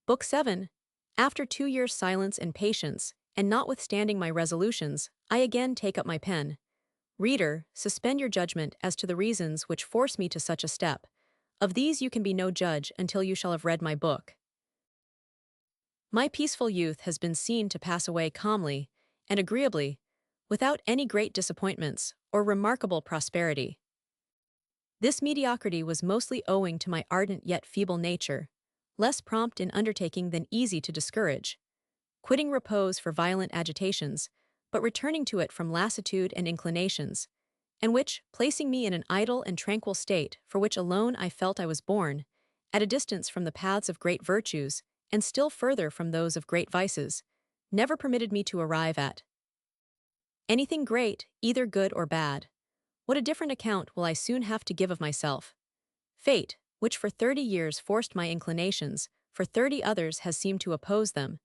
Book 7. After 2 years' silence and patience, and notwithstanding my resolutions, I again take up my pen. Reader, suspend your judgment as to the reasons which force me to such a step. Of these you can be no judge until you shall have read my book. My peaceful youth has been seen to pass away calmly and agreeably, without any great disappointments or remarkable prosperity. This mediocrity was mostly owing to my ardent yet feeble nature, less prompt in undertaking than easy to discourage, quitting repose for violent agitations, but returning to it from lassitude and inclinations, and which, placing me in an idle and tranquil state for which alone I felt I was born, at a distance from the paths of great virtues, and still further from those of great vices, never permitted me to arrive at anything great, either good or bad. What a different account will I soon have to give of myself. Fate, which for 30 years forced my inclinations, for 30 others has seemed to oppose them,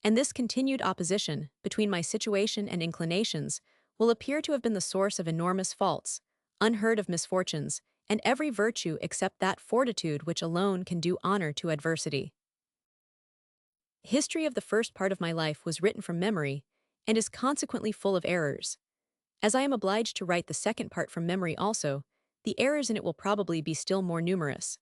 and this continued opposition between my situation and inclinations will appear to have been the source of enormous faults, unheard of misfortunes, and every virtue except that fortitude which alone can do honor to adversity. History of the first part of my life was written from memory, and is consequently full of errors. As I am obliged to write the second part from memory also, the errors in it will probably be still more numerous.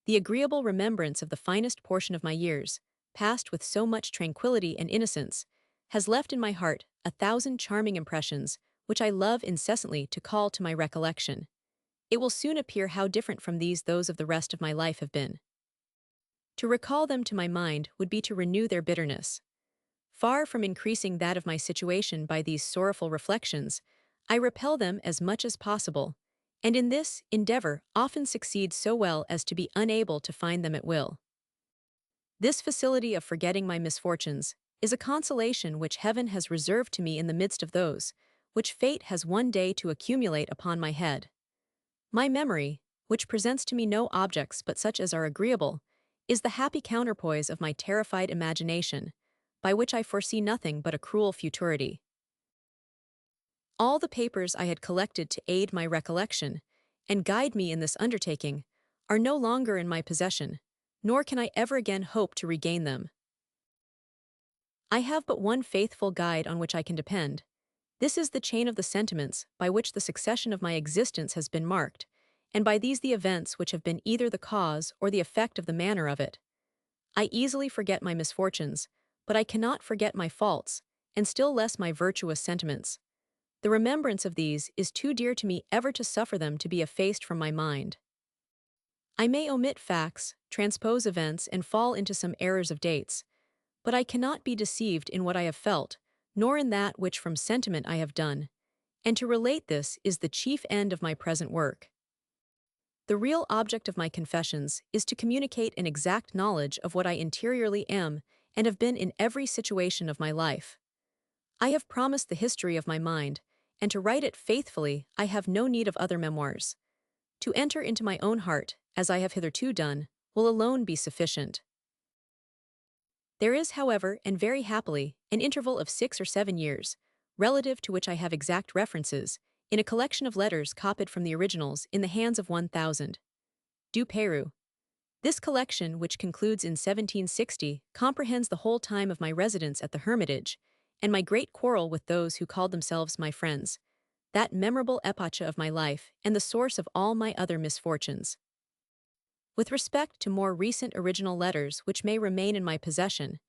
The agreeable remembrance of the finest portion of my years, passed with so much tranquillity and innocence, has left in my heart 1,000 charming impressions, which I love incessantly to call to my recollection. It will soon appear how different from these those of the rest of my life have been. To recall them to my mind would be to renew their bitterness. Far from increasing that of my situation by these sorrowful reflections, I repel them as much as possible, and in this endeavor often succeed so well as to be unable to find them at will. This facility of forgetting my misfortunes is a consolation which heaven has reserved to me in the midst of those which fate has one day to accumulate upon my head. My memory, which presents to me no objects but such as are agreeable, is the happy counterpoise of my terrified imagination, by which I foresee nothing but a cruel futurity. All the papers I had collected to aid my recollection, and guide me in this undertaking, are no longer in my possession, nor can I ever again hope to regain them. I have but one faithful guide on which I can depend. This is the chain of the sentiments by which the succession of my existence has been marked, and by these the events which have been either the cause or the effect of the manner of it. I easily forget my misfortunes, but I cannot forget my faults, and still less my virtuous sentiments. The remembrance of these is too dear to me ever to suffer them to be effaced from my mind. I may omit facts, transpose events, and fall into some errors of dates, but I cannot be deceived in what I have felt, nor in that which from sentiment I have done, and to relate this is the chief end of my present work. The real object of my confessions is to communicate an exact knowledge of what I interiorly am and have been in every situation of my life. I have promised the history of my mind, and to write it faithfully I have no need of other memoirs. To enter into my own heart, as I have hitherto done, will alone be sufficient. There is, however, and very happily, an interval of 6 or 7 years, relative to which I have exact references, in a collection of letters copied from the originals in the hands of 1,000. Du Peru. This collection, which concludes in 1760, comprehends the whole time of my residence at the Hermitage, and my great quarrel with those who called themselves my friends, that memorable epoch of my life and the source of all my other misfortunes. With respect to more recent original letters which may remain in my possession,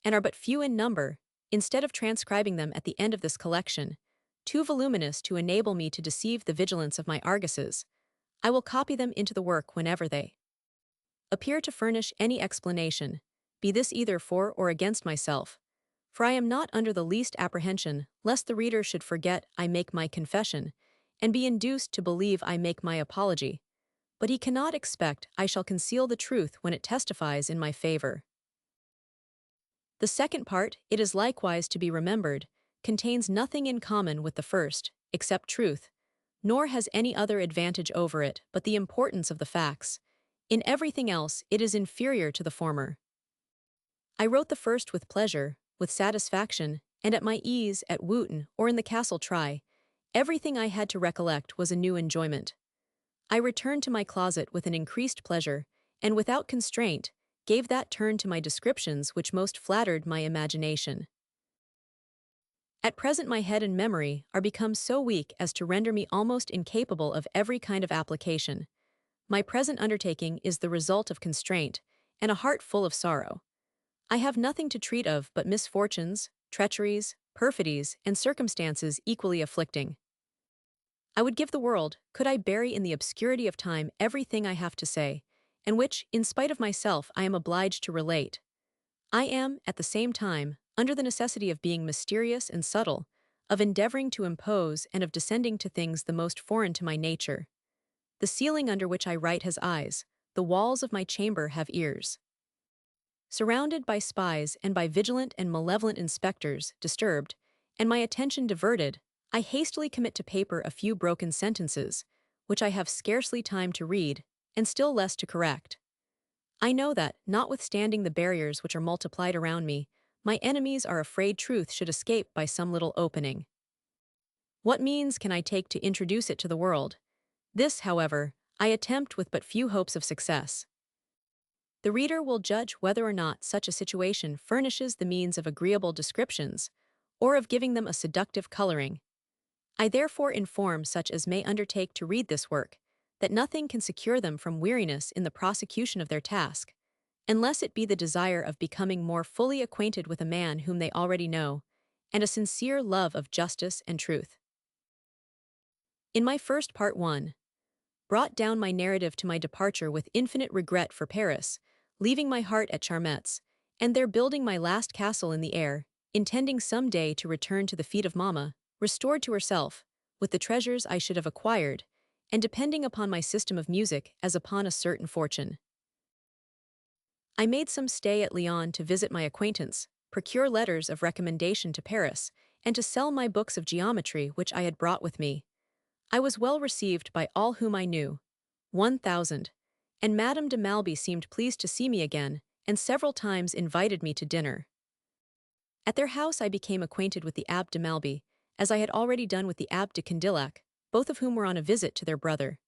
and are but few in number, instead of transcribing them at the end of this collection, too voluminous to enable me to deceive the vigilance of my arguses, I will copy them into the work whenever they appear to furnish any explanation, be this either for or against myself, for I am not under the least apprehension lest the reader should forget I make my confession, and be induced to believe I make my apology, but he cannot expect I shall conceal the truth when it testifies in my favor. The second part, it is likewise to be remembered, contains nothing in common with the first, except truth, nor has any other advantage over it but the importance of the facts. In everything else it is inferior to the former. I wrote the first with pleasure, with satisfaction, and at my ease at Wootton or in the Castle Try. Everything I had to recollect was a new enjoyment. I returned to my closet with an increased pleasure, and without constraint, gave that turn to my descriptions which most flattered my imagination. At present my head and memory are become so weak as to render me almost incapable of every kind of application. My present undertaking is the result of constraint, and a heart full of sorrow. I have nothing to treat of but misfortunes, treacheries, perfidies, and circumstances equally afflicting. I would give the world, could I bury in the obscurity of time everything I have to say, and which, in spite of myself, I am obliged to relate. I am, at the same time, under the necessity of being mysterious and subtle, of endeavoring to impose and of descending to things the most foreign to my nature. The ceiling under which I write has eyes, the walls of my chamber have ears. Surrounded by spies and by vigilant and malevolent inspectors, disturbed, and my attention diverted, I hastily commit to paper a few broken sentences, which I have scarcely time to read, and still less to correct. I know that, notwithstanding the barriers which are multiplied around me, my enemies are afraid truth should escape by some little opening. What means can I take to introduce it to the world? This, however, I attempt with but few hopes of success. The reader will judge whether or not such a situation furnishes the means of agreeable descriptions, or of giving them a seductive coloring. I therefore inform such as may undertake to read this work, that nothing can secure them from weariness in the prosecution of their task, unless it be the desire of becoming more fully acquainted with a man whom they already know, and a sincere love of justice and truth. In my first part 1, brought down my narrative to my departure with infinite regret for Paris, leaving my heart at Charmettes, and there building my last castle in the air, intending some day to return to the feet of Mamma, restored to herself, with the treasures I should have acquired, and depending upon my system of music as upon a certain fortune. I made some stay at Lyon to visit my acquaintance, procure letters of recommendation to Paris, and to sell my books of geometry which I had brought with me. I was well received by all whom I knew. 1,000. And Madame de Malby seemed pleased to see me again, and several times invited me to dinner. At their house I became acquainted with the Abbé de Malby, as I had already done with the Abbé de Condillac, both of whom were on a visit to their brother.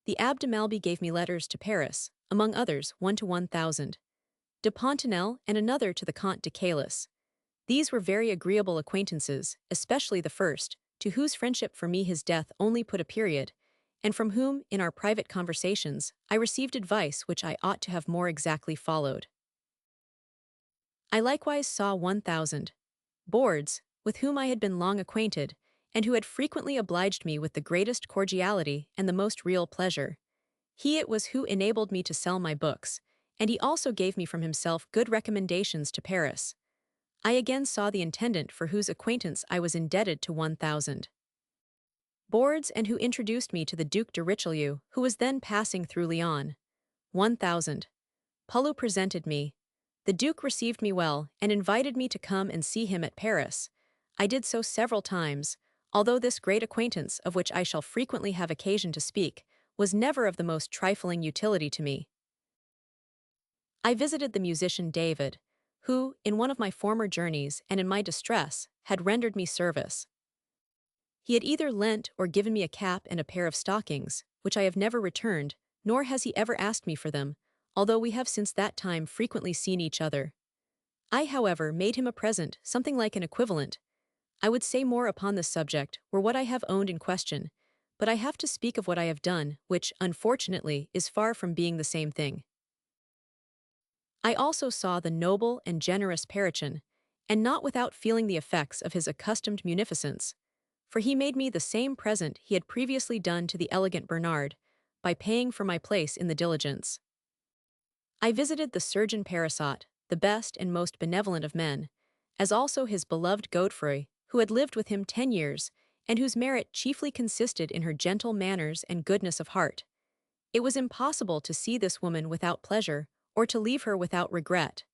The Abbé de Malby gave me letters to Paris, among others, one to 1,000. De Pontenelle and another to the Comte de Caylus. These were very agreeable acquaintances, especially the first, to whose friendship for me his death only put a period, and from whom, in our private conversations, I received advice which I ought to have more exactly followed. I likewise saw 1,000 boards, with whom I had been long acquainted, and who had frequently obliged me with the greatest cordiality and the most real pleasure. He it was who enabled me to sell my books, and he also gave me from himself good recommendations to Paris. I again saw the intendant for whose acquaintance I was indebted to 1,000 boards and who introduced me to the Duc de Richelieu, who was then passing through Lyon. 1,000. Pullu presented me. The Duke received me well and invited me to come and see him at Paris. I did so several times, although this great acquaintance, of which I shall frequently have occasion to speak, was never of the most trifling utility to me. I visited the musician David, who, in one of my former journeys and in my distress, had rendered me service. He had either lent or given me a cap and a pair of stockings, which I have never returned, nor has he ever asked me for them, although we have since that time frequently seen each other. I, however, made him a present, something like an equivalent. I would say more upon this subject, were what I have owned in question, but I have to speak of what I have done, which, unfortunately, is far from being the same thing. I also saw the noble and generous Parichan, and not without feeling the effects of his accustomed munificence, for he made me the same present he had previously done to the elegant Bernard, by paying for my place in the diligence. I visited the surgeon Parasot, the best and most benevolent of men, as also his beloved Godefroy, who had lived with him 10 years, and whose merit chiefly consisted in her gentle manners and goodness of heart. It was impossible to see this woman without pleasure, or to leave her without regret.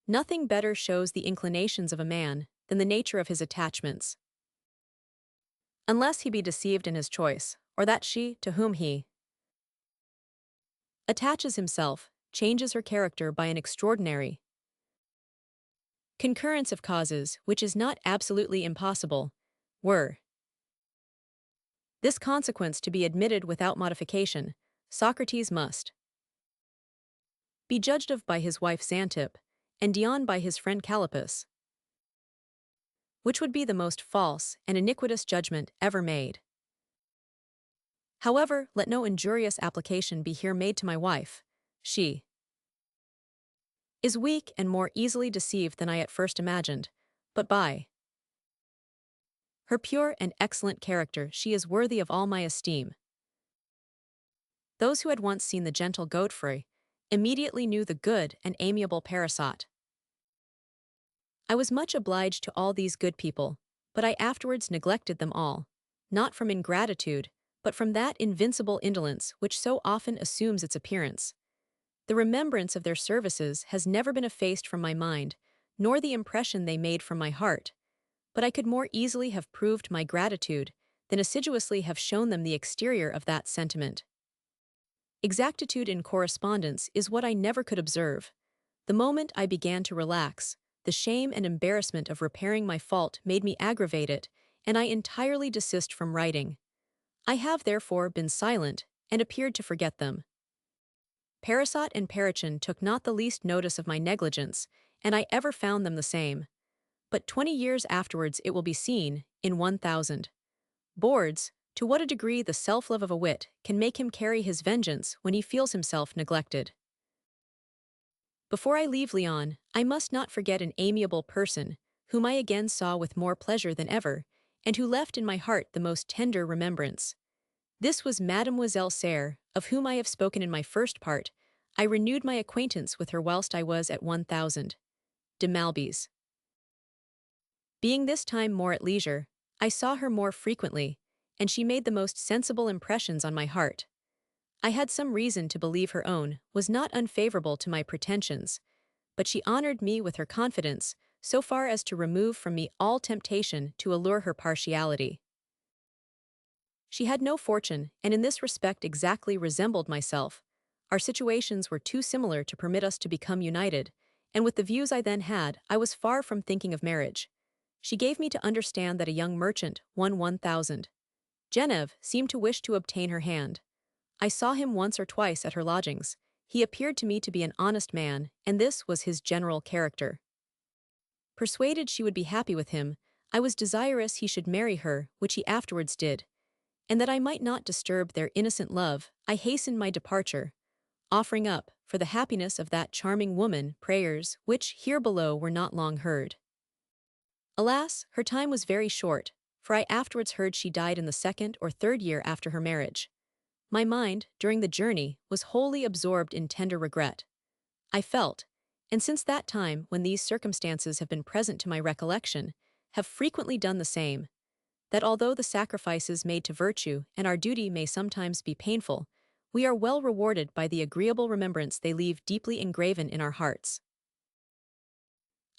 Nothing better shows the inclinations of a man than the nature of his attachments. Unless he be deceived in his choice, or that she, to whom he attaches himself, changes her character by an extraordinary concurrence of causes, which is not absolutely impossible, were this consequence to be admitted without modification, Socrates must be judged of by his wife Xantip, and Dion by his friend Calipus. Which would be the most false and iniquitous judgment ever made? However, let no injurious application be here made to my wife. She is weak and more easily deceived than I at first imagined, but by her pure and excellent character she is worthy of all my esteem. Those who had once seen the gentle Godfrey immediately knew the good and amiable Parasot. I was much obliged to all these good people, but I afterwards neglected them all, not from ingratitude, but from that invincible indolence which so often assumes its appearance. The remembrance of their services has never been effaced from my mind, nor the impression they made from my heart, but I could more easily have proved my gratitude than assiduously have shown them the exterior of that sentiment. Exactitude in correspondence is what I never could observe. The moment I began to relax, the shame and embarrassment of repairing my fault made me aggravate it, and I entirely desist from writing. I have therefore been silent, and appeared to forget them. Parasot and Parachin took not the least notice of my negligence, and I ever found them the same. But 20 years afterwards it will be seen, in 1000 boards, to what a degree the self-love of a wit can make him carry his vengeance when he feels himself neglected. Before I leave Lyon, I must not forget an amiable person, whom I again saw with more pleasure than ever, and who left in my heart the most tender remembrance. This was Mademoiselle Serre, of whom I have spoken in my first part. I renewed my acquaintance with her whilst I was at 1000 de Malby's. Being this time more at leisure, I saw her more frequently, and she made the most sensible impressions on my heart. I had some reason to believe her own was not unfavorable to my pretensions, but she honored me with her confidence so far as to remove from me all temptation to allure her partiality. She had no fortune, and in this respect exactly resembled myself. Our situations were too similar to permit us to become united, and with the views I then had, I was far from thinking of marriage. She gave me to understand that a young merchant won 1000 Geneva seemed to wish to obtain her hand. I saw him once or twice at her lodgings. He appeared to me to be an honest man, and this was his general character. Persuaded she would be happy with him, I was desirous he should marry her, which he afterwards did. And that I might not disturb their innocent love, I hastened my departure, offering up, for the happiness of that charming woman, prayers, which here below were not long heard. Alas, her time was very short, for I afterwards heard she died in the 2nd or 3rd year after her marriage. My mind, during the journey, was wholly absorbed in tender regret. I felt, and since that time when these circumstances have been present to my recollection, have frequently done the same, that although the sacrifices made to virtue and our duty may sometimes be painful, we are well rewarded by the agreeable remembrance they leave deeply engraven in our hearts.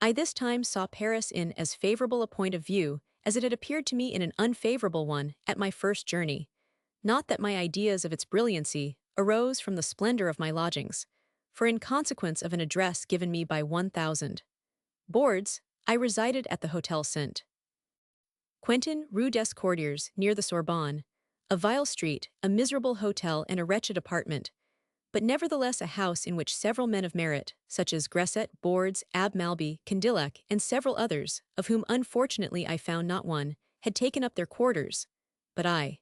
I this time saw Paris in as favorable a point of view as it had appeared to me in an unfavorable one at my first journey. Not that my ideas of its brilliancy arose from the splendor of my lodgings, for in consequence of an address given me by 1000 boards, I resided at the Hotel St. Quentin, Rue des Courtiers, near the Sorbonne, a vile street, a miserable hotel, and a wretched apartment, but nevertheless a house in which several men of merit, such as Gresset, Boards, Ab Malby, Condillac, and several others, of whom unfortunately I found not one, had taken up their quarters. But I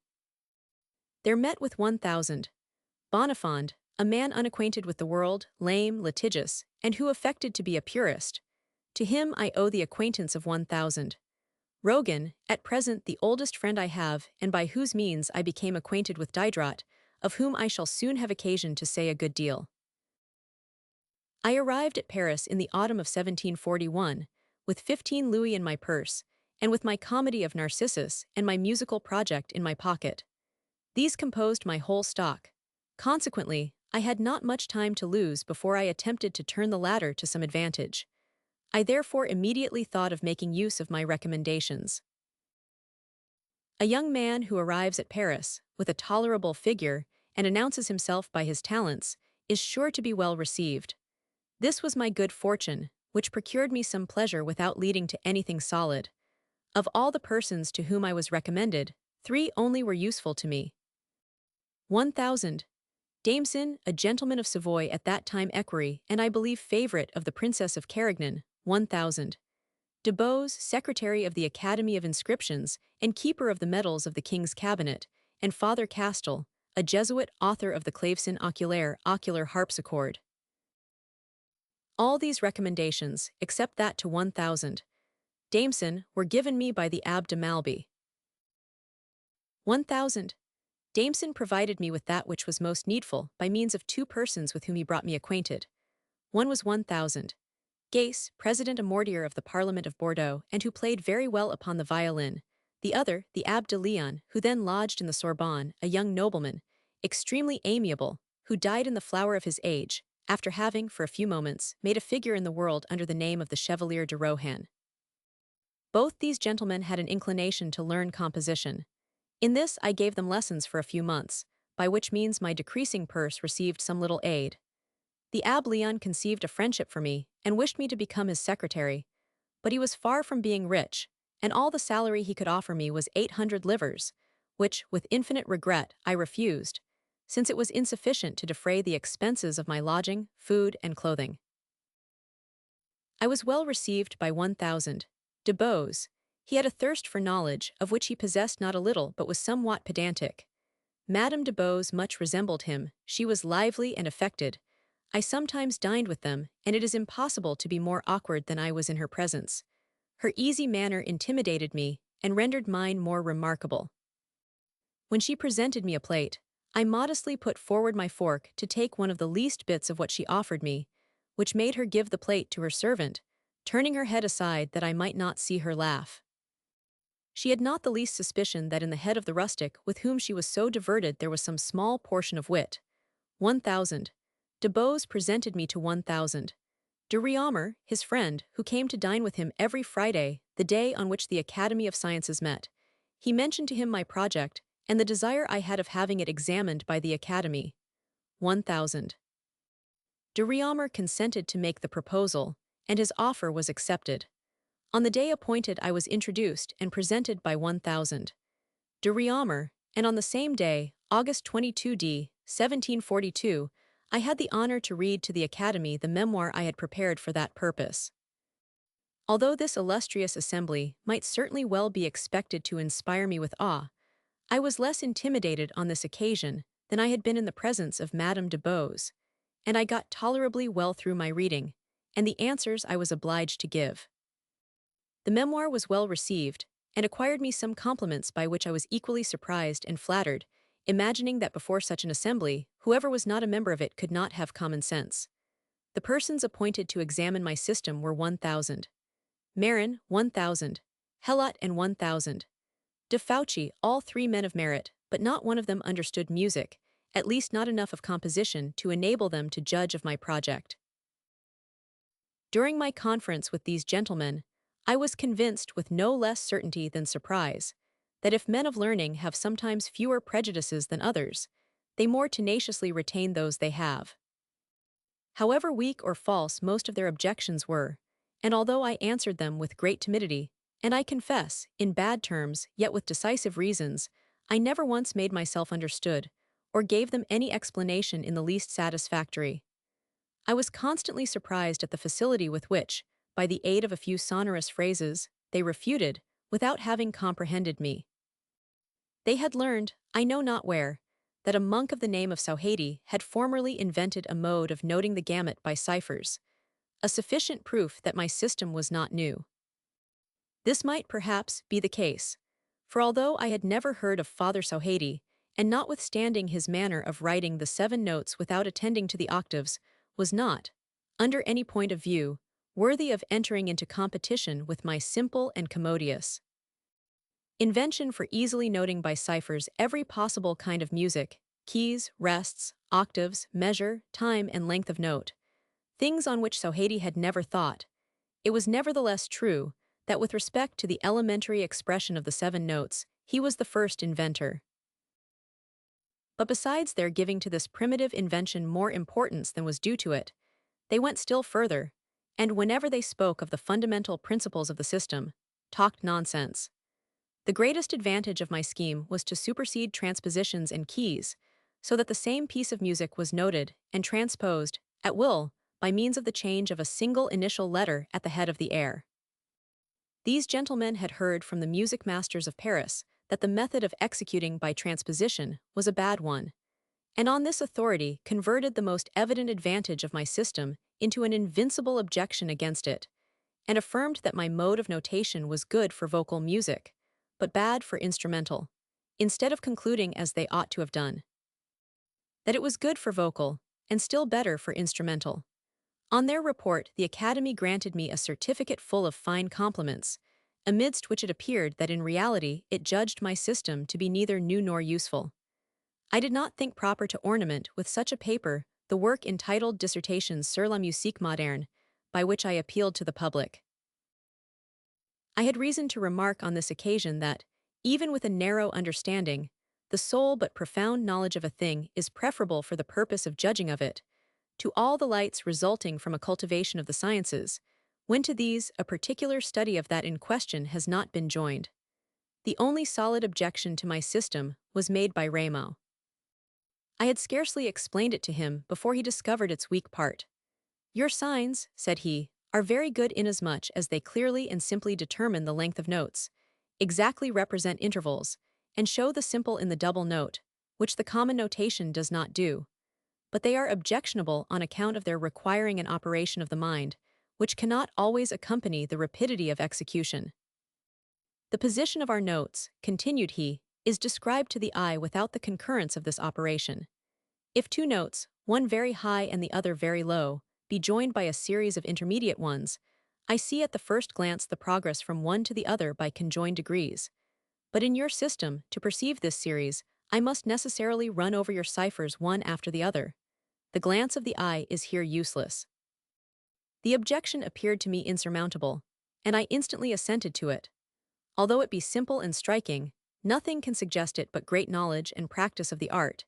there met with 1000 Bonifond, a man unacquainted with the world, lame, litigious, and who affected to be a purist. To him I owe the acquaintance of 1000 Rogan, at present the oldest friend I have, and by whose means I became acquainted with Diderot, of whom I shall soon have occasion to say a good deal. I arrived at Paris in the autumn of 1741, with 15 louis in my purse, and with my comedy of Narcissus and my musical project in my pocket. These composed my whole stock. Consequently, I had not much time to lose before I attempted to turn the latter to some advantage. I therefore immediately thought of making use of my recommendations. A young man who arrives at Paris, with a tolerable figure, and announces himself by his talents, is sure to be well received. This was my good fortune, which procured me some pleasure without leading to anything solid. Of all the persons to whom I was recommended, 3 only were useful to me. 1000 Dameson, a gentleman of Savoy at that time equerry, and I believe favorite of the Princess of Carignan, 1000. De Beau's, secretary of the Academy of Inscriptions and keeper of the medals of the King's Cabinet, and Father Castel, a Jesuit author of the Clavecin oculaire ocular harpsichord. All these recommendations, except that to 1000, Dameson, were given me by the Abbé de Malby. 1000. Dameson provided me with that which was most needful by means of two persons with whom he brought me acquainted. One was 1000. Gayce, President Amortier of the Parliament of Bordeaux, and who played very well upon the violin. The other, the Abbé de Leon, who then lodged in the Sorbonne, a young nobleman, extremely amiable, who died in the flower of his age, after having, for a few moments, made a figure in the world under the name of the Chevalier de Rohan. Both these gentlemen had an inclination to learn composition. In this I gave them lessons for a few months, by which means my decreasing purse received some little aid. The Abbé Leon conceived a friendship for me, and wished me to become his secretary, but he was far from being rich, and all the salary he could offer me was 800 livres, which, with infinite regret, I refused, since it was insufficient to defray the expenses of my lodging, food, and clothing. I was well received by 1000. De Beau's. He had a thirst for knowledge, of which he possessed not a little but was somewhat pedantic. Madame de Beau's much resembled him, she was lively and affected. I sometimes dined with them, and it is impossible to be more awkward than I was in her presence. Her easy manner intimidated me, and rendered mine more remarkable. When she presented me a plate, I modestly put forward my fork to take one of the least bits of what she offered me, which made her give the plate to her servant, turning her head aside that I might not see her laugh. She had not the least suspicion that in the head of the rustic with whom she was so diverted there was some small portion of wit. 1000. De Beau's presented me to 1000. De Riaumur, his friend, who came to dine with him every Friday, the day on which the Academy of Sciences met. He mentioned to him my project, and the desire I had of having it examined by the Academy. 1000. De Riaumur consented to make the proposal, and his offer was accepted. On the day appointed I was introduced and presented by 1000. De Riaumur, and on the same day, August 22d, 1742, I had the honor to read to the Academy the memoir I had prepared for that purpose. Although this illustrious assembly might certainly well be expected to inspire me with awe, I was less intimidated on this occasion than I had been in the presence of Madame de Beau's, and I got tolerably well through my reading, and the answers I was obliged to give. The memoir was well received, and acquired me some compliments by which I was equally surprised and flattered, imagining that before such an assembly, whoever was not a member of it could not have common sense. The persons appointed to examine my system were 1000. Marin, 1000. Helot and 1000. De Fauci, all three men of merit, but not one of them understood music, at least not enough of composition to enable them to judge of my project. During my conference with these gentlemen, I was convinced with no less certainty than surprise, that if men of learning have sometimes fewer prejudices than others, they more tenaciously retain those they have. However weak or false most of their objections were, and although I answered them with great timidity, and I confess, in bad terms, yet with decisive reasons, I never once made myself understood, or gave them any explanation in the least satisfactory. I was constantly surprised at the facility with which, by the aid of a few sonorous phrases, they refuted, without having comprehended me. They had learned, I know not where, that a monk of the name of Sauhady had formerly invented a mode of noting the gamut by ciphers, a sufficient proof that my system was not new. This might perhaps be the case, for although I had never heard of Father Sauhady, and notwithstanding his manner of writing the 7 notes without attending to the octaves, was not, under any point of view, worthy of entering into competition with my simple and commodious invention for easily noting by ciphers every possible kind of music, keys, rests, octaves, measure, time, and length of note, things on which Sauhady had never thought. It was nevertheless true that with respect to the elementary expression of the 7 notes, he was the first inventor. But besides their giving to this primitive invention more importance than was due to it, they went still further, and whenever they spoke of the fundamental principles of the system, talked nonsense. The greatest advantage of my scheme was to supersede transpositions and keys, so that the same piece of music was noted and transposed, at will, by means of the change of a single initial letter at the head of the air. These gentlemen had heard from the music masters of Paris that the method of executing by transposition was a bad one, and on this authority converted the most evident advantage of my system into an invincible objection against it, and affirmed that my mode of notation was good for vocal music, but bad for instrumental, instead of concluding as they ought to have done, that it was good for vocal, and still better for instrumental. On their report, the Academy granted me a certificate full of fine compliments, amidst which it appeared that in reality it judged my system to be neither new nor useful. I did not think proper to ornament with such a paper the work entitled Dissertations sur la musique moderne, by which I appealed to the public. I had reason to remark on this occasion that, even with a narrow understanding, the sole but profound knowledge of a thing is preferable for the purpose of judging of it, to all the lights resulting from a cultivation of the sciences, when to these a particular study of that in question has not been joined. The only solid objection to my system was made by Rameau. I had scarcely explained it to him before he discovered its weak part. "Your signs," said he, "are very good inasmuch as they clearly and simply determine the length of notes, exactly represent intervals, and show the simple in the double note, which the common notation does not do. But they are objectionable on account of their requiring an operation of the mind, which cannot always accompany the rapidity of execution. The position of our notes," continued he, "is described to the eye without the concurrence of this operation. If two notes, one very high and the other very low, be joined by a series of intermediate ones, I see at the first glance the progress from one to the other by conjoined degrees. But in your system, to perceive this series, I must necessarily run over your ciphers one after the other. The glance of the eye is here useless." The objection appeared to me insurmountable, and I instantly assented to it. Although it be simple and striking, nothing can suggest it but great knowledge and practice of the art,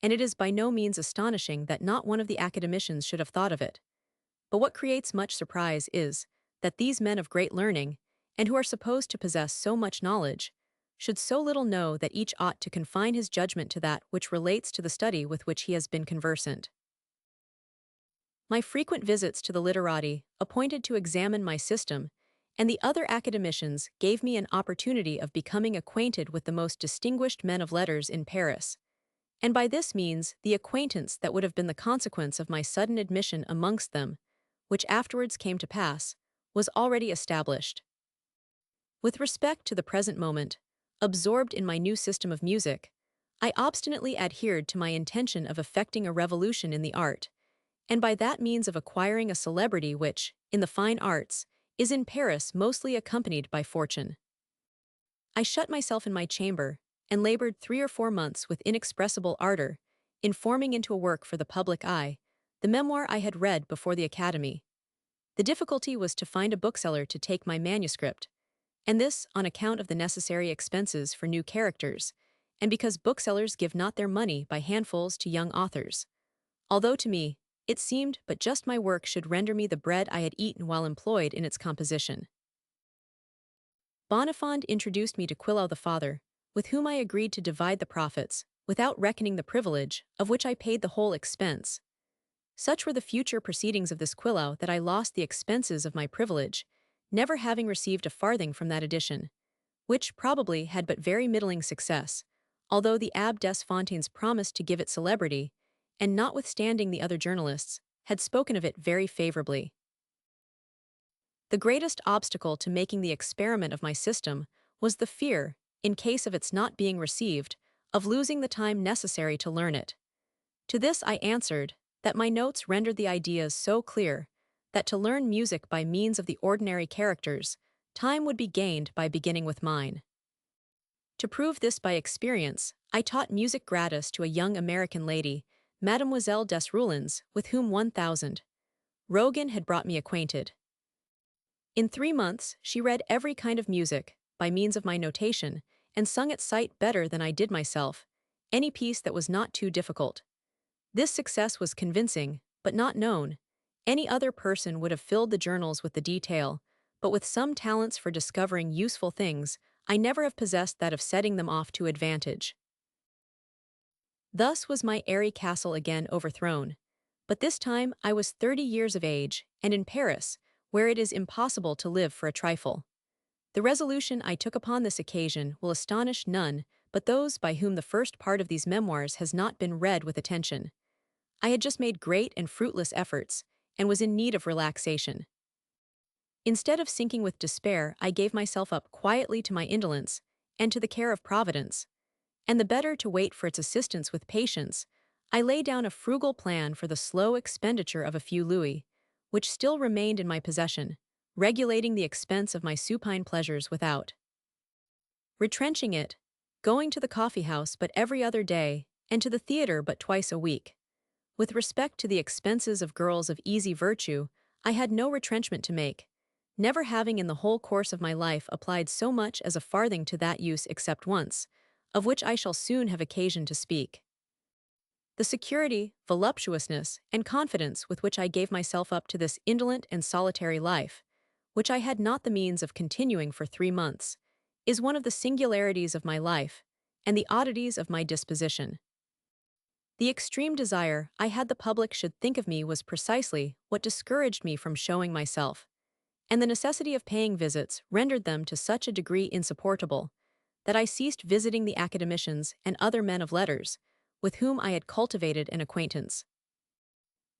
and it is by no means astonishing that not one of the academicians should have thought of it. But what creates much surprise is, that these men of great learning, and who are supposed to possess so much knowledge, should so little know that each ought to confine his judgment to that which relates to the study with which he has been conversant. My frequent visits to the literati, appointed to examine my system, and the other academicians gave me an opportunity of becoming acquainted with the most distinguished men of letters in Paris, and by this means the acquaintance that would have been the consequence of my sudden admission amongst them, which afterwards came to pass, was already established. With respect to the present moment, absorbed in my new system of music, I obstinately adhered to my intention of effecting a revolution in the art, and by that means of acquiring a celebrity which, in the fine arts, is in Paris mostly accompanied by fortune. I shut myself in my chamber, and labored 3 or 4 months with inexpressible ardor, in forming into a work for the public eye the memoir I had read before the Academy. The difficulty was to find a bookseller to take my manuscript, and this on account of the necessary expenses for new characters, and because booksellers give not their money by handfuls to young authors. Although to me, it seemed but just my work should render me the bread I had eaten while employed in its composition. Bonifond introduced me to Quillot the father, with whom I agreed to divide the profits, without reckoning the privilege, of which I paid the whole expense. Such were the future proceedings of this Quillot that I lost the expenses of my privilege, never having received a farthing from that edition, which probably had but very middling success, although the Abbé Desfontaines promised to give it celebrity, and notwithstanding the other journalists had spoken of it very favorably. The greatest obstacle to making the experiment of my system was the fear, in case of its not being received, of losing the time necessary to learn it. To this I answered that my notes rendered the ideas so clear that to learn music by means of the ordinary characters, time would be gained by beginning with mine. To prove this by experience, I taught music gratis to a young American lady, Mademoiselle Desroulins, with whom 1,000 Rogan had brought me acquainted. In 3 months, she read every kind of music, by means of my notation, and sung at sight better than I did myself, any piece that was not too difficult. This success was convincing, but not known. Any other person would have filled the journals with the detail, but with some talents for discovering useful things, I never have possessed that of setting them off to advantage. Thus was my airy castle again overthrown. But this time I was 30 years of age, and in Paris, where it is impossible to live for a trifle. The resolution I took upon this occasion will astonish none but those by whom the first part of these memoirs has not been read with attention. I had just made great and fruitless efforts, and was in need of relaxation. Instead of sinking with despair, I gave myself up quietly to my indolence, and to the care of Providence. And the better to wait for its assistance with patience, I lay down a frugal plan for the slow expenditure of a few louis, which still remained in my possession, regulating the expense of my supine pleasures without retrenching it, going to the coffee-house but every other day, and to the theatre but twice a week. With respect to the expenses of girls of easy virtue, I had no retrenchment to make, never having in the whole course of my life applied so much as a farthing to that use except once, of which I shall soon have occasion to speak. The security, voluptuousness, and confidence with which I gave myself up to this indolent and solitary life, which I had not the means of continuing for 3 months, is one of the singularities of my life, and the oddities of my disposition. The extreme desire I had the public should think of me was precisely what discouraged me from showing myself, and the necessity of paying visits rendered them to such a degree insupportable, that I ceased visiting the academicians and other men of letters, with whom I had cultivated an acquaintance.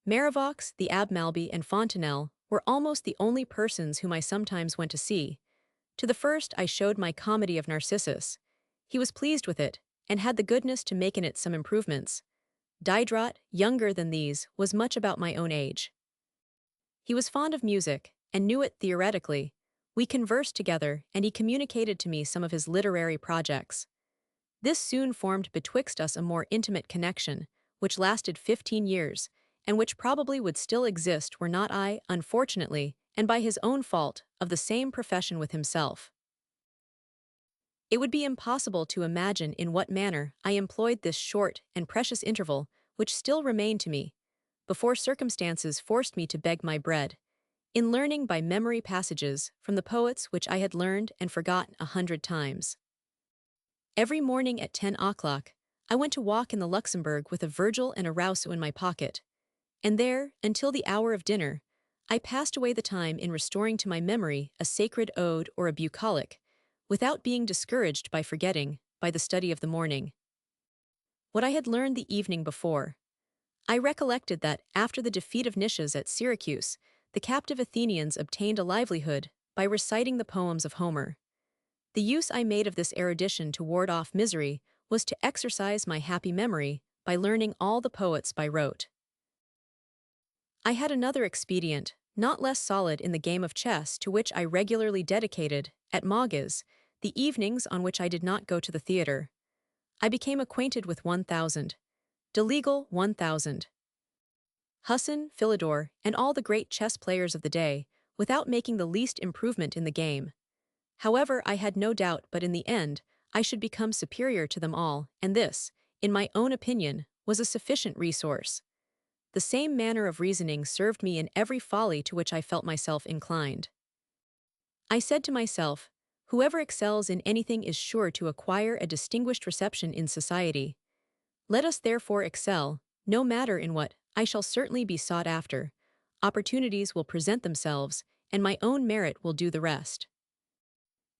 Marivaux, the Abbé Malby, and Fontenelle were almost the only persons whom I sometimes went to see. To the first I showed my comedy of Narcissus. He was pleased with it, and had the goodness to make in it some improvements. Diderot, younger than these, was much about my own age. He was fond of music, and knew it theoretically. We conversed together, and he communicated to me some of his literary projects. This soon formed betwixt us a more intimate connection, which lasted 15 years, and which probably would still exist were not I, unfortunately, and by his own fault, of the same profession with himself. It would be impossible to imagine in what manner I employed this short and precious interval, which still remained to me, before circumstances forced me to beg my bread, in learning by memory passages from the poets which I had learned and forgotten 100 times. Every morning at 10 o'clock, I went to walk in the Luxembourg with a Virgil and a Rousseau in my pocket, and there, until the hour of dinner, I passed away the time in restoring to my memory a sacred ode or a bucolic, without being discouraged by forgetting, by the study of the morning, what I had learned the evening before. I recollected that, after the defeat of Nicias at Syracuse, the captive Athenians obtained a livelihood by reciting the poems of Homer. The use I made of this erudition to ward off misery was to exercise my happy memory by learning all the poets by rote. I had another expedient, not less solid, in the game of chess to which I regularly dedicated, at Mogues, the evenings on which I did not go to the theatre. I became acquainted with 1,000. De Legal 1,000. Husson, Philidor, and all the great chess players of the day, without making the least improvement in the game. However, I had no doubt but in the end I should become superior to them all, and this, in my own opinion, was a sufficient resource. The same manner of reasoning served me in every folly to which I felt myself inclined. I said to myself, whoever excels in anything is sure to acquire a distinguished reception in society. Let us therefore excel, no matter in what, I shall certainly be sought after. Opportunities will present themselves, and my own merit will do the rest.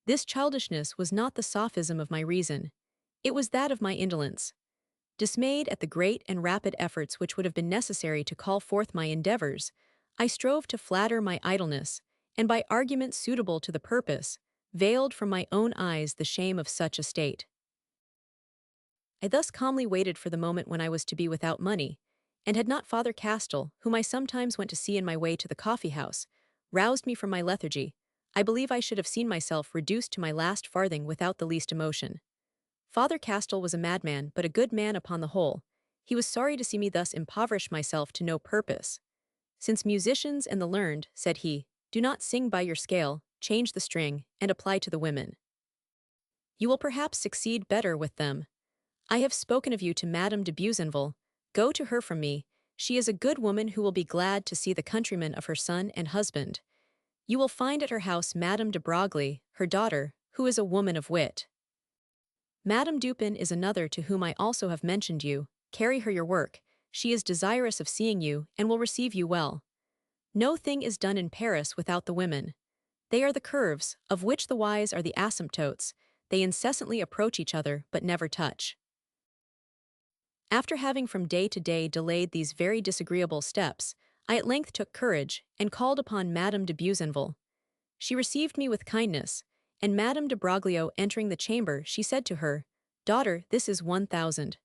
This childishness was not the sophism of my reason. It was that of my indolence. Dismayed at the great and rapid efforts which would have been necessary to call forth my endeavors, I strove to flatter my idleness, and by arguments suitable to the purpose, veiled from my own eyes the shame of such a state. I thus calmly waited for the moment when I was to be without money, and had not Father Castle, whom I sometimes went to see in my way to the coffee-house, roused me from my lethargy, I believe I should have seen myself reduced to my last farthing without the least emotion. Father Castle was a madman, but a good man upon the whole. He was sorry to see me thus impoverish myself to no purpose. Since musicians and the learned, said he, do not sing by your scale, change the string, and apply to the women. You will perhaps succeed better with them. I have spoken of you to Madame de Buzenval. Go to her from me. She is a good woman who will be glad to see the countrymen of her son and husband. You will find at her house Madame de Broglie, her daughter, who is a woman of wit. Madame Dupin is another to whom I also have mentioned you. carry her your work. She is desirous of seeing you and will receive you well. No thing is done in Paris without the women. They are the curves, of which the Y's are the asymptotes. They incessantly approach each other but never touch. After having from day to day delayed these very disagreeable steps, I at length took courage and called upon Madame de Buzenval. She received me with kindness, and Madame de Broglio entering the chamber, she said to her, "Daughter, this is 1,000.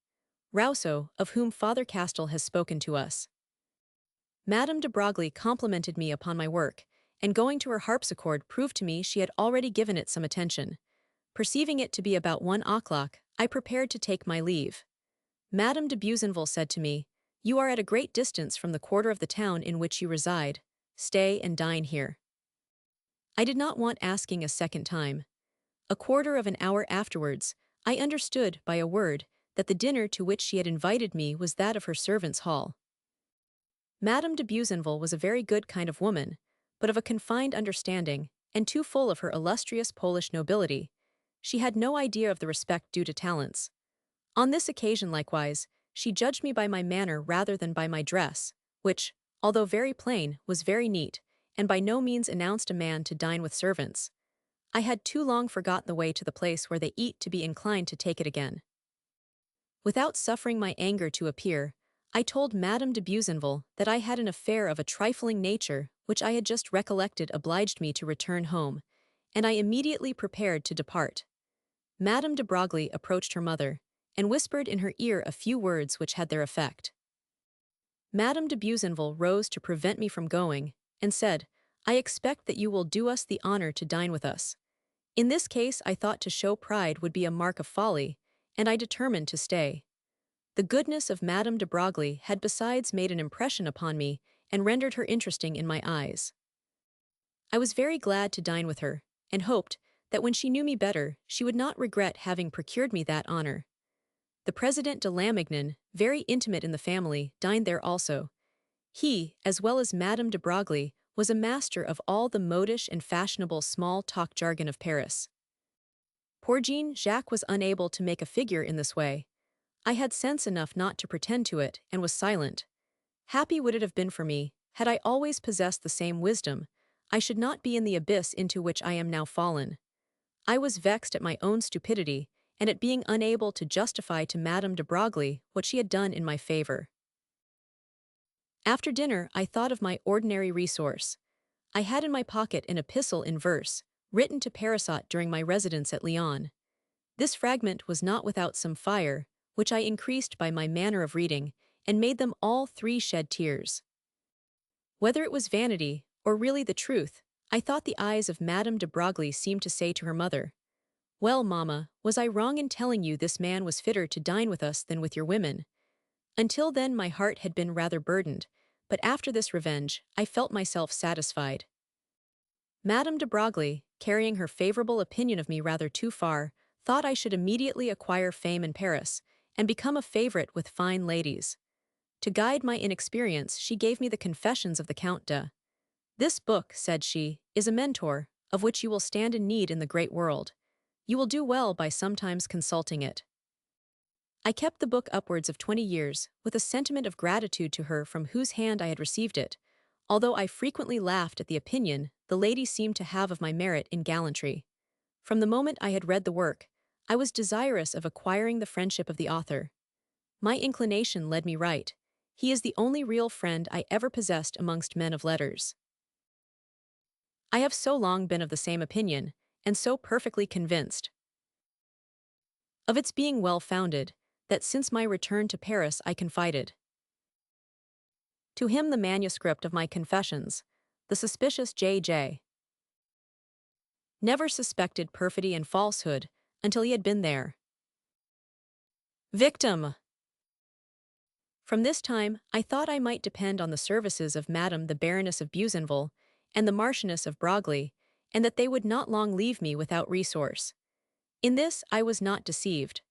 Rousseau, of whom Father Castel has spoken to us." Madame de Broglie complimented me upon my work, and going to her harpsichord proved to me she had already given it some attention. Perceiving it to be about 1 o'clock, I prepared to take my leave. Madame de Buzenval said to me, "You are at a great distance from the quarter of the town in which you reside. Stay and dine here." I did not want asking a second time. A quarter of an hour afterwards, I understood by a word that the dinner to which she had invited me was that of her servants' hall. Madame de Buzenval was a very good kind of woman, but of a confined understanding, and too full of her illustrious Polish nobility. She had no idea of the respect due to talents. On this occasion likewise, she judged me by my manner rather than by my dress, which, although very plain, was very neat, and by no means announced a man to dine with servants. I had too long forgotten the way to the place where they eat to be inclined to take it again. Without suffering my anger to appear, I told Madame de Buzenval that I had an affair of a trifling nature which I had just recollected obliged me to return home, and I immediately prepared to depart. Madame de Broglie approached her mother, and whispered in her ear a few words which had their effect. Madame de Buzenval rose to prevent me from going, and said, "I expect that you will do us the honor to dine with us." In this case I thought to show pride would be a mark of folly, and I determined to stay. The goodness of Madame de Broglie had besides made an impression upon me and rendered her interesting in my eyes. I was very glad to dine with her, and hoped that when she knew me better she would not regret having procured me that honor. The President de Lammignon, very intimate in the family, dined there also. He, as well as Madame de Broglie, was a master of all the modish and fashionable small-talk jargon of Paris. Poor Jean-Jacques was unable to make a figure in this way. I had sense enough not to pretend to it, and was silent. Happy would it have been for me, had I always possessed the same wisdom. I should not be in the abyss into which I am now fallen. I was vexed at my own stupidity, and at being unable to justify to Madame de Broglie what she had done in my favor. After dinner I thought of my ordinary resource. I had in my pocket an epistle in verse, written to Parisot during my residence at Lyon. This fragment was not without some fire, which I increased by my manner of reading, and made them all three shed tears. Whether it was vanity, or really the truth, I thought the eyes of Madame de Broglie seemed to say to her mother, "Well, mamma, was I wrong in telling you this man was fitter to dine with us than with your women?" Until then my heart had been rather burdened, but after this revenge, I felt myself satisfied. Madame de Broglie, carrying her favorable opinion of me rather too far, thought I should immediately acquire fame in Paris, and become a favorite with fine ladies. To guide my inexperience, she gave me the Confessions of the Count de. "This book," said she, "is a mentor, of which you will stand in need in the great world. You will do well by sometimes consulting it." I kept the book upwards of 20 years, with a sentiment of gratitude to her from whose hand I had received it, although I frequently laughed at the opinion the lady seemed to have of my merit in gallantry. From the moment I had read the work, I was desirous of acquiring the friendship of the author. My inclination led me right. He is the only real friend I ever possessed amongst men of letters. I have so long been of the same opinion, and so perfectly convinced of its being well-founded, that since my return to Paris I confided to him the manuscript of my Confessions. The suspicious J.J. never suspected perfidy and falsehood until he had been there. Victim. From this time, I thought I might depend on the services of Madame the Baroness of Buzenval and the Marchioness of Broglie, and that they would not long leave me without resource. In this I was not deceived.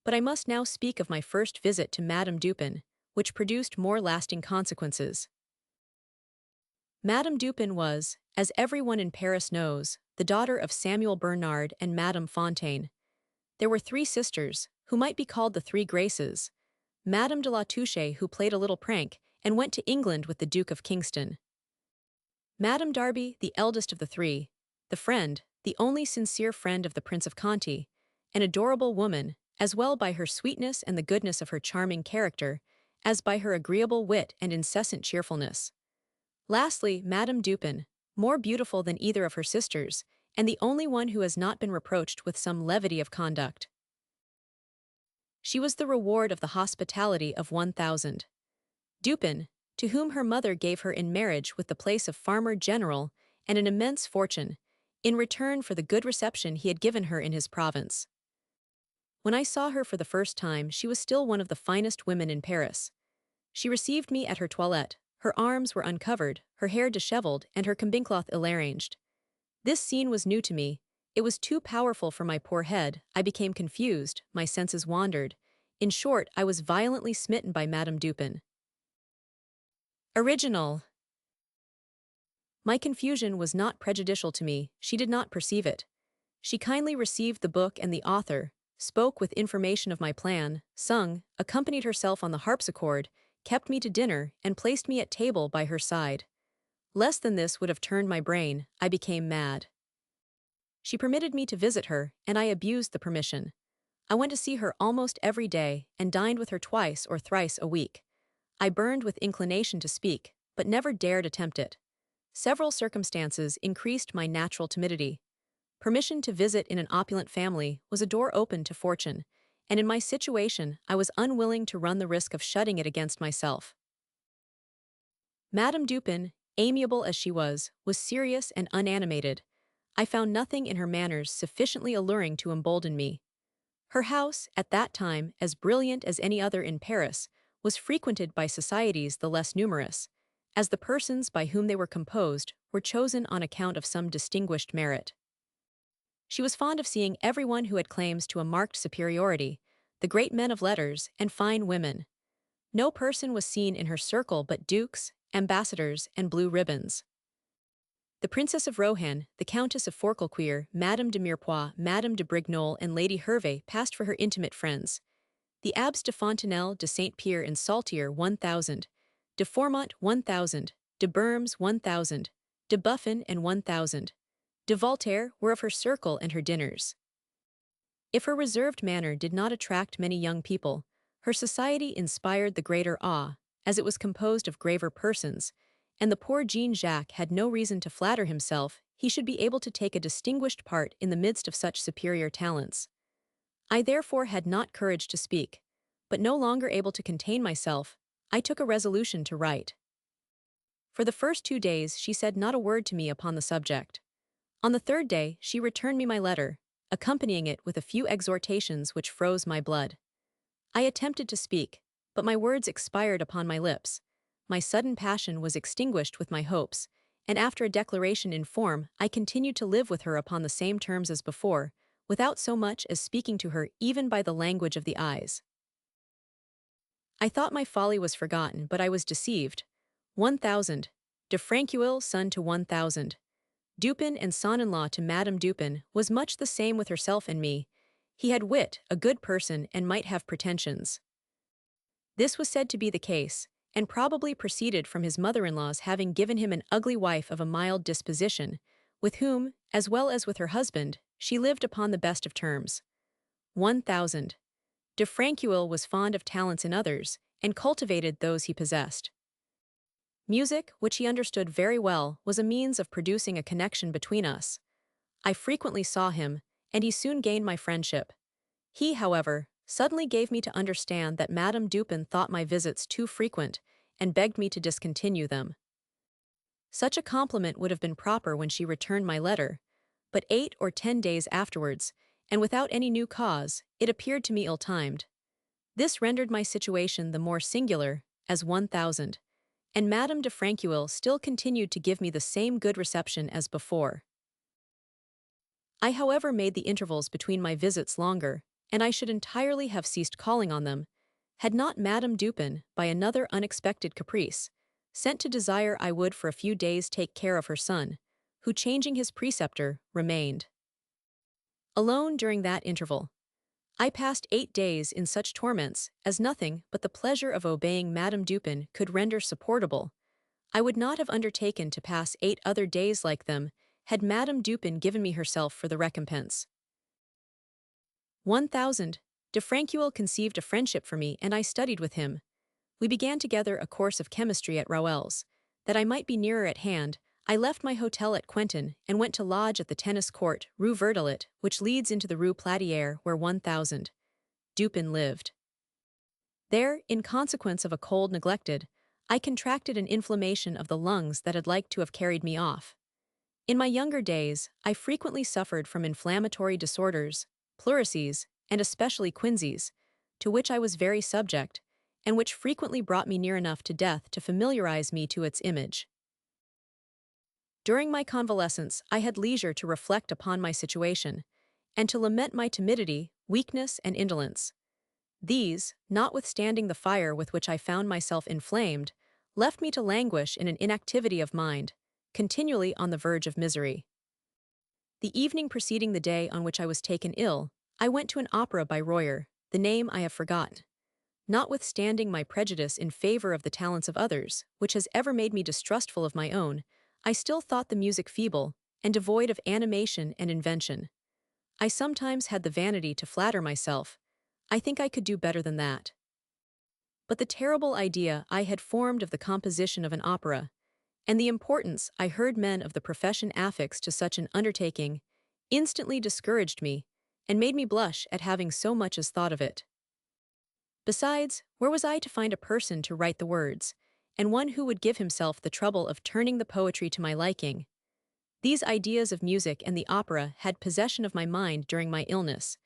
But I must now speak of my first visit to Madame Dupin, which produced more lasting consequences. Madame Dupin was, as everyone in Paris knows, the daughter of Samuel Bernard and Madame Fontaine. There were three sisters, who might be called the Three Graces. Madame de la Touche, who played a little prank and went to England with the Duke of Kingston. Madame Darby, the eldest of the three, the friend, the only sincere friend of the Prince of Conti, an adorable woman, as well by her sweetness and the goodness of her charming character, as by her agreeable wit and incessant cheerfulness. Lastly, Madame Dupin, more beautiful than either of her sisters, and the only one who has not been reproached with some levity of conduct. She was the reward of the hospitality of 1,000. Dupin, to whom her mother gave her in marriage with the place of farmer general and an immense fortune, in return for the good reception he had given her in his province. When I saw her for the first time, she was still one of the finest women in Paris. She received me at her toilette. Her arms were uncovered, her hair disheveled, and her cambincloth ill-arranged. This scene was new to me. It was too powerful for my poor head. I became confused, my senses wandered. In short, I was violently smitten by Madame Dupin. Original. My confusion was not prejudicial to me, she did not perceive it. She kindly received the book and the author, spoke with information of my plan, sung, accompanied herself on the harpsichord, kept me to dinner, and placed me at table by her side. Less than this would have turned my brain. I became mad. She permitted me to visit her, and I abused the permission. I went to see her almost every day, and dined with her twice or thrice a week. I burned with inclination to speak, but never dared attempt it. Several circumstances increased my natural timidity. Permission to visit in an opulent family was a door open to fortune, and in my situation I was unwilling to run the risk of shutting it against myself. Madame Dupin, amiable as she was serious and unanimated. I found nothing in her manners sufficiently alluring to embolden me. Her house, at that time as brilliant as any other in Paris, was frequented by societies the less numerous, as the persons by whom they were composed were chosen on account of some distinguished merit. She was fond of seeing everyone who had claims to a marked superiority, the great men of letters and fine women. No person was seen in her circle but dukes, ambassadors, and blue ribbons. The Princess of Rohan, the Countess of Forquelquier, Madame de Mirepoix, Madame de Brignol, and Lady Hervey passed for her intimate friends. The Abbes de Fontenelle, de Saint-Pierre and Saltier 1,000, de Formont 1,000, de Burmes 1,000, de Buffon and 1,000, de Voltaire were of her circle and her dinners. If her reserved manner did not attract many young people, her society inspired the greater awe, as it was composed of graver persons, and the poor Jean-Jacques had no reason to flatter himself he should be able to take a distinguished part in the midst of such superior talents. I therefore had not courage to speak, but no longer able to contain myself, I took a resolution to write. For the first 2 days she said not a word to me upon the subject. On the third day she returned me my letter, accompanying it with a few exhortations which froze my blood. I attempted to speak, but my words expired upon my lips. My sudden passion was extinguished with my hopes, and after a declaration in form I continued to live with her upon the same terms as before, without so much as speaking to her even by the language of the eyes. I thought my folly was forgotten, but I was deceived. 1,000. De Franqueuil, son to 1,000. Dupin and son-in-law to Madame Dupin was much the same with herself and me. He had wit, a good person, and might have pretensions. This was said to be the case, and probably proceeded from his mother-in-law's having given him an ugly wife of a mild disposition, with whom, as well as with her husband, she lived upon the best of terms. 1,000. De Franqueuil was fond of talents in others, and cultivated those he possessed. Music, which he understood very well, was a means of producing a connection between us. I frequently saw him, and he soon gained my friendship. He, however, suddenly gave me to understand that Madame Dupin thought my visits too frequent, and begged me to discontinue them. Such a compliment would have been proper when she returned my letter, but 8 or 10 days afterwards, and without any new cause, it appeared to me ill-timed. This rendered my situation the more singular, as 1,000, and Madame de Franqueuil still continued to give me the same good reception as before. I, however, made the intervals between my visits longer, and I should entirely have ceased calling on them, had not Madame Dupin, by another unexpected caprice, sent to desire I would for a few days take care of her son, who, changing his preceptor, remained alone during that interval. I passed 8 days in such torments as nothing but the pleasure of obeying Madame Dupin could render supportable. I would not have undertaken to pass 8 other days like them had Madame Dupin given me herself for the recompense. 1000. De Franqueuil conceived a friendship for me and I studied with him. We began together a course of chemistry at Rouel's. That I might be nearer at hand, I left my hotel at Quentin and went to lodge at the tennis court, Rue Verdelet, which leads into the Rue Platière where 1000. Dupin lived. There, in consequence of a cold neglected, I contracted an inflammation of the lungs that had like to have carried me off. In my younger days, I frequently suffered from inflammatory disorders, pleurisy, and especially quinsys, to which I was very subject, and which frequently brought me near enough to death to familiarize me to its image. During my convalescence, I had leisure to reflect upon my situation, and to lament my timidity, weakness, and indolence. These, notwithstanding the fire with which I found myself inflamed, left me to languish in an inactivity of mind, continually on the verge of misery. The evening preceding the day on which I was taken ill, I went to an opera by Royer, the name I have forgotten. Notwithstanding my prejudice in favor of the talents of others, which has ever made me distrustful of my own, I still thought the music feeble, and devoid of animation and invention. I sometimes had the vanity to flatter myself, I think I could do better than that. But the terrible idea I had formed of the composition of an opera, and the importance I heard men of the profession affix to such an undertaking, instantly discouraged me, and made me blush at having so much as thought of it. Besides, where was I to find a person to write the words, and one who would give himself the trouble of turning the poetry to my liking? These ideas of music and the opera had possession of my mind during my illness,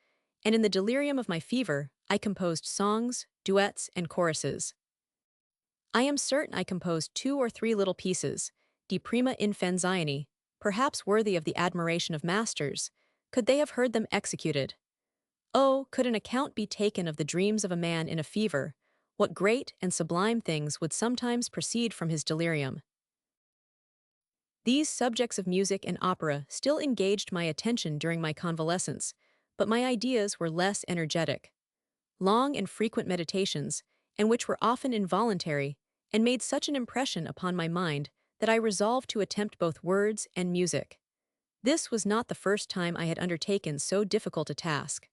and in the delirium of my fever, I composed songs, duets, and choruses. I am certain I composed 2 or 3 little pieces, de prima infanzione, perhaps worthy of the admiration of masters, could they have heard them executed. Oh, could an account be taken of the dreams of a man in a fever, what great and sublime things would sometimes proceed from his delirium. These subjects of music and opera still engaged my attention during my convalescence, but my ideas were less energetic. Long and frequent meditations, and which were often involuntary, and made such an impression upon my mind that I resolved to attempt both words and music. This was not the first time I had undertaken so difficult a task.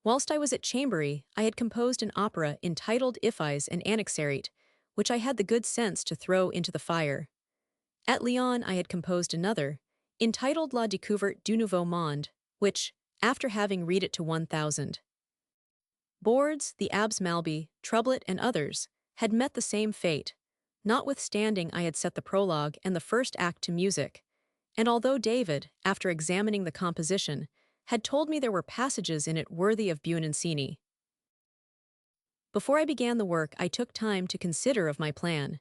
Whilst I was at Chambéry, I had composed an opera entitled Iphis and Anaxarete, which I had the good sense to throw into the fire. At Lyon I had composed another, entitled La Découverte du Nouveau Monde, which, after having read it to 1000. Boards, the Abbes Malby, Troublet, and others, had met the same fate, notwithstanding I had set the prologue and the first act to music, and although David, after examining the composition, had told me there were passages in it worthy of Buononcini. Before I began the work I took time to consider of my plan.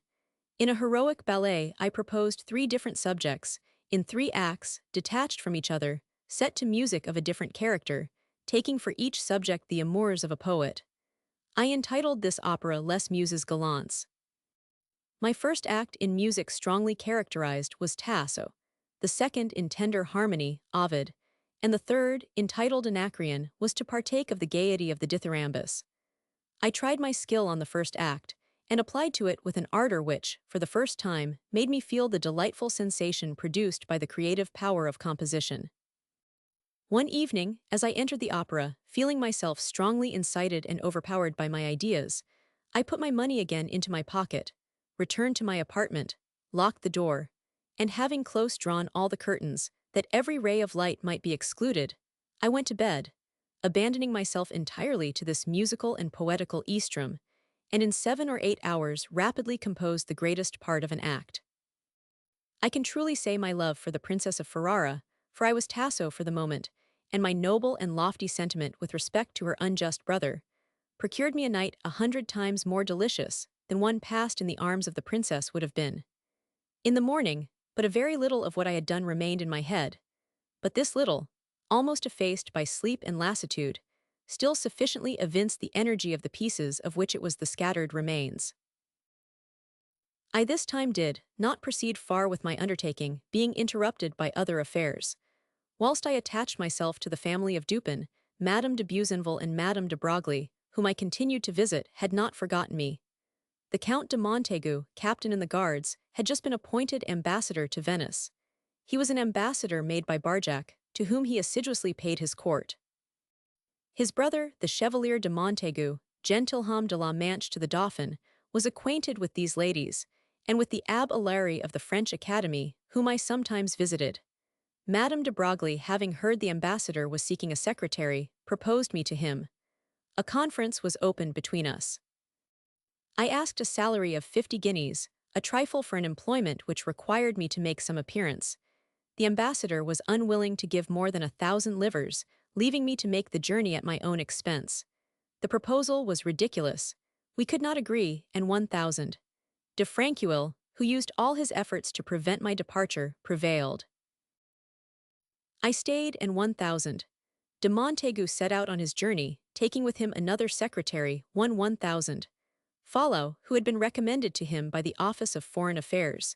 In a heroic ballet I proposed 3 different subjects, in 3 acts, detached from each other, set to music of a different character, taking for each subject the amours of a poet. I entitled this opera Les Muses Galantes. My first act in music strongly characterized was Tasso, the second in tender harmony, Ovid, and the third, entitled Anacreon, was to partake of the gaiety of the Dithyrambus. I tried my skill on the first act, and applied to it with an ardor which, for the first time, made me feel the delightful sensation produced by the creative power of composition. One evening, as I entered the opera, feeling myself strongly incited and overpowered by my ideas, I put my money again into my pocket, returned to my apartment, locked the door, and having close drawn all the curtains, that every ray of light might be excluded, I went to bed, abandoning myself entirely to this musical and poetical Eastrum, and in 7 or 8 hours rapidly composed the greatest part of an act. I can truly say my love for the Princess of Ferrara, for I was Tasso for the moment, and my noble and lofty sentiment with respect to her unjust brother, procured me a night 100 times more delicious than one passed in the arms of the princess would have been. In the morning, but a very little of what I had done remained in my head, but this little, almost effaced by sleep and lassitude, still sufficiently evinced the energy of the pieces of which it was the scattered remains. I this time did not proceed far with my undertaking, being interrupted by other affairs. Whilst I attached myself to the family of Dupin, Madame de Buzenval and Madame de Broglie, whom I continued to visit, had not forgotten me. The Count de Montaigu, captain in the guards, had just been appointed ambassador to Venice. He was an ambassador made by Barjac, to whom he assiduously paid his court. His brother, the Chevalier de Montaigu, gentilhomme de la Manche to the Dauphin, was acquainted with these ladies, and with the Abbé Larry of the French Academy, whom I sometimes visited. Madame de Broglie, having heard the ambassador was seeking a secretary, proposed me to him. A conference was opened between us. I asked a salary of 50 guineas, a trifle for an employment which required me to make some appearance. The ambassador was unwilling to give more than 1,000 livres, leaving me to make the journey at my own expense. The proposal was ridiculous. We could not agree, and 1,000. De Franqueuil, who used all his efforts to prevent my departure, prevailed. I stayed, and 1,000. De Montaigu set out on his journey, taking with him another secretary, 1,000. Follow, who had been recommended to him by the Office of Foreign Affairs.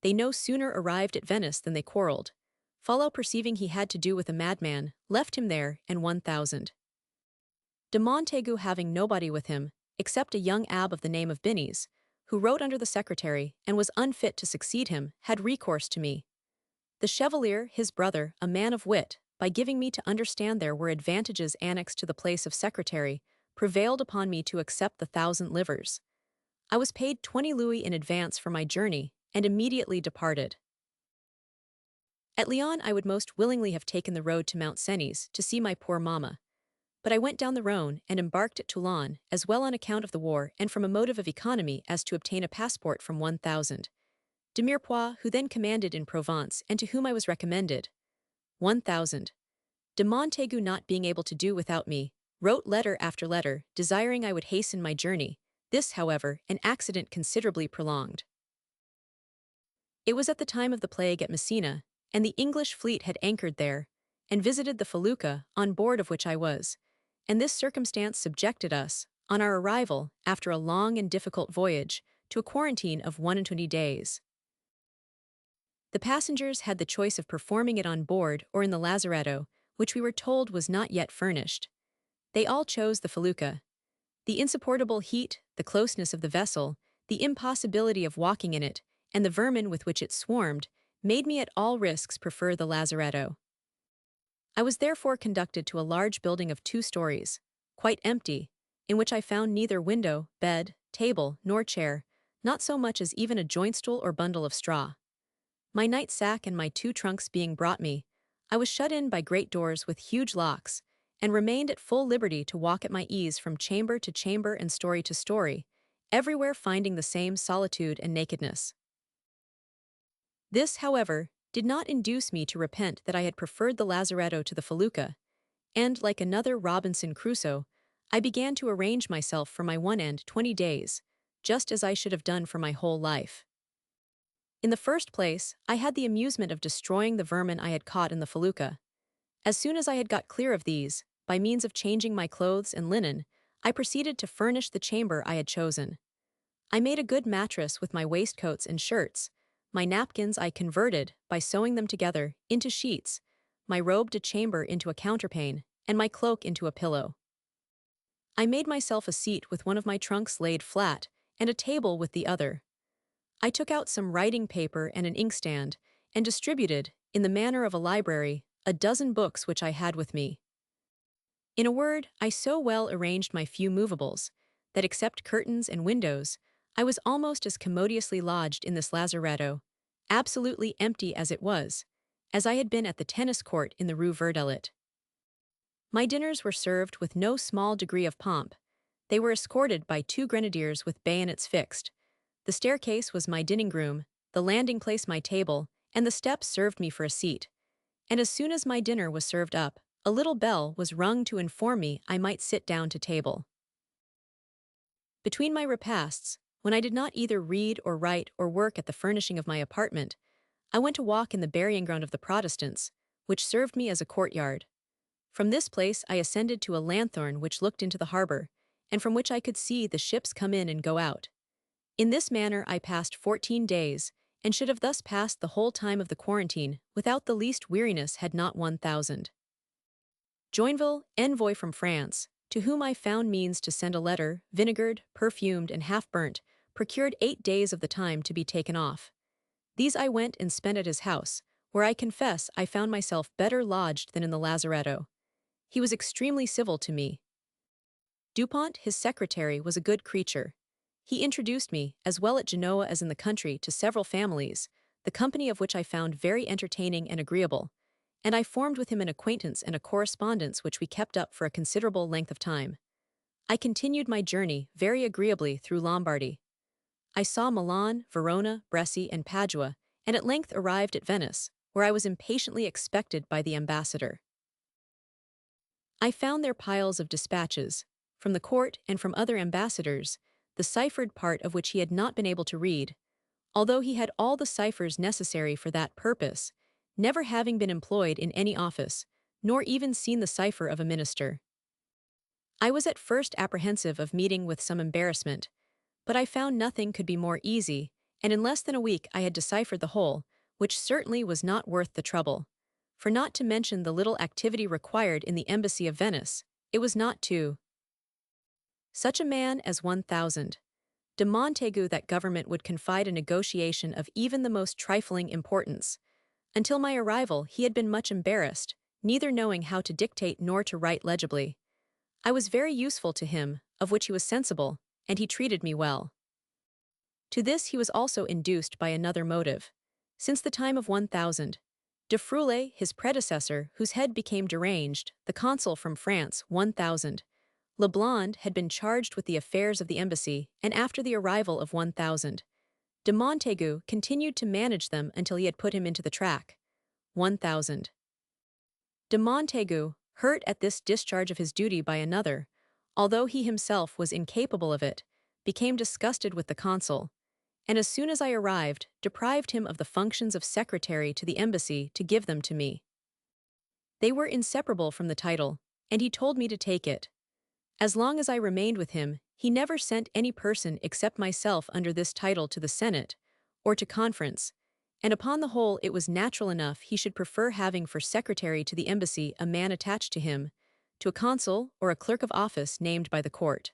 They no sooner arrived at Venice than they quarreled. Follow, perceiving he had to do with a madman, left him there, and 1,000. De Montaigu, having nobody with him, except a young abbe of the name of Binnies, who wrote under the secretary and was unfit to succeed him, had recourse to me. The Chevalier, his brother, a man of wit, by giving me to understand there were advantages annexed to the place of secretary, prevailed upon me to accept the 1,000 livres. I was paid 20 louis in advance for my journey, and immediately departed. At Lyon I would most willingly have taken the road to Mount Cenis to see my poor mamma. But I went down the Rhone and embarked at Toulon, as well on account of the war and from a motive of economy as to obtain a passport from 1,000. De Mirepoix, who then commanded in Provence and to whom I was recommended. 1,000. De Montaigu, not being able to do without me, wrote letter after letter, desiring I would hasten my journey. This, however, an accident considerably prolonged. It was at the time of the plague at Messina, and the English fleet had anchored there, and visited the felucca, on board of which I was, and this circumstance subjected us, on our arrival, after a long and difficult voyage, to a quarantine of 21 days. The passengers had the choice of performing it on board or in the lazaretto, which we were told was not yet furnished. They all chose the felucca. The insupportable heat, the closeness of the vessel, the impossibility of walking in it, and the vermin with which it swarmed, made me at all risks prefer the lazaretto. I was therefore conducted to a large building of 2 stories, quite empty, in which I found neither window, bed, table, nor chair, not so much as even a joint-stool or bundle of straw. My night-sack and my 2 trunks being brought me, I was shut in by great doors with huge locks, and remained at full liberty to walk at my ease from chamber to chamber and story to story, everywhere finding the same solitude and nakedness. This, however, did not induce me to repent that I had preferred the lazaretto to the felucca, and, like another Robinson Crusoe, I began to arrange myself for my one end 20 days, just as I should have done for my whole life. In the first place, I had the amusement of destroying the vermin I had caught in the felucca. As soon as I had got clear of these, by means of changing my clothes and linen, I proceeded to furnish the chamber I had chosen. I made a good mattress with my waistcoats and shirts. My napkins I converted, by sewing them together, into sheets, my robe de chamber into a counterpane, and my cloak into a pillow. I made myself a seat with one of my trunks laid flat, and a table with the other. I took out some writing paper and an inkstand, and distributed, in the manner of a library, a dozen books which I had with me. In a word, I so well arranged my few movables, that except curtains and windows, I was almost as commodiously lodged in this lazaretto, absolutely empty as it was, as I had been at the tennis court in the Rue Verdelet. My dinners were served with no small degree of pomp. They were escorted by 2 grenadiers with bayonets fixed. The staircase was my dining-room, the landing-place my table, and the steps served me for a seat. And as soon as my dinner was served up, a little bell was rung to inform me I might sit down to table. Between my repasts, when I did not either read or write or work at the furnishing of my apartment, I went to walk in the burying ground of the Protestants, which served me as a courtyard. From this place I ascended to a lanthorn which looked into the harbor, and from which I could see the ships come in and go out. In this manner I passed 14 days, and should have thus passed the whole time of the quarantine without the least weariness had not 1,000. Joinville, envoy from France, to whom I found means to send a letter, vinegared, perfumed, and half-burnt, procured 8 days of the time to be taken off. These I went and spent at his house, where I confess I found myself better lodged than in the lazaretto. He was extremely civil to me. Dupont, his secretary, was a good creature. He introduced me, as well at Genoa as in the country, to several families, the company of which I found very entertaining and agreeable, and I formed with him an acquaintance and a correspondence which we kept up for a considerable length of time. I continued my journey very agreeably through Lombardy. I saw Milan, Verona, Bresci, and Padua, and at length arrived at Venice, where I was impatiently expected by the ambassador. I found there piles of dispatches, from the court and from other ambassadors, the ciphered part of which he had not been able to read, although he had all the ciphers necessary for that purpose, never having been employed in any office, nor even seen the cipher of a minister. I was at first apprehensive of meeting with some embarrassment, but I found nothing could be more easy, and in less than a week I had deciphered the whole, which certainly was not worth the trouble. For not to mention the little activity required in the embassy of Venice, it was not to such a man as 1,000. De Montaigu that government would confide a negotiation of even the most trifling importance. Until my arrival he had been much embarrassed, neither knowing how to dictate nor to write legibly. I was very useful to him, of which he was sensible, and he treated me well. To this he was also induced by another motive. Since the time of 1,000, de Frulet, his predecessor, whose head became deranged, the consul from France, 1,000, Leblond had been charged with the affairs of the embassy, and after the arrival of 1,000, de Montaigu continued to manage them until he had put him into the track. 1,000. De Montaigu, hurt at this discharge of his duty by another, although he himself was incapable of it, became disgusted with the consul, and as soon as I arrived, deprived him of the functions of secretary to the embassy to give them to me. They were inseparable from the title, and he told me to take it. As long as I remained with him, he never sent any person except myself under this title to the Senate, or to conference, and upon the whole it was natural enough he should prefer having for secretary to the embassy a man attached to him, to a consul or a clerk of office named by the court.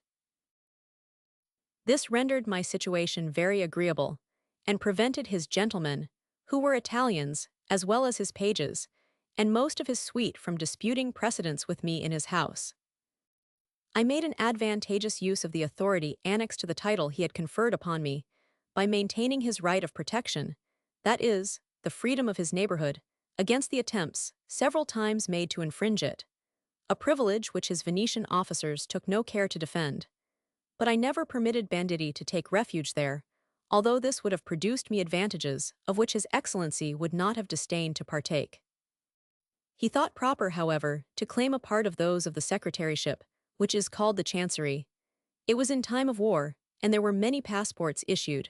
This rendered my situation very agreeable, and prevented his gentlemen, who were Italians, as well as his pages, and most of his suite from disputing precedence with me in his house. I made an advantageous use of the authority annexed to the title he had conferred upon me, by maintaining his right of protection, that is, the freedom of his neighborhood, against the attempts, several times made to infringe it, a privilege which his Venetian officers took no care to defend. But I never permitted banditti to take refuge there, although this would have produced me advantages of which His Excellency would not have disdained to partake. He thought proper, however, to claim a part of those of the secretaryship, which is called the chancery. It was in time of war, and there were many passports issued.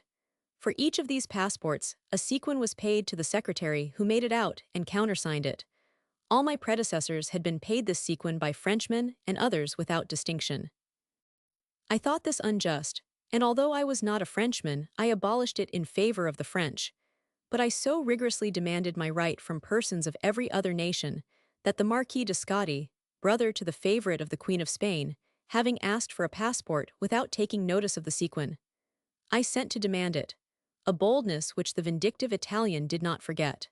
For each of these passports, a sequin was paid to the secretary who made it out and countersigned it. All my predecessors had been paid this sequin by Frenchmen and others without distinction. I thought this unjust, and although I was not a Frenchman, I abolished it in favor of the French. But I so rigorously demanded my right from persons of every other nation, that the Marquis de Scotti, brother to the favorite of the Queen of Spain, having asked for a passport without taking notice of the sequin, I sent to demand it, a boldness which the vindictive Italian did not forget.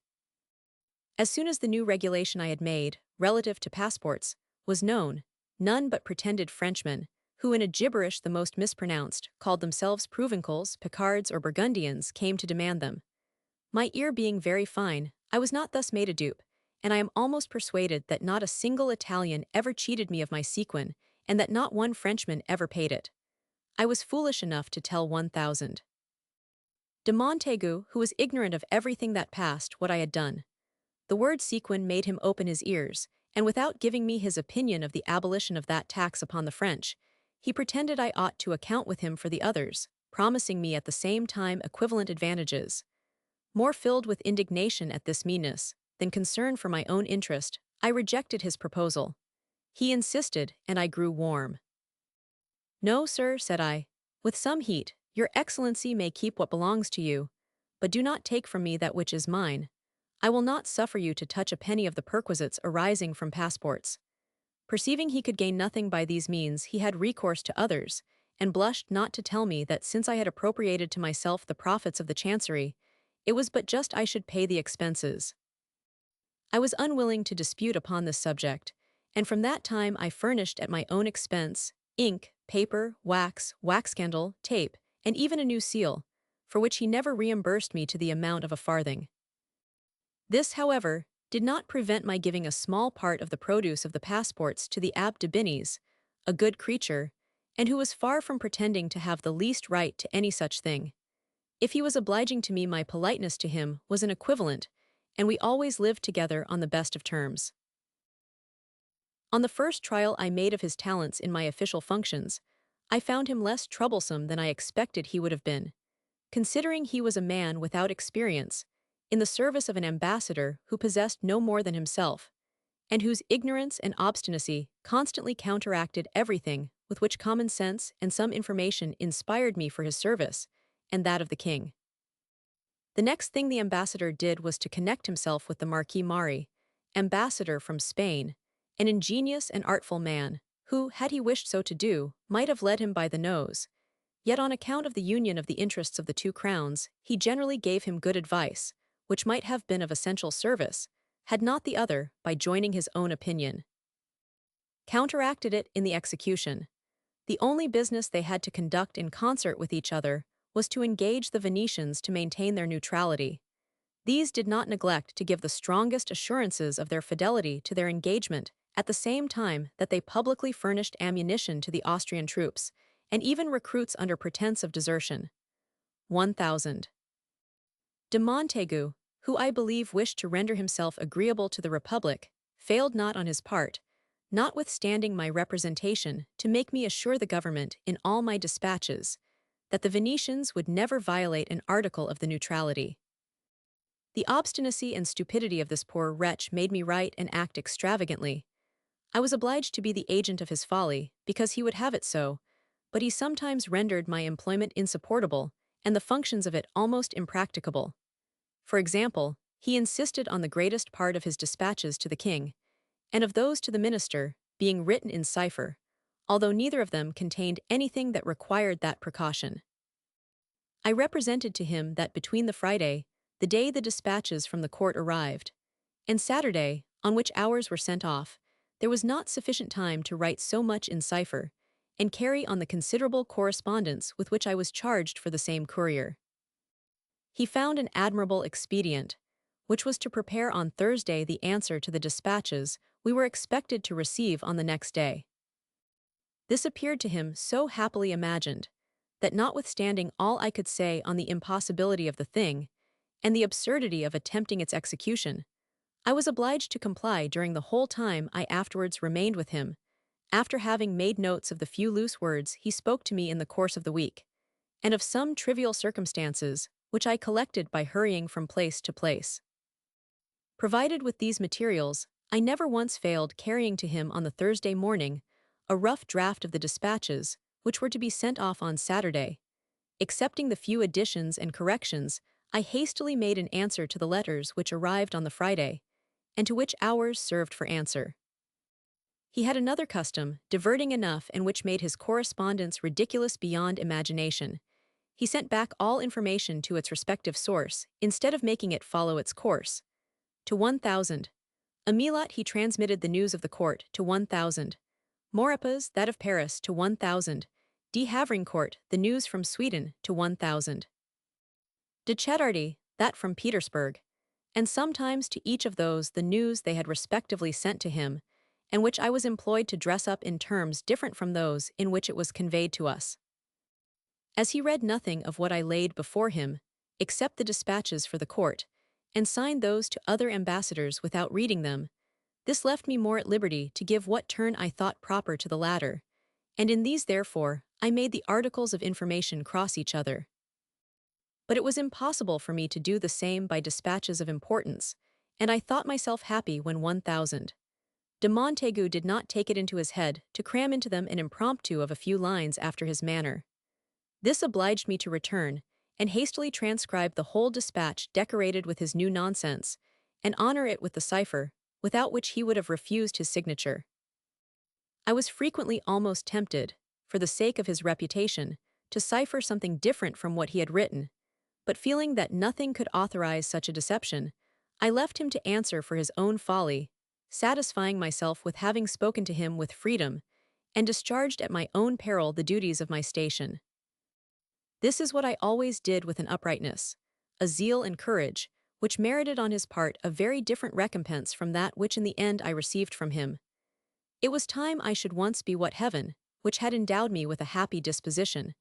As soon as the new regulation I had made, relative to passports, was known, none but pretended Frenchmen, who in a gibberish the most mispronounced, called themselves Provençals, Picards, or Burgundians, came to demand them. My ear being very fine, I was not thus made a dupe, and I am almost persuaded that not a single Italian ever cheated me of my sequin, and that not one Frenchman ever paid it. I was foolish enough to tell 1,000. De Montaigu, who was ignorant of everything that passed, what I had done. The word sequin made him open his ears, and without giving me his opinion of the abolition of that tax upon the French, he pretended I ought to account with him for the others, promising me at the same time equivalent advantages. More filled with indignation at this meanness than concern for my own interest, I rejected his proposal. He insisted, and I grew warm. "No, sir," said I, with some heat, "Your Excellency may keep what belongs to you, but do not take from me that which is mine. I will not suffer you to touch a penny of the perquisites arising from passports. Perceiving he could gain nothing by these means, he had recourse to others, and blushed not to tell me that since I had appropriated to myself the profits of the chancery, it was but just I should pay the expenses. I was unwilling to dispute upon this subject, and from that time I furnished at my own expense ink, paper, wax candle, tape, and even a new seal, for which he never reimbursed me to the amount of a farthing. This, however, did not prevent my giving a small part of the produce of the passports to the Abbé de Binis, a good creature, and who was far from pretending to have the least right to any such thing. If he was obliging to me, my politeness to him was an equivalent, and we always lived together on the best of terms. On the first trial I made of his talents in my official functions, I found him less troublesome than I expected he would have been, considering he was a man without experience, in the service of an ambassador who possessed no more than himself, and whose ignorance and obstinacy constantly counteracted everything with which common sense and some information inspired me for his service, and that of the king. The next thing the ambassador did was to connect himself with the Marquis Mari, ambassador from Spain, an ingenious and artful man, who, had he wished so to do, might have led him by the nose. Yet on account of the union of the interests of the two crowns, he generally gave him good advice, which might have been of essential service, had not the other, by joining his own opinion, counteracted it in the execution. The only business they had to conduct in concert with each other was to engage the Venetians to maintain their neutrality. These did not neglect to give the strongest assurances of their fidelity to their engagement, at the same time that they publicly furnished ammunition to the Austrian troops, and even recruits under pretense of desertion. 1000. De Montaigu, who I believe wished to render himself agreeable to the Republic, failed not on his part, notwithstanding my representation, to make me assure the government in all my dispatches that the Venetians would never violate an article of the neutrality. The obstinacy and stupidity of this poor wretch made me write and act extravagantly. I was obliged to be the agent of his folly, because he would have it so, but he sometimes rendered my employment insupportable, and the functions of it almost impracticable. For example, he insisted on the greatest part of his dispatches to the king, and of those to the minister, being written in cipher, although neither of them contained anything that required that precaution. I represented to him that between the Friday, the day the dispatches from the court arrived, and Saturday, on which ours were sent off, there was not sufficient time to write so much in cipher, and carry on the considerable correspondence with which I was charged for the same courier. He found an admirable expedient, which was to prepare on Thursday the answer to the dispatches we were expected to receive on the next day. This appeared to him so happily imagined, that notwithstanding all I could say on the impossibility of the thing, and the absurdity of attempting its execution, I was obliged to comply during the whole time I afterwards remained with him, after having made notes of the few loose words he spoke to me in the course of the week, and of some trivial circumstances which I collected by hurrying from place to place. Provided with these materials, I never once failed carrying to him on the Thursday morning a rough draft of the dispatches, which were to be sent off on Saturday. Excepting the few additions and corrections, I hastily made an answer to the letters which arrived on the Friday, and to which ours served for answer. He had another custom, diverting enough and which made his correspondence ridiculous beyond imagination. He sent back all information to its respective source, instead of making it follow its course. To 1000. Amilat he transmitted the news of the court to 1000. Maurepas that of Paris to 1000. De Havrincourt the news from Sweden to 1000. De Cheddardy that from Petersburg, and sometimes to each of those the news they had respectively sent to him, and which I was employed to dress up in terms different from those in which it was conveyed to us. As he read nothing of what I laid before him, except the dispatches for the court, and signed those to other ambassadors without reading them, this left me more at liberty to give what turn I thought proper to the latter, and in these therefore I made the articles of information cross each other. But it was impossible for me to do the same by dispatches of importance, and I thought myself happy when 1000. De Montaigu did not take it into his head to cram into them an impromptu of a few lines after his manner. This obliged me to return, and hastily transcribe the whole dispatch decorated with his new nonsense, and honor it with the cipher, without which he would have refused his signature. I was frequently almost tempted, for the sake of his reputation, to cipher something different from what he had written, but feeling that nothing could authorize such a deception, I left him to answer for his own folly, satisfying myself with having spoken to him with freedom, and discharged at my own peril the duties of my station. This is what I always did with an uprightness, a zeal and courage, which merited on his part a very different recompense from that which in the end I received from him. It was time I should once be what heaven, which had endowed me with a happy disposition,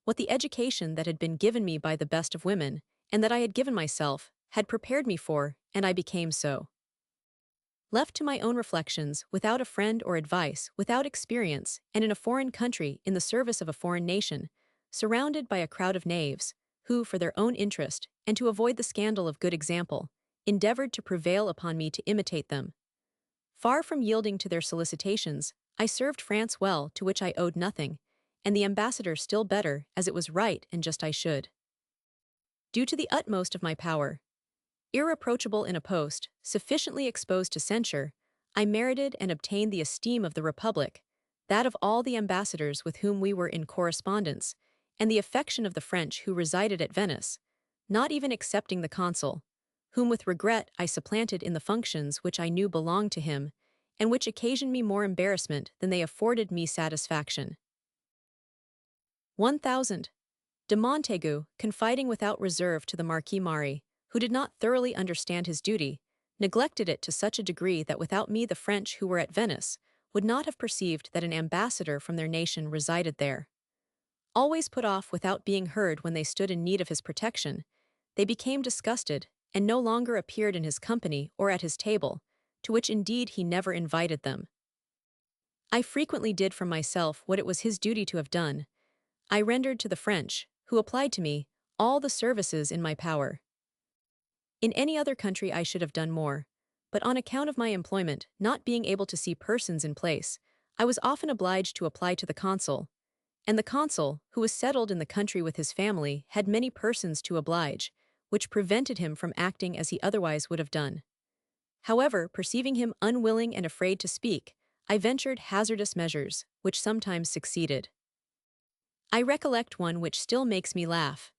what the education that had been given me by the best of women, and that I had given myself, had prepared me for, and I became so. Left to my own reflections, without a friend or advice, without experience, and in a foreign country, in the service of a foreign nation, surrounded by a crowd of knaves, who, for their own interest, and to avoid the scandal of good example, endeavored to prevail upon me to imitate them. Far from yielding to their solicitations, I served France well, to which I owed nothing, and the ambassador still better, as it was right and just I should. Due to the utmost of my power, irreproachable in a post, sufficiently exposed to censure, I merited and obtained the esteem of the Republic, that of all the ambassadors with whom we were in correspondence, and the affection of the French who resided at Venice, not even excepting the consul, whom with regret I supplanted in the functions which I knew belonged to him, and which occasioned me more embarrassment than they afforded me satisfaction. 1000. De Montaigu, confiding without reserve to the Marquis Mary, who did not thoroughly understand his duty, neglected it to such a degree that without me the French who were at Venice would not have perceived that an ambassador from their nation resided there. Always put off without being heard when they stood in need of his protection, they became disgusted, and no longer appeared in his company or at his table, to which indeed he never invited them. I frequently did for myself what it was his duty to have done. I rendered to the French, who applied to me, all the services in my power. In any other country I should have done more, but on account of my employment not being able to see persons in place, I was often obliged to apply to the consul, and the consul, who was settled in the country with his family, had many persons to oblige, which prevented him from acting as he otherwise would have done. However, perceiving him unwilling and afraid to speak, I ventured hazardous measures, which sometimes succeeded. I recollect one which still makes me laugh.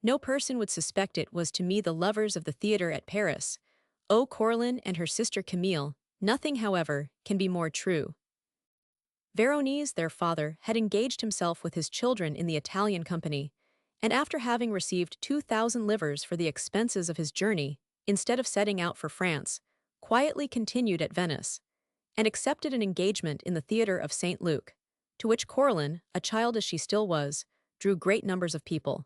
No person would suspect it was to me the lovers of the theatre at Paris, Coraline and her sister Camille. Nothing, however, can be more true. Veronese, their father, had engaged himself with his children in the Italian company, and after having received 2,000 livres for the expenses of his journey, instead of setting out for France, quietly continued at Venice, and accepted an engagement in the theatre of St. Luc, to which Coraline, a child as she still was, drew great numbers of people.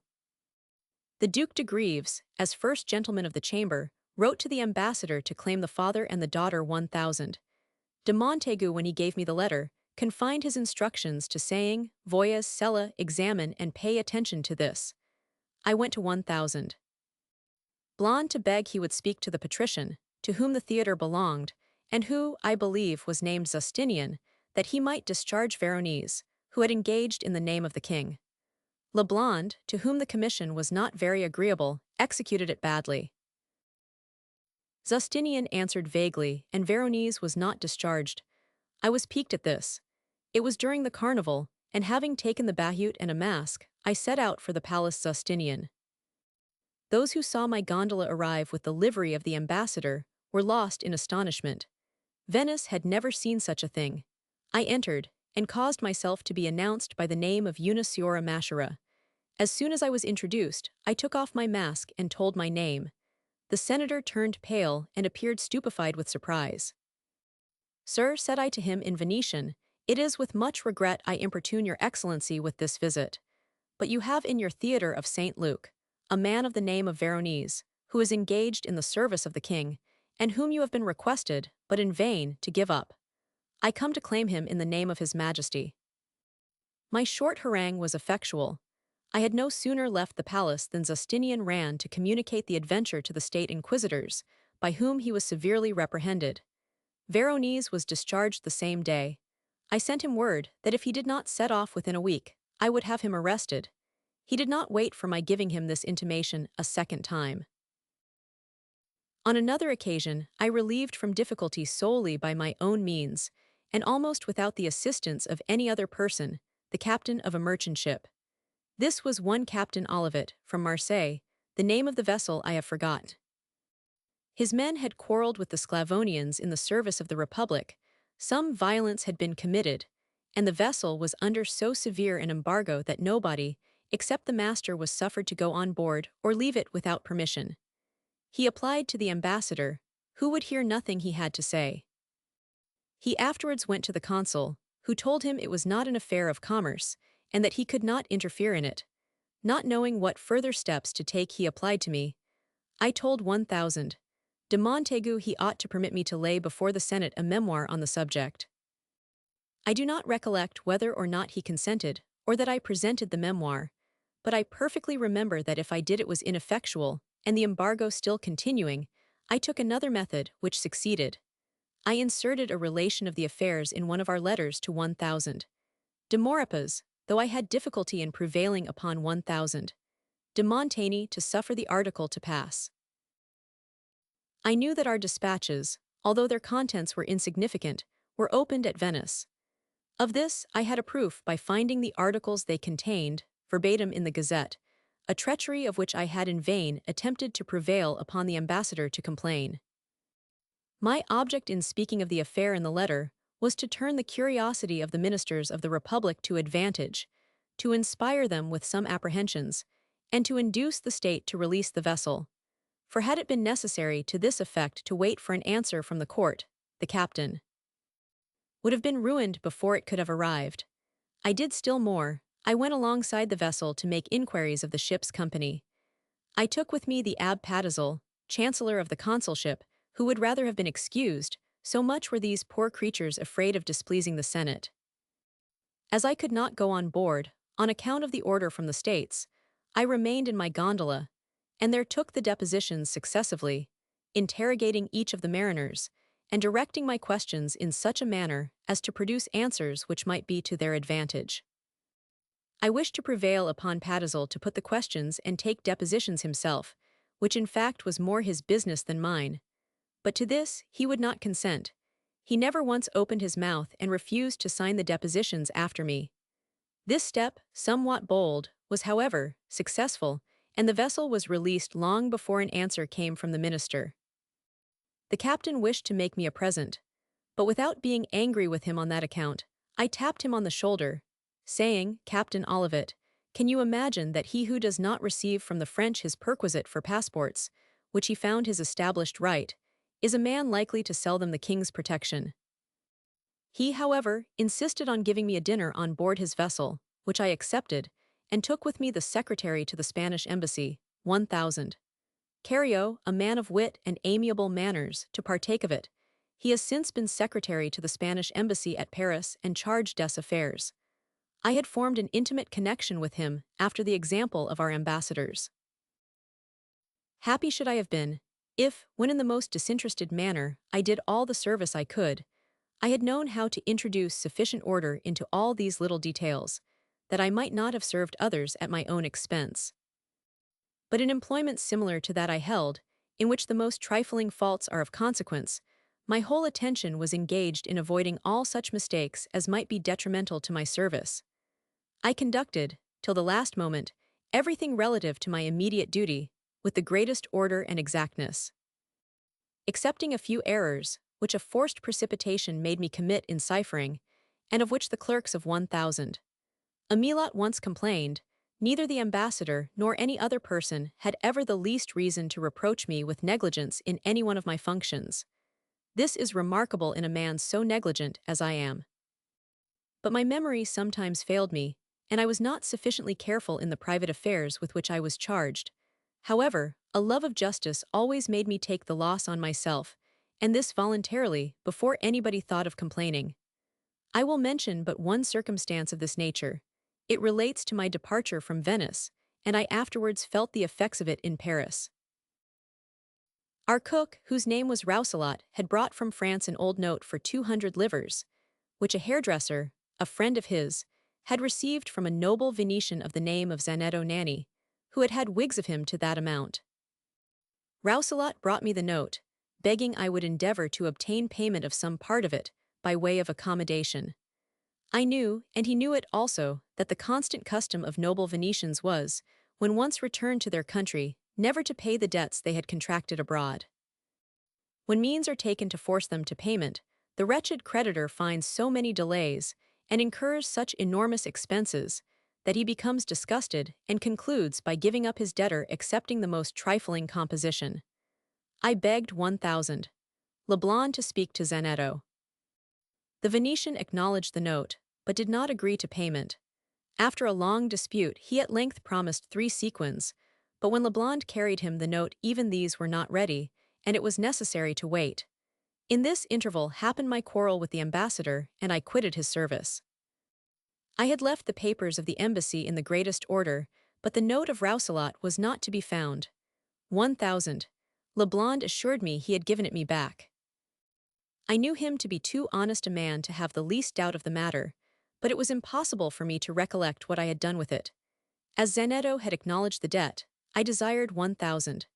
The Duc de Greaves, as first gentleman of the chamber, wrote to the ambassador to claim the father and the daughter 1,000. De Montaigu, when he gave me the letter, confined his instructions to saying, Voyez cela, examine and pay attention to this. I went to 1,000. Blonde to beg he would speak to the patrician, to whom the theatre belonged, and who, I believe, was named Justinian, that he might discharge Veronese, who had engaged in the name of the king. Blonde, to whom the commission was not very agreeable, executed it badly. Justinian answered vaguely, and Veronese was not discharged. I was piqued at this. It was during the carnival, and having taken the bahut and a mask, I set out for the Palace Justinian. Those who saw my gondola arrive with the livery of the ambassador were lost in astonishment. Venice had never seen such a thing. I entered, and caused myself to be announced by the name of Unisiora Mashera. As soon as I was introduced, I took off my mask and told my name. The senator turned pale and appeared stupefied with surprise. Sir, said I to him in Venetian, it is with much regret I importune your excellency with this visit. But you have in your theatre of St. Luc a man of the name of Veronese, who is engaged in the service of the king, and whom you have been requested, but in vain, to give up. I come to claim him in the name of his majesty. My short harangue was effectual. I had no sooner left the palace than Justinian ran to communicate the adventure to the state inquisitors, by whom he was severely reprehended. Veronese was discharged the same day. I sent him word that if he did not set off within a week, I would have him arrested. He did not wait for my giving him this intimation a second time. On another occasion, I relieved from difficulty solely by my own means, and almost without the assistance of any other person, the captain of a merchant ship. This was one Captain Olivet, from Marseille, the name of the vessel I have forgot. His men had quarreled with the Sclavonians in the service of the Republic, some violence had been committed, and the vessel was under so severe an embargo that nobody, except the master, was suffered to go on board or leave it without permission. He applied to the ambassador, who would hear nothing he had to say. He afterwards went to the consul, who told him it was not an affair of commerce, and that he could not interfere in it. Not knowing what further steps to take, he applied to me. I told 1,000. De Montaigu he ought to permit me to lay before the Senate a memoir on the subject. I do not recollect whether or not he consented, or that I presented the memoir, but I perfectly remember that if I did it was ineffectual, and the embargo still continuing, I took another method which succeeded. I inserted a relation of the affairs in one of our letters to 1,000. De Maurepas, though I had difficulty in prevailing upon 1,000. De Montaigne to suffer the article to pass. I knew that our dispatches, although their contents were insignificant, were opened at Venice. Of this I had a proof by finding the articles they contained, verbatim in the Gazette, a treachery of which I had in vain attempted to prevail upon the ambassador to complain. My object in speaking of the affair in the letter was to turn the curiosity of the ministers of the Republic to advantage, to inspire them with some apprehensions, and to induce the state to release the vessel. For had it been necessary to this effect to wait for an answer from the court, the captain would have been ruined before it could have arrived. I did still more. I went alongside the vessel to make inquiries of the ship's company. I took with me the Abbé Patazel, chancellor of the consulship, who would rather have been excused, so much were these poor creatures afraid of displeasing the Senate. As I could not go on board, on account of the order from the States, I remained in my gondola, and there took the depositions successively, interrogating each of the mariners, and directing my questions in such a manner as to produce answers which might be to their advantage. I wished to prevail upon Patazel to put the questions and take depositions himself, which in fact was more his business than mine. But to this he would not consent. He never once opened his mouth and refused to sign the depositions after me. This step, somewhat bold, was however successful, and the vessel was released long before an answer came from the minister. The captain wished to make me a present, but without being angry with him on that account, I tapped him on the shoulder, saying, "Captain Olivet, can you imagine that he who does not receive from the French his perquisite for passports, which he found his established right, is a man likely to sell them the king's protection?" He, however, insisted on giving me a dinner on board his vessel, which I accepted, and took with me the secretary to the Spanish embassy, 1,000. Carriot, a man of wit and amiable manners, to partake of it. He has since been secretary to the Spanish embassy at Paris and charge des affairs. I had formed an intimate connection with him after the example of our ambassadors. Happy should I have been, if, when in the most disinterested manner I did all the service I could, I had known how to introduce sufficient order into all these little details, that I might not have served others at my own expense. But in employments similar to that I held, in which the most trifling faults are of consequence, my whole attention was engaged in avoiding all such mistakes as might be detrimental to my service. I conducted, till the last moment, everything relative to my immediate duty, with the greatest order and exactness. Excepting a few errors, which a forced precipitation made me commit in ciphering, and of which the clerks of 1,000. Amilot once complained, neither the ambassador nor any other person had ever the least reason to reproach me with negligence in any one of my functions. This is remarkable in a man so negligent as I am. But my memory sometimes failed me, and I was not sufficiently careful in the private affairs with which I was charged. However, a love of justice always made me take the loss on myself, and this voluntarily, before anybody thought of complaining. I will mention but one circumstance of this nature. It relates to my departure from Venice, and I afterwards felt the effects of it in Paris. Our cook, whose name was Rousselot, had brought from France an old note for 200 livres, which a hairdresser, a friend of his, had received from a noble Venetian of the name of Zanetto Nanni, who had had wigs of him to that amount. Rousselot brought me the note, begging I would endeavor to obtain payment of some part of it, by way of accommodation. I knew, and he knew it also, that the constant custom of noble Venetians was, when once returned to their country, never to pay the debts they had contracted abroad. When means are taken to force them to payment, the wretched creditor finds so many delays, and incurs such enormous expenses, that he becomes disgusted and concludes by giving up his debtor accepting the most trifling composition. I begged 1,000. Leblond to speak to Zanetto. The Venetian acknowledged the note, but did not agree to payment. After a long dispute, he at length promised 3 sequins, but when Leblond carried him the note, even these were not ready, and it was necessary to wait. In this interval happened my quarrel with the ambassador, and I quitted his service. I had left the papers of the embassy in the greatest order, but the note of Rousselot was not to be found. 1,000. Leblond assured me he had given it me back. I knew him to be too honest a man to have the least doubt of the matter, but it was impossible for me to recollect what I had done with it. As Zanetto had acknowledged the debt, I desired 1,000.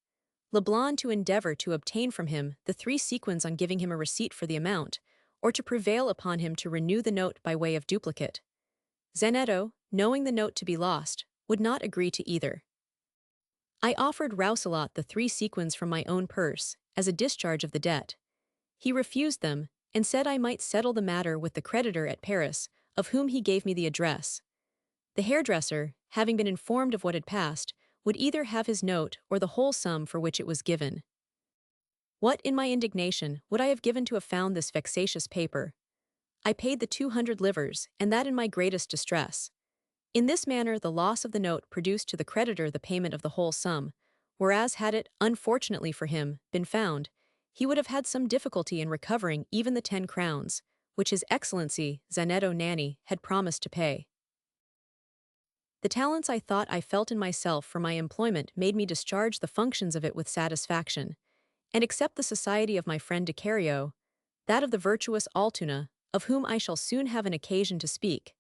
Leblond to endeavor to obtain from him the 3 sequins on giving him a receipt for the amount, or to prevail upon him to renew the note by way of duplicate. Zanetto, knowing the note to be lost, would not agree to either. I offered Rousselot the 3 sequins from my own purse, as a discharge of the debt. He refused them, and said I might settle the matter with the creditor at Paris, of whom he gave me the address. The hairdresser, having been informed of what had passed, would either have his note or the whole sum for which it was given. What, in my indignation, would I have given to have found this vexatious paper? I paid the 200 livres, and that in my greatest distress. In this manner the loss of the note produced to the creditor the payment of the whole sum, whereas had it, unfortunately for him, been found, he would have had some difficulty in recovering even the 10 crowns, which His Excellency, Zanetto Nanni, had promised to pay. The talents I thought I felt in myself for my employment made me discharge the functions of it with satisfaction, and accept the society of my friend Decario, that of the virtuous Altuna, of whom I shall soon have an occasion to speak,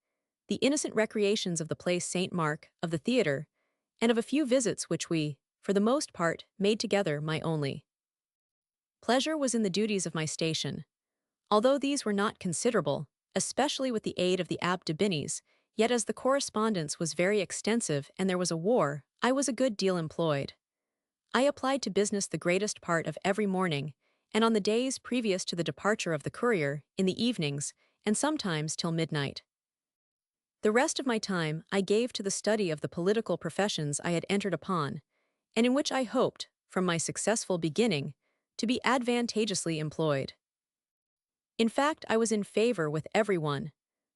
the innocent recreations of the place St. Mark, of the theatre, and of a few visits which we, for the most part, made together my only. Pleasure was in the duties of my station. Although these were not considerable, especially with the aid of the Abbé de Binis, yet as the correspondence was very extensive and there was a war, I was a good deal employed. I applied to business the greatest part of every morning, and on the days previous to the departure of the courier, in the evenings, and sometimes till midnight. The rest of my time I gave to the study of the political professions I had entered upon, and in which I hoped, from my successful beginning, to be advantageously employed. In fact, I was in favor with everyone.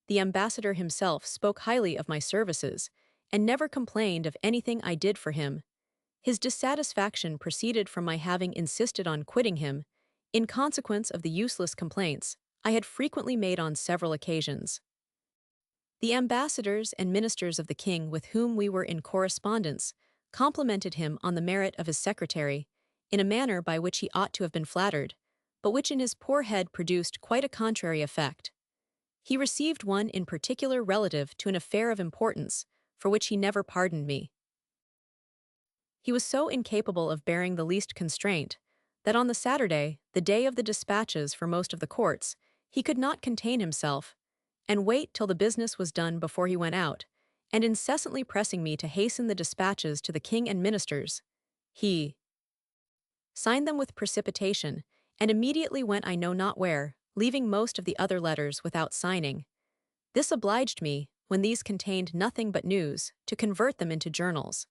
The ambassador himself spoke highly of my services, and never complained of anything I did for him. His dissatisfaction proceeded from my having insisted on quitting him, in consequence of the useless complaints I had frequently made on several occasions. The ambassadors and ministers of the king with whom we were in correspondence complimented him on the merit of his secretary, in a manner by which he ought to have been flattered, but which in his poor head produced quite a contrary effect. He received one in particular relative to an affair of importance, for which he never pardoned me. He was so incapable of bearing the least constraint, that on the Saturday, the day of the dispatches for most of the courts, he could not contain himself, and wait till the business was done before he went out, and incessantly pressing me to hasten the dispatches to the king and ministers. He signed them with precipitation, and immediately went I know not where, leaving most of the other letters without signing. This obliged me, when these contained nothing but news, to convert them into journals.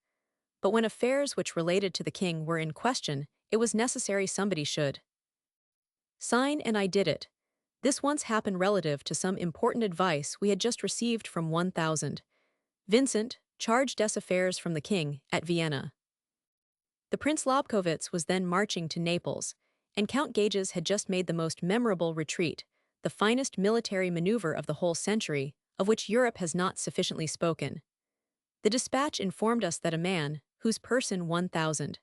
But when affairs which related to the king were in question, it was necessary somebody should sign, and I did it. This once happened relative to some important advice we had just received from 1,000. Vincent, charge des affairs from the king, at Vienna. The Prince Lobkowitz was then marching to Naples, and Count Gages had just made the most memorable retreat, the finest military maneuver of the whole century, of which Europe has not sufficiently spoken. The dispatch informed us that a man, whose person 1,000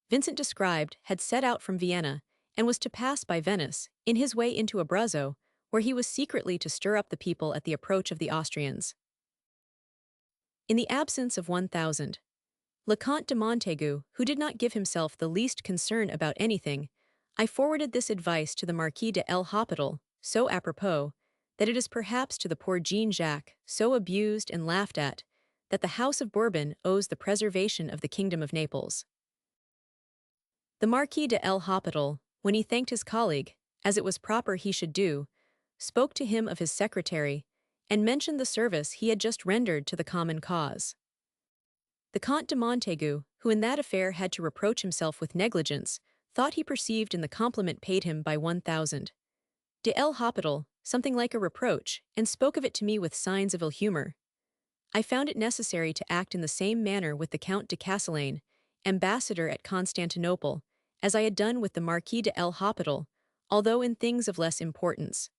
Vincent described, had set out from Vienna, and was to pass by Venice, in his way into Abruzzo, where he was secretly to stir up the people at the approach of the Austrians. In the absence of 1,000, Le Comte de Montaigu, who did not give himself the least concern about anything, I forwarded this advice to the Marquis de El Hospital, so apropos, that it is perhaps to the poor Jean-Jacques, so abused and laughed at, that the House of Bourbon owes the preservation of the Kingdom of Naples. The Marquis de l'Hôpital, when he thanked his colleague, as it was proper he should do, spoke to him of his secretary, and mentioned the service he had just rendered to the common cause. The Comte de Montaigu, who in that affair had to reproach himself with negligence, thought he perceived in the compliment paid him by 1,000 de l'Hôpital something like a reproach, and spoke of it to me with signs of ill humor. I found it necessary to act in the same manner with the Count de Castellane, ambassador at Constantinople, as I had done with the Marquis de l'Hôpital, although in things of less importance.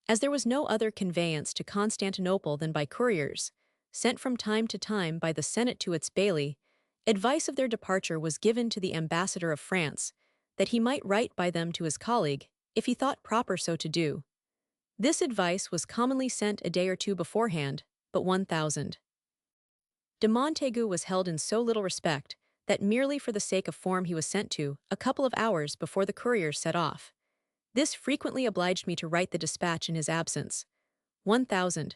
As there was no other conveyance to Constantinople than by couriers, sent from time to time by the Senate to its bailey, advice of their departure was given to the ambassador of France, that he might write by them to his colleague, if he thought proper so to do. This advice was commonly sent a day or two beforehand, but 1,000 de Montaigu was held in so little respect that merely for the sake of form he was sent to, a couple of hours before the couriers set off. This frequently obliged me to write the dispatch in his absence. 1,000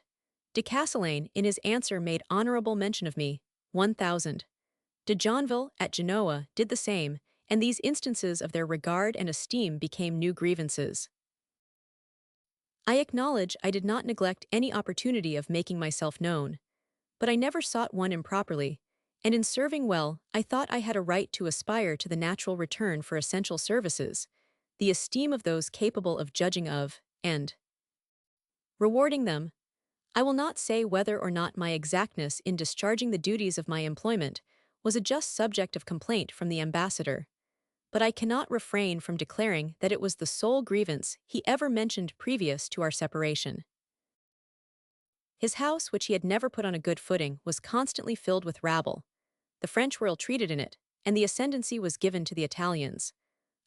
de Castellane in his answer made honorable mention of me. 1,000 de Jonville at Genoa did the same, and these instances of their regard and esteem became new grievances. I acknowledge I did not neglect any opportunity of making myself known, but I never sought one improperly, and in serving well I thought I had a right to aspire to the natural return for essential services, the esteem of those capable of judging of, and rewarding them. I will not say whether or not my exactness in discharging the duties of my employment was a just subject of complaint from the ambassador, but I cannot refrain from declaring that it was the sole grievance he ever mentioned previous to our separation. His house, which he had never put on a good footing, was constantly filled with rabble. The French were ill-treated in it, and the ascendancy was given to the Italians.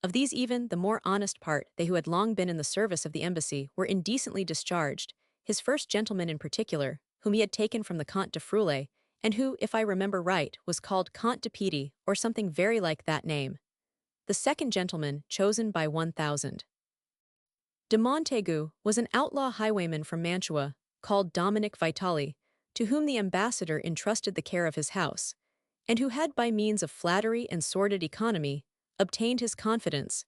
Of these even, the more honest part, they who had long been in the service of the embassy, were indecently discharged, his first gentleman in particular, whom he had taken from the Comte de Friuli, and who, if I remember right, was called Comte de Pitti, or something very like that name. The second gentleman, chosen by 1,000 de Montaigu, was an outlaw highwayman from Mantua, called Dominic Vitali, to whom the ambassador entrusted the care of his house, and who had by means of flattery and sordid economy obtained his confidence,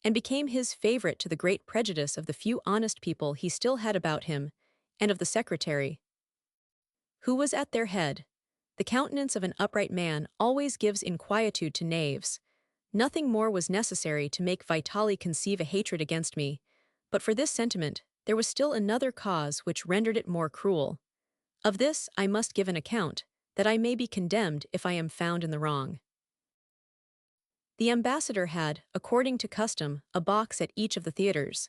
and became his favorite to the great prejudice of the few honest people he still had about him, and of the secretary, who was at their head. The countenance of an upright man always gives inquietude to knaves. Nothing more was necessary to make Vitali conceive a hatred against me, but for this sentiment there was still another cause which rendered it more cruel. Of this I must give an account, that I may be condemned if I am found in the wrong. The ambassador had, according to custom, a box at each of the theaters.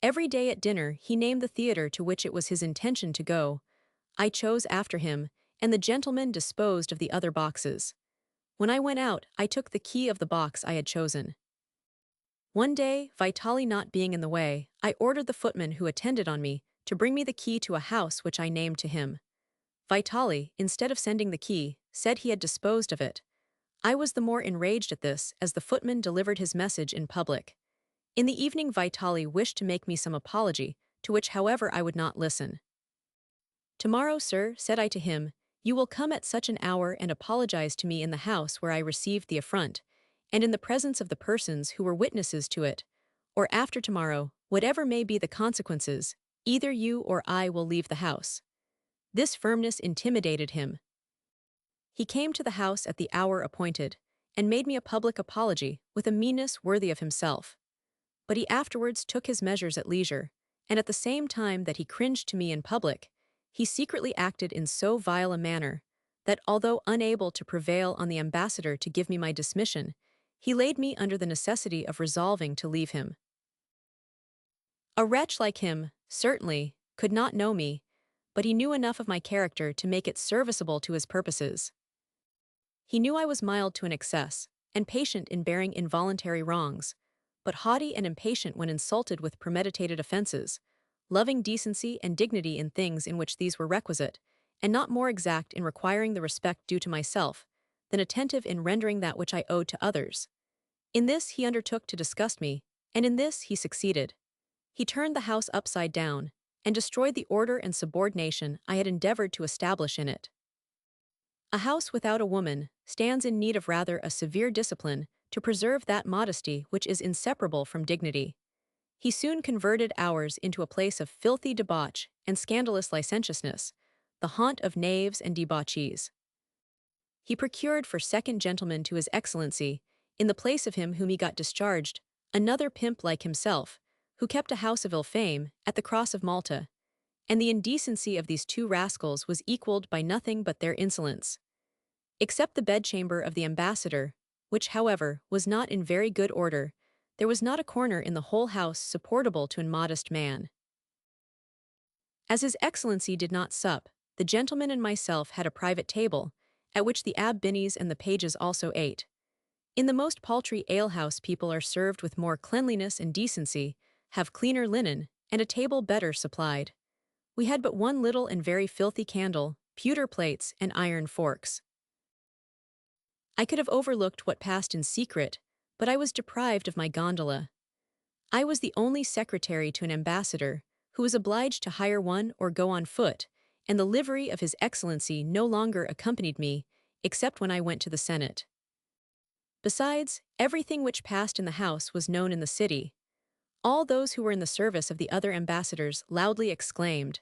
Every day at dinner he named the theater to which it was his intention to go. I chose after him, and the gentleman disposed of the other boxes. When I went out, I took the key of the box I had chosen. One day, Vitali not being in the way, I ordered the footman who attended on me to bring me the key to a house which I named to him. Vitali, instead of sending the key, said he had disposed of it. I was the more enraged at this as the footman delivered his message in public. In the evening Vitali wished to make me some apology, to which however I would not listen. "Tomorrow, sir," said I to him, "you will come at such an hour and apologize to me in the house where I received the affront, and in the presence of the persons who were witnesses to it, or after tomorrow, whatever may be the consequences, either you or I will leave the house." This firmness intimidated him. He came to the house at the hour appointed, and made me a public apology with a meanness worthy of himself. But he afterwards took his measures at leisure, and at the same time that he cringed to me in public, he secretly acted in so vile a manner, that although unable to prevail on the ambassador to give me my dismission, he laid me under the necessity of resolving to leave him. A wretch like him, certainly, could not know me, but he knew enough of my character to make it serviceable to his purposes. He knew I was mild to an excess, and patient in bearing involuntary wrongs, but haughty and impatient when insulted with premeditated offenses, loving decency and dignity in things in which these were requisite, and not more exact in requiring the respect due to myself, than attentive in rendering that which I owed to others. In this he undertook to disgust me, and in this he succeeded. He turned the house upside down and destroyed the order and subordination I had endeavored to establish in it. A house without a woman stands in need of rather a severe discipline to preserve that modesty which is inseparable from dignity. He soon converted ours into a place of filthy debauch and scandalous licentiousness, the haunt of knaves and debauchees. He procured for second gentleman to his excellency, in the place of him whom he got discharged, another pimp like himself, who kept a house of ill fame at the Cross of Malta, and the indecency of these two rascals was equalled by nothing but their insolence. Except the bedchamber of the ambassador, which, however, was not in very good order, there was not a corner in the whole house supportable to an immodest man. As His Excellency did not sup, the gentleman and myself had a private table, at which the abbe and the pages also ate. In the most paltry alehouse people are served with more cleanliness and decency, have cleaner linen, and a table better supplied. We had but one little and very filthy candle, pewter plates, and iron forks. I could have overlooked what passed in secret, but I was deprived of my gondola. I was the only secretary to an ambassador, who was obliged to hire one or go on foot, and the livery of His Excellency no longer accompanied me, except when I went to the Senate. Besides, everything which passed in the house was known in the city. All those who were in the service of the other ambassadors loudly exclaimed.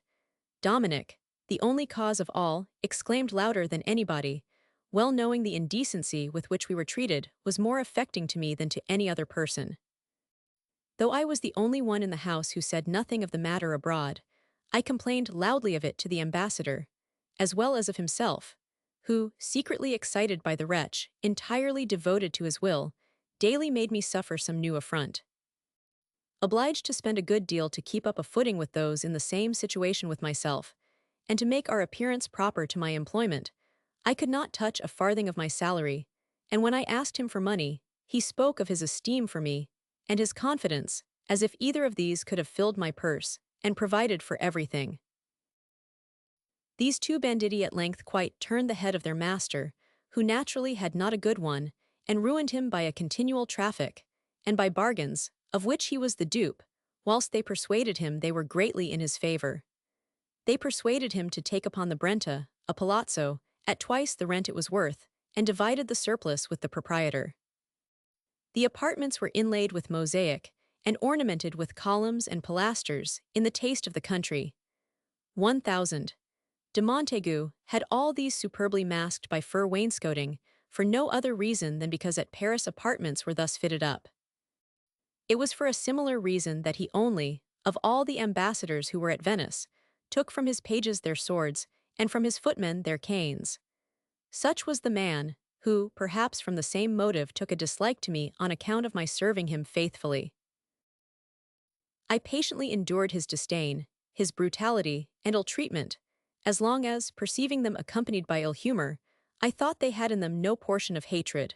Dominic, the only cause of all, exclaimed louder than anybody, well knowing the indecency with which we were treated was more affecting to me than to any other person. Though I was the only one in the house who said nothing of the matter abroad, I complained loudly of it to the ambassador, as well as of himself, who, secretly excited by the wretch, entirely devoted to his will, daily made me suffer some new affront. Obliged to spend a good deal to keep up a footing with those in the same situation with myself, and to make our appearance proper to my employment, I could not touch a farthing of my salary, and when I asked him for money, he spoke of his esteem for me, and his confidence, as if either of these could have filled my purse, and provided for everything. These two banditti at length quite turned the head of their master, who naturally had not a good one, and ruined him by a continual traffic, and by bargains, of which he was the dupe, whilst they persuaded him they were greatly in his favour. They persuaded him to take upon the Brenta, a palazzo, at twice the rent it was worth, and divided the surplus with the proprietor. The apartments were inlaid with mosaic, and ornamented with columns and pilasters, in the taste of the country. 1,000. De Montaigu had all these superbly masked by fur wainscoting, for no other reason than because at Paris apartments were thus fitted up. It was for a similar reason that he only, of all the ambassadors who were at Venice, took from his pages their swords, and from his footmen their canes. Such was the man, who, perhaps from the same motive took a dislike to me on account of my serving him faithfully. I patiently endured his disdain, his brutality, and ill-treatment, as long as, perceiving them accompanied by ill-humor, I thought they had in them no portion of hatred.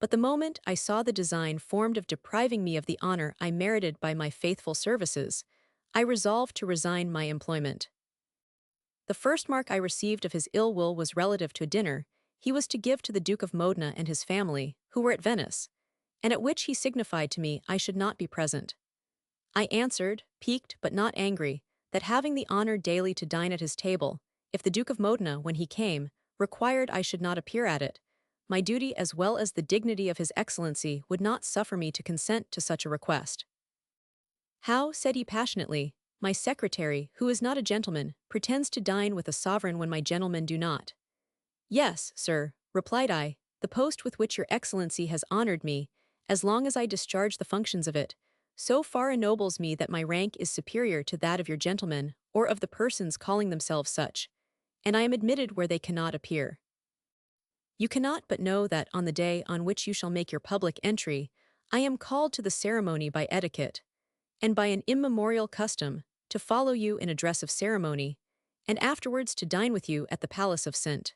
But the moment I saw the design formed of depriving me of the honor I merited by my faithful services, I resolved to resign my employment. The first mark I received of his ill will was relative to a dinner he was to give to the Duke of Modena and his family, who were at Venice, and at which he signified to me I should not be present. I answered, piqued but not angry, that having the honor daily to dine at his table, if the Duke of Modena, when he came, required I should not appear at it, my duty as well as the dignity of His Excellency would not suffer me to consent to such a request. How, said he passionately, my secretary, who is not a gentleman, pretends to dine with a sovereign when my gentlemen do not? Yes, sir, replied I, the post with which your Excellency has honored me, as long as I discharge the functions of it, so far ennobles me that my rank is superior to that of your gentlemen, or of the persons calling themselves such, and I am admitted where they cannot appear. You cannot but know that on the day on which you shall make your public entry, I am called to the ceremony by etiquette, and by an immemorial custom, to follow you in a dress of ceremony, and afterwards to dine with you at the Palace of St.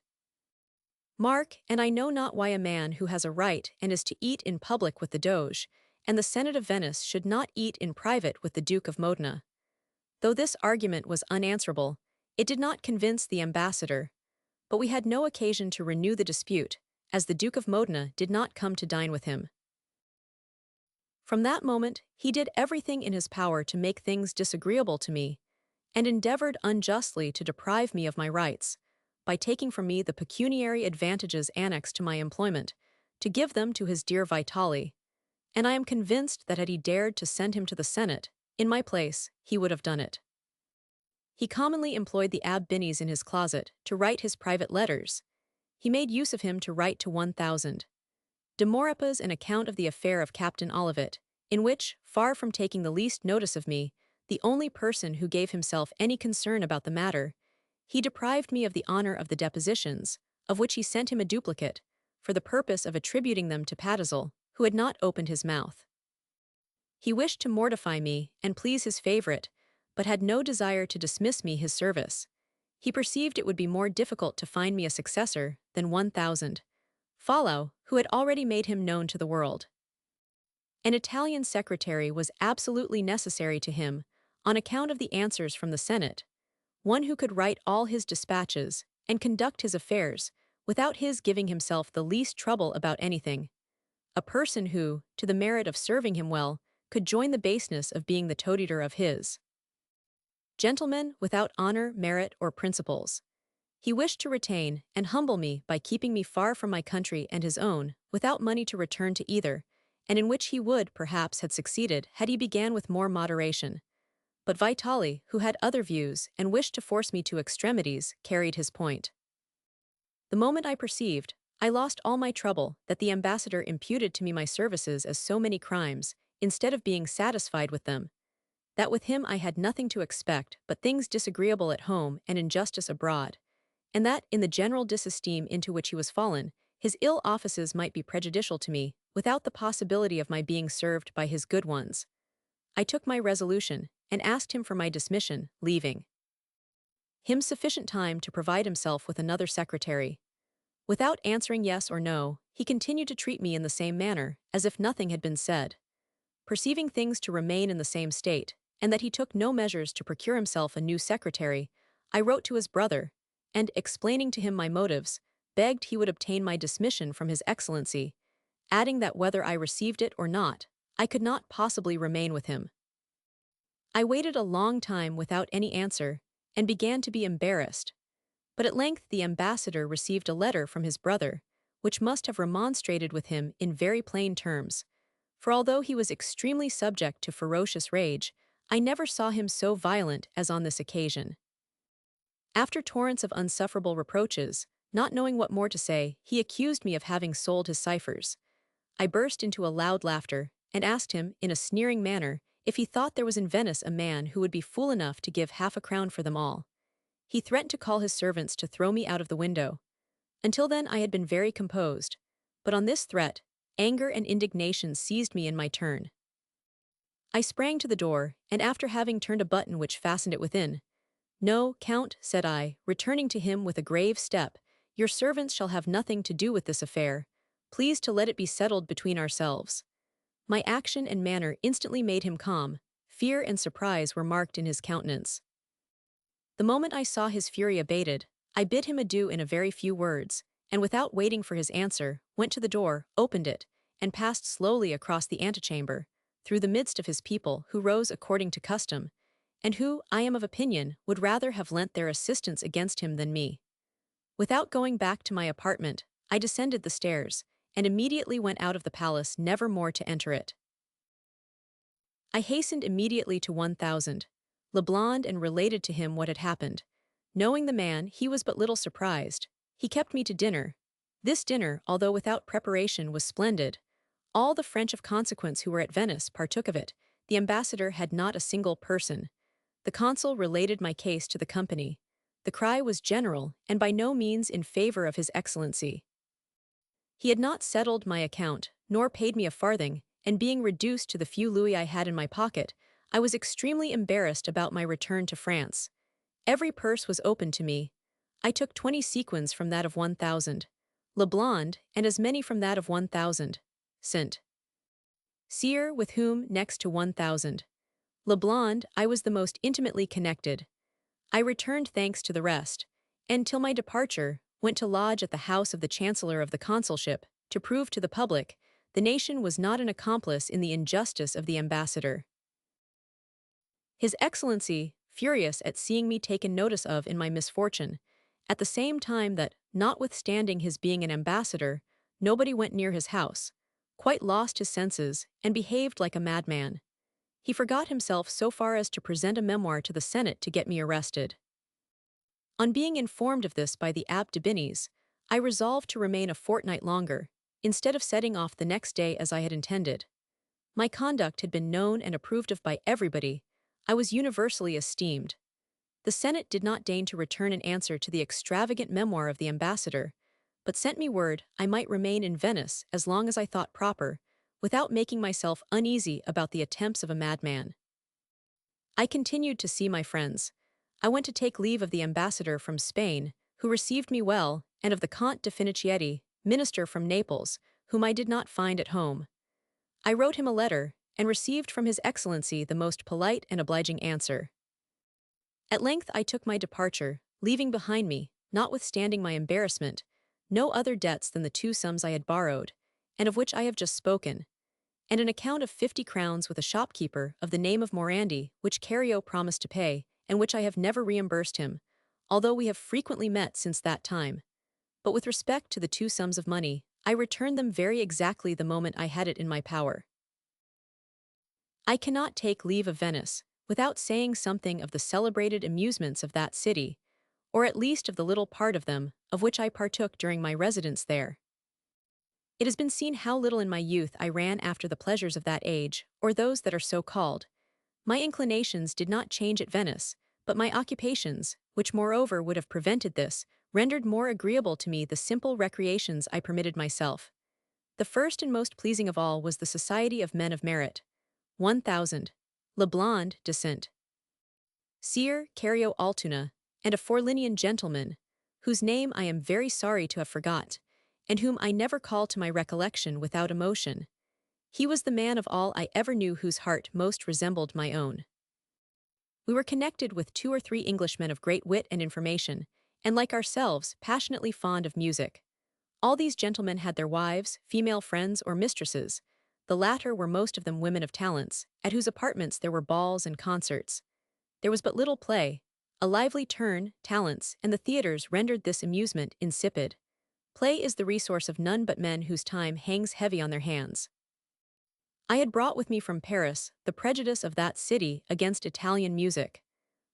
Mark, and I know not why a man who has a right and is to eat in public with the Doge, and the Senate of Venice should not eat in private with the Duke of Modena. Though this argument was unanswerable, it did not convince the ambassador, but we had no occasion to renew the dispute, as the Duke of Modena did not come to dine with him. From that moment, he did everything in his power to make things disagreeable to me, and endeavored unjustly to deprive me of my rights, by taking from me the pecuniary advantages annexed to my employment, to give them to his dear Vitali, and I am convinced that had he dared to send him to the Senate, in my place, he would have done it. He commonly employed the Abb Binnies in his closet to write his private letters. He made use of him to write to 1,000. De Maurepas an account of the affair of Captain Olivet, in which, far from taking the least notice of me, the only person who gave himself any concern about the matter, he deprived me of the honor of the depositions, of which he sent him a duplicate, for the purpose of attributing them to Patazel, who had not opened his mouth. He wished to mortify me and please his favorite, but had no desire to dismiss me his service. He perceived it would be more difficult to find me a successor than 1,000. Follow, who had already made him known to the world. An Italian secretary was absolutely necessary to him, on account of the answers from the Senate, one who could write all his dispatches and conduct his affairs without his giving himself the least trouble about anything. A person who, to the merit of serving him well, could join the baseness of being the toad-eater of his. Gentleman without honor, merit, or principles. He wished to retain and humble me by keeping me far from my country and his own, without money to return to either, and in which he would, perhaps, have succeeded had he began with more moderation. But Vitali, who had other views and wished to force me to extremities, carried his point. The moment I perceived, I lost all my trouble, that the ambassador imputed to me my services as so many crimes, instead of being satisfied with them, that with him I had nothing to expect but things disagreeable at home and injustice abroad, and that, in the general disesteem into which he was fallen, his ill offices might be prejudicial to me, without the possibility of my being served by his good ones. I took my resolution, and asked him for my dismission, leaving him sufficient time to provide himself with another secretary. Without answering yes or no, he continued to treat me in the same manner, as if nothing had been said. Perceiving things to remain in the same state, and that he took no measures to procure himself a new secretary, I wrote to his brother, and, explaining to him my motives, begged he would obtain my dismission from His Excellency, adding that whether I received it or not, I could not possibly remain with him. I waited a long time without any answer, and began to be embarrassed. But at length the ambassador received a letter from his brother, which must have remonstrated with him in very plain terms, for although he was extremely subject to ferocious rage, I never saw him so violent as on this occasion. After torrents of unsufferable reproaches, not knowing what more to say, he accused me of having sold his ciphers. I burst into a loud laughter, and asked him, in a sneering manner, if he thought there was in Venice a man who would be fool enough to give half a crown for them all. He threatened to call his servants to throw me out of the window. Until then I had been very composed, but on this threat, anger and indignation seized me in my turn. I sprang to the door, and after having turned a button which fastened it within, "No, Count," said I, returning to him with a grave step, "your servants shall have nothing to do with this affair. Please to let it be settled between ourselves." My action and manner instantly made him calm. Fear and surprise were marked in his countenance. The moment I saw his fury abated, I bid him adieu in a very few words, and without waiting for his answer, went to the door, opened it, and passed slowly across the antechamber, through the midst of his people, who rose according to custom, and who, I am of opinion, would rather have lent their assistance against him than me. Without going back to my apartment, I descended the stairs, and immediately went out of the palace, never more to enter it. I hastened immediately to 1,000, Leblond, and related to him what had happened. Knowing the man, he was but little surprised. He kept me to dinner. This dinner, although without preparation, was splendid. All the French of consequence who were at Venice partook of it. The ambassador had not a single person. The consul related my case to the company. The cry was general, and by no means in favor of His Excellency. He had not settled my account, nor paid me a farthing, and being reduced to the few louis I had in my pocket, I was extremely embarrassed about my return to France. Every purse was open to me. I took 20 sequins from that of 1,000. Leblond, and as many from that of 1,000. St. Cyr, with whom, next to 1,000. Leblond, I was the most intimately connected. I returned thanks to the rest, and till my departure, went to lodge at the house of the Chancellor of the Consulship, to prove to the public the nation was not an accomplice in the injustice of the ambassador. His Excellency, furious at seeing me taken notice of in my misfortune, at the same time that, notwithstanding his being an ambassador, nobody went near his house, quite lost his senses, and behaved like a madman. He forgot himself so far as to present a memoir to the Senate to get me arrested. On being informed of this by the Abbé de Binies, I resolved to remain a fortnight longer, instead of setting off the next day as I had intended. My conduct had been known and approved of by everybody. I was universally esteemed. The Senate did not deign to return an answer to the extravagant memoir of the ambassador, but sent me word I might remain in Venice as long as I thought proper, without making myself uneasy about the attempts of a madman. I continued to see my friends. I went to take leave of the ambassador from Spain, who received me well, and of the Comte de Finicietti, minister from Naples, whom I did not find at home. I wrote him a letter, and received from His Excellency the most polite and obliging answer. At length I took my departure, leaving behind me, notwithstanding my embarrassment, no other debts than the 2 sums I had borrowed, and of which I have just spoken, and an account of 50 crowns with a shopkeeper of the name of Morandi, which Cario promised to pay, and which I have never reimbursed him, although we have frequently met since that time. But with respect to the 2 sums of money, I returned them very exactly the moment I had it in my power. I cannot take leave of Venice without saying something of the celebrated amusements of that city, or at least of the little part of them of which I partook during my residence there. It has been seen how little in my youth I ran after the pleasures of that age, or those that are so called. My inclinations did not change at Venice, but my occupations, which moreover would have prevented this, rendered more agreeable to me the simple recreations I permitted myself. The first and most pleasing of all was the society of men of merit. 1000. Le Blond de Saint Cyr Cario Altuna, and a Forlinian gentleman, whose name I am very sorry to have forgot, and whom I never call to my recollection without emotion. He was the man of all I ever knew whose heart most resembled my own. We were connected with 2 or 3 Englishmen of great wit and information, and like ourselves, passionately fond of music. All these gentlemen had their wives, female friends, or mistresses. The latter were most of them women of talents, at whose apartments there were balls and concerts. There was but little play. A lively turn, talents, and the theatres rendered this amusement insipid. Play is the resource of none but men whose time hangs heavy on their hands. I had brought with me from Paris the prejudice of that city against Italian music,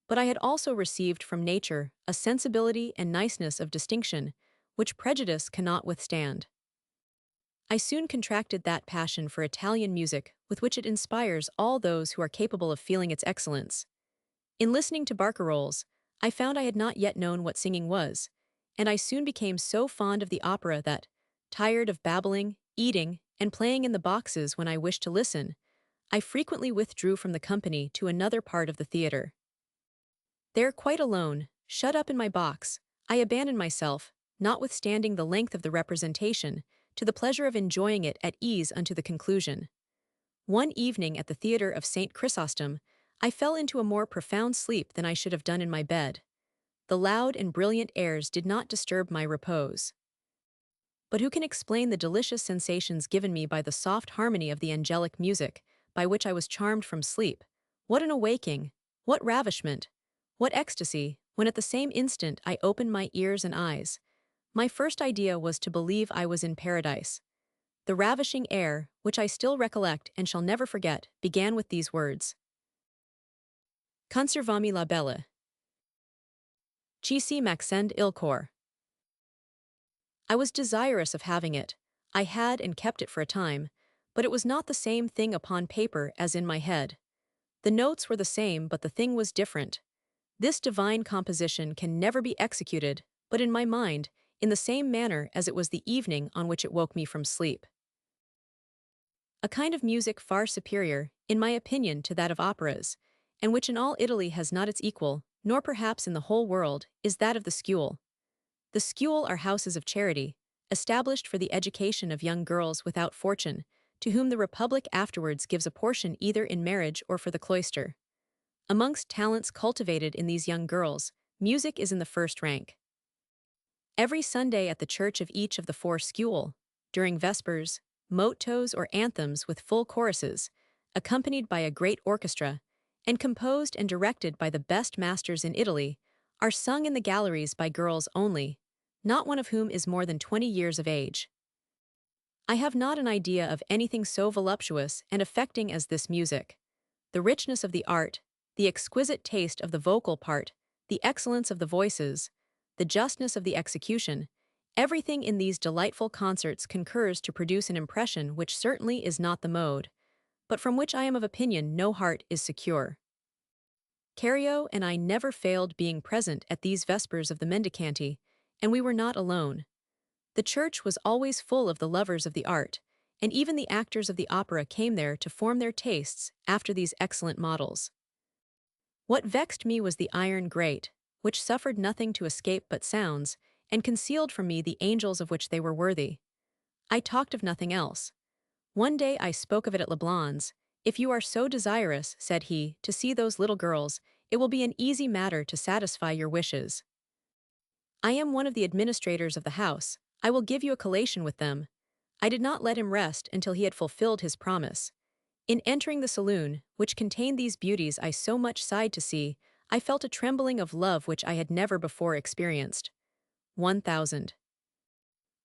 but I had also received from nature a sensibility and niceness of distinction which prejudice cannot withstand. I soon contracted that passion for Italian music with which it inspires all those who are capable of feeling its excellence. In listening to barcarolles, I found I had not yet known what singing was, and I soon became so fond of the opera that, tired of babbling, eating, and playing in the boxes when I wished to listen, I frequently withdrew from the company to another part of the theatre. There, quite alone, shut up in my box, I abandoned myself, notwithstanding the length of the representation, to the pleasure of enjoying it at ease unto the conclusion. One evening at the theatre of St. Chrysostom, I fell into a more profound sleep than I should have done in my bed. The loud and brilliant airs did not disturb my repose. But who can explain the delicious sensations given me by the soft harmony of the angelic music, by which I was charmed from sleep? What an awaking! What ravishment! What ecstasy, when at the same instant I opened my ears and eyes. My first idea was to believe I was in paradise. The ravishing air, which I still recollect and shall never forget, began with these words. Conservami la belle. Ci si m'accende il cor. I was desirous of having it. I had and kept it for a time, but it was not the same thing upon paper as in my head. The notes were the same, but the thing was different. This divine composition can never be executed, but in my mind, in the same manner as it was the evening on which it woke me from sleep. A kind of music far superior, in my opinion, to that of operas, and which in all Italy has not its equal, nor perhaps in the whole world, is that of the school. The school are houses of charity, established for the education of young girls without fortune, to whom the Republic afterwards gives a portion either in marriage or for the cloister. Amongst talents cultivated in these young girls, music is in the first rank. Every Sunday at the church of each of the 4 schools, during vespers, mottos, or anthems with full choruses, accompanied by a great orchestra, and composed and directed by the best masters in Italy, are sung in the galleries by girls only, not one of whom is more than 20 years of age. I have not an idea of anything so voluptuous and affecting as this music. The richness of the art, the exquisite taste of the vocal part, the excellence of the voices, the justness of the execution, everything in these delightful concerts concurs to produce an impression which certainly is not the mode, but from which I am of opinion no heart is secure. Cario and I never failed being present at these vespers of the Mendicanti, and we were not alone. The church was always full of the lovers of the art, and even the actors of the opera came there to form their tastes after these excellent models. What vexed me was the iron grate, which suffered nothing to escape but sounds, and concealed from me the angels of which they were worthy. I talked of nothing else. One day I spoke of it at Leblanc's. "If you are so desirous," said he, "to see those little girls, it will be an easy matter to satisfy your wishes. I am one of the administrators of the house. I will give you a collation with them." I did not let him rest until he had fulfilled his promise. In entering the saloon, which contained these beauties I so much sighed to see, I felt a trembling of love which I had never before experienced. 1000.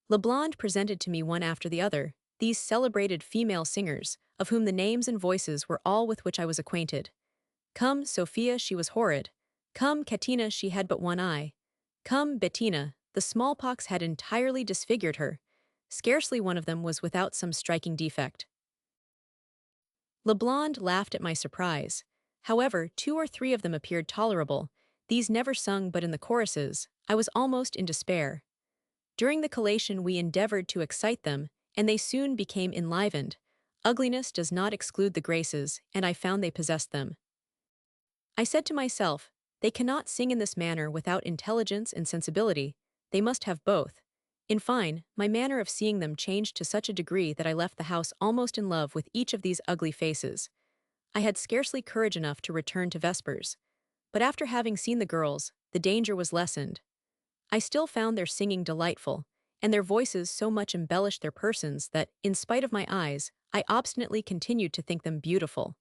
Leblanc presented to me one after the other these celebrated female singers, of whom the names and voices were all with which I was acquainted. Come, Sophia, she was horrid. Come, Catina, she had but one eye. Come, Bettina, the smallpox had entirely disfigured her. Scarcely one of them was without some striking defect. Leblanc laughed at my surprise. However, 2 or 3 of them appeared tolerable. These never sung but in the choruses. I was almost in despair. During the collation we endeavored to excite them, and they soon became enlivened. Ugliness does not exclude the graces, and I found they possessed them. I said to myself, they cannot sing in this manner without intelligence and sensibility, they must have both. In fine, my manner of seeing them changed to such a degree that I left the house almost in love with each of these ugly faces. I had scarcely courage enough to return to vespers. But after having seen the girls, the danger was lessened. I still found their singing delightful, and their voices so much embellished their persons that, in spite of my eyes, I obstinately continued to think them beautiful.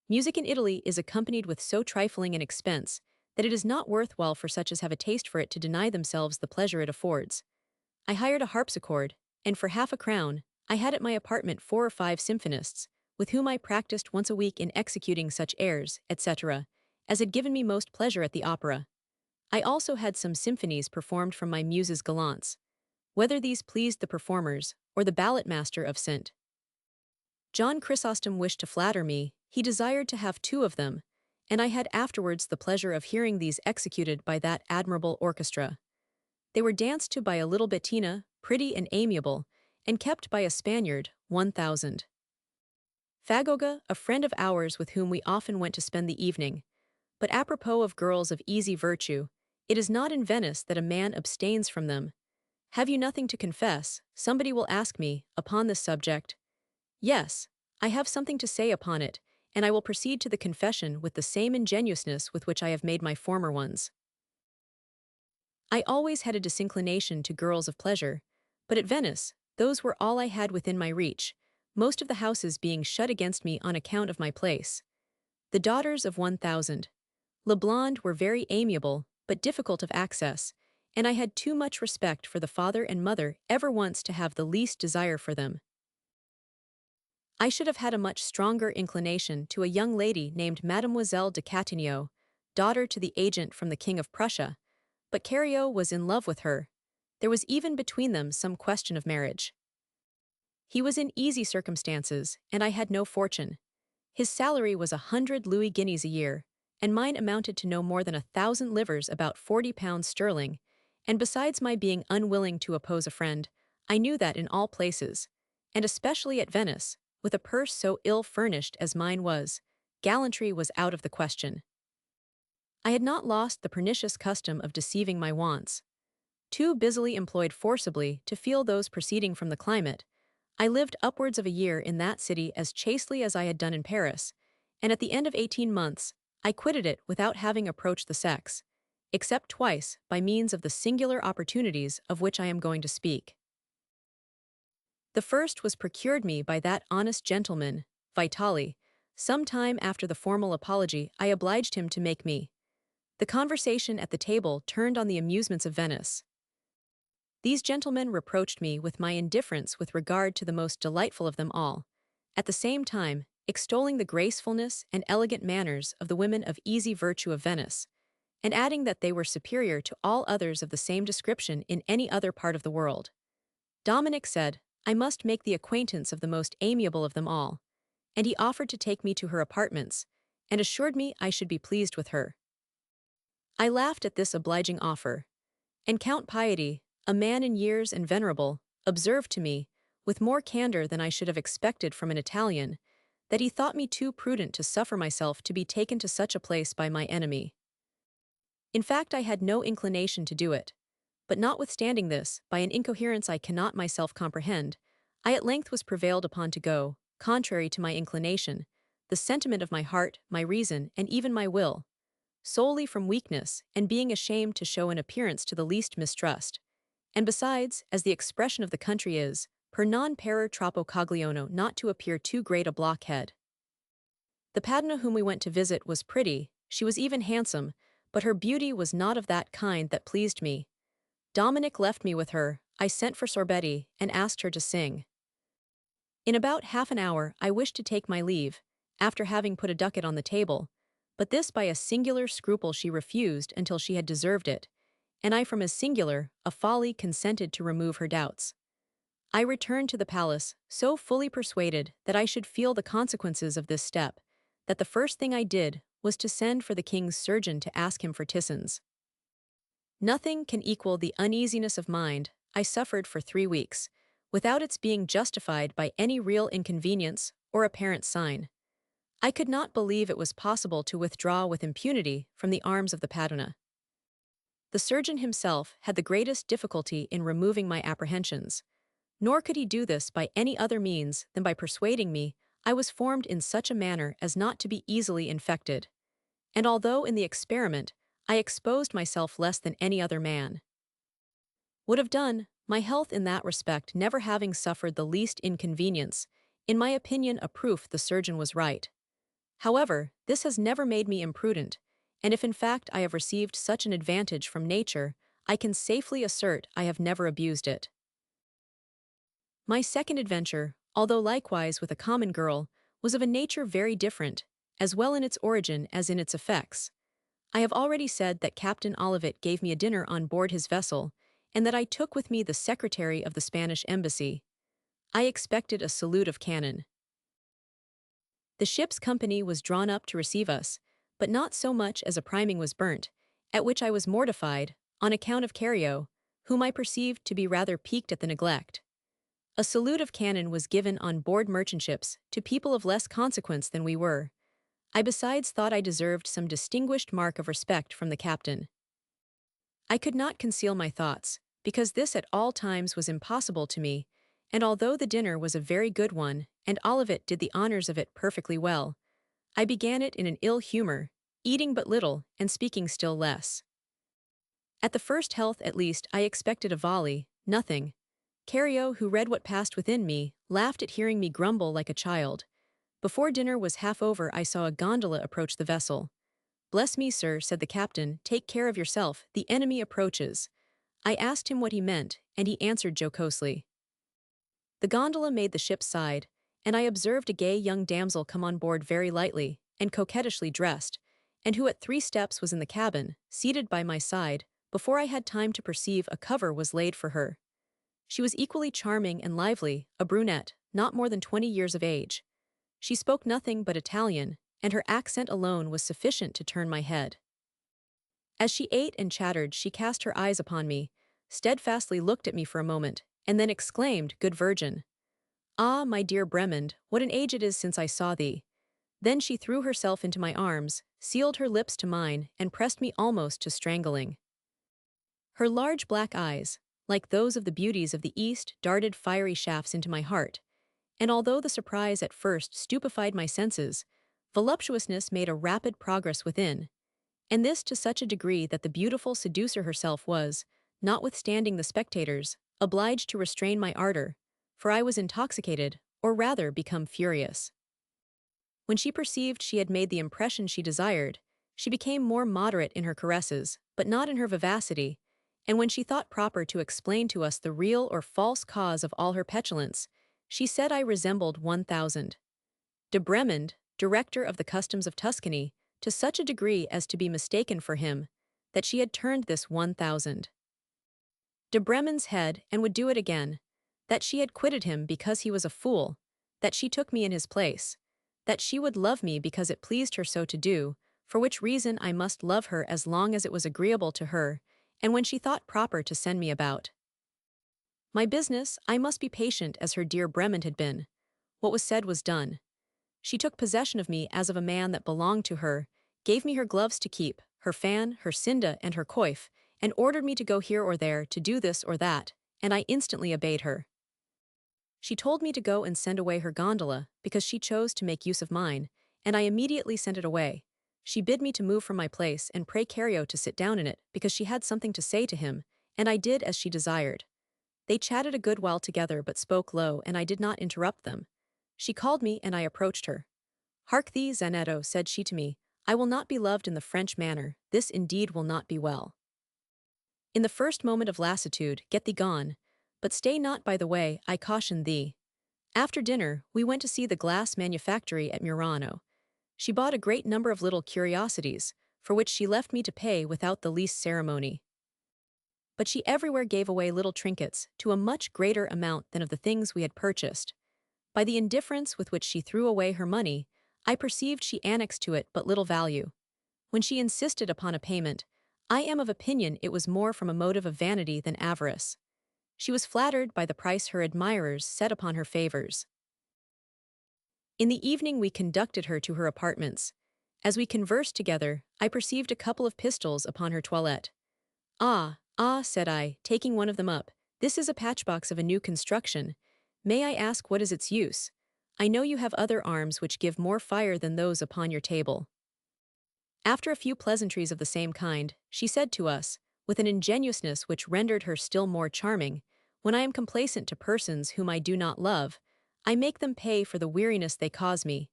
Music in Italy is accompanied with so trifling an expense that it is not worthwhile for such as have a taste for it to deny themselves the pleasure it affords. I hired a harpsichord, and for half a crown, I had at my apartment 4 or 5 symphonists, with whom I practiced once a week in executing such airs, etc., as had given me most pleasure at the opera. I also had some symphonies performed from my muses gallants. Whether these pleased the performers, or the ballet master of St. John Chrysostom wished to flatter me, he desired to have 2 of them, and I had afterwards the pleasure of hearing these executed by that admirable orchestra. They were danced to by a little Bettina, pretty and amiable, and kept by a Spaniard, 1000. Fagoga, a friend of ours with whom we often went to spend the evening. But apropos of girls of easy virtue, it is not in Venice that a man abstains from them. Have you nothing to confess, somebody will ask me, upon this subject? Yes, I have something to say upon it, and I will proceed to the confession with the same ingenuousness with which I have made my former ones. I always had a disinclination to girls of pleasure, but at Venice, those were all I had within my reach, most of the houses being shut against me on account of my place. The daughters of 1000. Leblanc were very amiable, but difficult of access, and I had too much respect for the father and mother ever once to have the least desire for them. I should have had a much stronger inclination to a young lady named Mademoiselle de Catigno, daughter to the agent from the King of Prussia, but Cario was in love with her. There was even between them some question of marriage. He was in easy circumstances, and I had no fortune. His salary was 100 Louis guineas a year, and mine amounted to no more than 1,000 livres, about 40 pounds sterling, and besides my being unwilling to oppose a friend, I knew that in all places, and especially at Venice, with a purse so ill furnished as mine was, gallantry was out of the question. I had not lost the pernicious custom of deceiving my wants. Too busily employed forcibly to feel those proceeding from the climate, I lived upwards of a year in that city as chastely as I had done in Paris, and at the end of 18 months, I quitted it without having approached the sex, except twice by means of the singular opportunities of which I am going to speak. The first was procured me by that honest gentleman, Vitali. Some time after the formal apology I obliged him to make me. The conversation at the table turned on the amusements of Venice. These gentlemen reproached me with my indifference with regard to the most delightful of them all, at the same time extolling the gracefulness and elegant manners of the women of easy virtue of Venice, and adding that they were superior to all others of the same description in any other part of the world. Dominic said, I must make the acquaintance of the most amiable of them all, and he offered to take me to her apartments, and assured me I should be pleased with her. I laughed at this obliging offer, and Count Piety, a man in years and venerable, observed to me, with more candor than I should have expected from an Italian, that he thought me too prudent to suffer myself to be taken to such a place by my enemy. In fact, I had no inclination to do it, but notwithstanding this, by an incoherence I cannot myself comprehend, I at length was prevailed upon to go, contrary to my inclination, the sentiment of my heart, my reason, and even my will, solely from weakness and being ashamed to show an appearance to the least mistrust. And besides, as the expression of the country is, per non parer troppo cogliono, not to appear too great a blockhead. The Padana whom we went to visit was pretty, she was even handsome, but her beauty was not of that kind that pleased me. Dominic left me with her, I sent for Sorbetti, and asked her to sing. In about half an hour I wished to take my leave, after having put a ducat on the table, but this by a singular scruple she refused until she had deserved it, and I from as singular a folly consented to remove her doubts. I returned to the palace, so fully persuaded that I should feel the consequences of this step, that the first thing I did was to send for the king's surgeon to ask him for tisons. Nothing can equal the uneasiness of mind I suffered for 3 weeks, without its being justified by any real inconvenience or apparent sign. I could not believe it was possible to withdraw with impunity from the arms of the Padana. The surgeon himself had the greatest difficulty in removing my apprehensions, nor could he do this by any other means than by persuading me I was formed in such a manner as not to be easily infected. And although in the experiment I exposed myself less than any other man would have done, my health in that respect never having suffered the least inconvenience, in my opinion a proof the surgeon was right. However, this has never made me imprudent, and if in fact I have received such an advantage from nature, I can safely assert I have never abused it. My second adventure, although likewise with a common girl, was of a nature very different, as well in its origin as in its effects. I have already said that Captain Olivet gave me a dinner on board his vessel, and that I took with me the secretary of the Spanish embassy. I expected a salute of cannon. The ship's company was drawn up to receive us, but not so much as a priming was burnt, at which I was mortified, on account of Cario, whom I perceived to be rather piqued at the neglect. A salute of cannon was given on board merchant ships to people of less consequence than we were. I besides thought I deserved some distinguished mark of respect from the captain. I could not conceal my thoughts, because this at all times was impossible to me, and although the dinner was a very good one, and Olivet did the honors of it perfectly well, I began it in an ill humor, eating but little and speaking still less. At the first health at least I expected a volley, nothing. Cario, who read what passed within me, laughed at hearing me grumble like a child. Before dinner was half over I saw a gondola approach the vessel. "Bless me, sir," said the captain, "take care of yourself, the enemy approaches." I asked him what he meant, and he answered jocosely. The gondola made the ship's side, and I observed a gay young damsel come on board very lightly and coquettishly dressed, and who at 3 steps was in the cabin, seated by my side, before I had time to perceive a cover was laid for her. She was equally charming and lively, a brunette, not more than 20 years of age. She spoke nothing but Italian, and her accent alone was sufficient to turn my head. As she ate and chattered, she cast her eyes upon me, steadfastly looked at me for a moment, and then exclaimed, "Good Virgin! Ah, my dear Bremond, what an age it is since I saw thee!" Then she threw herself into my arms, sealed her lips to mine, and pressed me almost to strangling. Her large black eyes, like those of the beauties of the East, darted fiery shafts into my heart, and although the surprise at first stupefied my senses, voluptuousness made a rapid progress within, and this to such a degree that the beautiful seducer herself was, notwithstanding the spectators, obliged to restrain my ardor, for I was intoxicated, or rather become furious. When she perceived she had made the impression she desired, she became more moderate in her caresses, but not in her vivacity, and when she thought proper to explain to us the real or false cause of all her petulance, she said I resembled 1000. De Bremond, director of the customs of Tuscany, to such a degree as to be mistaken for him, that she had turned this 1000. De Bremond's head and would do it again, that she had quitted him because he was a fool, that she took me in his place, that she would love me because it pleased her so to do, for which reason I must love her as long as it was agreeable to her, and when she thought proper to send me about. My business, I must be patient as her dear Bremond had been. What was said was done. She took possession of me as of a man that belonged to her, gave me her gloves to keep, her fan, her cinda, and her coif, and ordered me to go here or there, to do this or that, and I instantly obeyed her. She told me to go and send away her gondola, because she chose to make use of mine, and I immediately sent it away. She bid me to move from my place and pray Cario to sit down in it, because she had something to say to him, and I did as she desired. They chatted a good while together but spoke low, and I did not interrupt them. She called me, and I approached her. "Hark thee, Zanetto," said she to me, "I will not be loved in the French manner, this indeed will not be well. In the first moment of lassitude, get thee gone, but stay not by the way, I caution thee." After dinner, we went to see the glass manufactory at Murano. She bought a great number of little curiosities, for which she left me to pay without the least ceremony. But she everywhere gave away little trinkets, to a much greater amount than of the things we had purchased. By the indifference with which she threw away her money, I perceived she annexed to it but little value. When she insisted upon a payment, I am of opinion it was more from a motive of vanity than avarice. She was flattered by the price her admirers set upon her favors. In the evening we conducted her to her apartments. As we conversed together, I perceived a couple of pistols upon her toilette. Ah, said I, taking one of them up, this is a patchbox of a new construction. May I ask what is its use? I know you have other arms which give more fire than those upon your table. After a few pleasantries of the same kind, she said to us, with an ingenuousness which rendered her still more charming, "When I am complacent to persons whom I do not love, I make them pay for the weariness they cause me.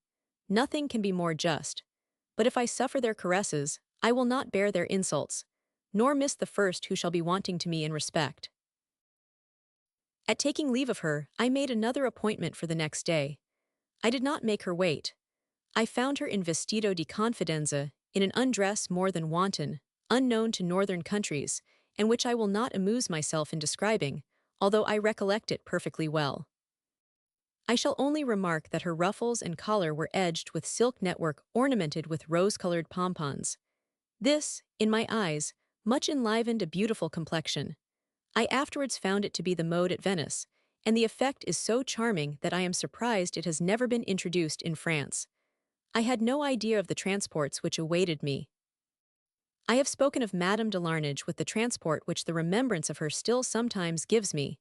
Nothing can be more just. But if I suffer their caresses, I will not bear their insults, nor miss the first who shall be wanting to me in respect." At taking leave of her, I made another appointment for the next day. I did not make her wait. I found her in vestido di confidenza, in an undress more than wanton, unknown to northern countries, and which I will not amuse myself in describing, although I recollect it perfectly well. I shall only remark that her ruffles and collar were edged with silk network ornamented with rose-colored pompons. This, in my eyes, much enlivened a beautiful complexion. I afterwards found it to be the mode at Venice, and the effect is so charming that I am surprised it has never been introduced in France. I had no idea of the transports which awaited me. I have spoken of Madame de Larnage with the transport which the remembrance of her still sometimes gives me,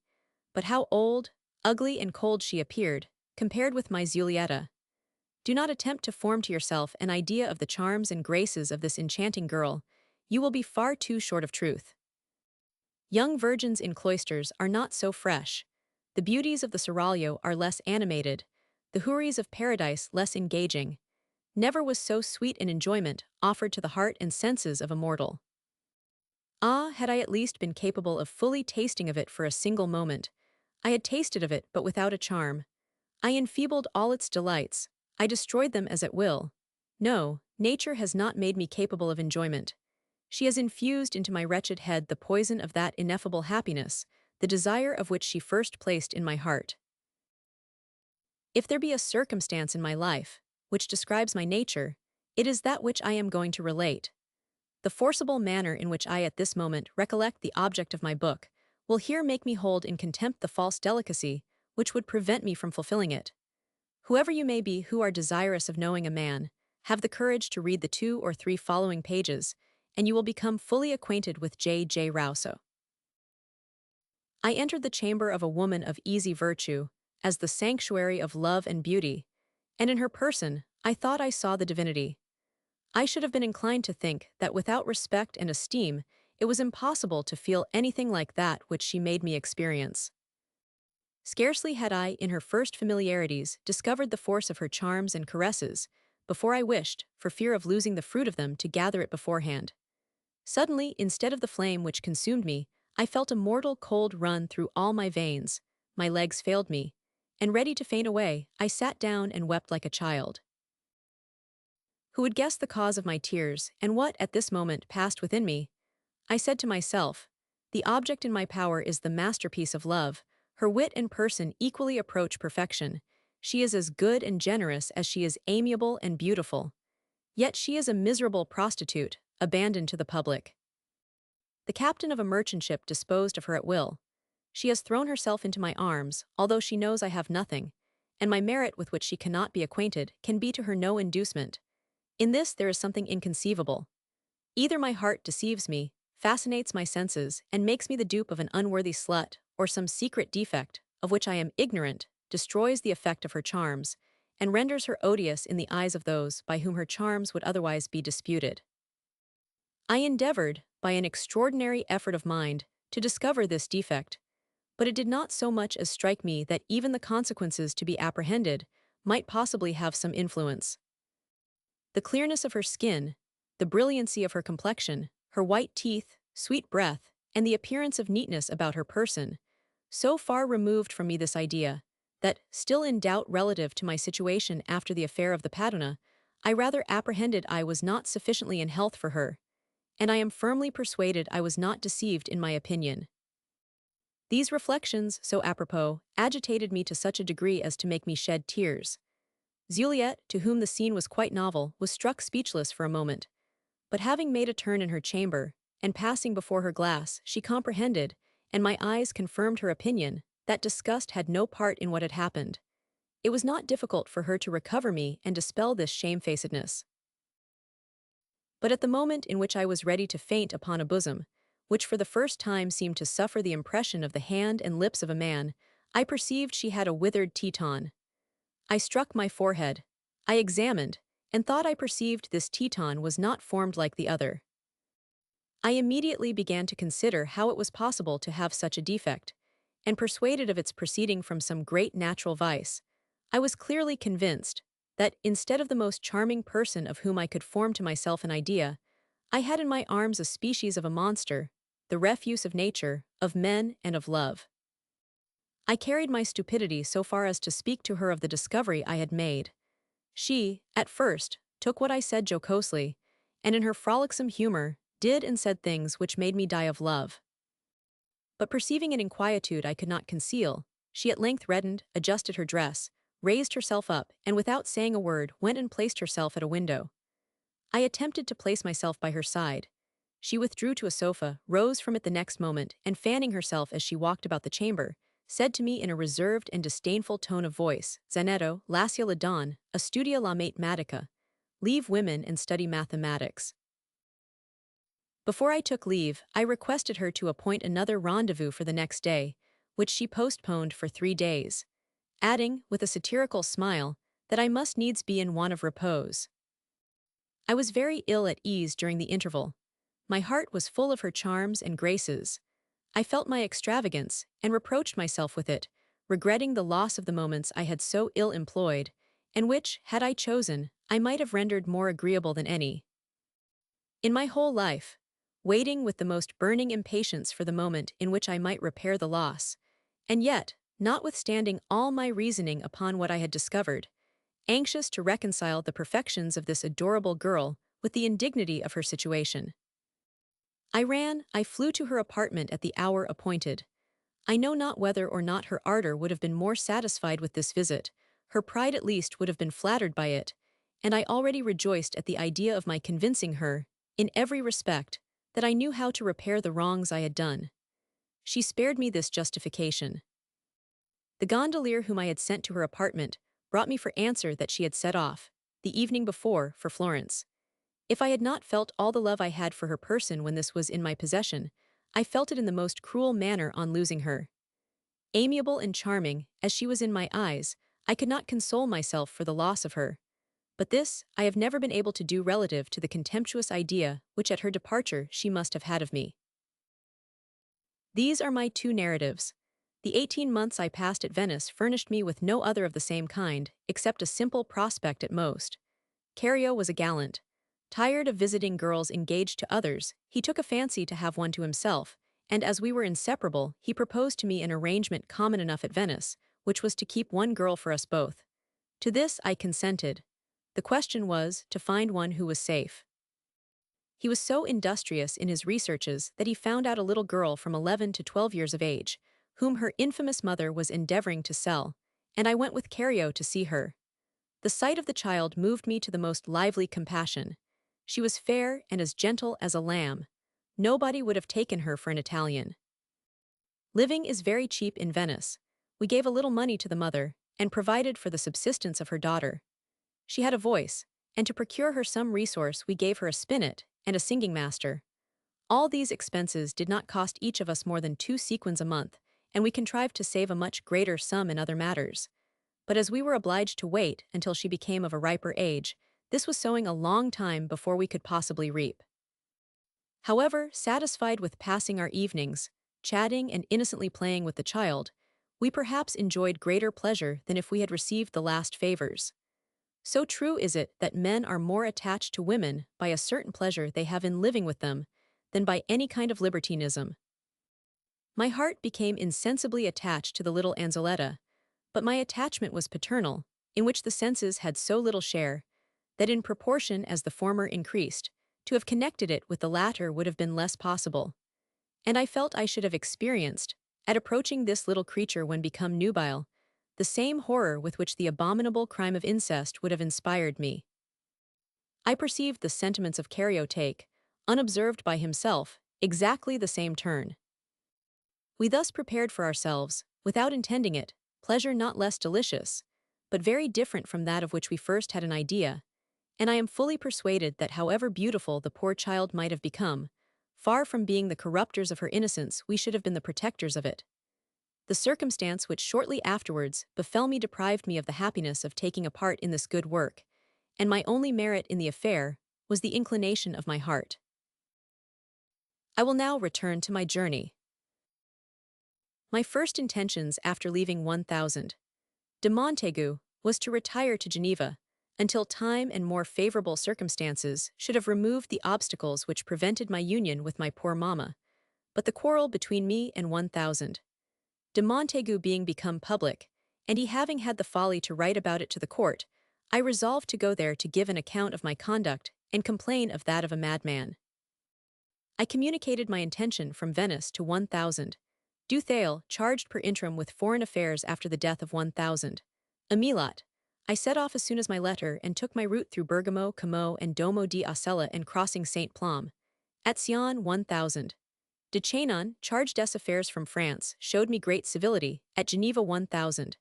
but how old, ugly, and cold she appeared, compared with my Giulietta. Do not attempt to form to yourself an idea of the charms and graces of this enchanting girl. You will be far too short of truth. Young virgins in cloisters are not so fresh. The beauties of the seraglio are less animated, the houris of paradise less engaging. Never was so sweet an enjoyment offered to the heart and senses of a mortal. Ah, had I at least been capable of fully tasting of it for a single moment. I had tasted of it, but without a charm. I enfeebled all its delights. I destroyed them as at will. No, nature has not made me capable of enjoyment. She has infused into my wretched head the poison of that ineffable happiness, the desire of which she first placed in my heart. If there be a circumstance in my life which describes my nature, it is that which I am going to relate. The forcible manner in which I at this moment recollect the object of my book will here make me hold in contempt the false delicacy which would prevent me from fulfilling it. Whoever you may be who are desirous of knowing a man, have the courage to read the 2 or 3 following pages, and you will become fully acquainted with J.J. Rousseau. I entered the chamber of a woman of easy virtue, as the sanctuary of love and beauty, and in her person I thought I saw the divinity. I should have been inclined to think that without respect and esteem it was impossible to feel anything like that which she made me experience. Scarcely had I, in her first familiarities, discovered the force of her charms and caresses, before I wished, for fear of losing the fruit of them, to gather it beforehand. Suddenly, instead of the flame which consumed me, I felt a mortal cold run through all my veins, my legs failed me, and ready to faint away, I sat down and wept like a child. Who would guess the cause of my tears, and what, at this moment, passed within me? I said to myself, the object in my power is the masterpiece of love. Her wit and person equally approach perfection. She is as good and generous as she is amiable and beautiful. Yet she is a miserable prostitute, abandoned to the public. The captain of a merchant ship disposed of her at will. She has thrown herself into my arms, although she knows I have nothing, and my merit with which she cannot be acquainted can be to her no inducement. In this there is something inconceivable. Either my heart deceives me, fascinates my senses, and makes me the dupe of an unworthy slut, or some secret defect, of which I am ignorant, destroys the effect of her charms, and renders her odious in the eyes of those by whom her charms would otherwise be disputed. I endeavored, by an extraordinary effort of mind, to discover this defect, but it did not so much as strike me that even the consequences to be apprehended might possibly have some influence. The clearness of her skin, the brilliancy of her complexion, her white teeth, sweet breath, and the appearance of neatness about her person, so far removed from me this idea, that, still in doubt relative to my situation after the affair of the Padana, I rather apprehended I was not sufficiently in health for her, and I am firmly persuaded I was not deceived in my opinion. These reflections, so apropos, agitated me to such a degree as to make me shed tears. Juliet, to whom the scene was quite novel, was struck speechless for a moment, but having made a turn in her chamber, and passing before her glass, she comprehended, and my eyes confirmed her opinion, that disgust had no part in what had happened. It was not difficult for her to recover me and dispel this shamefacedness. But at the moment in which I was ready to faint upon a bosom, which for the first time seemed to suffer the impression of the hand and lips of a man, I perceived she had a withered Teton. I struck my forehead. I examined, and thought I perceived this Teton was not formed like the other. I immediately began to consider how it was possible to have such a defect, and persuaded of its proceeding from some great natural vice, I was clearly convinced that, instead of the most charming person of whom I could form to myself an idea, I had in my arms a species of a monster, the refuse of nature, of men, and of love. I carried my stupidity so far as to speak to her of the discovery I had made. She, at first, took what I said jocosely, and in her frolicsome humor, did and said things which made me die of love. But perceiving an inquietude I could not conceal, she at length reddened, adjusted her dress, raised herself up, and without saying a word went and placed herself at a window. I attempted to place myself by her side. She withdrew to a sofa, rose from it the next moment, and fanning herself as she walked about the chamber, said to me in a reserved and disdainful tone of voice, Zanetto, lascia la don, a studia la matematica. Leave women and study mathematics. Before I took leave, I requested her to appoint another rendezvous for the next day, which she postponed for 3 days, adding, with a satirical smile, that I must needs be in want of repose. I was very ill at ease during the interval. My heart was full of her charms and graces. I felt my extravagance, and reproached myself with it, regretting the loss of the moments I had so ill employed, and which, had I chosen, I might have rendered more agreeable than any. In my whole life, waiting with the most burning impatience for the moment in which I might repair the loss, and yet, notwithstanding all my reasoning upon what I had discovered, anxious to reconcile the perfections of this adorable girl with the indignity of her situation. I flew to her apartment at the hour appointed. I know not whether or not her ardor would have been more satisfied with this visit, her pride at least would have been flattered by it, and I already rejoiced at the idea of my convincing her, in every respect, that I knew how to repair the wrongs I had done. She spared me this justification. The gondolier whom I had sent to her apartment brought me for answer that she had set off, the evening before, for Florence. If I had not felt all the love I had for her person when this was in my possession, I felt it in the most cruel manner on losing her. Amiable and charming, as she was in my eyes, I could not console myself for the loss of her. But this I have never been able to do relative to the contemptuous idea which at her departure she must have had of me. These are my 2 narratives. The 18 months I passed at Venice furnished me with no other of the same kind, except a simple prospect at most. Cario was a gallant. Tired of visiting girls engaged to others, he took a fancy to have one to himself, and as we were inseparable, he proposed to me an arrangement common enough at Venice, which was to keep one girl for us both. To this I consented. The question was to find one who was safe. He was so industrious in his researches that he found out a little girl from 11 to 12 years of age, whom her infamous mother was endeavoring to sell, and I went with Cario to see her. The sight of the child moved me to the most lively compassion. She was fair and as gentle as a lamb. Nobody would have taken her for an Italian. Living is very cheap in Venice. We gave a little money to the mother, and provided for the subsistence of her daughter. She had a voice, and to procure her some resource we gave her a spinet and a singing master. All these expenses did not cost each of us more than 2 sequins a month, and we contrived to save a much greater sum in other matters. But as we were obliged to wait until she became of a riper age, this was sowing a long time before we could possibly reap. However, satisfied with passing our evenings, chatting and innocently playing with the child, we perhaps enjoyed greater pleasure than if we had received the last favors. So true is it that men are more attached to women by a certain pleasure they have in living with them than by any kind of libertinism. My heart became insensibly attached to the little Anzoletta, but my attachment was paternal, in which the senses had so little share, that in proportion as the former increased, to have connected it with the latter would have been less possible. And I felt I should have experienced, at approaching this little creature when become nubile, the same horror with which the abominable crime of incest would have inspired me. I perceived the sentiments of Cario take, unobserved by himself, exactly the same turn. We thus prepared for ourselves, without intending it, pleasure not less delicious, but very different from that of which we first had an idea, and I am fully persuaded that however beautiful the poor child might have become, far from being the corruptors of her innocence we should have been the protectors of it. The circumstance which shortly afterwards befell me deprived me of the happiness of taking a part in this good work, and my only merit in the affair was the inclination of my heart. I will now return to my journey. My first intentions after leaving 1000 de Montaigu was to retire to Geneva, until time and more favorable circumstances should have removed the obstacles which prevented my union with my poor mamma, but the quarrel between me and 1000 de Montaigu being become public, and he having had the folly to write about it to the court, I resolved to go there to give an account of my conduct and complain of that of a madman. I communicated my intention from Venice to 1000. Du Thale, charged per interim with foreign affairs after the death of 1000. Emilat. I set off as soon as my letter and took my route through Bergamo, Como, and Domo di Asella and crossing St. Plum. At Sion 1000. De Chainon, charged des affairs from France, showed me great civility. At Geneva 1000.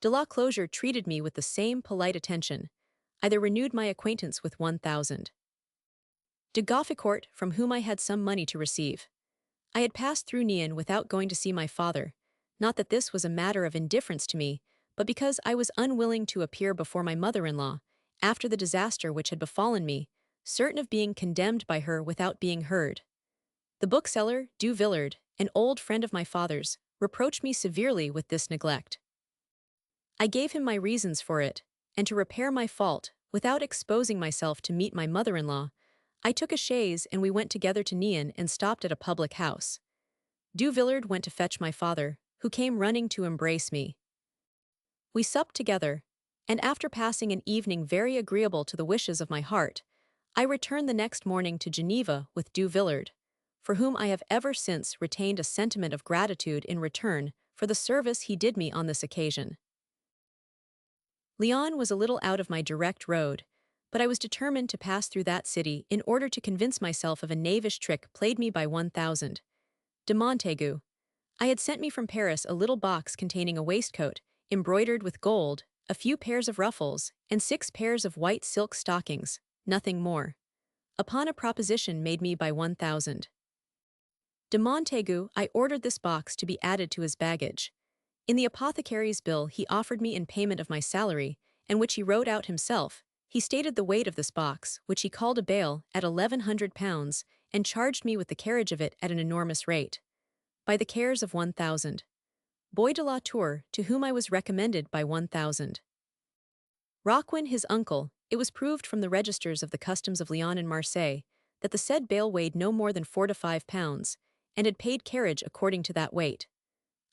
De la Closure treated me with the same polite attention. I there renewed my acquaintance with 1000. De Gofficourt, from whom I had some money to receive. I had passed through Nyon without going to see my father, not that this was a matter of indifference to me, but because I was unwilling to appear before my mother-in-law, after the disaster which had befallen me, certain of being condemned by her without being heard. The bookseller, Du Villard, an old friend of my father's, reproached me severely with this neglect. I gave him my reasons for it, and to repair my fault, without exposing myself to meet my mother-in-law, I took a chaise and we went together to Nyon and stopped at a public house. Du Villard went to fetch my father, who came running to embrace me. We supped together, and after passing an evening very agreeable to the wishes of my heart, I returned the next morning to Geneva with Du Villard, for whom I have ever since retained a sentiment of gratitude in return for the service he did me on this occasion. Lyon was a little out of my direct road, but I was determined to pass through that city in order to convince myself of a knavish trick played me by 1000. De Montaigu. I had sent me from Paris a little box containing a waistcoat, embroidered with gold, a few pairs of ruffles, and 6 pairs of white silk stockings, nothing more. Upon a proposition made me by 1000. De Montaigu, I ordered this box to be added to his baggage. In the apothecary's bill he offered me in payment of my salary, and which he wrote out himself, he stated the weight of this box, which he called a bale, at 1100 pounds, and charged me with the carriage of it at an enormous rate. By the cares of 1000. Boy de la Tour, to whom I was recommended by 1,000. Rocquin, his uncle, it was proved from the registers of the customs of Lyon and Marseille that the said bale weighed no more than 4 to 5 pounds, and had paid carriage according to that weight.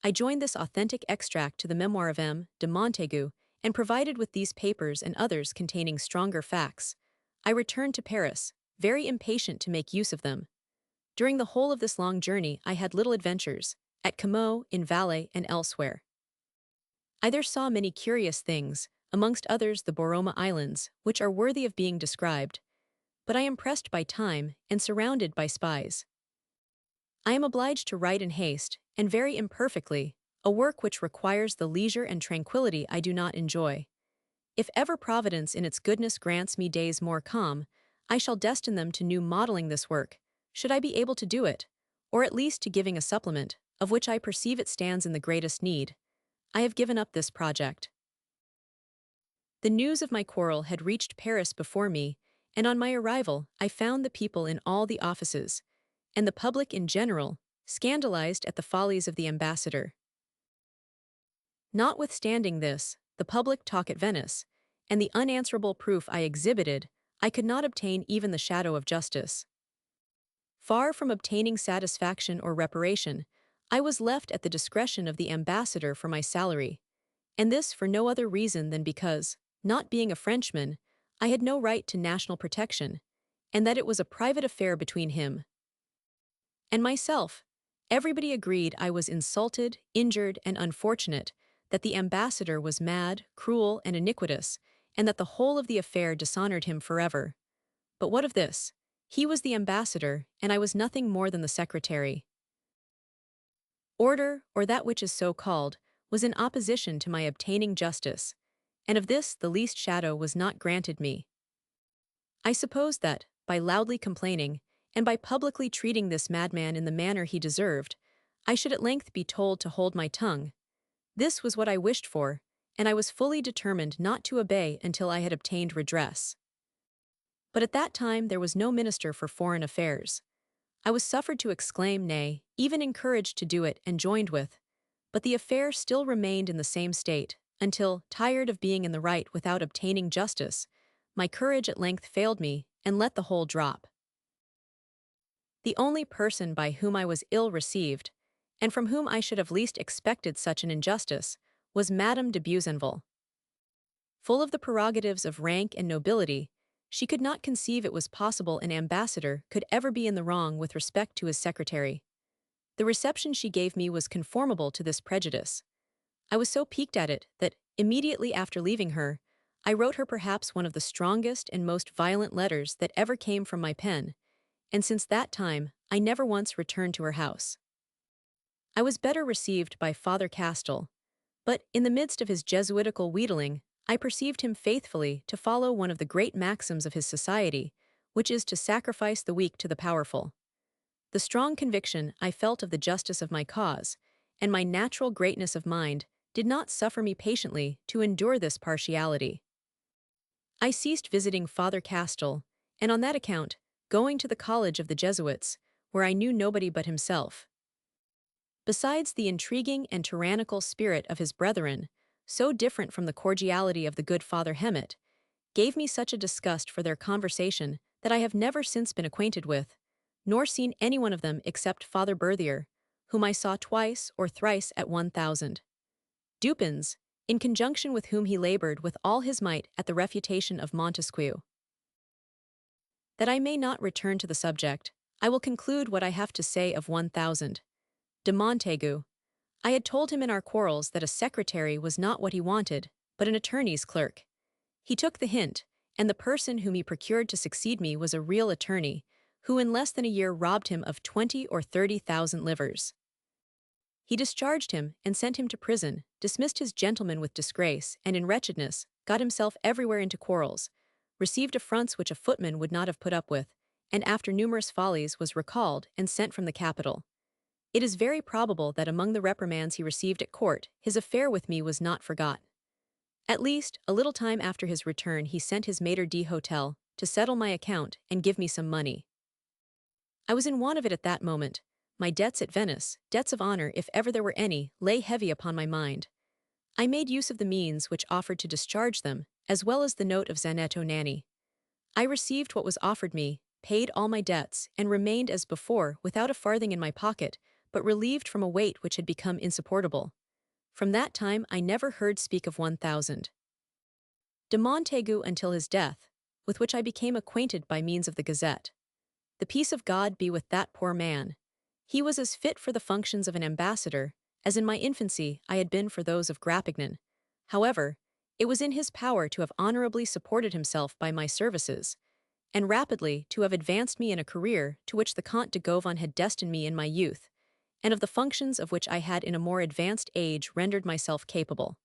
I joined this authentic extract to the memoir of M. de Montaigu, and provided with these papers and others containing stronger facts, I returned to Paris, very impatient to make use of them. During the whole of this long journey I had little adventures, at Cameau, in Valais, and elsewhere. I there saw many curious things, amongst others the Borroma Islands, which are worthy of being described, but I am pressed by time and surrounded by spies. I am obliged to write in haste, and very imperfectly, a work which requires the leisure and tranquillity I do not enjoy. If ever Providence in its goodness grants me days more calm, I shall destine them to new modeling this work, should I be able to do it, or at least to giving a supplement, of which I perceive it stands in the greatest need. I have given up this project. The news of my quarrel had reached Paris before me, and on my arrival I found the people in all the offices, and the public in general, scandalized at the follies of the ambassador. Notwithstanding this, the public talk at Venice, and the unanswerable proof I exhibited, I could not obtain even the shadow of justice. Far from obtaining satisfaction or reparation, I was left at the discretion of the ambassador for my salary, and this for no other reason than because, not being a Frenchman, I had no right to national protection, and that it was a private affair between him and myself. Everybody agreed I was insulted, injured, and unfortunate, that the ambassador was mad, cruel, and iniquitous, and that the whole of the affair dishonored him forever. But what of this? He was the ambassador, and I was nothing more than the secretary. Order, or that which is so called, was in opposition to my obtaining justice, and of this the least shadow was not granted me. I supposed that, by loudly complaining, and by publicly treating this madman in the manner he deserved, I should at length be told to hold my tongue. This was what I wished for, and I was fully determined not to obey until I had obtained redress. But at that time there was no minister for foreign affairs. I was suffered to exclaim, nay, even encouraged to do it and joined with, but the affair still remained in the same state, until, tired of being in the right without obtaining justice, my courage at length failed me, and let the whole drop. The only person by whom I was ill received, and from whom I should have least expected such an injustice, was Madame de Buzenval. Full of the prerogatives of rank and nobility, she could not conceive it was possible an ambassador could ever be in the wrong with respect to his secretary. The reception she gave me was conformable to this prejudice. I was so piqued at it that, immediately after leaving her, I wrote her perhaps one of the strongest and most violent letters that ever came from my pen, and since that time I never once returned to her house. I was better received by Father Castel, but in the midst of his Jesuitical wheedling, I perceived him faithfully to follow one of the great maxims of his society, which is to sacrifice the weak to the powerful. The strong conviction I felt of the justice of my cause, and my natural greatness of mind, did not suffer me patiently to endure this partiality. I ceased visiting Father Castel, and on that account, going to the college of the Jesuits, where I knew nobody but himself. Besides, the intriguing and tyrannical spirit of his brethren, so different from the cordiality of the good Father Hemet, gave me such a disgust for their conversation that I have never since been acquainted with, nor seen any one of them except Father Berthier, whom I saw twice or thrice at 1,000. Dupins, in conjunction with whom he labored with all his might at the refutation of Montesquieu. That I may not return to the subject, I will conclude what I have to say of 1,000. De Montaigu. I had told him in our quarrels that a secretary was not what he wanted, but an attorney's clerk. He took the hint, and the person whom he procured to succeed me was a real attorney, who in less than a year robbed him of 20 or 30,000 livres. He discharged him and sent him to prison, dismissed his gentleman with disgrace, and in wretchedness, got himself everywhere into quarrels, received affronts which a footman would not have put up with, and after numerous follies was recalled and sent from the capital. It is very probable that among the reprimands he received at court, his affair with me was not forgot. At least, a little time after his return he sent his maître d'hôtel to settle my account and give me some money. I was in want of it at that moment, my debts at Venice, debts of honor if ever there were any, lay heavy upon my mind. I made use of the means which offered to discharge them, as well as the note of Zanetto Nanny. I received what was offered me, paid all my debts, and remained as before without a farthing in my pocket, but relieved from a weight which had become insupportable. From that time I never heard speak of 1,000. De Montaigu until his death, with which I became acquainted by means of the Gazette. The peace of God be with that poor man. He was as fit for the functions of an ambassador, as in my infancy I had been for those of Grappignan. However, it was in his power to have honorably supported himself by my services, and rapidly to have advanced me in a career to which the Comte de Gauvon had destined me in my youth, and of the functions of which I had in a more advanced age rendered myself capable.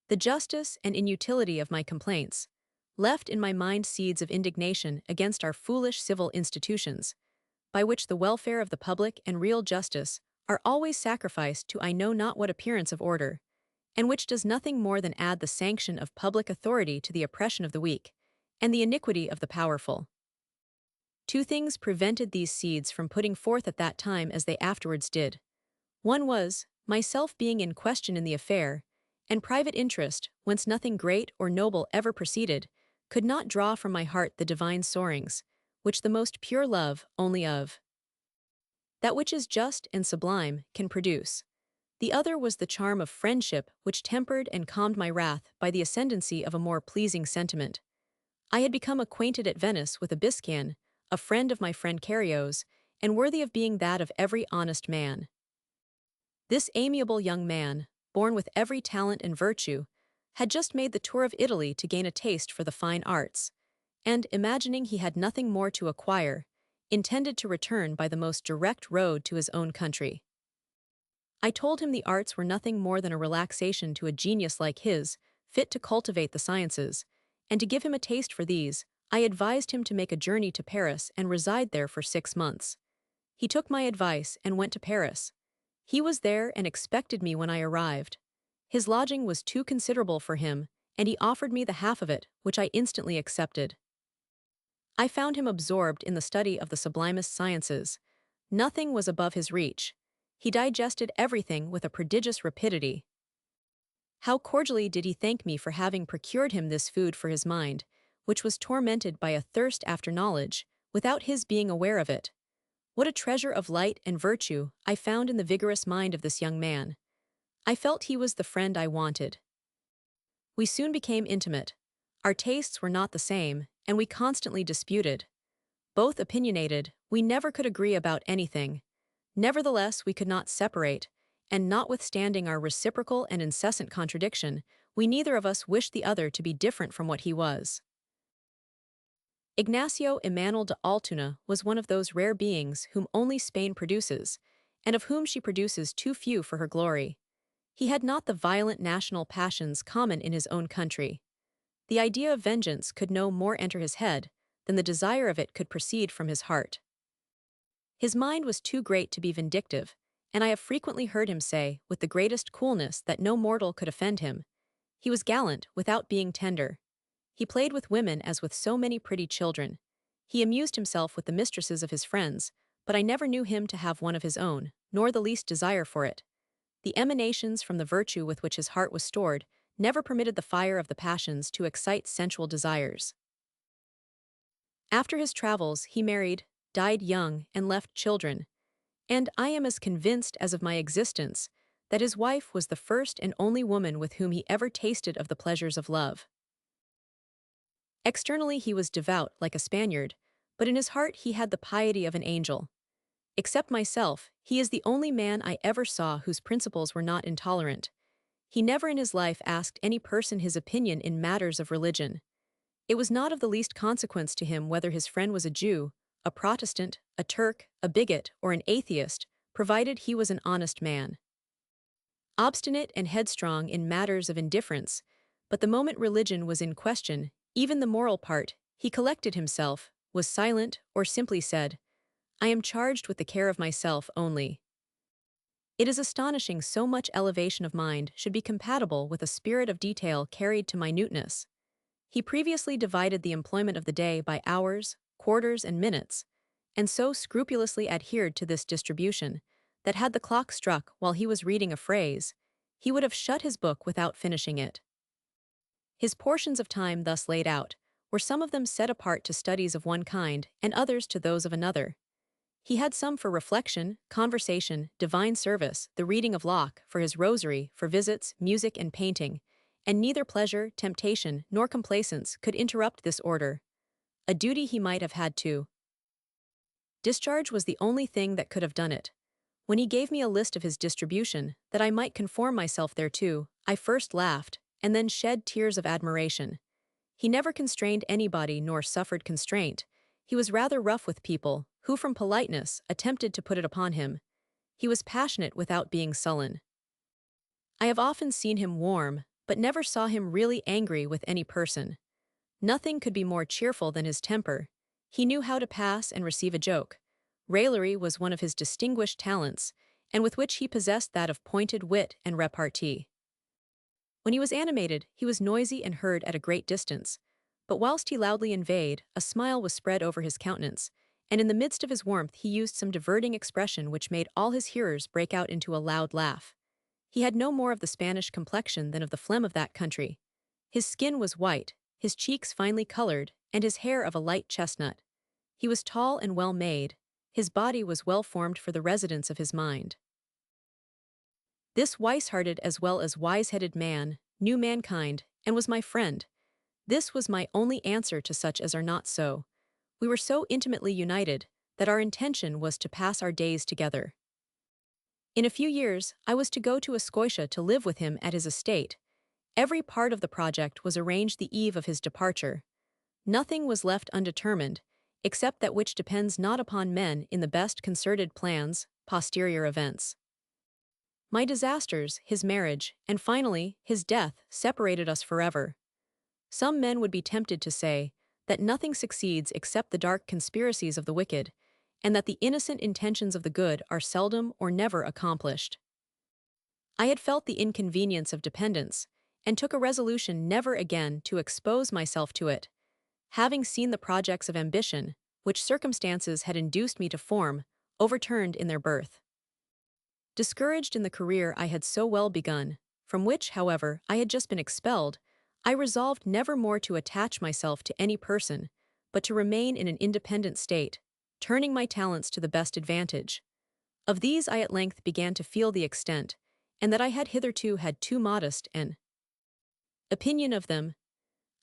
The justice and inutility of my complaints left in my mind seeds of indignation against our foolish civil institutions, by which the welfare of the public and real justice are always sacrificed to I know not what appearance of order, and which does nothing more than add the sanction of public authority to the oppression of the weak, and the iniquity of the powerful. Two things prevented these seeds from putting forth at that time as they afterwards did. One was, myself being in question in the affair, and private interest, whence nothing great or noble ever proceeded, could not draw from my heart the divine soarings, which the most pure love only of that which is just and sublime can produce. The other was the charm of friendship which tempered and calmed my wrath by the ascendancy of a more pleasing sentiment. I had become acquainted at Venice with a Biscayan, a friend of my friend Carriot's, and worthy of being that of every honest man. This amiable young man, born with every talent and virtue, had just made the tour of Italy to gain a taste for the fine arts, and, imagining he had nothing more to acquire, intended to return by the most direct road to his own country. I told him the arts were nothing more than a relaxation to a genius like his, fit to cultivate the sciences, and to give him a taste for these, I advised him to make a journey to Paris and reside there for 6 months. He took my advice and went to Paris. He was there and expected me when I arrived. His lodging was too considerable for him, and he offered me the half of it, which I instantly accepted. I found him absorbed in the study of the sublimest sciences. Nothing was above his reach. He digested everything with a prodigious rapidity. How cordially did he thank me for having procured him this food for his mind, which was tormented by a thirst after knowledge, without his being aware of it. What a treasure of light and virtue I found in the vigorous mind of this young man. I felt he was the friend I wanted. We soon became intimate. Our tastes were not the same, and we constantly disputed. Both opinionated, we never could agree about anything. Nevertheless, we could not separate, and notwithstanding our reciprocal and incessant contradiction, we neither of us wished the other to be different from what he was. Ignacio Emanuel de Altuna was one of those rare beings whom only Spain produces, and of whom she produces too few for her glory. He had not the violent national passions common in his own country. The idea of vengeance could no more enter his head than the desire of it could proceed from his heart. His mind was too great to be vindictive, and I have frequently heard him say, with the greatest coolness, that no mortal could offend him. He was gallant without being tender. He played with women as with so many pretty children. He amused himself with the mistresses of his friends, but I never knew him to have one of his own, nor the least desire for it. The emanations from the virtue with which his heart was stored never permitted the fire of the passions to excite sensual desires. After his travels, he married, died young, and left children, and I am as convinced as of my existence that his wife was the first and only woman with whom he ever tasted of the pleasures of love. Externally he was devout like a Spaniard, but in his heart he had the piety of an angel. Except myself, he is the only man I ever saw whose principles were not intolerant. He never in his life asked any person his opinion in matters of religion. It was not of the least consequence to him whether his friend was a Jew, a Protestant, a Turk, a bigot, or an atheist, provided he was an honest man. Obstinate and headstrong in matters of indifference, but the moment religion was in question, even the moral part, he collected himself, was silent, or simply said, "I am charged with the care of myself only." It is astonishing so much elevation of mind should be compatible with a spirit of detail carried to minuteness. He previously divided the employment of the day by hours, quarters, and minutes, and so scrupulously adhered to this distribution that had the clock struck while he was reading a phrase, he would have shut his book without finishing it. His portions of time thus laid out were some of them set apart to studies of one kind and others to those of another. He had some for reflection, conversation, divine service, the reading of Locke, for his rosary, for visits, music, and painting, and neither pleasure, temptation, nor complacence could interrupt this order. A duty he might have had to discharge was the only thing that could have done it. When he gave me a list of his distribution, that I might conform myself thereto, I first laughed, and then shed tears of admiration. He never constrained anybody nor suffered constraint. He was rather rough with people, who from politeness attempted to put it upon him. He was passionate without being sullen. I have often seen him warm, but never saw him really angry with any person. Nothing could be more cheerful than his temper. He knew how to pass and receive a joke. Raillery was one of his distinguished talents, and with which he possessed that of pointed wit and repartee. When he was animated, he was noisy and heard at a great distance, but whilst he loudly inveighed, a smile was spread over his countenance, and in the midst of his warmth he used some diverting expression which made all his hearers break out into a loud laugh. He had no more of the Spanish complexion than of the phlegm of that country. His skin was white, his cheeks finely colored, and his hair of a light chestnut. He was tall and well made. His body was well formed for the residence of his mind. This wise-hearted as well as wise-headed man knew mankind and was my friend. This was my only answer to such as are not so. We were so intimately united that our intention was to pass our days together. In a few years, I was to go to Escocia to live with him at his estate. Every part of the project was arranged the eve of his departure. Nothing was left undetermined, except that which depends not upon men in the best concerted plans, posterior events. My disasters, his marriage, and finally, his death, separated us forever. Some men would be tempted to say that nothing succeeds except the dark conspiracies of the wicked, and that the innocent intentions of the good are seldom or never accomplished. I had felt the inconvenience of dependence, and took a resolution never again to expose myself to it. Having seen the projects of ambition, which circumstances had induced me to form, overturned in their birth. Discouraged in the career I had so well begun, from which, however, I had just been expelled, I resolved never more to attach myself to any person, but to remain in an independent state, turning my talents to the best advantage. Of these I at length began to feel the extent, and that I had hitherto had too modest an opinion of them.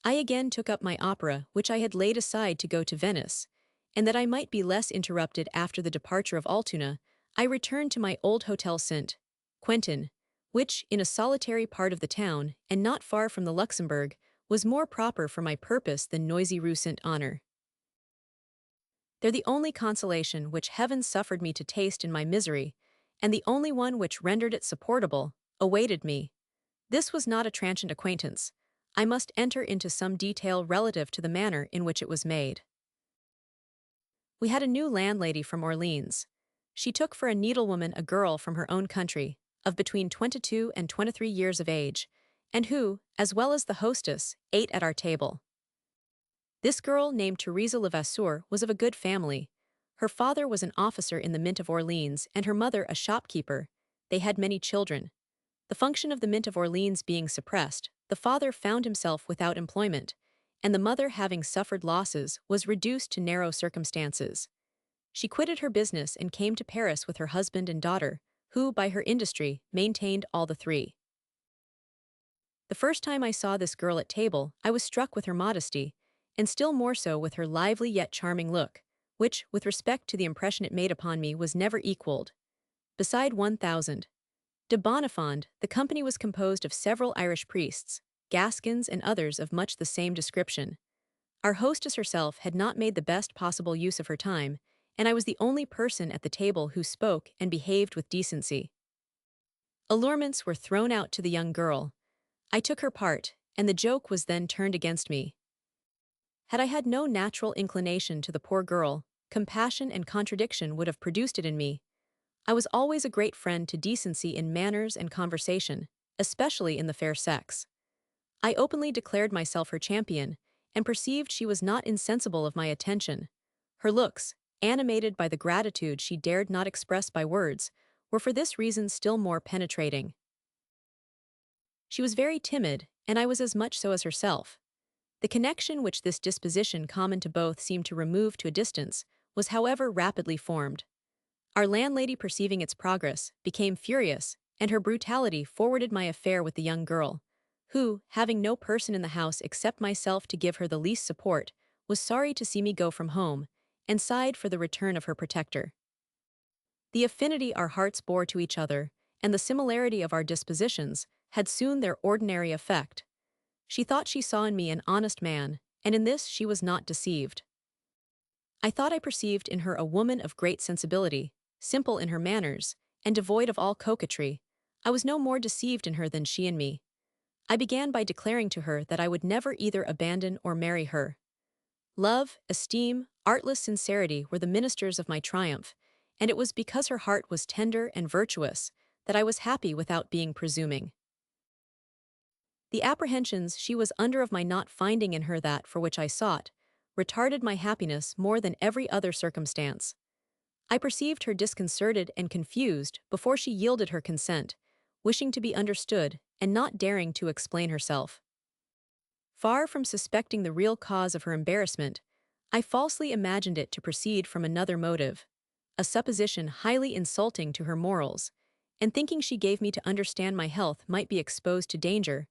I again took up my opera, which I had laid aside to go to Venice, and that I might be less interrupted after the departure of Altuna, I returned to my old Hotel St. Quentin, which, in a solitary part of the town, and not far from the Luxembourg, was more proper for my purpose than noisy Rue Saint Honor. There the only consolation which heaven suffered me to taste in my misery, and the only one which rendered it supportable, awaited me. This was not a transient acquaintance. I must enter into some detail relative to the manner in which it was made. We had a new landlady from Orleans. She took for a needlewoman a girl from her own country, of between 22 and 23 years of age, and who, as well as the hostess, ate at our table. This girl, named Theresa Levasseur, was of a good family. Her father was an officer in the Mint of Orleans, and her mother a shopkeeper. They had many children. The function of the Mint of Orleans being suppressed, the father found himself without employment, and the mother, having suffered losses, was reduced to narrow circumstances. She quitted her business and came to Paris with her husband and daughter, who, by her industry, maintained all the three. The first time I saw this girl at table, I was struck with her modesty, and still more so with her lively yet charming look, which, with respect to the impression it made upon me, was never equaled. Beside 1,000 de Bonifond, the company was composed of several Irish priests, Gascons and others of much the same description. Our hostess herself had not made the best possible use of her time, and I was the only person at the table who spoke and behaved with decency. Allurements were thrown out to the young girl. I took her part, and the joke was then turned against me. Had I had no natural inclination to the poor girl, compassion and contradiction would have produced it in me. I was always a great friend to decency in manners and conversation, especially in the fair sex. I openly declared myself her champion, and perceived she was not insensible of my attention. Her looks, animated by the gratitude she dared not express by words, were for this reason still more penetrating. She was very timid, and I was as much so as herself. The connection which this disposition common to both seemed to remove to a distance was however rapidly formed. Our landlady, perceiving its progress, became furious, and her brutality forwarded my affair with the young girl, who, having no person in the house except myself to give her the least support, was sorry to see me go from home, and sighed for the return of her protector. The affinity our hearts bore to each other, and the similarity of our dispositions, had soon their ordinary effect. She thought she saw in me an honest man, and in this she was not deceived. I thought I perceived in her a woman of great sensibility, simple in her manners, and devoid of all coquetry. I was no more deceived in her than she in me. I began by declaring to her that I would never either abandon or marry her. Love, esteem, artless sincerity were the ministers of my triumph, and it was because her heart was tender and virtuous that I was happy without being presuming. The apprehensions she was under of my not finding in her that for which I sought, retarded my happiness more than every other circumstance. I perceived her disconcerted and confused before she yielded her consent, wishing to be understood and not daring to explain herself. Far from suspecting the real cause of her embarrassment, I falsely imagined it to proceed from another motive, a supposition highly insulting to her morals, and thinking she gave me to understand my health might be exposed to danger,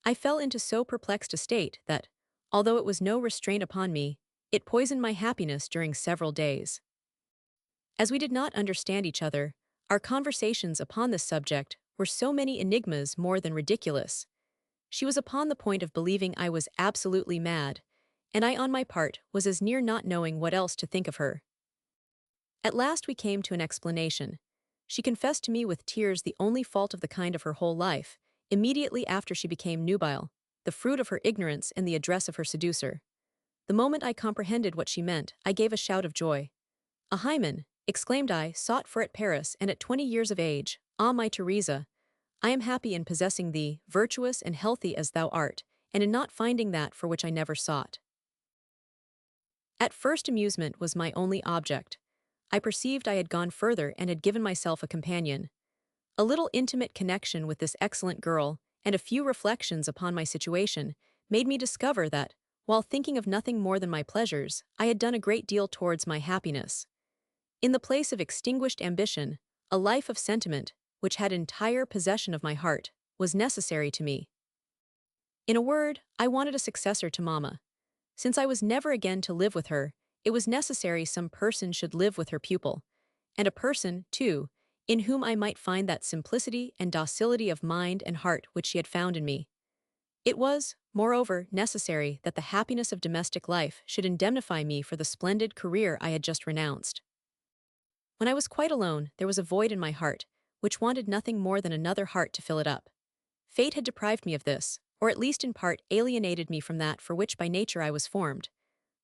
I fell into so perplexed a state that, although it was no restraint upon me, it poisoned my happiness during several days. As we did not understand each other, our conversations upon this subject were so many enigmas more than ridiculous. She was upon the point of believing I was absolutely mad, and I on my part was as near not knowing what else to think of her. At last we came to an explanation. She confessed to me with tears the only fault of the kind of her whole life, immediately after she became nubile, the fruit of her ignorance and the address of her seducer. The moment I comprehended what she meant, I gave a shout of joy. "A hymen," exclaimed I, "sought for at Paris, and at 20 years of age. Ah, my Teresa, I am happy in possessing thee, virtuous and healthy as thou art, and in not finding that for which I never sought." At first amusement was my only object. I perceived I had gone further and had given myself a companion. A little intimate connection with this excellent girl, and a few reflections upon my situation, made me discover that, while thinking of nothing more than my pleasures, I had done a great deal towards my happiness. In the place of extinguished ambition, a life of sentiment, which had entire possession of my heart, was necessary to me. In a word, I wanted a successor to Mamma. Since I was never again to live with her, it was necessary some person should live with her pupil, and a person, too, in whom I might find that simplicity and docility of mind and heart which she had found in me. It was, moreover, necessary that the happiness of domestic life should indemnify me for the splendid career I had just renounced. When I was quite alone, there was a void in my heart, which wanted nothing more than another heart to fill it up. Fate had deprived me of this, or at least in part alienated me from that for which by nature I was formed.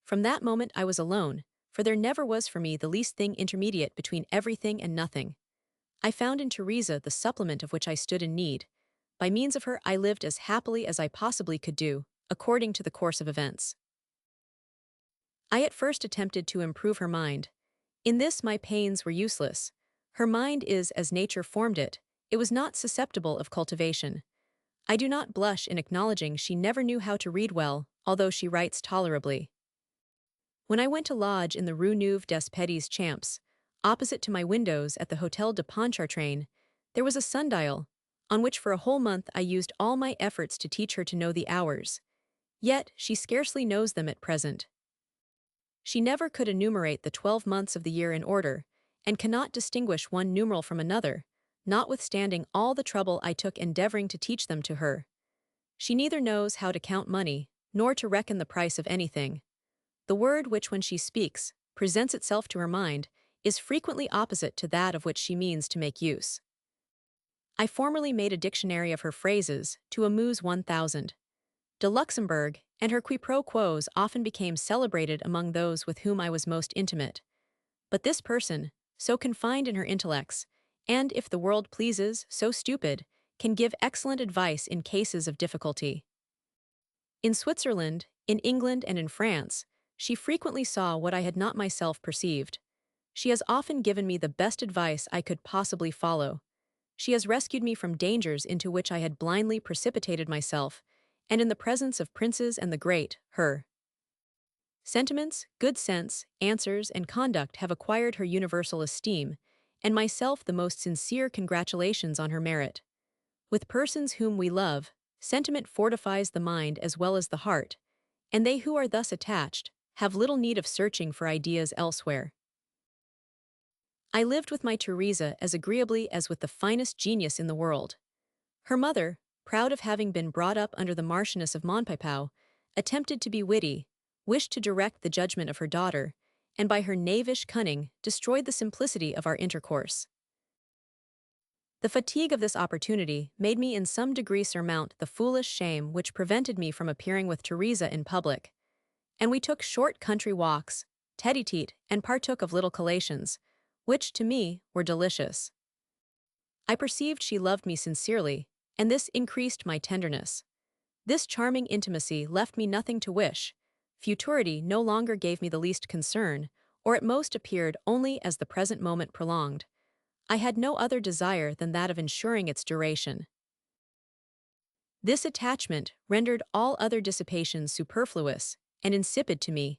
From that moment I was alone, for there never was for me the least thing intermediate between everything and nothing. I found in Teresa the supplement of which I stood in need. By means of her I lived as happily as I possibly could do, according to the course of events. I at first attempted to improve her mind. In this my pains were useless. Her mind is as nature formed it. It was not susceptible of cultivation. I do not blush in acknowledging she never knew how to read well, although she writes tolerably. When I went to lodge in the Rue Neuve des Petits Champs, opposite to my windows at the Hôtel de Pontchartrain, there was a sundial, on which for a whole month I used all my efforts to teach her to know the hours. Yet she scarcely knows them at present. She never could enumerate the 12 months of the year in order, and cannot distinguish one numeral from another, notwithstanding all the trouble I took endeavoring to teach them to her. She neither knows how to count money, nor to reckon the price of anything. The word which, when she speaks, presents itself to her mind, is frequently opposite to that of which she means to make use. I formerly made a dictionary of her phrases, to amuse 1,000. De Luxembourg and her quiproquos often became celebrated among those with whom I was most intimate. But this person, so confined in her intellects, and, if the world pleases, so stupid, can give excellent advice in cases of difficulty. In Switzerland, in England, and in France, she frequently saw what I had not myself perceived. She has often given me the best advice I could possibly follow. She has rescued me from dangers into which I had blindly precipitated myself, and in the presence of princes and the great, her sentiments, good sense, answers, and conduct have acquired her universal esteem, and myself the most sincere congratulations on her merit. With persons whom we love, sentiment fortifies the mind as well as the heart, and they who are thus attached have little need of searching for ideas elsewhere. I lived with my Teresa as agreeably as with the finest genius in the world. Her mother, proud of having been brought up under the Marchioness of Montpapau, attempted to be witty, wished to direct the judgment of her daughter, and by her knavish cunning destroyed the simplicity of our intercourse. The fatigue of this opportunity made me in some degree surmount the foolish shame which prevented me from appearing with Teresa in public, and we took short country walks, tete-a-tete, and partook of little collations, which, to me, were delicious. I perceived she loved me sincerely, and this increased my tenderness. This charming intimacy left me nothing to wish. Futurity no longer gave me the least concern, or at most appeared only as the present moment prolonged. I had no other desire than that of ensuring its duration. This attachment rendered all other dissipations superfluous and insipid to me.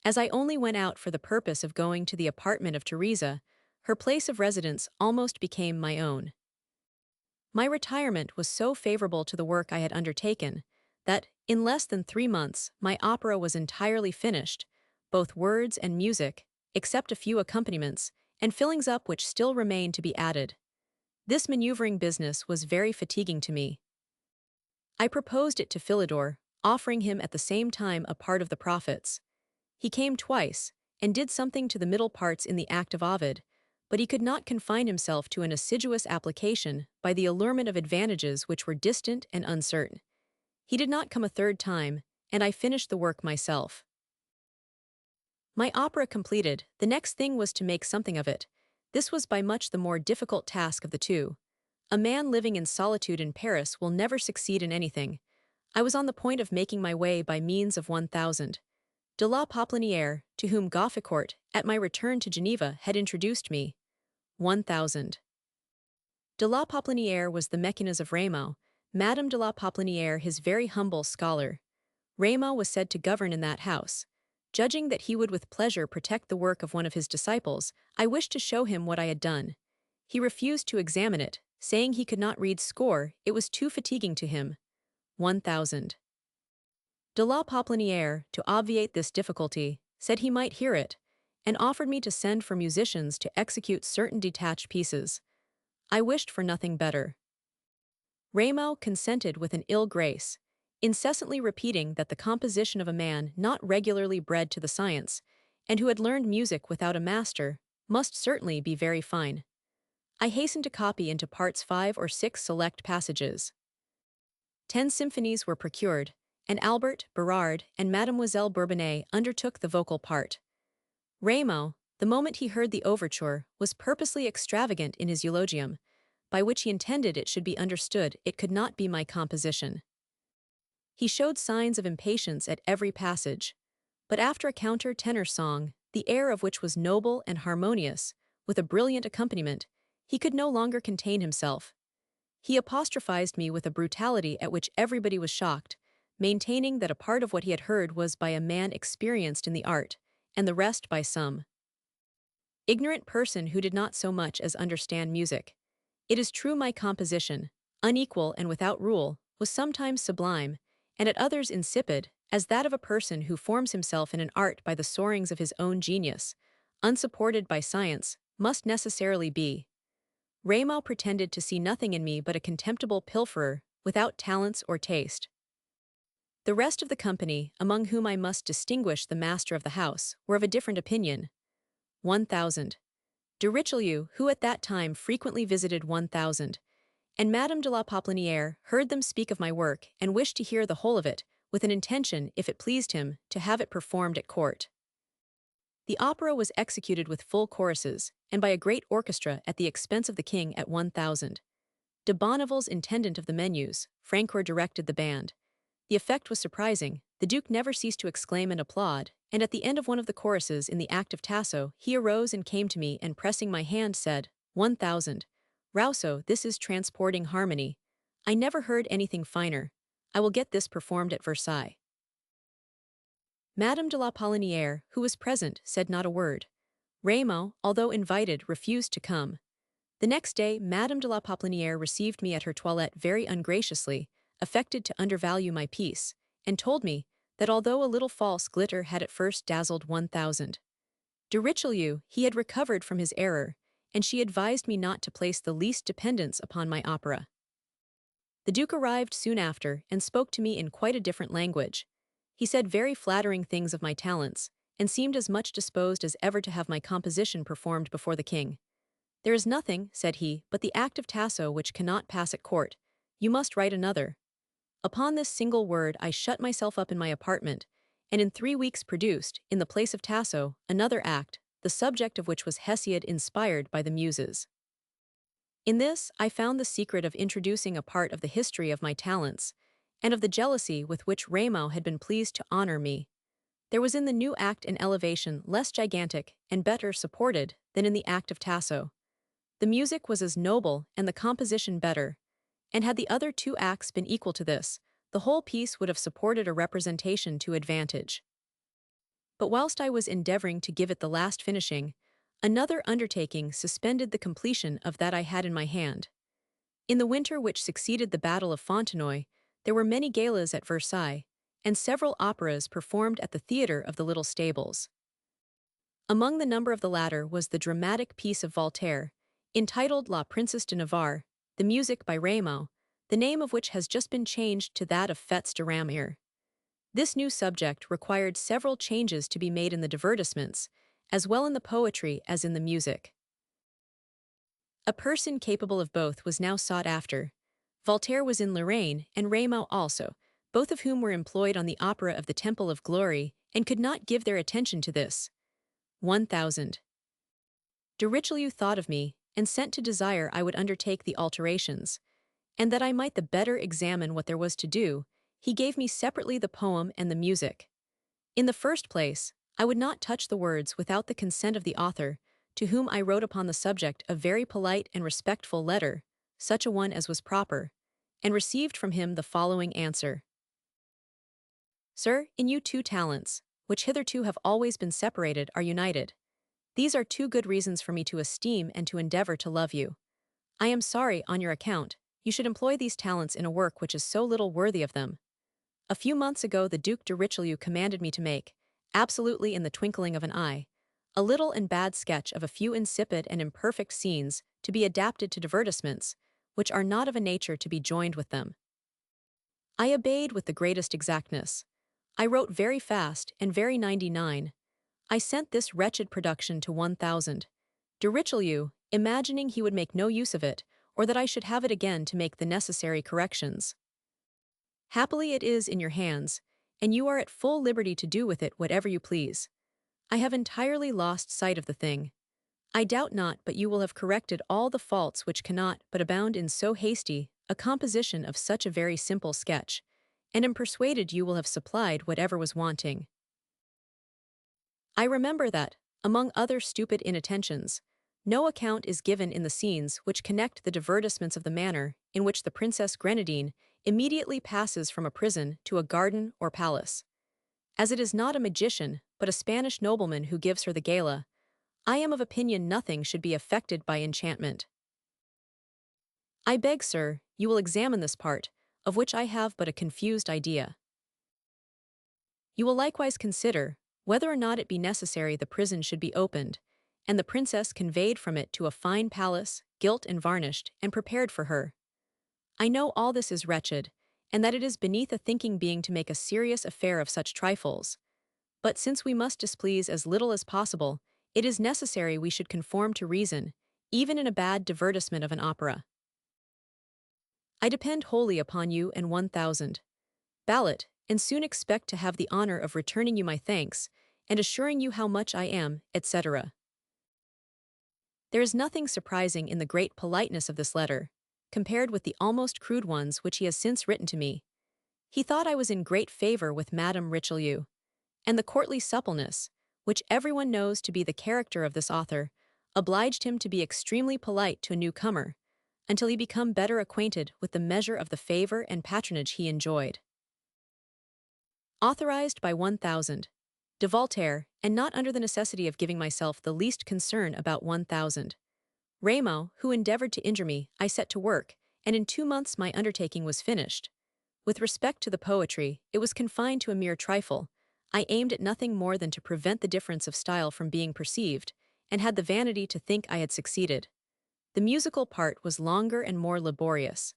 As I only went out for the purpose of going to the apartment of Teresa, her place of residence almost became my own. My retirement was so favorable to the work I had undertaken that, in less than 3 months, my opera was entirely finished, both words and music, except a few accompaniments, and fillings up which still remained to be added. This maneuvering business was very fatiguing to me. I proposed it to Philidor, offering him at the same time a part of the profits. He came twice, and did something to the middle parts in the act of Ovid, but he could not confine himself to an assiduous application by the allurement of advantages which were distant and uncertain. He did not come a third time, and I finished the work myself. My opera completed, the next thing was to make something of it. This was by much the more difficult task of the two. A man living in solitude in Paris will never succeed in anything. I was on the point of making my way by means of 1,000. De la Popelinière, to whom Gofficourt, at my return to Geneva, had introduced me. 1,000. De la Popelinière was the Mécanis of Rameau, Madame de la Popelinière his very humble scholar. Rameau was said to govern in that house. Judging that he would with pleasure protect the work of one of his disciples, I wished to show him what I had done. He refused to examine it, saying he could not read score, it was too fatiguing to him. 1,000. De la Popelinière, to obviate this difficulty, said he might hear it, and offered me to send for musicians to execute certain detached pieces. I wished for nothing better. Rameau consented with an ill grace, incessantly repeating that the composition of a man not regularly bred to the science, and who had learned music without a master, must certainly be very fine. I hastened to copy into parts 5 or 6 select passages. 10 symphonies were procured, and Albert, Berard, and Mademoiselle Bourbonnais undertook the vocal part. Rameau, the moment he heard the overture, was purposely extravagant in his eulogium, by which he intended it should be understood it could not be my composition. He showed signs of impatience at every passage, but after a counter-tenor song, the air of which was noble and harmonious, with a brilliant accompaniment, he could no longer contain himself. He apostrophized me with a brutality at which everybody was shocked, maintaining that a part of what he had heard was by a man experienced in the art, and the rest by some ignorant person who did not so much as understand music. It is true my composition, unequal and without rule, was sometimes sublime, and at others insipid, as that of a person who forms himself in an art by the soarings of his own genius, unsupported by science, must necessarily be. Rameau pretended to see nothing in me but a contemptible pilferer, without talents or taste. The rest of the company, among whom I must distinguish the master of the house, were of a different opinion. 1,000. De Richelieu, who at that time frequently visited 1,000, and Madame de la Popelinière heard them speak of my work and wished to hear the whole of it, with an intention, if it pleased him, to have it performed at court. The opera was executed with full choruses, and by a great orchestra at the expense of the king at 1,000. De Bonneval's intendant of the menus, Francoeur directed the band. The effect was surprising, the Duke never ceased to exclaim and applaud, and at the end of one of the choruses in the act of Tasso, he arose and came to me and pressing my hand said, 1000. Rousseau, this is transporting harmony. I never heard anything finer. I will get this performed at Versailles. Madame de la Polinière, who was present, said not a word. Raymond, although invited, refused to come. The next day, Madame de la Polinière received me at her toilette very ungraciously, affected to undervalue my piece, and told me that although a little false glitter had at first dazzled 1000. De Richelieu, he had recovered from his error, and she advised me not to place the least dependence upon my opera. The Duke arrived soon after and spoke to me in quite a different language. He said very flattering things of my talents, and seemed as much disposed as ever to have my composition performed before the king. There is nothing, said he, but the act of Tasso which cannot pass at court. You must write another. Upon this single word I shut myself up in my apartment, and in 3 weeks produced, in the place of Tasso, another act, the subject of which was Hesiod inspired by the Muses. In this, I found the secret of introducing a part of the history of my talents, and of the jealousy with which Rameau had been pleased to honor me. There was in the new act an elevation less gigantic and better supported than in the act of Tasso. The music was as noble and the composition better, and had the other 2 acts been equal to this, the whole piece would have supported a representation to advantage. But whilst I was endeavoring to give it the last finishing, another undertaking suspended the completion of that I had in my hand. In the winter which succeeded the Battle of Fontenoy, there were many galas at Versailles, and several operas performed at the theatre of the Little Stables. Among the number of the latter was the dramatic piece of Voltaire, entitled La Princesse de Navarre, the music by Rameau, the name of which has just been changed to that of Fêtes de Ramire. This new subject required several changes to be made in the divertissements, as well in the poetry as in the music. A person capable of both was now sought after. Voltaire was in Lorraine, and Rameau also, both of whom were employed on the opera of the Temple of Glory, and could not give their attention to this. 1000. De Richelieu thought of me, and sent to desire I would undertake the alterations, and that I might the better examine what there was to do, he gave me separately the poem and the music. In the first place, I would not touch the words without the consent of the author, to whom I wrote upon the subject a very polite and respectful letter, such a one as was proper, and received from him the following answer. Sir, in you 2 talents, which hitherto have always been separated, are united. These are 2 good reasons for me to esteem and to endeavor to love you. I am sorry, on your account, you should employ these talents in a work which is so little worthy of them. A few months ago the Duc de Richelieu commanded me to make, absolutely in the twinkling of an eye, a little and bad sketch of a few insipid and imperfect scenes to be adapted to divertissements, which are not of a nature to be joined with them. I obeyed with the greatest exactness. I wrote very fast and very 99. I sent this wretched production to 1000. De Richelieu, imagining he would make no use of it, or that I should have it again to make the necessary corrections. Happily it is in your hands, and you are at full liberty to do with it whatever you please. I have entirely lost sight of the thing. I doubt not but you will have corrected all the faults which cannot but abound in so hasty a composition of such a very simple sketch, and am persuaded you will have supplied whatever was wanting. I remember that, among other stupid inattentions, no account is given in the scenes which connect the divertissements of the manner in which the Princess Grenadine immediately passes from a prison to a garden or palace. As it is not a magician, but a Spanish nobleman who gives her the gala, I am of opinion nothing should be affected by enchantment. I beg, sir, you will examine this part, of which I have but a confused idea. You will likewise consider whether or not it be necessary the prison should be opened, and the princess conveyed from it to a fine palace, gilt and varnished, and prepared for her. I know all this is wretched, and that it is beneath a thinking being to make a serious affair of such trifles. But since we must displease as little as possible, it is necessary we should conform to reason, even in a bad divertisement of an opera. I depend wholly upon you and 1000. Ballot, and soon expect to have the honor of returning you my thanks, and assuring you how much I am, etc. There is nothing surprising in the great politeness of this letter, compared with the almost crude ones which he has since written to me. He thought I was in great favor with Madame Richelieu, and the courtly suppleness, which everyone knows to be the character of this author, obliged him to be extremely polite to a newcomer, until he become better acquainted with the measure of the favor and patronage he enjoyed. Authorized by 1000. De Voltaire, and not under the necessity of giving myself the least concern about 1000. Rameau, who endeavored to injure me, I set to work, and in 2 months my undertaking was finished. With respect to the poetry, it was confined to a mere trifle. I aimed at nothing more than to prevent the difference of style from being perceived, and had the vanity to think I had succeeded. The musical part was longer and more laborious.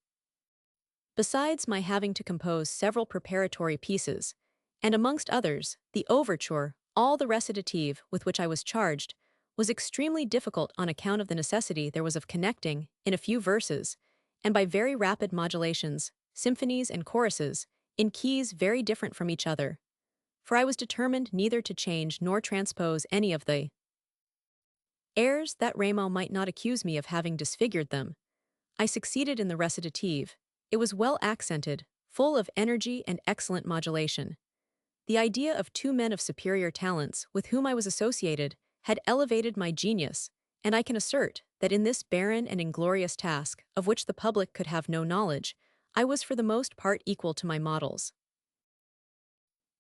Besides my having to compose several preparatory pieces, and amongst others, the overture, all the recitative with which I was charged, was extremely difficult on account of the necessity there was of connecting, in a few verses, and by very rapid modulations, symphonies and choruses, in keys very different from each other. For I was determined neither to change nor transpose any of the airs that Rameau might not accuse me of having disfigured them. I succeeded in the recitative. It was well accented, full of energy and excellent modulation. The idea of two men of superior talents with whom I was associated had elevated my genius, and I can assert that in this barren and inglorious task, of which the public could have no knowledge, I was for the most part equal to my models.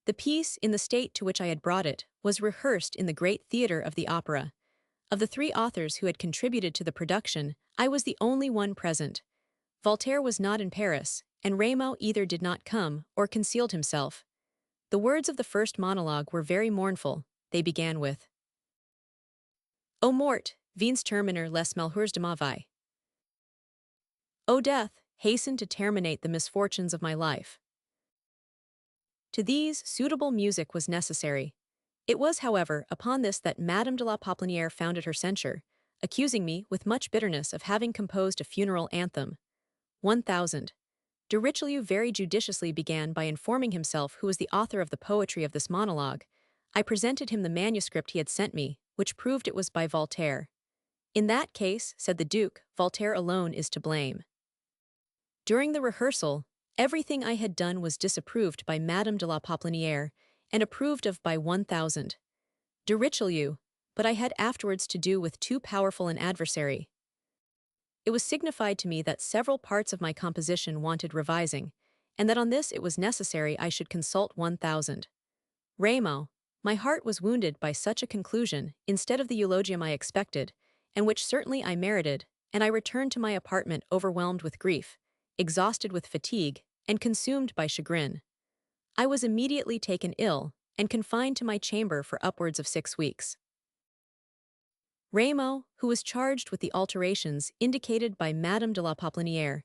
The piece, in the state to which I had brought it, was rehearsed in the great theatre of the opera. Of the 3 authors who had contributed to the production, I was the only one present. Voltaire was not in Paris, and Rameau either did not come or concealed himself. The words of the first monologue were very mournful. They began with, O mort, viens terminer les malheurs de ma vie. O death, hasten to terminate the misfortunes of my life. To these, suitable music was necessary. It was, however, upon this that Madame de la Popelinière founded her censure, accusing me, with much bitterness, of having composed a funeral anthem. 1000. De Richelieu very judiciously began by informing himself who was the author of the poetry of this monologue. I presented him the manuscript he had sent me, which proved it was by Voltaire. In that case, said the Duke, Voltaire alone is to blame. During the rehearsal, everything I had done was disapproved by Madame de la Popelinière, and approved of by 1000. De Richelieu, but I had afterwards to do with too powerful an adversary. It was signified to me that several parts of my composition wanted revising, and that on this it was necessary I should consult 1000. Rameau, my heart was wounded by such a conclusion instead of the eulogium I expected, and which certainly I merited, and I returned to my apartment overwhelmed with grief, exhausted with fatigue, and consumed by chagrin. I was immediately taken ill, and confined to my chamber for upwards of 6 weeks. Rameau, who was charged with the alterations indicated by Madame de la Popelinière,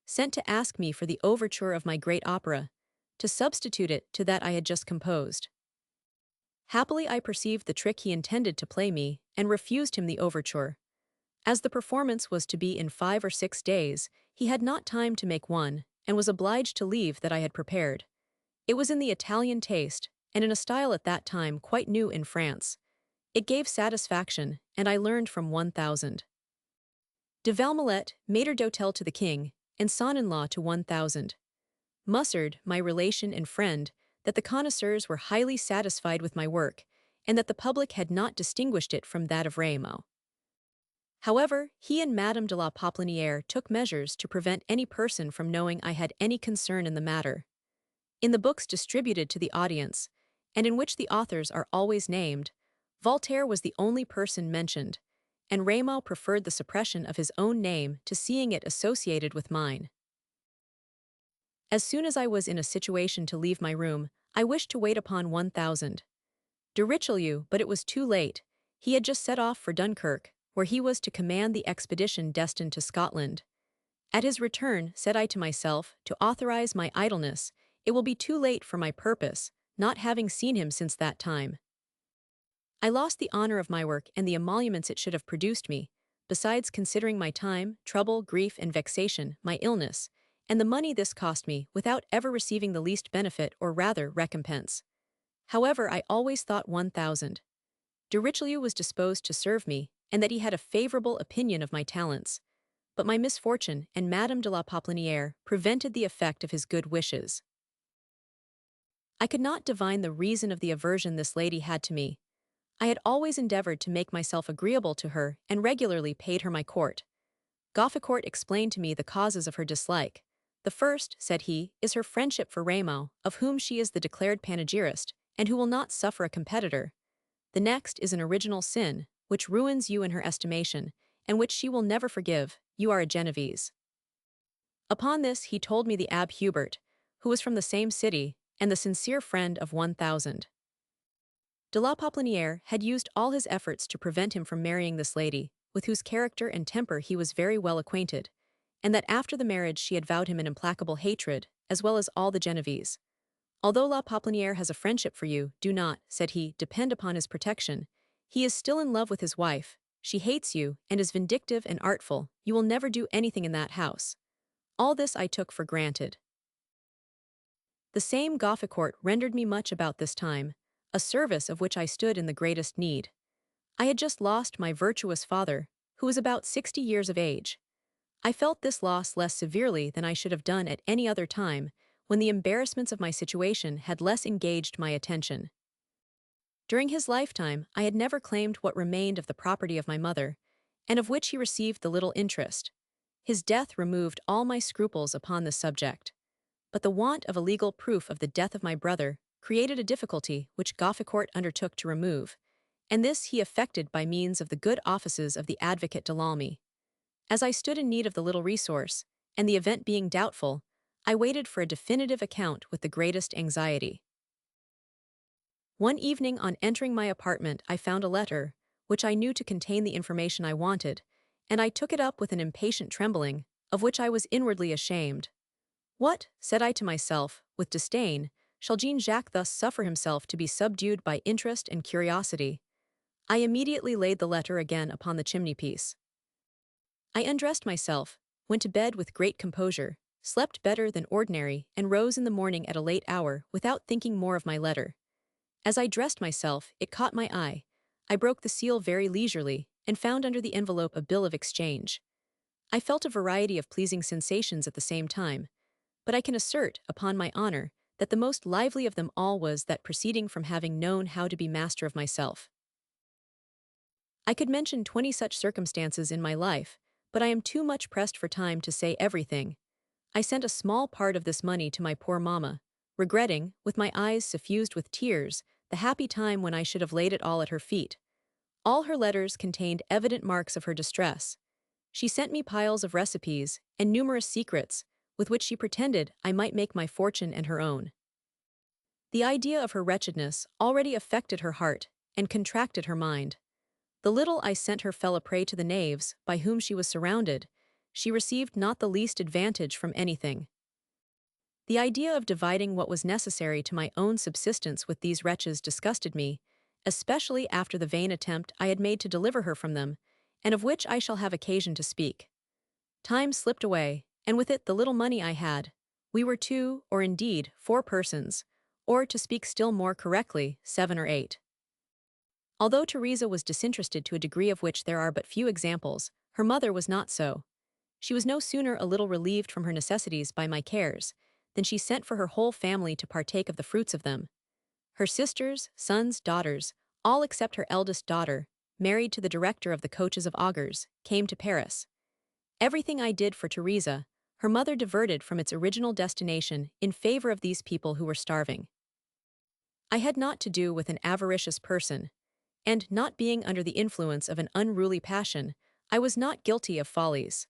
sent to ask me for the overture of my great opera, to substitute it to that I had just composed. Happily I perceived the trick he intended to play me, and refused him the overture. As the performance was to be in 5 or 6 days, he had not time to make one, and was obliged to leave that I had prepared. It was in the Italian taste, and in a style at that time quite new in France. It gave satisfaction, and I learned from 1000. De Valmolet, maître d'hôtel to the king, and son-in-law to 1000. Mussard, my relation and friend, that the connoisseurs were highly satisfied with my work, and that the public had not distinguished it from that of Rameau. However, he and Madame de la Popelinière took measures to prevent any person from knowing I had any concern in the matter. In the books distributed to the audience, and in which the authors are always named, Voltaire was the only person mentioned, and Rameau preferred the suppression of his own name to seeing it associated with mine. As soon as I was in a situation to leave my room, I wished to wait upon 1000. De Richelieu, but it was too late. He had just set off for Dunkirk, where he was to command the expedition destined to Scotland. At his return, said I to myself, to authorize my idleness, it will be too late for my purpose, not having seen him since that time. I lost the honor of my work and the emoluments it should have produced me, besides considering my time, trouble, grief, and vexation, my illness, and the money this cost me without ever receiving the least benefit or rather recompense. However, I always thought 1000. De Richelieu was disposed to serve me, and that he had a favorable opinion of my talents. But my misfortune and Madame de la Popelinière prevented the effect of his good wishes. I could not divine the reason of the aversion this lady had to me. I had always endeavored to make myself agreeable to her and regularly paid her my court. Gofficourt explained to me the causes of her dislike. The first, said he, is her friendship for Rameau, of whom she is the declared panegyrist, and who will not suffer a competitor. The next is an original sin, which ruins you in her estimation, and which she will never forgive. You are a Genevese. Upon this he told me the Abbé Hubert, who was from the same city, and the sincere friend of 1,000. De la Popelinière had used all his efforts to prevent him from marrying this lady, with whose character and temper he was very well acquainted, and that after the marriage she had vowed him an implacable hatred, as well as all the Genevese. Although La Popelinière has a friendship for you, do not, said he, depend upon his protection. He is still in love with his wife, she hates you, and is vindictive and artful, you will never do anything in that house. All this I took for granted. The same Gofficourt rendered me much about this time, a service of which I stood in the greatest need. I had just lost my virtuous father, who was about 60 years of age. I felt this loss less severely than I should have done at any other time, when the embarrassments of my situation had less engaged my attention. During his lifetime, I had never claimed what remained of the property of my mother, and of which he received the little interest. His death removed all my scruples upon this subject. But the want of a legal proof of the death of my brother created a difficulty which Gofficourt undertook to remove, and this he effected by means of the good offices of the advocate de Lally. As I stood in need of the little resource, and the event being doubtful, I waited for a definitive account with the greatest anxiety. One evening on entering my apartment I found a letter, which I knew to contain the information I wanted, and I took it up with an impatient trembling, of which I was inwardly ashamed. What, said I to myself, with disdain, shall Jean-Jacques thus suffer himself to be subdued by interest and curiosity? I immediately laid the letter again upon the chimney-piece. I undressed myself, went to bed with great composure, slept better than ordinary, and rose in the morning at a late hour without thinking more of my letter. As I dressed myself, it caught my eye. I broke the seal very leisurely, and found under the envelope a bill of exchange. I felt a variety of pleasing sensations at the same time, but I can assert, upon my honor, that the most lively of them all was that proceeding from having known how to be master of myself. I could mention 20 such circumstances in my life, but I am too much pressed for time to say everything. I sent a small part of this money to my poor mamma, regretting, with my eyes suffused with tears, the happy time when I should have laid it all at her feet. All her letters contained evident marks of her distress. She sent me piles of recipes and numerous secrets, with which she pretended I might make my fortune and her own. The idea of her wretchedness already affected her heart and contracted her mind. The little I sent her fell a prey to the knaves, by whom she was surrounded. She received not the least advantage from anything. The idea of dividing what was necessary to my own subsistence with these wretches disgusted me, especially after the vain attempt I had made to deliver her from them, and of which I shall have occasion to speak. Time slipped away, and with it the little money I had. We were 2, or indeed 4 persons, or to speak still more correctly, 7 or 8. Although Teresa was disinterested to a degree of which there are but few examples, her mother was not so. She was no sooner a little relieved from her necessities by my cares, than she sent for her whole family to partake of the fruits of them. Her sisters, sons, daughters, all except her eldest daughter, married to the director of the coaches of augurs, came to Paris. Everything I did for Teresa, her mother diverted from its original destination in favor of these people who were starving. I had not to do with an avaricious person, and not being under the influence of an unruly passion, I was not guilty of follies.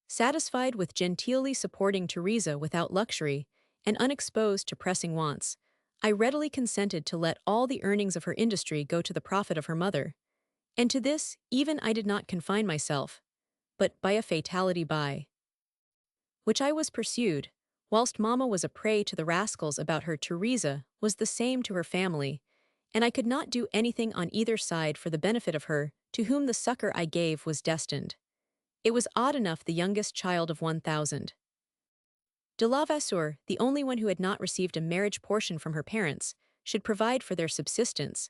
Satisfied with genteelly supporting Teresa without luxury, and unexposed to pressing wants, I readily consented to let all the earnings of her industry go to the profit of her mother, and to this even I did not confine myself, but by a fatality by which I was pursued, whilst Mamma was a prey to the rascals about her. Teresa was the same to her family, and I could not do anything on either side for the benefit of her, to whom the succor I gave was destined. It was odd enough the youngest child of 1,000. De la Vasseur, the only one who had not received a marriage portion from her parents, should provide for their subsistence,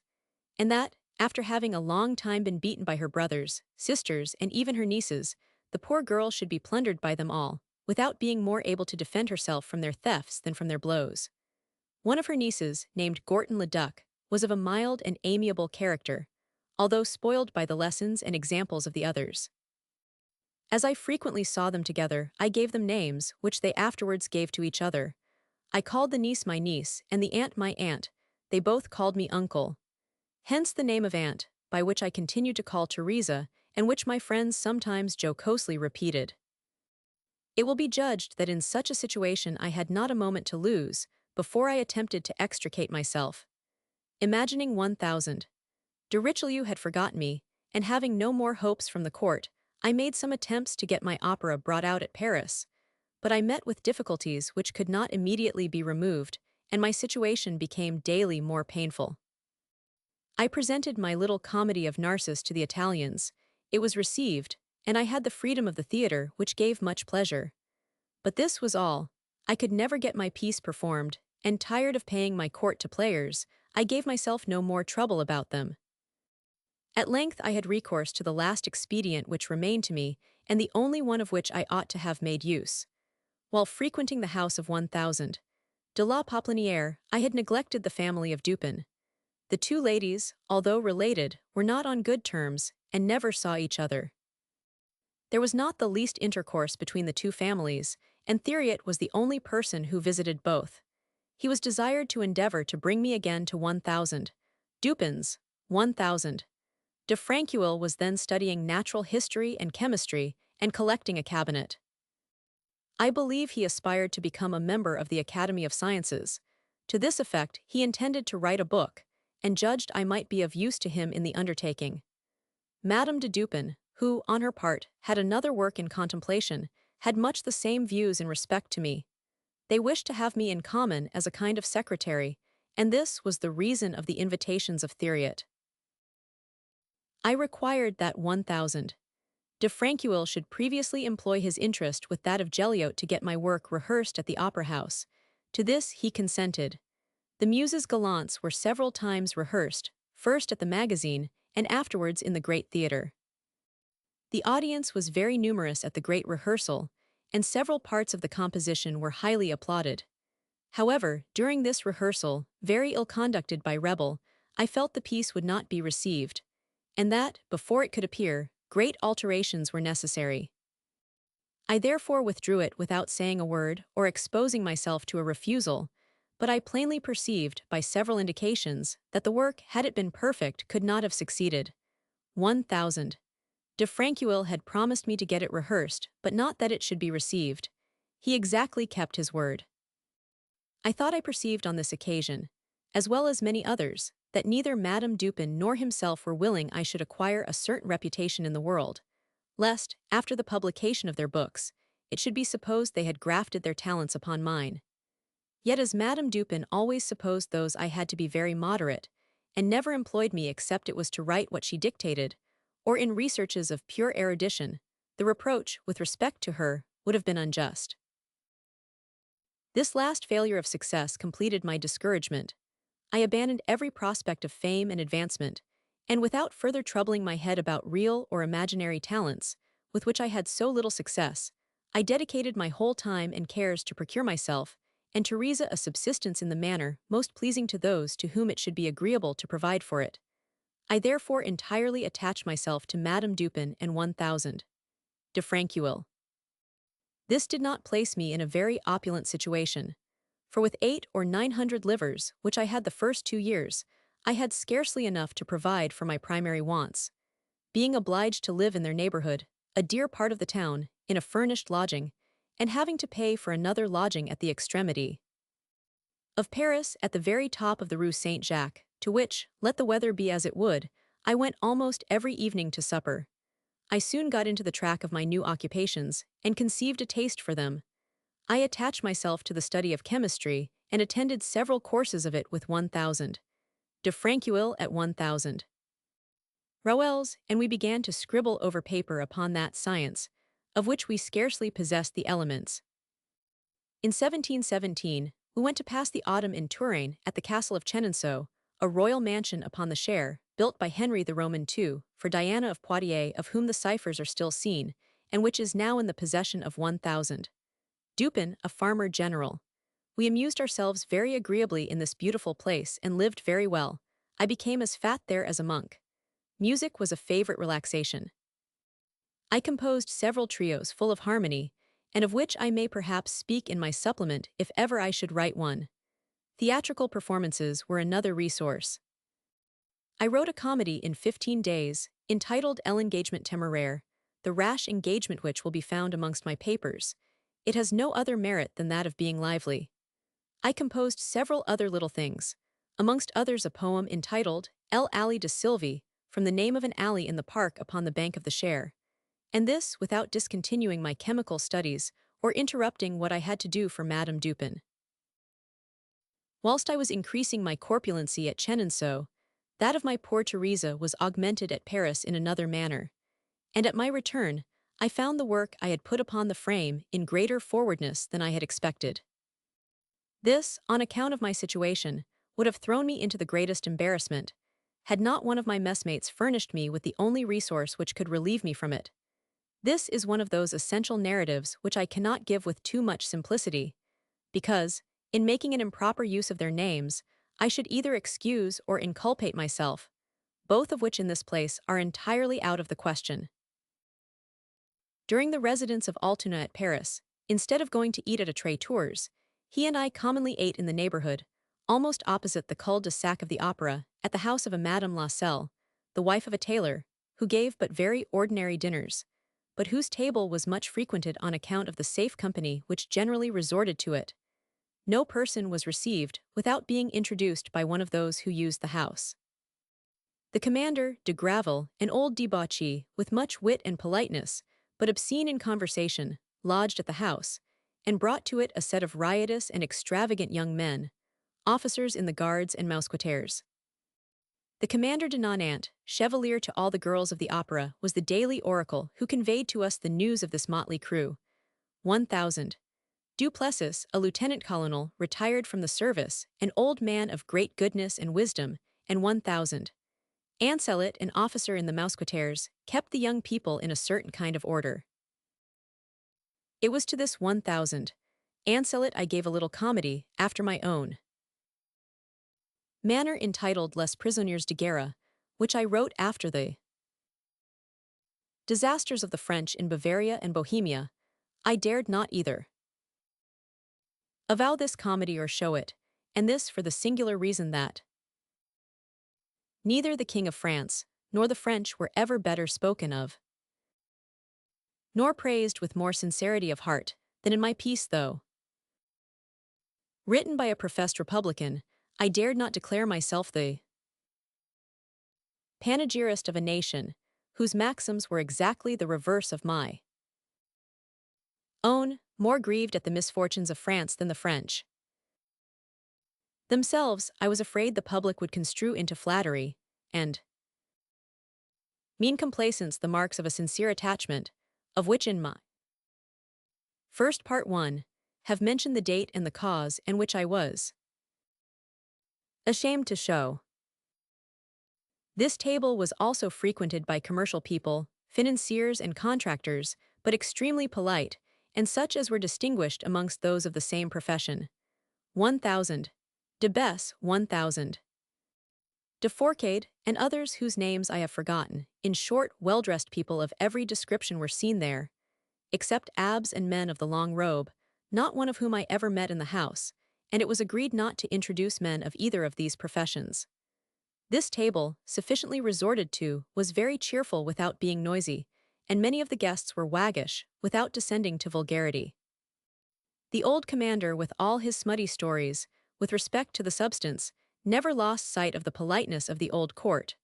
and that, after having a long time been beaten by her brothers, sisters, and even her nieces, the poor girl should be plundered by them all, without being more able to defend herself from their thefts than from their blows. One of her nieces, named Gorton Leduc, was of a mild and amiable character, although spoiled by the lessons and examples of the others. As I frequently saw them together, I gave them names, which they afterwards gave to each other. I called the niece my niece, and the aunt my aunt. They both called me uncle. Hence the name of aunt, by which I continued to call Teresa, and which my friends sometimes jocosely repeated. It will be judged that in such a situation I had not a moment to lose, before I attempted to extricate myself. Imagining 1000. De Richelieu had forgotten me, and having no more hopes from the court, I made some attempts to get my opera brought out at Paris, but I met with difficulties which could not immediately be removed, and my situation became daily more painful. I presented my little comedy of Narcissus to the Italians. It was received, and I had the freedom of the theatre, which gave much pleasure. But this was all. I could never get my piece performed, and tired of paying my court to players, I gave myself no more trouble about them. At length I had recourse to the last expedient which remained to me, and the only one of which I ought to have made use. While frequenting the house of 1000, de la Popelinière, I had neglected the family of Dupin. The two ladies, although related, were not on good terms, and never saw each other. There was not the least intercourse between the two families, and Thiriet was the only person who visited both. He was desired to endeavor to bring me again to 1000. Dupin's 1000. De Franqueuil was then studying natural history and chemistry, and collecting a cabinet. I believe he aspired to become a member of the Academy of Sciences. To this effect, he intended to write a book, and judged I might be of use to him in the undertaking. Madame de Dupin, who, on her part, had another work in contemplation, had much the same views in respect to me. They wished to have me in common as a kind of secretary, and this was the reason of the invitations of Thiriet. I required that 1000. De Franqueuil should previously employ his interest with that of Geliot to get my work rehearsed at the Opera House. To this he consented. The Muses Gallants were several times rehearsed, first at the magazine, and afterwards in the Great Theatre. The audience was very numerous at the great rehearsal, and several parts of the composition were highly applauded. However, during this rehearsal, very ill-conducted by Rebel, I felt the piece would not be received, and that, before it could appear, great alterations were necessary. I therefore withdrew it without saying a word or exposing myself to a refusal, but I plainly perceived, by several indications, that the work, had it been perfect, could not have succeeded. 1000. De Franqueuil had promised me to get it rehearsed, but not that it should be received. He exactly kept his word. I thought I perceived on this occasion, as well as many others, that neither Madame Dupin nor himself were willing I should acquire a certain reputation in the world, lest, after the publication of their books, it should be supposed they had grafted their talents upon mine. Yet as Madame Dupin always supposed those I had to be very moderate, and never employed me except it was to write what she dictated, or in researches of pure erudition, the reproach, with respect to her, would have been unjust. This last failure of success completed my discouragement. I abandoned every prospect of fame and advancement, and without further troubling my head about real or imaginary talents, with which I had so little success, I dedicated my whole time and cares to procure myself and Teresa a subsistence in the manner most pleasing to those to whom it should be agreeable to provide for it. I therefore entirely attached myself to Madame Dupin and 1000. De Franqueuil. This did not place me in a very opulent situation, for with 800 or 900 livres, which I had the first 2 years, I had scarcely enough to provide for my primary wants. Being obliged to live in their neighborhood, a dear part of the town, in a furnished lodging, and having to pay for another lodging at the extremity of Paris, at the very top of the Rue Saint-Jacques, to which, let the weather be as it would, I went almost every evening to supper. I soon got into the track of my new occupations, and conceived a taste for them. I attached myself to the study of chemistry, and attended several courses of it with 1000. De Franqueuil at 1000. Rawels, and we began to scribble over paper upon that science, of which we scarcely possessed the elements. In 1717, we went to pass the autumn in Touraine at the castle of Chenonceau, a royal mansion upon the Cher, built by Henry the Roman II, for Diana of Poitiers, of whom the ciphers are still seen, and which is now in the possession of 1000. Dupin, a farmer general. We amused ourselves very agreeably in this beautiful place and lived very well. I became as fat there as a monk. Music was a favorite relaxation. I composed several trios full of harmony, and of which I may perhaps speak in my supplement if ever I should write one. Theatrical performances were another resource. I wrote a comedy in 15 days, entitled L'Engagement Téméraire, the rash engagement which will be found amongst my papers. It has no other merit than that of being lively. I composed several other little things, amongst others a poem entitled L'Allée de Sylvie, from the name of an alley in the park upon the bank of the Cher, and this without discontinuing my chemical studies or interrupting what I had to do for Madame Dupin. Whilst I was increasing my corpulency at Chenonceau, that of my poor Teresa was augmented at Paris in another manner, and at my return I found the work I had put upon the frame in greater forwardness than I had expected. This, on account of my situation, would have thrown me into the greatest embarrassment, had not one of my messmates furnished me with the only resource which could relieve me from it. This is one of those essential narratives which I cannot give with too much simplicity, because, in making an improper use of their names, I should either excuse or inculpate myself, both of which in this place are entirely out of the question. During the residence of Altuna at Paris, instead of going to eat at a traiteur's, he and I commonly ate in the neighborhood, almost opposite the cul-de-sac of the opera, at the house of a Madame Lasselle, the wife of a tailor, who gave but very ordinary dinners, but whose table was much frequented on account of the safe company which generally resorted to it. No person was received without being introduced by one of those who used the house. The commander, de Gravel, an old debauchee, with much wit and politeness, but obscene in conversation, lodged at the house, and brought to it a set of riotous and extravagant young men, officers in the guards and mousquetaires. The commander de Nonant, chevalier to all the girls of the opera, was the daily oracle who conveyed to us the news of this motley crew. 1,000. Duplessis, a lieutenant-colonel, retired from the service, an old man of great goodness and wisdom, and 1,000. Ancelet, an officer in the mousquetaires, kept the young people in a certain kind of order. It was to this 1,000. Ancelet I gave a little comedy, after my own manner entitled Les Prisonniers de Guerre, which I wrote after the disasters of the French in Bavaria and Bohemia. I dared not either avow this comedy or show it, and this for the singular reason that neither the King of France nor the French were ever better spoken of, nor praised with more sincerity of heart than in my piece, though written by a professed Republican. I dared not declare myself the panegyrist of a nation whose maxims were exactly the reverse of my own, more grieved at the misfortunes of France than the French themselves. I was afraid the public would construe into flattery and mean complacence the marks of a sincere attachment, of which in my first part 1 have mentioned the date and the cause, and which I was ashamed to show. This table was also frequented by commercial people, financiers and contractors, but extremely polite, and such as were distinguished amongst those of the same profession. 1,000. De Besse, 1,000. De Fourcade, and others whose names I have forgotten. In short, well-dressed people of every description were seen there, except abbes and men of the long robe, not one of whom I ever met in the house, and it was agreed not to introduce men of either of these professions. This table, sufficiently resorted to, was very cheerful without being noisy, and many of the guests were waggish, without descending to vulgarity. The old commander, with all his smutty stories, with respect to the substance, never lost sight of the politeness of the old court,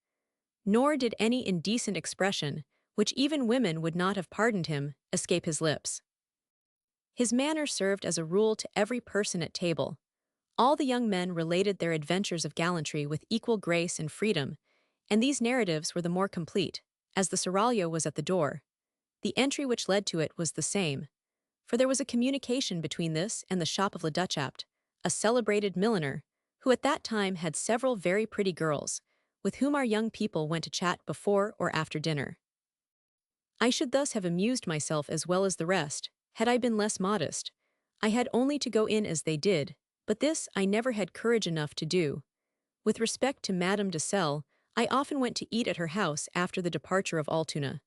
nor did any indecent expression, which even women would not have pardoned him, escape his lips. His manner served as a rule to every person at table. All the young men related their adventures of gallantry with equal grace and freedom, and these narratives were the more complete, as the seraglio was at the door. The entry which led to it was the same, for there was a communication between this and the shop of Le Duchapt, a celebrated milliner, who at that time had several very pretty girls, with whom our young people went to chat before or after dinner. I should thus have amused myself as well as the rest, had I been less modest. I had only to go in as they did, But this I never had courage enough to do. With respect to Madame de Celle, I often went to eat at her house after the departure of Altuna.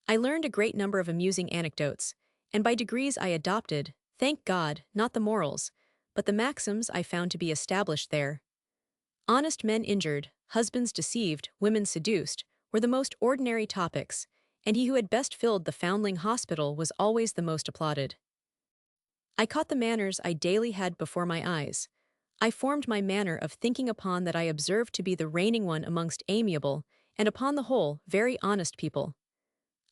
I learned a great number of amusing anecdotes, and by degrees I adopted, thank God, not the morals, but the maxims I found to be established there. Honest men injured, husbands deceived, women seduced, were the most ordinary topics, and he who had best filled the foundling hospital was always the most applauded. I caught the manners I daily had before my eyes. I formed my manner of thinking upon that I observed to be the reigning one amongst amiable, and upon the whole, very honest people.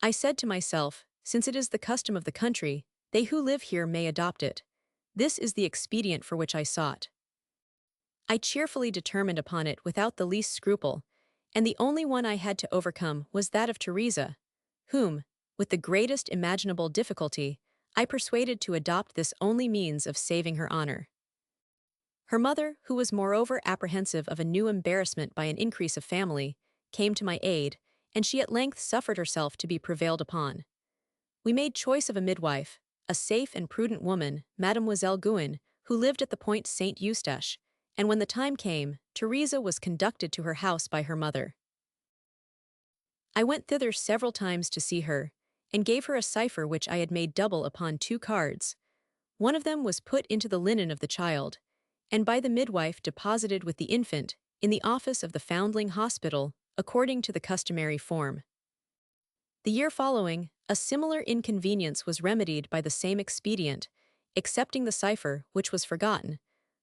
I said to myself, since it is the custom of the country, they who live here may adopt it. This is the expedient for which I sought. I cheerfully determined upon it without the least scruple, and the only one I had to overcome was that of Teresa, whom, with the greatest imaginable difficulty, I persuaded to adopt this only means of saving her honor. Her mother, who was moreover apprehensive of a new embarrassment by an increase of family, came to my aid, and she at length suffered herself to be prevailed upon. We made choice of a midwife, a safe and prudent woman, Mademoiselle Guin, who lived at the Point Saint Eustache, and when the time came, Teresa was conducted to her house by her mother. I went thither several times to see her, and gave her a cipher which I had made double upon 2 cards. One of them was put into the linen of the child, and by the midwife deposited with the infant, in the office of the Foundling Hospital, according to the customary form. The year following, a similar inconvenience was remedied by the same expedient, excepting the cipher, which was forgotten.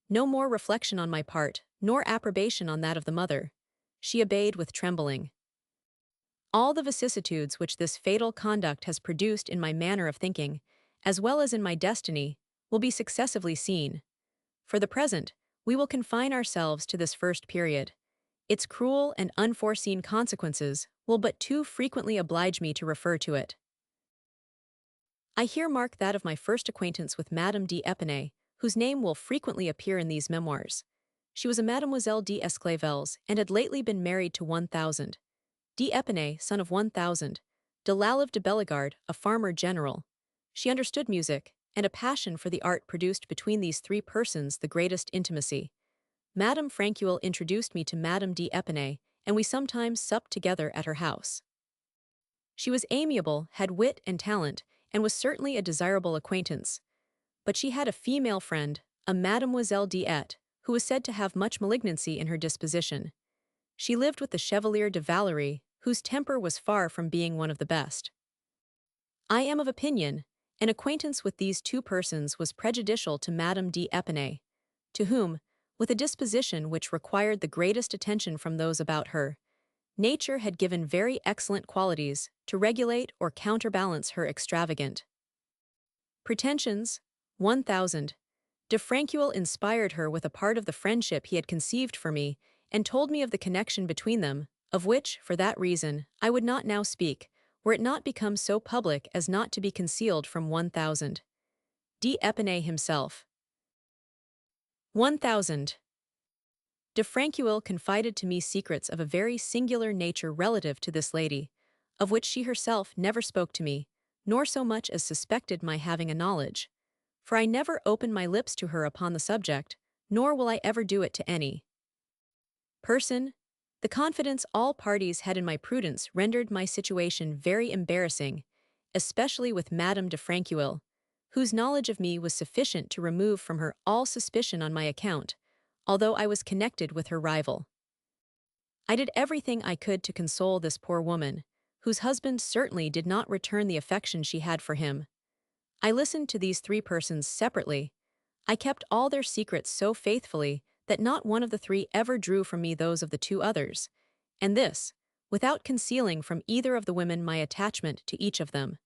No more reflection on my part, nor approbation on that of the mother. She obeyed with trembling. All the vicissitudes which this fatal conduct has produced in my manner of thinking, as well as in my destiny, will be successively seen. For the present, we will confine ourselves to this first period. Its cruel and unforeseen consequences will but too frequently oblige me to refer to it. I here mark that of my first acquaintance with Madame d'Épinay, whose name will frequently appear in these memoirs. She was a Mademoiselle d'Esclavels, and had lately been married to 1000. D'Épinay, son of 1000. De Lalive de Bellegarde, a farmer general. She understood music, and a passion for the art produced between these 3 persons the greatest intimacy. Madame Francuel introduced me to Madame d'Épinay, and we sometimes supped together at her house. She was amiable, had wit and talent, and was certainly a desirable acquaintance. But she had a female friend, a Mademoiselle d'Ette, who was said to have much malignancy in her disposition. She lived with the Chevalier de Valery, whose temper was far from being one of the best. I am of opinion, an acquaintance with these 2 persons was prejudicial to Madame d'Épinay, to whom, with a disposition which required the greatest attention from those about her, nature had given very excellent qualities to regulate or counterbalance her extravagant pretensions. 1000. De Francuel inspired her with a part of the friendship he had conceived for me, and told me of the connection between them, of which, for that reason, I would not now speak, were it not become so public as not to be concealed from 1000. D'Épinay himself. 1000. De Francuel confided to me secrets of a very singular nature relative to this lady, of which she herself never spoke to me, nor so much as suspected my having a knowledge. For I never opened my lips to her upon the subject, nor will I ever do it to any person. The confidence all parties had in my prudence rendered my situation very embarrassing, especially with Madame de Francuel, whose knowledge of me was sufficient to remove from her all suspicion on my account, although I was connected with her rival. I did everything I could to console this poor woman, whose husband certainly did not return the affection she had for him. I listened to these 3 persons separately. I kept all their secrets so faithfully that not one of the 3 ever drew from me those of the 2 others, and this, without concealing from either of the women my attachment to each of them.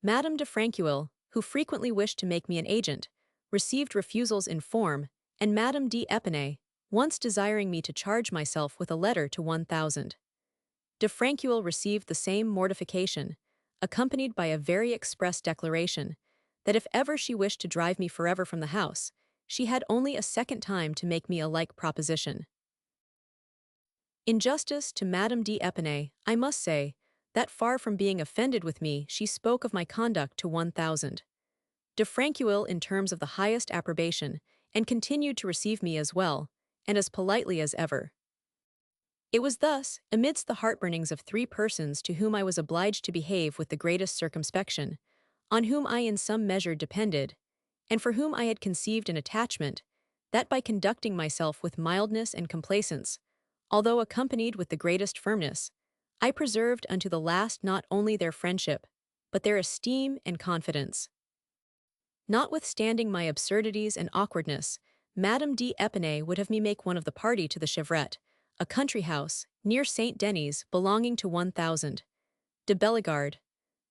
Madame de Francuel, who frequently wished to make me an agent, received refusals in form, and Madame d'Épinay, once desiring me to charge myself with a letter to 1000. De Francuel received the same mortification, accompanied by a very express declaration, that if ever she wished to drive me forever from the house, she had only a second time to make me a like proposition. In justice to Madame d'Épinay, I must say, that far from being offended with me, she spoke of my conduct to 1000. de Franqueuil in terms of the highest approbation, and continued to receive me as well, and as politely as ever. It was thus, amidst the heartburnings of three persons to whom I was obliged to behave with the greatest circumspection, on whom I in some measure depended, and for whom I had conceived an attachment, that by conducting myself with mildness and complacence, although accompanied with the greatest firmness, I preserved unto the last not only their friendship, but their esteem and confidence. Notwithstanding my absurdities and awkwardness, Madame d'Épinay would have me make one of the party to the Chevrette, a country house, near Saint Denis, belonging to 1000. De Bellegarde.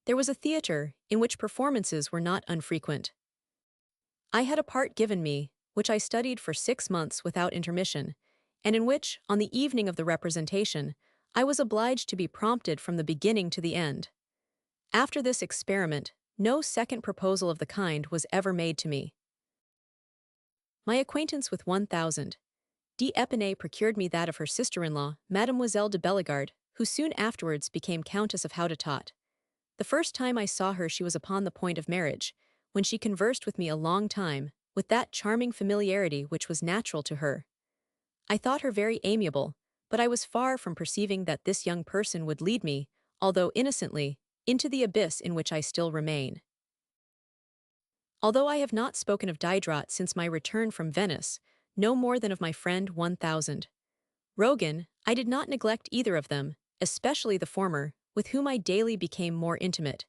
There was a theatre, in which performances were not unfrequent. I had a part given me, which I studied for 6 months without intermission, and in which, on the evening of the representation, I was obliged to be prompted from the beginning to the end. After this experiment, no second proposal of the kind was ever made to me. My acquaintance with 1000. D'Épinay procured me that of her sister-in-law, Mademoiselle de Bellegarde, who soon afterwards became Countess of Hautetot. The first time I saw her she was upon the point of marriage, when she conversed with me a long time, with that charming familiarity which was natural to her. I thought her very amiable, but I was far from perceiving that this young person would lead me, although innocently, into the abyss in which I still remain. Although I have not spoken of Diderot since my return from Venice, no more than of my friend 1000. Rogan, I did not neglect either of them, especially the former, with whom I daily became more intimate.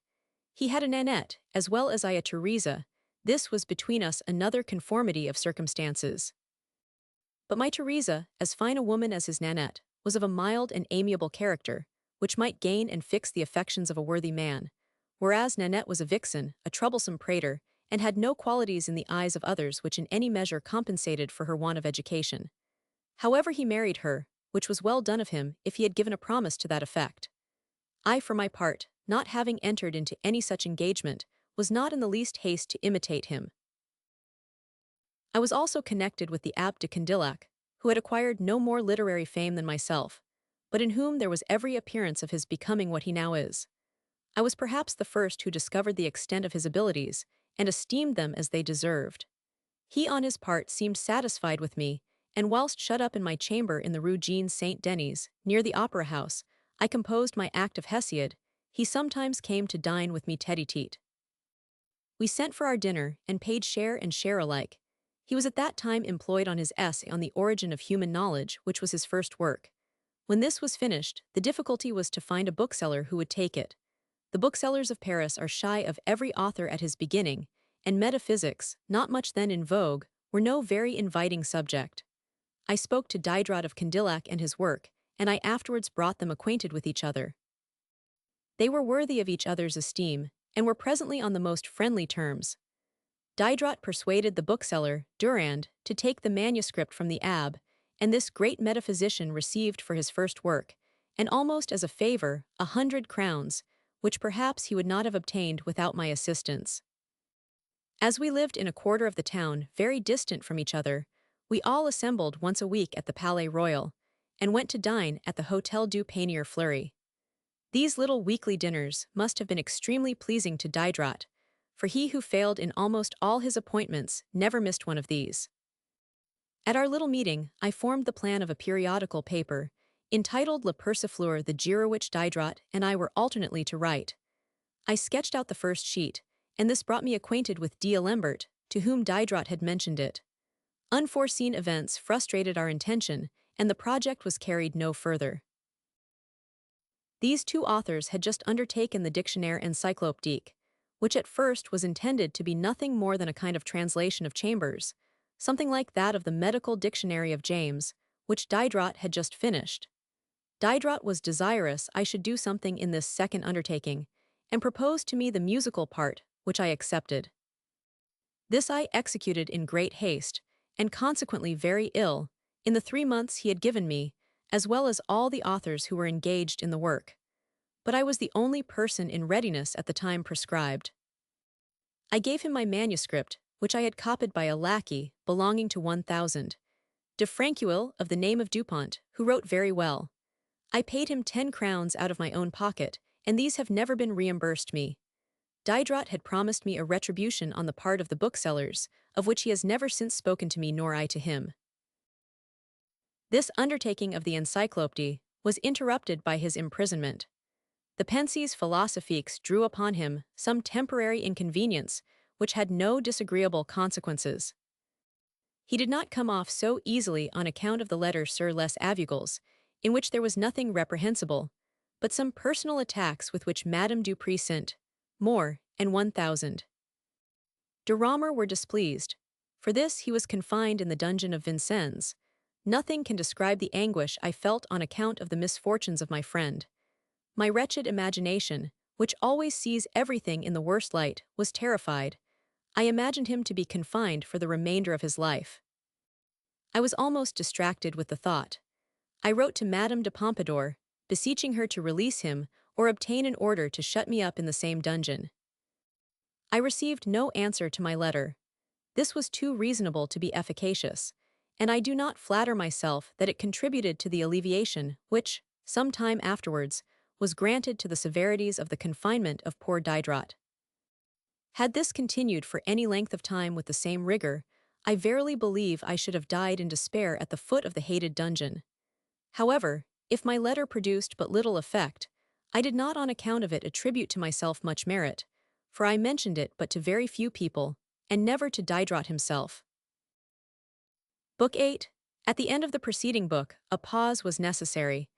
He had a Nanette, as well as I a Teresa. This was between us another conformity of circumstances. But my Teresa, as fine a woman as his Nanette, was of a mild and amiable character, which might gain and fix the affections of a worthy man, whereas Nanette was a vixen, a troublesome prater, and had no qualities in the eyes of others which in any measure compensated for her want of education. However, he married her, which was well done of him if he had given a promise to that effect. I, for my part, not having entered into any such engagement, was not in the least haste to imitate him. I was also connected with the Abbé de Condillac, who had acquired no more literary fame than myself, but in whom there was every appearance of his becoming what he now is. I was perhaps the first who discovered the extent of his abilities, and esteemed them as they deserved. He on his part seemed satisfied with me, and whilst shut up in my chamber in the Rue Jean Saint Denis, near the Opera House, I composed my act of Hesiod. He sometimes came to dine with me tete-a-tete. We sent for our dinner, and paid share and share alike. He was at that time employed on his essay on the origin of human knowledge, which was his first work. When this was finished, the difficulty was to find a bookseller who would take it. The booksellers of Paris are shy of every author at his beginning, and metaphysics, not much then in vogue, were no very inviting subject. I spoke to Diderot of Condillac and his work, and I afterwards brought them acquainted with each other. They were worthy of each other's esteem, and were presently on the most friendly terms. Diderot persuaded the bookseller, Durand, to take the manuscript from the Abbé, and this great metaphysician received for his first work, and almost as a favor, 100 crowns, which perhaps he would not have obtained without my assistance. As we lived in a quarter of the town very distant from each other, we all assembled once a week at the Palais Royal, and went to dine at the Hôtel du Panier Fleuri. These little weekly dinners must have been extremely pleasing to Diderot, for he who failed in almost all his appointments never missed one of these. At our little meeting, I formed the plan of a periodical paper, entitled Le Persifleur, the Giro, which Diderot and I were alternately to write. I sketched out the first sheet, and this brought me acquainted with D'Alembert, to whom Diderot had mentioned it. Unforeseen events frustrated our intention, and the project was carried no further. These two authors had just undertaken the Dictionnaire Encyclopédique, which at first was intended to be nothing more than a kind of translation of Chambers, something like that of the Medical Dictionary of James, which Diderot had just finished. Diderot was desirous I should do something in this second undertaking, and proposed to me the musical part, which I accepted. This I executed in great haste, and consequently very ill, in the 3 months he had given me, as well as all the authors who were engaged in the work. But I was the only person in readiness at the time prescribed. I gave him my manuscript, which I had copied by a lackey belonging to 1000. De Franqueuil, of the name of Dupont, who wrote very well. I paid him 10 crowns out of my own pocket, and these have never been reimbursed me. Diderot had promised me a retribution on the part of the booksellers, of which he has never since spoken to me nor I to him. This undertaking of the encyclopédie was interrupted by his imprisonment. The pensies philosophiques drew upon him some temporary inconvenience which had no disagreeable consequences. He did not come off so easily on account of the letter sur les aveugles, in which there was nothing reprehensible, but some personal attacks with which Madame du Précint, More, and 1000. De Romer were displeased. For this he was confined in the dungeon of Vincennes. Nothing can describe the anguish I felt on account of the misfortunes of my friend. My wretched imagination, which always sees everything in the worst light, was terrified. I imagined him to be confined for the remainder of his life. I was almost distracted with the thought. I wrote to Madame de Pompadour, beseeching her to release him or obtain an order to shut me up in the same dungeon. I received no answer to my letter. This was too reasonable to be efficacious, and I do not flatter myself that it contributed to the alleviation which, some time afterwards, was granted to the severities of the confinement of poor Diderot. Had this continued for any length of time with the same rigor, I verily believe I should have died in despair at the foot of the hated dungeon. However, if my letter produced but little effect, I did not on account of it attribute to myself much merit, for I mentioned it but to very few people, and never to Diderot himself. Book 8. At the end of the preceding book, a pause was necessary.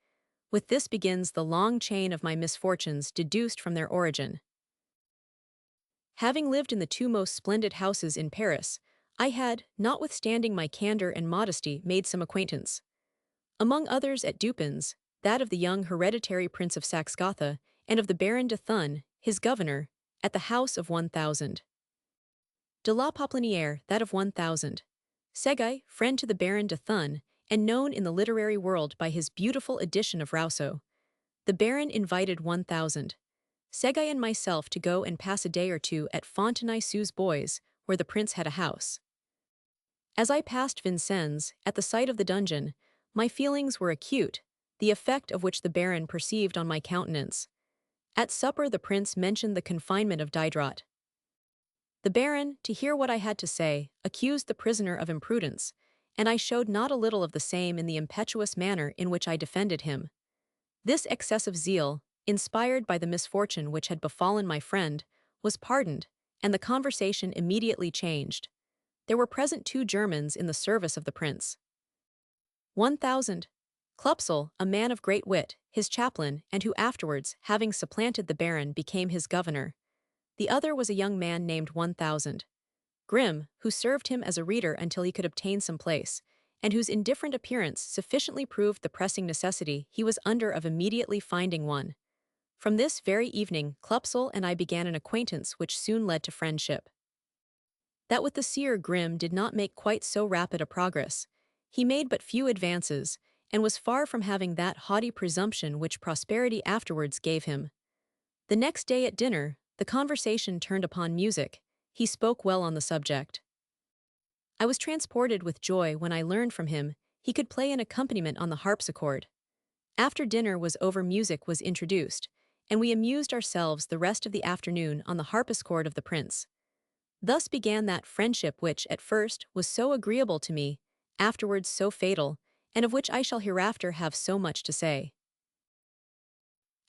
With this begins the long chain of my misfortunes deduced from their origin. Having lived in the two most splendid houses in Paris, I had, notwithstanding my candor and modesty, made some acquaintance. Among others at Dupin's, that of the young hereditary Prince of Saxe-Gotha, and of the Baron de Thun, his governor, at the house of 1000. De la Popelinière, that of 1000. Séguy, friend to the Baron de Thun, and known in the literary world by his beautiful edition of Rousseau. The Baron invited 1000. Séguy and myself to go and pass a day or two at Fontenay-sous-Bois, where the prince had a house. As I passed Vincennes, at the sight of the dungeon, my feelings were acute, the effect of which the Baron perceived on my countenance. At supper the prince mentioned the confinement of Diderot. The Baron, to hear what I had to say, accused the prisoner of imprudence, and I showed not a little of the same in the impetuous manner in which I defended him. This excessive zeal, inspired by the misfortune which had befallen my friend, was pardoned, and the conversation immediately changed. There were present 2 Germans in the service of the prince. 1000. Klupsel, a man of great wit, his chaplain, and who afterwards, having supplanted the Baron, became his governor. The other was a young man named 1000. Grimm, who served him as a reader until he could obtain some place, and whose indifferent appearance sufficiently proved the pressing necessity he was under of immediately finding one. From this very evening, Klupsel and I began an acquaintance which soon led to friendship. That with the seer Grimm did not make quite so rapid a progress. He made but few advances, and was far from having that haughty presumption which prosperity afterwards gave him. The next day at dinner, the conversation turned upon music. He spoke well on the subject. I was transported with joy when I learned from him he could play an accompaniment on the harpsichord. After dinner was over, music was introduced, and we amused ourselves the rest of the afternoon on the harpsichord of the prince. Thus began that friendship which, at first, was so agreeable to me, afterwards so fatal, and of which I shall hereafter have so much to say.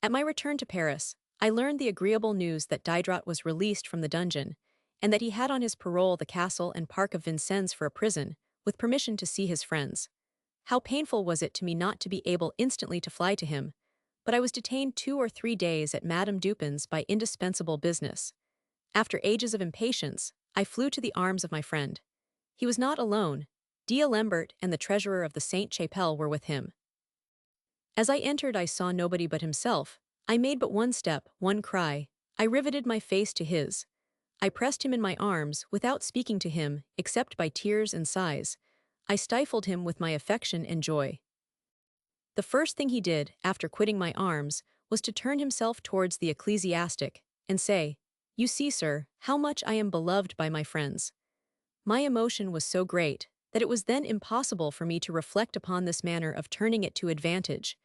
At my return to Paris, I learned the agreeable news that Diderot was released from the dungeon, and that he had on his parole the castle and park of Vincennes for a prison, with permission to see his friends. How painful was it to me not to be able instantly to fly to him, but I was detained 2 or 3 days at Madame Dupin's by indispensable business. After ages of impatience, I flew to the arms of my friend. He was not alone. D'Alembert and the treasurer of the Sainte-Chapelle were with him. As I entered, I saw nobody but himself. I made but one step, one cry. I riveted my face to his. I pressed him in my arms, without speaking to him, except by tears and sighs. I stifled him with my affection and joy. The first thing he did, after quitting my arms, was to turn himself towards the ecclesiastic, and say, "You see, sir, how much I am beloved by my friends." My emotion was so great, that it was then impossible for me to reflect upon this manner of turning it to advantage.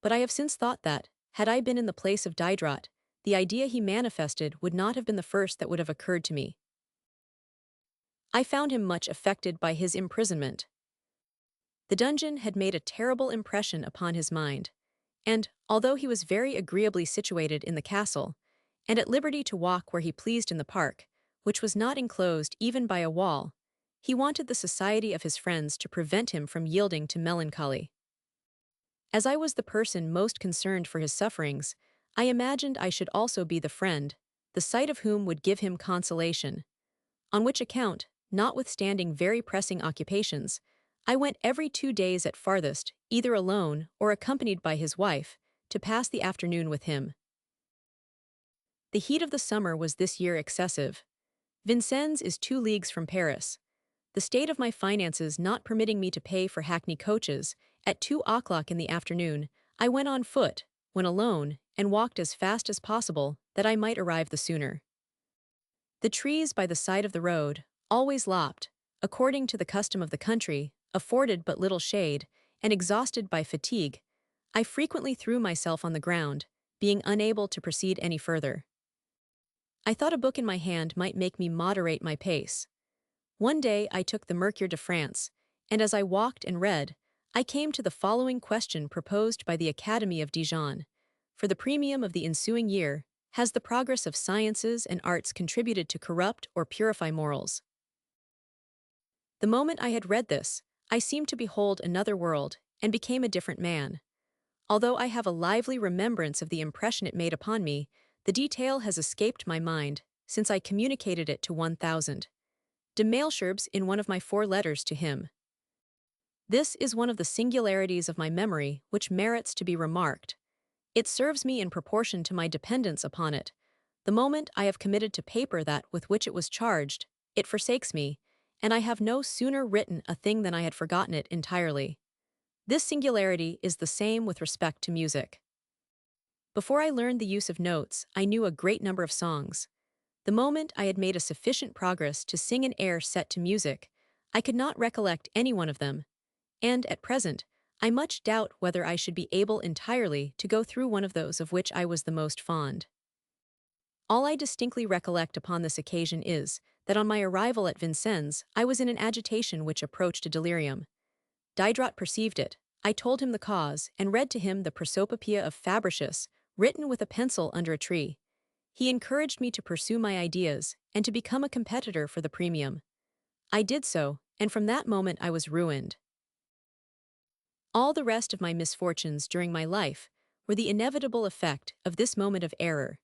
But I have since thought that, had I been in the place of Diderot, the idea he manifested would not have been the first that would have occurred to me. I found him much affected by his imprisonment. The dungeon had made a terrible impression upon his mind, and, although he was very agreeably situated in the castle, and at liberty to walk where he pleased in the park, which was not enclosed even by a wall, he wanted the society of his friends to prevent him from yielding to melancholy. As I was the person most concerned for his sufferings, I imagined I should also be the friend, the sight of whom would give him consolation. On which account, notwithstanding very pressing occupations, I went every 2 days at farthest, either alone or accompanied by his wife, to pass the afternoon with him. The heat of the summer was this year excessive. Vincennes is 2 leagues from Paris. The state of my finances not permitting me to pay for hackney coaches, at 2 o'clock in the afternoon, I went on foot, when alone, and walked as fast as possible, that I might arrive the sooner. The trees by the side of the road, always lopped, according to the custom of the country, afforded but little shade, and exhausted by fatigue, I frequently threw myself on the ground, being unable to proceed any further. I thought a book in my hand might make me moderate my pace. One day I took the Mercure de France, and as I walked and read, I came to the following question proposed by the Academy of Dijon. For the premium of the ensuing year, has the progress of sciences and arts contributed to corrupt or purify morals? The moment I had read this, I seemed to behold another world, and became a different man. Although I have a lively remembrance of the impression it made upon me, the detail has escaped my mind, since I communicated it to 1,000 de Malesherbes in one of my 4 letters to him. This is one of the singularities of my memory which merits to be remarked. It serves me in proportion to my dependence upon it. The moment I have committed to paper that with which it was charged, it forsakes me, and I have no sooner written a thing than I had forgotten it entirely. This singularity is the same with respect to music. Before I learned the use of notes, I knew a great number of songs. The moment I had made a sufficient progress to sing an air set to music, I could not recollect any one of them, and, at present, I much doubt whether I should be able entirely to go through one of those of which I was the most fond. All I distinctly recollect upon this occasion is, that on my arrival at Vincennes, I was in an agitation which approached a delirium. Diderot perceived it. I told him the cause, and read to him the Prosopopoeia of Fabricius, written with a pencil under a tree. He encouraged me to pursue my ideas, and to become a competitor for the premium. I did so, and from that moment I was ruined. All the rest of my misfortunes during my life were the inevitable effect of this moment of error.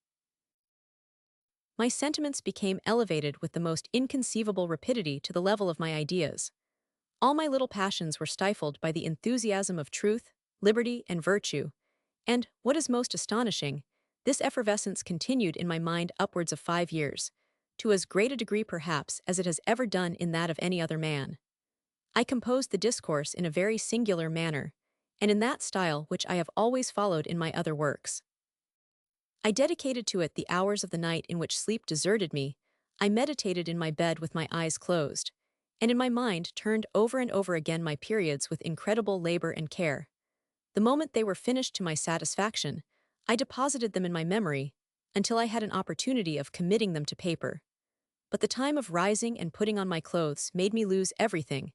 My sentiments became elevated with the most inconceivable rapidity to the level of my ideas. All my little passions were stifled by the enthusiasm of truth, liberty, and virtue, and, what is most astonishing, this effervescence continued in my mind upwards of 5 years, to as great a degree perhaps as it has ever done in that of any other man. I composed the discourse in a very singular manner, and in that style which I have always followed in my other works. I dedicated to it the hours of the night in which sleep deserted me. I meditated in my bed with my eyes closed, and in my mind turned over and over again my periods with incredible labor and care. The moment they were finished to my satisfaction, I deposited them in my memory, until I had an opportunity of committing them to paper. But the time of rising and putting on my clothes made me lose everything,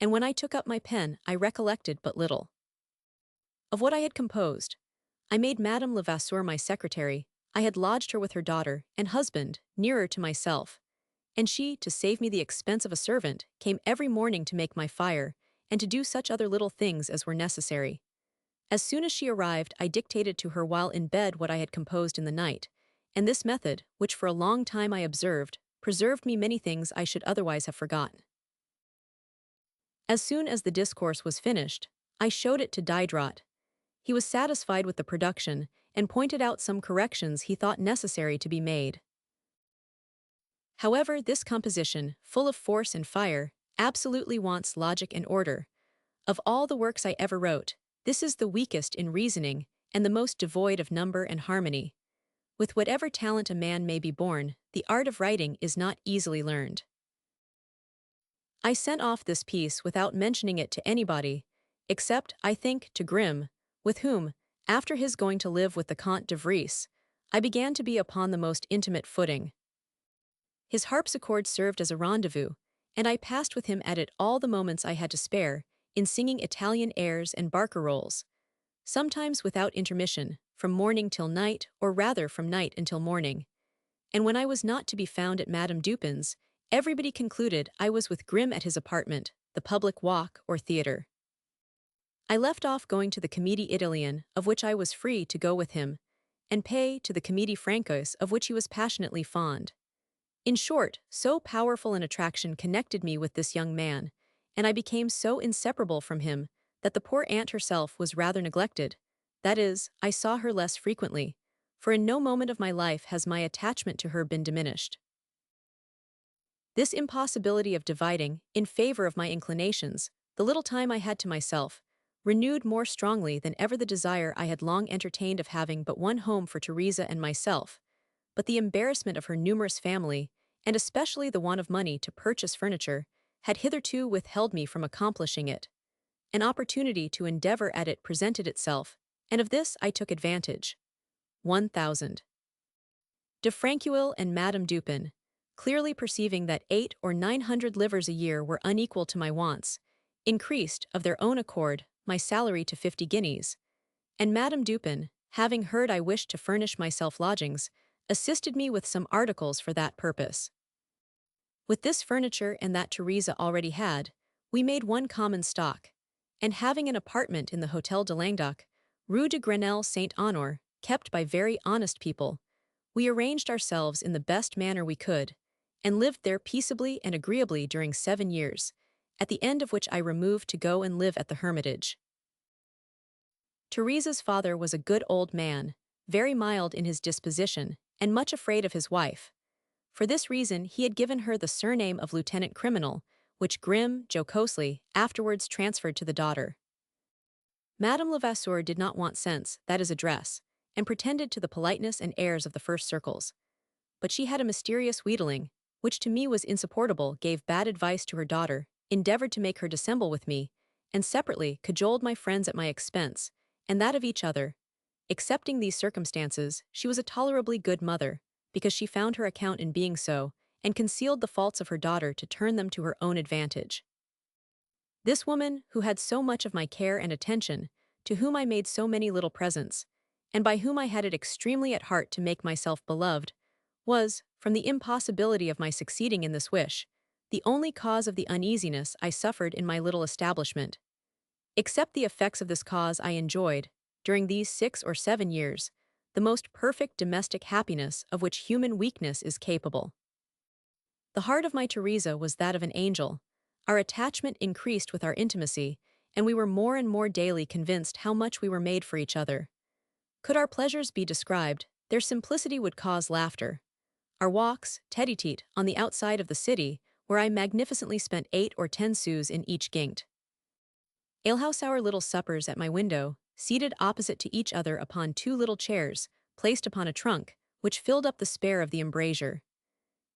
and when I took up my pen I recollected but little. Of what I had composed, I made Madame Levasseur my secretary. I had lodged her with her daughter and husband nearer to myself, and she, to save me the expense of a servant, came every morning to make my fire, and to do such other little things as were necessary. As soon as she arrived, I dictated to her while in bed what I had composed in the night, and this method, which for a long time I observed, preserved me many things I should otherwise have forgotten. As soon as the discourse was finished, I showed it to Diderot. He was satisfied with the production, and pointed out some corrections he thought necessary to be made. However, this composition, full of force and fire, absolutely wants logic and order. Of all the works I ever wrote, this is the weakest in reasoning, and the most devoid of number and harmony. With whatever talent a man may be born, the art of writing is not easily learned. I sent off this piece without mentioning it to anybody, except, I think, to Grimm, with whom, after his going to live with the Comte de Vries, I began to be upon the most intimate footing. His harpsichord served as a rendezvous, and I passed with him at it all the moments I had to spare, in singing Italian airs and barcarolles, sometimes without intermission, from morning till night, or rather from night until morning. And when I was not to be found at Madame Dupin's, everybody concluded I was with Grimm at his apartment, the public walk or theatre. I left off going to the Comédie Italienne, of which I was free to go with him, and pay to the Comédie Française, of which he was passionately fond. In short, so powerful an attraction connected me with this young man, and I became so inseparable from him that the poor aunt herself was rather neglected. That is, I saw her less frequently, for in no moment of my life has my attachment to her been diminished. This impossibility of dividing, in favor of my inclinations, the little time I had to myself, renewed more strongly than ever the desire I had long entertained of having but one home for Teresa and myself, but the embarrassment of her numerous family, and especially the want of money to purchase furniture, had hitherto withheld me from accomplishing it. An opportunity to endeavor at it presented itself, and of this I took advantage. 1000. De Franqueuil and Madame Dupin, clearly perceiving that 800 or 900 livres a year were unequal to my wants, increased, of their own accord, my salary to 50 guineas, and Madame Dupin, having heard I wished to furnish myself lodgings, assisted me with some articles for that purpose. With this furniture and that Teresa already had, we made one common stock, and having an apartment in the Hôtel de Languedoc, Rue de Grenelle Saint-Honor, kept by very honest people, we arranged ourselves in the best manner we could, and lived there peaceably and agreeably during 7 years, at the end of which I removed to go and live at the Hermitage. Teresa's father was a good old man, very mild in his disposition, and much afraid of his wife. For this reason he had given her the surname of Lieutenant Criminal, which Grimm, jocosely, afterwards transferred to the daughter. Madame Levasseur did not want sense, that is address, and pretended to the politeness and airs of the first circles. But she had a mysterious wheedling, which to me was insupportable, gave bad advice to her daughter, endeavored to make her dissemble with me, and separately cajoled my friends at my expense, and that of each other. Excepting these circumstances, she was a tolerably good mother, because she found her account in being so, and concealed the faults of her daughter to turn them to her own advantage. This woman, who had so much of my care and attention, to whom I made so many little presents, and by whom I had it extremely at heart to make myself beloved, was, from the impossibility of my succeeding in this wish, the only cause of the uneasiness I suffered in my little establishment. Except the effects of this cause I enjoyed, during these 6 or 7 years, the most perfect domestic happiness of which human weakness is capable. The heart of my Teresa was that of an angel. Our attachment increased with our intimacy, and we were more and more daily convinced how much we were made for each other. Could our pleasures be described, their simplicity would cause laughter. Our walks, tete-a-tete, on the outside of the city, where I magnificently spent 8 or 10 sous in each guinct. Alehouse our little suppers at my window, seated opposite to each other upon 2 little chairs, placed upon a trunk, which filled up the spare of the embrasure.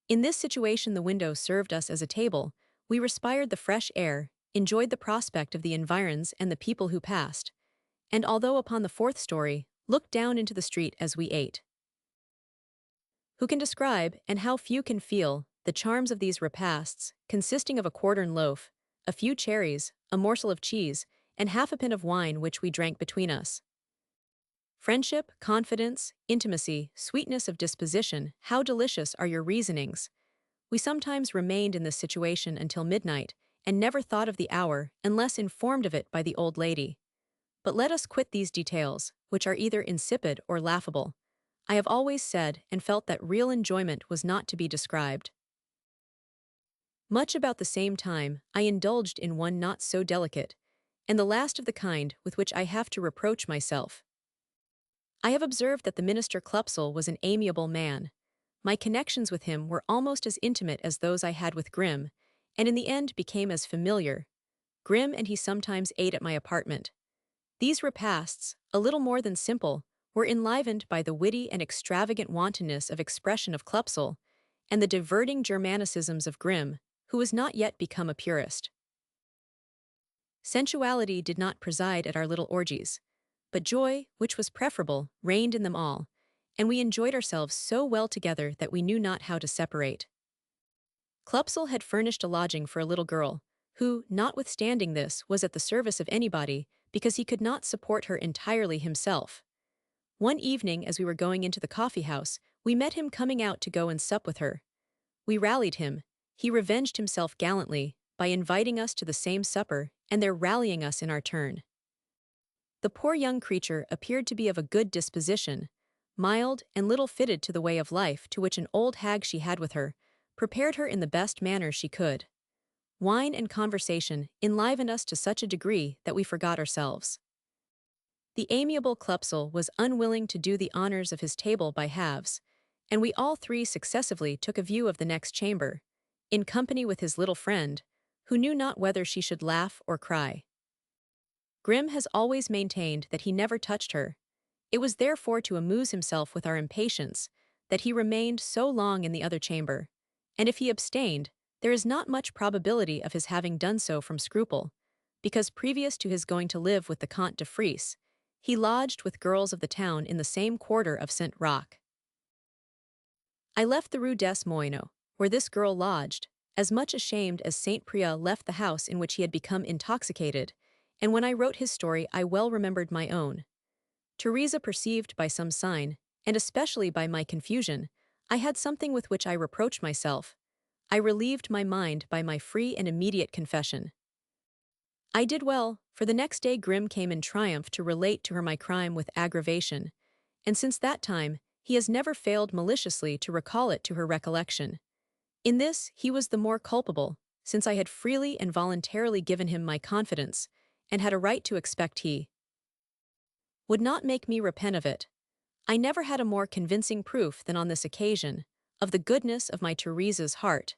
In this situation the window served us as a table, we respired the fresh air, enjoyed the prospect of the environs and the people who passed, and although upon the 4th story, looked down into the street as we ate. Who can describe, and how few can feel, the charms of these repasts, consisting of a quartern loaf, a few cherries, a morsel of cheese, and half a pint of wine which we drank between us? Friendship, confidence, intimacy, sweetness of disposition, how delicious are your reasonings! We sometimes remained in this situation until midnight, and never thought of the hour unless informed of it by the old lady. But let us quit these details, which are either insipid or laughable. I have always said and felt that real enjoyment was not to be described. Much about the same time, I indulged in one not so delicate, and the last of the kind with which I have to reproach myself. I have observed that the minister Klupsel was an amiable man. My connections with him were almost as intimate as those I had with Grimm, and in the end became as familiar. Grimm and he sometimes ate at my apartment. These repasts, a little more than simple, were enlivened by the witty and extravagant wantonness of expression of Klupsel, and the diverting Germanicisms of Grimm, who was not yet become a purist. Sensuality did not preside at our little orgies, but joy, which was preferable, reigned in them all, and we enjoyed ourselves so well together that we knew not how to separate. Klupsel had furnished a lodging for a little girl, who, notwithstanding this, was at the service of anybody because he could not support her entirely himself. One evening, as we were going into the coffee house, we met him coming out to go and sup with her. We rallied him. He revenged himself gallantly by inviting us to the same supper and there rallying us in our turn. The poor young creature appeared to be of a good disposition, mild and little fitted to the way of life to which an old hag she had with her prepared her in the best manner she could. Wine and conversation enlivened us to such a degree that we forgot ourselves. The amiable Klupsel was unwilling to do the honors of his table by halves, and we all three successively took a view of the next chamber, in company with his little friend, who knew not whether she should laugh or cry. Grimm has always maintained that he never touched her. It was therefore to amuse himself with our impatience that he remained so long in the other chamber, and if he abstained, there is not much probability of his having done so from scruple, because previous to his going to live with the Comte de Frise, he lodged with girls of the town in the same quarter of St. Roch. I left the Rue des Moineaux, where this girl lodged, as much ashamed as Saint Priya left the house in which he had become intoxicated, and when I wrote his story I well remembered my own. Teresa perceived by some sign, and especially by my confusion, I had something with which I reproached myself. I relieved my mind by my free and immediate confession. I did well, for the next day Grimm came in triumph to relate to her my crime with aggravation, and since that time he has never failed maliciously to recall it to her recollection. In this he was the more culpable, since I had freely and voluntarily given him my confidence, and had a right to expect he would not make me repent of it. I never had a more convincing proof than on this occasion, of the goodness of my Teresa's heart.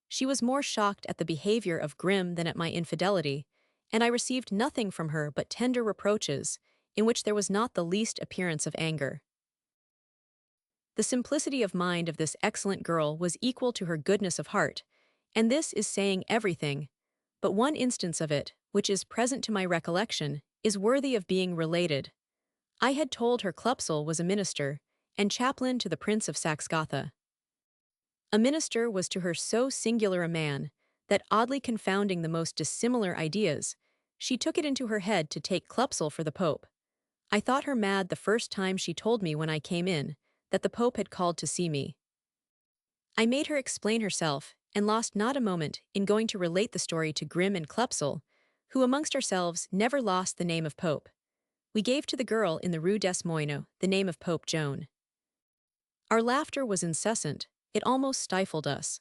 She was more shocked at the behavior of Grimm than at my infidelity, and I received nothing from her but tender reproaches, in which there was not the least appearance of anger. The simplicity of mind of this excellent girl was equal to her goodness of heart, and this is saying everything, but one instance of it, which is present to my recollection, is worthy of being related. I had told her Klupsel was a minister, and chaplain to the Prince of Saxe-Gotha. A minister was to her so singular a man, that oddly confounding the most dissimilar ideas, she took it into her head to take Klupsel for the Pope. I thought her mad the first time she told me when I came in, that the Pope had called to see me. I made her explain herself, and lost not a moment in going to relate the story to Grimm and Klupsel, who amongst ourselves never lost the name of Pope. We gave to the girl in the Rue des Moineaux the name of Pope Joan. Our laughter was incessant, it almost stifled us.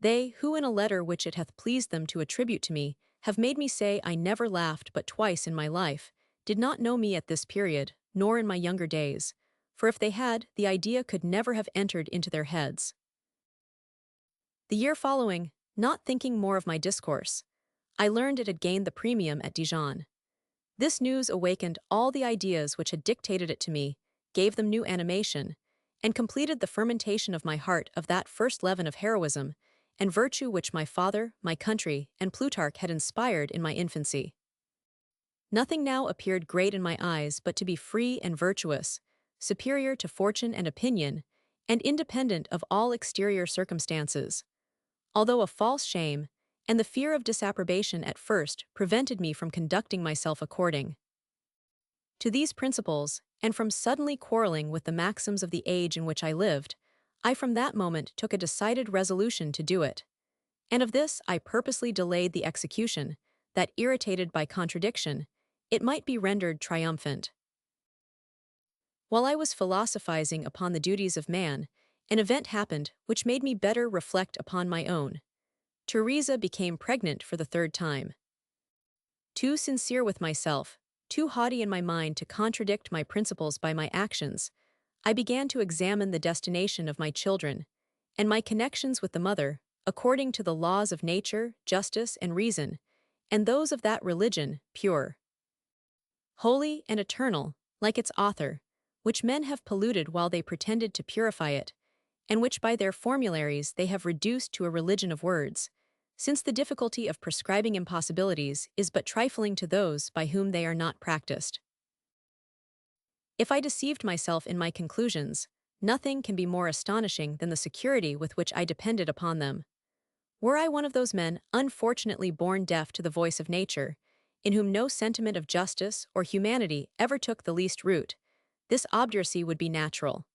They, who in a letter which it hath pleased them to attribute to me, have made me say I never laughed but twice in my life, did not know me at this period, nor in my younger days, for if they had, the idea could never have entered into their heads. The year following, not thinking more of my discourse, I learned it had gained the premium at Dijon. This news awakened all the ideas which had dictated it to me, gave them new animation, and completed the fermentation of my heart of that first leaven of heroism and virtue which my father, my country, and Plutarch had inspired in my infancy. Nothing now appeared great in my eyes but to be free and virtuous, superior to fortune and opinion, and independent of all exterior circumstances. Although a false shame, and the fear of disapprobation at first prevented me from conducting myself according to these principles, and from suddenly quarreling with the maxims of the age in which I lived, I from that moment took a decided resolution to do it. And of this I purposely delayed the execution, that irritated by contradiction, it might be rendered triumphant. While I was philosophizing upon the duties of man, an event happened which made me better reflect upon my own. Teresa became pregnant for the third time. Too sincere with myself, too haughty in my mind to contradict my principles by my actions, I began to examine the destination of my children, and my connections with the mother, according to the laws of nature, justice, and reason, and those of that religion, pure, holy, and eternal, like its author, which men have polluted while they pretended to purify it, and which by their formularies they have reduced to a religion of words, since the difficulty of prescribing impossibilities is but trifling to those by whom they are not practiced. If I deceived myself in my conclusions, nothing can be more astonishing than the security with which I depended upon them. Were I one of those men unfortunately born deaf to the voice of nature, in whom no sentiment of justice or humanity ever took the least root, this obduracy would be natural.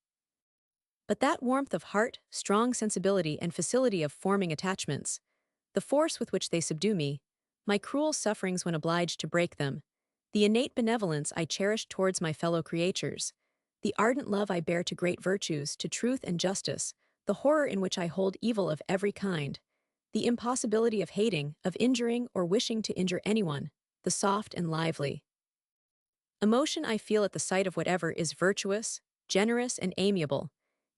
But that warmth of heart, strong sensibility, and facility of forming attachments, the force with which they subdue me, my cruel sufferings when obliged to break them, the innate benevolence I cherish towards my fellow creatures, the ardent love I bear to great virtues, to truth and justice, the horror in which I hold evil of every kind, the impossibility of hating, of injuring, or wishing to injure anyone, the soft and lively emotion I feel at the sight of whatever is virtuous, generous, and amiable,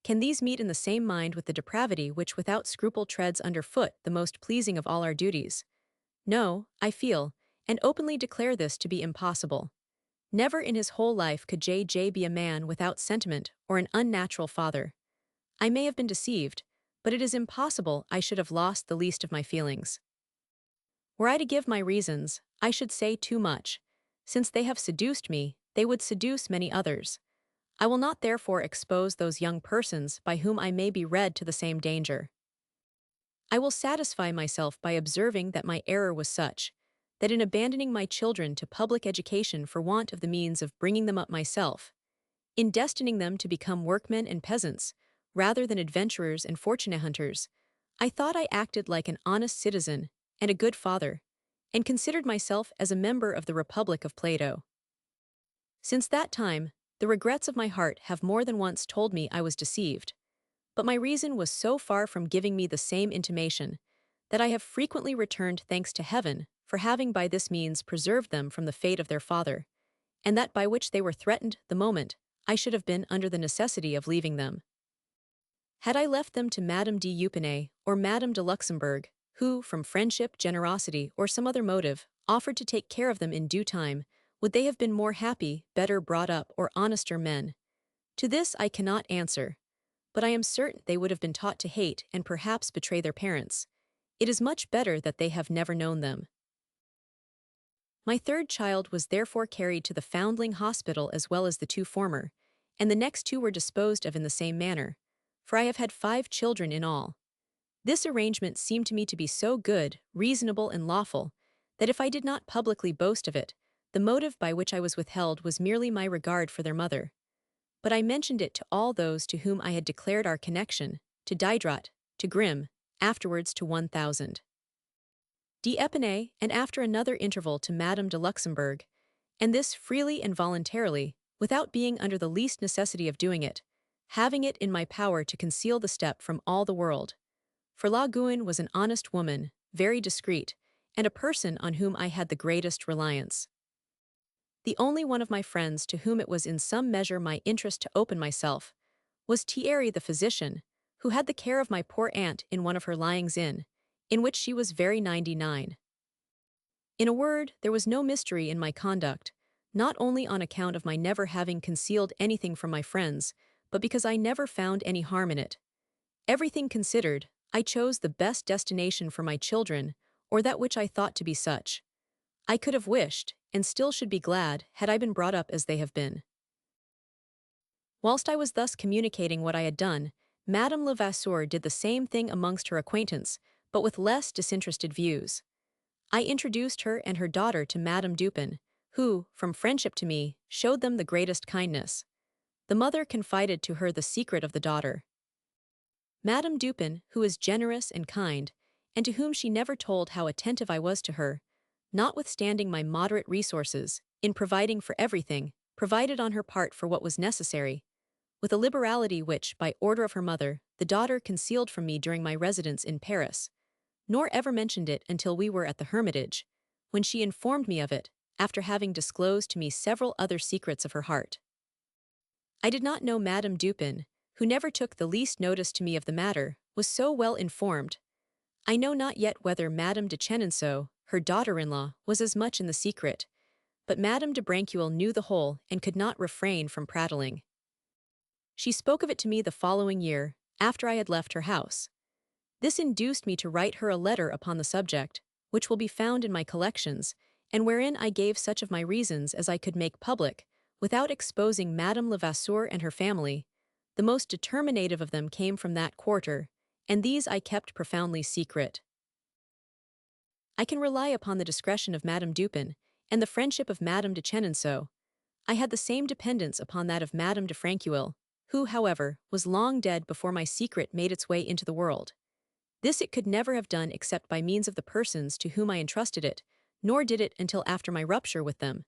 can these meet in the same mind with the depravity which without scruple treads under foot the most pleasing of all our duties? No, I feel, and openly declare this to be impossible. Never in his whole life could J.J. be a man without sentiment or an unnatural father. I may have been deceived, but it is impossible I should have lost the least of my feelings. Were I to give my reasons, I should say too much. Since they have seduced me, they would seduce many others. I will not therefore expose those young persons by whom I may be led to the same danger. I will satisfy myself by observing that my error was such, that in abandoning my children to public education for want of the means of bringing them up myself, in destining them to become workmen and peasants, rather than adventurers and fortune hunters, I thought I acted like an honest citizen and a good father, and considered myself as a member of the Republic of Plato. Since that time, the regrets of my heart have more than once told me I was deceived, but my reason was so far from giving me the same intimation that I have frequently returned thanks to heaven for having by this means preserved them from the fate of their father, and that by which they were threatened the moment I should have been under the necessity of leaving them. Had I left them to Madame de Upernay or Madame de Luxembourg, who, from friendship, generosity, or some other motive, offered to take care of them in due time, would they have been more happy, better brought up, or honester men? To this I cannot answer, but I am certain they would have been taught to hate and perhaps betray their parents. It is much better that they have never known them. My third child was therefore carried to the Foundling Hospital as well as the two former, and the next two were disposed of in the same manner, for I have had 5 children in all. This arrangement seemed to me to be so good, reasonable, and lawful, that if I did not publicly boast of it, the motive by which I was withheld was merely my regard for their mother. But I mentioned it to all those to whom I had declared our connection, to Diderot, to Grimm, afterwards to 1,000. D'Epinay, and after another interval to Madame de Luxembourg, and this freely and voluntarily, without being under the least necessity of doing it, having it in my power to conceal the step from all the world. For La Gouin was an honest woman, very discreet, and a person on whom I had the greatest reliance. The only one of my friends to whom it was in some measure my interest to open myself was Thierry the physician, who had the care of my poor aunt in one of her lyings-in, in which she was very 99. In a word, there was no mystery in my conduct, not only on account of my never having concealed anything from my friends, but because I never found any harm in it. Everything considered, I chose the best destination for my children, or that which I thought to be such. I could have wished, and still should be glad, had I been brought up as they have been. Whilst I was thus communicating what I had done, Madame Levasseur did the same thing amongst her acquaintance, but with less disinterested views. I introduced her and her daughter to Madame Dupin, who, from friendship to me, showed them the greatest kindness. The mother confided to her the secret of the daughter. Madame Dupin, who is generous and kind, and to whom she never told how attentive I was to her, notwithstanding my moderate resources, in providing for everything, provided on her part for what was necessary, with a liberality which, by order of her mother, the daughter concealed from me during my residence in Paris, nor ever mentioned it until we were at the Hermitage, when she informed me of it, after having disclosed to me several other secrets of her heart. I did not know Madame Dupin, who never took the least notice to me of the matter, was so well informed. I know not yet whether Madame de Chenonceau, her daughter-in-law, was as much in the secret, but Madame de Brancuil knew the whole and could not refrain from prattling. She spoke of it to me the following year, after I had left her house. This induced me to write her a letter upon the subject, which will be found in my collections, and wherein I gave such of my reasons as I could make public, without exposing Madame Levasseur and her family, The most determinative of them came from that quarter, and these I kept profoundly secret. I can rely upon the discretion of Madame Dupin, and the friendship of Madame de Chenonceau. I had the same dependence upon that of Madame de Franqueuil, who, however, was long dead before my secret made its way into the world. This it could never have done except by means of the persons to whom I entrusted it, nor did it until after my rupture with them.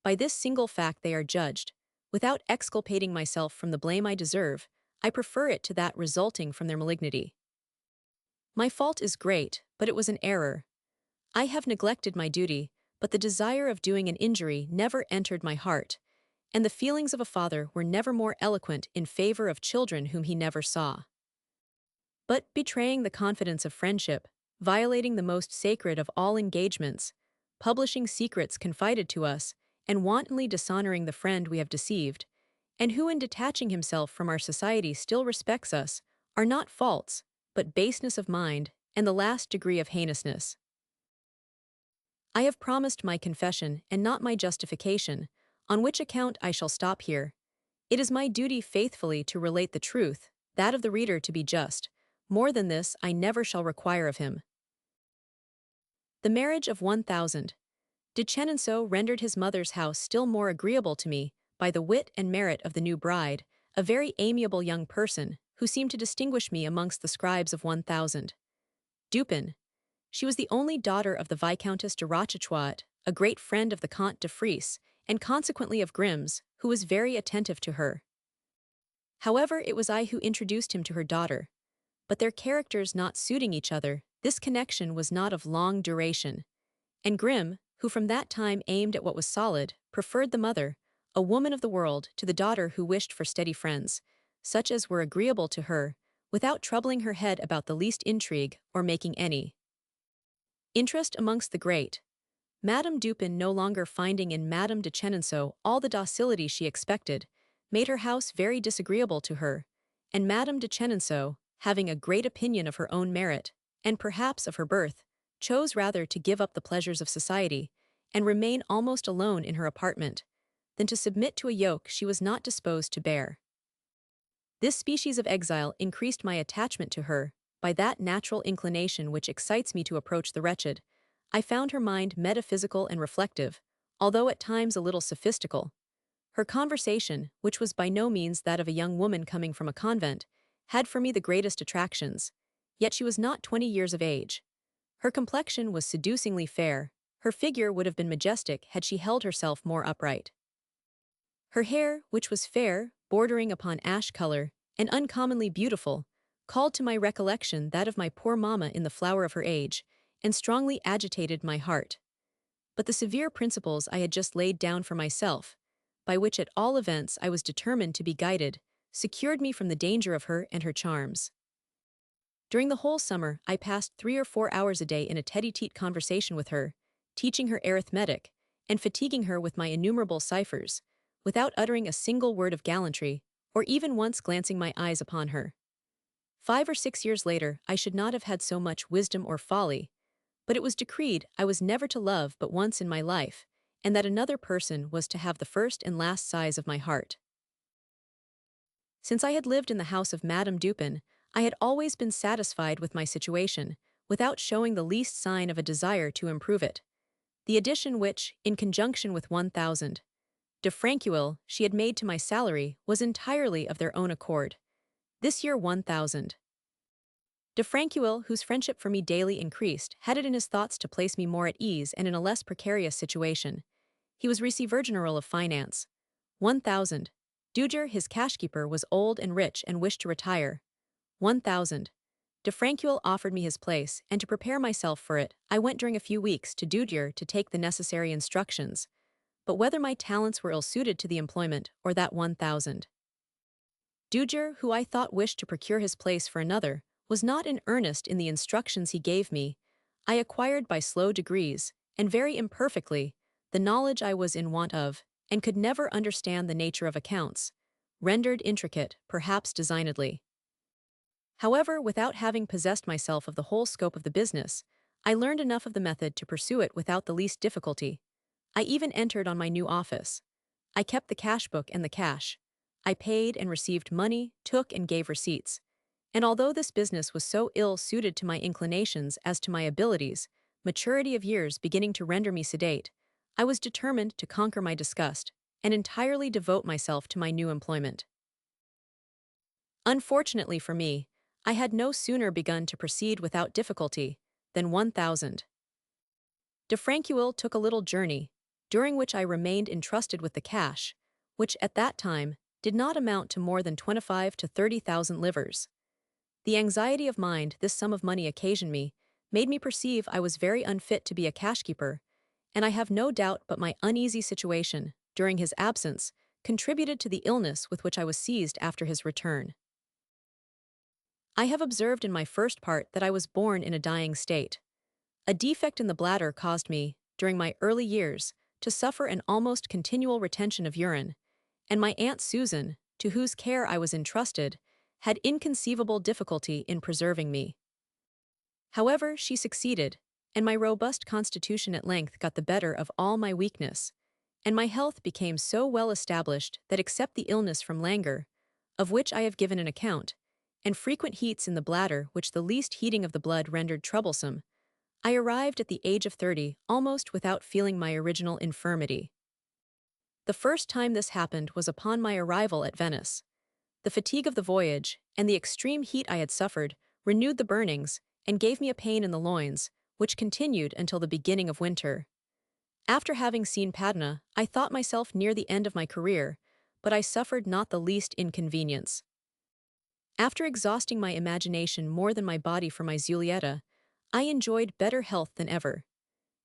By this single fact they are judged. Without exculpating myself from the blame I deserve, I prefer it to that resulting from their malignity. My fault is great, but it was an error. I have neglected my duty, but the desire of doing an injury never entered my heart, and the feelings of a father were never more eloquent in favor of children whom he never saw. But betraying the confidence of friendship, violating the most sacred of all engagements, publishing secrets confided to us, and wantonly dishonoring the friend we have deceived, and who in detaching himself from our society still respects us, are not faults, but baseness of mind and the last degree of heinousness. I have promised my confession and not my justification, on which account I shall stop here. It is my duty faithfully to relate the truth, that of the reader to be just. More than this I never shall require of him. The marriage of 1000. De Chenonceau rendered his mother's house still more agreeable to me by the wit and merit of the new bride, a very amiable young person, who seemed to distinguish me amongst the scribes of 1000. Dupin. She was the only daughter of the Viscountess de Rochechouart, a great friend of the Comte de Frise, and consequently of Grimm's, who was very attentive to her. However, it was I who introduced him to her daughter. But their characters not suiting each other, this connection was not of long duration. And Grimm, who from that time aimed at what was solid, preferred the mother, a woman of the world, to the daughter who wished for steady friends, such as were agreeable to her, without troubling her head about the least intrigue or making any interest amongst the great. Madame Dupin, no longer finding in Madame de Chenonceau all the docility she expected, made her house very disagreeable to her, and Madame de Chenonceau, having a great opinion of her own merit, and perhaps of her birth, chose rather to give up the pleasures of society, and remain almost alone in her apartment, than to submit to a yoke she was not disposed to bear. This species of exile increased my attachment to her, by that natural inclination which excites me to approach the wretched. I found her mind metaphysical and reflective, although at times a little sophistical. Her conversation, which was by no means that of a young woman coming from a convent, had for me the greatest attractions, yet she was not 20 years of age. Her complexion was seducingly fair, her figure would have been majestic had she held herself more upright. Her hair, which was fair, bordering upon ash color, and uncommonly beautiful, called to my recollection that of my poor mamma in the flower of her age, and strongly agitated my heart. But the severe principles I had just laid down for myself, by which at all events I was determined to be guided, secured me from the danger of her and her charms. During the whole summer I passed 3 or 4 hours a day in a tete-a-tete conversation with her, teaching her arithmetic, and fatiguing her with my innumerable ciphers, without uttering a single word of gallantry, or even once glancing my eyes upon her. 5 or 6 years later I should not have had so much wisdom or folly, but it was decreed I was never to love but once in my life, and that another person was to have the first and last sighs of my heart. Since I had lived in the house of Madame Dupin, I had always been satisfied with my situation, without showing the least sign of a desire to improve it. The addition which, in conjunction with 1000 de Franqueuil she had made to my salary was entirely of their own accord. This year 1000 de Franqueuil, whose friendship for me daily increased, had it in his thoughts to place me more at ease and in a less precarious situation. He was receiver general of finance. 1000 Duger, his cashkeeper, was old and rich and wished to retire. 1000 de Franqueuil offered me his place, and to prepare myself for it, I went during a few weeks to Dudier to take the necessary instructions. But whether my talents were ill-suited to the employment, or that 1000 Duger, who I thought wished to procure his place for another, was not in earnest in the instructions he gave me, I acquired by slow degrees, and very imperfectly, the knowledge I was in want of, and could never understand the nature of accounts, rendered intricate, perhaps designedly. However, without having possessed myself of the whole scope of the business, I learned enough of the method to pursue it without the least difficulty. I even entered on my new office. I kept the cash book and the cash. I paid and received money, took and gave receipts. And although this business was so ill suited to my inclinations as to my abilities, maturity of years beginning to render me sedate, I was determined to conquer my disgust and entirely devote myself to my new employment. Unfortunately for me, I had no sooner begun to proceed without difficulty than 1000. De Franqueuil took a little journey, during which I remained entrusted with the cash, which at that time did not amount to more than 25 to 30,000 livres. The anxiety of mind this sum of money occasioned me made me perceive I was very unfit to be a cashkeeper, and I have no doubt but my uneasy situation, during his absence, contributed to the illness with which I was seized after his return. I have observed in my first part that I was born in a dying state. A defect in the bladder caused me, during my early years, to suffer an almost continual retention of urine, and my Aunt Susan, to whose care I was entrusted, had inconceivable difficulty in preserving me. However, she succeeded, and my robust constitution at length got the better of all my weakness, and my health became so well established that except the illness from languor, of which I have given an account, and frequent heats in the bladder which the least heating of the blood rendered troublesome, I arrived at the age of 30 almost without feeling my original infirmity. The first time this happened was upon my arrival at Venice. The fatigue of the voyage, and the extreme heat I had suffered, renewed the burnings, and gave me a pain in the loins, which continued until the beginning of winter. After having seen Padua, I thought myself near the end of my career, but I suffered not the least inconvenience. After exhausting my imagination more than my body for my Giulietta, I enjoyed better health than ever.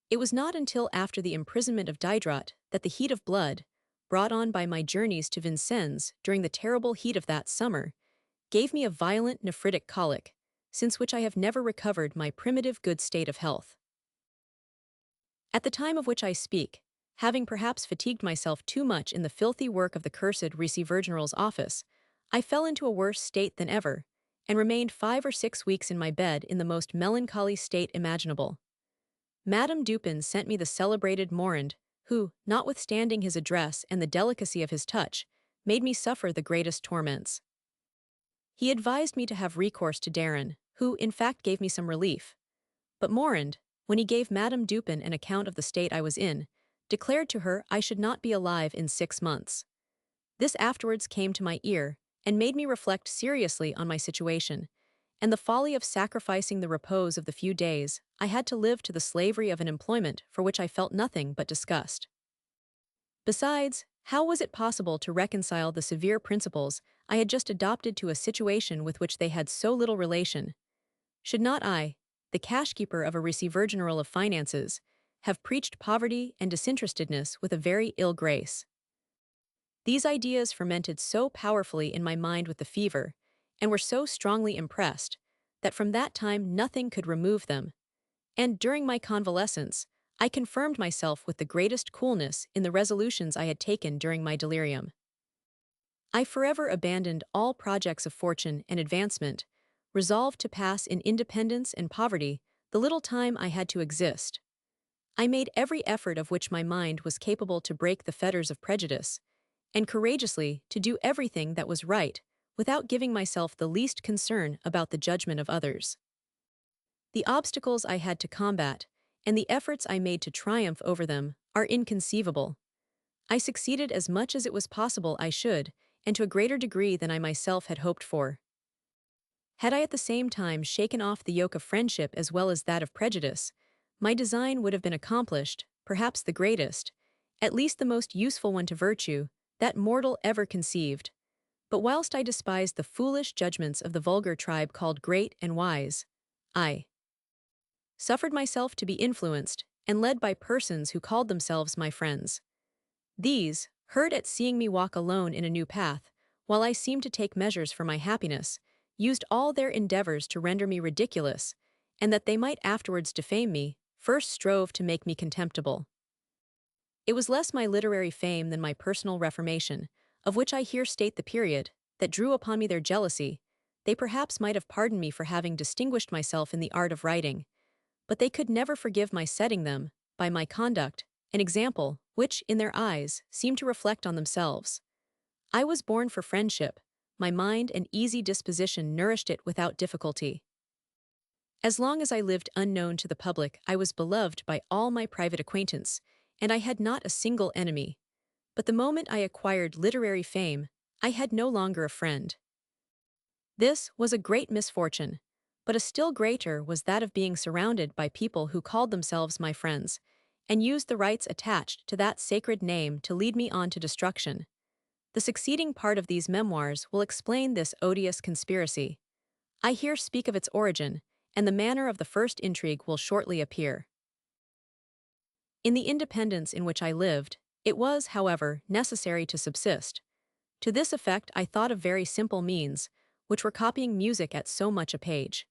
It was not until after the imprisonment of Diderot that the heat of blood, brought on by my journeys to Vincennes during the terrible heat of that summer, gave me a violent nephritic colic, since which I have never recovered my primitive good state of health. At the time of which I speak, having perhaps fatigued myself too much in the filthy work of the cursed Receiver-General's office, I fell into a worse state than ever, and remained 5 or 6 weeks in my bed in the most melancholy state imaginable. Madame Dupin sent me the celebrated Morand, who, notwithstanding his address and the delicacy of his touch, made me suffer the greatest torments. He advised me to have recourse to Darren, who in fact gave me some relief. But Morand, when he gave Madame Dupin an account of the state I was in, declared to her I should not be alive in 6 months. This afterwards came to my ear, and made me reflect seriously on my situation, and the folly of sacrificing the repose of the few days I had to live to the slavery of an employment for which I felt nothing but disgust. Besides, how was it possible to reconcile the severe principles I had just adopted to a situation with which they had so little relation? Should not I, the cash-keeper of a Receiver-General of Finances, have preached poverty and disinterestedness with a very ill grace? These ideas fermented so powerfully in my mind with the fever, and were so strongly impressed, that from that time nothing could remove them, and during my convalescence, I confirmed myself with the greatest coolness in the resolutions I had taken during my delirium. I forever abandoned all projects of fortune and advancement, resolved to pass in independence and poverty the little time I had to exist. I made every effort of which my mind was capable to break the fetters of prejudice, and courageously to do everything that was right, without giving myself the least concern about the judgment of others. The obstacles I had to combat, and the efforts I made to triumph over them, are inconceivable. I succeeded as much as it was possible I should, and to a greater degree than I myself had hoped for. Had I at the same time shaken off the yoke of friendship as well as that of prejudice, my design would have been accomplished, perhaps the greatest, at least the most useful one to virtue, that mortal ever conceived. But whilst I despised the foolish judgments of the vulgar tribe called great and wise, I suffered myself to be influenced and led by persons who called themselves my friends. These, hurt at seeing me walk alone in a new path, while I seemed to take measures for my happiness, used all their endeavors to render me ridiculous, and that they might afterwards defame me, first strove to make me contemptible. It was less my literary fame than my personal reformation, of which I here state the period, that drew upon me their jealousy. They perhaps might have pardoned me for having distinguished myself in the art of writing, but they could never forgive my setting them, by my conduct, an example which, in their eyes, seemed to reflect on themselves. I was born for friendship. My mind and easy disposition nourished it without difficulty. As long as I lived unknown to the public, I was beloved by all my private acquaintance, and I had not a single enemy. But the moment I acquired literary fame, I had no longer a friend. This was a great misfortune, but a still greater was that of being surrounded by people who called themselves my friends, and used the rights attached to that sacred name to lead me on to destruction. The succeeding part of these memoirs will explain this odious conspiracy. I here speak of its origin, and the manner of the first intrigue will shortly appear. In the independence in which I lived, it was, however, necessary to subsist. To this effect I thought of very simple means, which were copying music at so much a page.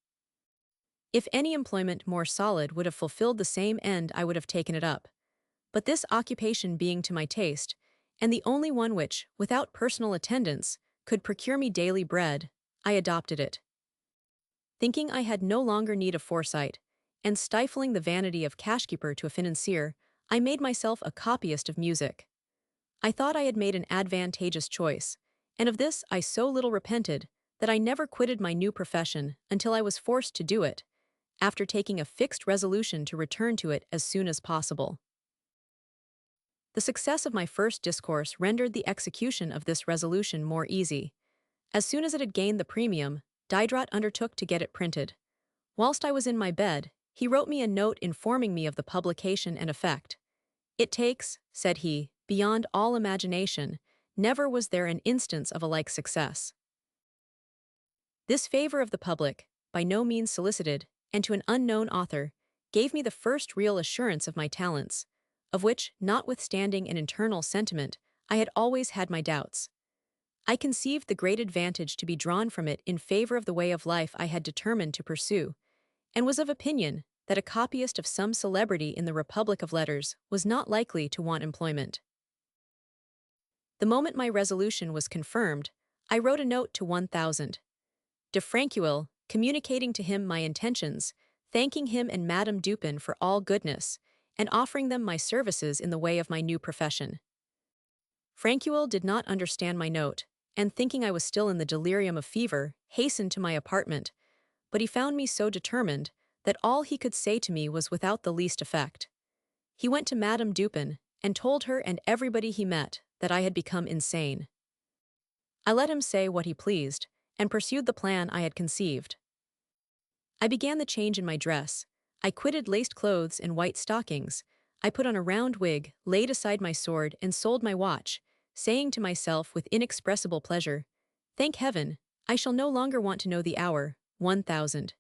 If any employment more solid would have fulfilled the same end, I would have taken it up. But this occupation being to my taste, and the only one which, without personal attendance, could procure me daily bread, I adopted it. Thinking I had no longer need of foresight, and stifling the vanity of cashkeeper to a financier, I made myself a copyist of music. I thought I had made an advantageous choice, and of this I so little repented that I never quitted my new profession until I was forced to do it, after taking a fixed resolution to return to it as soon as possible. The success of my first discourse rendered the execution of this resolution more easy. As soon as it had gained the premium, Diderot undertook to get it printed. Whilst I was in my bed, he wrote me a note informing me of the publication and effect. "It takes," said he, "beyond all imagination, never was there an instance of a like success." This favor of the public, by no means solicited, and to an unknown author, gave me the first real assurance of my talents, of which, notwithstanding an internal sentiment, I had always had my doubts. I conceived the great advantage to be drawn from it in favor of the way of life I had determined to pursue, and was of opinion that a copyist of some celebrity in the Republic of Letters was not likely to want employment. The moment my resolution was confirmed, I wrote a note to 1000. De Franqueuil, communicating to him my intentions, thanking him and Madame Dupin for all goodness, and offering them my services in the way of my new profession. Franqueuil did not understand my note, and thinking I was still in the delirium of fever, hastened to my apartment, but he found me so determined that all he could say to me was without the least effect. He went to Madame Dupin, and told her and everybody he met that I had become insane. I let him say what he pleased, and pursued the plan I had conceived. I began the change in my dress. I quitted laced clothes and white stockings. I put on a round wig, laid aside my sword, and sold my watch, saying to myself with inexpressible pleasure, "Thank heaven, I shall no longer want to know the hour, 1000.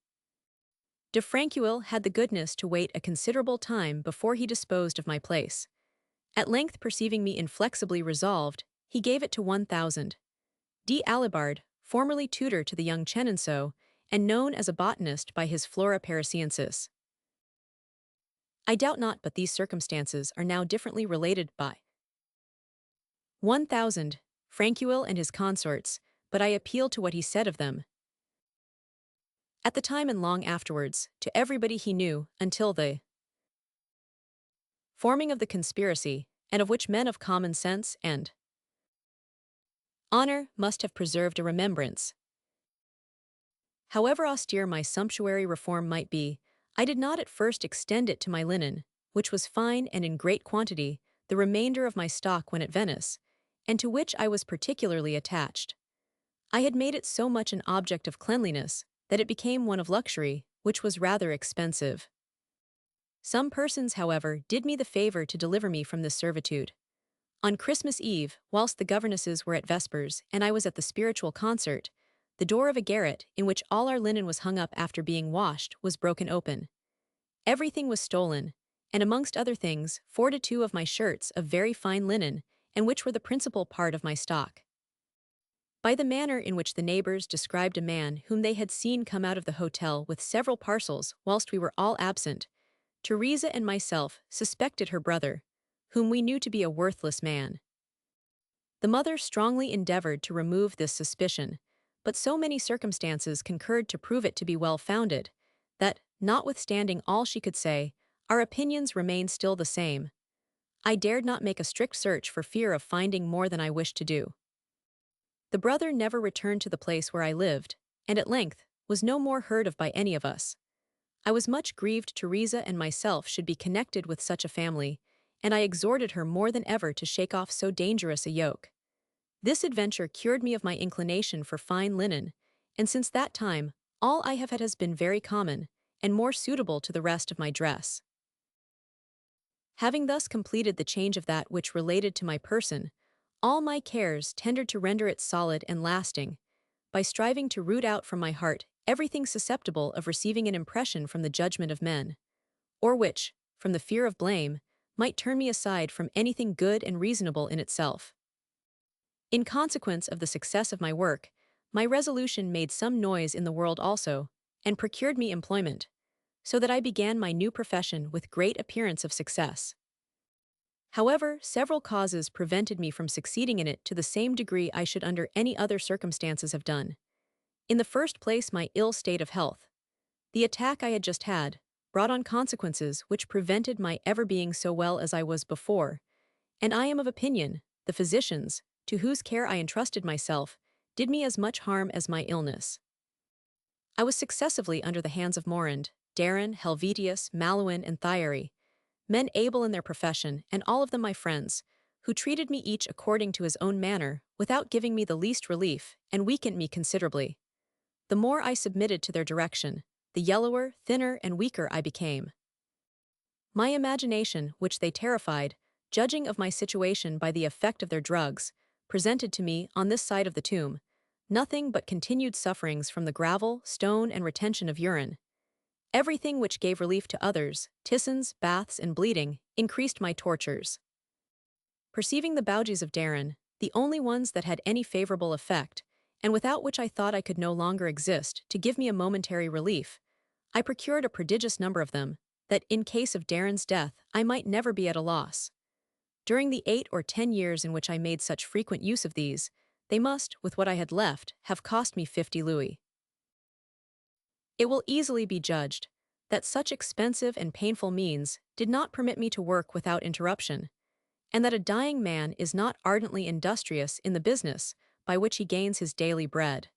De Franqueuil had the goodness to wait a considerable time before he disposed of my place. At length, perceiving me inflexibly resolved, he gave it to 1000. D. Alibard, formerly tutor to the young Chenonceau, and known as a botanist by his Flora Parisiensis. I doubt not but these circumstances are now differently related by 1000, Franqueuil and his consorts, but I appeal to what he said of them. At the time and long afterwards, to everybody he knew, until the forming of the conspiracy, and of which men of common sense and honor must have preserved a remembrance. However austere my sumptuary reform might be, I did not at first extend it to my linen, which was fine and in great quantity, the remainder of my stock when at Venice, and to which I was particularly attached. I had made it so much an object of cleanliness that it became one of luxury, which was rather expensive. Some persons, however, did me the favor to deliver me from this servitude. On Christmas Eve, whilst the governesses were at vespers and I was at the spiritual concert, the door of a garret, in which all our linen was hung up after being washed, was broken open. Everything was stolen, and amongst other things, 42 of my shirts of very fine linen, and which were the principal part of my stock. By the manner in which the neighbors described a man whom they had seen come out of the hotel with several parcels whilst we were all absent, Teresa and myself suspected her brother, whom we knew to be a worthless man. The mother strongly endeavored to remove this suspicion, but so many circumstances concurred to prove it to be well-founded, that, notwithstanding all she could say, our opinions remained still the same. I dared not make a strict search for fear of finding more than I wished to do. The brother never returned to the place where I lived, and at length was no more heard of by any of us. I was much grieved Teresa and myself should be connected with such a family, and I exhorted her more than ever to shake off so dangerous a yoke. This adventure cured me of my inclination for fine linen, and since that time, all I have had has been very common, and more suitable to the rest of my dress. Having thus completed the change of that which related to my person, all my cares tended to render it solid and lasting, by striving to root out from my heart everything susceptible of receiving an impression from the judgment of men, or which, from the fear of blame, might turn me aside from anything good and reasonable in itself. In consequence of the success of my work, my resolution made some noise in the world also, and procured me employment, so that I began my new profession with great appearance of success. However, several causes prevented me from succeeding in it to the same degree I should under any other circumstances have done. In the first place, my ill state of health. The attack I had just had brought on consequences which prevented my ever being so well as I was before, and I am of opinion the physicians, to whose care I entrusted myself, did me as much harm as my illness. I was successively under the hands of Morand, Darren, Helvetius, Malouin, and Thierry, men able in their profession, and all of them my friends, who treated me each according to his own manner, without giving me the least relief, and weakened me considerably. The more I submitted to their direction, the yellower, thinner, and weaker I became. My imagination, which they terrified, judging of my situation by the effect of their drugs, presented to me, on this side of the tomb, nothing but continued sufferings from the gravel, stone, and retention of urine. Everything which gave relief to others, tisons, baths, and bleeding, increased my tortures. Perceiving the bougies of Darren, the only ones that had any favorable effect, and without which I thought I could no longer exist, to give me a momentary relief, I procured a prodigious number of them, that in case of Darren's death I might never be at a loss. During the 8 or 10 years in which I made such frequent use of these, they must, with what I had left, have cost me 50 louis. It will easily be judged that such expensive and painful means did not permit me to work without interruption, and that a dying man is not ardently industrious in the business by which he gains his daily bread.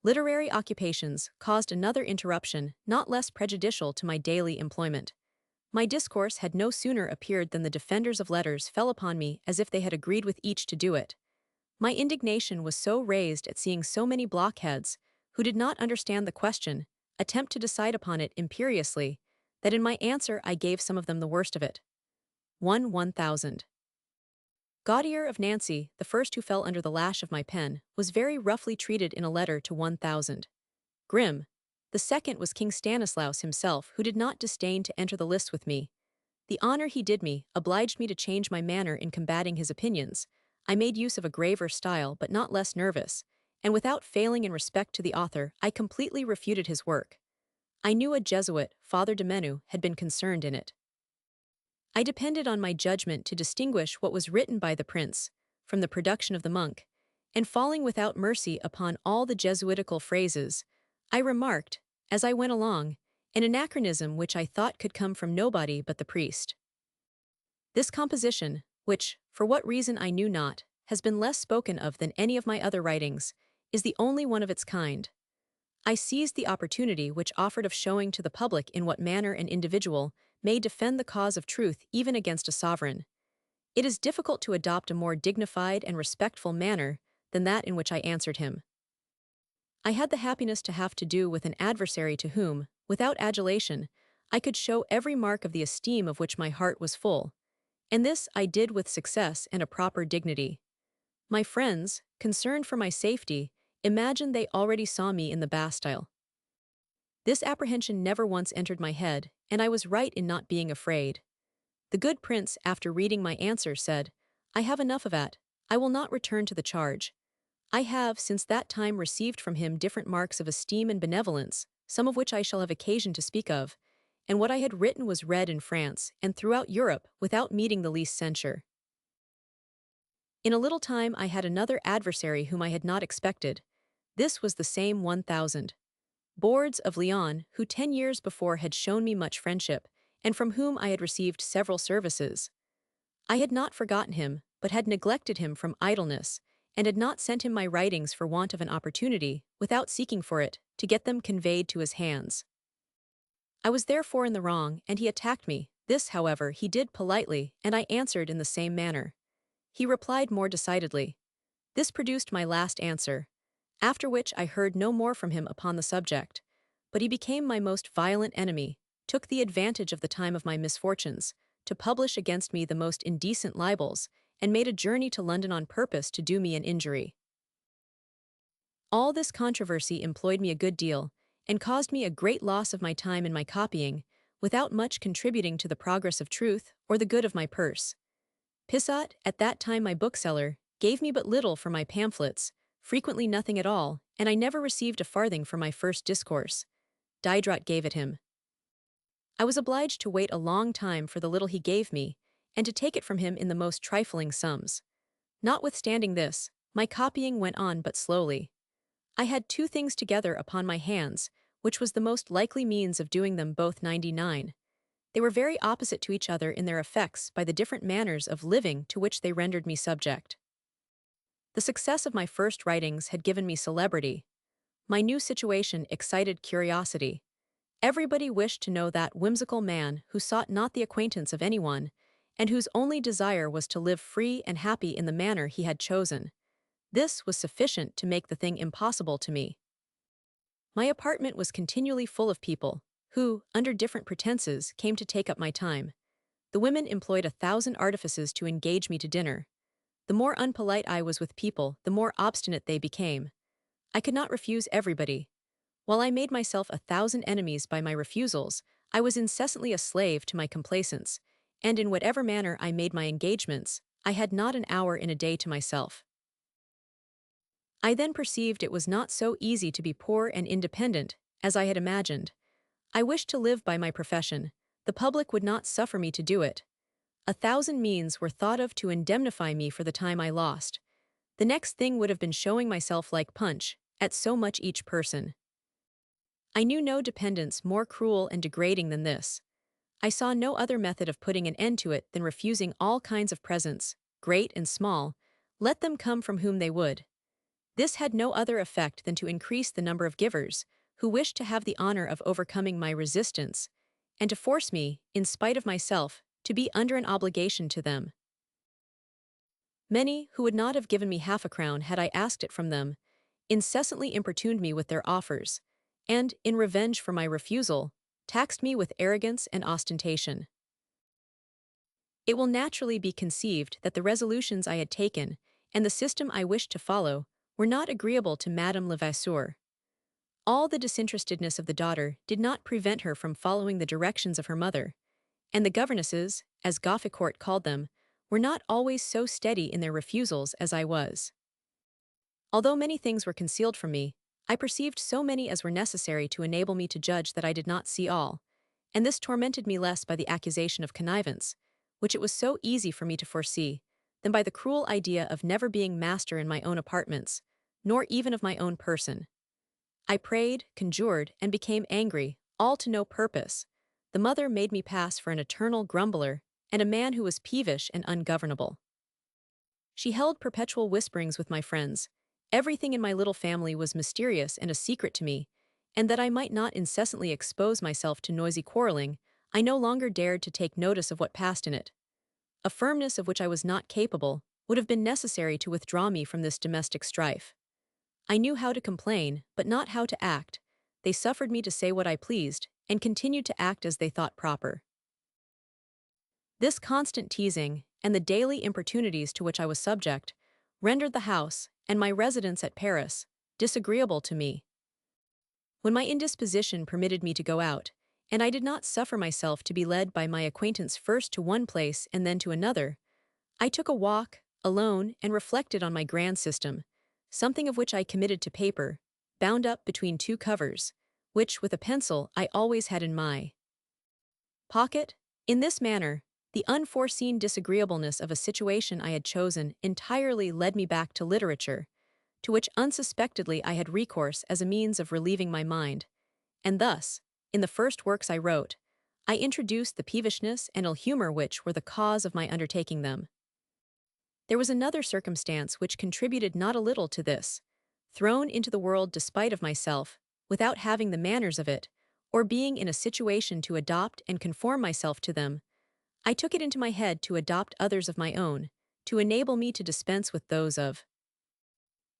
Literary occupations caused another interruption not less prejudicial to my daily employment. My discourse had no sooner appeared than the defenders of letters fell upon me as if they had agreed with each to do it. My indignation was so raised at seeing so many blockheads, who did not understand the question, attempt to decide upon it imperiously, that in my answer I gave some of them the worst of it. 1,000. Gaudier of Nancy, the first who fell under the lash of my pen, was very roughly treated in a letter to 1,000. Grimm. The second was King Stanislaus himself, who did not disdain to enter the lists with me. The honor he did me obliged me to change my manner in combating his opinions. I made use of a graver style, but not less nervous, and without failing in respect to the author, I completely refuted his work. I knew a Jesuit, Father de Menu, had been concerned in it. I depended on my judgment to distinguish what was written by the prince from the production of the monk, and falling without mercy upon all the Jesuitical phrases, I remarked, as I went along, an anachronism which I thought could come from nobody but the priest. This composition, which, for what reason I knew not, has been less spoken of than any of my other writings, is the only one of its kind. I seized the opportunity which offered of showing to the public in what manner an individual may defend the cause of truth even against a sovereign. It is difficult to adopt a more dignified and respectful manner than that in which I answered him. I had the happiness to have to do with an adversary to whom, without adulation, I could show every mark of the esteem of which my heart was full, and this I did with success and a proper dignity. My friends, concerned for my safety, imagined they already saw me in the Bastille. This apprehension never once entered my head, and I was right in not being afraid. The good prince, after reading my answer, said, "I have enough of that. I will not return to the charge. I have since that time received from him different marks of esteem and benevolence, some of which I shall have occasion to speak of, and what I had written was read in France and throughout Europe without meeting the least censure." In a little time I had another adversary whom I had not expected. This was the same 1,000. Boards of Lyon, who 10 years before had shown me much friendship, and from whom I had received several services. I had not forgotten him, but had neglected him from idleness, and had not sent him my writings for want of an opportunity, without seeking for it, to get them conveyed to his hands. I was therefore in the wrong, and he attacked me. This, however, he did politely, and I answered in the same manner. He replied more decidedly. This produced my last answer, after which I heard no more from him upon the subject. But he became my most violent enemy, took the advantage of the time of my misfortunes, to publish against me the most indecent libels, and made a journey to London on purpose to do me an injury. All this controversy employed me a good deal, and caused me a great loss of my time in my copying, without much contributing to the progress of truth or the good of my purse. Pissot, at that time my bookseller, gave me but little for my pamphlets, frequently nothing at all, and I never received a farthing for my first discourse. Diderot gave it him. I was obliged to wait a long time for the little he gave me, and to take it from him in the most trifling sums. Notwithstanding this, my copying went on but slowly. I had two things together upon my hands, which was the most likely means of doing them both 99. They were very opposite to each other in their effects by the different manners of living to which they rendered me subject. The success of my first writings had given me celebrity. My new situation excited curiosity. Everybody wished to know that whimsical man who sought not the acquaintance of anyone, and whose only desire was to live free and happy in the manner he had chosen. This was sufficient to make the thing impossible to me. My apartment was continually full of people, who, under different pretenses, came to take up my time. The women employed 1,000 artifices to engage me to dinner. The more unpolite I was with people, the more obstinate they became. I could not refuse everybody. While I made myself 1,000 enemies by my refusals, I was incessantly a slave to my complaisance, and in whatever manner I made my engagements, I had not an hour in a day to myself. I then perceived it was not so easy to be poor and independent, as I had imagined. I wished to live by my profession. The public would not suffer me to do it. 1,000 means were thought of to indemnify me for the time I lost. The next thing would have been showing myself like Punch, at so much each person. I knew no dependence more cruel and degrading than this. I saw no other method of putting an end to it than refusing all kinds of presents, great and small, let them come from whom they would. This had no other effect than to increase the number of givers, who wished to have the honor of overcoming my resistance, and to force me, in spite of myself, to be under an obligation to them. Many, who would not have given me half a crown had I asked it from them, incessantly importuned me with their offers, and, in revenge for my refusal, taxed me with arrogance and ostentation. It will naturally be conceived that the resolutions I had taken, and the system I wished to follow, were not agreeable to Madame Levasseur. All the disinterestedness of the daughter did not prevent her from following the directions of her mother, and the governesses, as Gofficourt called them, were not always so steady in their refusals as I was. Although many things were concealed from me, I perceived so many as were necessary to enable me to judge that I did not see all, and this tormented me less by the accusation of connivance, which it was so easy for me to foresee, than by the cruel idea of never being master in my own apartments, nor even of my own person. I prayed, conjured, and became angry, all to no purpose. The mother made me pass for an eternal grumbler, and a man who was peevish and ungovernable. She held perpetual whisperings with my friends. Everything in my little family was mysterious and a secret to me, and that I might not incessantly expose myself to noisy quarreling, I no longer dared to take notice of what passed in it. A firmness of which I was not capable would have been necessary to withdraw me from this domestic strife. I knew how to complain, but not how to act. They suffered me to say what I pleased, and continued to act as they thought proper. This constant teasing, and the daily importunities to which I was subject, rendered the house, and my residence at Paris, disagreeable to me. When my indisposition permitted me to go out, and I did not suffer myself to be led by my acquaintance first to one place and then to another, I took a walk, alone, and reflected on my grand system, something of which I committed to paper, bound up between two covers, which, with a pencil, I always had in my pocket. In this manner, the unforeseen disagreeableness of a situation I had chosen entirely led me back to literature, to which unsuspectedly I had recourse as a means of relieving my mind, and thus, in the first works I wrote, I introduced the peevishness and ill humor which were the cause of my undertaking them. There was another circumstance which contributed not a little to this. Thrown into the world despite of myself, without having the manners of it, or being in a situation to adopt and conform myself to them, I took it into my head to adopt others of my own, to enable me to dispense with those of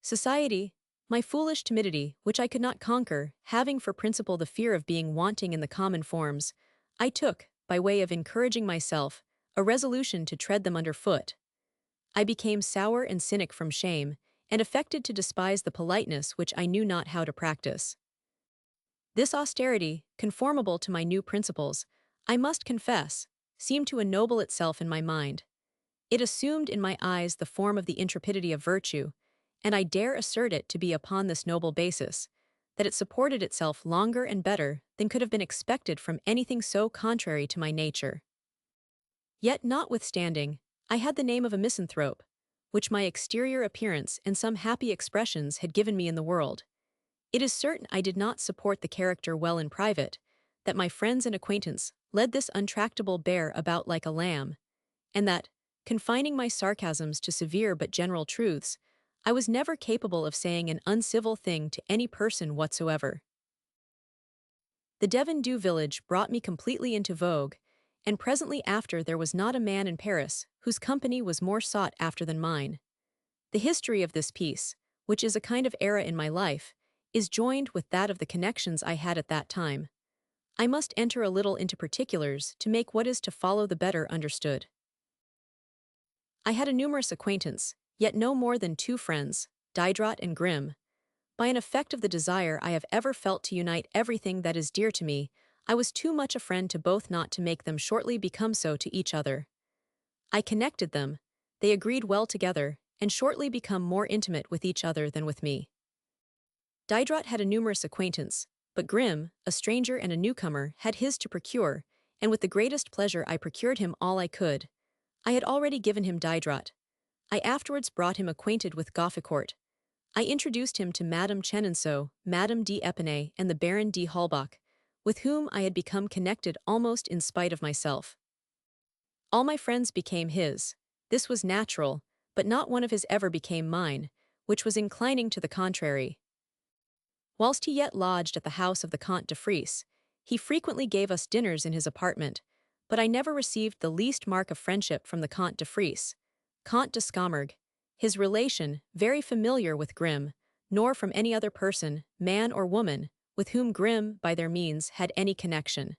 society. My foolish timidity, which I could not conquer, having for principle the fear of being wanting in the common forms, I took, by way of encouraging myself, a resolution to tread them under foot. I became sour and cynic from shame, and affected to despise the politeness which I knew not how to practice. This austerity, conformable to my new principles, I must confess, seemed to ennoble itself in my mind. It assumed in my eyes the form of the intrepidity of virtue, and I dare assert it to be upon this noble basis, that it supported itself longer and better than could have been expected from anything so contrary to my nature. Yet notwithstanding, I had the name of a misanthrope, which my exterior appearance and some happy expressions had given me in the world. It is certain I did not support the character well in private, that my friends and acquaintance led this untractable bear about like a lamb, and that, confining my sarcasms to severe but general truths, I was never capable of saying an uncivil thing to any person whatsoever. The Devon-Dew village brought me completely into vogue, and presently after there was not a man in Paris whose company was more sought after than mine. The history of this piece, which is a kind of era in my life, is joined with that of the connections I had at that time. I must enter a little into particulars to make what is to follow the better understood. I had a numerous acquaintance, yet no more than two friends, Diderot and Grimm. By an effect of the desire I have ever felt to unite everything that is dear to me, I was too much a friend to both not to make them shortly become so to each other. I connected them, they agreed well together, and shortly become more intimate with each other than with me. Diderot had a numerous acquaintance, but Grimm, a stranger and a newcomer, had his to procure, and with the greatest pleasure I procured him all I could. I had already given him Diderot. I afterwards brought him acquainted with Gofficourt. I introduced him to Madame Chenonceau, Madame d'Épinay, and the Baron de Holbach, with whom I had become connected almost in spite of myself. All my friends became his. This was natural, but not one of his ever became mine, which was inclining to the contrary. Whilst he yet lodged at the house of the Comte de Frise, he frequently gave us dinners in his apartment, but I never received the least mark of friendship from the Comte de Frise, Comte de Scaumurg, his relation, very familiar with Grimm, nor from any other person, man or woman, with whom Grimm, by their means, had any connection.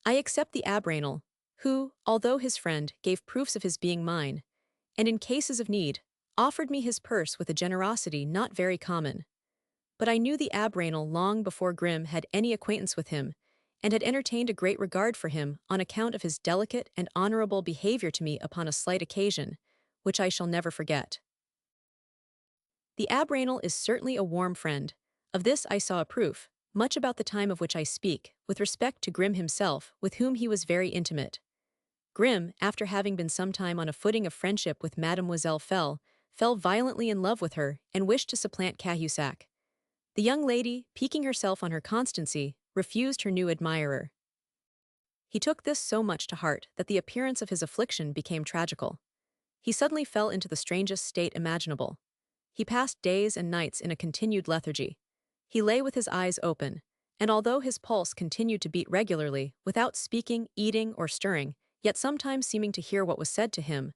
I except the Abbé Raynal, who, although his friend, gave proofs of his being mine, and in cases of need, offered me his purse with a generosity not very common. But I knew the Abbé Raynal long before Grimm had any acquaintance with him, and had entertained a great regard for him on account of his delicate and honorable behavior to me upon a slight occasion, which I shall never forget. The Abbé Raynal is certainly a warm friend. Of this I saw a proof, much about the time of which I speak, with respect to Grimm himself, with whom he was very intimate. Grimm, after having been some time on a footing of friendship with Mademoiselle fell violently in love with her, and wished to supplant Cahusac. The young lady, piquing herself on her constancy, refused her new admirer. He took this so much to heart that the appearance of his affliction became tragical. He suddenly fell into the strangest state imaginable. He passed days and nights in a continued lethargy. He lay with his eyes open, and although his pulse continued to beat regularly, without speaking, eating, or stirring, yet sometimes seeming to hear what was said to him,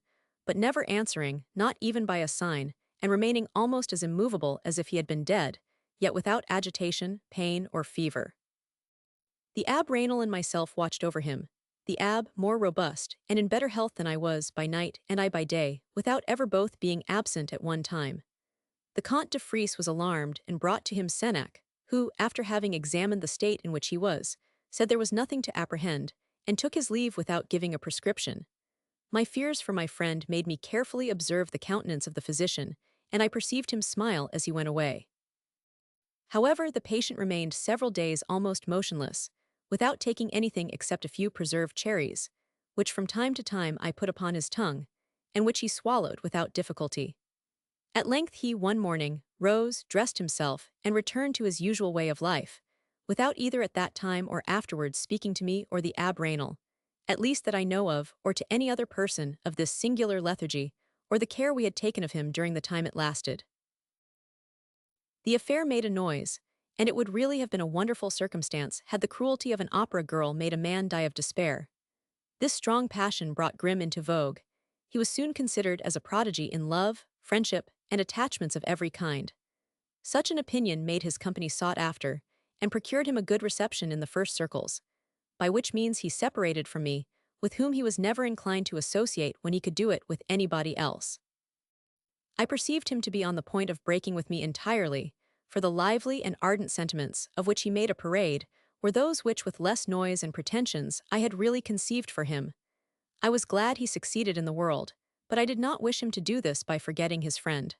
but never answering, not even by a sign, and remaining almost as immovable as if he had been dead, yet without agitation, pain, or fever. The Abbé Raynal and myself watched over him, the Abbé more robust, and in better health than I was by night and I by day, without ever both being absent at one time. The Comte de Frise was alarmed and brought to him Senac, who, after having examined the state in which he was, said there was nothing to apprehend, and took his leave without giving a prescription. My fears for my friend made me carefully observe the countenance of the physician, and I perceived him smile as he went away. However, the patient remained several days almost motionless, without taking anything except a few preserved cherries, which from time to time I put upon his tongue, and which he swallowed without difficulty. At length he, one morning, rose, dressed himself, and returned to his usual way of life, without either at that time or afterwards speaking to me or the Abbé Raynal, at least that I know of, or to any other person, of this singular lethargy, or the care we had taken of him during the time it lasted. The affair made a noise, and it would really have been a wonderful circumstance had the cruelty of an opera girl made a man die of despair. This strong passion brought Grimm into vogue. He was soon considered as a prodigy in love, friendship, and attachments of every kind. Such an opinion made his company sought after, and procured him a good reception in the first circles, by which means he separated from me, with whom he was never inclined to associate when he could do it with anybody else. I perceived him to be on the point of breaking with me entirely, for the lively and ardent sentiments, of which he made a parade, were those which with less noise and pretensions I had really conceived for him. I was glad he succeeded in the world, but I did not wish him to do this by forgetting his friend.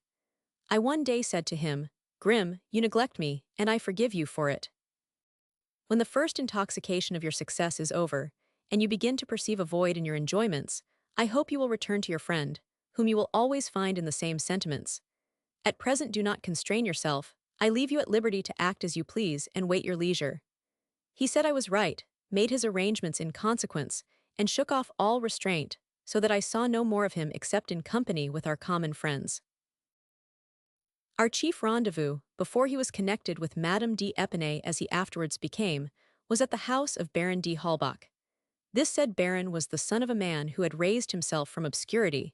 I one day said to him, "Grimm, you neglect me, and I forgive you for it. When the first intoxication of your success is over, and you begin to perceive a void in your enjoyments, I hope you will return to your friend, whom you will always find in the same sentiments. At present do not constrain yourself, I leave you at liberty to act as you please and wait your leisure." He said I was right, made his arrangements in consequence, and shook off all restraint, so that I saw no more of him except in company with our common friends. Our chief rendezvous, before he was connected with Madame d'Épinay as he afterwards became, was at the house of Baron de Halbach. This said baron was the son of a man who had raised himself from obscurity.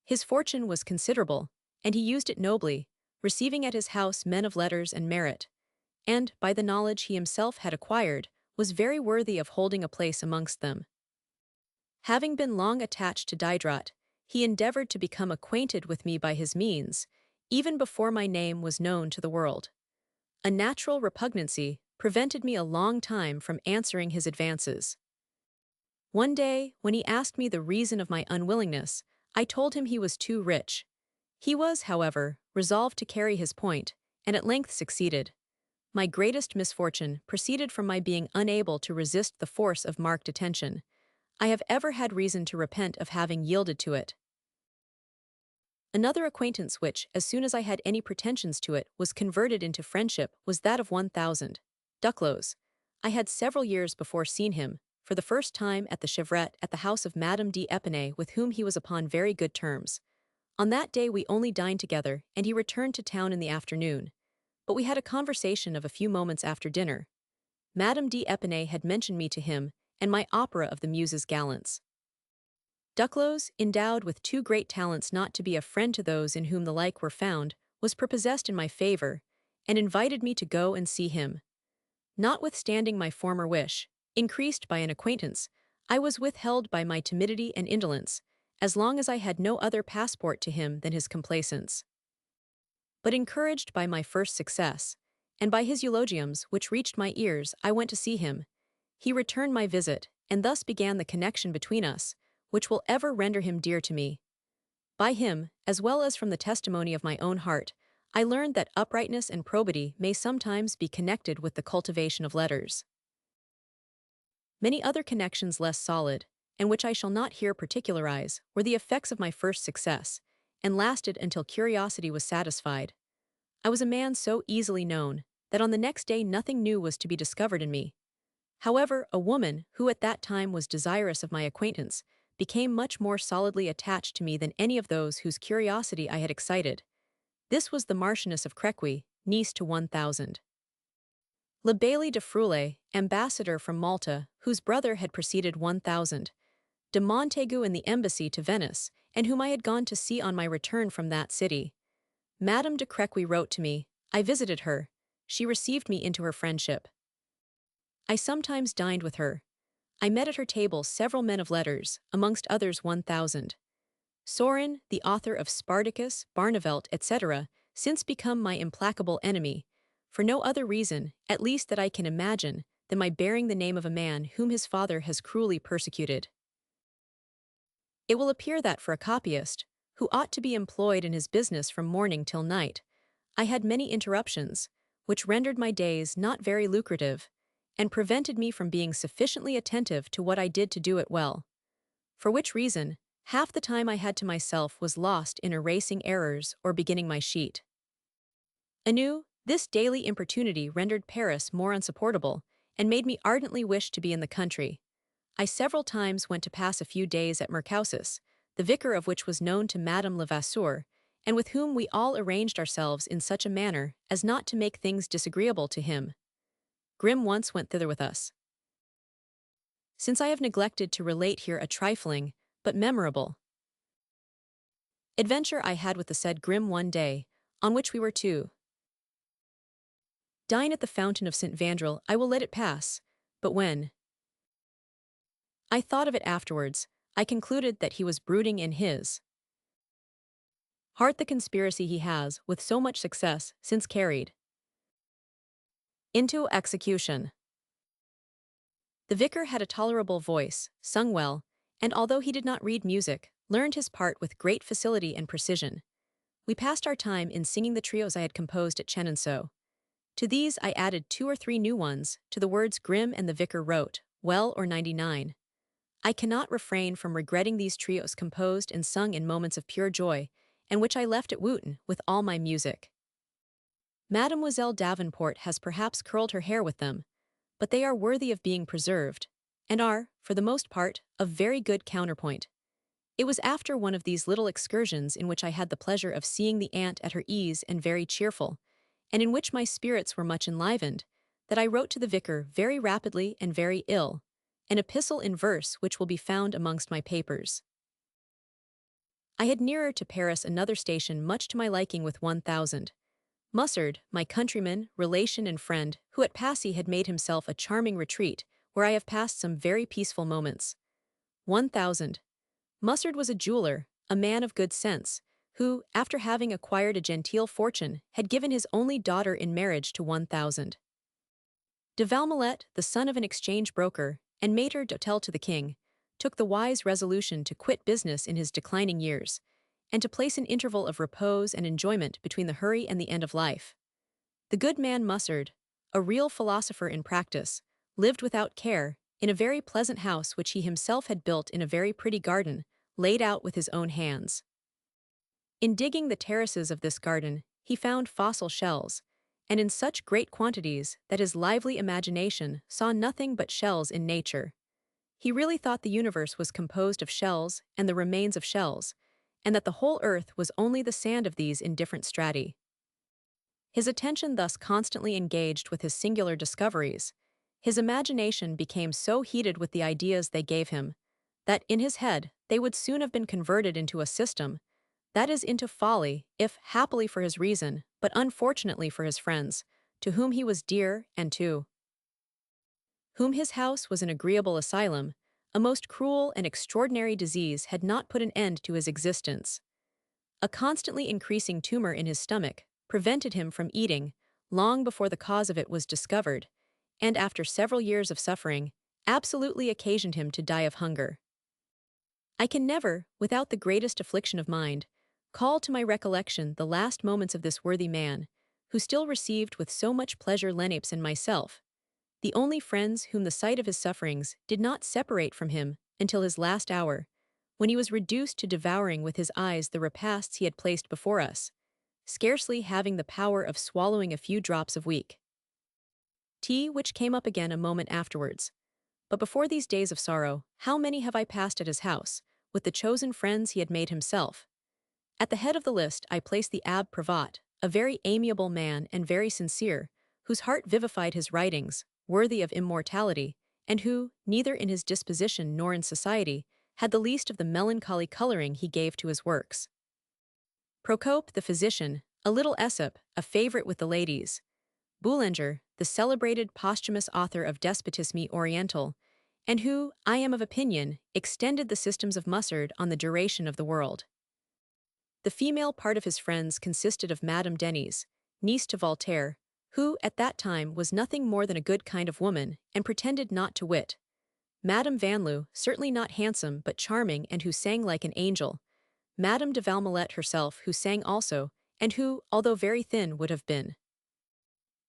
His fortune was considerable, and he used it nobly, receiving at his house men of letters and merit, and, by the knowledge he himself had acquired, was very worthy of holding a place amongst them. Having been long attached to Diderot, he endeavored to become acquainted with me by his means, even before my name was known to the world. A natural repugnancy prevented me a long time from answering his advances. One day, when he asked me the reason of my unwillingness, I told him he was too rich. He was, however, resolved to carry his point, and at length succeeded. My greatest misfortune proceeded from my being unable to resist the force of marked attention. I have ever had reason to repent of having yielded to it. Another acquaintance which, as soon as I had any pretensions to it, was converted into friendship was that of 1000. Duclos. I had several years before seen him, for the first time at the chevrette at the house of Madame d'Épinay, with whom he was upon very good terms. On that day we only dined together, and he returned to town in the afternoon. But we had a conversation of a few moments after dinner. Madame d'Épinay had mentioned me to him, and my opera of the Muses' Gallants. Duclos, endowed with too great talents not to be a friend to those in whom the like were found, was prepossessed in my favor, and invited me to go and see him. Notwithstanding my former wish, increased by an acquaintance, I was withheld by my timidity and indolence, as long as I had no other passport to him than his complaisance. But encouraged by my first success, and by his eulogiums which reached my ears, I went to see him. He returned my visit, and thus began the connection between us, which will ever render him dear to me. By him, as well as from the testimony of my own heart, I learned that uprightness and probity may sometimes be connected with the cultivation of letters. Many other connections less solid, and which I shall not here particularize, were the effects of my first success, and lasted until curiosity was satisfied. I was a man so easily known, that on the next day nothing new was to be discovered in me. However, a woman, who at that time was desirous of my acquaintance, became much more solidly attached to me than any of those whose curiosity I had excited. This was the Marchioness of Crequi, niece to 1000. Le Bailly de Frulet, ambassador from Malta, whose brother had preceded 1000. De Montaigu in the embassy to Venice, and whom I had gone to see on my return from that city. Madame de Crequi wrote to me. I visited her. She received me into her friendship. I sometimes dined with her. I met at her table several men of letters, amongst others 1000. Sorin, the author of Spartacus, Barnevelt, etc., since become my implacable enemy, for no other reason, at least that I can imagine, than my bearing the name of a man whom his father has cruelly persecuted. It will appear that for a copyist, who ought to be employed in his business from morning till night, I had many interruptions, which rendered my days not very lucrative, and prevented me from being sufficiently attentive to what I did to do it well. For which reason, half the time I had to myself was lost in erasing errors or beginning my sheet. Anew, this daily importunity rendered Paris more unsupportable, and made me ardently wish to be in the country. I several times went to pass a few days at Mercousis, the vicar of which was known to Madame Levasseur, and with whom we all arranged ourselves in such a manner as not to make things disagreeable to him. Grimm once went thither with us. Since I have neglected to relate here a trifling, but memorable, adventure I had with the said Grimm one day, on which we were to dine at the fountain of St. Vandrel, I will let it pass, but when I thought of it afterwards, I concluded that he was brooding in his heart the conspiracy he has, with so much success, since carried into execution. The vicar had a tolerable voice, sung well, and although he did not read music, learned his part with great facility and precision. We passed our time in singing the trios I had composed at Chenonceau. To these I added 2 or 3 new ones, to the words Grimm and the vicar wrote, well or 99. I cannot refrain from regretting these trios composed and sung in moments of pure joy, and which I left at Wooton with all my music. Mademoiselle Davenport has perhaps curled her hair with them, but they are worthy of being preserved, and are, for the most part, of very good counterpoint. It was after one of these little excursions in which I had the pleasure of seeing the aunt at her ease and very cheerful, and in which my spirits were much enlivened, that I wrote to the vicar very rapidly and very ill, an epistle in verse which will be found amongst my papers. I had nearer to Paris another station much to my liking with 1000. Mussard, my countryman, relation and friend, who at Passy had made himself a charming retreat, where I have passed some very peaceful moments. 1000. Mussard was a jeweler, a man of good sense, who, after having acquired a genteel fortune, had given his only daughter in marriage to 1000. De Valmolet, the son of an exchange broker, and maître d'hôtel to the king, took the wise resolution to quit business in his declining years, and to place an interval of repose and enjoyment between the hurry and the end of life. The good man Mussard, a real philosopher in practice, lived without care, in a very pleasant house which he himself had built in a very pretty garden, laid out with his own hands. In digging the terraces of this garden, he found fossil shells, and in such great quantities that his lively imagination saw nothing but shells in nature. He really thought the universe was composed of shells and the remains of shells, and that the whole earth was only the sand of these in different strati. His attention thus constantly engaged with his singular discoveries, his imagination became so heated with the ideas they gave him, that in his head they would soon have been converted into a system, that is into folly, if, happily for his reason, but unfortunately for his friends, to whom he was dear and to whom his house was an agreeable asylum, a most cruel and extraordinary disease had not put an end to his existence. A constantly increasing tumor in his stomach prevented him from eating long before the cause of it was discovered, and after several years of suffering, absolutely occasioned him to die of hunger. I can never, without the greatest affliction of mind, call to my recollection the last moments of this worthy man, who still received with so much pleasure Lenapes and myself, the only friends whom the sight of his sufferings did not separate from him until his last hour, when he was reduced to devouring with his eyes the repasts he had placed before us, scarcely having the power of swallowing a few drops of weak tea, which came up again a moment afterwards. But before these days of sorrow, how many have I passed at his house, with the chosen friends he had made himself? At the head of the list I placed the Abbé Prévost, a very amiable man and very sincere, whose heart vivified his writings, worthy of immortality, and who, neither in his disposition nor in society, had the least of the melancholy coloring he gave to his works. Procope, the physician, a little Aesop, a favorite with the ladies. Boulanger, the celebrated posthumous author of Despotisme Oriental, and who, I am of opinion, extended the systems of Mussard on the duration of the world. The female part of his friends consisted of Madame Denis, niece to Voltaire, who, at that time, was nothing more than a good kind of woman, and pretended not to wit. Madame Vanloo, certainly not handsome but charming and who sang like an angel. Madame de Valmolet herself, who sang also, and who, although very thin, would have been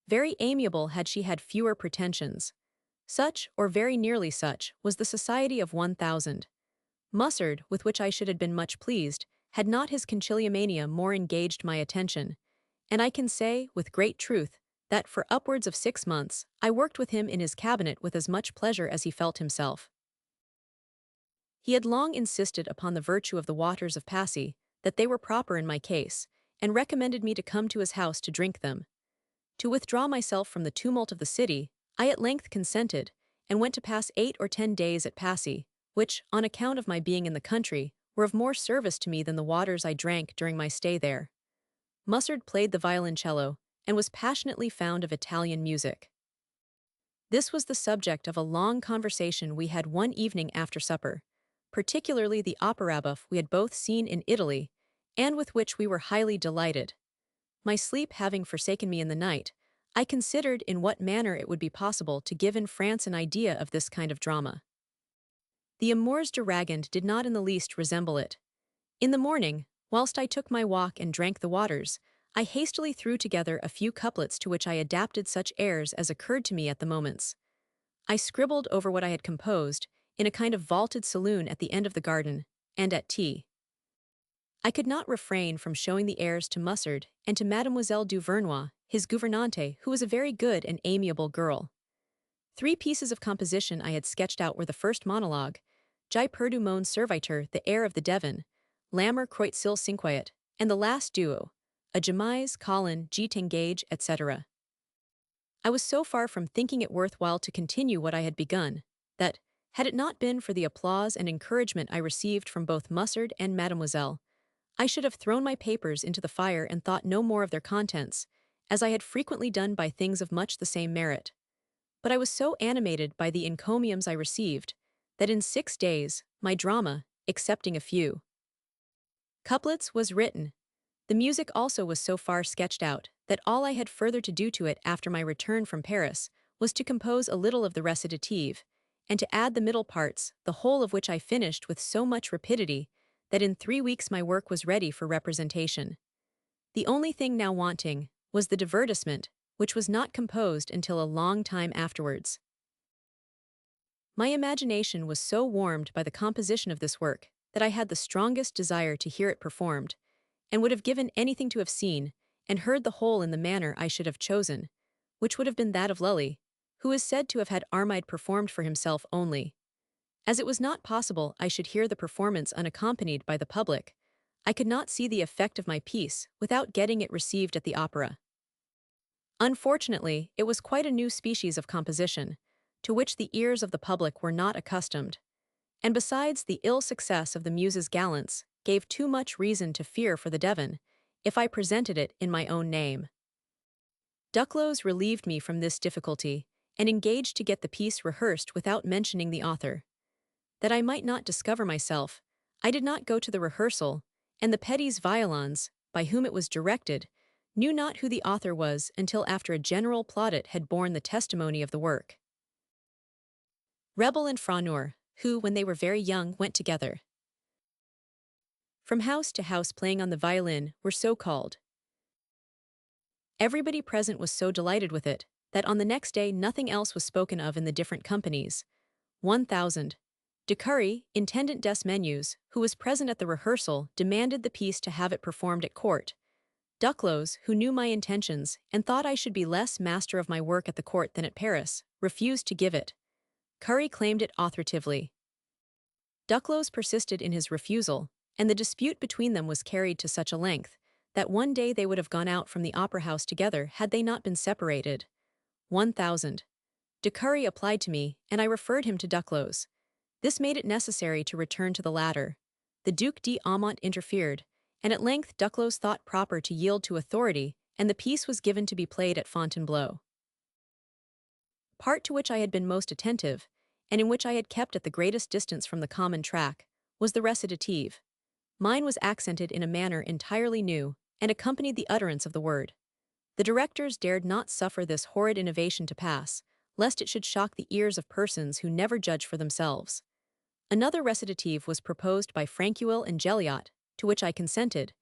very amiable had she had fewer pretensions. Such, or very nearly such, was the society of 1000. Mussard, with which I should have been much pleased, had not his conciliomania more engaged my attention, and I can say, with great truth, that for upwards of 6 months I worked with him in his cabinet with as much pleasure as he felt himself. He had long insisted upon the virtue of the waters of Passy, that they were proper in my case, and recommended me to come to his house to drink them. To withdraw myself from the tumult of the city, I at length consented, and went to pass 8 or 10 days at Passy, which, on account of my being in the country, were of more service to me than the waters I drank during my stay there. Mussard played the violoncello, and was passionately fond of Italian music. This was the subject of a long conversation we had one evening after supper, particularly the opera buff we had both seen in Italy, and with which we were highly delighted. My sleep having forsaken me in the night, I considered in what manner it would be possible to give in France an idea of this kind of drama. The Amours de Ragand did not in the least resemble it. In the morning, whilst I took my walk and drank the waters, I hastily threw together a few couplets to which I adapted such airs as occurred to me at the moments. I scribbled over what I had composed, in a kind of vaulted saloon at the end of the garden, and at tea. I could not refrain from showing the airs to Mussard and to Mademoiselle Duvernois, his gouvernante, who was a very good and amiable girl. 3 pieces of composition I had sketched out were the first monologue, J'aille perdu mon serviteur, the air of the Devon, L'Amour croit s'il s'inquiète, and the last duo, a Jamise, Colin, G. Tengage, etc. I was so far from thinking it worthwhile to continue what I had begun, that, had it not been for the applause and encouragement I received from both Mussard and Mademoiselle, I should have thrown my papers into the fire and thought no more of their contents, as I had frequently done by things of much the same merit. But I was so animated by the encomiums I received, that in 6 days, my drama, excepting a few couplets, was written. The music also was so far sketched out, that all I had further to do to it after my return from Paris was to compose a little of the recitative, and to add the middle parts, the whole of which I finished with so much rapidity, that in 3 weeks my work was ready for representation. The only thing now wanting was the divertissement, which was not composed until a long time afterwards. My imagination was so warmed by the composition of this work that I had the strongest desire to hear it performed, and would have given anything to have seen and heard the whole in the manner I should have chosen, which would have been that of Lully, who is said to have had Armide performed for himself only. As it was not possible I should hear the performance unaccompanied by the public, I could not see the effect of my piece without getting it received at the opera. Unfortunately, it was quite a new species of composition, to which the ears of the public were not accustomed, and besides the ill success of the Muses' Gallants gave too much reason to fear for the Devon, if I presented it in my own name. Duclos relieved me from this difficulty, and engaged to get the piece rehearsed without mentioning the author. That I might not discover myself, I did not go to the rehearsal, and the Petits violons, by whom it was directed, knew not who the author was until after a general plaudit had borne the testimony of the work. Rebel and Franeur, who, when they were very young, went together from house to house playing on the violin, were so called. Everybody present was so delighted with it, that on the next day nothing else was spoken of in the different companies. 1000. De Curry, intendant des menus, who was present at the rehearsal, demanded the piece to have it performed at court. Duclos, who knew my intentions and thought I should be less master of my work at the court than at Paris, refused to give it. Curry claimed it authoritatively. Duclos persisted in his refusal, and the dispute between them was carried to such a length that one day they would have gone out from the opera house together had they not been separated. 1000. De Curry applied to me, and I referred him to Duclos. This made it necessary to return to the latter. The Duc d'Aumont interfered, and at length Duclos thought proper to yield to authority, and the piece was given to be played at Fontainebleau. Part to which I had been most attentive, and in which I had kept at the greatest distance from the common track, was the recitative. Mine was accented in a manner entirely new, and accompanied the utterance of the word. The directors dared not suffer this horrid innovation to pass, lest it should shock the ears of persons who never judge for themselves. Another recitative was proposed by Franqueuil and Gelliot, to which I consented,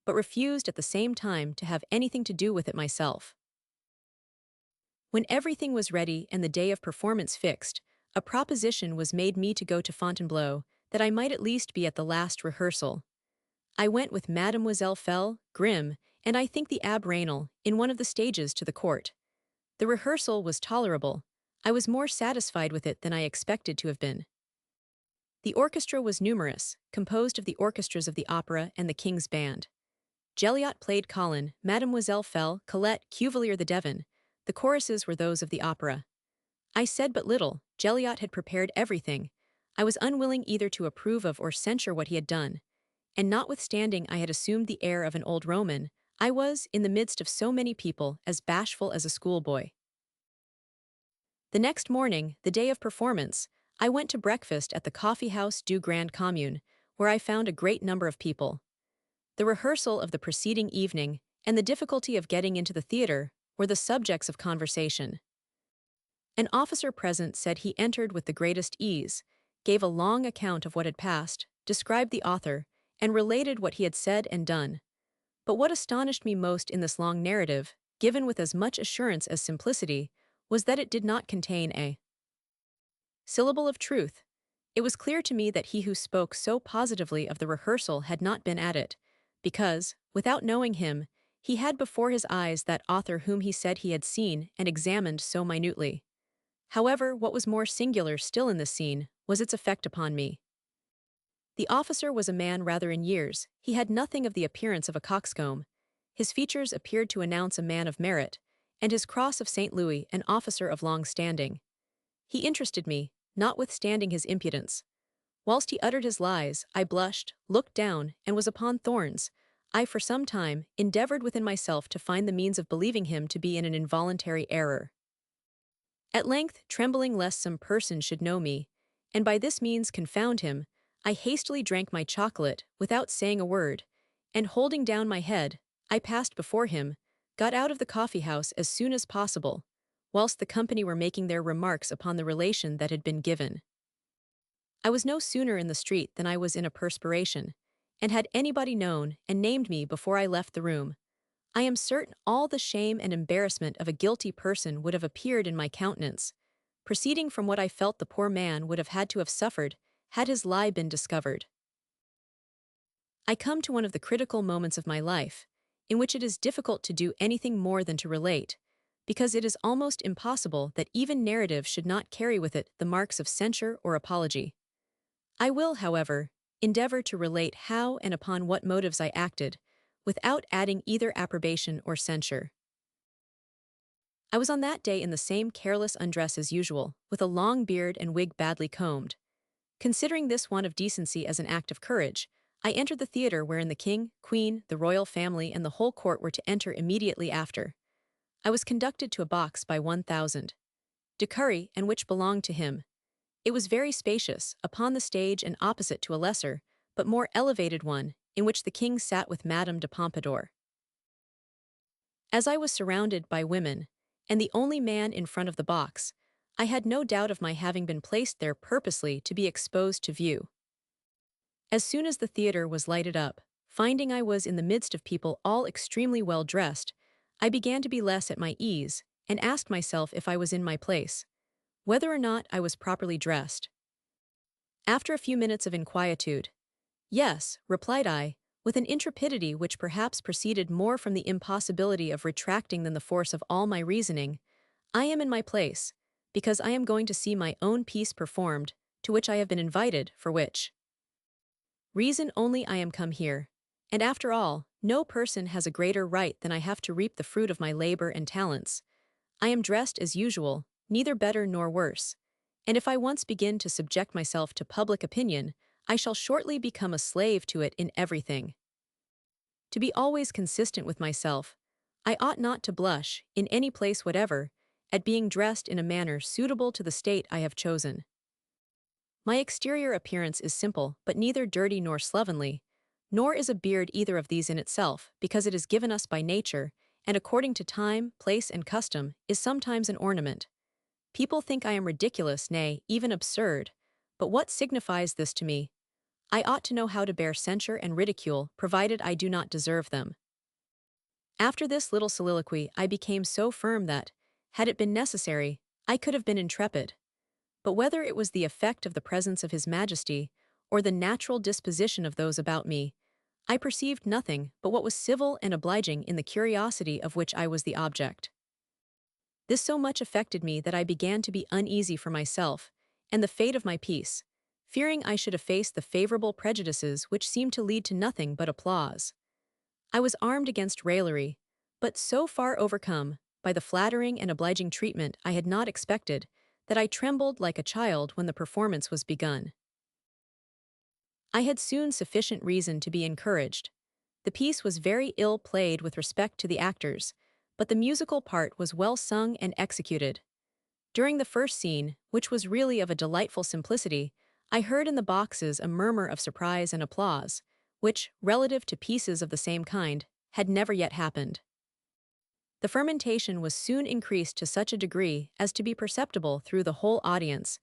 but refused at the same time to have anything to do with it myself. When everything was ready and the day of performance fixed, a proposition was made me to go to Fontainebleau, that I might at least be at the last rehearsal. I went with Mademoiselle Fell, Grimm, and I think the Abbé Raynal, in one of the stages to the court. The rehearsal was tolerable. I was more satisfied with it than I expected to have been. The orchestra was numerous, composed of the orchestras of the opera and the king's band. Gelliot played Colin, Mademoiselle Fell, Colette, Cuvelier the Devon. The choruses were those of the opera. I said but little. Gelliot had prepared everything. I was unwilling either to approve of or censure what he had done. And notwithstanding I had assumed the air of an old Roman, I was, in the midst of so many people, as bashful as a schoolboy. The next morning, the day of performance, I went to breakfast at the coffee-house du Grand Commune, where I found a great number of people. The rehearsal of the preceding evening and the difficulty of getting into the theater were the subjects of conversation. An officer present said he entered with the greatest ease, gave a long account of what had passed, described the author, and related what he had said and done. But what astonished me most in this long narrative, given with as much assurance as simplicity, was that it did not contain a syllable of truth. It was clear to me that he who spoke so positively of the rehearsal had not been at it, because, without knowing him, he had before his eyes that author whom he said he had seen and examined so minutely. However, what was more singular still in this scene was its effect upon me. The officer was a man rather in years. He had nothing of the appearance of a coxcomb. His features appeared to announce a man of merit, and his cross of St. Louis an officer of long standing. He interested me, notwithstanding his impudence. Whilst he uttered his lies, I blushed, looked down, and was upon thorns. I for some time endeavored within myself to find the means of believing him to be in an involuntary error. At length, trembling lest some person should know me, and by this means confound him, I hastily drank my chocolate without saying a word, and holding down my head, I passed before him, got out of the coffee-house as soon as possible, whilst the company were making their remarks upon the relation that had been given. I was no sooner in the street than I was in a perspiration, and had anybody known and named me before I left the room, I am certain all the shame and embarrassment of a guilty person would have appeared in my countenance, proceeding from what I felt the poor man would have had to have suffered had his lie been discovered. I come to one of the critical moments of my life, in which it is difficult to do anything more than to relate, because it is almost impossible that even narrative should not carry with it the marks of censure or apology. I will, however, endeavor to relate how and upon what motives I acted, without adding either approbation or censure. I was on that day in the same careless undress as usual, with a long beard and wig badly combed. Considering this want of decency as an act of courage, I entered the theatre wherein the king, queen, the royal family, and the whole court were to enter immediately after. I was conducted to a box by 1,000 de Curry, and which belonged to him. It was very spacious, upon the stage and opposite to a lesser, but more elevated one, in which the king sat with Madame de Pompadour. As I was surrounded by women, and the only man in front of the box, I had no doubt of my having been placed there purposely to be exposed to view. As soon as the theatre was lighted up, finding I was in the midst of people all extremely well dressed, I began to be less at my ease, and asked myself if I was in my place, whether or not I was properly dressed. After a few minutes of inquietude, "Yes," replied I, with an intrepidity which perhaps proceeded more from the impossibility of retracting than the force of all my reasoning, "I am in my place, because I am going to see my own piece performed, to which I have been invited, for which reason only I am come here, and after all, no person has a greater right than I have to reap the fruit of my labor and talents. I am dressed as usual, neither better nor worse, and if I once begin to subject myself to public opinion, I shall shortly become a slave to it in everything. To be always consistent with myself, I ought not to blush, in any place whatever, at being dressed in a manner suitable to the state I have chosen. My exterior appearance is simple, but neither dirty nor slovenly, nor is a beard either of these in itself, because it is given us by nature, and according to time, place, and custom, is sometimes an ornament. People think I am ridiculous, nay, even absurd, but what signifies this to me? I ought to know how to bear censure and ridicule, provided I do not deserve them. After this little soliloquy, I became so firm that, had it been necessary, I could have been intrepid. But whether it was the effect of the presence of His Majesty, or the natural disposition of those about me, I perceived nothing but what was civil and obliging in the curiosity of which I was the object. This so much affected me that I began to be uneasy for myself, and the fate of my piece, fearing I should efface the favorable prejudices which seemed to lead to nothing but applause. I was armed against raillery, but so far overcome by the flattering and obliging treatment I had not expected that I trembled like a child when the performance was begun. I had soon sufficient reason to be encouraged. The piece was very ill played with respect to the actors, but the musical part was well sung and executed. During the first scene, which was really of a delightful simplicity, I heard in the boxes a murmur of surprise and applause, which, relative to pieces of the same kind, had never yet happened. The fermentation was soon increased to such a degree as to be perceptible through the whole audience,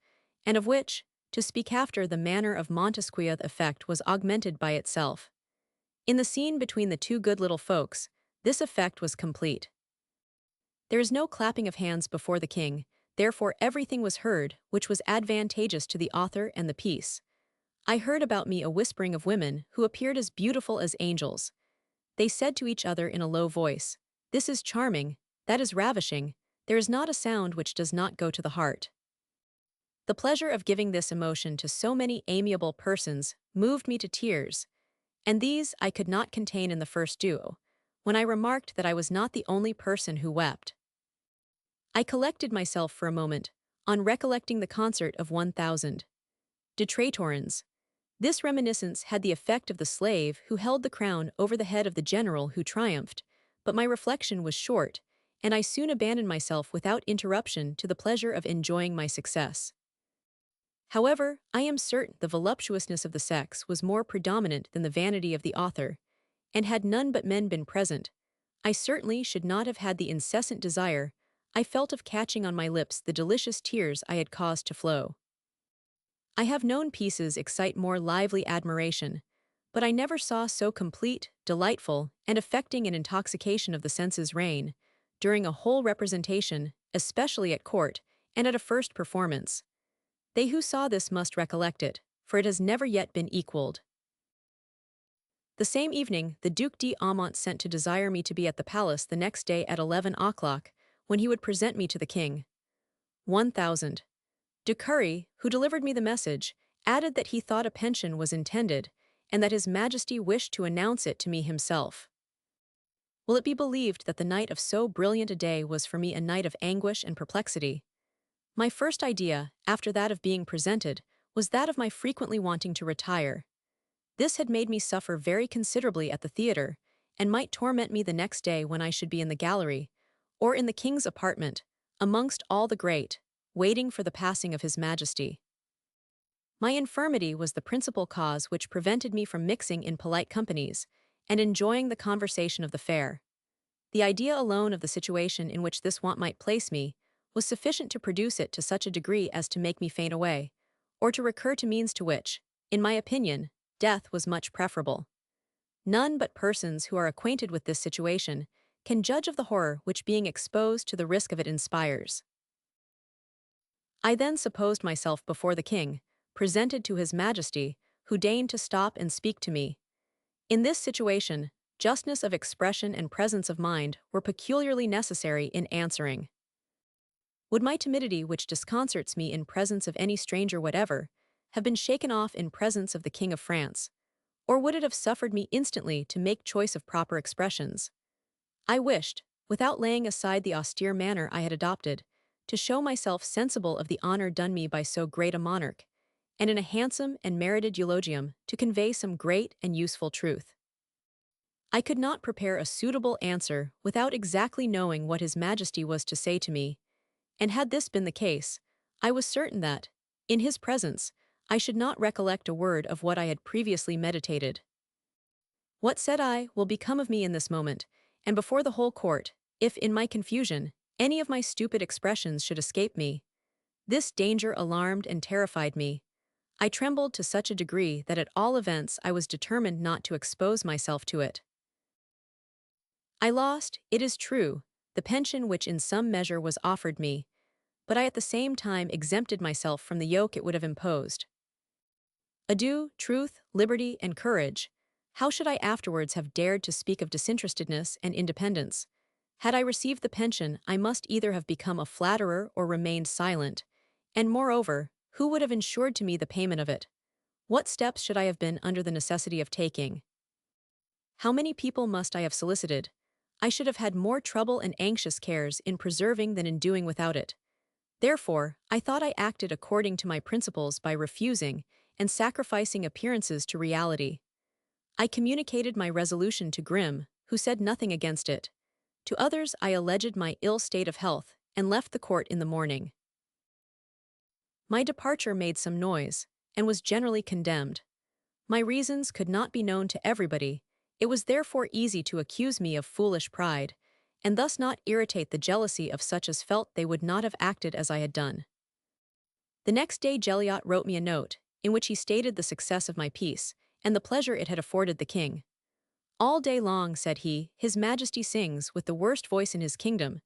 and of which, to speak after the manner of Montesquieu, the effect was augmented by itself. In the scene between the two good little folks, this effect was complete. There is no clapping of hands before the king, therefore everything was heard, which was advantageous to the author and the piece. I heard about me a whispering of women who appeared as beautiful as angels. They said to each other in a low voice, "This is charming, that is ravishing, there is not a sound which does not go to the heart." The pleasure of giving this emotion to so many amiable persons moved me to tears, and these I could not contain in the first duo, when I remarked that I was not the only person who wept. I collected myself for a moment, on recollecting the concert of 1,000 detratorans. This reminiscence had the effect of the slave who held the crown over the head of the general who triumphed, but my reflection was short, and I soon abandoned myself without interruption to the pleasure of enjoying my success. However, I am certain the voluptuousness of the sex was more predominant than the vanity of the author, and had none but men been present, I certainly should not have had the incessant desire I felt of catching on my lips the delicious tears I had caused to flow. I have known pieces excite more lively admiration, but I never saw so complete, delightful, and affecting an intoxication of the senses reign, during a whole representation, especially at court, and at a first performance. They who saw this must recollect it, for it has never yet been equaled. The same evening, the Duc d'Aumont sent to desire me to be at the palace the next day at 11 o'clock, when he would present me to the king. 1,000. De Curry, who delivered me the message, added that he thought a pension was intended, and that His Majesty wished to announce it to me himself. Will it be believed that the night of so brilliant a day was for me a night of anguish and perplexity? My first idea, after that of being presented, was that of my frequently wanting to retire. This had made me suffer very considerably at the theatre, and might torment me the next day when I should be in the gallery, or in the king's apartment, amongst all the great, waiting for the passing of His Majesty. My infirmity was the principal cause which prevented me from mixing in polite companies, and enjoying the conversation of the fair. The idea alone of the situation in which this want might place me was sufficient to produce it to such a degree as to make me faint away, or to recur to means to which, in my opinion, death was much preferable. None but persons who are acquainted with this situation can judge of the horror which being exposed to the risk of it inspires. I then supposed myself before the king, presented to His Majesty, who deigned to stop and speak to me. In this situation, justness of expression and presence of mind were peculiarly necessary in answering. Would my timidity, which disconcerts me in presence of any stranger whatever, have been shaken off in presence of the King of France, or would it have suffered me instantly to make choice of proper expressions? I wished, without laying aside the austere manner I had adopted, to show myself sensible of the honor done me by so great a monarch, and in a handsome and merited eulogium to convey some great and useful truth. I could not prepare a suitable answer without exactly knowing what His Majesty was to say to me, and had this been the case, I was certain that, in his presence, I should not recollect a word of what I had previously meditated. What said I will become of me in this moment, and before the whole court, if, in my confusion, any of my stupid expressions should escape me. This danger alarmed and terrified me. I trembled to such a degree that at all events I was determined not to expose myself to it. I lost, it is true, the pension which in some measure was offered me, but I at the same time exempted myself from the yoke it would have imposed. Adieu, truth, liberty, and courage. How should I afterwards have dared to speak of disinterestedness and independence? Had I received the pension, I must either have become a flatterer or remained silent, and moreover, who would have ensured to me the payment of it? What steps should I have been under the necessity of taking? How many people must I have solicited? I should have had more trouble and anxious cares in preserving than in doing without it. Therefore, I thought I acted according to my principles by refusing and sacrificing appearances to reality. I communicated my resolution to Grimm, who said nothing against it. To others I alleged my ill state of health, and left the court in the morning. My departure made some noise, and was generally condemned. My reasons could not be known to everybody, it was therefore easy to accuse me of foolish pride, and thus not irritate the jealousy of such as felt they would not have acted as I had done. The next day Jelliot wrote me a note, in which he stated the success of my piece, and the pleasure it had afforded the king. All day long, said he, His Majesty sings with the worst voice in his kingdom,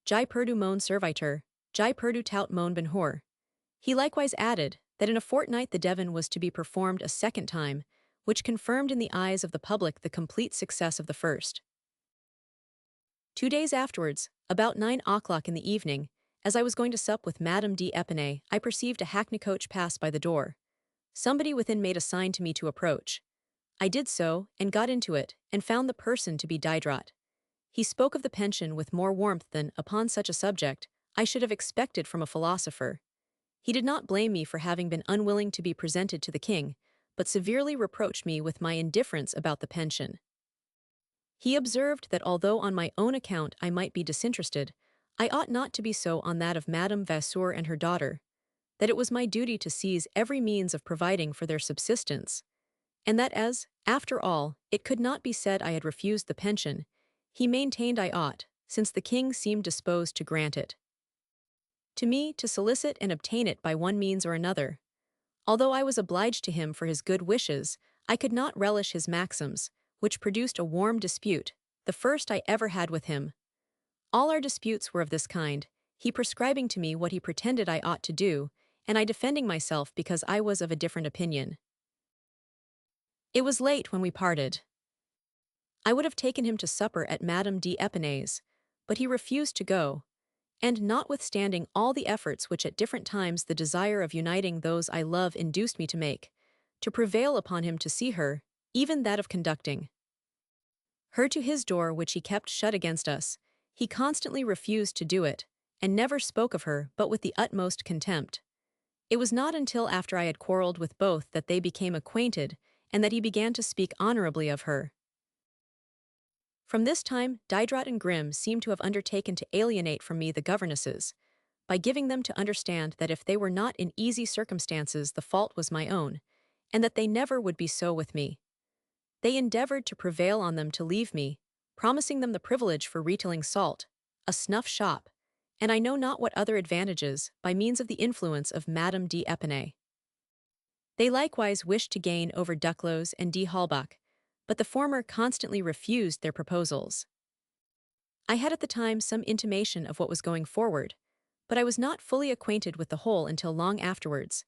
Jai perdu mon serviteur, Jai perdu tout mon benheur. He likewise added that in a fortnight the Devon was to be performed a second time, which confirmed in the eyes of the public the complete success of the first. 2 days afterwards, about 9 o'clock in the evening, as I was going to sup with Madame d'Épinay, I perceived a hackney coach pass by the door. Somebody within made a sign to me to approach. I did so, and got into it, and found the person to be Diderot. He spoke of the pension with more warmth than, upon such a subject, I should have expected from a philosopher. He did not blame me for having been unwilling to be presented to the king, but severely reproached me with my indifference about the pension. He observed that although on my own account I might be disinterested, I ought not to be so on that of Madame Vasseur and her daughter, that it was my duty to seize every means of providing for their subsistence, and that as, after all, it could not be said I had refused the pension, he maintained I ought, since the king seemed disposed to grant it. To me, to solicit and obtain it by one means or another. Although I was obliged to him for his good wishes, I could not relish his maxims, which produced a warm dispute, the first I ever had with him. All our disputes were of this kind, he prescribing to me what he pretended I ought to do, and I defending myself because I was of a different opinion. It was late when we parted. I would have taken him to supper at Madame d'Épinay's, but he refused to go, and notwithstanding all the efforts which at different times the desire of uniting those I love induced me to make, to prevail upon him to see her, even that of conducting her to his door which he kept shut against us, he constantly refused to do it, and never spoke of her but with the utmost contempt. It was not until after I had quarreled with both that they became acquainted, and that he began to speak honorably of her. From this time, Diderot and Grimm seemed to have undertaken to alienate from me the governesses, by giving them to understand that if they were not in easy circumstances the fault was my own, and that they never would be so with me. They endeavored to prevail on them to leave me, promising them the privilege for retailing salt, a snuff shop, and I know not what other advantages, by means of the influence of Madame d'Épinay. They likewise wished to gain over Duclos and d'Holbach, but the former constantly refused their proposals. I had at the time some intimation of what was going forward, but I was not fully acquainted with the whole until long afterwards,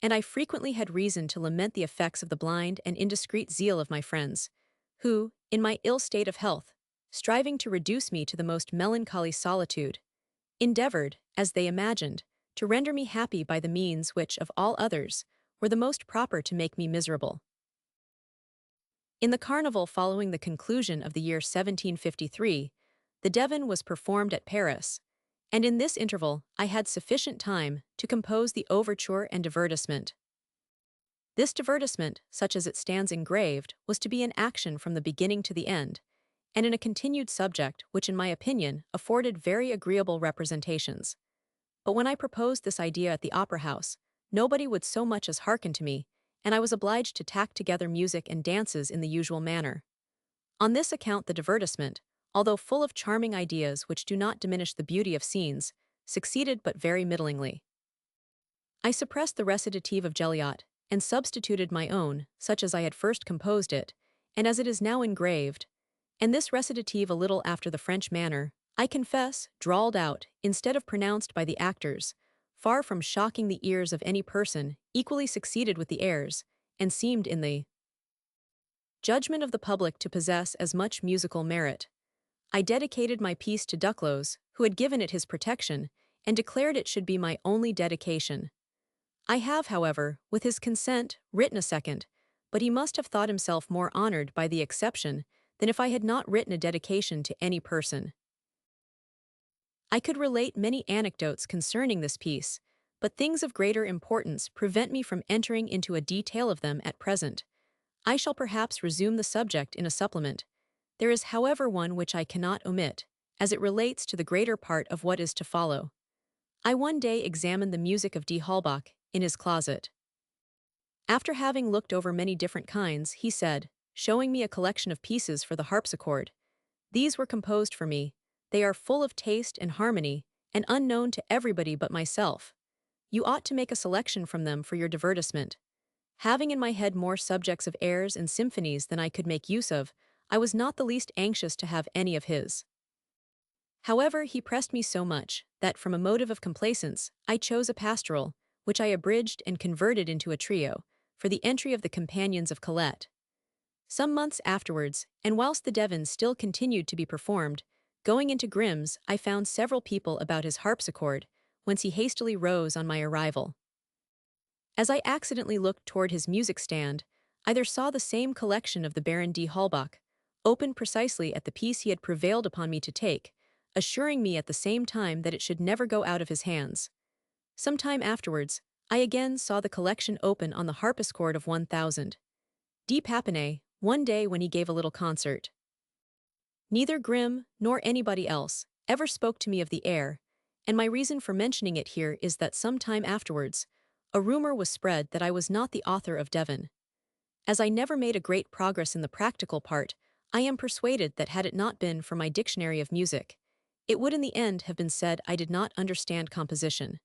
and I frequently had reason to lament the effects of the blind and indiscreet zeal of my friends, who, in my ill state of health, striving to reduce me to the most melancholy solitude, endeavored, as they imagined, to render me happy by the means which, of all others, were the most proper to make me miserable. In the carnival following the conclusion of the year 1753, the Devon was performed at Paris, and in this interval I had sufficient time to compose the overture and divertissement. This divertissement, such as it stands engraved, was to be in action from the beginning to the end, and in a continued subject which in my opinion afforded very agreeable representations. But when I proposed this idea at the Opera House, nobody would so much as hearken to me, and I was obliged to tack together music and dances in the usual manner. On this account the divertissement, although full of charming ideas which do not diminish the beauty of scenes, succeeded but very middlingly. I suppressed the recitative of Jelliot, and substituted my own, such as I had first composed it, and as it is now engraved, and this recitative a little after the French manner, I confess, drawled out, instead of pronounced by the actors, far from shocking the ears of any person, equally succeeded with the airs, and seemed in the judgment of the public to possess as much musical merit. I dedicated my piece to Duclos, who had given it his protection, and declared it should be my only dedication. I have, however, with his consent, written a second, but he must have thought himself more honored by the exception than if I had not written a dedication to any person. I could relate many anecdotes concerning this piece, but things of greater importance prevent me from entering into a detail of them at present. I shall perhaps resume the subject in a supplement. There is, however, one which I cannot omit, as it relates to the greater part of what is to follow. I one day examined the music of D. Halbach in his closet. After having looked over many different kinds, he said, showing me a collection of pieces for the harpsichord, "These were composed for me. They are full of taste and harmony, and unknown to everybody but myself. You ought to make a selection from them for your divertisement." Having in my head more subjects of airs and symphonies than I could make use of, I was not the least anxious to have any of his. However, he pressed me so much that, from a motive of complaisance, I chose a pastoral, which I abridged and converted into a trio, for the entry of the companions of Colette. Some months afterwards, and whilst the Devon still continued to be performed, going into Grimm's, I found several people about his harpsichord, whence he hastily rose on my arrival. As I accidentally looked toward his music stand, I there saw the same collection of the Baron D. Halbach, open precisely at the piece he had prevailed upon me to take, assuring me at the same time that it should never go out of his hands. Some time afterwards, I again saw the collection open on the harpsichord of 1000. D. Papinet, one day when he gave a little concert. Neither Grimm, nor anybody else, ever spoke to me of the air, and my reason for mentioning it here is that some time afterwards, a rumor was spread that I was not the author of Devon. As I never made a great progress in the practical part, I am persuaded that had it not been for my dictionary of music, it would in the end have been said I did not understand composition.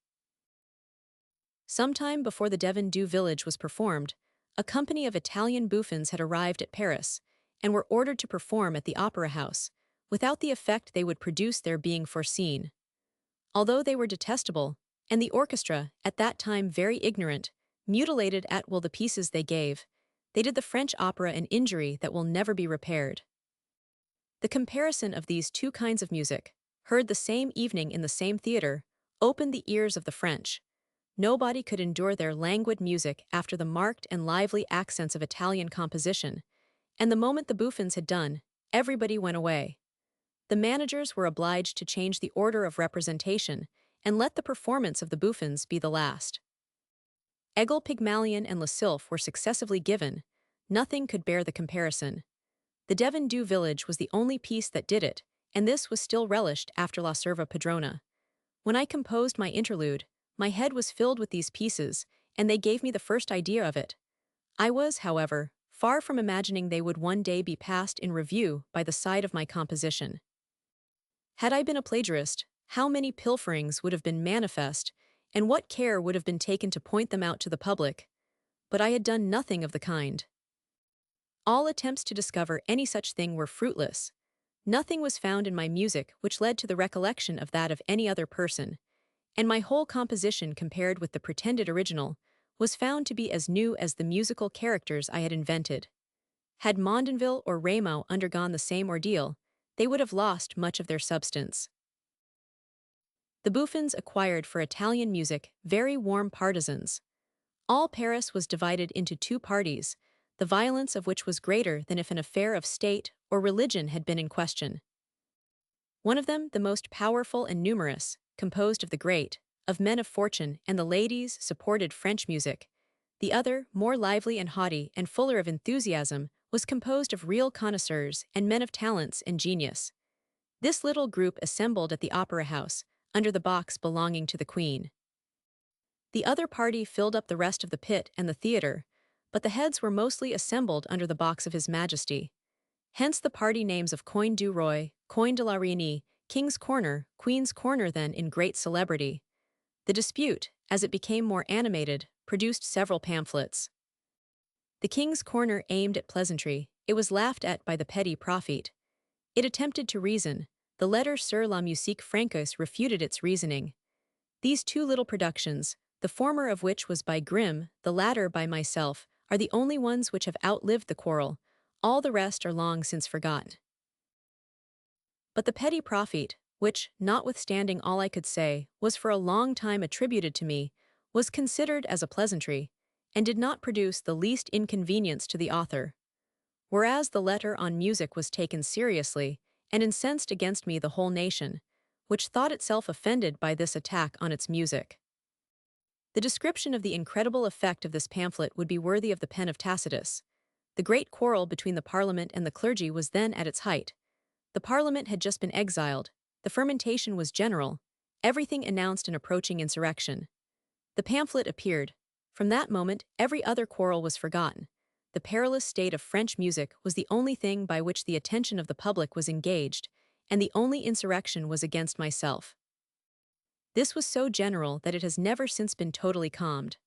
Some time before the Devon du Village was performed, a company of Italian bouffons had arrived at Paris, and were ordered to perform at the Opera House, without the effect they would produce there being foreseen. Although they were detestable, and the orchestra, at that time very ignorant, mutilated at will the pieces they gave, they did the French opera an injury that will never be repaired. The comparison of these two kinds of music, heard the same evening in the same theatre, opened the ears of the French. Nobody could endure their languid music after the marked and lively accents of Italian composition, and the moment the bouffons had done, everybody went away. The managers were obliged to change the order of representation and let the performance of the bouffons be the last. Aigle, Pygmalion, and La Sylph were successively given. Nothing could bear the comparison. The Devon du Village was the only piece that did it, and this was still relished after La Serva Padrona. When I composed my interlude, my head was filled with these pieces, and they gave me the first idea of it. I was, however, far from imagining they would one day be passed in review by the side of my composition. Had I been a plagiarist, how many pilferings would have been manifest, and what care would have been taken to point them out to the public? But I had done nothing of the kind. All attempts to discover any such thing were fruitless. Nothing was found in my music which led to the recollection of that of any other person, and my whole composition compared with the pretended original was found to be as new as the musical characters I had invented. Had Mondonville or Rameau undergone the same ordeal, they would have lost much of their substance. The bouffons acquired for Italian music very warm partisans. All Paris was divided into two parties, the violence of which was greater than if an affair of state or religion had been in question. One of them, the most powerful and numerous, composed of the great, of men of fortune and the ladies, supported French music. The other, more lively and haughty and fuller of enthusiasm, was composed of real connoisseurs and men of talents and genius. This little group assembled at the Opera House, under the box belonging to the Queen. The other party filled up the rest of the pit and the theatre, but the heads were mostly assembled under the box of His Majesty. Hence the party names of Coin du Roi, Coin de la Reine, King's Corner, Queen's Corner then in great celebrity. The dispute, as it became more animated, produced several pamphlets. The King's Corner aimed at pleasantry, it was laughed at by the petty prophet. It attempted to reason, the letter sur la musique francaise refuted its reasoning. These two little productions, the former of which was by Grimm, the latter by myself, are the only ones which have outlived the quarrel. All the rest are long since forgotten. But the petty prophet, which, notwithstanding all I could say, was for a long time attributed to me, was considered as a pleasantry, and did not produce the least inconvenience to the author, whereas the letter on music was taken seriously and incensed against me the whole nation, which thought itself offended by this attack on its music. The description of the incredible effect of this pamphlet would be worthy of the pen of Tacitus. The great quarrel between the Parliament and the clergy was then at its height. The Parliament had just been exiled, the fermentation was general, everything announced an approaching insurrection. The pamphlet appeared. From that moment, every other quarrel was forgotten. The perilous state of French music was the only thing by which the attention of the public was engaged, and the only insurrection was against myself. This was so general that it has never since been totally calmed.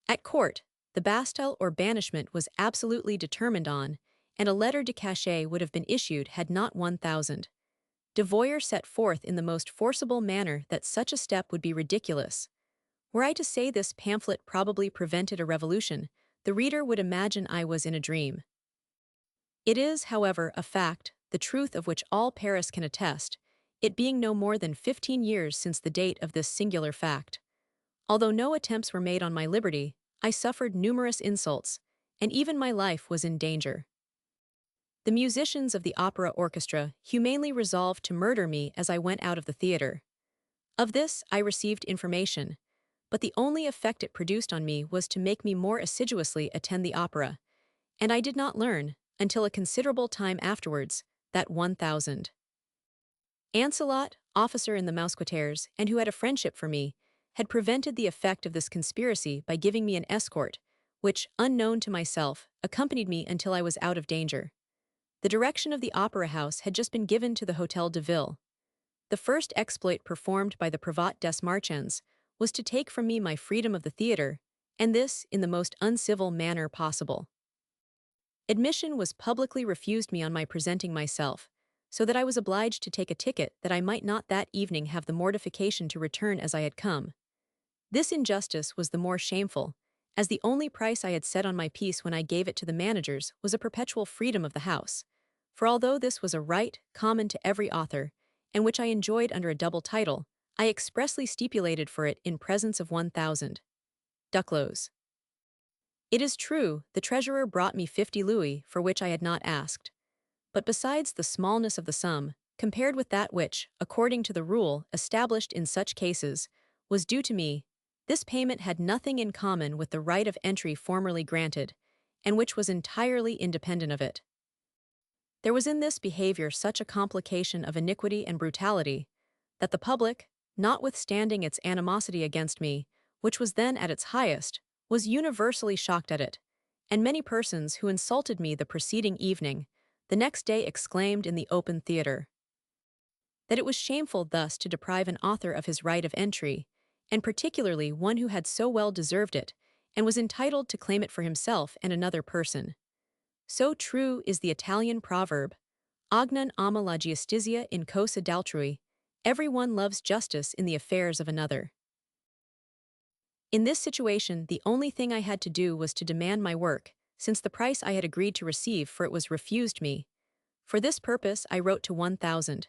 At court, the Bastille or banishment was absolutely determined on, and a lettre de cachet would have been issued had not 1,000. De Voyer set forth in the most forcible manner that such a step would be ridiculous. Were I to say this pamphlet probably prevented a revolution, the reader would imagine I was in a dream. It is, however, a fact, the truth of which all Paris can attest, it being no more than 15 years since the date of this singular fact. Although no attempts were made on my liberty, I suffered numerous insults, and even my life was in danger. The musicians of the opera orchestra humanely resolved to murder me as I went out of the theater. Of this I received information, but the only effect it produced on me was to make me more assiduously attend the opera, and I did not learn, until a considerable time afterwards, that 1,000. Ancelot, officer in the Mousquetaires, and who had a friendship for me, had prevented the effect of this conspiracy by giving me an escort, which, unknown to myself, accompanied me until I was out of danger. The direction of the opera house had just been given to the Hôtel de Ville. The first exploit performed by the Prévôt des Marchands was to take from me my freedom of the theater, and this in the most uncivil manner possible. Admission was publicly refused me on my presenting myself, so that I was obliged to take a ticket that I might not that evening have the mortification to return as I had come. This injustice was the more shameful, as the only price I had set on my piece when I gave it to the managers was a perpetual freedom of the house. For although this was a right common to every author, and which I enjoyed under a double title, I expressly stipulated for it in presence of 1,000 duclos. It is true, the treasurer brought me 50 louis, for which I had not asked. But besides the smallness of the sum, compared with that which, according to the rule established in such cases, was due to me, this payment had nothing in common with the right of entry formerly granted, and which was entirely independent of it. There was in this behavior such a complication of iniquity and brutality, that the public, notwithstanding its animosity against me, which was then at its highest, was universally shocked at it, and many persons who insulted me the preceding evening, the next day exclaimed in the open theatre that it was shameful thus to deprive an author of his right of entry, and particularly one who had so well deserved it, and was entitled to claim it for himself and another person. So true is the Italian proverb, "Ognuno ama la giustizia in cosa d'altrui," every one loves justice in the affairs of another. In this situation, the only thing I had to do was to demand my work, since the price I had agreed to receive for it was refused me. For this purpose I wrote to 1,000.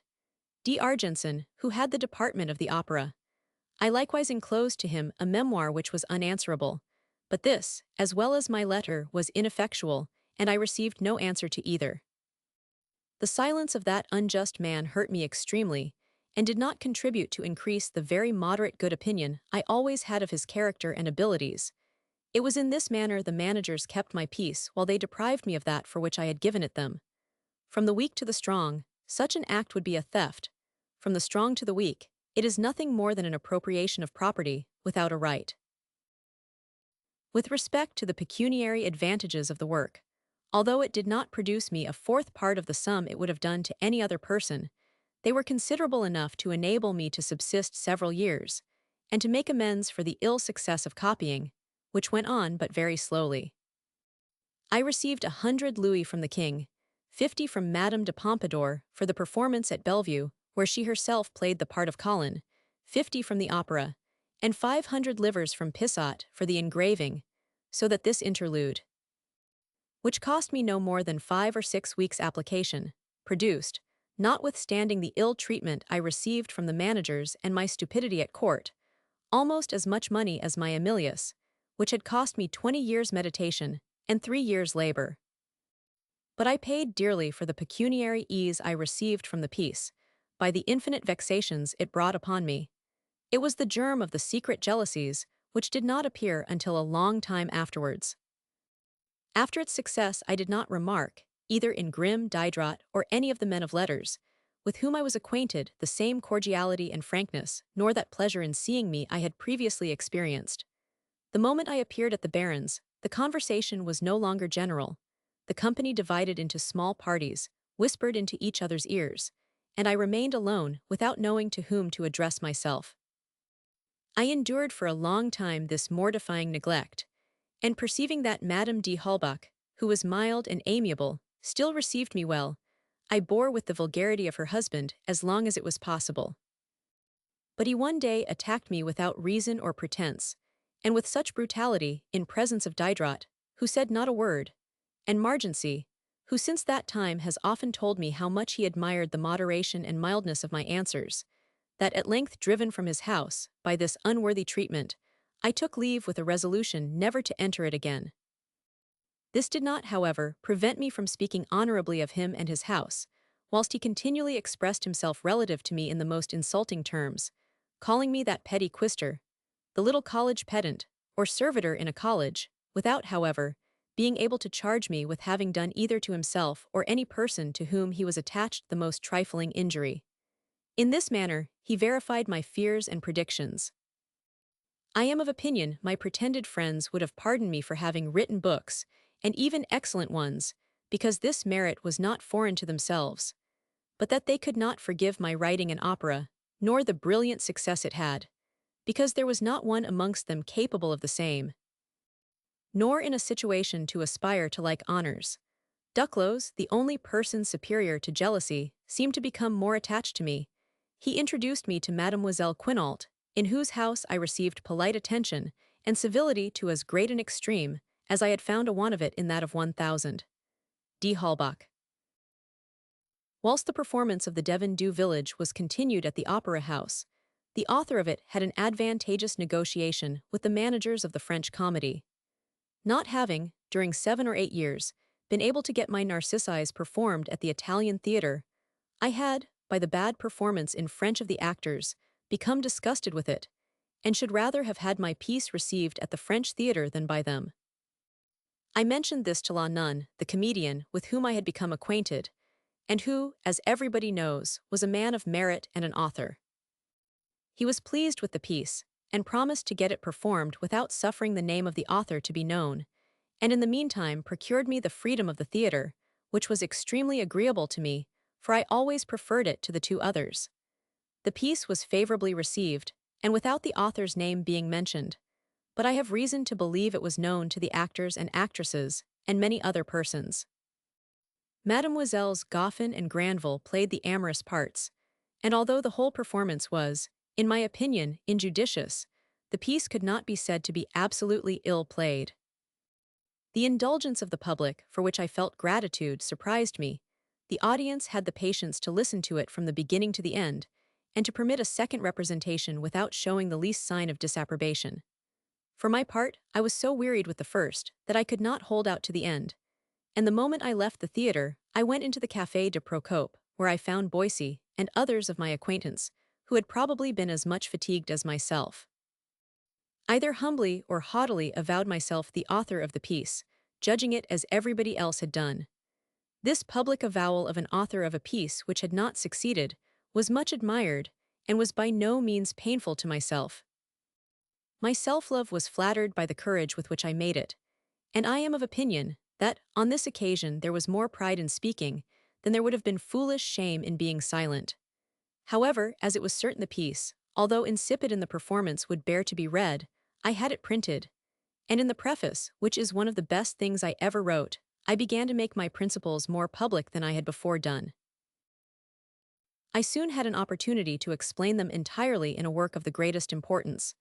D. Argenson, who had the department of the opera. I likewise enclosed to him a memoir which was unanswerable, but this, as well as my letter, was ineffectual, and I received no answer to either. The silence of that unjust man hurt me extremely, and did not contribute to increase the very moderate good opinion I always had of his character and abilities. It was in this manner the managers kept my peace while they deprived me of that for which I had given it them. From the weak to the strong, such an act would be a theft. From the strong to the weak, it is nothing more than an appropriation of property, without a right. With respect to the pecuniary advantages of the work, although it did not produce me a fourth part of the sum it would have done to any other person, they were considerable enough to enable me to subsist several years, and to make amends for the ill success of copying, which went on but very slowly. I received 100 louis from the king, 50 from Madame de Pompadour for the performance at Bellevue, where she herself played the part of Colin, 50 from the opera, and 500 livres from Pissot for the engraving, so that this interlude, which cost me no more than 5 or 6 weeks' application, produced, notwithstanding the ill treatment I received from the managers and my stupidity at court, almost as much money as my Emilius, which had cost me 20 years meditation and 3 years labor. But I paid dearly for the pecuniary ease I received from the piece, by the infinite vexations it brought upon me. It was the germ of the secret jealousies which did not appear until a long time afterwards. After its success I did not remark, either in Grimm, Diderot, or any of the men of letters, with whom I was acquainted, the same cordiality and frankness, nor that pleasure in seeing me I had previously experienced. The moment I appeared at the Baron's, the conversation was no longer general. The company divided into small parties, whispered into each other's ears, and I remained alone without knowing to whom to address myself. I endured for a long time this mortifying neglect, and perceiving that Madame de Holbach, who was mild and amiable, still received me well, I bore with the vulgarity of her husband as long as it was possible. But he one day attacked me without reason or pretense, and with such brutality, in presence of Diderot, who said not a word, and Margency, who since that time has often told me how much he admired the moderation and mildness of my answers, that at length driven from his house, by this unworthy treatment, I took leave with a resolution never to enter it again. This did not, however, prevent me from speaking honorably of him and his house, whilst he continually expressed himself relative to me in the most insulting terms, calling me that petty quister, the little college pedant, or servitor in a college, without, however, being able to charge me with having done either to himself or any person to whom he was attached the most trifling injury. In this manner, he verified my fears and predictions. I am of opinion my pretended friends would have pardoned me for having written books, and even excellent ones, because this merit was not foreign to themselves, but that they could not forgive my writing an opera, nor the brilliant success it had, because there was not one amongst them capable of the same, nor in a situation to aspire to like honors. Duclos, the only person superior to jealousy, seemed to become more attached to me. He introduced me to Mademoiselle Quinault, in whose house I received polite attention and civility to as great an extreme as I had found a want of it in that of 1000. D. Halbach. Whilst the performance of the Devon Du Village was continued at the Opera House, the author of it had an advantageous negotiation with the managers of the French comedy. Not having, during 7 or 8 years, been able to get my Narcissi performed at the Italian theatre, I had, by the bad performance in French of the actors, become disgusted with it, and should rather have had my piece received at the French theatre than by them. I mentioned this to La Nun, the comedian with whom I had become acquainted, and who, as everybody knows, was a man of merit and an author. He was pleased with the piece, and promised to get it performed without suffering the name of the author to be known, and in the meantime procured me the freedom of the theatre, which was extremely agreeable to me, for I always preferred it to the 2 others. The piece was favorably received, and without the author's name being mentioned, but I have reason to believe it was known to the actors and actresses, and many other persons. Mademoiselles Goffin and Granville played the amorous parts, and although the whole performance was, in my opinion, injudicious, the piece could not be said to be absolutely ill played. The indulgence of the public, for which I felt gratitude, surprised me. The audience had the patience to listen to it from the beginning to the end, and to permit a second representation without showing the least sign of disapprobation. For my part, I was so wearied with the first that I could not hold out to the end, and the moment I left the theatre, I went into the Café de Procope, where I found Boissy and others of my acquaintance, who had probably been as much fatigued as myself. Either humbly or haughtily avowed myself the author of the piece, judging it as everybody else had done. This public avowal of an author of a piece which had not succeeded was much admired, and was by no means painful to myself. My self-love was flattered by the courage with which I made it, and I am of opinion that, on this occasion, there was more pride in speaking than there would have been foolish shame in being silent. However, as it was certain the piece, although insipid in the performance, would bear to be read, I had it printed, and in the preface, which is one of the best things I ever wrote, I began to make my principles more public than I had before done. I soon had an opportunity to explain them entirely in a work of the greatest importance,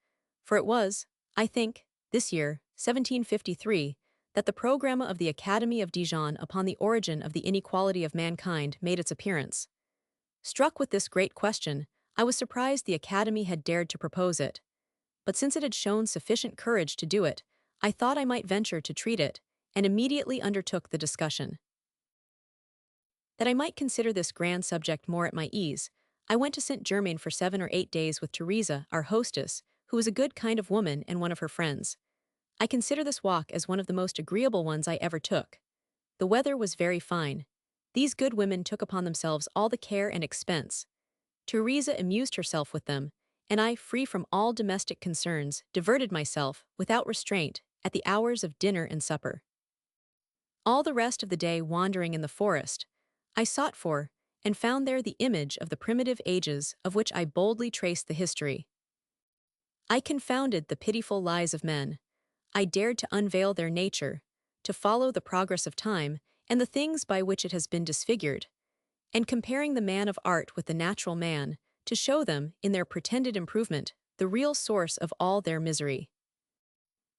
for it was, I think, this year, 1753, that the programme of the Academy of Dijon upon the origin of the inequality of mankind made its appearance. Struck with this great question, I was surprised the Academy had dared to propose it. but since it had shown sufficient courage to do it, I thought I might venture to treat it, and immediately undertook the discussion. That I might consider this grand subject more at my ease, I went to St. Germain for 7 or 8 days with Teresa, our hostess, who was a good kind of woman and one of her friends. I consider this walk as one of the most agreeable ones I ever took. The weather was very fine. These good women took upon themselves all the care and expense. Teresa amused herself with them, and I, free from all domestic concerns, diverted myself, without restraint, at the hours of dinner and supper. All the rest of the day wandering in the forest, I sought for, and found there the image of the primitive ages of which I boldly traced the history. I confounded the pitiful lies of men. I dared to unveil their nature, to follow the progress of time and the things by which it has been disfigured, and comparing the man of art with the natural man, to show them, in their pretended improvement, the real source of all their misery.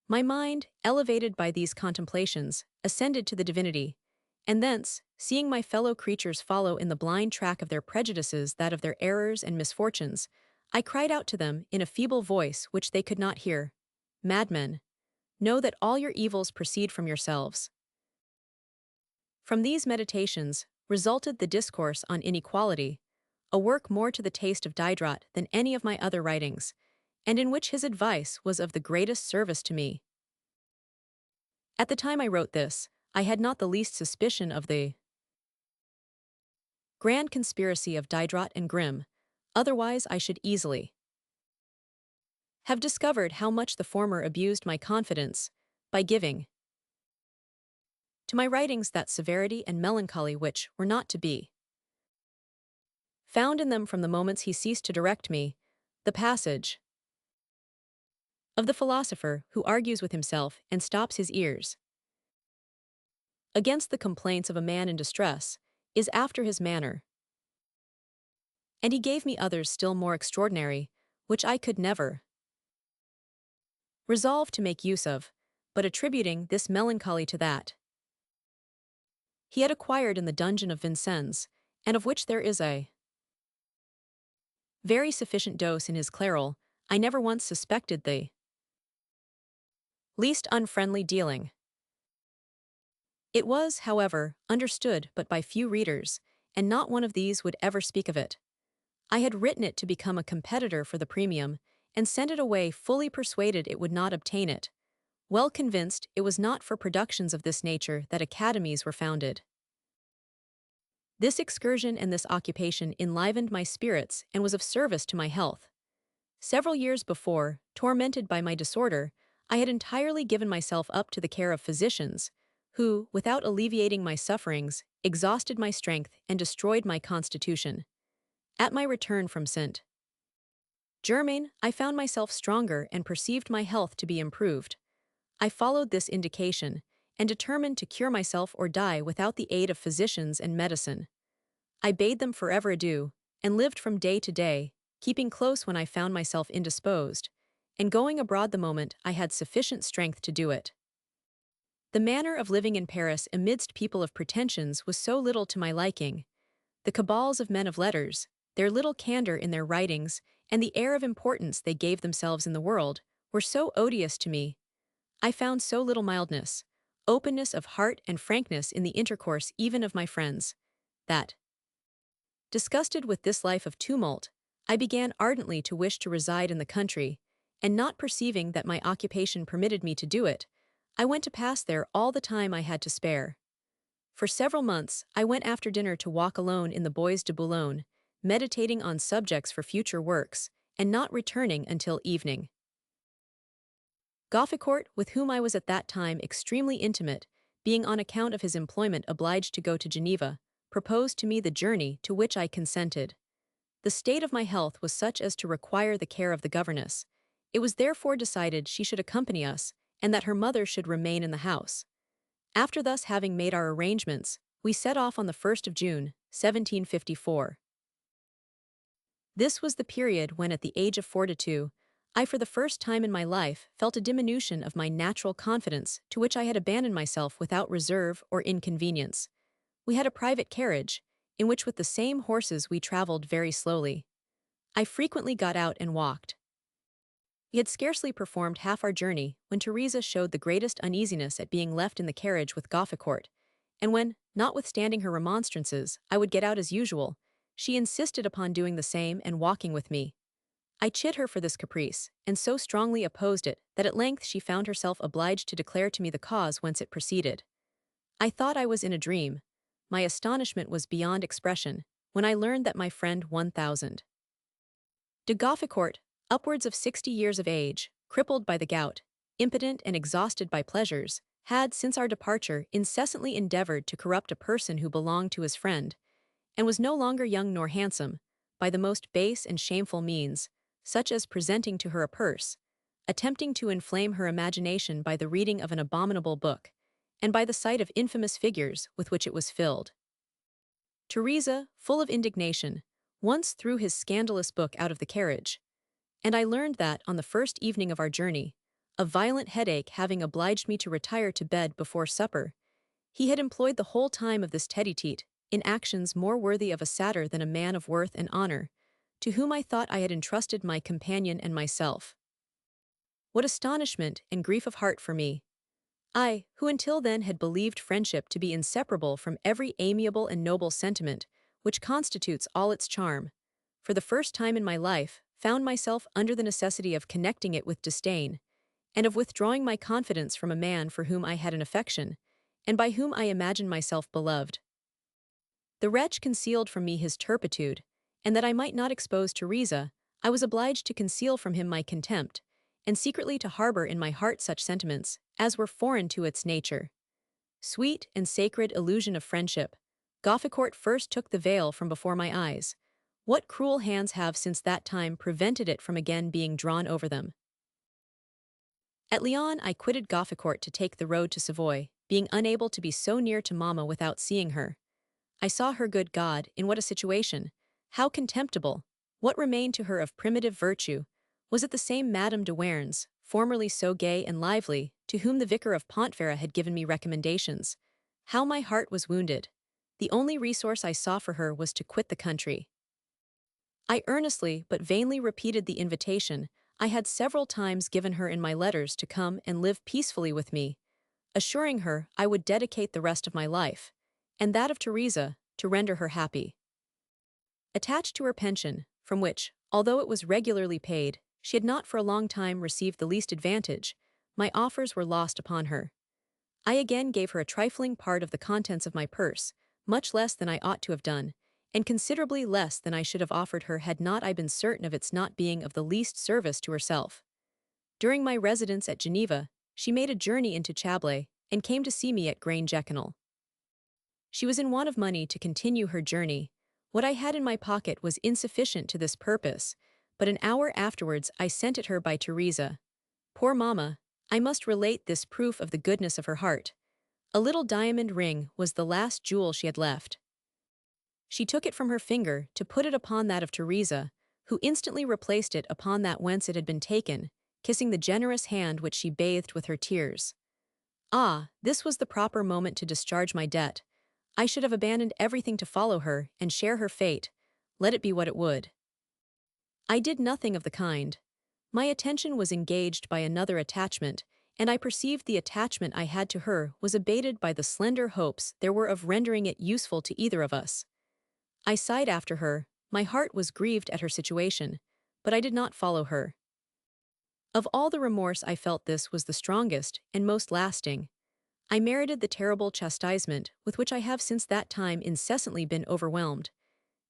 My mind, elevated by these contemplations, ascended to the divinity, and thence, seeing my fellow creatures follow in the blind track of their prejudices that of their errors and misfortunes, I cried out to them in a feeble voice which they could not hear, "Madmen, know that all your evils proceed from yourselves." From these meditations resulted the discourse on inequality, a work more to the taste of Diderot than any of my other writings, and in which his advice was of the greatest service to me. At the time I wrote this, I had not the least suspicion of the grand conspiracy of Diderot and Grimm, otherwise I should easily have discovered how much the former abused my confidence by giving to my writings that severity and melancholy which were not to be found in them from the moments he ceased to direct me. The passage of the philosopher who argues with himself and stops his ears against the complaints of a man in distress is after his manner. And he gave me others still more extraordinary, which I could never resolve to make use of, but attributing this melancholy to that he had acquired in the dungeon of Vincennes, and of which there is a very sufficient dose in his Clairol, I never once suspected the least unfriendly dealing. It was, however, understood but by few readers, and not one of these would ever speak of it. I had written it to become a competitor for the premium, and sent it away fully persuaded it would not obtain it, well convinced it was not for productions of this nature that academies were founded. This excursion and this occupation enlivened my spirits and was of service to my health. Several years before, tormented by my disorder, I had entirely given myself up to the care of physicians, who, without alleviating my sufferings, exhausted my strength and destroyed my constitution. At my return from St. Germain, I found myself stronger and perceived my health to be improved. I followed this indication, and determined to cure myself or die without the aid of physicians and medicine. I bade them forever adieu, and lived from day to day, keeping close when I found myself indisposed, and going abroad the moment I had sufficient strength to do it. The manner of living in Paris amidst people of pretensions was so little to my liking. The cabals of men of letters, their little candor in their writings, and the air of importance they gave themselves in the world, were so odious to me. I found so little mildness, openness of heart and frankness in the intercourse even of my friends, that, disgusted with this life of tumult, I began ardently to wish to reside in the country, and not perceiving that my occupation permitted me to do it, I went to pass there all the time I had to spare. For several months, I went after dinner to walk alone in the Bois de Boulogne, meditating on subjects for future works, and not returning until evening. Gofficourt, with whom I was at that time extremely intimate, being on account of his employment obliged to go to Geneva, proposed to me the journey to which I consented. The state of my health was such as to require the care of the governess. It was therefore decided she should accompany us, and that her mother should remain in the house. After thus having made our arrangements, we set off on the 1st of June, 1754. This was the period when, at the age of 42, I for the first time in my life felt a diminution of my natural confidence to which I had abandoned myself without reserve or inconvenience. We had a private carriage, in which with the same horses we traveled very slowly. I frequently got out and walked. We had scarcely performed half our journey when Teresa showed the greatest uneasiness at being left in the carriage with Gauffecourt, and when, notwithstanding her remonstrances, I would get out as usual, she insisted upon doing the same and walking with me. I chid her for this caprice, and so strongly opposed it that at length she found herself obliged to declare to me the cause whence it proceeded. I thought I was in a dream. My astonishment was beyond expression when I learned that my friend 1000 de Gauffecourt, upwards of 60 years of age, crippled by the gout, impotent and exhausted by pleasures, had, since our departure, incessantly endeavored to corrupt a person who belonged to his friend, and was no longer young nor handsome, by the most base and shameful means, such as presenting to her a purse, attempting to inflame her imagination by the reading of an abominable book, and by the sight of infamous figures with which it was filled. Teresa, full of indignation, once threw his scandalous book out of the carriage, and I learned that, on the first evening of our journey, a violent headache having obliged me to retire to bed before supper, he had employed the whole time of this tete-a-tete in actions more worthy of a satyr than a man of worth and honor, to whom I thought I had entrusted my companion and myself. What astonishment and grief of heart for me! I, who until then had believed friendship to be inseparable from every amiable and noble sentiment which constitutes all its charm, for the first time in my life found myself under the necessity of connecting it with disdain, and of withdrawing my confidence from a man for whom I had an affection, and by whom I imagined myself beloved. The wretch concealed from me his turpitude, and that I might not expose Teresa, I was obliged to conceal from him my contempt, and secretly to harbor in my heart such sentiments as were foreign to its nature. Sweet and sacred illusion of friendship, Gauffecourt first took the veil from before my eyes. What cruel hands have since that time prevented it from again being drawn over them? At Lyon I quitted Gauffecourt to take the road to Savoy, being unable to be so near to Mamma without seeing her. I saw her, good God, in what a situation! How contemptible! What remained to her of primitive virtue? Was it the same Madame de Warens, formerly so gay and lively, to whom the vicar of Pontferrat had given me recommendations? How my heart was wounded! The only resource I saw for her was to quit the country. I earnestly but vainly repeated the invitation I had several times given her in my letters to come and live peacefully with me, assuring her I would dedicate the rest of my life, and that of Teresa, to render her happy. Attached to her pension, from which, although it was regularly paid, she had not for a long time received the least advantage, my offers were lost upon her. I again gave her a trifling part of the contents of my purse, much less than I ought to have done, and considerably less than I should have offered her had not I been certain of its not being of the least service to herself. During my residence at Geneva, she made a journey into Chablais, and came to see me at Grange-Jequenal. She was in want of money to continue her journey. What I had in my pocket was insufficient to this purpose, but an hour afterwards I sent it her by Teresa. Poor Mamma, I must relate this proof of the goodness of her heart. A little diamond ring was the last jewel she had left. She took it from her finger to put it upon that of Teresa, who instantly replaced it upon that whence it had been taken, kissing the generous hand which she bathed with her tears. Ah, this was the proper moment to discharge my debt. I should have abandoned everything to follow her and share her fate, let it be what it would. I did nothing of the kind. My attention was engaged by another attachment, and I perceived the attachment I had to her was abated by the slender hopes there were of rendering it useful to either of us. I sighed after her, my heart was grieved at her situation, but I did not follow her. Of all the remorse I felt, this was the strongest and most lasting. I merited the terrible chastisement with which I have since that time incessantly been overwhelmed.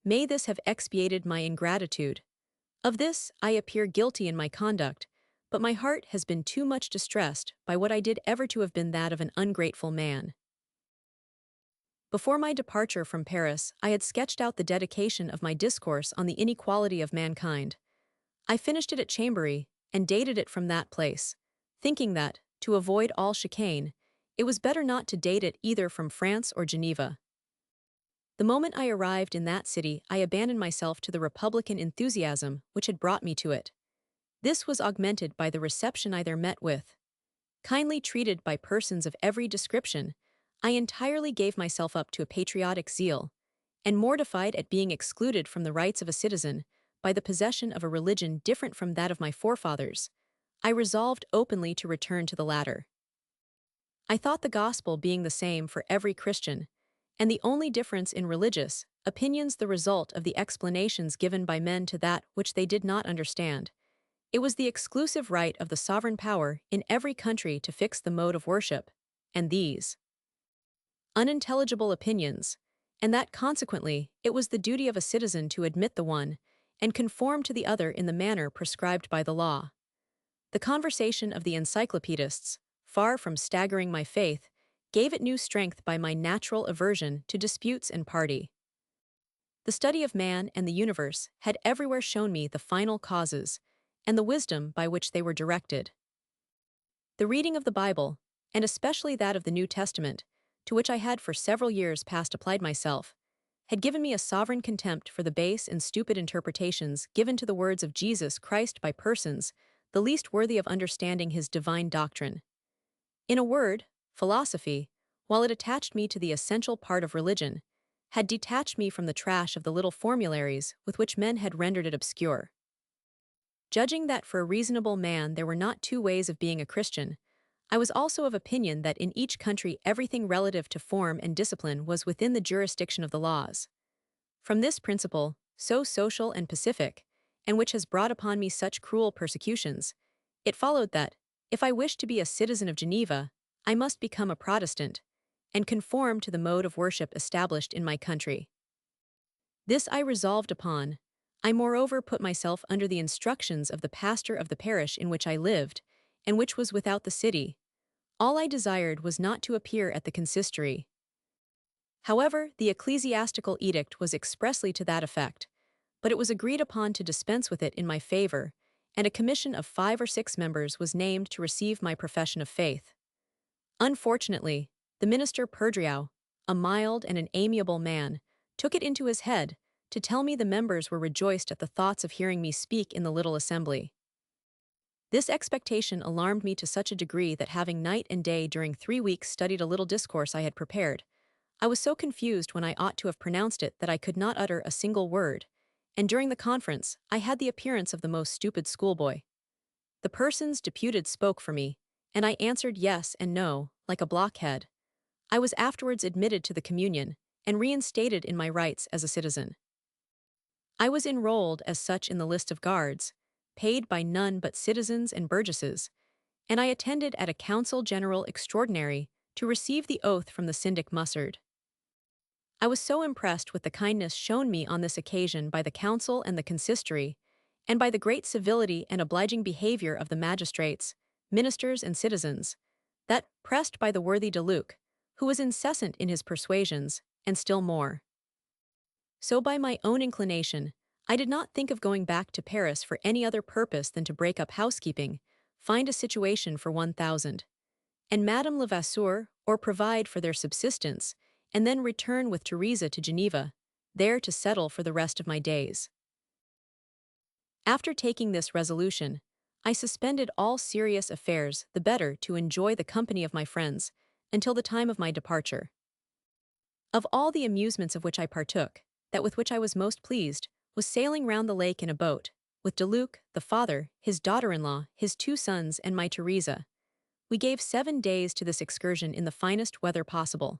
May this have expiated my ingratitude. Of this I appear guilty in my conduct, but my heart has been too much distressed by what I did ever to have been that of an ungrateful man. Before my departure from Paris, I had sketched out the dedication of my discourse on the inequality of mankind. I finished it at Chambéry, and dated it from that place, thinking that, to avoid all chicane, it was better not to date it either from France or Geneva. The moment I arrived in that city, I abandoned myself to the republican enthusiasm which had brought me to it. This was augmented by the reception I there met with. Kindly treated by persons of every description, I entirely gave myself up to a patriotic zeal, and mortified at being excluded from the rights of a citizen by the possession of a religion different from that of my forefathers, I resolved openly to return to the latter. I thought the gospel being the same for every Christian, and the only difference in religious opinions the result of the explanations given by men to that which they did not understand. It was the exclusive right of the sovereign power in every country to fix the mode of worship, and these unintelligible opinions, and that consequently it was the duty of a citizen to admit the one and conform to the other in the manner prescribed by the law. The conversation of the encyclopedists, far from staggering my faith, gave it new strength by my natural aversion to disputes and party. The study of man and the universe had everywhere shown me the final causes, and the wisdom by which they were directed. The reading of the Bible, and especially that of the New Testament, to which I had for several years past applied myself, had given me a sovereign contempt for the base and stupid interpretations given to the words of Jesus Christ by persons the least worthy of understanding his divine doctrine. In a word, philosophy, while it attached me to the essential part of religion, had detached me from the trash of the little formularies with which men had rendered it obscure. Judging that for a reasonable man there were not two ways of being a Christian, I was also of opinion that in each country everything relative to form and discipline was within the jurisdiction of the laws. From this principle, so social and pacific, and which has brought upon me such cruel persecutions, it followed that, if I wished to be a citizen of Geneva, I must become a Protestant, and conform to the mode of worship established in my country. This I resolved upon. I moreover put myself under the instructions of the pastor of the parish in which I lived, and which was without the city. All I desired was not to appear at the consistory. However, the ecclesiastical edict was expressly to that effect, but it was agreed upon to dispense with it in my favor, and a commission of 5 or 6 members was named to receive my profession of faith. Unfortunately, the minister Perdriau, a mild and an amiable man, took it into his head to tell me the members were rejoiced at the thoughts of hearing me speak in the little assembly. This expectation alarmed me to such a degree that having night and day during 3 weeks studied a little discourse I had prepared, I was so confused when I ought to have pronounced it that I could not utter a single word, and during the conference I had the appearance of the most stupid schoolboy. The persons deputed spoke for me, and I answered yes and no, like a blockhead. I was afterwards admitted to the communion, and reinstated in my rights as a citizen. I was enrolled as such in the list of guards, paid by none but citizens and burgesses, and I attended at a council general extraordinary to receive the oath from the syndic Mussard. I was so impressed with the kindness shown me on this occasion by the council and the consistory, and by the great civility and obliging behavior of the magistrates, ministers, and citizens, that, pressed by the worthy de Luc, who was incessant in his persuasions, and still more so by my own inclination, I did not think of going back to Paris for any other purpose than to break up housekeeping, find a situation for 1,000, and Madame Levasseur, or provide for their subsistence, and then return with Teresa to Geneva, there to settle for the rest of my days. After taking this resolution, I suspended all serious affairs the better to enjoy the company of my friends until the time of my departure. Of all the amusements of which I partook, that with which I was most pleased was sailing round the lake in a boat, with de Luc, the father, his daughter-in-law, his 2 sons, and my Teresa. We gave 7 days to this excursion in the finest weather possible.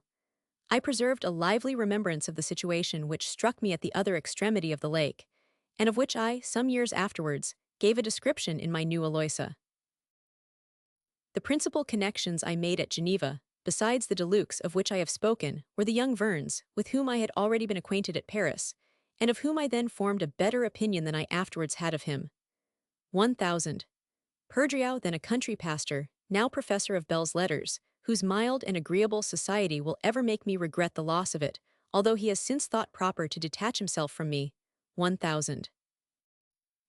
I preserved a lively remembrance of the situation which struck me at the other extremity of the lake, and of which I, some years afterwards, gave a description in my new Aloysia. The principal connections I made at Geneva, besides the de Lucs of which I have spoken, were the young Vernes, with whom I had already been acquainted at Paris, and of whom I then formed a better opinion than I afterwards had of him. 1,000. Perdriau, then a country pastor, now professor of belles lettres, whose mild and agreeable society will ever make me regret the loss of it, although he has since thought proper to detach himself from me. 1,000.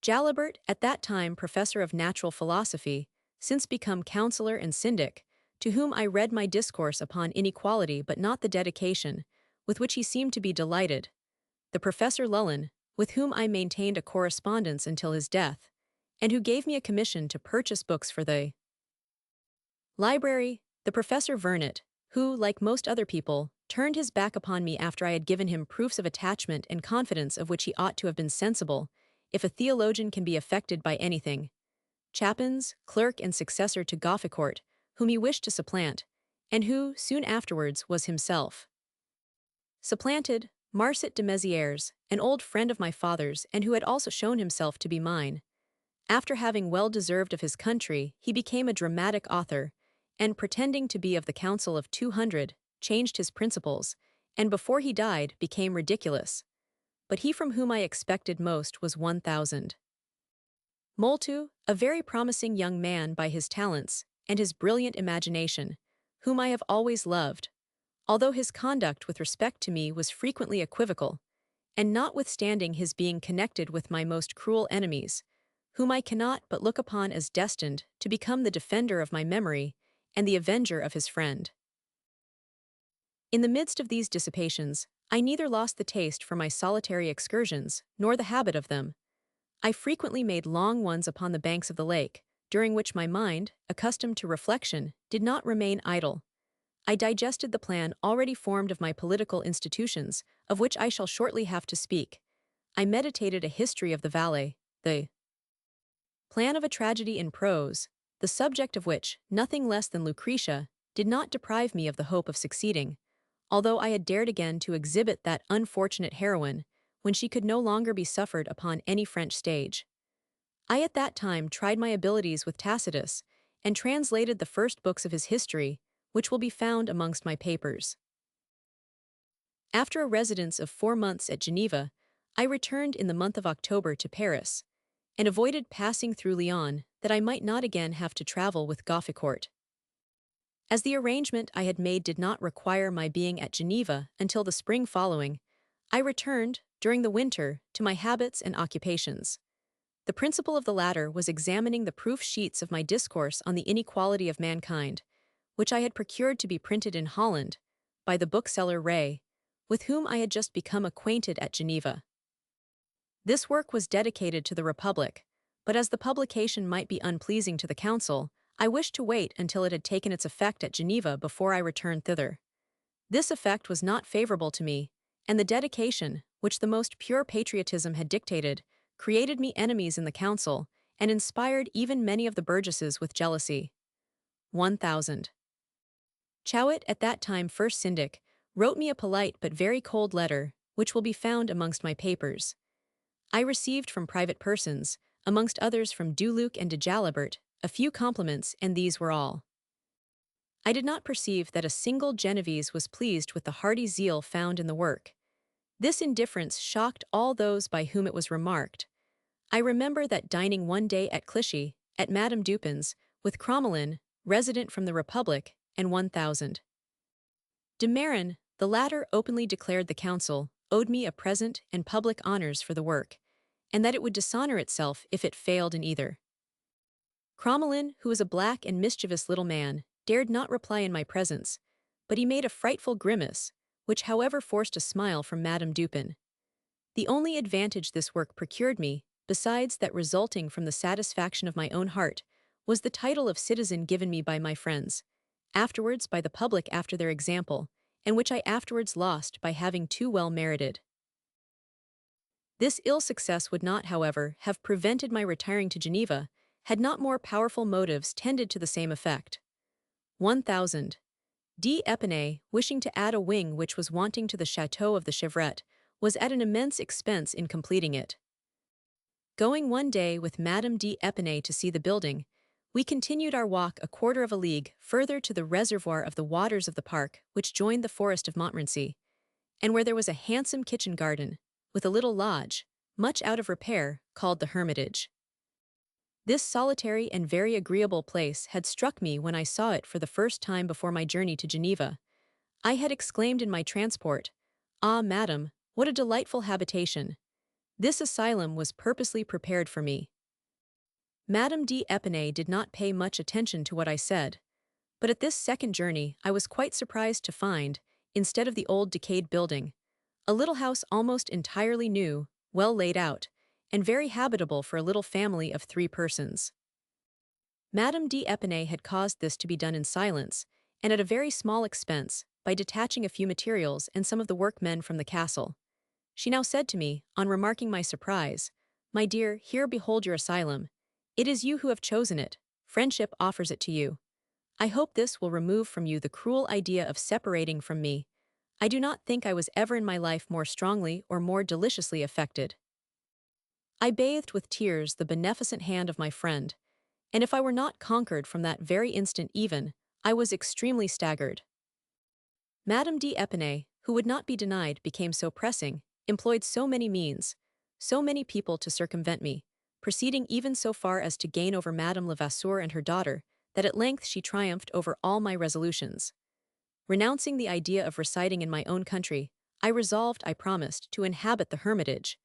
Jalabert, at that time professor of natural philosophy, since become counselor and syndic, to whom I read my discourse upon inequality but not the dedication, with which he seemed to be delighted. The Professor Lullin, with whom I maintained a correspondence until his death, and who gave me a commission to purchase books for the library, the Professor Vernet, who, like most other people, turned his back upon me after I had given him proofs of attachment and confidence of which he ought to have been sensible, if a theologian can be affected by anything. Chapin's clerk and successor to Gofficourt, whom he wished to supplant, and who, soon afterwards, was himself supplanted. Marcet de Mézières, an old friend of my father's and who had also shown himself to be mine. After having well deserved of his country, he became a dramatic author, and pretending to be of the Council of 200, changed his principles, and before he died became ridiculous. But he from whom I expected most was 1000. Moltu, a very promising young man by his talents and his brilliant imagination, whom I have always loved, although his conduct with respect to me was frequently equivocal, and notwithstanding his being connected with my most cruel enemies, whom I cannot but look upon as destined to become the defender of my memory and the avenger of his friend. In the midst of these dissipations, I neither lost the taste for my solitary excursions nor the habit of them. I frequently made long ones upon the banks of the lake, during which my mind, accustomed to reflection, did not remain idle. I digested the plan already formed of my political institutions, of which I shall shortly have to speak. I meditated a history of the Valais, the plan of a tragedy in prose, the subject of which, nothing less than Lucretia, did not deprive me of the hope of succeeding, although I had dared again to exhibit that unfortunate heroine, when she could no longer be suffered upon any French stage. I at that time tried my abilities with Tacitus, and translated the first books of his history, which will be found amongst my papers. After a residence of 4 months at Geneva, I returned in the month of October to Paris, and avoided passing through Lyon, that I might not again have to travel with Gofficourt. As the arrangement I had made did not require my being at Geneva until the spring following, I returned, during the winter, to my habits and occupations. The principal of the latter was examining the proof sheets of my discourse on the inequality of mankind, which I had procured to be printed in Holland, by the bookseller Ray, with whom I had just become acquainted at Geneva. This work was dedicated to the Republic, but as the publication might be unpleasing to the Council, I wished to wait until it had taken its effect at Geneva before I returned thither. This effect was not favorable to me, and the dedication, which the most pure patriotism had dictated, created me enemies in the Council, and inspired even many of the burgesses with jealousy. 1000. Chouet, at that time first syndic, wrote me a polite but very cold letter, which will be found amongst my papers. I received from private persons, amongst others from Duluc and de Jalabert, a few compliments, and these were all. I did not perceive that a single Genevese was pleased with the hearty zeal found in the work. This indifference shocked all those by whom it was remarked. I remember that dining one day at Clichy, at Madame Dupin's, with Crommelin, resident from the Republic, and 1000. De Marin, the latter openly declared the Council owed me a present and public honors for the work, and that it would dishonor itself if it failed in either. Crommelin, who was a black and mischievous little man, dared not reply in my presence, but he made a frightful grimace, which however forced a smile from Madame Dupin. The only advantage this work procured me, besides that resulting from the satisfaction of my own heart, was the title of citizen given me by my friends, afterwards by the public after their example, and which I afterwards lost by having too well merited. This ill success would not, however, have prevented my retiring to Geneva, had not more powerful motives tended to the same effect. 1000. D'Épinay, wishing to add a wing which was wanting to the chateau of the Chevrette, was at an immense expense in completing it. Going one day with Madame D'Épinay to see the building, we continued our walk a quarter of a league further to the reservoir of the waters of the park which joined the forest of Montmorency, and where there was a handsome kitchen garden, with a little lodge, much out of repair, called the Hermitage. This solitary and very agreeable place had struck me when I saw it for the first time before my journey to Geneva. I had exclaimed in my transport, "Ah, madam, what a delightful habitation! This asylum was purposely prepared for me." Madame D'Épinay did not pay much attention to what I said, but at this second journey I was quite surprised to find, instead of the old decayed building, a little house almost entirely new, well laid out, and very habitable for a little family of 3 persons. Madame D'Épinay had caused this to be done in silence, and at a very small expense, by detaching a few materials and some of the workmen from the castle. She now said to me, on remarking my surprise, "My dear, here behold your asylum. It is you who have chosen it. Friendship offers it to you. I hope this will remove from you the cruel idea of separating from me. I do not think I was ever in my life more strongly or more deliciously affected. I bathed with tears the beneficent hand of my friend, and if I were not conquered from that very instant even, I was extremely staggered. Madame d'Épinay, who would not be denied, became so pressing, employed so many means, so many people to circumvent me, proceeding even so far as to gain over Madame Levasseur and her daughter, that at length she triumphed over all my resolutions. Renouncing the idea of residing in my own country, I resolved, I promised, to inhabit the hermitage,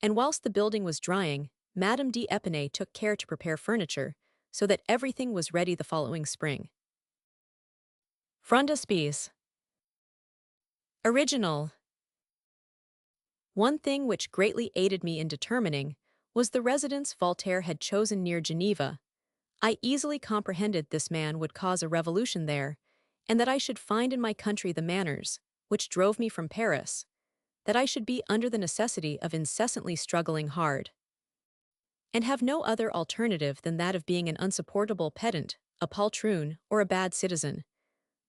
and whilst the building was drying, Madame d'Épinay took care to prepare furniture, so that everything was ready the following spring. Frontispiece. Original. One thing which greatly aided me in determining was the residence Voltaire had chosen near Geneva. I easily comprehended this man would cause a revolution there, and that I should find in my country the manners, which drove me from Paris, that I should be under the necessity of incessantly struggling hard, and have no other alternative than that of being an unsupportable pedant, a poltroon, or a bad citizen.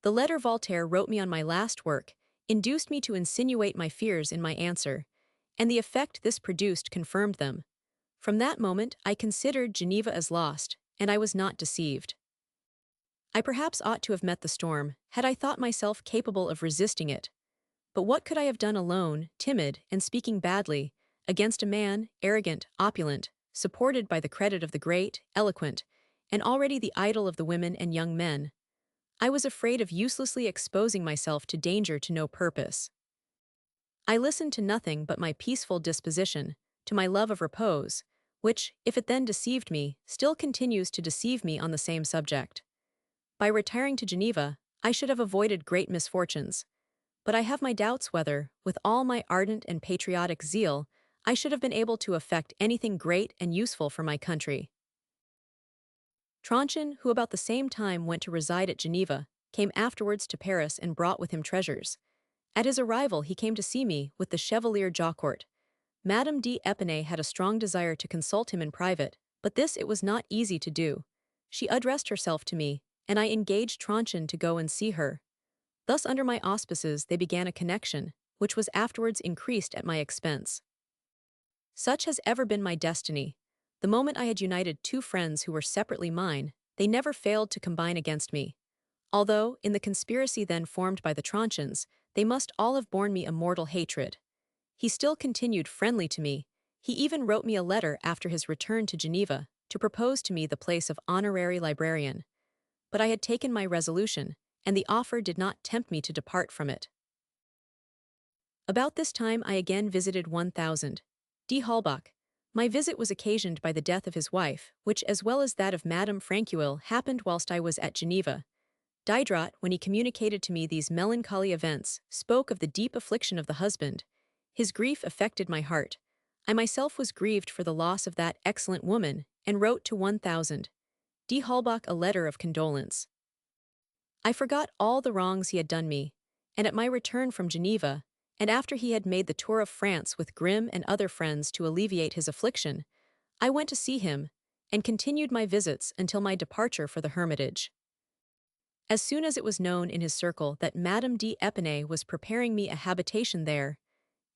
The letter Voltaire wrote me on my last work induced me to insinuate my fears in my answer, and the effect this produced confirmed them. From that moment I considered Geneva as lost, and I was not deceived. I perhaps ought to have met the storm, had I thought myself capable of resisting it. But what could I have done alone, timid, and speaking badly, against a man, arrogant, opulent, supported by the credit of the great, eloquent, and already the idol of the women and young men? I was afraid of uselessly exposing myself to danger to no purpose. I listened to nothing but my peaceful disposition, to my love of repose, which, if it then deceived me, still continues to deceive me on the same subject. By retiring to Geneva, I should have avoided great misfortunes, but I have my doubts whether, with all my ardent and patriotic zeal, I should have been able to effect anything great and useful for my country. Tronchin, who about the same time went to reside at Geneva, came afterwards to Paris and brought with him treasures. At his arrival he came to see me with the Chevalier Jacques. Madame d'Épinay had a strong desire to consult him in private, but this it was not easy to do. She addressed herself to me, and I engaged Tronchin to go and see her. Thus under my auspices they began a connection, which was afterwards increased at my expense. Such has ever been my destiny. The moment I had united two friends who were separately mine, they never failed to combine against me. Although, in the conspiracy then formed by the Tronchins, they must all have borne me a mortal hatred. He still continued friendly to me. He even wrote me a letter after his return to Geneva, to propose to me the place of honorary librarian. But I had taken my resolution, and the offer did not tempt me to depart from it. About this time I again visited 1000. D. Holbach. My visit was occasioned by the death of his wife, which, as well as that of Madame Franqueuil, happened whilst I was at Geneva. Diderot, when he communicated to me these melancholy events, spoke of the deep affliction of the husband. His grief affected my heart. I myself was grieved for the loss of that excellent woman, and wrote to 1000. D. Holbach a letter of condolence. I forgot all the wrongs he had done me, and at my return from Geneva, and after he had made the tour of France with Grimm and other friends to alleviate his affliction, I went to see him, and continued my visits until my departure for the Hermitage. As soon as it was known in his circle that Madame d'Épinay was preparing me a habitation there,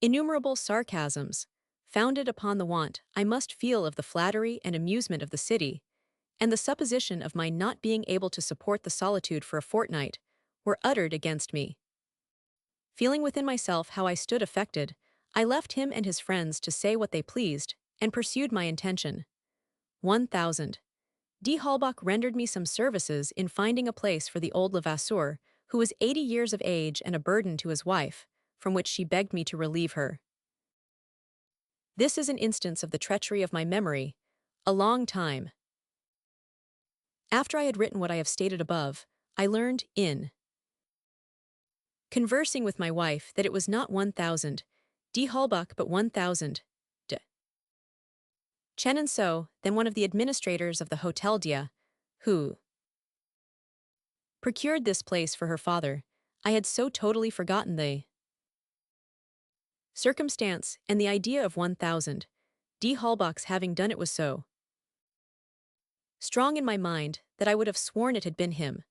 innumerable sarcasms, founded upon the want I must feel of the flattery and amusement of the city, and the supposition of my not being able to support the solitude for a fortnight, were uttered against me. Feeling within myself how I stood affected, I left him and his friends to say what they pleased, and pursued my intention. 1000. D. Holbach rendered me some services in finding a place for the old Levasseur, who was 80 years of age and a burden to his wife, from which she begged me to relieve her. This is an instance of the treachery of my memory. A long time after I had written what I have stated above, I learned, in conversing with my wife, that it was not 1000 D. Holbach but 1000 de Chenonceau, then one of the administrators of the Hôtel Dieu, who procured this place for her father. I had so totally forgotten the circumstance, and the idea of 1000 D. Holbach's having done it was so strong in my mind that I would have sworn it had been him.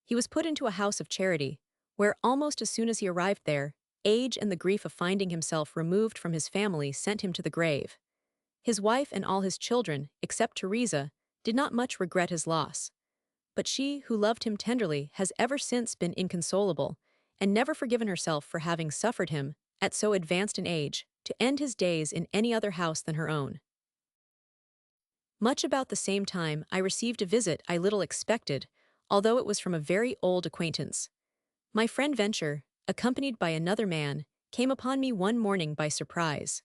He was put into a house of charity, where almost as soon as he arrived there, age and the grief of finding himself removed from his family sent him to the grave. His wife and all his children, except Teresa, did not much regret his loss. But she, who loved him tenderly, has ever since been inconsolable, and never forgiven herself for having suffered him, at so advanced an age, to end his days in any other house than her own. Much about the same time I received a visit I little expected, although it was from a very old acquaintance. My friend Venture, accompanied by another man, came upon me one morning by surprise.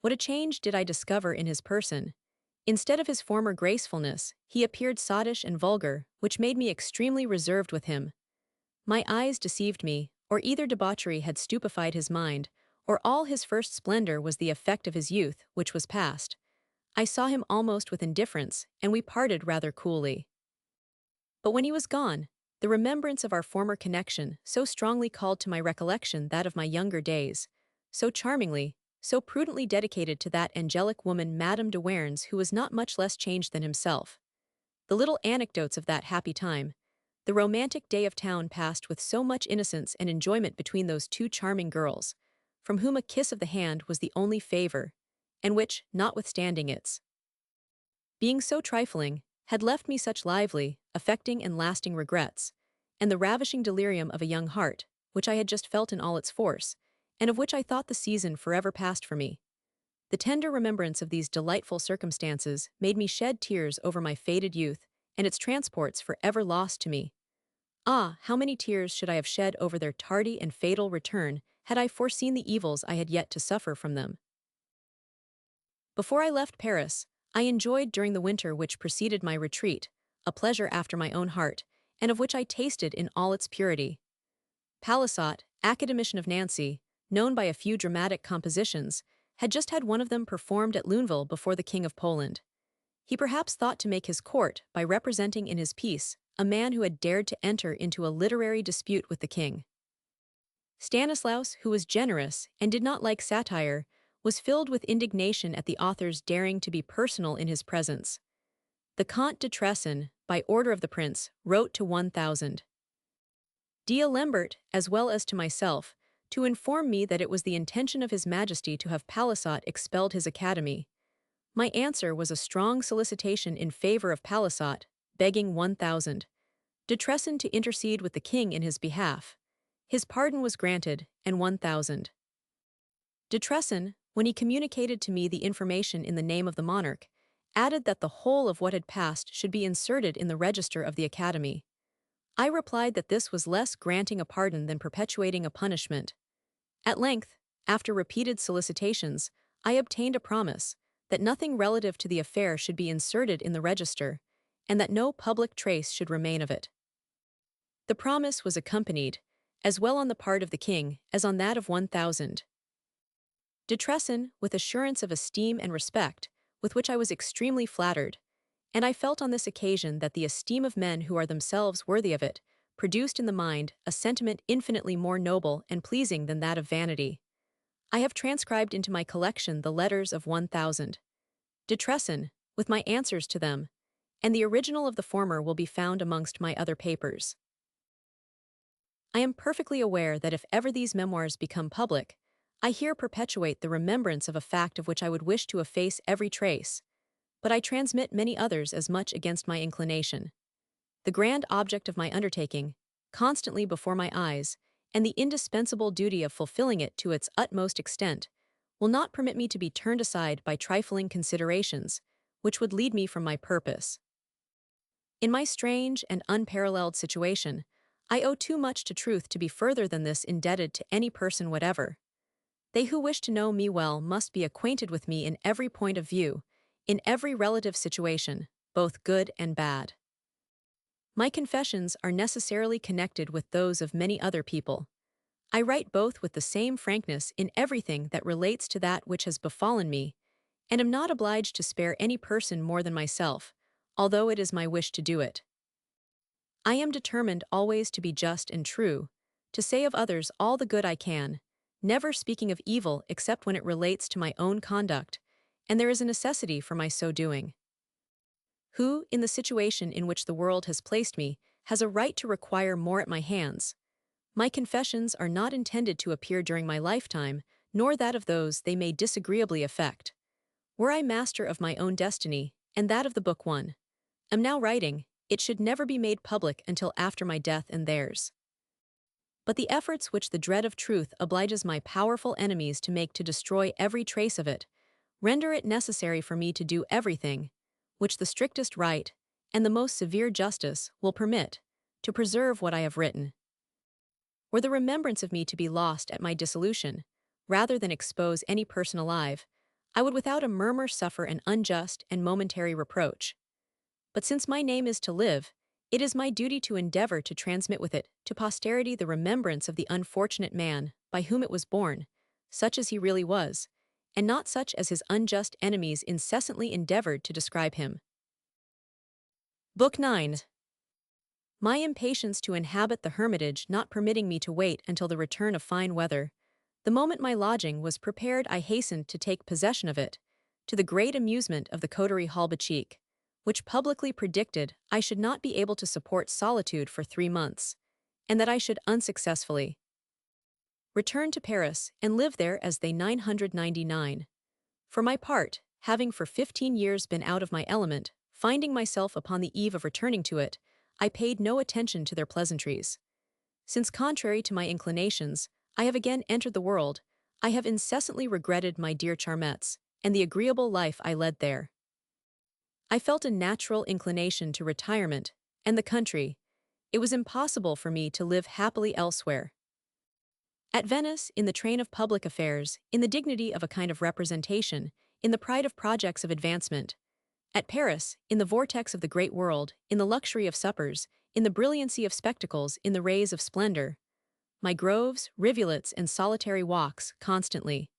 What a change did I discover in his person! Instead of his former gracefulness, he appeared sottish and vulgar, which made me extremely reserved with him. My eyes deceived me, or either debauchery had stupefied his mind, or all his first splendor was the effect of his youth, which was past. I saw him almost with indifference, and we parted rather coolly. But when he was gone, the remembrance of our former connection so strongly called to my recollection that of my younger days, so charmingly, so prudently dedicated to that angelic woman Madame de Warens, who was not much less changed than himself. The little anecdotes of that happy time, the romantic day of town passed with so much innocence and enjoyment between those two charming girls, from whom a kiss of the hand was the only favor, and which, notwithstanding its being so trifling, had left me such lively, affecting and lasting regrets, and the ravishing delirium of a young heart, which I had just felt in all its force, and of which I thought the season forever passed for me. The tender remembrance of these delightful circumstances made me shed tears over my faded youth, and its transports forever lost to me. Ah, how many tears should I have shed over their tardy and fatal return had I foreseen the evils I had yet to suffer from them. Before I left Paris, I enjoyed during the winter which preceded my retreat, a pleasure after my own heart, and of which I tasted in all its purity. Palisot, academician of Nancy, known by a few dramatic compositions, had just had one of them performed at Luneville before the King of Poland. He perhaps thought to make his court by representing in his piece a man who had dared to enter into a literary dispute with the king. Stanislaus, who was generous and did not like satire, was filled with indignation at the author's daring to be personal in his presence. The Comte de Tresson, by order of the prince, wrote to 1000. D'Alembert, as well as to myself, to inform me that it was the intention of His Majesty to have Palisot expelled his academy. My answer was a strong solicitation in favor of Palisot, begging 1000. De Tresson to intercede with the king in his behalf. His pardon was granted, and 1000. De Tresson, when he communicated to me the information in the name of the monarch, added that the whole of what had passed should be inserted in the register of the Academy. I replied that this was less granting a pardon than perpetuating a punishment. At length, after repeated solicitations, I obtained a promise that nothing relative to the affair should be inserted in the register, and that no public trace should remain of it. The promise was accompanied, as well on the part of the king as on that of 1000. De Tresson, with assurance of esteem and respect, with which I was extremely flattered, and I felt on this occasion that the esteem of men who are themselves worthy of it produced in the mind a sentiment infinitely more noble and pleasing than that of vanity. I have transcribed into my collection the letters of 1000. De Tresson, with my answers to them, and the original of the former will be found amongst my other papers. I am perfectly aware that if ever these memoirs become public, I here perpetuate the remembrance of a fact of which I would wish to efface every trace, but I transmit many others as much against my inclination. The grand object of my undertaking, constantly before my eyes, and the indispensable duty of fulfilling it to its utmost extent, will not permit me to be turned aside by trifling considerations, which would lead me from my purpose. In my strange and unparalleled situation, I owe too much to truth to be further than this indebted to any person whatever. They who wish to know me well must be acquainted with me in every point of view, in every relative situation, both good and bad. My confessions are necessarily connected with those of many other people. I write both with the same frankness in everything that relates to that which has befallen me, and am not obliged to spare any person more than myself, although it is my wish to do it. I am determined always to be just and true, to say of others all the good I can, never speaking of evil except when it relates to my own conduct, and there is a necessity for my so doing. Who, in the situation in which the world has placed me, has a right to require more at my hands? My confessions are not intended to appear during my lifetime, nor that of those they may disagreeably affect. Were I master of my own destiny, and that of the book one, am now writing, it should never be made public until after my death and theirs. But the efforts which the dread of truth obliges my powerful enemies to make to destroy every trace of it, render it necessary for me to do everything, which the strictest right, and the most severe justice, will permit, to preserve what I have written. Were the remembrance of me to be lost at my dissolution, rather than expose any person alive, I would without a murmur suffer an unjust and momentary reproach. But since my name is to live, it is my duty to endeavor to transmit with it to posterity the remembrance of the unfortunate man by whom it was born, such as he really was, and not such as his unjust enemies incessantly endeavored to describe him. Book 9. My impatience to inhabit the hermitage not permitting me to wait until the return of fine weather, the moment my lodging was prepared I hastened to take possession of it, to the great amusement of the coterie Halbachik, which publicly predicted I should not be able to support solitude for 3 months, and that I should unsuccessfully return to Paris and live there as they 999. For my part, having for 15 years been out of my element, finding myself upon the eve of returning to it, I paid no attention to their pleasantries. Since contrary to my inclinations, I have again entered the world, I have incessantly regretted my dear Charmettes, and the agreeable life I led there. I felt a natural inclination to retirement, and the country. It was impossible for me to live happily elsewhere. At Venice, in the train of public affairs, in the dignity of a kind of representation, in the pride of projects of advancement. At Paris, in the vortex of the great world, in the luxury of suppers, in the brilliancy of spectacles, in the rays of splendor. My groves, rivulets, and solitary walks, constantly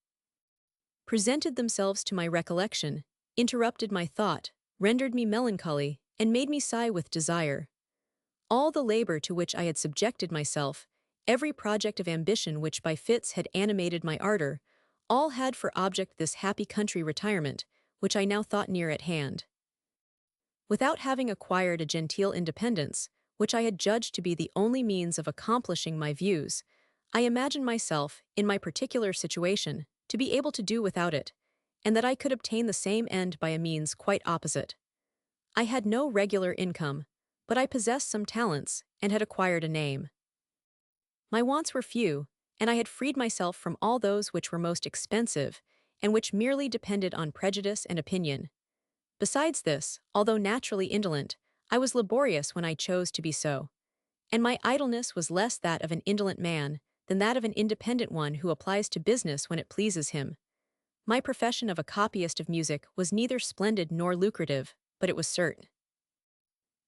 presented themselves to my recollection, interrupted my thought, rendered me melancholy, and made me sigh with desire. All the labor to which I had subjected myself, every project of ambition which by fits had animated my ardor, all had for object this happy country retirement, which I now thought near at hand. Without having acquired a genteel independence, which I had judged to be the only means of accomplishing my views, I imagined myself, in my particular situation, to be able to do without it, and that I could obtain the same end by a means quite opposite. I had no regular income, but I possessed some talents, and had acquired a name. My wants were few, and I had freed myself from all those which were most expensive, and which merely depended on prejudice and opinion. Besides this, although naturally indolent, I was laborious when I chose to be so, and my idleness was less that of an indolent man than that of an independent one who applies to business when it pleases him. My profession of a copyist of music was neither splendid nor lucrative, but it was certain.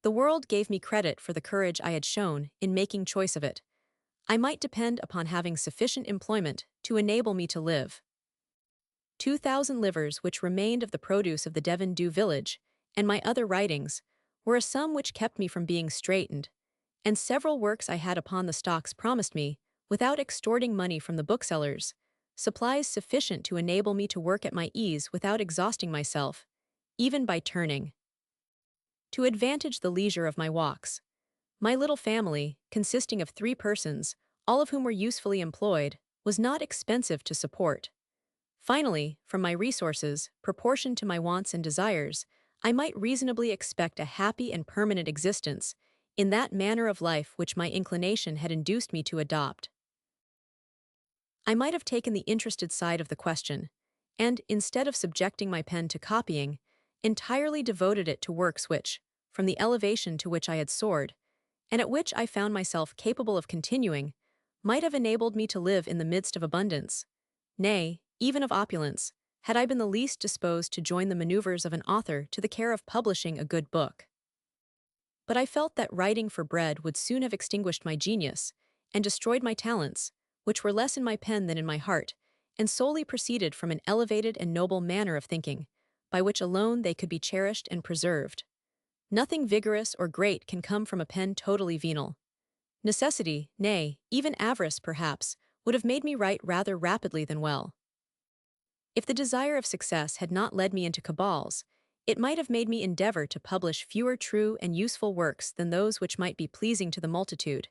The world gave me credit for the courage I had shown in making choice of it. I might depend upon having sufficient employment to enable me to live. 2,000 livres which remained of the produce of the Devon Dew village, and my other writings, were a sum which kept me from being straitened, and several works I had upon the stocks promised me, without extorting money from the booksellers, supplies sufficient to enable me to work at my ease without exhausting myself, even by turning to advantage the leisure of my walks. My little family, consisting of 3 persons, all of whom were usefully employed, was not expensive to support. Finally, from my resources, proportioned to my wants and desires, I might reasonably expect a happy and permanent existence, in that manner of life which my inclination had induced me to adopt. I might have taken the interested side of the question, and, instead of subjecting my pen to copying, entirely devoted it to works which, from the elevation to which I had soared, and at which I found myself capable of continuing, might have enabled me to live in the midst of abundance, nay, even of opulence, had I been the least disposed to join the maneuvers of an author to the care of publishing a good book. But I felt that writing for bread would soon have extinguished my genius, and destroyed my talents, which were less in my pen than in my heart, and solely proceeded from an elevated and noble manner of thinking, by which alone they could be cherished and preserved. Nothing vigorous or great can come from a pen totally venal. Necessity, nay, even avarice, perhaps, would have made me write rather rapidly than well. If the desire of success had not led me into cabals, It might have made me endeavor to publish fewer true and useful works than those which might be pleasing to the multitude,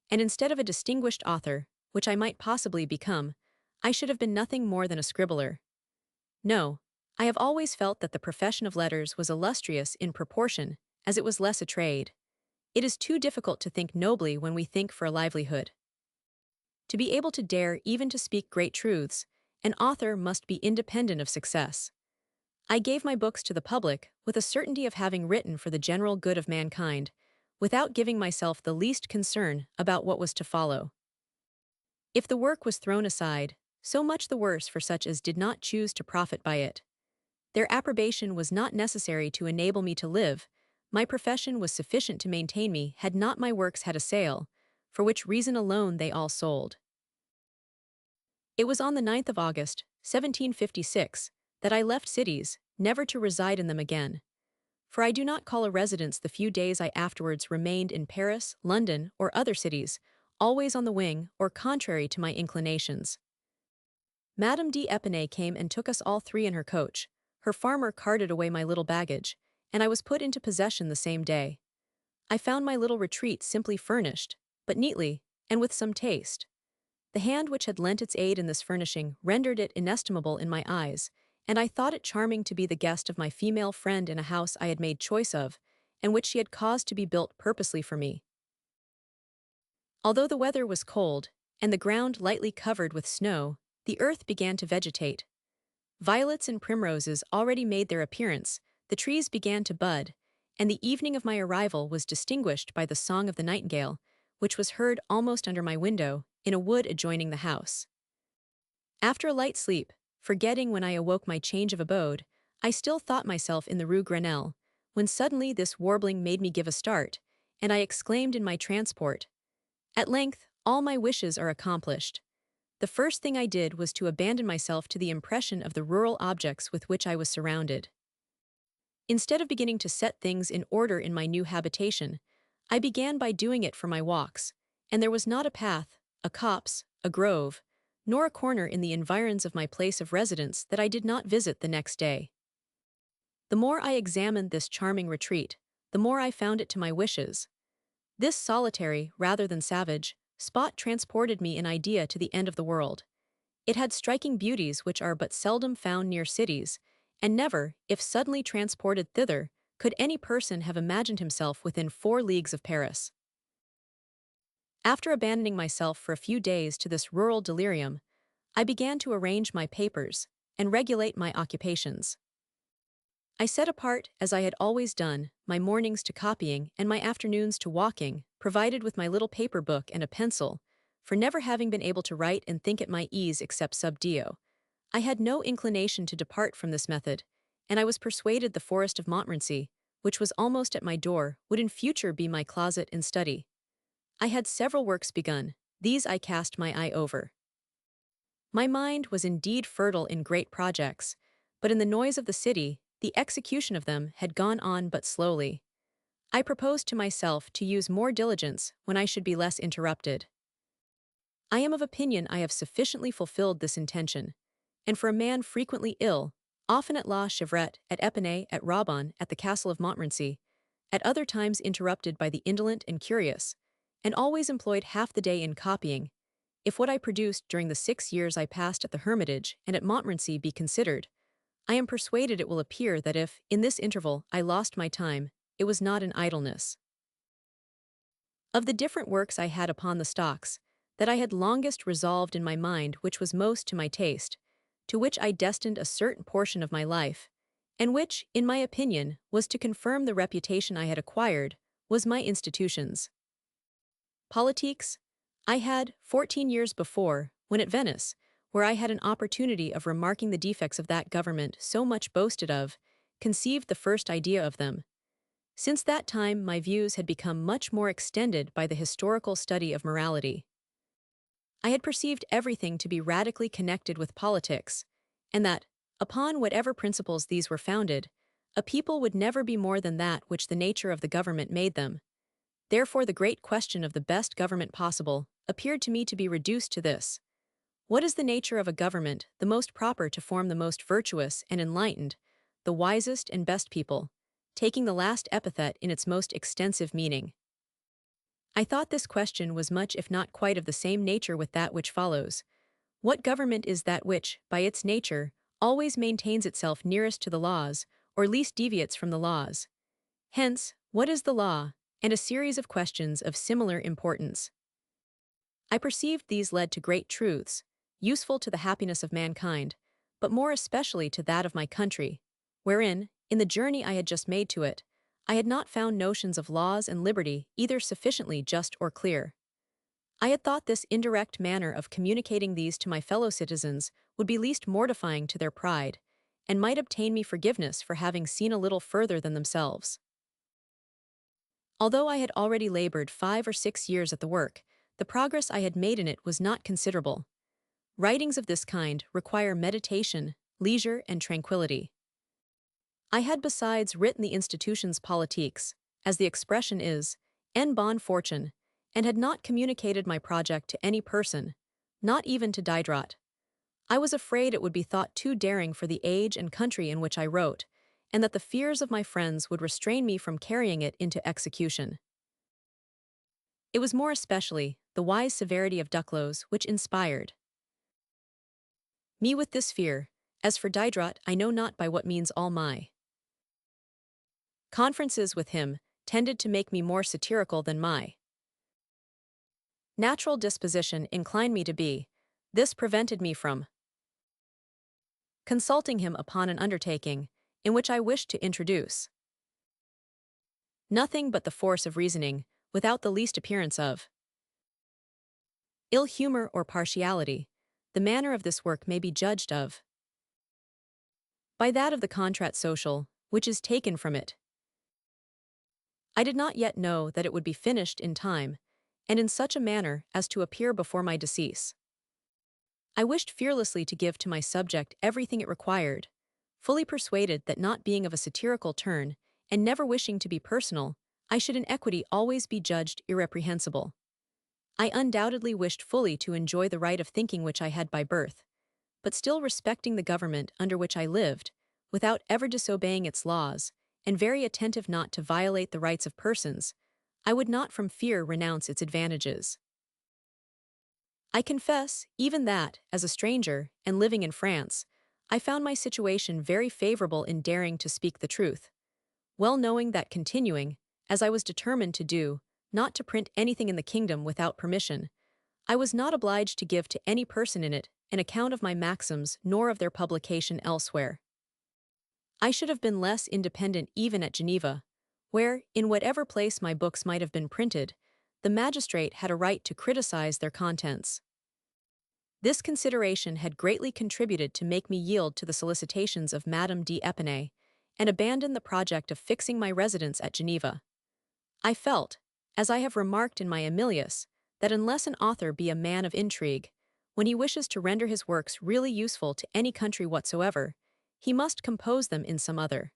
and instead of a distinguished author, which I might possibly become, I should have been nothing more than a scribbler. No, I have always felt that the profession of letters was illustrious in proportion as it was less a trade. It is too difficult to think nobly when we think for a livelihood. To be able to dare even to speak great truths, an author must be independent of success. I gave my books to the public with a certainty of having written for the general good of mankind, without giving myself the least concern about what was to follow. If the work was thrown aside, so much the worse for such as did not choose to profit by it. Their approbation was not necessary to enable me to live. My profession was sufficient to maintain me had not my works had a sale, for which reason alone they all sold. It was on the 9th of August, 1756, that I left cities, never to reside in them again. For I do not call a residence the few days I afterwards remained in Paris, London, or other cities, always on the wing or contrary to my inclinations. Madame d'Épinay came and took us all three in her coach. Her farmer carted away my little baggage, and I was put into possession the same day. I found my little retreat simply furnished, but neatly, and with some taste. The hand which had lent its aid in this furnishing rendered it inestimable in my eyes, and I thought it charming to be the guest of my female friend in a house I had made choice of, and which she had caused to be built purposely for me. Although the weather was cold, and the ground lightly covered with snow, the earth began to vegetate. Violets and primroses already made their appearance, the trees began to bud, and the evening of my arrival was distinguished by the song of the nightingale, which was heard almost under my window, in a wood adjoining the house. After a light sleep, forgetting when I awoke my change of abode, I still thought myself in the Rue Grenelle, when suddenly this warbling made me give a start, and I exclaimed in my transport, "At length, all my wishes are accomplished." The first thing I did was to abandon myself to the impression of the rural objects with which I was surrounded. Instead of beginning to set things in order in my new habitation, I began by doing it for my walks, and there was not a path, a copse, a grove, nor a corner in the environs of my place of residence that I did not visit the next day. The more I examined this charming retreat, the more I found it to my wishes. This solitary, rather than savage, spot transported me in idea to the end of the world. It had striking beauties which are but seldom found near cities, and never, if suddenly transported thither, could any person have imagined himself within 4 leagues of Paris. After abandoning myself for a few days to this rural delirium, I began to arrange my papers and regulate my occupations. I set apart, as I had always done, my mornings to copying and my afternoons to walking, provided with my little paper book and a pencil, for never having been able to write and think at my ease except sub dio, I had no inclination to depart from this method, and I was persuaded the forest of Montmorency, which was almost at my door, would in future be my closet and study. I had several works begun, these I cast my eye over. My mind was indeed fertile in great projects, but in the noise of the city, the execution of them had gone on but slowly. I proposed to myself to use more diligence when I should be less interrupted. I am of opinion I have sufficiently fulfilled this intention, and for a man frequently ill, often at La Chevrette, at Epinay, at Raubon, at the castle of Montmorency, at other times interrupted by the indolent and curious, and always employed half the day in copying, if what I produced during the 6 years I passed at the Hermitage and at Montmorency be considered, I am persuaded it will appear that if, in this interval, I lost my time, it was not in idleness. Of the different works I had upon the stocks, that I had longest resolved in my mind which was most to my taste, to which I destined a certain portion of my life, and which, in my opinion, was to confirm the reputation I had acquired, was my institutions. Politiques, I had, 14 years before, when at Venice, where I had an opportunity of remarking the defects of that government so much boasted of, conceived the first idea of them. Since that time my views had become much more extended by the historical study of morality. I had perceived everything to be radically connected with politics, and that, upon whatever principles these were founded, a people would never be more than that which the nature of the government made them. Therefore the great question of the best government possible appeared to me to be reduced to this. What is the nature of a government the most proper to form the most virtuous and enlightened, the wisest and best people, taking the last epithet in its most extensive meaning. I thought this question was much if not quite of the same nature with that which follows. What government is that which, by its nature, always maintains itself nearest to the laws, or least deviates from the laws? Hence, what is the law? And a series of questions of similar importance. I perceived these led to great truths, useful to the happiness of mankind, but more especially to that of my country, wherein, in the journey I had just made to it, I had not found notions of laws and liberty either sufficiently just or clear. I had thought this indirect manner of communicating these to my fellow citizens would be least mortifying to their pride, and might obtain me forgiveness for having seen a little further than themselves. Although I had already labored 5 or 6 years at the work, the progress I had made in it was not considerable. Writings of this kind require meditation, leisure, and tranquility. I had besides written the institutions politiques, as the expression is, en bonne fortune, and had not communicated my project to any person, not even to Diderot. I was afraid it would be thought too daring for the age and country in which I wrote, and that the fears of my friends would restrain me from carrying it into execution. It was more especially the wise severity of Duclos which inspired me with this fear. As for Diderot, I know not by what means all my conferences with him tended to make me more satirical than my natural disposition inclined me to be. This prevented me from consulting him upon an undertaking in which I wished to introduce nothing but the force of reasoning, without the least appearance of ill humor or partiality. The manner of this work may be judged of by that of the contrat social, which is taken from it. I did not yet know that it would be finished in time, and in such a manner as to appear before my decease. I wished fearlessly to give to my subject everything it required, fully persuaded that not being of a satirical turn, and never wishing to be personal, I should in equity always be judged irreprehensible. I undoubtedly wished fully to enjoy the right of thinking which I had by birth, but still respecting the government under which I lived, without ever disobeying its laws, and very attentive not to violate the rights of persons, I would not from fear renounce its advantages. I confess, even that, as a stranger, and living in France, I found my situation very favorable in daring to speak the truth, well knowing that continuing, as I was determined to do, not to print anything in the kingdom without permission, I was not obliged to give to any person in it an account of my maxims nor of their publication elsewhere. I should have been less independent even at Geneva, where, in whatever place my books might have been printed, the magistrate had a right to criticize their contents. This consideration had greatly contributed to make me yield to the solicitations of Madame d'Épinay, and abandon the project of fixing my residence at Geneva. I felt, as I have remarked in my Emilius, that unless an author be a man of intrigue, when he wishes to render his works really useful to any country whatsoever, he must compose them in some other.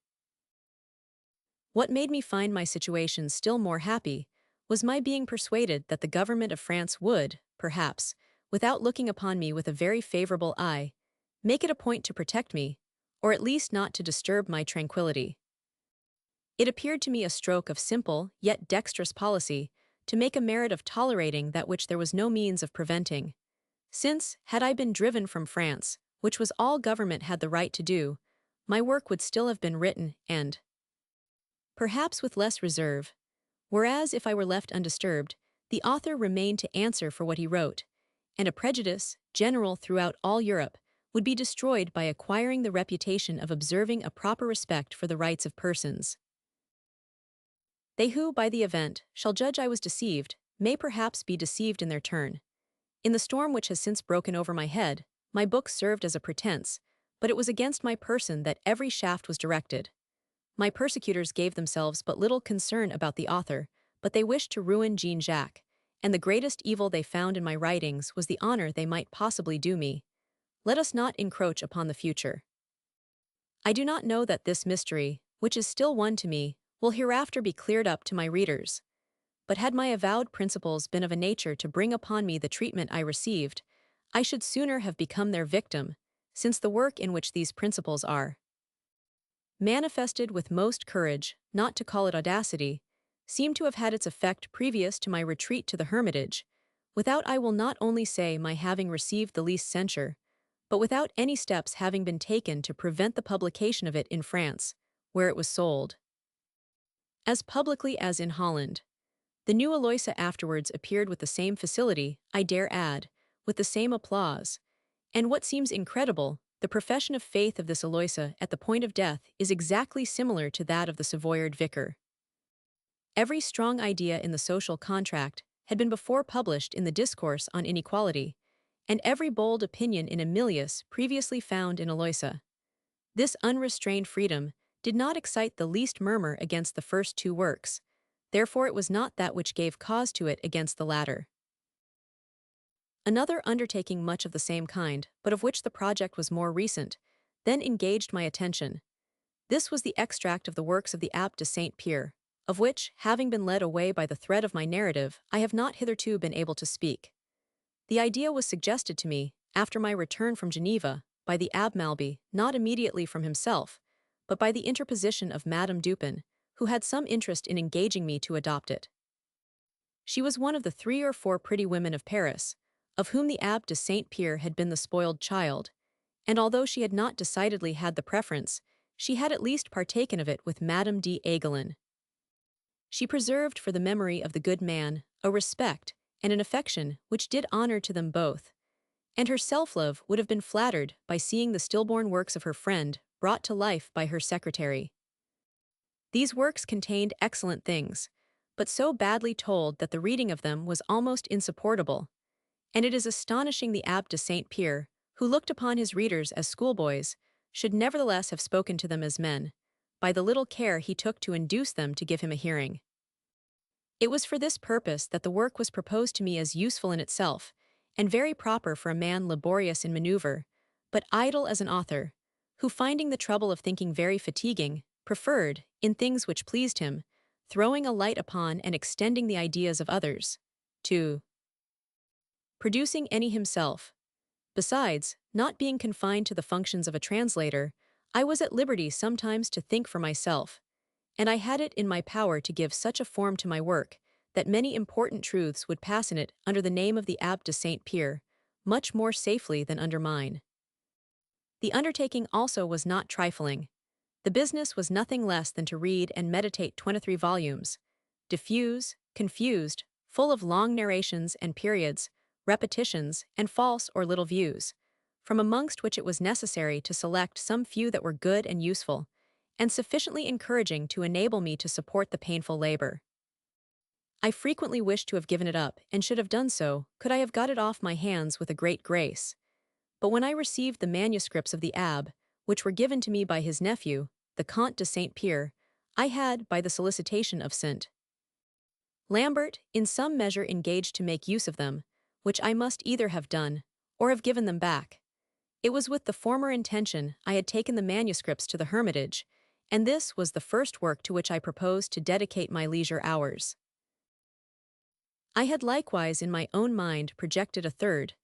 What made me find my situation still more happy was my being persuaded that the government of France would, perhaps, without looking upon me with a very favorable eye, make it a point to protect me, or at least not to disturb my tranquillity. It appeared to me a stroke of simple yet dexterous policy to make a merit of tolerating that which there was no means of preventing, since, had I been driven from France, which was all government had the right to do, my work would still have been written, and perhaps with less reserve, whereas if I were left undisturbed, the author remained to answer for what he wrote, and a prejudice, general throughout all Europe, would be destroyed by acquiring the reputation of observing a proper respect for the rights of persons. They who, by the event, shall judge I was deceived, may perhaps be deceived in their turn. In the storm which has since broken over my head, my book served as a pretense, but it was against my person that every shaft was directed. My persecutors gave themselves but little concern about the author, but they wished to ruin Jean-Jacques, and the greatest evil they found in my writings was the honor they might possibly do me. Let us not encroach upon the future. I do not know that this mystery, which is still one to me, will hereafter be cleared up to my readers. But had my avowed principles been of a nature to bring upon me the treatment I received, I should sooner have become their victim, since the work in which these principles are manifested with most courage, not to call it audacity, seemed to have had its effect previous to my retreat to the hermitage, without I will not only say my having received the least censure, but without any steps having been taken to prevent the publication of it in France, where it was sold. As publicly as in Holland. The new Aloysia afterwards appeared with the same facility, I dare add, with the same applause, and what seems incredible, the profession of faith of this Aloysia at the point of death is exactly similar to that of the Savoyard vicar. Every strong idea in the social contract had been before published in the Discourse on Inequality, and every bold opinion in Emilius previously found in Aloysia. This unrestrained freedom did not excite the least murmur against the first two works, therefore it was not that which gave cause to it against the latter. Another undertaking much of the same kind, but of which the project was more recent, then engaged my attention. This was the extract of the works of the Abbé de Saint-Pierre, of which, having been led away by the thread of my narrative, I have not hitherto been able to speak. The idea was suggested to me, after my return from Geneva, by the Abbé Malby, not immediately from himself, but by the interposition of Madame Dupin, who had some interest in engaging me to adopt it. She was one of the 3 or 4 pretty women of Paris, of whom the Abbé de Saint-Pierre had been the spoiled child, and although she had not decidedly had the preference, she had at least partaken of it with Madame de Aiguillon. She preserved for the memory of the good man a respect and an affection which did honor to them both, and her self-love would have been flattered by seeing the stillborn works of her friend brought to life by her secretary. These works contained excellent things, but so badly told that the reading of them was almost insupportable, and it is astonishing the Abbé de Saint-Pierre, who looked upon his readers as schoolboys, should nevertheless have spoken to them as men, by the little care he took to induce them to give him a hearing. It was for this purpose that the work was proposed to me as useful in itself, and very proper for a man laborious in maneuver, but idle as an author, who finding the trouble of thinking very fatiguing, preferred, in things which pleased him, throwing a light upon and extending the ideas of others, to producing any himself. Besides, not being confined to the functions of a translator, I was at liberty sometimes to think for myself, and I had it in my power to give such a form to my work that many important truths would pass in it under the name of the Abbé de Saint-Pierre, much more safely than under mine. The undertaking also was not trifling. The business was nothing less than to read and meditate 23 volumes, diffuse, confused, full of long narrations and periods, repetitions, and false or little views, from amongst which it was necessary to select some few that were good and useful, and sufficiently encouraging to enable me to support the painful labor. I frequently wished to have given it up, and should have done so, could I have got it off my hands with a great grace. But when I received the manuscripts of the Abbé, which were given to me by his nephew, the Comte de Saint-Pierre, I had, by the solicitation of St. Lambert, in some measure engaged to make use of them, which I must either have done, or have given them back. It was with the former intention I had taken the manuscripts to the Hermitage, and this was the first work to which I proposed to dedicate my leisure hours. I had likewise in my own mind projected a third,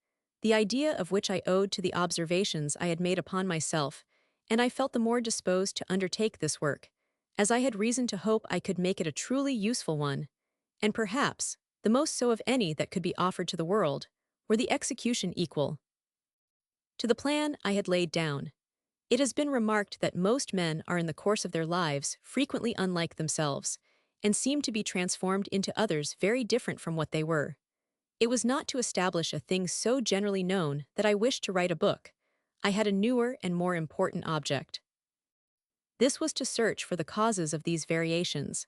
the idea of which I owed to the observations I had made upon myself, and I felt the more disposed to undertake this work, as I had reason to hope I could make it a truly useful one, and perhaps, the most so of any that could be offered to the world, were the execution equal to the plan I had laid down. It has been remarked that most men are in the course of their lives frequently unlike themselves, and seem to be transformed into others very different from what they were. It was not to establish a thing so generally known that I wished to write a book. I had a newer and more important object. This was to search for the causes of these variations,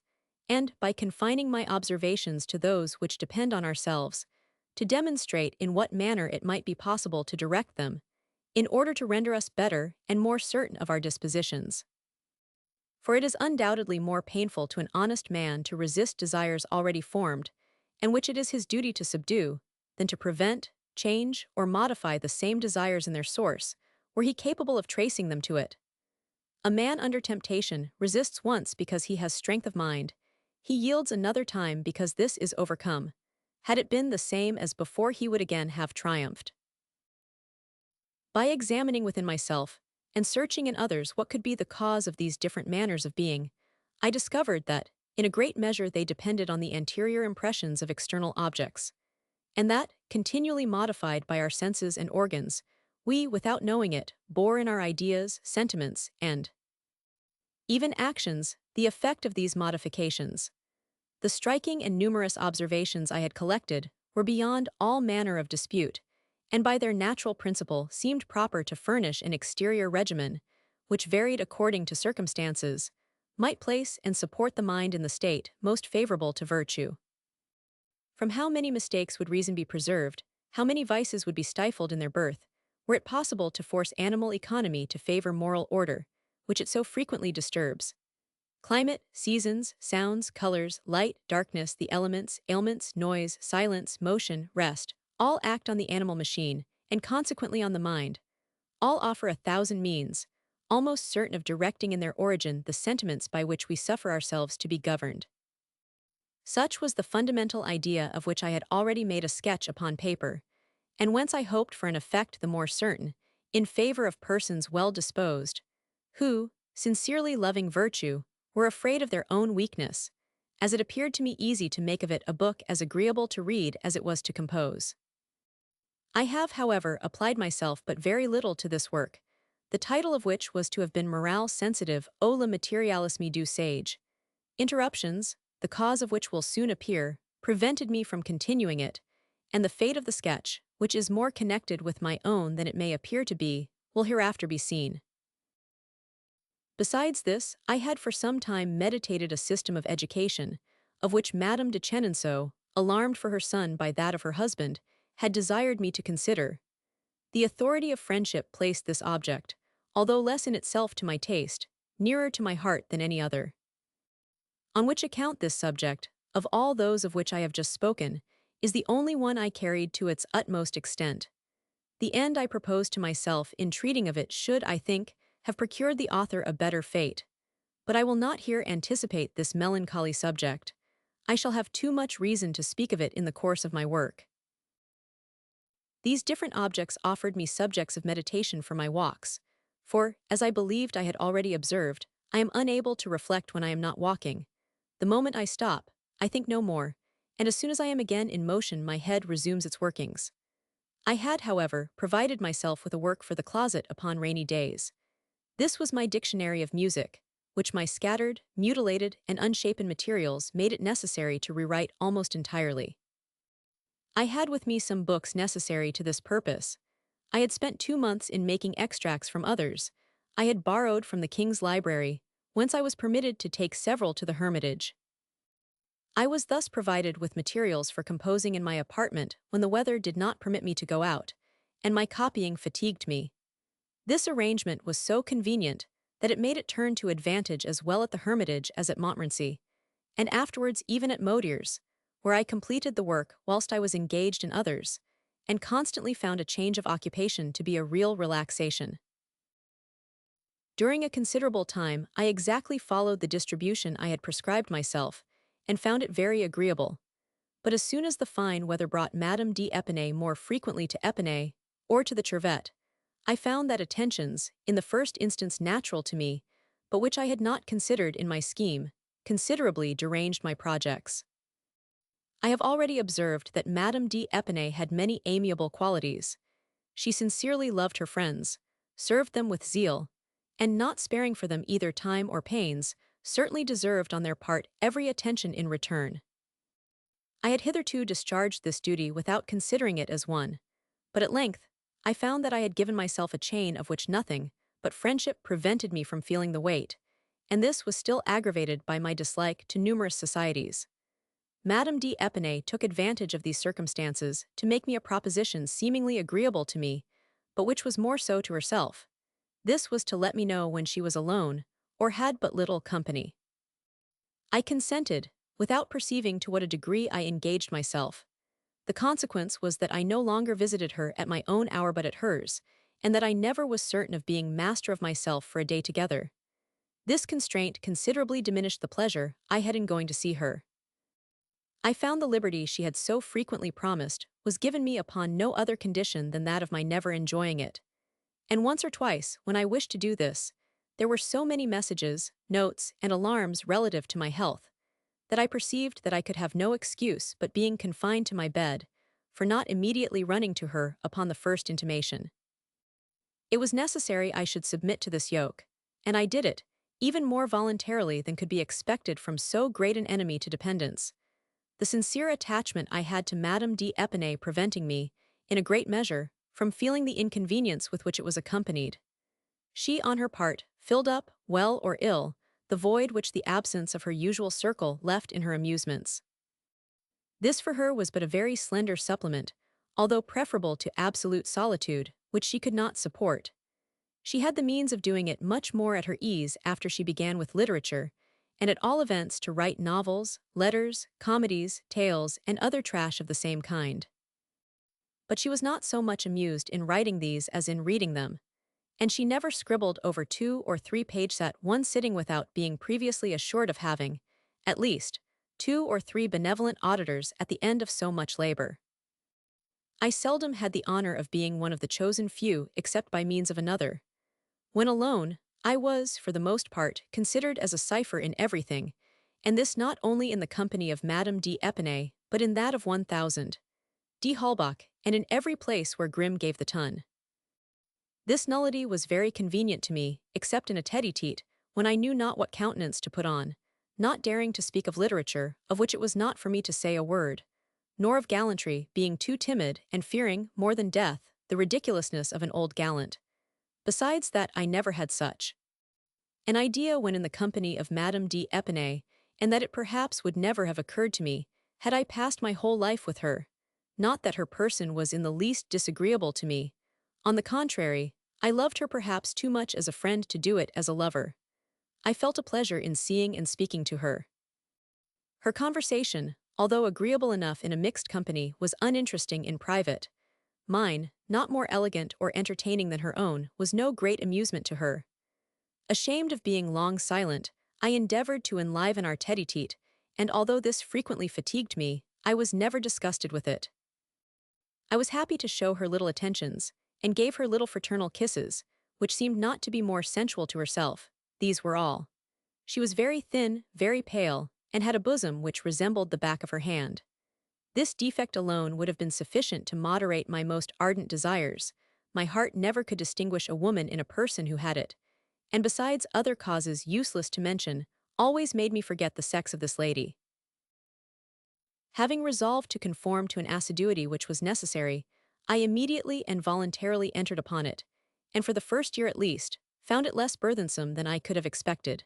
and, by confining my observations to those which depend on ourselves, to demonstrate in what manner it might be possible to direct them, in order to render us better and more certain of our dispositions. For it is undoubtedly more painful to an honest man to resist desires already formed, and which it is his duty to subdue, than to prevent, change, or modify the same desires in their source, were he capable of tracing them to it. A man under temptation resists once because he has strength of mind, he yields another time because this is overcome. Had it been the same as before, he would again have triumphed. By examining within myself, and searching in others what could be the cause of these different manners of being, I discovered that, in a great measure, they depended on the anterior impressions of external objects, and that, continually modified by our senses and organs, we, without knowing it, bore in our ideas, sentiments, and even actions, the effect of these modifications. The striking and numerous observations I had collected were beyond all manner of dispute, and by their natural principle seemed proper to furnish an exterior regimen, which varied according to circumstances, might place and support the mind in the state most favorable to virtue. From how many mistakes would reason be preserved, how many vices would be stifled in their birth, were it possible to force animal economy to favor moral order, which it so frequently disturbs. Climate, seasons, sounds, colors, light, darkness, the elements, ailments, noise, silence, motion, rest, all act on the animal machine, and consequently on the mind. All offer 1,000 means, almost certain of directing in their origin the sentiments by which we suffer ourselves to be governed. Such was the fundamental idea of which I had already made a sketch upon paper, and whence I hoped for an effect the more certain, in favor of persons well disposed, who, sincerely loving virtue, were afraid of their own weakness, as it appeared to me easy to make of it a book as agreeable to read as it was to compose. I have, however, applied myself but very little to this work, the title of which was to have been Morale Sensitive o la Materialisme du Sage. Interruptions, the cause of which will soon appear, prevented me from continuing it, and the fate of the sketch, which is more connected with my own than it may appear to be, will hereafter be seen. Besides this, I had for some time meditated a system of education, of which Madame de Chenonceau, alarmed for her son by that of her husband, had desired me to consider. The authority of friendship placed this object, although less in itself to my taste, nearer to my heart than any other. On which account this subject, of all those of which I have just spoken, is the only one I carried to its utmost extent. The end I proposed to myself in treating of it should, I think, have procured the author a better fate. But I will not here anticipate this melancholy subject. I shall have too much reason to speak of it in the course of my work. These different objects offered me subjects of meditation for my walks, for, as I believed I had already observed, I am unable to reflect when I am not walking. The moment I stop, I think no more, and as soon as I am again in motion my head resumes its workings. I had, however, provided myself with a work for the closet upon rainy days. This was my dictionary of music, which my scattered, mutilated, and unshapen materials made it necessary to rewrite almost entirely. I had with me some books necessary to this purpose. I had spent 2 months in making extracts from others. I had borrowed from the king's library, whence I was permitted to take several to the hermitage. I was thus provided with materials for composing in my apartment when the weather did not permit me to go out, and my copying fatigued me. This arrangement was so convenient that it made it turn to advantage as well at the hermitage as at Montmorency, and afterwards even at Modier's, where I completed the work whilst I was engaged in others, and constantly found a change of occupation to be a real relaxation. During a considerable time I exactly followed the distribution I had prescribed myself, and found it very agreeable. But as soon as the fine weather brought Madame d'Épinay more frequently to Épinay, or to the Черvet, I found that attentions, in the first instance natural to me, but which I had not considered in my scheme, considerably deranged my projects. I have already observed that Madame d'Épinay had many amiable qualities. She sincerely loved her friends, served them with zeal, and not sparing for them either time or pains, certainly deserved on their part every attention in return. I had hitherto discharged this duty without considering it as one, but at length I found that I had given myself a chain of which nothing but friendship prevented me from feeling the weight, and this was still aggravated by my dislike to numerous societies. Madame d'Épinay took advantage of these circumstances to make me a proposition seemingly agreeable to me, but which was more so to herself. This was to let me know when she was alone, or had but little company. I consented, without perceiving to what a degree I engaged myself. The consequence was that I no longer visited her at my own hour but at hers, and that I never was certain of being master of myself for a day together. This constraint considerably diminished the pleasure I had in going to see her. I found the liberty she had so frequently promised was given me upon no other condition than that of my never enjoying it. And once or twice, when I wished to do this, there were so many messages, notes, and alarms relative to my health that I perceived that I could have no excuse but being confined to my bed for not immediately running to her upon the first intimation. It was necessary I should submit to this yoke, and I did it, even more voluntarily than could be expected from so great an enemy to dependence. The sincere attachment I had to Madame d'Épinay preventing me, in a great measure, from feeling the inconvenience with which it was accompanied. She, on her part, filled up, well or ill, the void which the absence of her usual circle left in her amusements. This for her was but a very slender supplement, although preferable to absolute solitude, which she could not support. She had the means of doing it much more at her ease after she began with literature, and at all events to write novels, letters, comedies, tales, and other trash of the same kind. But she was not so much amused in writing these as in reading them, and she never scribbled over 2 or 3 pages at one sitting without being previously assured of having, at least, 2 or 3 benevolent auditors at the end of so much labor. I seldom had the honor of being one of the chosen few except by means of another. When alone, I was, for the most part, considered as a cipher in everything, and this not only in the company of Madame d'Épinay, but in that of 1000, D. Holbach, and in every place where Grimm gave the ton. This nullity was very convenient to me, except in a tete-a-tete, when I knew not what countenance to put on, not daring to speak of literature, of which it was not for me to say a word, nor of gallantry, being too timid, and fearing, more than death, the ridiculousness of an old gallant. Besides that I never had such an idea when in the company of Madame d'Épinay, and that it perhaps would never have occurred to me, had I passed my whole life with her. Not that her person was in the least disagreeable to me. On the contrary, I loved her perhaps too much as a friend to do it as a lover. I felt a pleasure in seeing and speaking to her. Her conversation, although agreeable enough in a mixed company, was uninteresting in private. Mine, not more elegant or entertaining than her own, was no great amusement to her. Ashamed of being long silent, I endeavored to enliven our tete-a-tete, and although this frequently fatigued me, I was never disgusted with it. I was happy to show her little attentions, and gave her little fraternal kisses, which seemed not to be more sensual to herself. These were all. She was very thin, very pale, and had a bosom which resembled the back of her hand. This defect alone would have been sufficient to moderate my most ardent desires. My heart never could distinguish a woman in a person who had it, and besides other causes useless to mention, always made me forget the sex of this lady. Having resolved to conform to an assiduity which was necessary, I immediately and voluntarily entered upon it, and for the first year at least, found it less burthensome than I could have expected.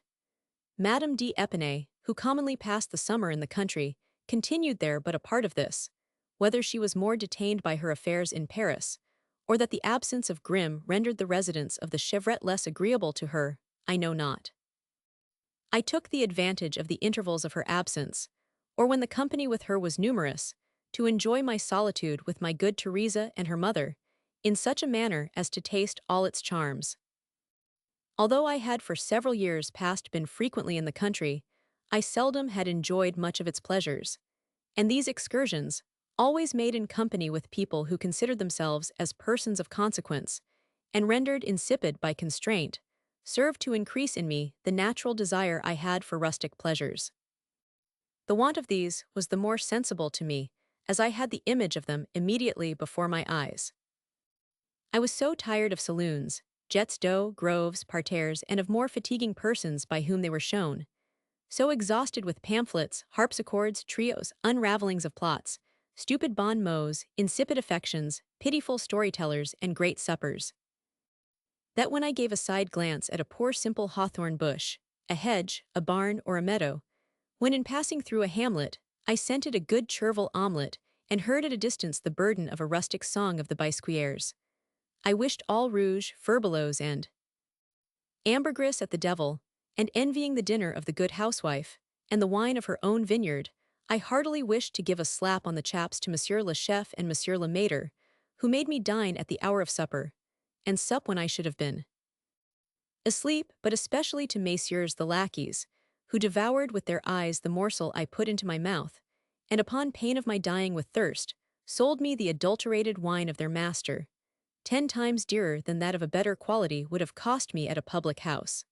Madame d'Épinay, who commonly passed the summer in the country, continued there but a part of this. Whether she was more detained by her affairs in Paris, or that the absence of Grimm rendered the residence of the chevrette less agreeable to her, I know not. I took the advantage of the intervals of her absence, or when the company with her was numerous, to enjoy my solitude with my good Teresa and her mother, in such a manner as to taste all its charms. Although I had for several years past been frequently in the country, I seldom had enjoyed much of its pleasures, and these excursions, always made in company with people who considered themselves as persons of consequence, and rendered insipid by constraint, served to increase in me the natural desire I had for rustic pleasures. The want of these was the more sensible to me, as I had the image of them immediately before my eyes. I was so tired of saloons, jets d'eau, groves, parterres, and of more fatiguing persons by whom they were shown, so exhausted with pamphlets, harpsichords, trios, unravellings of plots, stupid bon mots, insipid affections, pitiful storytellers, and great suppers, that when I gave a side glance at a poor simple hawthorn bush, a hedge, a barn, or a meadow, when in passing through a hamlet, I scented a good chervil omelette, and heard at a distance the burden of a rustic song of the Biscuiers, I wished all rouge, furbelows, and ambergris at the devil, and envying the dinner of the good housewife, and the wine of her own vineyard, I heartily wished to give a slap on the chaps to Monsieur le Chef and Monsieur le Maître, who made me dine at the hour of supper, and sup when I should have been asleep, but especially to Messieurs the lackeys, who devoured with their eyes the morsel I put into my mouth, and upon pain of my dying with thirst, sold me the adulterated wine of their master. 10 times dearer than that of a better quality would have cost me at a public house.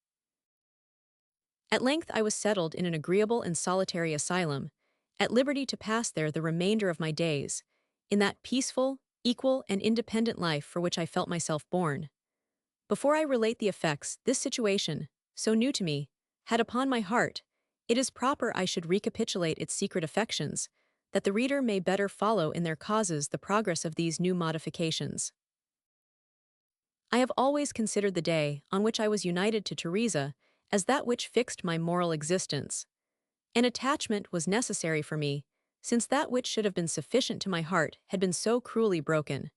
At length I was settled in an agreeable and solitary asylum, at liberty to pass there the remainder of my days, in that peaceful, equal, and independent life for which I felt myself born. Before I relate the effects this situation, so new to me, had upon my heart, it is proper I should recapitulate its secret affections, that the reader may better follow in their causes the progress of these new modifications. I have always considered the day on which I was united to Teresa as that which fixed my moral existence. An attachment was necessary for me, since that which should have been sufficient to my heart had been so cruelly broken.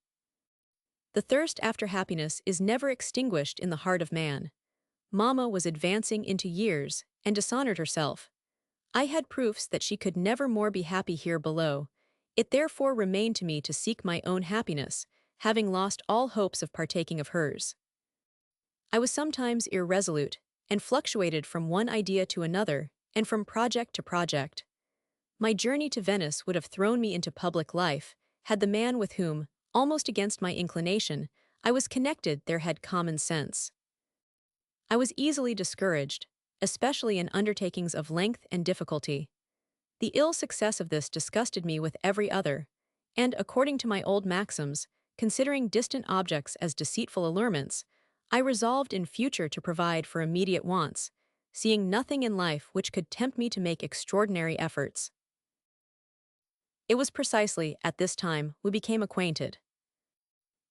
The thirst after happiness is never extinguished in the heart of man. Mamma was advancing into years and dishonored herself. I had proofs that she could never more be happy here below. It therefore remained to me to seek my own happiness, having lost all hopes of partaking of hers. I was sometimes irresolute, and fluctuated from one idea to another, and from project to project. My journey to Venice would have thrown me into public life, had the man with whom, almost against my inclination, I was connected there had common sense. I was easily discouraged, especially in undertakings of length and difficulty. The ill success of this disgusted me with every other, and, according to my old maxims, considering distant objects as deceitful allurements, I resolved in future to provide for immediate wants, seeing nothing in life which could tempt me to make extraordinary efforts. It was precisely at this time we became acquainted.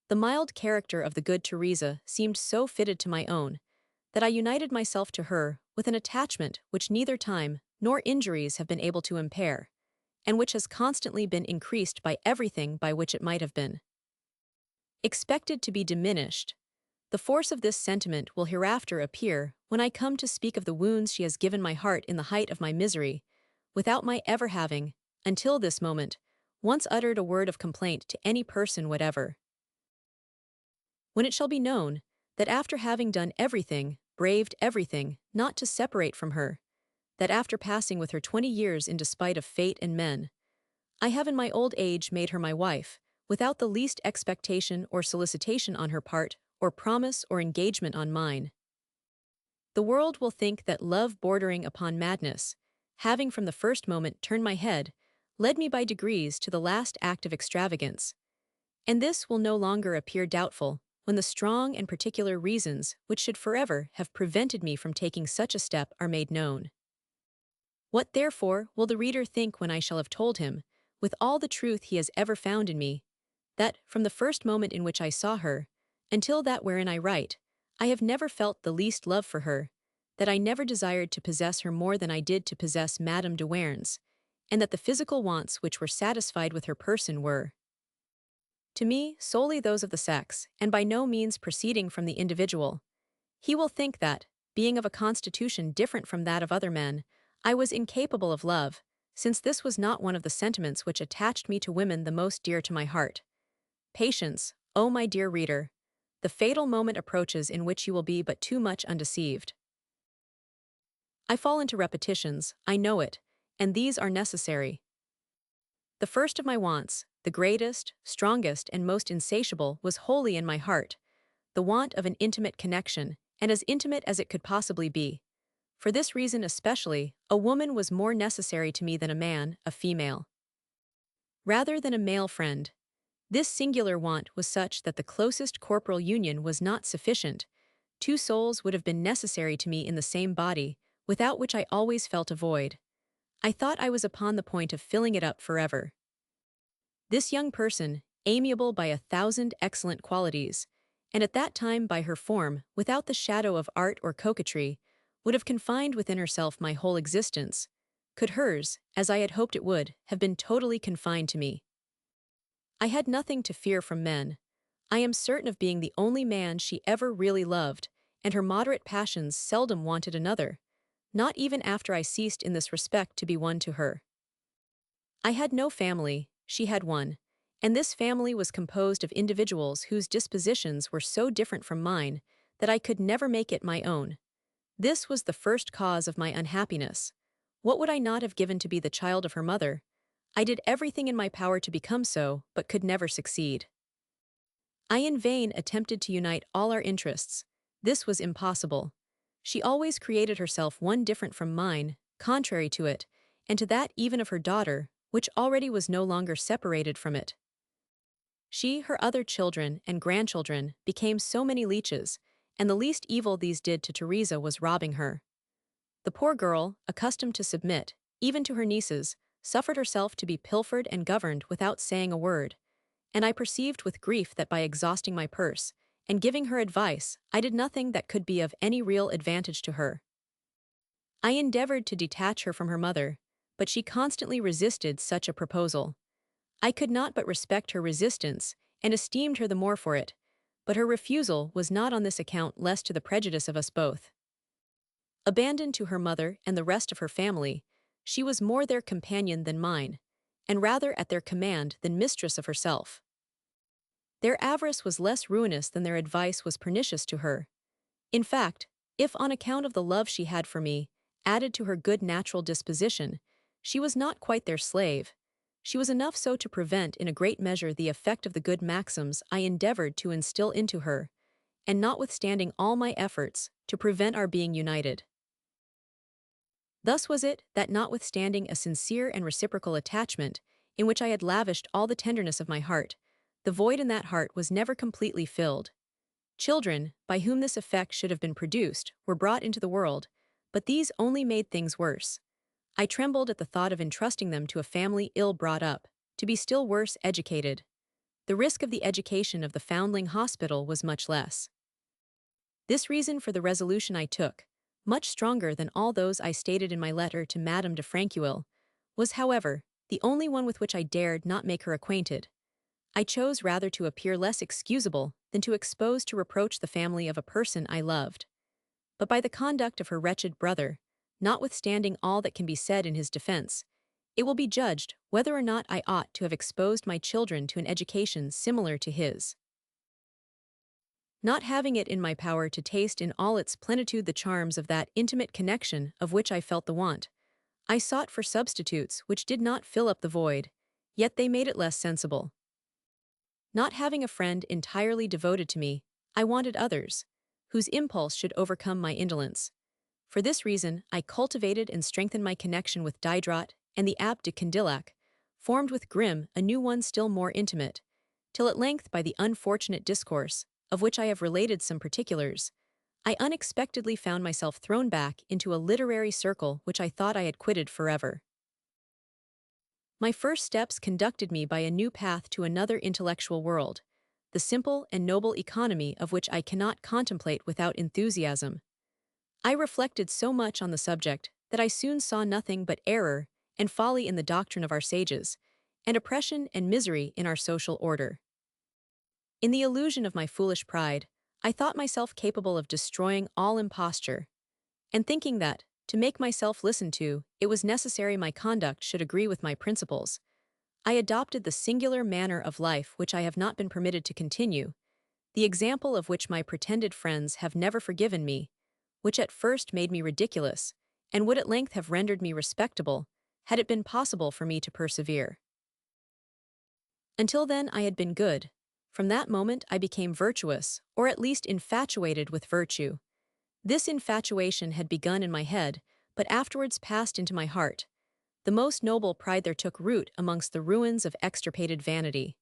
The mild character of the good Teresa seemed so fitted to my own, that I united myself to her with an attachment which neither time nor injuries have been able to impair, and which has constantly been increased by everything by which it might have been expected to be diminished. The force of this sentiment will hereafter appear when I come to speak of the wounds she has given my heart in the height of my misery, without my ever having, until this moment, once uttered a word of complaint to any person whatever. When it shall be known that after having done everything, braved everything, not to separate from her, that after passing with her 20 years in despite of fate and men, I have in my old age made her my wife, without the least expectation or solicitation on her part, or promise or engagement on mine. The world will think that love bordering upon madness, having from the first moment turned my head, led me by degrees to the last act of extravagance. And this will no longer appear doubtful, when the strong and particular reasons which should forever have prevented me from taking such a step are made known. What therefore will the reader think when I shall have told him, with all the truth he has ever found in me, that, from the first moment in which I saw her, until that wherein I write, I have never felt the least love for her, that I never desired to possess her more than I did to possess Madame de Warens, and that the physical wants which were satisfied with her person were, to me, solely those of the sex, and by no means proceeding from the individual. He will think that, being of a constitution different from that of other men, I was incapable of love, since this was not one of the sentiments which attached me to women the most dear to my heart. Patience, O my dear reader. The fatal moment approaches in which you will be but too much undeceived. I fall into repetitions, I know it, and these are necessary. The first of my wants, the greatest, strongest, and most insatiable, was wholly in my heart, the want of an intimate connection, and as intimate as it could possibly be. For this reason especially, a woman was more necessary to me than a man, a female. Rather than a male friend. This singular want was such that the closest corporal union was not sufficient. Two souls would have been necessary to me in the same body, without which I always felt a void. I thought I was upon the point of filling it up forever. This young person, amiable by 1,000 excellent qualities, and at that time by her form, without the shadow of art or coquetry, would have confined within herself my whole existence, could hers, as I had hoped it would, have been totally confined to me. I had nothing to fear from men. I am certain of being the only man she ever really loved, and her moderate passions seldom wanted another, not even after I ceased in this respect to be one to her. I had no family, she had one, and this family was composed of individuals whose dispositions were so different from mine that I could never make it my own. This was the first cause of my unhappiness. What would I not have given to be the child of her mother? I did everything in my power to become so, but could never succeed. I in vain attempted to unite all our interests. This was impossible. She always created herself one different from mine, contrary to it, and to that even of her daughter, which already was no longer separated from it. She, her other children, and grandchildren became so many leeches, and the least evil these did to Teresa was robbing her. The poor girl, accustomed to submit, even to her nieces, suffered herself to be pilfered and governed without saying a word, and I perceived with grief that by exhausting my purse, and giving her advice, I did nothing that could be of any real advantage to her. I endeavored to detach her from her mother, but she constantly resisted such a proposal. I could not but respect her resistance, and esteemed her the more for it, but her refusal was not on this account less to the prejudice of us both. Abandoned to her mother and the rest of her family, she was more their companion than mine, and rather at their command than mistress of herself. Their avarice was less ruinous than their advice was pernicious to her. In fact, if on account of the love she had for me, added to her good natural disposition, she was not quite their slave, she was enough so to prevent in a great measure the effect of the good maxims I endeavored to instill into her, and notwithstanding all my efforts, to prevent our being united. Thus was it that notwithstanding a sincere and reciprocal attachment, in which I had lavished all the tenderness of my heart, the void in that heart was never completely filled. Children, by whom this effect should have been produced, were brought into the world, but these only made things worse. I trembled at the thought of entrusting them to a family ill brought up, to be still worse educated. The risk of the education of the foundling hospital was much less. This reason for the resolution I took, much stronger than all those I stated in my letter to Madame de Franqueuil, was, however, the only one with which I dared not make her acquainted. I chose rather to appear less excusable than to expose to reproach the family of a person I loved. But by the conduct of her wretched brother, notwithstanding all that can be said in his defense, it will be judged whether or not I ought to have exposed my children to an education similar to his. Not having it in my power to taste in all its plenitude the charms of that intimate connection of which I felt the want, I sought for substitutes which did not fill up the void, yet they made it less sensible. Not having a friend entirely devoted to me, I wanted others, whose impulse should overcome my indolence. For this reason, I cultivated and strengthened my connection with Diderot and the Abbé de Candillac, formed with Grimm a new one still more intimate, till at length by the unfortunate discourse, of which I have related some particulars, I unexpectedly found myself thrown back into a literary circle which I thought I had quitted forever. My first steps conducted me by a new path to another intellectual world, the simple and noble economy of which I cannot contemplate without enthusiasm. I reflected so much on the subject that I soon saw nothing but error and folly in the doctrine of our sages, and oppression and misery in our social order. In the illusion of my foolish pride, I thought myself capable of destroying all imposture, and thinking that, to make myself listened to, it was necessary my conduct should agree with my principles, I adopted the singular manner of life which I have not been permitted to continue, the example of which my pretended friends have never forgiven me, which at first made me ridiculous, and would at length have rendered me respectable, had it been possible for me to persevere. Until then I had been good. From that moment I became virtuous, or at least infatuated with virtue. This infatuation had begun in my head, but afterwards passed into my heart. The most noble pride there took root amongst the ruins of extirpated vanity.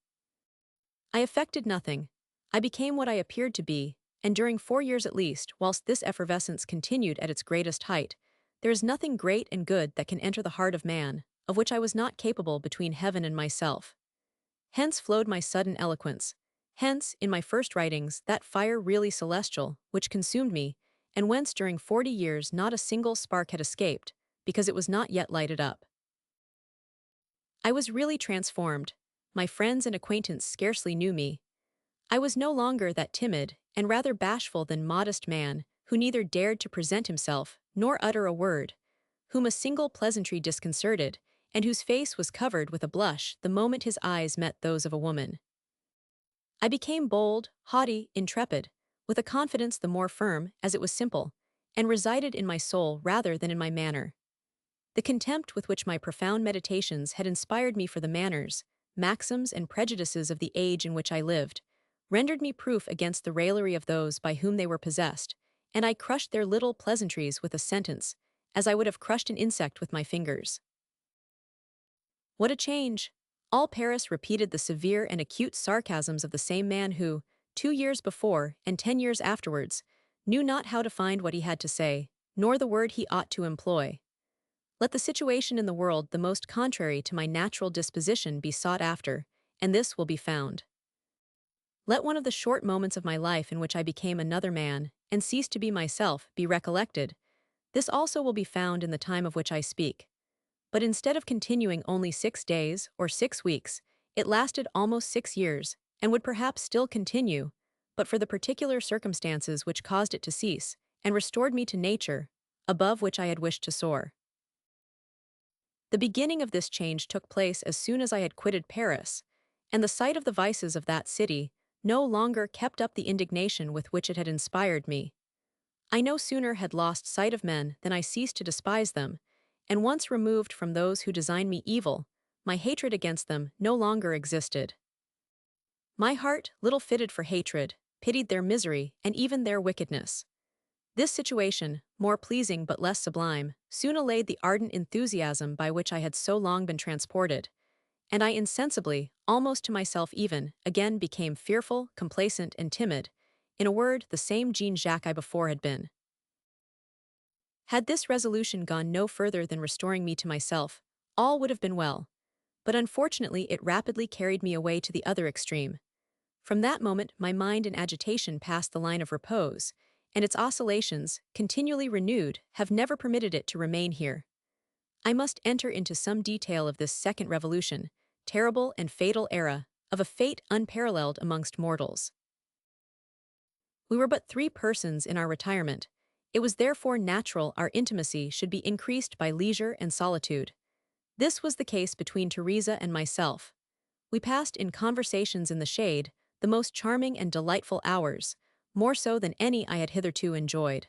I affected nothing. I became what I appeared to be, and during 4 years at least, whilst this effervescence continued at its greatest height, there is nothing great and good that can enter the heart of man, of which I was not capable between heaven and myself. Hence flowed my sudden eloquence. Hence, in my first writings, that fire really celestial, which consumed me, and whence during 40 years not a single spark had escaped, because it was not yet lighted up. I was really transformed. My friends and acquaintance scarcely knew me. I was no longer that timid, and rather bashful than modest man, who neither dared to present himself, nor utter a word, whom a single pleasantry disconcerted, and whose face was covered with a blush the moment his eyes met those of a woman. I became bold, haughty, intrepid, with a confidence the more firm as it was simple, and resided in my soul rather than in my manner. The contempt with which my profound meditations had inspired me for the manners, maxims, and prejudices of the age in which I lived, rendered me proof against the raillery of those by whom they were possessed, and I crushed their little pleasantries with a sentence, as I would have crushed an insect with my fingers. What a change! All Paris repeated the severe and acute sarcasms of the same man who, 2 years before and 10 years afterwards, knew not how to find what he had to say, nor the word he ought to employ. Let the situation in the world the most contrary to my natural disposition be sought after, and this will be found. Let one of the short moments of my life in which I became another man, and ceased to be myself, be recollected. This also will be found in the time of which I speak. But instead of continuing only 6 days or 6 weeks, it lasted almost 6 years, and would perhaps still continue, but for the particular circumstances which caused it to cease, and restored me to nature, above which I had wished to soar. The beginning of this change took place as soon as I had quitted Paris, and the sight of the vices of that city no longer kept up the indignation with which it had inspired me. I no sooner had lost sight of men than I ceased to despise them, and once removed from those who designed me evil, my hatred against them no longer existed. My heart, little fitted for hatred, pitied their misery and even their wickedness. This situation, more pleasing but less sublime, soon allayed the ardent enthusiasm by which I had so long been transported, and I insensibly, almost to myself even, again became fearful, complacent, and timid, in a word, the same Jean-Jacques I before had been. Had this resolution gone no further than restoring me to myself, all would have been well, but unfortunately it rapidly carried me away to the other extreme. From that moment my mind in agitation passed the line of repose, and its oscillations, continually renewed, have never permitted it to remain here. I must enter into some detail of this second revolution, terrible and fatal era, of a fate unparalleled amongst mortals. We were but 3 persons in our retirement. It was therefore natural our intimacy should be increased by leisure and solitude. This was the case between Teresa and myself. We passed in conversations in the shade the most charming and delightful hours, more so than any I had hitherto enjoyed.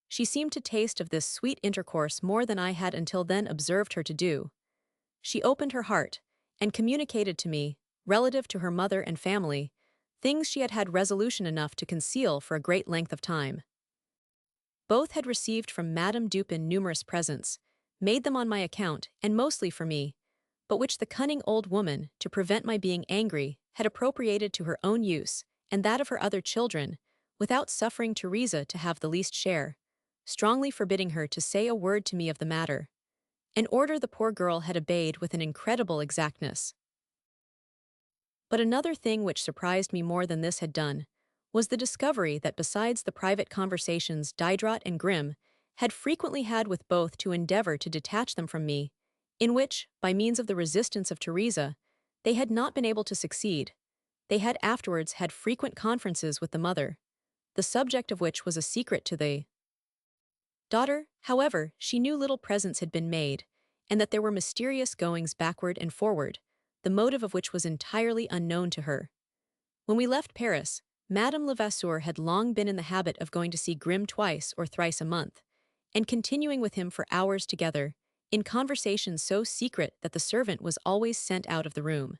She seemed to taste of this sweet intercourse more than I had until then observed her to do. She opened her heart, and communicated to me, relative to her mother and family, things she had had resolution enough to conceal for a great length of time. Both had received from Madame Dupin numerous presents, made them on my account and mostly for me, but which the cunning old woman, to prevent my being angry, had appropriated to her own use and that of her other children, without suffering Teresa to have the least share, strongly forbidding her to say a word to me of the matter, an order the poor girl had obeyed with an incredible exactness. But another thing which surprised me more than this had done was the discovery that besides the private conversations Diderot and Grimm had frequently had with both to endeavor to detach them from me, in which, by means of the resistance of Teresa, they had not been able to succeed, they had afterwards had frequent conferences with the mother, the subject of which was a secret to the daughter. However, she knew little presents had been made, and that there were mysterious goings backward and forward, the motive of which was entirely unknown to her. When we left Paris, Madame Levasseur had long been in the habit of going to see Grimm twice or thrice a month, and continuing with him for hours together, in conversations so secret that the servant was always sent out of the room.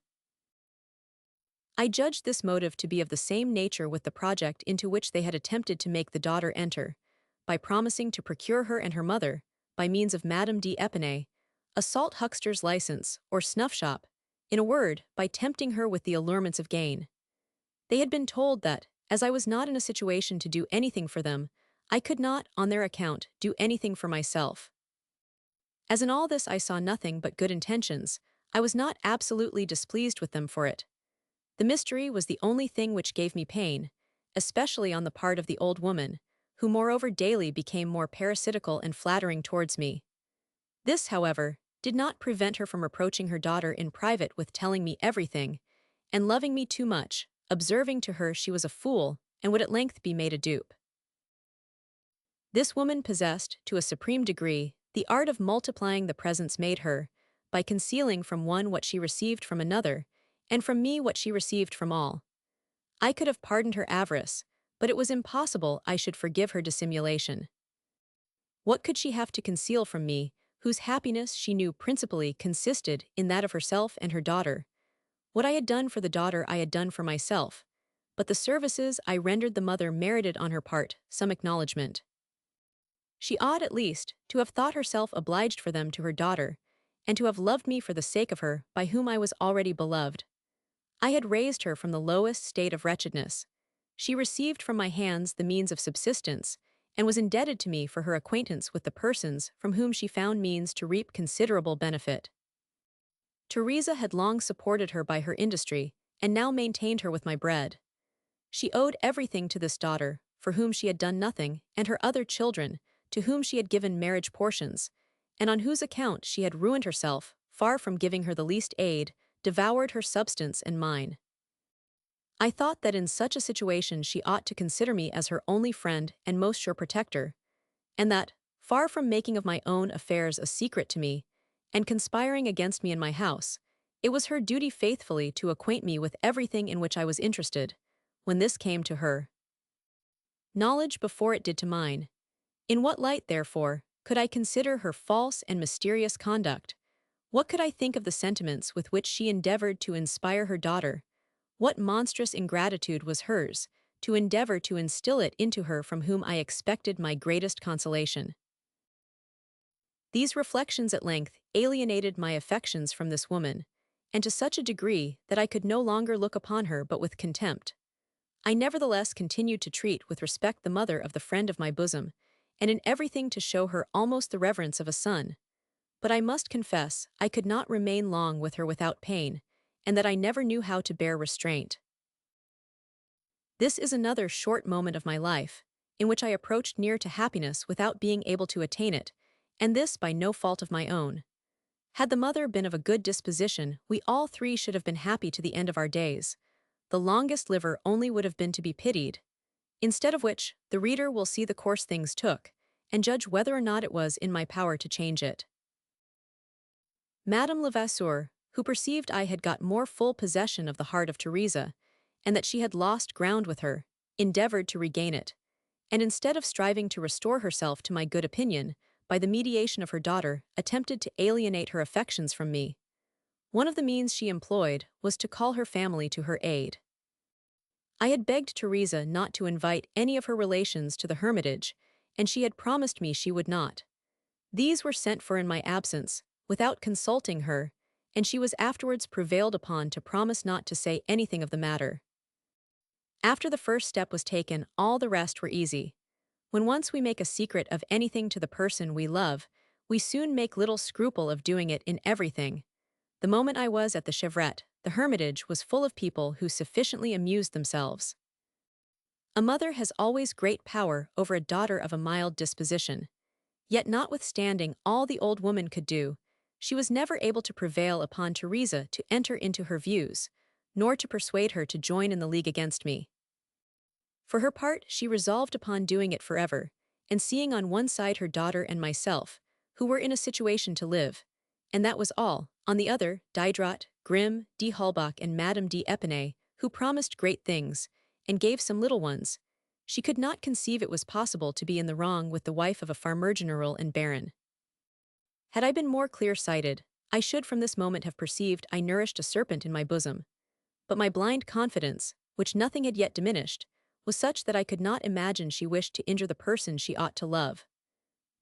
I judged this motive to be of the same nature with the project into which they had attempted to make the daughter enter, by promising to procure her and her mother, by means of Madame d'Épinay, a salt huckster's license, or snuff shop, in a word, by tempting her with the allurements of gain. They had been told that, as I was not in a situation to do anything for them, I could not, on their account, do anything for myself. As in all this I saw nothing but good intentions, I was not absolutely displeased with them for it. The mystery was the only thing which gave me pain, especially on the part of the old woman, who moreover daily became more parasitical and flattering towards me. This, however, did not prevent her from reproaching her daughter in private with telling me everything, and loving me too much, observing to her she was a fool, and would at length be made a dupe. This woman possessed, to a supreme degree, the art of multiplying the presents made her, by concealing from one what she received from another, and from me what she received from all. I could have pardoned her avarice, but it was impossible I should forgive her dissimulation. What could she have to conceal from me, whose happiness she knew principally consisted in that of herself and her daughter? What I had done for the daughter I had done for myself, but the services I rendered the mother merited on her part some acknowledgment. She ought, at least, to have thought herself obliged for them to her daughter, and to have loved me for the sake of her by whom I was already beloved. I had raised her from the lowest state of wretchedness. She received from my hands the means of subsistence, and was indebted to me for her acquaintance with the persons from whom she found means to reap considerable benefit. Teresa had long supported her by her industry, and now maintained her with my bread. She owed everything to this daughter, for whom she had done nothing, and her other children, to whom she had given marriage portions, and on whose account she had ruined herself, far from giving her the least aid, devoured her substance and mine. I thought that in such a situation she ought to consider me as her only friend and most sure protector, and that, far from making of my own affairs a secret to me, and conspiring against me in my house, it was her duty faithfully to acquaint me with everything in which I was interested, when this came to her knowledge before it did to mine. In what light, therefore, could I consider her false and mysterious conduct? What could I think of the sentiments with which she endeavored to inspire her daughter? What monstrous ingratitude was hers, to endeavor to instill it into her from whom I expected my greatest consolation? These reflections at length alienated my affections from this woman, and to such a degree that I could no longer look upon her but with contempt. I nevertheless continued to treat with respect the mother of the friend of my bosom, and in everything to show her almost the reverence of a son. But I must confess I could not remain long with her without pain, and that I never knew how to bear restraint. This is another short moment of my life, in which I approached near to happiness without being able to attain it, and this by no fault of my own. Had the mother been of a good disposition, we all three should have been happy to the end of our days. The longest liver only would have been to be pitied. Instead of which, the reader will see the course things took, and judge whether or not it was in my power to change it. Madame Levasseur, who perceived I had got more full possession of the heart of Teresa, and that she had lost ground with her, endeavored to regain it, and instead of striving to restore herself to my good opinion, by the mediation of her daughter, attempted to alienate her affections from me. One of the means she employed was to call her family to her aid. I had begged Teresa not to invite any of her relations to the hermitage, and she had promised me she would not. These were sent for in my absence, without consulting her, and she was afterwards prevailed upon to promise not to say anything of the matter. After the first step was taken, all the rest were easy. When once we make a secret of anything to the person we love, we soon make little scruple of doing it in everything. The moment I was at the Chevrette, the hermitage was full of people who sufficiently amused themselves. A mother has always great power over a daughter of a mild disposition. Yet notwithstanding all the old woman could do, she was never able to prevail upon Teresa to enter into her views, nor to persuade her to join in the league against me. For her part, she resolved upon doing it forever, and seeing on one side her daughter and myself, who were in a situation to live, and that was all, on the other, Diderot, Grimm, de Holbach, and Madame d'Epinay, who promised great things, and gave some little ones, she could not conceive it was possible to be in the wrong with the wife of a farmer general and baron. Had I been more clear-sighted, I should from this moment have perceived I nourished a serpent in my bosom. But my blind confidence, which nothing had yet diminished, was such that I could not imagine she wished to injure the person she ought to love.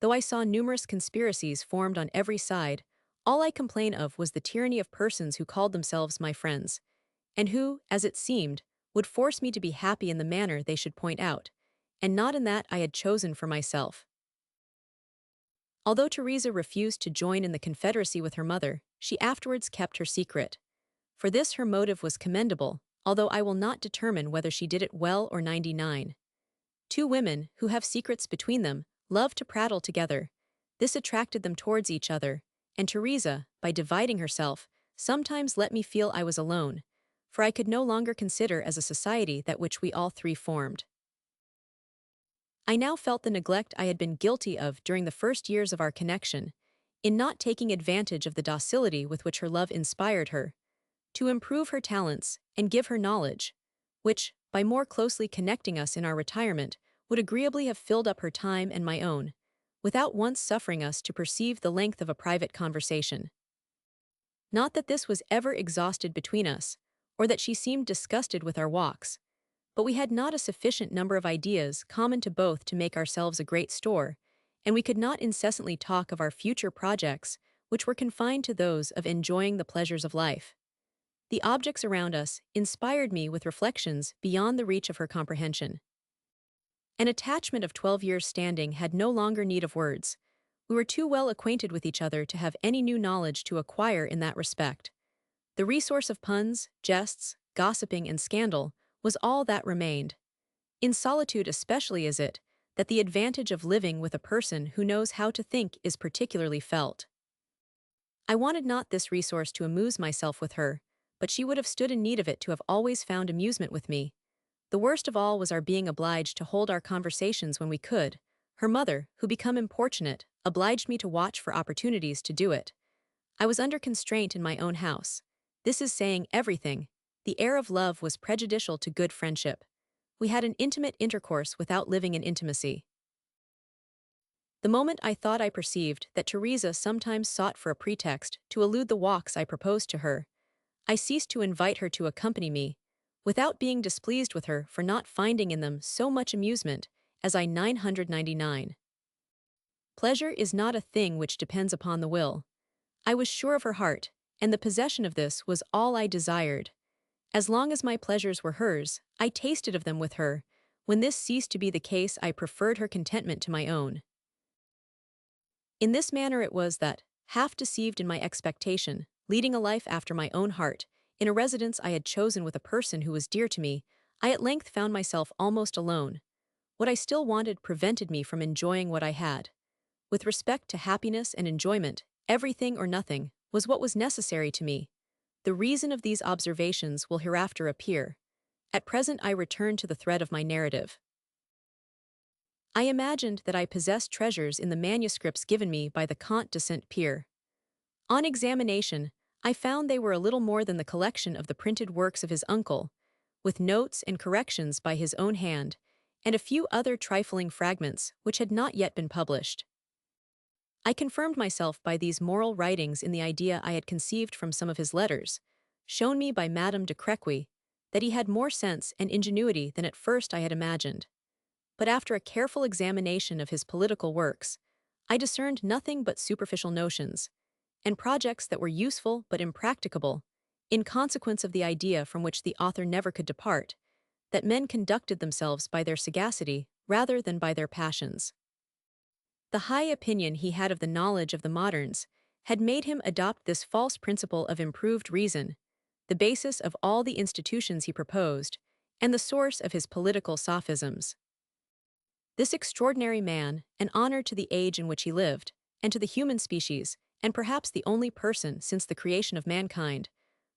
Though I saw numerous conspiracies formed on every side, all I complain of was the tyranny of persons who called themselves my friends, and who, as it seemed, would force me to be happy in the manner they should point out, and not in that I had chosen for myself. Although Teresa refused to join in the confederacy with her mother, she afterwards kept her secret. For this her motive was commendable, although I will not determine whether she did it well or 99. Two women, who have secrets between them, love to prattle together. This attracted them towards each other, and Teresa, by dividing herself, sometimes let me feel I was alone, for I could no longer consider as a society that which we all three formed. I now felt the neglect I had been guilty of during the first years of our connection, in not taking advantage of the docility with which her love inspired her, to improve her talents and give her knowledge, which, by more closely connecting us in our retirement, would agreeably have filled up her time and my own, without once suffering us to perceive the length of a private conversation. Not that this was ever exhausted between us, or that she seemed disgusted with our walks, but we had not a sufficient number of ideas common to both to make ourselves a great store, and we could not incessantly talk of our future projects, which were confined to those of enjoying the pleasures of life. The objects around us inspired me with reflections beyond the reach of her comprehension. An attachment of 12 years' standing had no longer need of words. We were too well acquainted with each other to have any new knowledge to acquire in that respect. The resource of puns, jests, gossiping, and scandal was all that remained. In solitude especially is it that the advantage of living with a person who knows how to think is particularly felt. I wanted not this resource to amuse myself with her, but she would have stood in need of it to have always found amusement with me. The worst of all was our being obliged to hold our conversations when we could. Her mother, who become importunate, obliged me to watch for opportunities to do it. I was under constraint in my own house. This is saying everything. The air of love was prejudicial to good friendship. We had an intimate intercourse without living in intimacy. The moment I thought I perceived that Teresa sometimes sought for a pretext to elude the walks I proposed to her, I ceased to invite her to accompany me, without being displeased with her for not finding in them so much amusement as I 999. Pleasure is not a thing which depends upon the will. I was sure of her heart, and the possession of this was all I desired. As long as my pleasures were hers, I tasted of them with her. When this ceased to be the case, I preferred her contentment to my own. In this manner it was that, half deceived in my expectation, leading a life after my own heart, in a residence I had chosen with a person who was dear to me, I at length found myself almost alone. What I still wanted prevented me from enjoying what I had. With respect to happiness and enjoyment, everything or nothing was what was necessary to me. The reason of these observations will hereafter appear. At present I return to the thread of my narrative. I imagined that I possessed treasures in the manuscripts given me by the Comte de Saint-Pierre. On examination, I found they were a little more than the collection of the printed works of his uncle, with notes and corrections by his own hand, and a few other trifling fragments which had not yet been published. I confirmed myself by these moral writings in the idea I had conceived from some of his letters, shown me by Madame de Crequy, that he had more sense and ingenuity than at first I had imagined. But after a careful examination of his political works, I discerned nothing but superficial notions, and projects that were useful but impracticable, in consequence of the idea from which the author never could depart, that men conducted themselves by their sagacity rather than by their passions. The high opinion he had of the knowledge of the moderns had made him adopt this false principle of improved reason, the basis of all the institutions he proposed, and the source of his political sophisms. This extraordinary man, an honor to the age in which he lived, and to the human species, and perhaps the only person since the creation of mankind,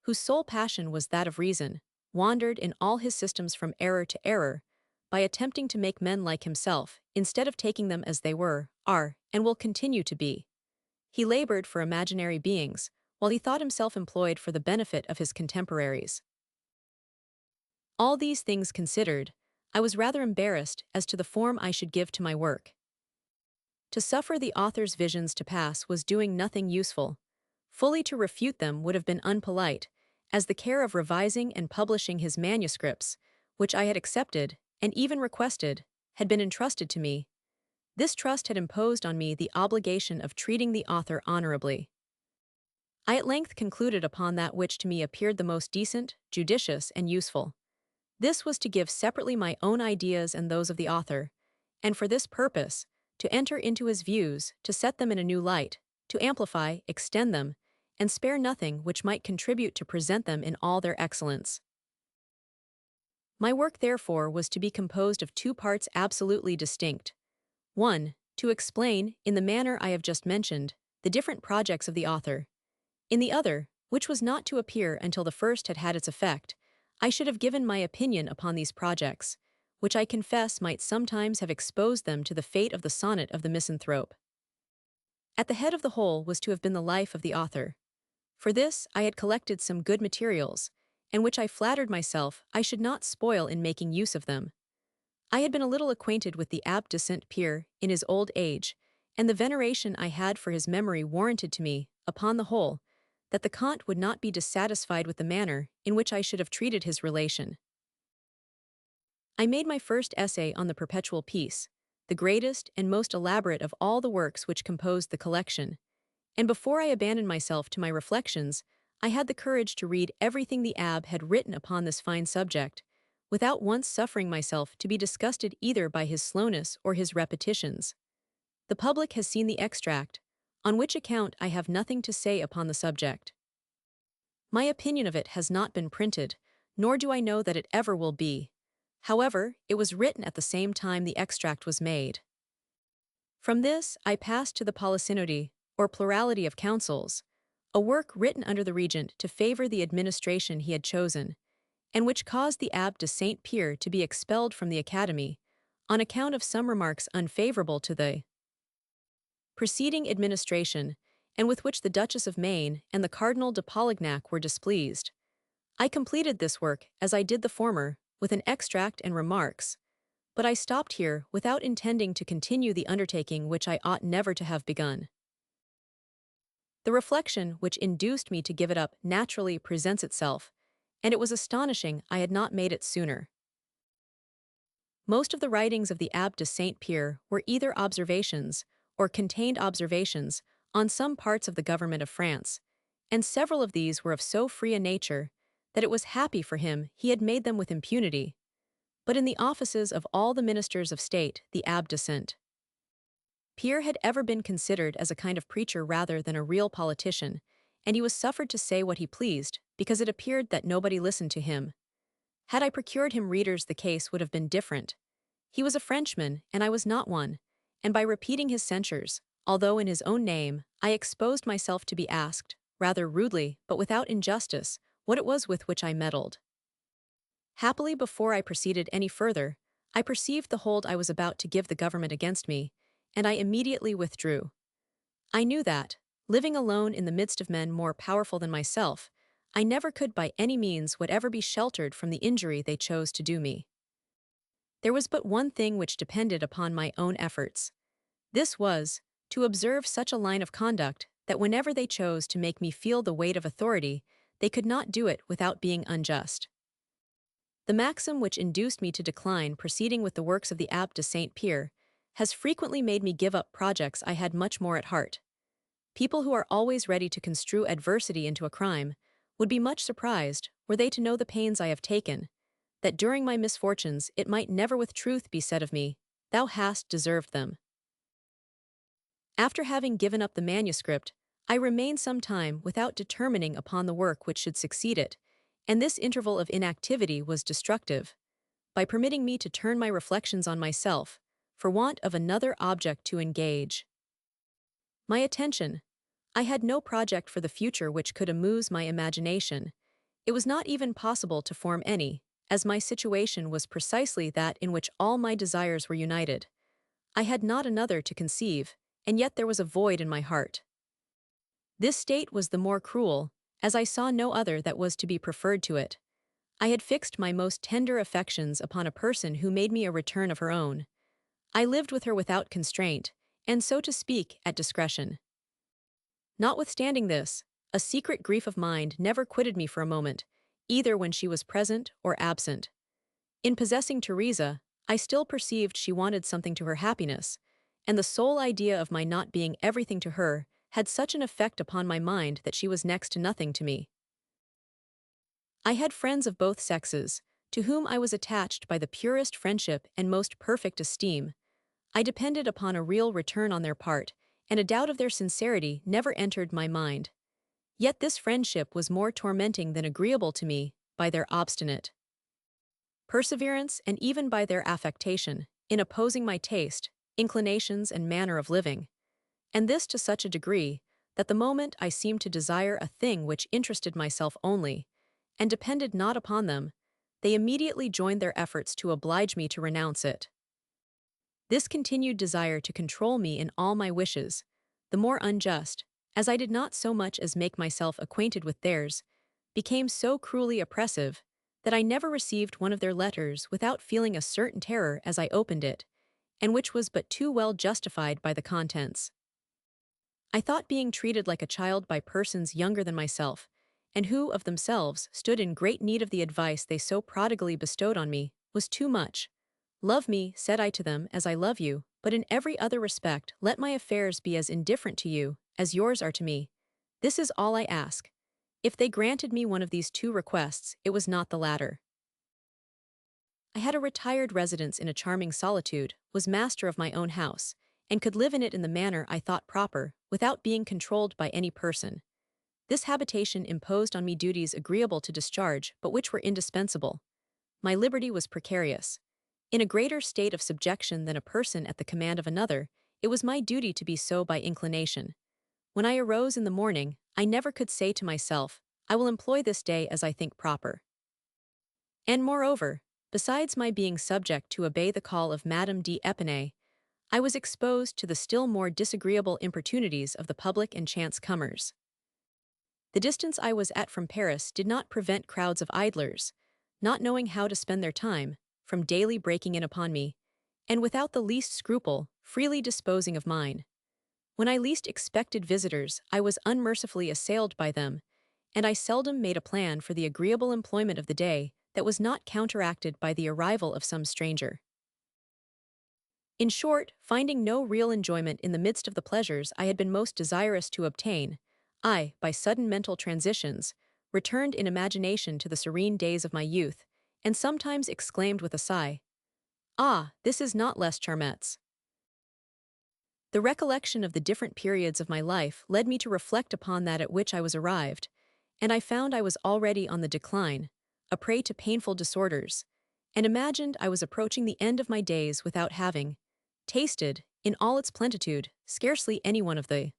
whose sole passion was that of reason, wandered in all his systems from error to error, by attempting to make men like himself, instead of taking them as they were, are, and will continue to be. He labored for imaginary beings, while he thought himself employed for the benefit of his contemporaries. All these things considered, I was rather embarrassed as to the form I should give to my work. To suffer the author's visions to pass was doing nothing useful. Fully to refute them would have been unpolite, as the care of revising and publishing his manuscripts, which I had accepted, and even requested, had been entrusted to me. This trust had imposed on me the obligation of treating the author honorably. I at length concluded upon that which to me appeared the most decent, judicious, and useful. This was to give separately my own ideas and those of the author, and for this purpose, to enter into his views, to set them in a new light, to amplify, extend them, and spare nothing which might contribute to present them in all their excellence. My work, therefore, was to be composed of two parts absolutely distinct. One, to explain, in the manner I have just mentioned, the different projects of the author. In the other, which was not to appear until the first had had its effect, I should have given my opinion upon these projects, which I confess might sometimes have exposed them to the fate of the sonnet of the misanthrope. At the head of the whole was to have been the life of the author. For this I had collected some good materials, and which I flattered myself I should not spoil in making use of them. I had been a little acquainted with the Abbé de Saint-Pierre in his old age, and the veneration I had for his memory warranted to me, upon the whole, that the Comte would not be dissatisfied with the manner in which I should have treated his relation. I made my first essay on the perpetual peace, the greatest and most elaborate of all the works which composed the collection, and before I abandoned myself to my reflections, I had the courage to read everything the abbé had written upon this fine subject, without once suffering myself to be disgusted either by his slowness or his repetitions. The public has seen the extract, on which account I have nothing to say upon the subject. My opinion of it has not been printed, nor do I know that it ever will be. However, it was written at the same time the extract was made. From this, I passed to the Polysynody, or Plurality of Councils, a work written under the regent to favor the administration he had chosen, and which caused the Abbé de Saint-Pierre to be expelled from the Academy, on account of some remarks unfavorable to the preceding administration, and with which the Duchess of Maine and the Cardinal de Polignac were displeased. I completed this work, as I did the former, with an extract and remarks, but I stopped here without intending to continue the undertaking which I ought never to have begun. The reflection which induced me to give it up naturally presents itself, and it was astonishing I had not made it sooner. Most of the writings of the Abbé de Saint-Pierre were either observations, or contained observations, on some parts of the government of France, and several of these were of so free a nature that it was happy for him he had made them with impunity. But in the offices of all the ministers of state, the Abbé de Saint-Pierre had ever been considered as a kind of preacher rather than a real politician, and he was suffered to say what he pleased, because it appeared that nobody listened to him. Had I procured him readers, the case would have been different. He was a Frenchman, and I was not one, and by repeating his censures, although in his own name, I exposed myself to be asked, rather rudely but without injustice, what it was with which I meddled. Happily, before I proceeded any further, I perceived the hold I was about to give the government against me, and I immediately withdrew. I knew that, living alone in the midst of men more powerful than myself, I never could by any means whatever be sheltered from the injury they chose to do me. There was but one thing which depended upon my own efforts. This was, to observe such a line of conduct that whenever they chose to make me feel the weight of authority, they could not do it without being unjust. The maxim which induced me to decline proceeding with the works of the Abbé de Saint-Pierre has frequently made me give up projects I had much more at heart. People who are always ready to construe adversity into a crime would be much surprised, were they to know the pains I have taken, that during my misfortunes it might never with truth be said of me, "Thou hast deserved them." After having given up the manuscript, I remained some time without determining upon the work which should succeed it, and this interval of inactivity was destructive, by permitting me to turn my reflections on myself, for want of another object to engage my attention. I had no project for the future which could amuse my imagination. It was not even possible to form any, as my situation was precisely that in which all my desires were united. I had not another to conceive, and yet there was a void in my heart. This state was the more cruel, as I saw no other that was to be preferred to it. I had fixed my most tender affections upon a person who made me a return of her own. I lived with her without constraint, and so to speak, at discretion. Notwithstanding this, a secret grief of mind never quitted me for a moment, either when she was present or absent. In possessing Teresa, I still perceived she wanted something to her happiness, and the sole idea of my not being everything to her had such an effect upon my mind that she was next to nothing to me. I had friends of both sexes, to whom I was attached by the purest friendship and most perfect esteem. I depended upon a real return on their part, and a doubt of their sincerity never entered my mind. Yet this friendship was more tormenting than agreeable to me, by their obstinate perseverance and even by their affectation, in opposing my taste, inclinations and manner of living. And this to such a degree, that the moment I seemed to desire a thing which interested myself only, and depended not upon them, they immediately joined their efforts to oblige me to renounce it. This continued desire to control me in all my wishes, the more unjust, as I did not so much as make myself acquainted with theirs, became so cruelly oppressive, that I never received one of their letters without feeling a certain terror as I opened it, and which was but too well justified by the contents. I thought being treated like a child by persons younger than myself, and who, of themselves, stood in great need of the advice they so prodigally bestowed on me, was too much. Love me, said I to them, as I love you, but in every other respect let my affairs be as indifferent to you as yours are to me. This is all I ask. If they granted me one of these two requests, it was not the latter. I had a retired residence in a charming solitude, was master of my own house, and could live in it in the manner I thought proper, without being controlled by any person. This habitation imposed on me duties agreeable to discharge, but which were indispensable. My liberty was precarious. In a greater state of subjection than a person at the command of another, it was my duty to be so by inclination. When I arose in the morning, I never could say to myself, I will employ this day as I think proper. And moreover, besides my being subject to obey the call of Madame d'Épinay, I was exposed to the still more disagreeable importunities of the public and chance comers. The distance I was at from Paris did not prevent crowds of idlers, not knowing how to spend their time, from daily breaking in upon me, and without the least scruple, freely disposing of mine. When I least expected visitors, I was unmercifully assailed by them, and I seldom made a plan for the agreeable employment of the day that was not counteracted by the arrival of some stranger. In short, finding no real enjoyment in the midst of the pleasures I had been most desirous to obtain, I, by sudden mental transitions, returned in imagination to the serene days of my youth, and sometimes exclaimed with a sigh, "Ah, this is not Les Charmettes." The recollection of the different periods of my life led me to reflect upon that at which I was arrived, and I found I was already on the decline, a prey to painful disorders, and imagined I was approaching the end of my days without having tasted, in all its plenitude, scarcely any one of the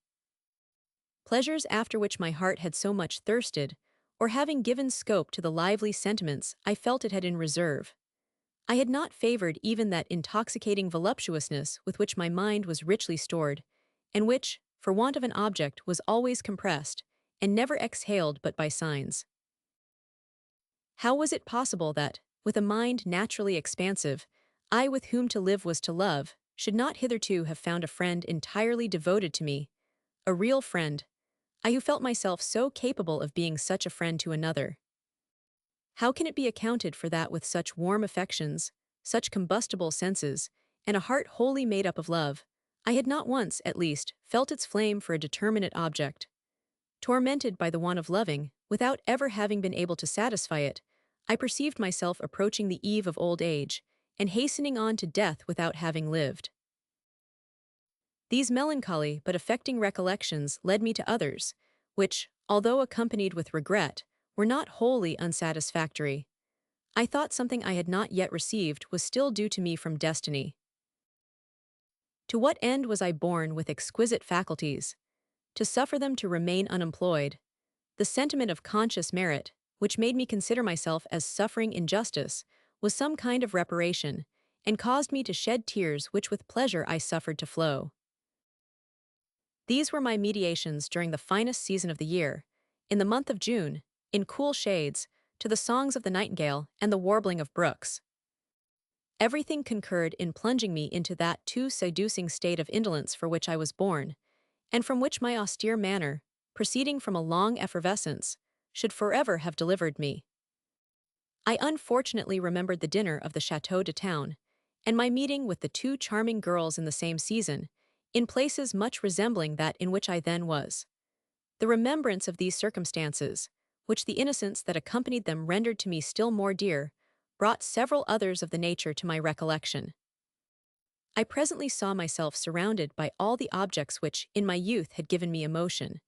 pleasures after which my heart had so much thirsted, or having given scope to the lively sentiments I felt it had in reserve. I had not favored even that intoxicating voluptuousness with which my mind was richly stored, and which, for want of an object, was always compressed, and never exhaled but by signs. How was it possible that, with a mind naturally expansive, I with whom to live was to love, should not hitherto have found a friend entirely devoted to me, a real friend, I who felt myself so capable of being such a friend to another? How can it be accounted for that with such warm affections, such combustible senses, and a heart wholly made up of love, I had not once, at least, felt its flame for a determinate object? Tormented by the want of loving, without ever having been able to satisfy it, I perceived myself approaching the eve of old age, and hastening on to death without having lived. These melancholy but affecting recollections led me to others, which, although accompanied with regret, were not wholly unsatisfactory. I thought something I had not yet received was still due to me from destiny. To what end was I born with exquisite faculties? To suffer them to remain unemployed. The sentiment of conscious merit, which made me consider myself as suffering injustice, was some kind of reparation, and caused me to shed tears which with pleasure I suffered to flow. These were my mediations during the finest season of the year, in the month of June, in cool shades, to the songs of the nightingale and the warbling of brooks. Everything concurred in plunging me into that too seducing state of indolence for which I was born, and from which my austere manner, proceeding from a long effervescence, should forever have delivered me. I unfortunately remembered the dinner of the Château de Town, and my meeting with the two charming girls in the same season, in places much resembling that in which I then was. The remembrance of these circumstances, which the innocence that accompanied them rendered to me still more dear, brought several others of the nature to my recollection. I presently saw myself surrounded by all the objects which, in my youth, had given me emotion.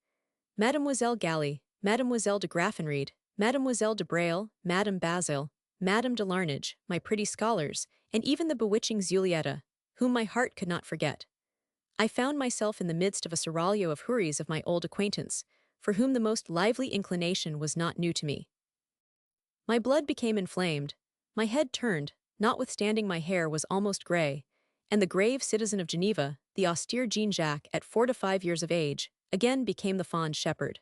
Mademoiselle Galley, Mademoiselle de Graffenried, Mademoiselle de Braille, Madame Basil, Madame de Larnage, my pretty scholars, and even the bewitching Zulietta, whom my heart could not forget. I found myself in the midst of a seraglio of houris of my old acquaintance, for whom the most lively inclination was not new to me. My blood became inflamed, my head turned, notwithstanding my hair was almost grey, and the grave citizen of Geneva, the austere Jean-Jacques at 4 to 5 years of age, again became the fond shepherd.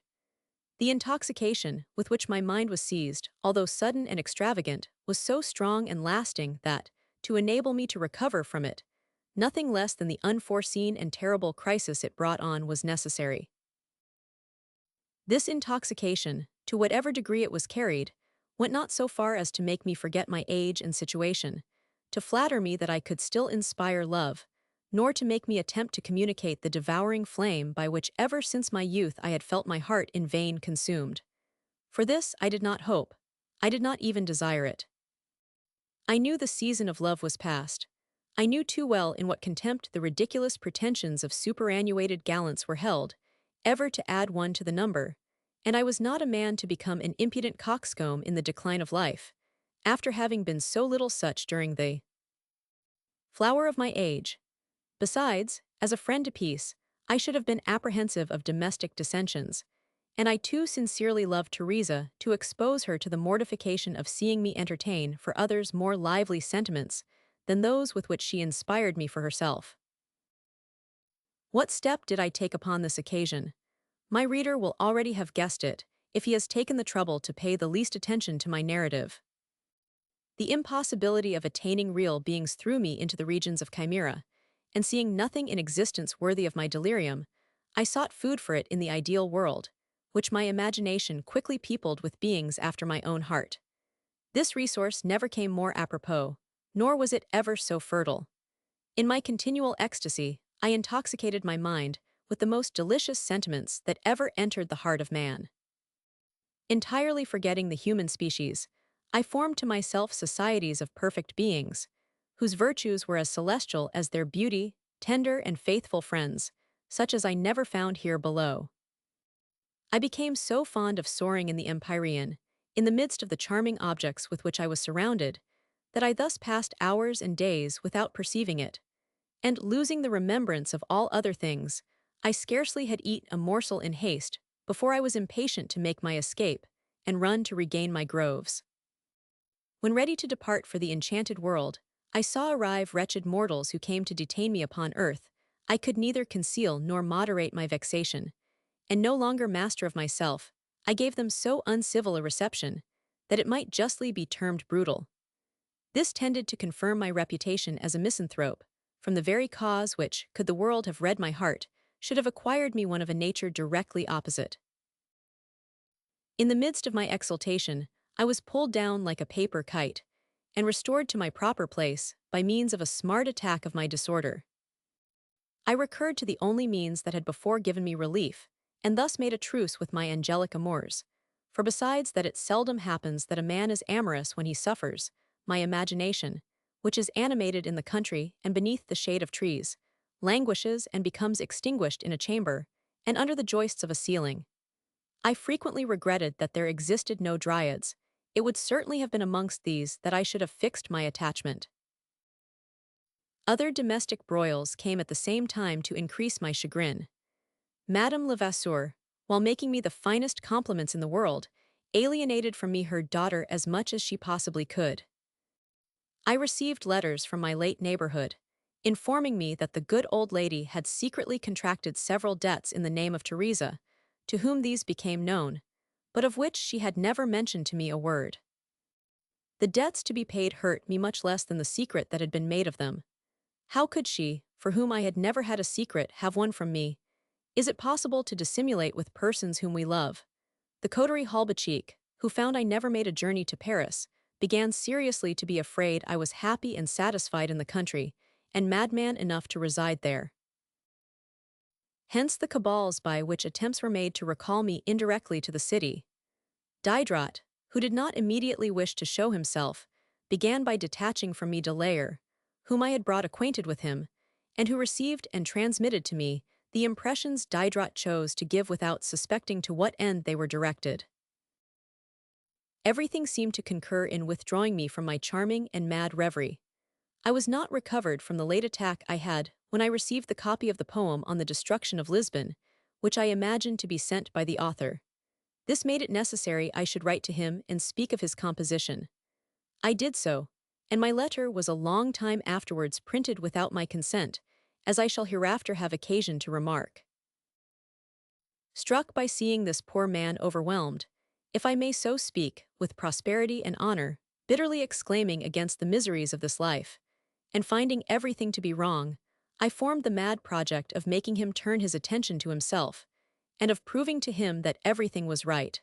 The intoxication with which my mind was seized, although sudden and extravagant, was so strong and lasting that, to enable me to recover from it, nothing less than the unforeseen and terrible crisis it brought on was necessary. This intoxication, to whatever degree it was carried, went not so far as to make me forget my age and situation, to flatter me that I could still inspire love, nor to make me attempt to communicate the devouring flame by which ever since my youth I had felt my heart in vain consumed. For this I did not hope, I did not even desire it. I knew the season of love was past. I knew too well in what contempt the ridiculous pretensions of superannuated gallants were held, ever to add one to the number, and I was not a man to become an impudent coxcomb in the decline of life, after having been so little such during the flower of my age. Besides, as a friend to peace, I should have been apprehensive of domestic dissensions, and I too sincerely loved Teresa to expose her to the mortification of seeing me entertain for others more lively sentiments than those with which she inspired me for herself. What step did I take upon this occasion? My reader will already have guessed it, if he has taken the trouble to pay the least attention to my narrative. The impossibility of attaining real beings threw me into the regions of chimera, and seeing nothing in existence worthy of my delirium, I sought food for it in the ideal world, which my imagination quickly peopled with beings after my own heart. This resource never came more apropos, nor was it ever so fertile. In my continual ecstasy, I intoxicated my mind with the most delicious sentiments that ever entered the heart of man. Entirely forgetting the human species, I formed to myself societies of perfect beings, whose virtues were as celestial as their beauty, tender and faithful friends, such as I never found here below. I became so fond of soaring in the empyrean, in the midst of the charming objects with which I was surrounded, that I thus passed hours and days without perceiving it, and losing the remembrance of all other things, I scarcely had eaten a morsel in haste before I was impatient to make my escape and run to regain my groves. When ready to depart for the enchanted world, I saw arrive wretched mortals who came to detain me upon earth. I could neither conceal nor moderate my vexation, and no longer master of myself, I gave them so uncivil a reception that it might justly be termed brutal. This tended to confirm my reputation as a misanthrope, from the very cause which, could the world have read my heart, should have acquired me one of a nature directly opposite. In the midst of my exultation, I was pulled down like a paper kite, and restored to my proper place by means of a smart attack of my disorder. I recurred to the only means that had before given me relief, and thus made a truce with my angelic amours, for besides that it seldom happens that a man is amorous when he suffers, my imagination, which is animated in the country and beneath the shade of trees, languishes and becomes extinguished in a chamber, and under the joists of a ceiling. I frequently regretted that there existed no dryads. It would certainly have been amongst these that I should have fixed my attachment. Other domestic broils came at the same time to increase my chagrin. Madame Levasseur, while making me the finest compliments in the world, alienated from me her daughter as much as she possibly could. I received letters from my late neighborhood, informing me that the good old lady had secretly contracted several debts in the name of Teresa, to whom these became known, but of which she had never mentioned to me a word. The debts to be paid hurt me much less than the secret that had been made of them. How could she, for whom I had never had a secret, have one from me? Is it possible to dissimulate with persons whom we love? The coterie Halbachik, who found I never made a journey to Paris, began seriously to be afraid I was happy and satisfied in the country, and madman enough to reside there. Hence the cabals by which attempts were made to recall me indirectly to the city. Diderot, who did not immediately wish to show himself, began by detaching from me Delayer, whom I had brought acquainted with him, and who received and transmitted to me the impressions Diderot chose to give without suspecting to what end they were directed. Everything seemed to concur in withdrawing me from my charming and mad reverie. I was not recovered from the late attack I had when I received the copy of the poem on the destruction of Lisbon, which I imagined to be sent by the author. This made it necessary I should write to him and speak of his composition. I did so, and my letter was a long time afterwards printed without my consent, as I shall hereafter have occasion to remark. Struck by seeing this poor man overwhelmed, if I may so speak, with prosperity and honor, bitterly exclaiming against the miseries of this life, and finding everything to be wrong, I formed the mad project of making him turn his attention to himself, and of proving to him that everything was right.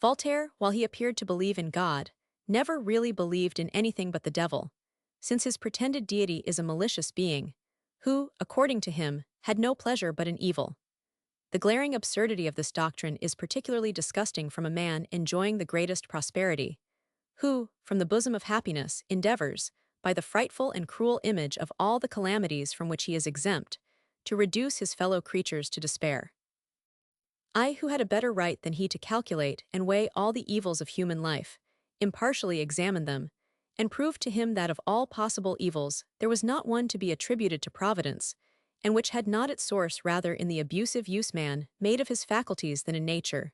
Voltaire, while he appeared to believe in God, never really believed in anything but the devil, since his pretended deity is a malicious being, who, according to him, had no pleasure but in evil. The glaring absurdity of this doctrine is particularly disgusting from a man enjoying the greatest prosperity, who, from the bosom of happiness, endeavors, by the frightful and cruel image of all the calamities from which he is exempt, to reduce his fellow creatures to despair. I, who had a better right than he to calculate and weigh all the evils of human life, impartially examined them, and proved to him that of all possible evils there was not one to be attributed to Providence, and which had not its source rather in the abusive use man made of his faculties than in nature.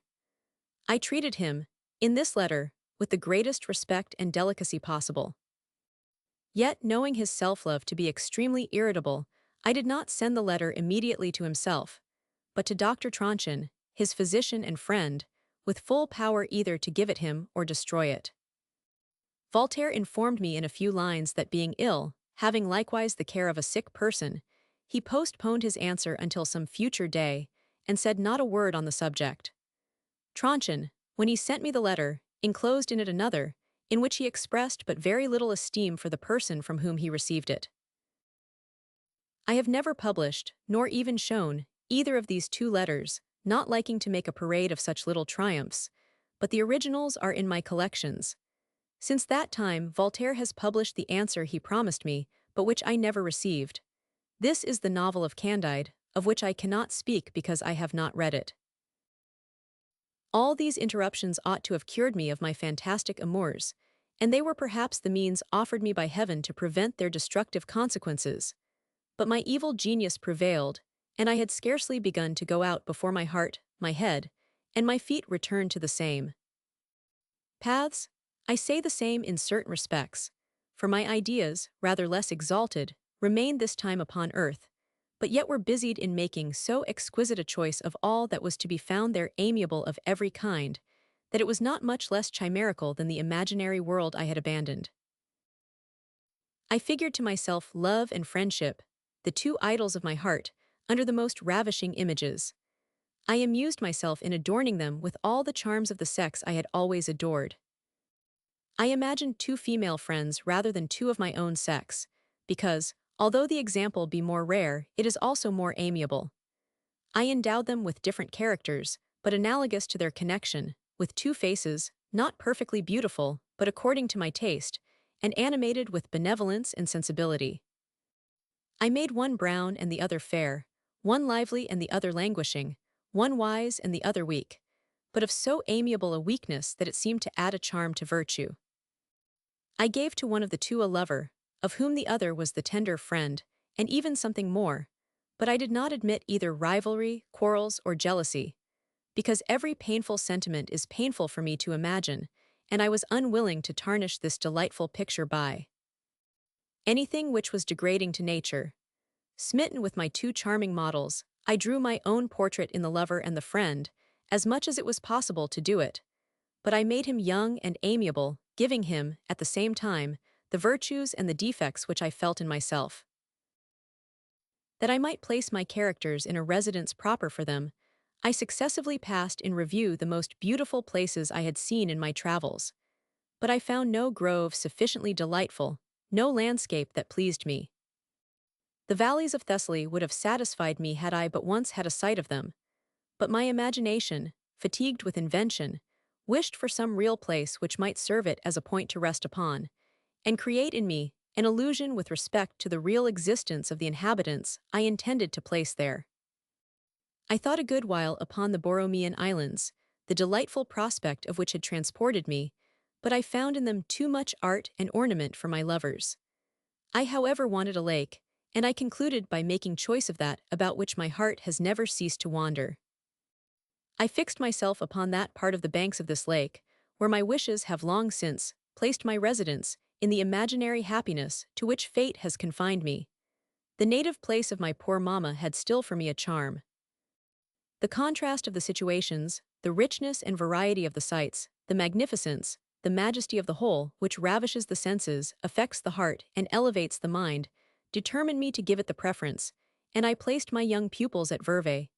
I treated him, in this letter, with the greatest respect and delicacy possible. Yet, knowing his self-love to be extremely irritable, I did not send the letter immediately to himself, but to Dr. Tronchin, his physician and friend, with full power either to give it him or destroy it. Voltaire informed me in a few lines that being ill, having likewise the care of a sick person, he postponed his answer until some future day, and said not a word on the subject. Tronchin, when he sent me the letter, enclosed in it another, in which he expressed but very little esteem for the person from whom he received it. I have never published, nor even shown, either of these two letters, not liking to make a parade of such little triumphs, but the originals are in my collections. Since that time, Voltaire has published the answer he promised me, but which I never received. This is the novel of Candide, of which I cannot speak because I have not read it. All these interruptions ought to have cured me of my fantastic amours, and they were perhaps the means offered me by heaven to prevent their destructive consequences. But my evil genius prevailed, and I had scarcely begun to go out before my heart, my head, and my feet returned to the same paths. I say the same in certain respects, for my ideas, rather less exalted, remained this time upon earth, but yet were busied in making so exquisite a choice of all that was to be found there amiable of every kind, that it was not much less chimerical than the imaginary world I had abandoned. I figured to myself love and friendship, the two idols of my heart, under the most ravishing images. I amused myself in adorning them with all the charms of the sex I had always adored. I imagined two female friends rather than two of my own sex, because, although the example be more rare, it is also more amiable. I endowed them with different characters, but analogous to their connection, with two faces, not perfectly beautiful, but according to my taste, and animated with benevolence and sensibility. I made one brown and the other fair, one lively and the other languishing, one wise and the other weak, but of so amiable a weakness that it seemed to add a charm to virtue. I gave to one of the two a lover, of whom the other was the tender friend, and even something more, but I did not admit either rivalry, quarrels, or jealousy, because every painful sentiment is painful for me to imagine, and I was unwilling to tarnish this delightful picture by anything which was degrading to nature. Smitten with my two charming models, I drew my own portrait in the lover and the friend, as much as it was possible to do it, but I made him young and amiable, giving him, at the same time, the virtues and the defects which I felt in myself. That I might place my characters in a residence proper for them, I successively passed in review the most beautiful places I had seen in my travels, but I found no grove sufficiently delightful, no landscape that pleased me. The valleys of Thessaly would have satisfied me had I but once had a sight of them, but my imagination, fatigued with invention, wished for some real place which might serve it as a point to rest upon, and create in me an illusion with respect to the real existence of the inhabitants I intended to place there. I thought a good while upon the Borromean Islands, the delightful prospect of which had transported me, but I found in them too much art and ornament for my lovers. I however wanted a lake, and I concluded by making choice of that about which my heart has never ceased to wander. I fixed myself upon that part of the banks of this lake, where my wishes have long since placed my residence in the imaginary happiness to which fate has confined me. The native place of my poor mamma had still for me a charm. The contrast of the situations, the richness and variety of the sights, the magnificence, the majesty of the whole, which ravishes the senses, affects the heart, and elevates the mind, determined me to give it the preference, and I placed my young pupils at Vevey.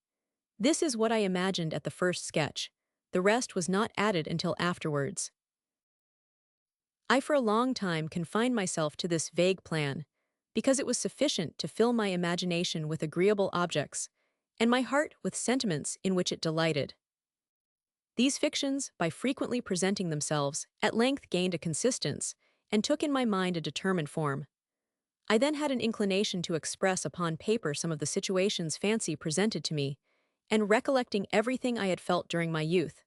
This is what I imagined at the first sketch. the rest was not added until afterwards. I for a long time confined myself to this vague plan, because it was sufficient to fill my imagination with agreeable objects, and my heart with sentiments in which it delighted. These fictions, by frequently presenting themselves, at length gained a consistence, and took in my mind a determined form. I then had an inclination to express upon paper some of the situations fancy presented to me, and recollecting everything I had felt during my youth,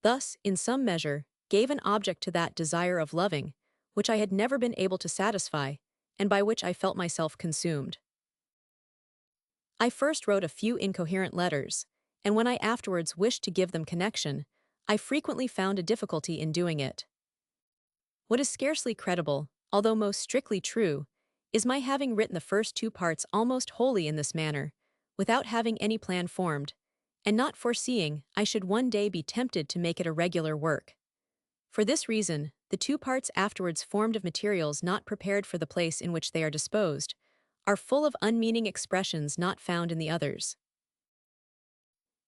thus, in some measure, gave an object to that desire of loving, which I had never been able to satisfy, and by which I felt myself consumed. I first wrote a few incoherent letters, and when I afterwards wished to give them connection, I frequently found a difficulty in doing it. What is scarcely credible, although most strictly true, is my having written the first two parts almost wholly in this manner, without having any plan formed, and not foreseeing I should one day be tempted to make it a regular work. For this reason, the two parts afterwards formed of materials not prepared for the place in which they are disposed, are full of unmeaning expressions not found in the others.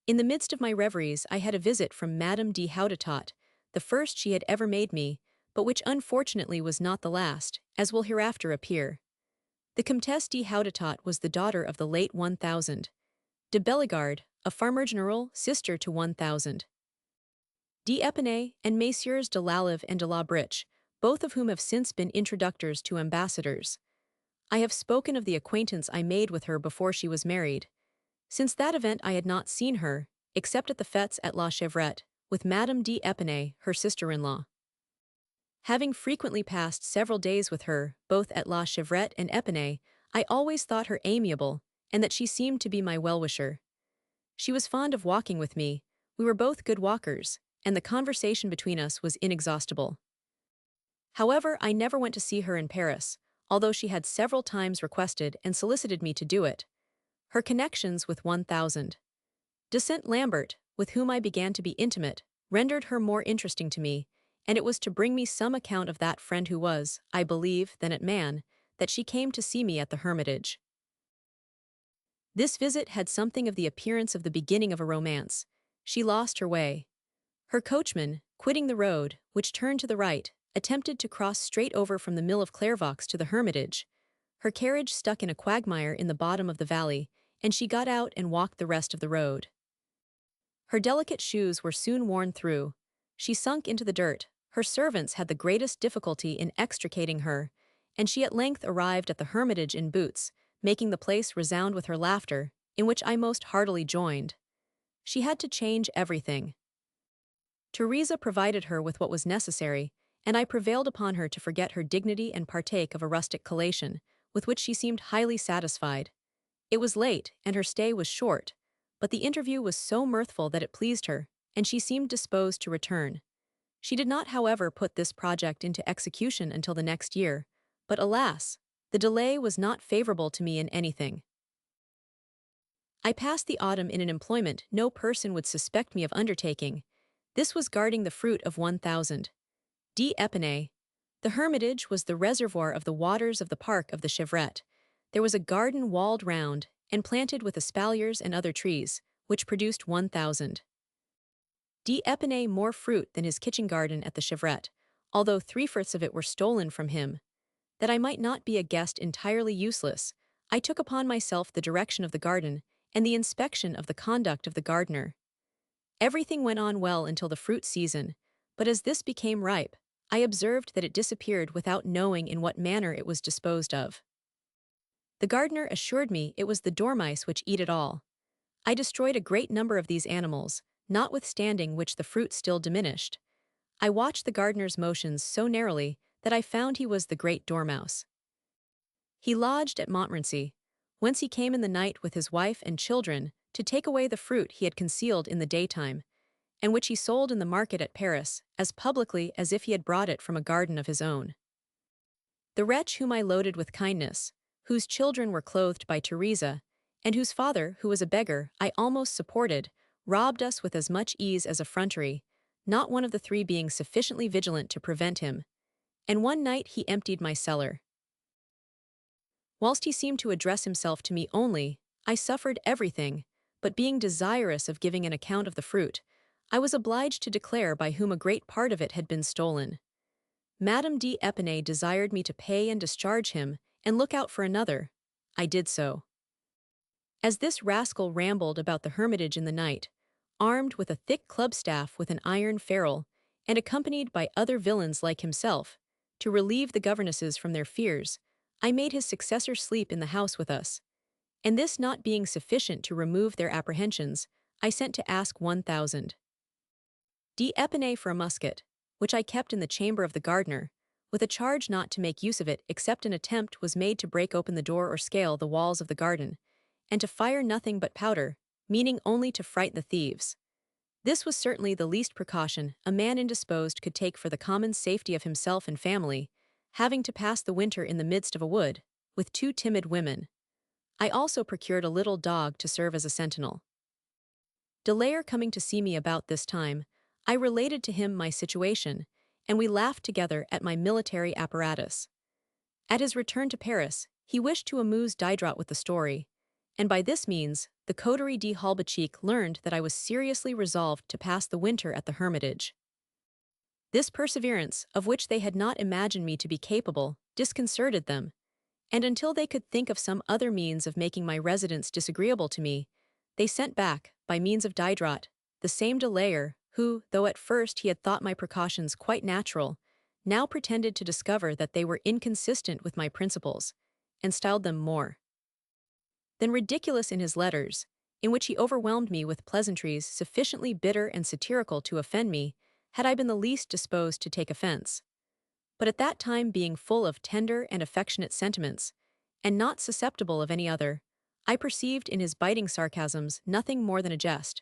In the midst of my reveries I had a visit from Madame de Houdetot, the first she had ever made me, but which unfortunately was not the last, as will hereafter appear. The Comtesse de Houdetot was the daughter of the late 1000. De Bellegarde, a farmer general, sister to 1000. D'Épinay and Messieurs de Lalive and de la Briche, both of whom have since been introductors to ambassadors. I have spoken of the acquaintance I made with her before she was married. Since that event I had not seen her, except at the fêtes at La Chevrette, with Madame d'Épinay, her sister-in-law. Having frequently passed several days with her, both at La Chevrette and Épinay, I always thought her amiable, and that she seemed to be my well-wisher. She was fond of walking with me, we were both good walkers, and the conversation between us was inexhaustible. However, I never went to see her in Paris, although she had several times requested and solicited me to do it. Her connections with 1000. De Saint-Lambert, with whom I began to be intimate, rendered her more interesting to me, and it was to bring me some account of that friend who was, I believe, then at Man, that she came to see me at the Hermitage. This visit had something of the appearance of the beginning of a romance. She lost her way. Her coachman, quitting the road, which turned to the right, attempted to cross straight over from the mill of Clairvaux to the Hermitage. Her carriage stuck in a quagmire in the bottom of the valley, and she got out and walked the rest of the road. Her delicate shoes were soon worn through. She sunk into the dirt, her servants had the greatest difficulty in extricating her, and she at length arrived at the Hermitage in boots, making the place resound with her laughter, in which I most heartily joined. She had to change everything. Teresa provided her with what was necessary, and I prevailed upon her to forget her dignity and partake of a rustic collation, with which she seemed highly satisfied. It was late, and her stay was short, but the interview was so mirthful that it pleased her, and she seemed disposed to return. She did not, however, put this project into execution until the next year, but alas, the delay was not favorable to me in anything. I passed the autumn in an employment no person would suspect me of undertaking. This was guarding the fruit of 1000. D'Épinay. The Hermitage was the reservoir of the waters of the park of the Chevrette. There was a garden walled round, and planted with espaliers and other trees, which produced 1000. D'Épinay more fruit than his kitchen garden at the Chevrette, although 3/4 of it were stolen from him. That I might not be a guest entirely useless, I took upon myself the direction of the garden, and the inspection of the conduct of the gardener. Everything went on well until the fruit season, but as this became ripe, I observed that it disappeared without knowing in what manner it was disposed of. The gardener assured me it was the dormice which eat it all. I destroyed a great number of these animals, notwithstanding which the fruit still diminished. I watched the gardener's motions so narrowly that I found he was the great dormouse. He lodged at Montmorency, whence he came in the night with his wife and children to take away the fruit he had concealed in the daytime, and which he sold in the market at Paris as publicly as if he had brought it from a garden of his own. The wretch whom I loaded with kindness, whose children were clothed by Teresa, and whose father, who was a beggar, I almost supported, robbed us with as much ease as effrontery, not one of the three being sufficiently vigilant to prevent him, and one night he emptied my cellar. Whilst he seemed to address himself to me only, I suffered everything, but being desirous of giving an account of the fruit, I was obliged to declare by whom a great part of it had been stolen. Madame d'Épinay desired me to pay and discharge him, and look out for another. I did so. As this rascal rambled about the hermitage in the night, armed with a thick club-staff with an iron ferrule, and accompanied by other villains like himself, to relieve the governesses from their fears, I made his successor sleep in the house with us. And this not being sufficient to remove their apprehensions, I sent to ask 1,000 d'Épinay for a musket, which I kept in the chamber of the gardener, with a charge not to make use of it except an attempt was made to break open the door or scale the walls of the garden, and to fire nothing but powder, meaning only to fright the thieves. This was certainly the least precaution a man indisposed could take for the common safety of himself and family, having to pass the winter in the midst of a wood, with 2 timid women. I also procured a little dog to serve as a sentinel. Delayer coming to see me about this time, I related to him my situation, and we laughed together at my military apparatus. At his return to Paris, he wished to amuse Diderot with the story, and by this means, the Coterie de Halbachik learned that I was seriously resolved to pass the winter at the Hermitage. This perseverance, of which they had not imagined me to be capable, disconcerted them, and until they could think of some other means of making my residence disagreeable to me, they sent back, by means of Diderot, the same Delayer, who, though at first he had thought my precautions quite natural, now pretended to discover that they were inconsistent with my principles, and styled them more than ridiculous in his letters, in which he overwhelmed me with pleasantries sufficiently bitter and satirical to offend me, had I been the least disposed to take offense. But at that time being full of tender and affectionate sentiments, and not susceptible of any other, I perceived in his biting sarcasms nothing more than a jest,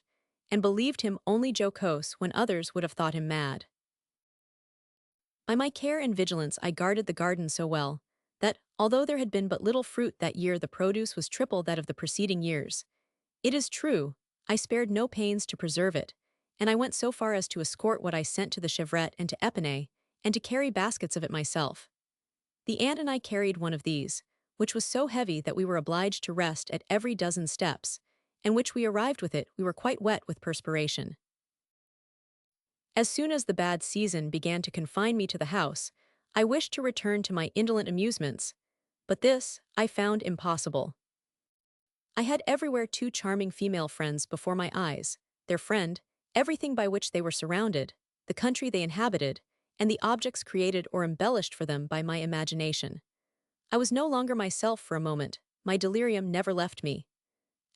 and believed him only jocose when others would have thought him mad. By my care and vigilance I guarded the garden so well, that, although there had been but little fruit that year, the produce was triple that of the preceding years. It is true, I spared no pains to preserve it, and I went so far as to escort what I sent to the Chevrette and to Épinay, and to carry baskets of it myself. The aunt and I carried one of these, which was so heavy that we were obliged to rest at every dozen steps, and which we arrived with it we were quite wet with perspiration. As soon as the bad season began to confine me to the house, I wished to return to my indolent amusements, but this I found impossible. I had everywhere 2 charming female friends before my eyes, their friend, everything by which they were surrounded, the country they inhabited, and the objects created or embellished for them by my imagination. I was no longer myself for a moment, my delirium never left me.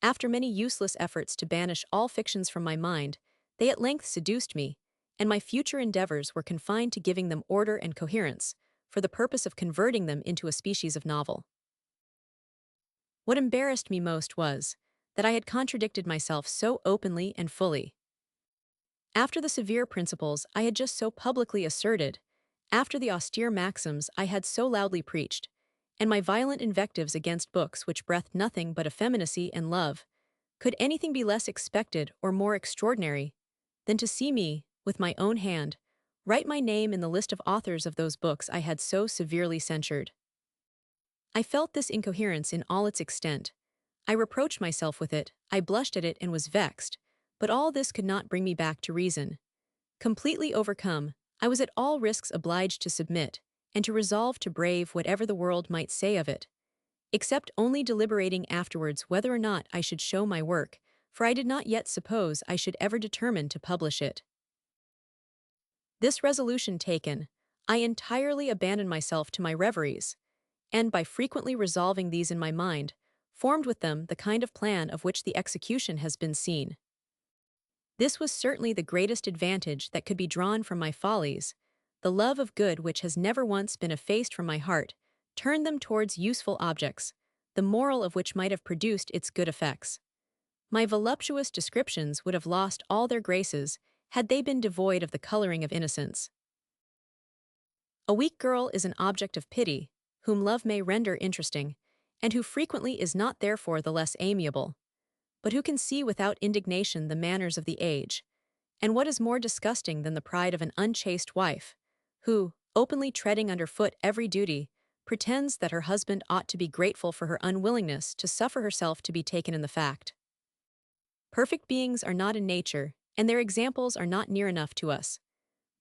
After many useless efforts to banish all fictions from my mind, they at length seduced me, and my future endeavors were confined to giving them order and coherence, for the purpose of converting them into a species of novel. What embarrassed me most was, that I had contradicted myself so openly and fully. After the severe principles I had just so publicly asserted, after the austere maxims I had so loudly preached, and my violent invectives against books which breathed nothing but effeminacy and love, could anything be less expected or more extraordinary than to see me, with my own hand, write my name in the list of authors of those books I had so severely censured? I felt this incoherence in all its extent. I reproached myself with it, I blushed at it and was vexed, but all this could not bring me back to reason. Completely overcome, I was at all risks obliged to submit, and to resolve to brave whatever the world might say of it, except only deliberating afterwards whether or not I should show my work, for I did not yet suppose I should ever determine to publish it. This resolution taken, I entirely abandoned myself to my reveries, and by frequently resolving these in my mind, formed with them the kind of plan of which the execution has been seen. This was certainly the greatest advantage that could be drawn from my follies. The love of good which has never once been effaced from my heart turned them towards useful objects, the moral of which might have produced its good effects. My voluptuous descriptions would have lost all their graces had they been devoid of the coloring of innocence. A weak girl is an object of pity, whom love may render interesting, and who frequently is not therefore the less amiable, but who can see without indignation the manners of the age, and what is more disgusting than the pride of an unchaste wife, who, openly treading under foot every duty, pretends that her husband ought to be grateful for her unwillingness to suffer herself to be taken in the fact. Perfect beings are not in nature, and their examples are not near enough to us.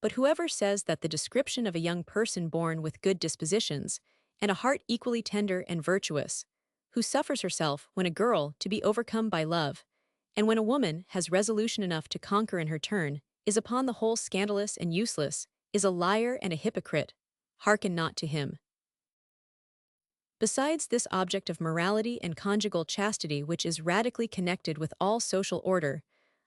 But whoever says that the description of a young person born with good dispositions, and a heart equally tender and virtuous, who suffers herself when a girl to be overcome by love, and when a woman has resolution enough to conquer in her turn, is upon the whole scandalous and useless, is a liar and a hypocrite. Hearken not to him. Besides this object of morality and conjugal chastity which is radically connected with all social order,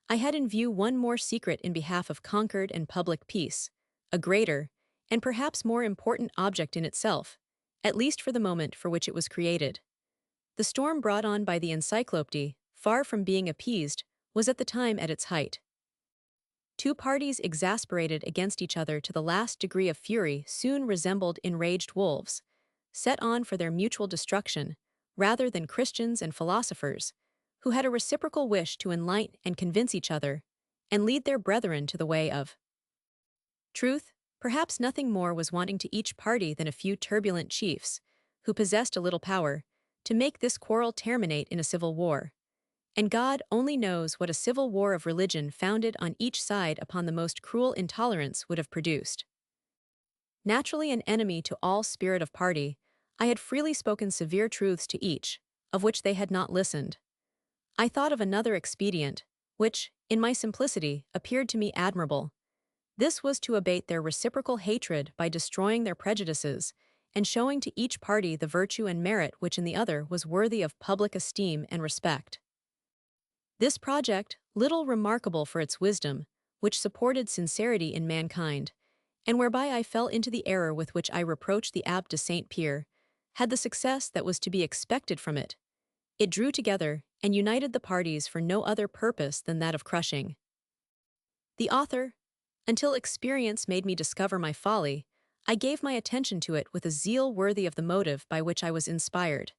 I had in view one more secret in behalf of concord and public peace, a greater, and perhaps more important object in itself, at least for the moment for which it was created. The storm brought on by the encyclopédie, far from being appeased, was at the time at its height. Two parties exasperated against each other to the last degree of fury soon resembled enraged wolves, set on for their mutual destruction, rather than Christians and philosophers, who had a reciprocal wish to enlighten and convince each other, and lead their brethren to the way of truth. Perhaps nothing more was wanting to each party than a few turbulent chiefs, who possessed a little power, to make this quarrel terminate in a civil war. And God only knows what a civil war of religion founded on each side upon the most cruel intolerance would have produced. Naturally an enemy to all spirit of party, I had freely spoken severe truths to each, of which they had not listened. I thought of another expedient, which, in my simplicity, appeared to me admirable. This was to abate their reciprocal hatred by destroying their prejudices, and showing to each party the virtue and merit which in the other was worthy of public esteem and respect. This project, little remarkable for its wisdom, which supported sincerity in mankind, and whereby I fell into the error with which I reproached the Abbé de Saint-Pierre, had the success that was to be expected from it. It drew together and united the parties for no other purpose than that of crushing the author. Until experience made me discover my folly, I gave my attention to it with a zeal worthy of the motive by which I was inspired,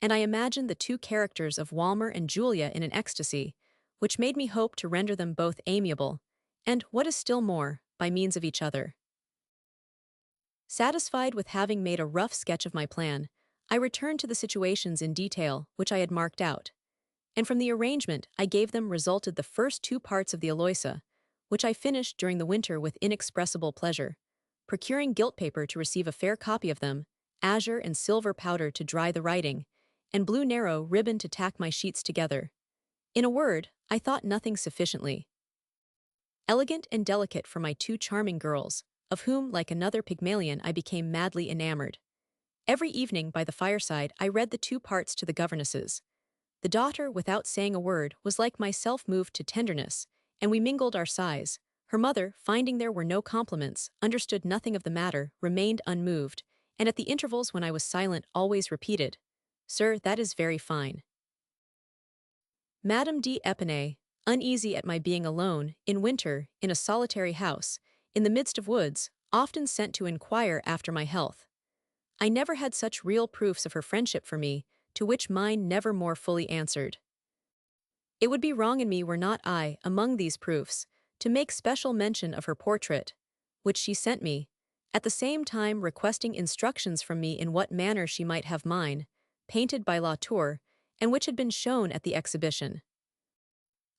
and I imagined the two characters of Walmer and Julia in an ecstasy, which made me hope to render them both amiable, and, what is still more, by means of each other. Satisfied with having made a rough sketch of my plan, I returned to the situations in detail which I had marked out, and from the arrangement I gave them resulted the first two parts of the Eloisa, which I finished during the winter with inexpressible pleasure, procuring gilt paper to receive a fair copy of them, azure and silver powder to dry the writing, and blue narrow ribbon to tack my sheets together. In a word, I thought nothing sufficiently elegant and delicate for my two charming girls, of whom, like another Pygmalion, I became madly enamored. Every evening by the fireside I read the two parts to the governesses. The daughter, without saying a word, was like myself moved to tenderness, and we mingled our sighs. Her mother, finding there were no compliments, understood nothing of the matter, remained unmoved, and at the intervals when I was silent always repeated, "Sir, that is very fine." Madame d'Épinay, uneasy at my being alone, in winter, in a solitary house, in the midst of woods, often sent to inquire after my health. I never had such real proofs of her friendship for me, to which mine never more fully answered. It would be wrong in me were not I, among these proofs, to make special mention of her portrait, which she sent me, at the same time requesting instructions from me in what manner she might have mine, painted by Latour, and which had been shown at the exhibition.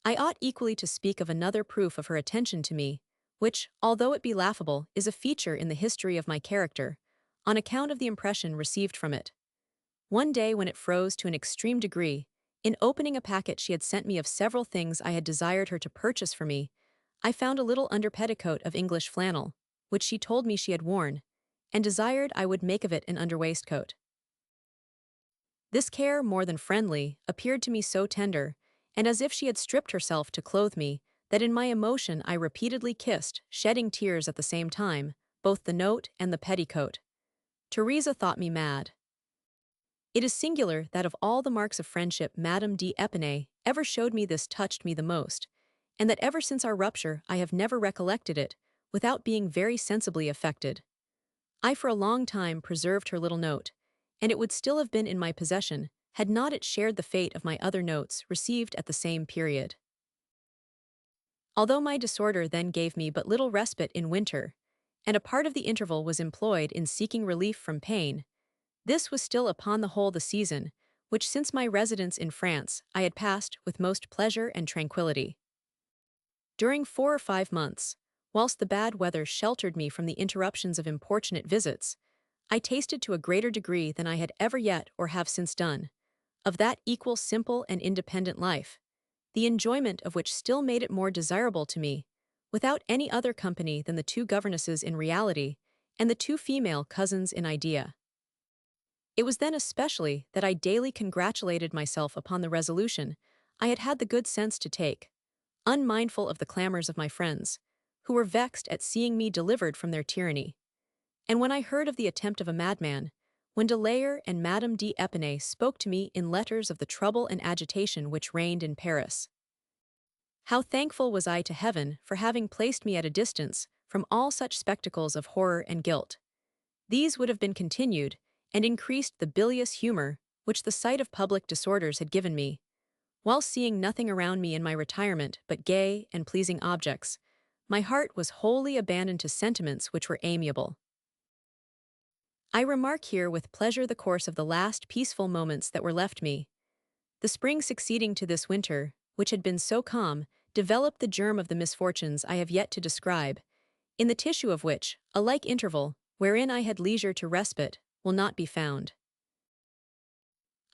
I ought equally to speak of another proof of her attention to me, which, although it be laughable, is a feature in the history of my character, on account of the impression received from it. One day when it froze to an extreme degree, in opening a packet she had sent me of several things I had desired her to purchase for me, I found a little under petticoat of English flannel, which she told me she had worn, and desired I would make of it an under waistcoat. This care, more than friendly, appeared to me so tender, and as if she had stripped herself to clothe me, that in my emotion I repeatedly kissed, shedding tears at the same time, both the note and the petticoat. Teresa thought me mad. It is singular that of all the marks of friendship Madame d'Épinay ever showed me this touched me the most, and that ever since our rupture I have never recollected it, without being very sensibly affected. I for a long time preserved her little note, and it would still have been in my possession, had not it shared the fate of my other notes received at the same period. Although my disorder then gave me but little respite in winter, and a part of the interval was employed in seeking relief from pain, this was still upon the whole the season, which since my residence in France I had passed with most pleasure and tranquillity. During 4 or 5 months, whilst the bad weather sheltered me from the interruptions of importunate visits, I tasted to a greater degree than I had ever yet or have since done, of that equal simple and independent life, the enjoyment of which still made it more desirable to me, without any other company than the two governesses in reality and the two female cousins in idea. It was then especially that I daily congratulated myself upon the resolution I had had the good sense to take, unmindful of the clamors of my friends, who were vexed at seeing me delivered from their tyranny. And when I heard of the attempt of a madman, when de Layer and Madame d'Épinay spoke to me in letters of the trouble and agitation which reigned in Paris, how thankful was I to heaven for having placed me at a distance from all such spectacles of horror and guilt. These would have been continued, and increased the bilious humor which the sight of public disorders had given me, while seeing nothing around me in my retirement but gay and pleasing objects. My heart was wholly abandoned to sentiments which were amiable. I remark here with pleasure the course of the last peaceful moments that were left me. The spring succeeding to this winter, which had been so calm, developed the germ of the misfortunes I have yet to describe, in the tissue of which a like interval, wherein I had leisure to respite, will not be found.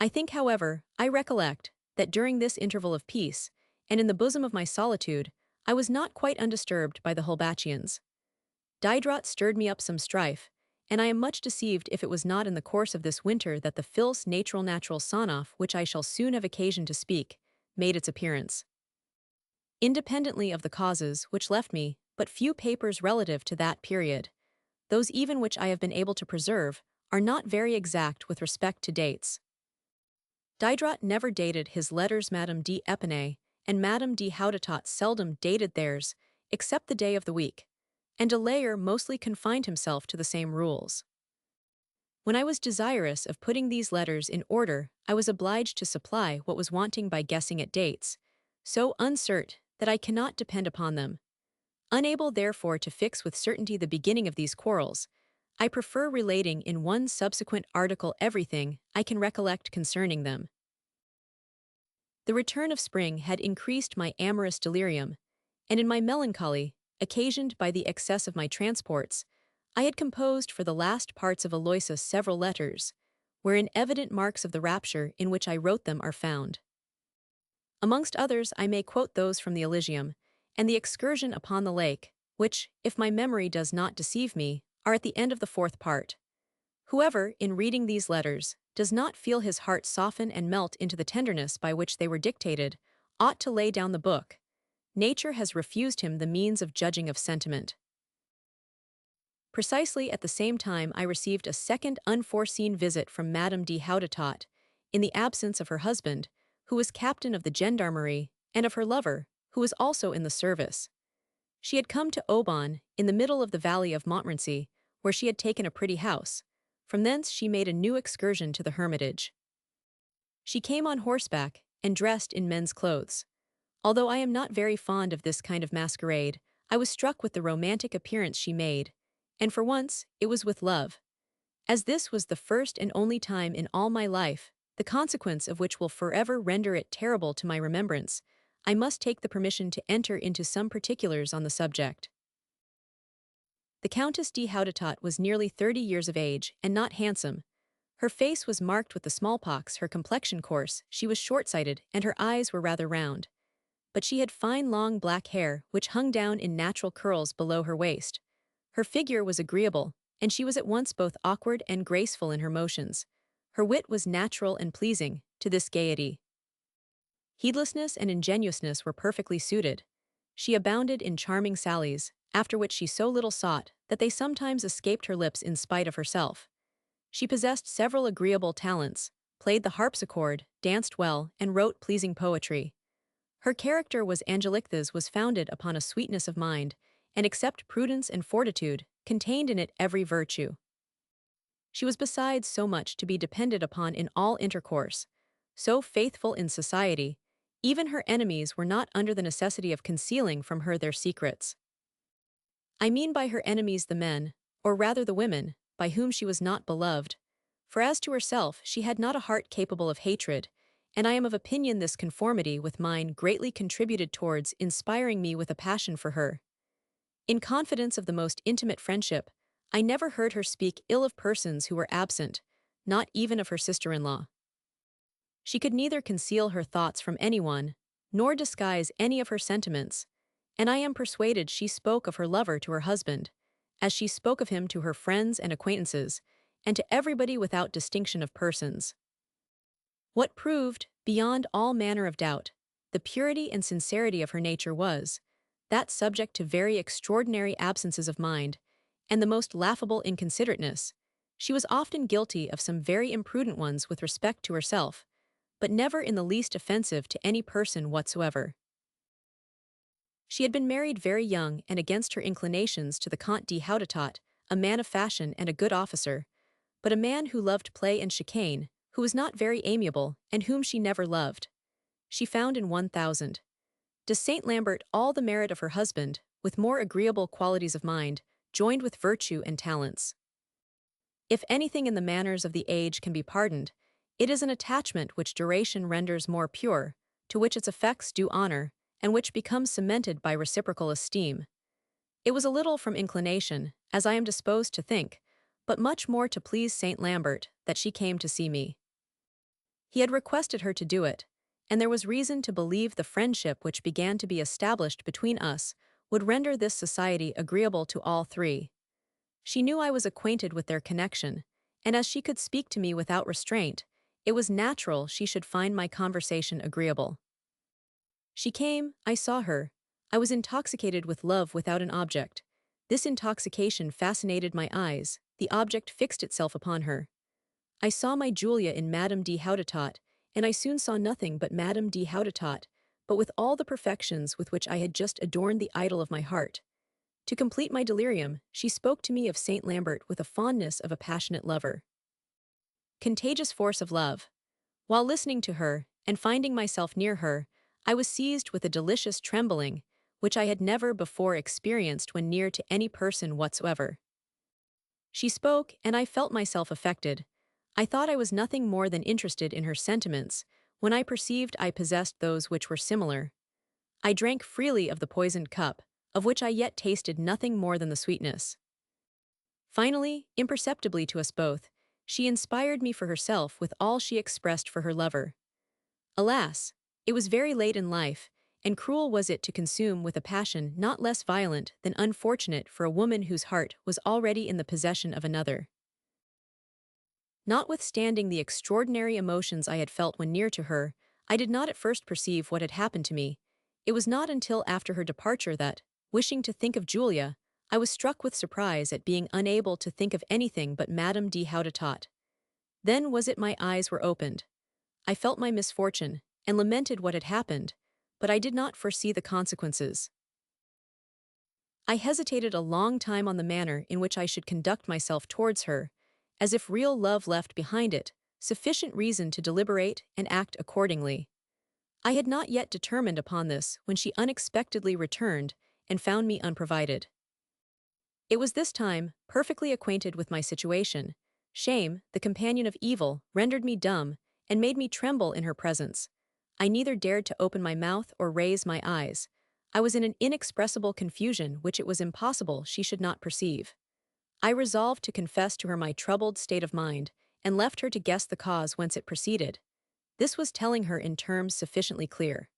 I think, however, I recollect, that during this interval of peace, and in the bosom of my solitude, I was not quite undisturbed by the Holbachsians. Diderot stirred me up some strife, and I am much deceived if it was not in the course of this winter that the fils natural son-off which I shall soon have occasion to speak, made its appearance. Independently of the causes which left me but few papers relative to that period, those even which I have been able to preserve are not very exact with respect to dates. Diderot never dated his letters. Madame d'Épinay and Madame de Houdetot seldom dated theirs, except the day of the week, and de Layer mostly confined himself to the same rules. When I was desirous of putting these letters in order, I was obliged to supply what was wanting by guessing at dates, so uncertain that I cannot depend upon them. Unable therefore to fix with certainty the beginning of these quarrels, I prefer relating in one subsequent article everything I can recollect concerning them. The return of spring had increased my amorous delirium, and in my melancholy, occasioned by the excess of my transports, I had composed for the last parts of Aloysius several letters, wherein evident marks of the rapture in which I wrote them are found. Amongst others I may quote those from the Elysium, and the excursion upon the lake, which, if my memory does not deceive me, are at the end of the fourth part. Whoever, in reading these letters, does not feel his heart soften and melt into the tenderness by which they were dictated, ought to lay down the book. Nature has refused him the means of judging of sentiment. Precisely at the same time I received a second unforeseen visit from Madame de Houdetot, in the absence of her husband, who was captain of the gendarmerie, and of her lover, who was also in the service. She had come to Aubonne, in the middle of the valley of Montmorency, where she had taken a pretty house. From thence she made a new excursion to the Hermitage. She came on horseback, and dressed in men's clothes. Although I am not very fond of this kind of masquerade, I was struck with the romantic appearance she made, and for once it was with love. As this was the first and only time in all my life, the consequence of which will forever render it terrible to my remembrance, I must take the permission to enter into some particulars on the subject. The Countess de Houdetot was nearly 30 years of age, and not handsome. Her face was marked with the smallpox, her complexion coarse, she was short-sighted, and her eyes were rather round. But she had fine long black hair, which hung down in natural curls below her waist. Her figure was agreeable, and she was at once both awkward and graceful in her motions. Her wit was natural and pleasing, to this gaiety. Heedlessness and ingenuousness were perfectly suited. She abounded in charming sallies, after which she so little sought that they sometimes escaped her lips in spite of herself. She possessed several agreeable talents, played the harpsichord, danced well, and wrote pleasing poetry. Her character was Angelique's was founded upon a sweetness of mind, and except prudence and fortitude, contained in it every virtue. She was besides so much to be depended upon in all intercourse, so faithful in society, even her enemies were not under the necessity of concealing from her their secrets. I mean by her enemies the men, or rather the women, by whom she was not beloved, for as to herself she had not a heart capable of hatred, and I am of opinion this conformity with mine greatly contributed towards inspiring me with a passion for her. In confidence of the most intimate friendship, I never heard her speak ill of persons who were absent, not even of her sister-in-law. She could neither conceal her thoughts from anyone, nor disguise any of her sentiments, and I am persuaded she spoke of her lover to her husband, as she spoke of him to her friends and acquaintances, and to everybody without distinction of persons. What proved, beyond all manner of doubt, the purity and sincerity of her nature was, that subject to very extraordinary absences of mind, and the most laughable inconsiderateness, she was often guilty of some very imprudent ones with respect to herself, but never in the least offensive to any person whatsoever. She had been married very young and against her inclinations to the Comte de Houdetot, a man of fashion and a good officer, but a man who loved play and chicane, who was not very amiable, and whom she never loved. She found in 1000. De Saint Lambert all the merit of her husband, with more agreeable qualities of mind, joined with virtue and talents. If anything in the manners of the age can be pardoned, it is an attachment which duration renders more pure, to which its effects do honor, and which becomes cemented by reciprocal esteem. It was a little from inclination, as I am disposed to think, but much more to please Saint Lambert, that she came to see me. He had requested her to do it, and there was reason to believe the friendship which began to be established between us would render this society agreeable to all three. She knew I was acquainted with their connection, and as she could speak to me without restraint, it was natural she should find my conversation agreeable. She came, I saw her. I was intoxicated with love without an object. This intoxication fascinated my eyes, the object fixed itself upon her. I saw my Julia in Madame de Houdetot, and I soon saw nothing but Madame de Houdetot, but with all the perfections with which I had just adorned the idol of my heart. To complete my delirium, she spoke to me of Saint Lambert with the fondness of a passionate lover. Contagious force of love. While listening to her, and finding myself near her, I was seized with a delicious trembling, which I had never before experienced when near to any person whatsoever. She spoke, and I felt myself affected. I thought I was nothing more than interested in her sentiments, when I perceived I possessed those which were similar. I drank freely of the poisoned cup, of which I yet tasted nothing more than the sweetness. Finally, imperceptibly to us both, she inspired me for herself with all she expressed for her lover. Alas, it was very late in life, and cruel was it to consume with a passion not less violent than unfortunate for a woman whose heart was already in the possession of another. Notwithstanding the extraordinary emotions I had felt when near to her, I did not at first perceive what had happened to me. It was not until after her departure that, wishing to think of Julia, I was struck with surprise at being unable to think of anything but Madame de Houdetot. Then was it my eyes were opened. I felt my misfortune, and lamented what had happened, but I did not foresee the consequences. I hesitated a long time on the manner in which I should conduct myself towards her, as if real love left behind it sufficient reason to deliberate and act accordingly. I had not yet determined upon this when she unexpectedly returned and found me unprovided. It was this time, perfectly acquainted with my situation. Shame, the companion of evil, rendered me dumb, and made me tremble in her presence. I neither dared to open my mouth or raise my eyes. I was in an inexpressible confusion which it was impossible she should not perceive. I resolved to confess to her my troubled state of mind, and left her to guess the cause whence it proceeded. This was telling her in terms sufficiently clear.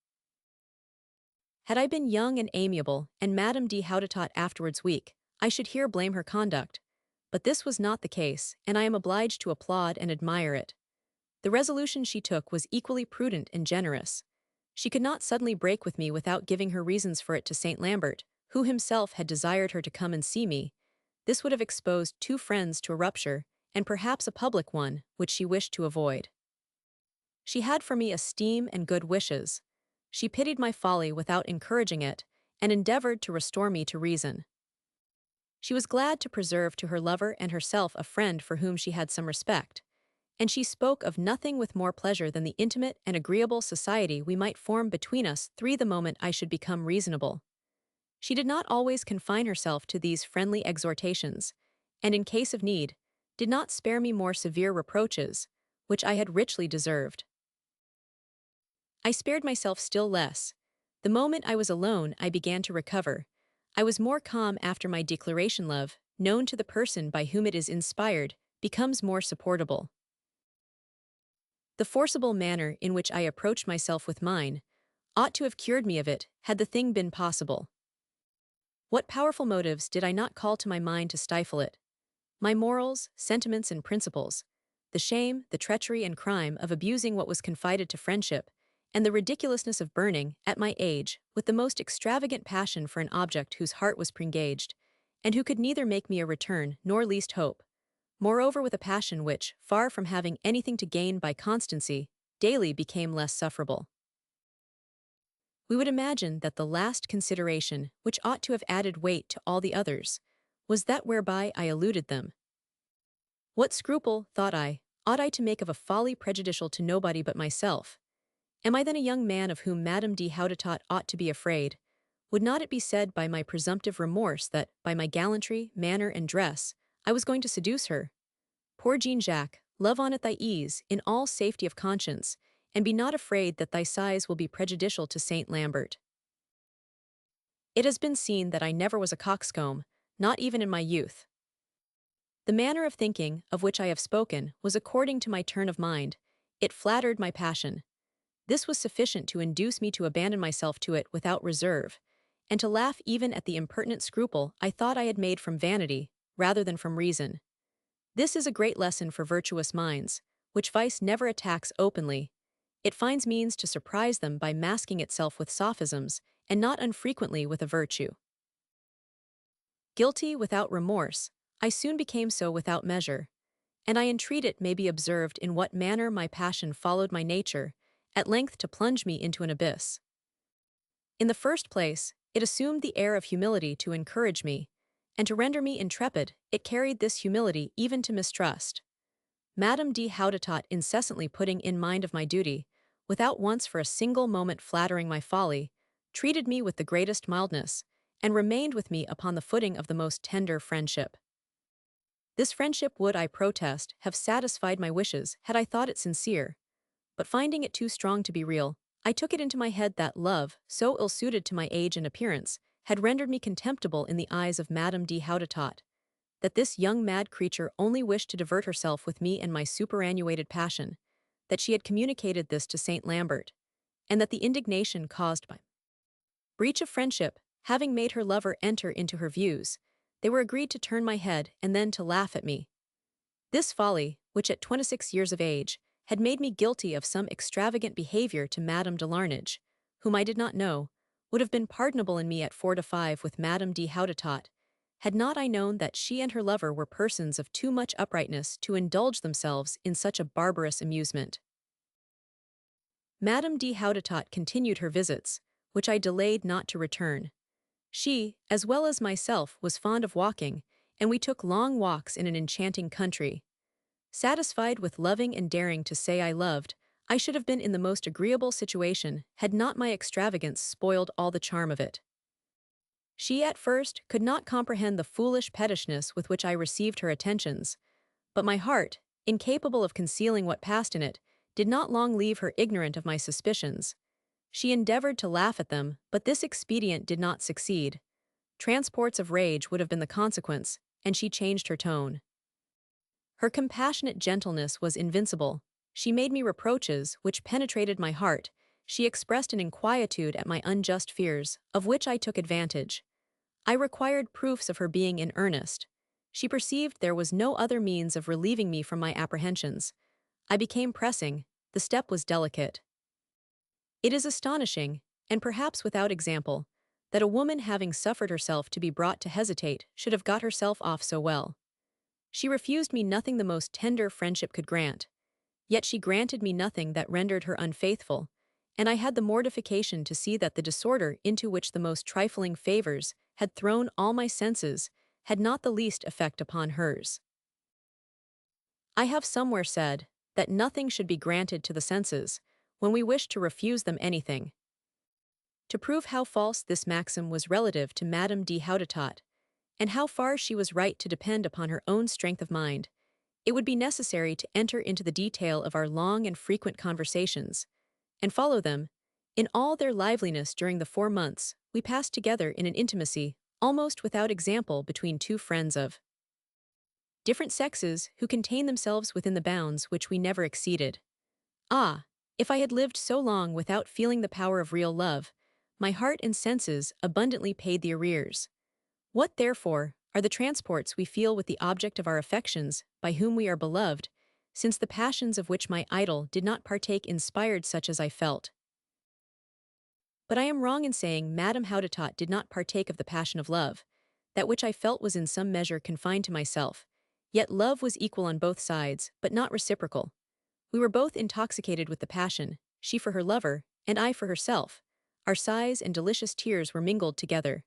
Had I been young and amiable, and Madame de Houdetot afterwards weak, I should here blame her conduct. But this was not the case, and I am obliged to applaud and admire it. The resolution she took was equally prudent and generous. She could not suddenly break with me without giving her reasons for it to Saint Lambert, who himself had desired her to come and see me. This would have exposed two friends to a rupture, and perhaps a public one, which she wished to avoid. She had for me esteem and good wishes. She pitied my folly without encouraging it, and endeavored to restore me to reason. She was glad to preserve to her lover and herself a friend for whom she had some respect, and she spoke of nothing with more pleasure than the intimate and agreeable society we might form between us three the moment I should become reasonable. She did not always confine herself to these friendly exhortations, and in case of need, did not spare me more severe reproaches, which I had richly deserved. I spared myself still less. The moment I was alone, I began to recover. I was more calm after my declaration love, known to the person by whom it is inspired, becomes more supportable. The forcible manner in which I approached myself with mine ought to have cured me of it, had the thing been possible. What powerful motives did I not call to my mind to stifle it? My morals, sentiments, and principles, the shame, the treachery, and crime of abusing what was confided to friendship, and the ridiculousness of burning, at my age, with the most extravagant passion for an object whose heart was pre-engaged, and who could neither make me a return nor least hope. Moreover, with a passion which, far from having anything to gain by constancy, daily became less sufferable. We would imagine that the last consideration, which ought to have added weight to all the others, was that whereby I eluded them. What scruple, thought I, ought I to make of a folly prejudicial to nobody but myself? Am I then a young man of whom Madame de Houdetot ought to be afraid? Would not it be said by my presumptive remorse that, by my gallantry, manner, and dress, I was going to seduce her? Poor Jean-Jacques, love on at thy ease, in all safety of conscience, and be not afraid that thy sighs will be prejudicial to Saint Lambert. It has been seen that I never was a coxcomb, not even in my youth. The manner of thinking, of which I have spoken, was according to my turn of mind. It flattered my passion. This was sufficient to induce me to abandon myself to it without reserve, and to laugh even at the impertinent scruple I thought I had made from vanity, rather than from reason. This is a great lesson for virtuous minds, which vice never attacks openly. It finds means to surprise them by masking itself with sophisms, and not unfrequently with a virtue. Guilty without remorse, I soon became so without measure, and I entreat it may be observed in what manner my passion followed my nature, at length to plunge me into an abyss. In the first place, it assumed the air of humility to encourage me, and to render me intrepid, it carried this humility even to mistrust. Madame de Houdetot, incessantly putting in mind of my duty, without once for a single moment flattering my folly, treated me with the greatest mildness, and remained with me upon the footing of the most tender friendship. This friendship would, I protest, have satisfied my wishes had I thought it sincere, but finding it too strong to be real, I took it into my head that love, so ill-suited to my age and appearance, had rendered me contemptible in the eyes of Madame de Houdetot, that this young mad creature only wished to divert herself with me and my superannuated passion, that she had communicated this to Saint Lambert, and that the indignation caused by breach of friendship, having made her lover enter into her views, they were agreed to turn my head and then to laugh at me. This folly, which at 26 years of age, had made me guilty of some extravagant behavior to Madame de Larnage, whom I did not know, would have been pardonable in me at 4 to 5 with Madame de Houdetot, had not I known that she and her lover were persons of too much uprightness to indulge themselves in such a barbarous amusement. Madame de Houdetot continued her visits, which I delayed not to return. She, as well as myself, was fond of walking, and we took long walks in an enchanting country. Satisfied with loving and daring to say I loved, I should have been in the most agreeable situation had not my extravagance spoiled all the charm of it. She at first could not comprehend the foolish pettishness with which I received her attentions, but my heart, incapable of concealing what passed in it, did not long leave her ignorant of my suspicions. She endeavored to laugh at them, but this expedient did not succeed. Transports of rage would have been the consequence, and she changed her tone. Her compassionate gentleness was invincible. She made me reproaches which penetrated my heart. She expressed an inquietude at my unjust fears, of which I took advantage. I required proofs of her being in earnest. She perceived there was no other means of relieving me from my apprehensions. I became pressing. The step was delicate. It is astonishing, and perhaps without example, that a woman having suffered herself to be brought to hesitate should have got herself off so well. She refused me nothing the most tender friendship could grant, yet she granted me nothing that rendered her unfaithful, and I had the mortification to see that the disorder into which the most trifling favors had thrown all my senses had not the least effect upon hers. I have somewhere said that nothing should be granted to the senses when we wish to refuse them anything. To prove how false this maxim was relative to Madame de Houdetot, and how far she was right to depend upon her own strength of mind, it would be necessary to enter into the detail of our long and frequent conversations, and follow them. In all their liveliness during the 4 months, we passed together in an intimacy, almost without example between two friends of different sexes who contain themselves within the bounds which we never exceeded. Ah, if I had lived so long without feeling the power of real love, my heart and senses abundantly paid the arrears. What, therefore, are the transports we feel with the object of our affections, by whom we are beloved, since the passions of which my idol did not partake inspired such as I felt? But I am wrong in saying Madame Houdetot did not partake of the passion of love. That which I felt was in some measure confined to myself. Yet love was equal on both sides, but not reciprocal. We were both intoxicated with the passion, she for her lover, and I for herself. Our sighs and delicious tears were mingled together.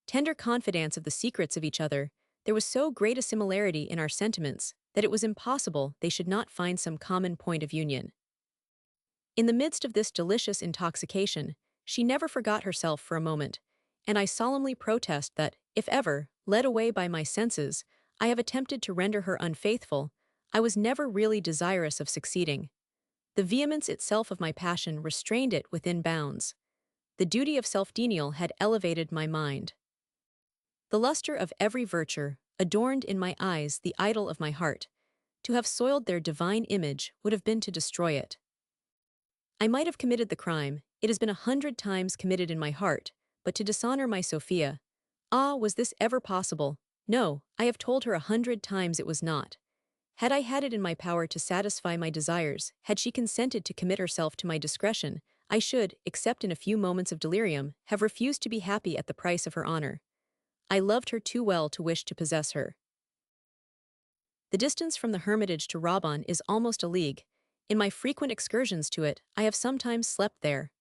Tender confidence of the secrets of each other, there was so great a similarity in our sentiments that it was impossible they should not find some common point of union. In the midst of this delicious intoxication, she never forgot herself for a moment, and I solemnly protest that, if ever, led away by my senses, I have attempted to render her unfaithful, I was never really desirous of succeeding. The vehemence itself of my passion restrained it within bounds. The duty of self-denial had elevated my mind. The luster of every virtue adorned in my eyes the idol of my heart. To have soiled their divine image would have been to destroy it. I might have committed the crime, it has been 100 times committed in my heart, but to dishonor my Sophia. Ah, was this ever possible? No, I have told her 100 times it was not. Had I had it in my power to satisfy my desires, had she consented to commit herself to my discretion, I should, except in a few moments of delirium, have refused to be happy at the price of her honor. I loved her too well to wish to possess her. The distance from the hermitage to Raban is almost a league. In my frequent excursions to it, I have sometimes slept there.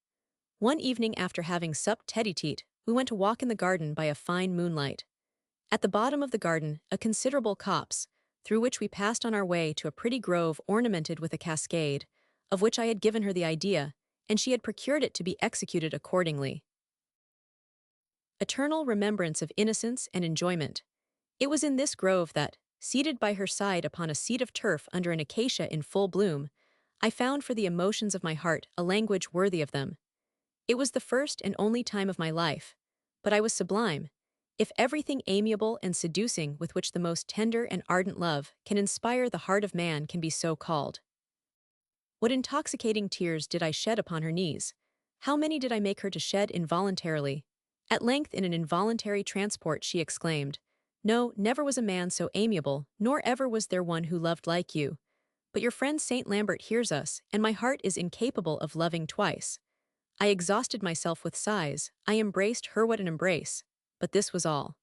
One evening after having supped tete-a-tete, we went to walk in the garden by a fine moonlight. At the bottom of the garden, a considerable copse, through which we passed on our way to a pretty grove ornamented with a cascade, of which I had given her the idea, and she had procured it to be executed accordingly. Eternal remembrance of innocence and enjoyment. It was in this grove that, seated by her side upon a seat of turf under an acacia in full bloom, I found for the emotions of my heart a language worthy of them. It was the first and only time of my life, but I was sublime, if everything amiable and seducing with which the most tender and ardent love can inspire the heart of man can be so called. What intoxicating tears did I shed upon her knees? How many did I make her to shed involuntarily? At length in an involuntary transport she exclaimed, "No, never was a man so amiable, nor ever was there one who loved like you. But your friend Saint Lambert hears us, and my heart is incapable of loving twice." I exhausted myself with sighs, I embraced her what an embrace, but this was all.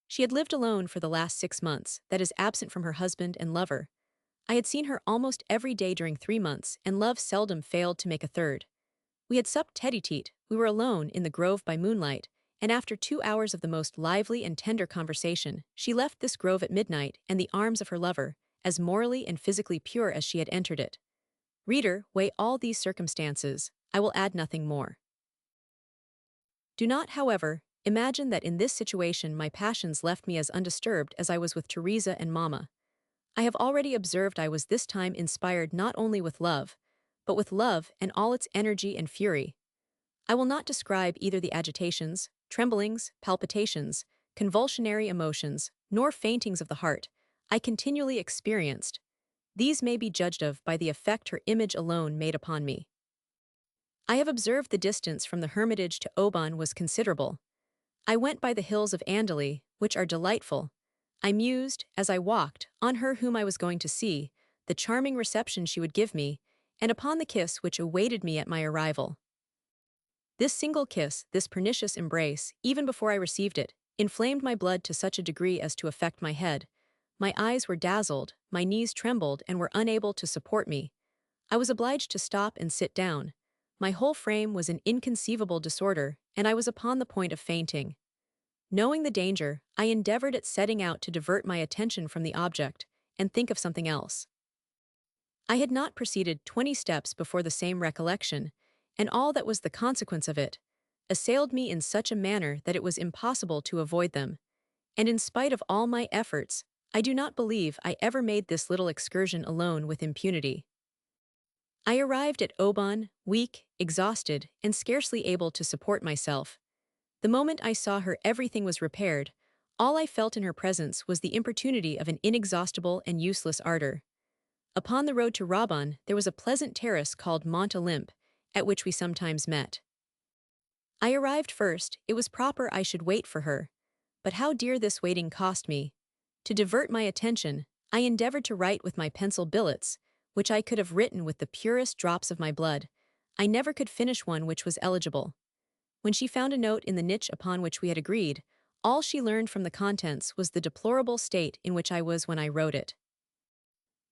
She had lived alone for the last 6 months, that is absent from her husband and lover. I had seen her almost every day during 3 months, and love seldom failed to make a third. We had supped tete-a-tete, we were alone in the grove by moonlight, and after 2 hours of the most lively and tender conversation, she left this grove at midnight and the arms of her lover, as morally and physically pure as she had entered it. Reader, weigh all these circumstances, I will add nothing more. Do not, however, imagine that in this situation my passions left me as undisturbed as I was with Teresa and Mamma. I have already observed I was this time inspired not only with love, but with love and all its energy and fury. I will not describe either the agitations, tremblings, palpitations, convulsionary emotions, nor faintings of the heart I continually experienced. These may be judged of by the effect her image alone made upon me. I have observed the distance from the hermitage to Oban was considerable. I went by the hills of Andely, which are delightful. I mused, as I walked, on her whom I was going to see, the charming reception she would give me, and upon the kiss which awaited me at my arrival. This single kiss, this pernicious embrace, even before I received it, inflamed my blood to such a degree as to affect my head. My eyes were dazzled, my knees trembled and were unable to support me. I was obliged to stop and sit down. My whole frame was in inconceivable disorder, and I was upon the point of fainting. Knowing the danger, I endeavored at setting out to divert my attention from the object, and think of something else. I had not proceeded 20 steps before the same recollection, and all that was the consequence of it, assailed me in such a manner that it was impossible to avoid them. And in spite of all my efforts, I do not believe I ever made this little excursion alone with impunity. I arrived at Aubonne, weak, exhausted, and scarcely able to support myself. The moment I saw her, everything was repaired. All I felt in her presence was the importunity of an inexhaustible and useless ardor. Upon the road to Rabanne, there was a pleasant terrace called Mont Olympe, at which we sometimes met. I arrived first. It was proper I should wait for her. But how dear this waiting cost me! To divert my attention, I endeavored to write with my pencil billets, which I could have written with the purest drops of my blood. I never could finish one which was eligible. When she found a note in the niche upon which we had agreed, all she learned from the contents was the deplorable state in which I was when I wrote it.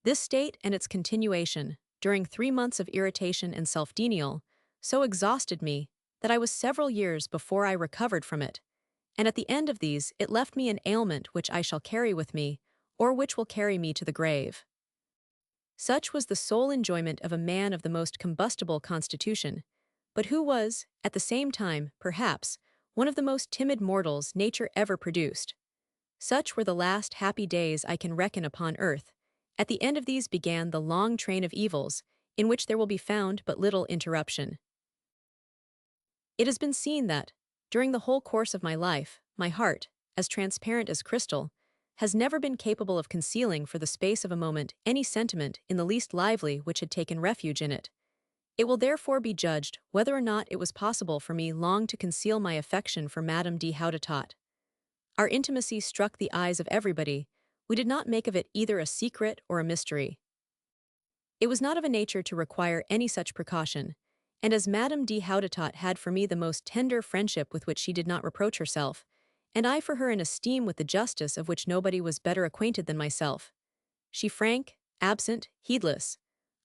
This state and its continuation, during 3 months of irritation and self-denial, so exhausted me that I was several years before I recovered from it, and at the end of these it left me an ailment which I shall carry with me, or which will carry me to the grave. Such was the sole enjoyment of a man of the most combustible constitution, but who was, at the same time, perhaps, one of the most timid mortals nature ever produced. Such were the last happy days I can reckon upon earth. At the end of these began the long train of evils, in which there will be found but little interruption. It has been seen that, during the whole course of my life, my heart, as transparent as crystal, has never been capable of concealing for the space of a moment any sentiment in the least lively which had taken refuge in it. It will therefore be judged whether or not it was possible for me long to conceal my affection for Madame de Hautetot. Our intimacy struck the eyes of everybody. We did not make of it either a secret or a mystery. It was not of a nature to require any such precaution, and as Madame de Hautetot had for me the most tender friendship with which she did not reproach herself, and I for her an esteem with the justice of which nobody was better acquainted than myself. She frank, absent, heedless.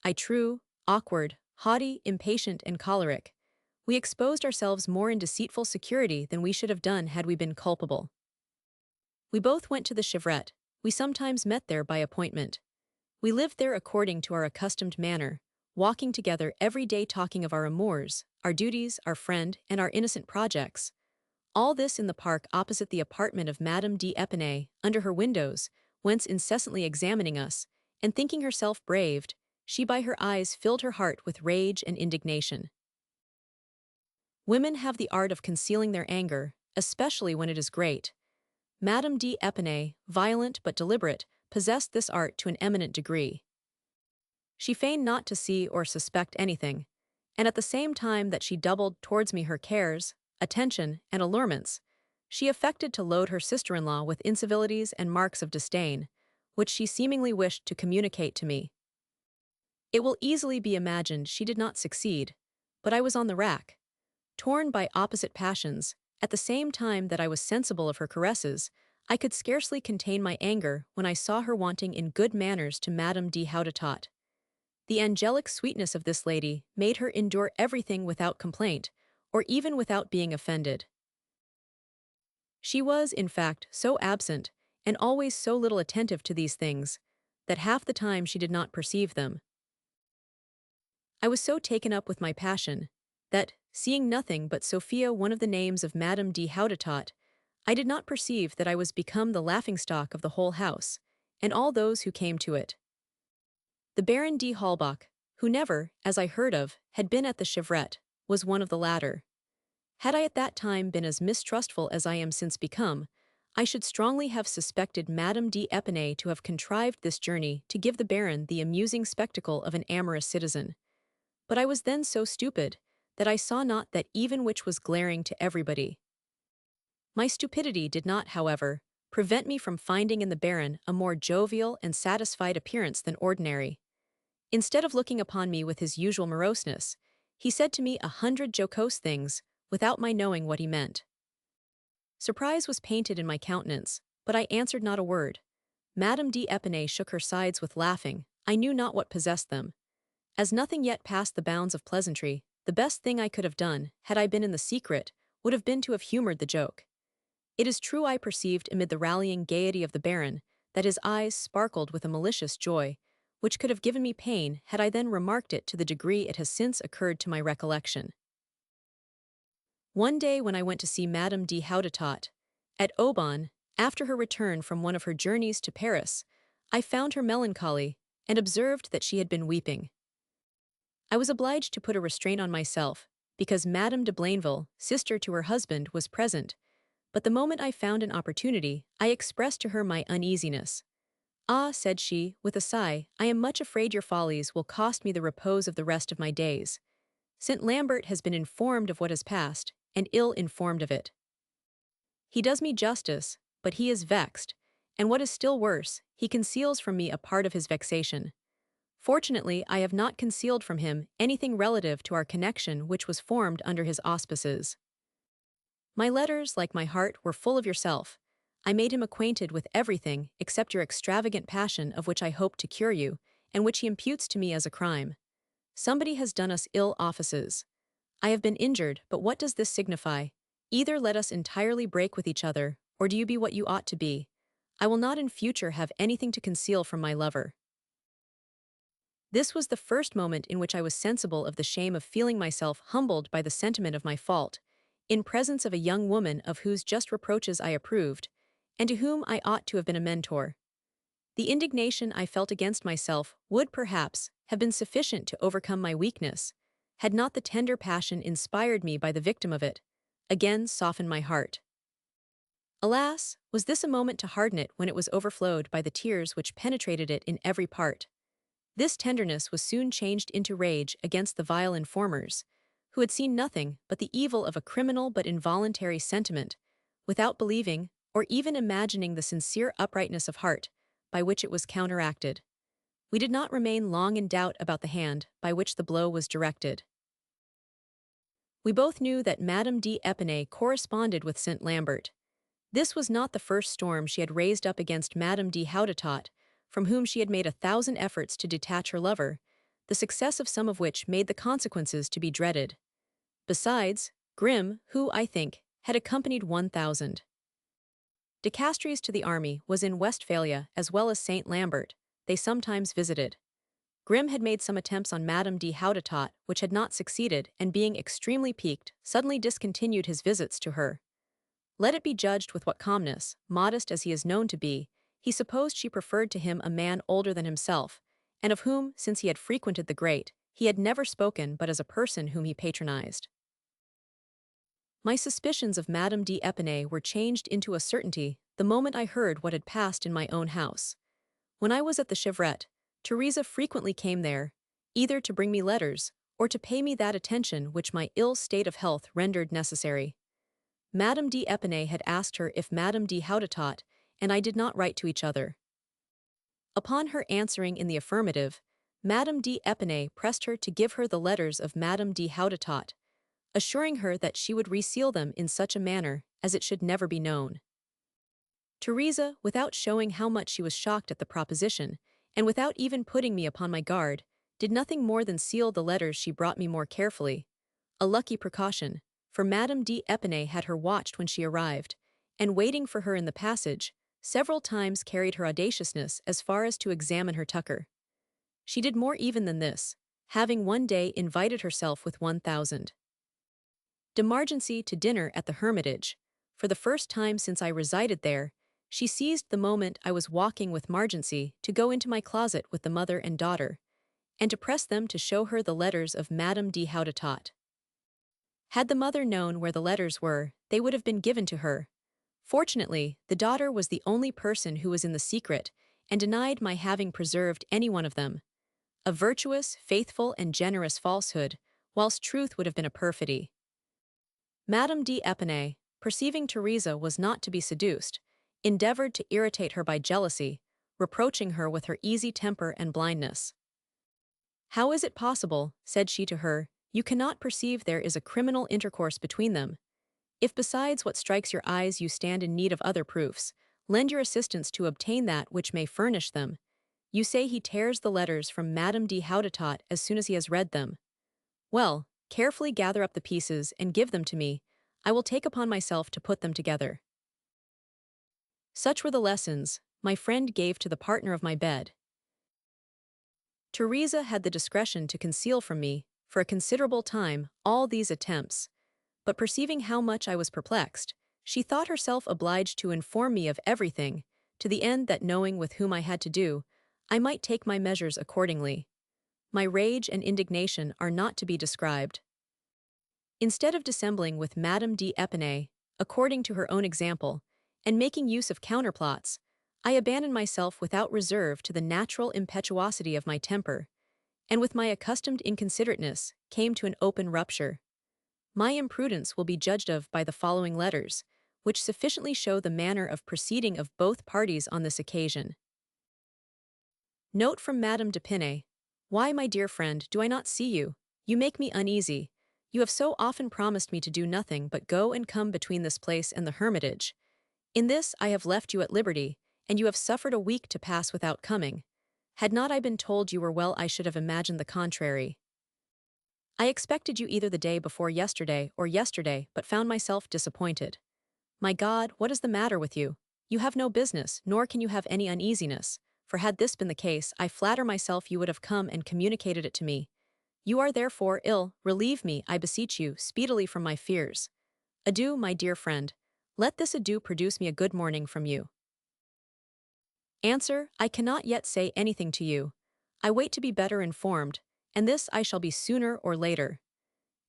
I true, awkward, haughty, impatient, and choleric. We exposed ourselves more in deceitful security than we should have done had we been culpable. We both went to the Chevrette. We sometimes met there by appointment. We lived there according to our accustomed manner, walking together every day, talking of our amours, our duties, our friend, and our innocent projects. All this in the park opposite the apartment of Madame d'Épinay, under her windows, whence incessantly examining us, and thinking herself braved, she by her eyes filled her heart with rage and indignation. Women have the art of concealing their anger, especially when it is great. Madame d'Épinay, violent but deliberate, possessed this art to an eminent degree. She feigned not to see or suspect anything, and at the same time that she doubled towards me her cares, attention, and allurements, she affected to load her sister-in-law with incivilities and marks of disdain, which she seemingly wished to communicate to me. It will easily be imagined she did not succeed, but I was on the rack. Torn by opposite passions, at the same time that I was sensible of her caresses, I could scarcely contain my anger when I saw her wanting in good manners to Madame de Hautetot. The angelic sweetness of this lady made her endure everything without complaint, or even without being offended. She was, in fact, so absent, and always so little attentive to these things, that half the time she did not perceive them. I was so taken up with my passion, that, seeing nothing but Sophia, one of the names of Madame de Hautetot, I did not perceive that I was become the laughingstock of the whole house, and all those who came to it. The Baron de Halbach, who never, as I heard of, had been at the Chevrette, was one of the latter. Had I at that time been as mistrustful as I am since become, I should strongly have suspected Madame d'Épinay to have contrived this journey to give the Baron the amusing spectacle of an amorous citizen. But I was then so stupid that I saw not that even which was glaring to everybody. My stupidity did not, however, prevent me from finding in the Baron a more jovial and satisfied appearance than ordinary. Instead of looking upon me with his usual moroseness, he said to me 100 jocose things, without my knowing what he meant. Surprise was painted in my countenance, but I answered not a word. Madame d'Épinay shook her sides with laughing. I knew not what possessed them. As nothing yet passed the bounds of pleasantry, the best thing I could have done, had I been in the secret, would have been to have humored the joke. It is true I perceived amid the rallying gaiety of the Baron that his eyes sparkled with a malicious joy, which could have given me pain had I then remarked it to the degree it has since occurred to my recollection. One day when I went to see Madame de Hautetot, at Aubonne, after her return from one of her journeys to Paris, I found her melancholy, and observed that she had been weeping. I was obliged to put a restraint on myself, because Madame de Blainville, sister to her husband, was present, but the moment I found an opportunity, I expressed to her my uneasiness. "Ah," said she, with a sigh, "I am much afraid your follies will cost me the repose of the rest of my days. St. Lambert has been informed of what has passed, and ill informed of it. He does me justice, but he is vexed, and what is still worse, he conceals from me a part of his vexation. Fortunately, I have not concealed from him anything relative to our connection which was formed under his auspices. My letters, like my heart, were full of yourself. I made him acquainted with everything except your extravagant passion of which I hope to cure you, and which he imputes to me as a crime. Somebody has done us ill offices. I have been injured, but what does this signify? Either let us entirely break with each other, or do you be what you ought to be. I will not in future have anything to conceal from my lover." This was the first moment in which I was sensible of the shame of feeling myself humbled by the sentiment of my fault, in presence of a young woman of whose just reproaches I approved, and to whom I ought to have been a mentor. The indignation I felt against myself would, perhaps, have been sufficient to overcome my weakness, had not the tender passion inspired me by the victim of it, again softened my heart. Alas, was this a moment to harden it when it was overflowed by the tears which penetrated it in every part? This tenderness was soon changed into rage against the vile informers, who had seen nothing but the evil of a criminal but involuntary sentiment, without believing or even imagining the sincere uprightness of heart by which it was counteracted. We did not remain long in doubt about the hand by which the blow was directed. We both knew that Madame d'Épinay corresponded with St. Lambert. This was not the first storm she had raised up against Madame de Hautetot, from whom she had made 1,000 efforts to detach her lover, the success of some of which made the consequences to be dreaded. Besides, Grimm, who, I think, had accompanied 1,000 de Castries to the army, was in Westphalia as well as St. Lambert. They sometimes visited. Grimm had made some attempts on Madame de Hautetot which had not succeeded, and being extremely piqued, suddenly discontinued his visits to her. Let it be judged with what calmness, modest as he is known to be, he supposed she preferred to him a man older than himself, and of whom, since he had frequented the great, he had never spoken but as a person whom he patronized. My suspicions of Madame d'Épinay were changed into a certainty the moment I heard what had passed in my own house. When I was at the Chevrette, Teresa frequently came there, either to bring me letters, or to pay me that attention which my ill state of health rendered necessary. Madame d'Épinay had asked her if Madame de Hautetot and I did not write to each other. Upon her answering in the affirmative, Madame d'Épinay pressed her to give her the letters of Madame de Hautetot, assuring her that she would reseal them in such a manner as it should never be known. Teresa, without showing how much she was shocked at the proposition, and without even putting me upon my guard, did nothing more than seal the letters she brought me more carefully. A lucky precaution, for Madame d'Épinay had her watched when she arrived, and waiting for her in the passage, several times carried her audaciousness as far as to examine her tucker. She did more even than this, having one day invited herself with 1,000 de Margency to dinner at the Hermitage. For the first time since I resided there, she seized the moment I was walking with Margency to go into my closet with the mother and daughter, and to press them to show her the letters of Madame de Hautetot. Had the mother known where the letters were, they would have been given to her. Fortunately, the daughter was the only person who was in the secret, and denied my having preserved any one of them. A virtuous, faithful, and generous falsehood, whilst truth would have been a perfidy. Madame d'Épinay, perceiving Teresa was not to be seduced, endeavored to irritate her by jealousy, reproaching her with her easy temper and blindness. "How is it possible," said she to her, "you cannot perceive there is a criminal intercourse between them? If besides what strikes your eyes you stand in need of other proofs, lend your assistance to obtain that which may furnish them. You say he tears the letters from Madame de Hautetot as soon as he has read them. Well, carefully gather up the pieces and give them to me. I will take upon myself to put them together." Such were the lessons my friend gave to the partner of my bed. Teresa had the discretion to conceal from me, for a considerable time, all these attempts, but perceiving how much I was perplexed, she thought herself obliged to inform me of everything, to the end that knowing with whom I had to do, I might take my measures accordingly. My rage and indignation are not to be described. Instead of dissembling with Madame d'Épinay, according to her own example, and making use of counterplots, I abandoned myself without reserve to the natural impetuosity of my temper, and with my accustomed inconsiderateness came to an open rupture. My imprudence will be judged of by the following letters, which sufficiently show the manner of proceeding of both parties on this occasion. Note from Madame d'Épinay. Why, my dear friend, do I not see you? You make me uneasy. You have so often promised me to do nothing but go and come between this place and the hermitage. In this I have left you at liberty, and you have suffered a week to pass without coming. Had not I been told you were well, I should have imagined the contrary. I expected you either the day before yesterday or yesterday, but found myself disappointed. My God, what is the matter with you? You have no business, nor can you have any uneasiness, for had this been the case, I flatter myself you would have come and communicated it to me. You are therefore ill, relieve me, I beseech you, speedily from my fears. Adieu, my dear friend. Let this adieu produce me a good morning from you. Answer, I cannot yet say anything to you. I wait to be better informed, and this I shall be sooner or later.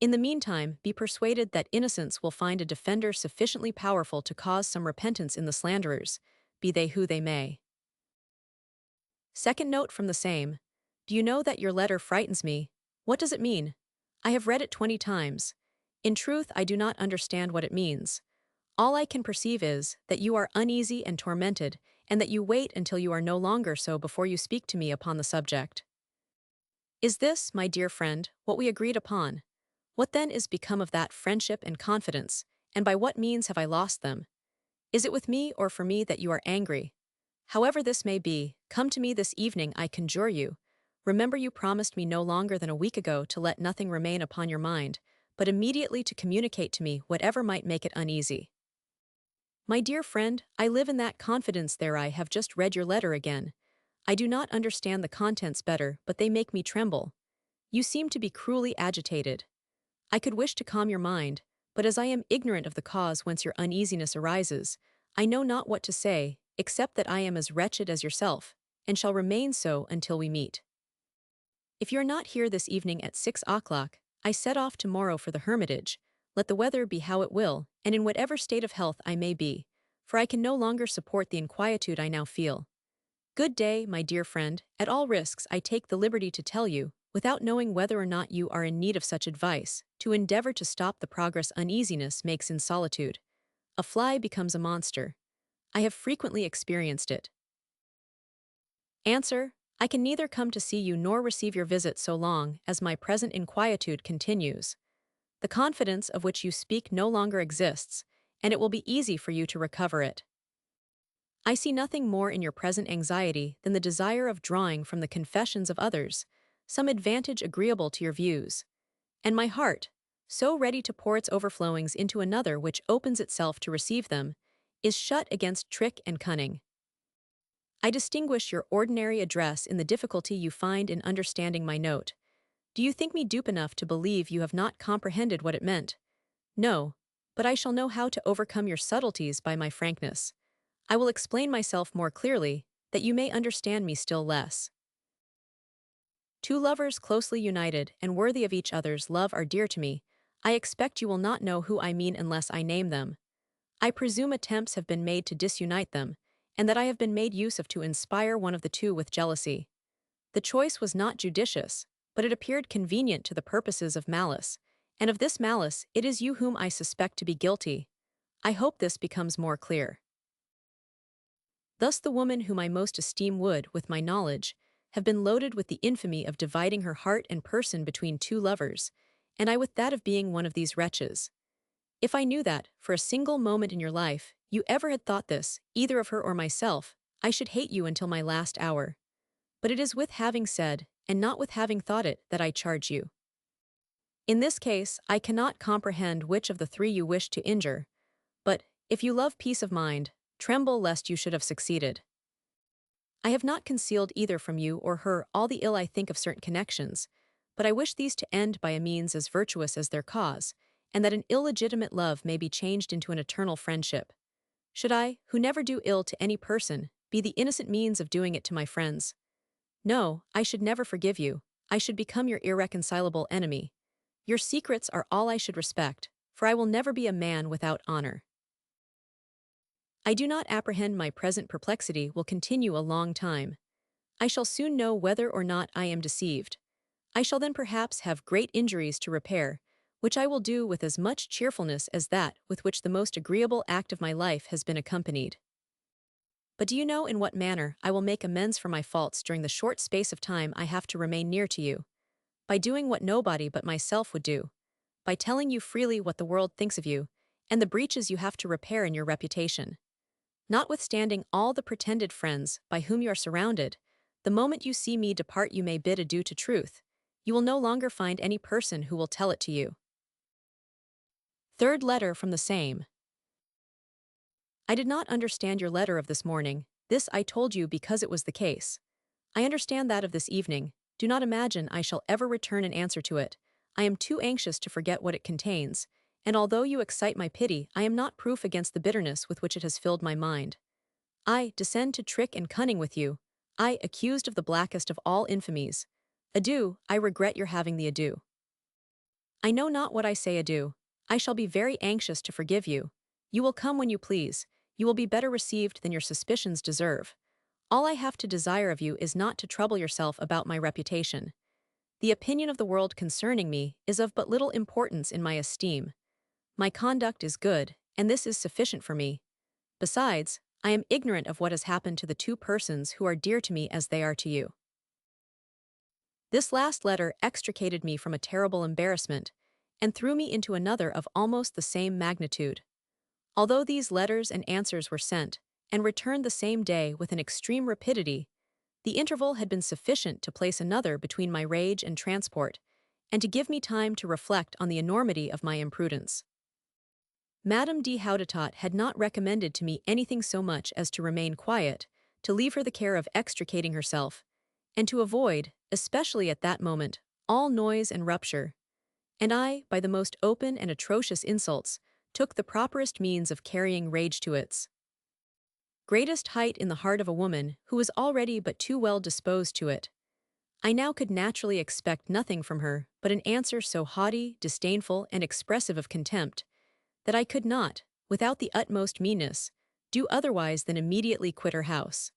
In the meantime, be persuaded that innocence will find a defender sufficiently powerful to cause some repentance in the slanderers, be they who they may. Second note from the same. Do you know that your letter frightens me? What does it mean? I have read it 20 times. In truth, I do not understand what it means. All I can perceive is that you are uneasy and tormented, and that you wait until you are no longer so before you speak to me upon the subject. Is this, my dear friend, what we agreed upon? What then is become of that friendship and confidence, and by what means have I lost them? Is it with me or for me that you are angry? However this may be, come to me this evening, I conjure you. Remember you promised me no longer than a week ago to let nothing remain upon your mind, but immediately to communicate to me whatever might make it uneasy. My dear friend, I live in that confidence there. I have just read your letter again. I do not understand the contents better, but they make me tremble. You seem to be cruelly agitated. I could wish to calm your mind, but as I am ignorant of the cause whence your uneasiness arises, I know not what to say, except that I am as wretched as yourself, and shall remain so until we meet. If you are not here this evening at 6 o'clock, I set off tomorrow for the hermitage, let the weather be how it will, and in whatever state of health I may be, for I can no longer support the inquietude I now feel. Good day, my dear friend. At all risks I take the liberty to tell you, without knowing whether or not you are in need of such advice, to endeavor to stop the progress uneasiness makes in solitude. A fly becomes a monster. I have frequently experienced it. Answer, I can neither come to see you nor receive your visit so long as my present inquietude continues. The confidence of which you speak no longer exists, and it will be easy for you to recover it. I see nothing more in your present anxiety than the desire of drawing from the confessions of others some advantage agreeable to your views. And my heart, so ready to pour its overflowings into another which opens itself to receive them, is shut against trick and cunning. I distinguish your ordinary address in the difficulty you find in understanding my note. Do you think me dupe enough to believe you have not comprehended what it meant? No, but I shall know how to overcome your subtleties by my frankness. I will explain myself more clearly, that you may understand me still less. Two lovers closely united and worthy of each other's love are dear to me. I expect you will not know who I mean unless I name them. I presume attempts have been made to disunite them, and that I have been made use of to inspire one of the two with jealousy. The choice was not judicious, but it appeared convenient to the purposes of malice, and of this malice it is you whom I suspect to be guilty. I hope this becomes more clear. Thus the woman whom I most esteem would, with my knowledge, have been loaded with the infamy of dividing her heart and person between two lovers, and I with that of being one of these wretches. If I knew that, for a single moment in your life, you ever had thought this, either of her or myself, I should hate you until my last hour. But it is with having said, and not with having thought it, that I charge you. In this case, I cannot comprehend which of the three you wish to injure, but, if you love peace of mind, tremble lest you should have succeeded. I have not concealed either from you or her all the ill I think of certain connections, but I wish these to end by a means as virtuous as their cause, and that an illegitimate love may be changed into an eternal friendship. Should I, who never do ill to any person, be the innocent means of doing it to my friends? No, I should never forgive you. I should become your irreconcilable enemy. Your secrets are all I should respect, for I will never be a man without honor. I do not apprehend my present perplexity will continue a long time. I shall soon know whether or not I am deceived. I shall then perhaps have great injuries to repair, which I will do with as much cheerfulness as that with which the most agreeable act of my life has been accompanied. But do you know in what manner I will make amends for my faults during the short space of time I have to remain near to you? By doing what nobody but myself would do, by telling you freely what the world thinks of you, and the breaches you have to repair in your reputation. Notwithstanding all the pretended friends by whom you are surrounded, the moment you see me depart you may bid adieu to truth. You will no longer find any person who will tell it to you. Third letter from the same. I did not understand your letter of this morning. This I told you because it was the case. I understand that of this evening. Do not imagine I shall ever return an answer to it. I am too anxious to forget what it contains, and although you excite my pity, I am not proof against the bitterness with which it has filled my mind. I descend to trick and cunning with you. I accused of the blackest of all infamies. Adieu, I regret your having the adieu. I know not what I say adieu. I shall be very anxious to forgive you. You will come when you please. You will be better received than your suspicions deserve. All I have to desire of you is not to trouble yourself about my reputation. The opinion of the world concerning me is of but little importance in my esteem. My conduct is good, and this is sufficient for me. Besides, I am ignorant of what has happened to the two persons who are dear to me as they are to you. This last letter extricated me from a terrible embarrassment, and threw me into another of almost the same magnitude. Although these letters and answers were sent, and returned the same day with an extreme rapidity, the interval had been sufficient to place another between my rage and transport, and to give me time to reflect on the enormity of my imprudence. Madame de Houdetot had not recommended to me anything so much as to remain quiet, to leave her the care of extricating herself, and to avoid, especially at that moment, all noise and rupture. And I, by the most open and atrocious insults, took the properest means of carrying rage to its greatest height in the heart of a woman who was already but too well disposed to it. I now could naturally expect nothing from her but an answer so haughty, disdainful, and expressive of contempt, that I could not, without the utmost meanness, do otherwise than immediately quit her house.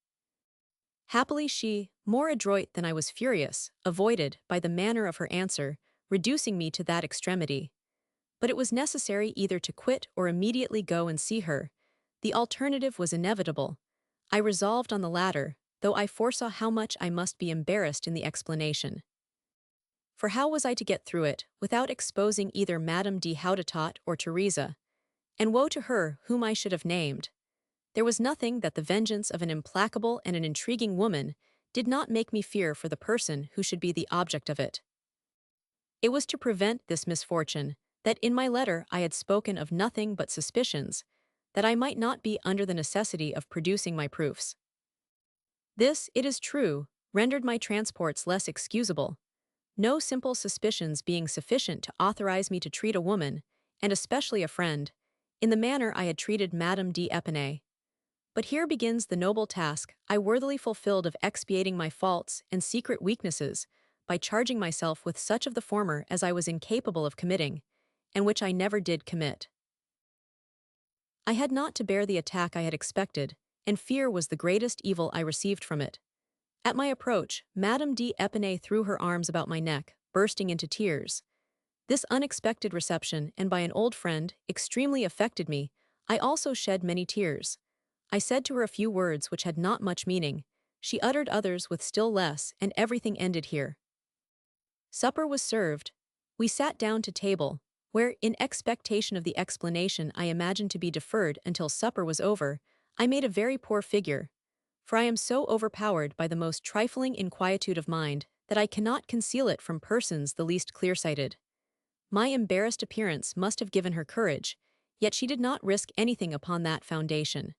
Happily she, more adroit than I was furious, avoided, by the manner of her answer, reducing me to that extremity. But it was necessary either to quit or immediately go and see her. The alternative was inevitable. I resolved on the latter, though I foresaw how much I must be embarrassed in the explanation. For how was I to get through it, without exposing either Madame de Houdetot or Teresa? And woe to her whom I should have named. There was nothing that the vengeance of an implacable and an intriguing woman did not make me fear for the person who should be the object of it. It was to prevent this misfortune that in my letter I had spoken of nothing but suspicions, that I might not be under the necessity of producing my proofs. This, it is true, rendered my transports less excusable, no simple suspicions being sufficient to authorize me to treat a woman, and especially a friend, in the manner I had treated Madame d'Épinay. But here begins the noble task I worthily fulfilled of expiating my faults and secret weaknesses by charging myself with such of the former as I was incapable of committing, and which I never did commit. I had not to bear the attack I had expected, and fear was the greatest evil I received from it. At my approach, Madame d'Épinay threw her arms about my neck, bursting into tears. This unexpected reception, and by an old friend, extremely affected me. I also shed many tears. I said to her a few words which had not much meaning. She uttered others with still less, and everything ended here. Supper was served. We sat down to table, where, in expectation of the explanation I imagined to be deferred until supper was over, I made a very poor figure. For I am so overpowered by the most trifling inquietude of mind that I cannot conceal it from persons the least clear-sighted. My embarrassed appearance must have given her courage, yet she did not risk anything upon that foundation.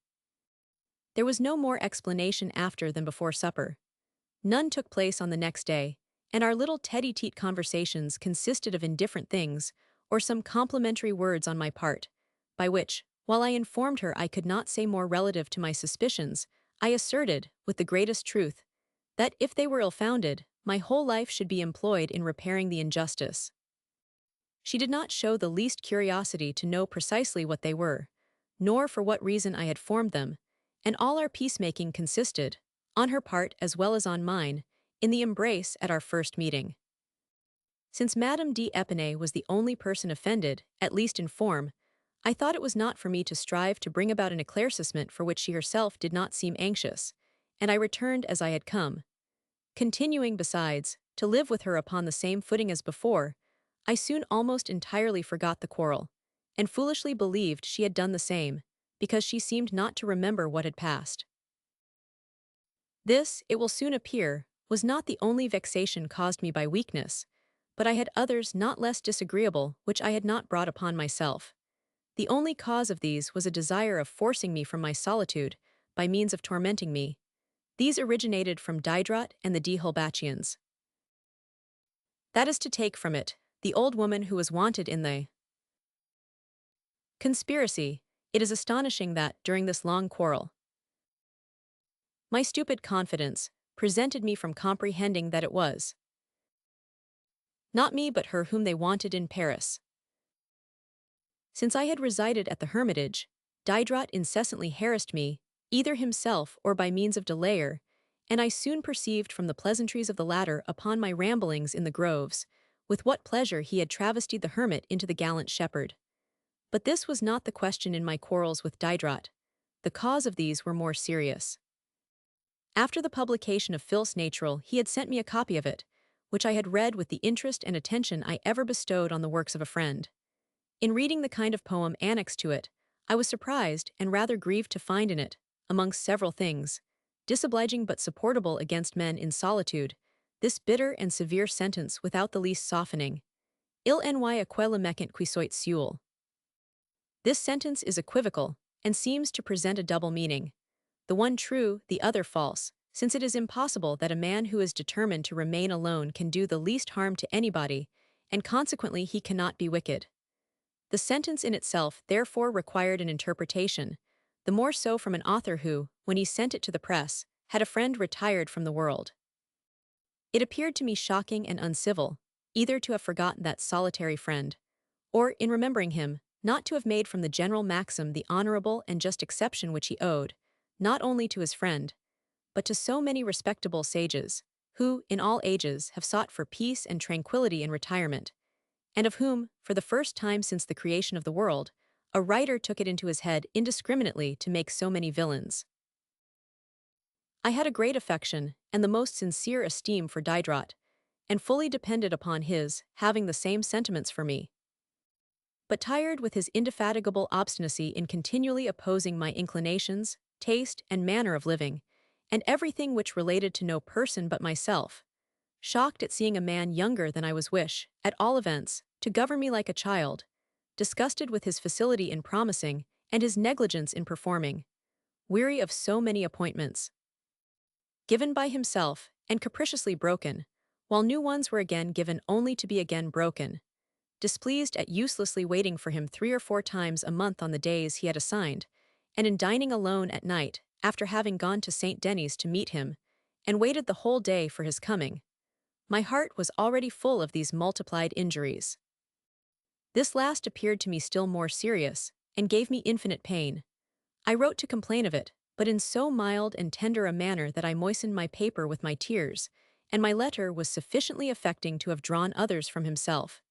There was no more explanation after than before supper. None took place on the next day, and our little tete-a-tete conversations consisted of indifferent things, or some complimentary words on my part, by which, while I informed her I could not say more relative to my suspicions, I asserted, with the greatest truth, that if they were ill-founded, my whole life should be employed in repairing the injustice. She did not show the least curiosity to know precisely what they were, nor for what reason I had formed them, and all our peacemaking consisted, on her part as well as on mine, in the embrace at our first meeting. Since Madame d'Épinay was the only person offended, at least in form, I thought it was not for me to strive to bring about an éclaircissement for which she herself did not seem anxious, and I returned as I had come. Continuing, besides, to live with her upon the same footing as before, I soon almost entirely forgot the quarrel, and foolishly believed she had done the same, because she seemed not to remember what had passed. This, it will soon appear, was not the only vexation caused me by weakness, but I had others not less disagreeable which I had not brought upon myself. The only cause of these was a desire of forcing me from my solitude, by means of tormenting me. These originated from Diderot and the D'Holbachians. That is to take from it, the old woman who was wanted in the conspiracy. It is astonishing that, during this long quarrel, my stupid confidence prevented me from comprehending that it was not me but her whom they wanted in Paris. Since I had resided at the Hermitage, Diderot incessantly harassed me, either himself or by means of delayer, and I soon perceived from the pleasantries of the latter upon my ramblings in the groves, with what pleasure he had travestied the hermit into the gallant shepherd. But this was not the question in my quarrels with Diderot. The cause of these were more serious. After the publication of Phil's Natural, he had sent me a copy of it, which I had read with the interest and attention I ever bestowed on the works of a friend. In reading the kind of poem annexed to it, I was surprised and rather grieved to find in it, amongst several things, disobliging but supportable against men in solitude, this bitter and severe sentence without the least softening. Il n'y a que le méchant qui soit seul. This sentence is equivocal, and seems to present a double meaning, the one true, the other false, since it is impossible that a man who is determined to remain alone can do the least harm to anybody, and consequently he cannot be wicked. The sentence in itself therefore required an interpretation, the more so from an author who, when he sent it to the press, had a friend retired from the world. It appeared to me shocking and uncivil, either to have forgotten that solitary friend, or, in remembering him, not to have made from the general maxim the honorable and just exception which he owed, not only to his friend, but to so many respectable sages, who, in all ages, have sought for peace and tranquillity in retirement, and of whom, for the first time since the creation of the world, a writer took it into his head indiscriminately to make so many villains. I had a great affection and the most sincere esteem for Diderot, and fully depended upon his having the same sentiments for me. But tired with his indefatigable obstinacy in continually opposing my inclinations, taste, and manner of living, and everything which related to no person but myself, shocked at seeing a man younger than I was wish, at all events, to govern me like a child, disgusted with his facility in promising, and his negligence in performing, weary of so many appointments given by himself, and capriciously broken, while new ones were again given only to be again broken, displeased at uselessly waiting for him 3 or 4 times a month on the days he had assigned, and in dining alone at night, after having gone to St. Denis to meet him, and waited the whole day for his coming. My heart was already full of these multiplied injuries. This last appeared to me still more serious, and gave me infinite pain. I wrote to complain of it, but in so mild and tender a manner that I moistened my paper with my tears, and my letter was sufficiently affecting to have drawn others from himself.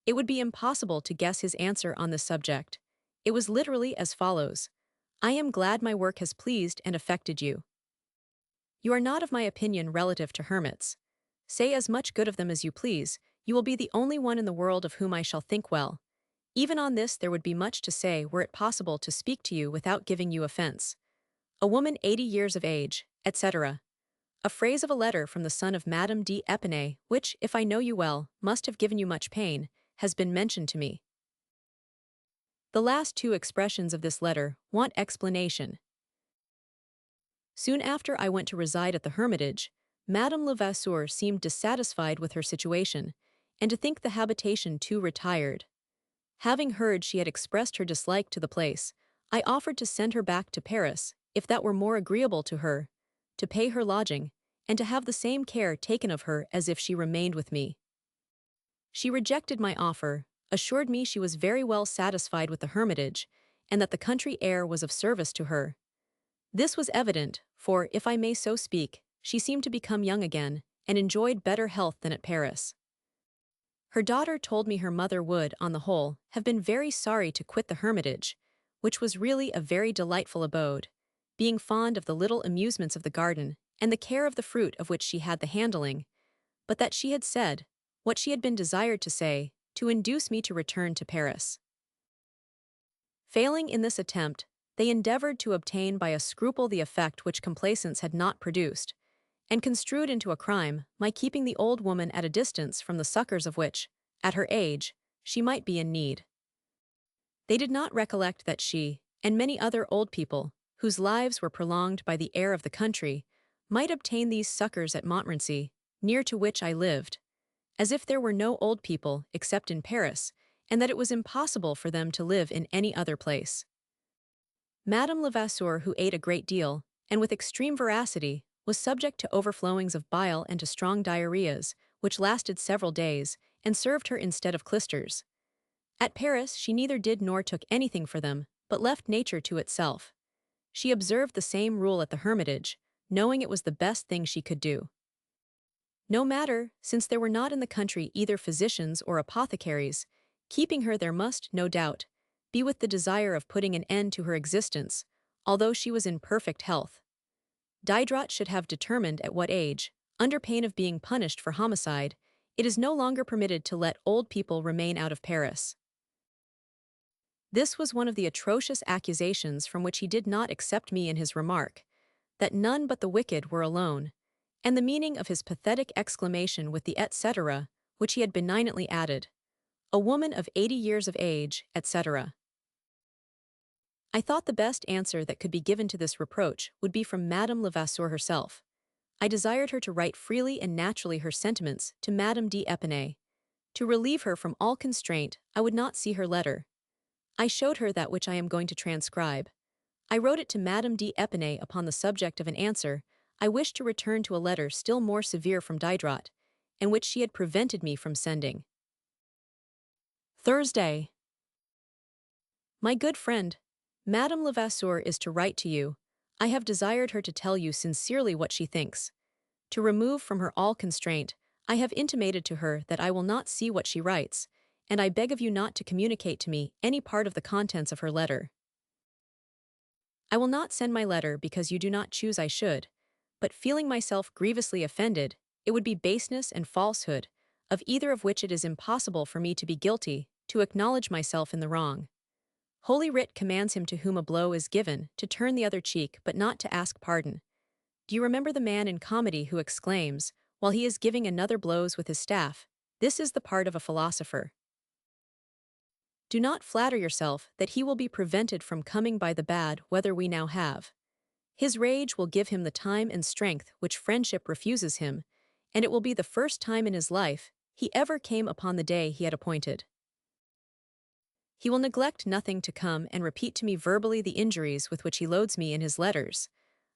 It would be impossible to guess his answer on this subject. It was literally as follows: I am glad my work has pleased and affected you. You are not of my opinion relative to hermits. Say as much good of them as you please, you will be the only one in the world of whom I shall think well. Even on this there would be much to say were it possible to speak to you without giving you offense. A woman 80 years of age, etc. A phrase of a letter from the son of Madame d'Épinay, which, if I know you well, must have given you much pain, has been mentioned to me. The last 2 expressions of this letter want explanation. Soon after I went to reside at the Hermitage, Madame Levasseur seemed dissatisfied with her situation, and to think the habitation too retired. Having heard she had expressed her dislike to the place, I offered to send her back to Paris, if that were more agreeable to her, to pay her lodging, and to have the same care taken of her as if she remained with me. She rejected my offer, assured me she was very well satisfied with the hermitage, and that the country air was of service to her. This was evident, for, if I may so speak, she seemed to become young again, and enjoyed better health than at Paris. Her daughter told me her mother would, on the whole, have been very sorry to quit the hermitage, which was really a very delightful abode, being fond of the little amusements of the garden, and the care of the fruit of which she had the handling, but that she had said, what she had been desired to say, to induce me to return to Paris. Failing in this attempt, they endeavored to obtain by a scruple the effect which complaisance had not produced, and construed into a crime my keeping the old woman at a distance from the succors of which, at her age, she might be in need. They did not recollect that she, and many other old people, whose lives were prolonged by the air of the country, might obtain these succors at Montmorency, near to which I lived, as if there were no old people except in Paris, and that it was impossible for them to live in any other place. Madame Levasseur, who ate a great deal, and with extreme voracity, was subject to overflowings of bile and to strong diarrheas, which lasted several days, and served her instead of clysters. At Paris she neither did nor took anything for them, but left nature to itself. She observed the same rule at the hermitage, knowing it was the best thing she could do. No matter, since there were not in the country either physicians or apothecaries, keeping her there must, no doubt, be with the desire of putting an end to her existence, although she was in perfect health. Diderot should have determined at what age, under pain of being punished for homicide, it is no longer permitted to let old people remain out of Paris. This was one of the atrocious accusations from which he did not accept me in his remark, that none but the wicked were alone, and the meaning of his pathetic exclamation with the etc., which he had benignantly added, a woman of 80 years of age, etc. I thought the best answer that could be given to this reproach would be from Madame Levasseur herself. I desired her to write freely and naturally her sentiments to Madame d'Épinay. To relieve her from all constraint, I would not see her letter. I showed her that which I am going to transcribe. I wrote it to Madame d'Épinay upon the subject of an answer I wished to return to a letter still more severe from Diderot, and which she had prevented me from sending. Thursday. My good friend, Madame Levasseur is to write to you. I have desired her to tell you sincerely what she thinks. To remove from her all constraint, I have intimated to her that I will not see what she writes, and I beg of you not to communicate to me any part of the contents of her letter. I will not send my letter because you do not choose I should, but feeling myself grievously offended, it would be baseness and falsehood, of either of which it is impossible for me to be guilty, to acknowledge myself in the wrong. Holy Writ commands him to whom a blow is given to turn the other cheek but not to ask pardon. Do you remember the man in comedy who exclaims, while he is giving another blows with his staff, "This is the part of a philosopher"? Do not flatter yourself that he will be prevented from coming by the bad weather we now have. His rage will give him the time and strength which friendship refuses him, and it will be the first time in his life he ever came upon the day he had appointed. He will neglect nothing to come and repeat to me verbally the injuries with which he loads me in his letters.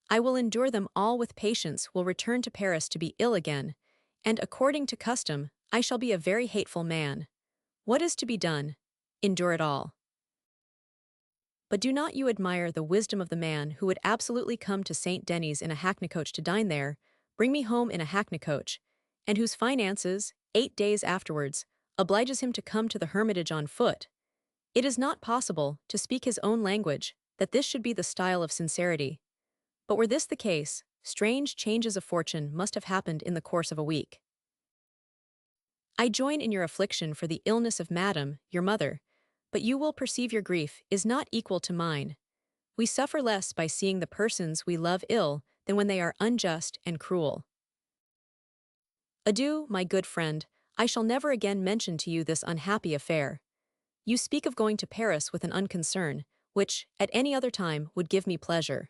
I will endure them all with patience, will return to Paris to be ill again, and according to custom, I shall be a very hateful man. What is to be done? Endure it all. But do not you admire the wisdom of the man who would absolutely come to St. Denis in a hackney coach to dine there, bring me home in a hackney coach, and whose finances, 8 days afterwards, obliges him to come to the hermitage on foot? It is not possible, to speak his own language, that this should be the style of sincerity. But were this the case, strange changes of fortune must have happened in the course of a week. I join in your affliction for the illness of Madame, your mother, but you will perceive your grief is not equal to mine. We suffer less by seeing the persons we love ill than when they are unjust and cruel. Adieu, my good friend, I shall never again mention to you this unhappy affair. You speak of going to Paris with an unconcern, which, at any other time, would give me pleasure.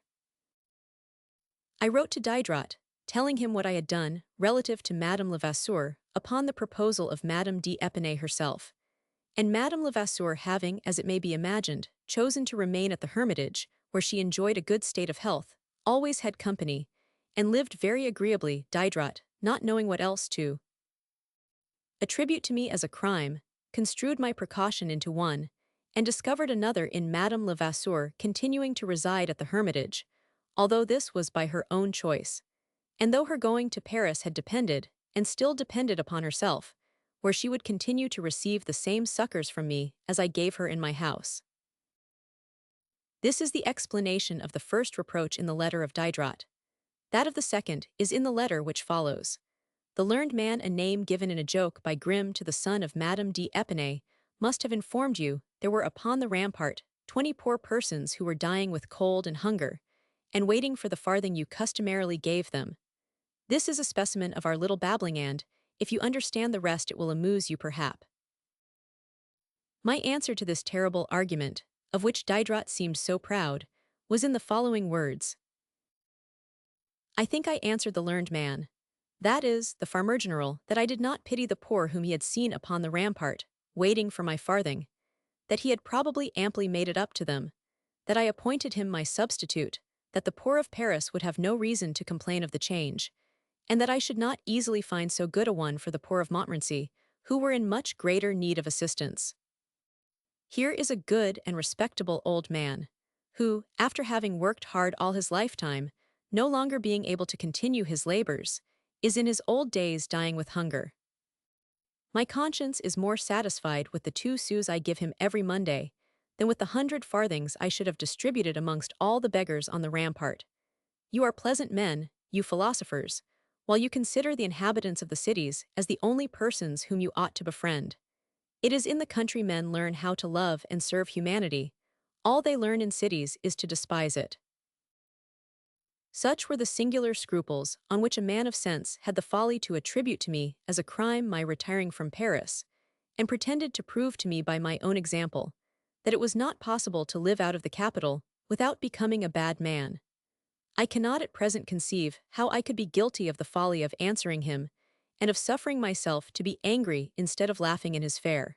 I wrote to Diderot, telling him what I had done, relative to Madame Levasseur, upon the proposal of Madame d'Épinay herself. And Madame Levasseur having, as it may be imagined, chosen to remain at the hermitage, where she enjoyed a good state of health, always had company, and lived very agreeably, Diderot, not knowing what else to attribute to me as a crime, construed my precaution into one, and discovered another in Madame Levasseur continuing to reside at the Hermitage, although this was by her own choice, and though her going to Paris had depended, and still depended upon herself, where she would continue to receive the same succors from me as I gave her in my house. This is the explanation of the first reproach in the letter of Diderot. That of the second is in the letter which follows. The learned man, a name given in a joke by Grimm to the son of Madame d'Épinay, must have informed you there were upon the rampart 20 poor persons who were dying with cold and hunger, and waiting for the farthing you customarily gave them. This is a specimen of our little babbling, and, if you understand the rest, it will amuse you perhaps. My answer to this terrible argument, of which Diderot seemed so proud, was in the following words. I think I answered the learned man, that is, the farmer general, that I did not pity the poor whom he had seen upon the rampart, waiting for my farthing, that he had probably amply made it up to them, that I appointed him my substitute, that the poor of Paris would have no reason to complain of the change, and that I should not easily find so good a one for the poor of Montmorency, who were in much greater need of assistance. Here is a good and respectable old man, who, after having worked hard all his lifetime, no longer being able to continue his labors, is in his old days dying with hunger. My conscience is more satisfied with the 2 sous I give him every Monday than with the 100 farthings I should have distributed amongst all the beggars on the rampart. You are pleasant men, you philosophers, while you consider the inhabitants of the cities as the only persons whom you ought to befriend. It is in the country men learn how to love and serve humanity. All they learn in cities is to despise it. Such were the singular scruples on which a man of sense had the folly to attribute to me as a crime my retiring from Paris, and pretended to prove to me by my own example that it was not possible to live out of the capital without becoming a bad man. I cannot at present conceive how I could be guilty of the folly of answering him, and of suffering myself to be angry instead of laughing in his fare.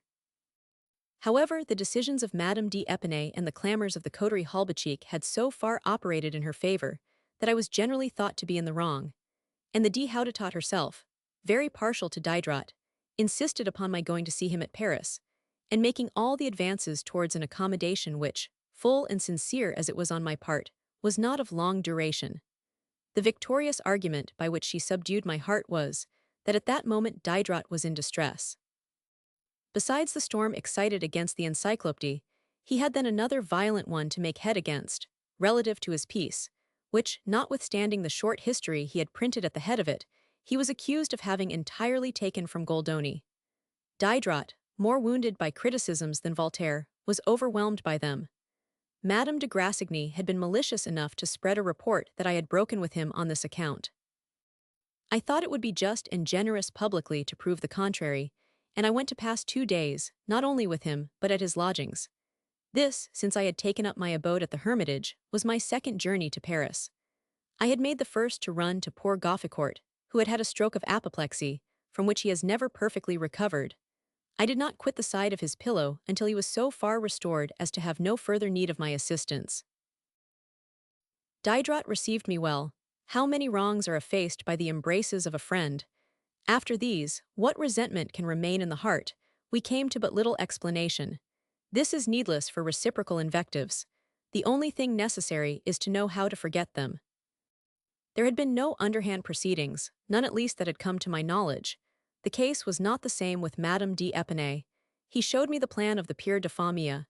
However, the decisions of Madame d'Épinay and the clamors of the coterie Halbachik had so far operated in her favor that I was generally thought to be in the wrong, and the d'Hautetot herself, very partial to Diderot, insisted upon my going to see him at Paris, and making all the advances towards an accommodation which, full and sincere as it was on my part, was not of long duration. The victorious argument by which she subdued my heart was, that at that moment Diderot was in distress. Besides the storm excited against the encyclopédie, he had then another violent one to make head against, relative to his piece, which, notwithstanding the short history he had printed at the head of it, he was accused of having entirely taken from Goldoni. Diderot, more wounded by criticisms than Voltaire, was overwhelmed by them. Madame de Grassigny had been malicious enough to spread a report that I had broken with him on this account. I thought it would be just and generous publicly to prove the contrary, and I went to pass 2 days, not only with him, but at his lodgings. This, since I had taken up my abode at the Hermitage, was my second journey to Paris. I had made the first to run to poor Gofficourt, who had had a stroke of apoplexy, from which he has never perfectly recovered. I did not quit the side of his pillow until he was so far restored as to have no further need of my assistance. Diderot received me well. How many wrongs are effaced by the embraces of a friend! After these, what resentment can remain in the heart? We came to but little explanation. This is needless for reciprocal invectives. The only thing necessary is to know how to forget them. There had been no underhand proceedings, none at least that had come to my knowledge. The case was not the same with Madame d'Épinay. He showed me the plan of the Père de Famille.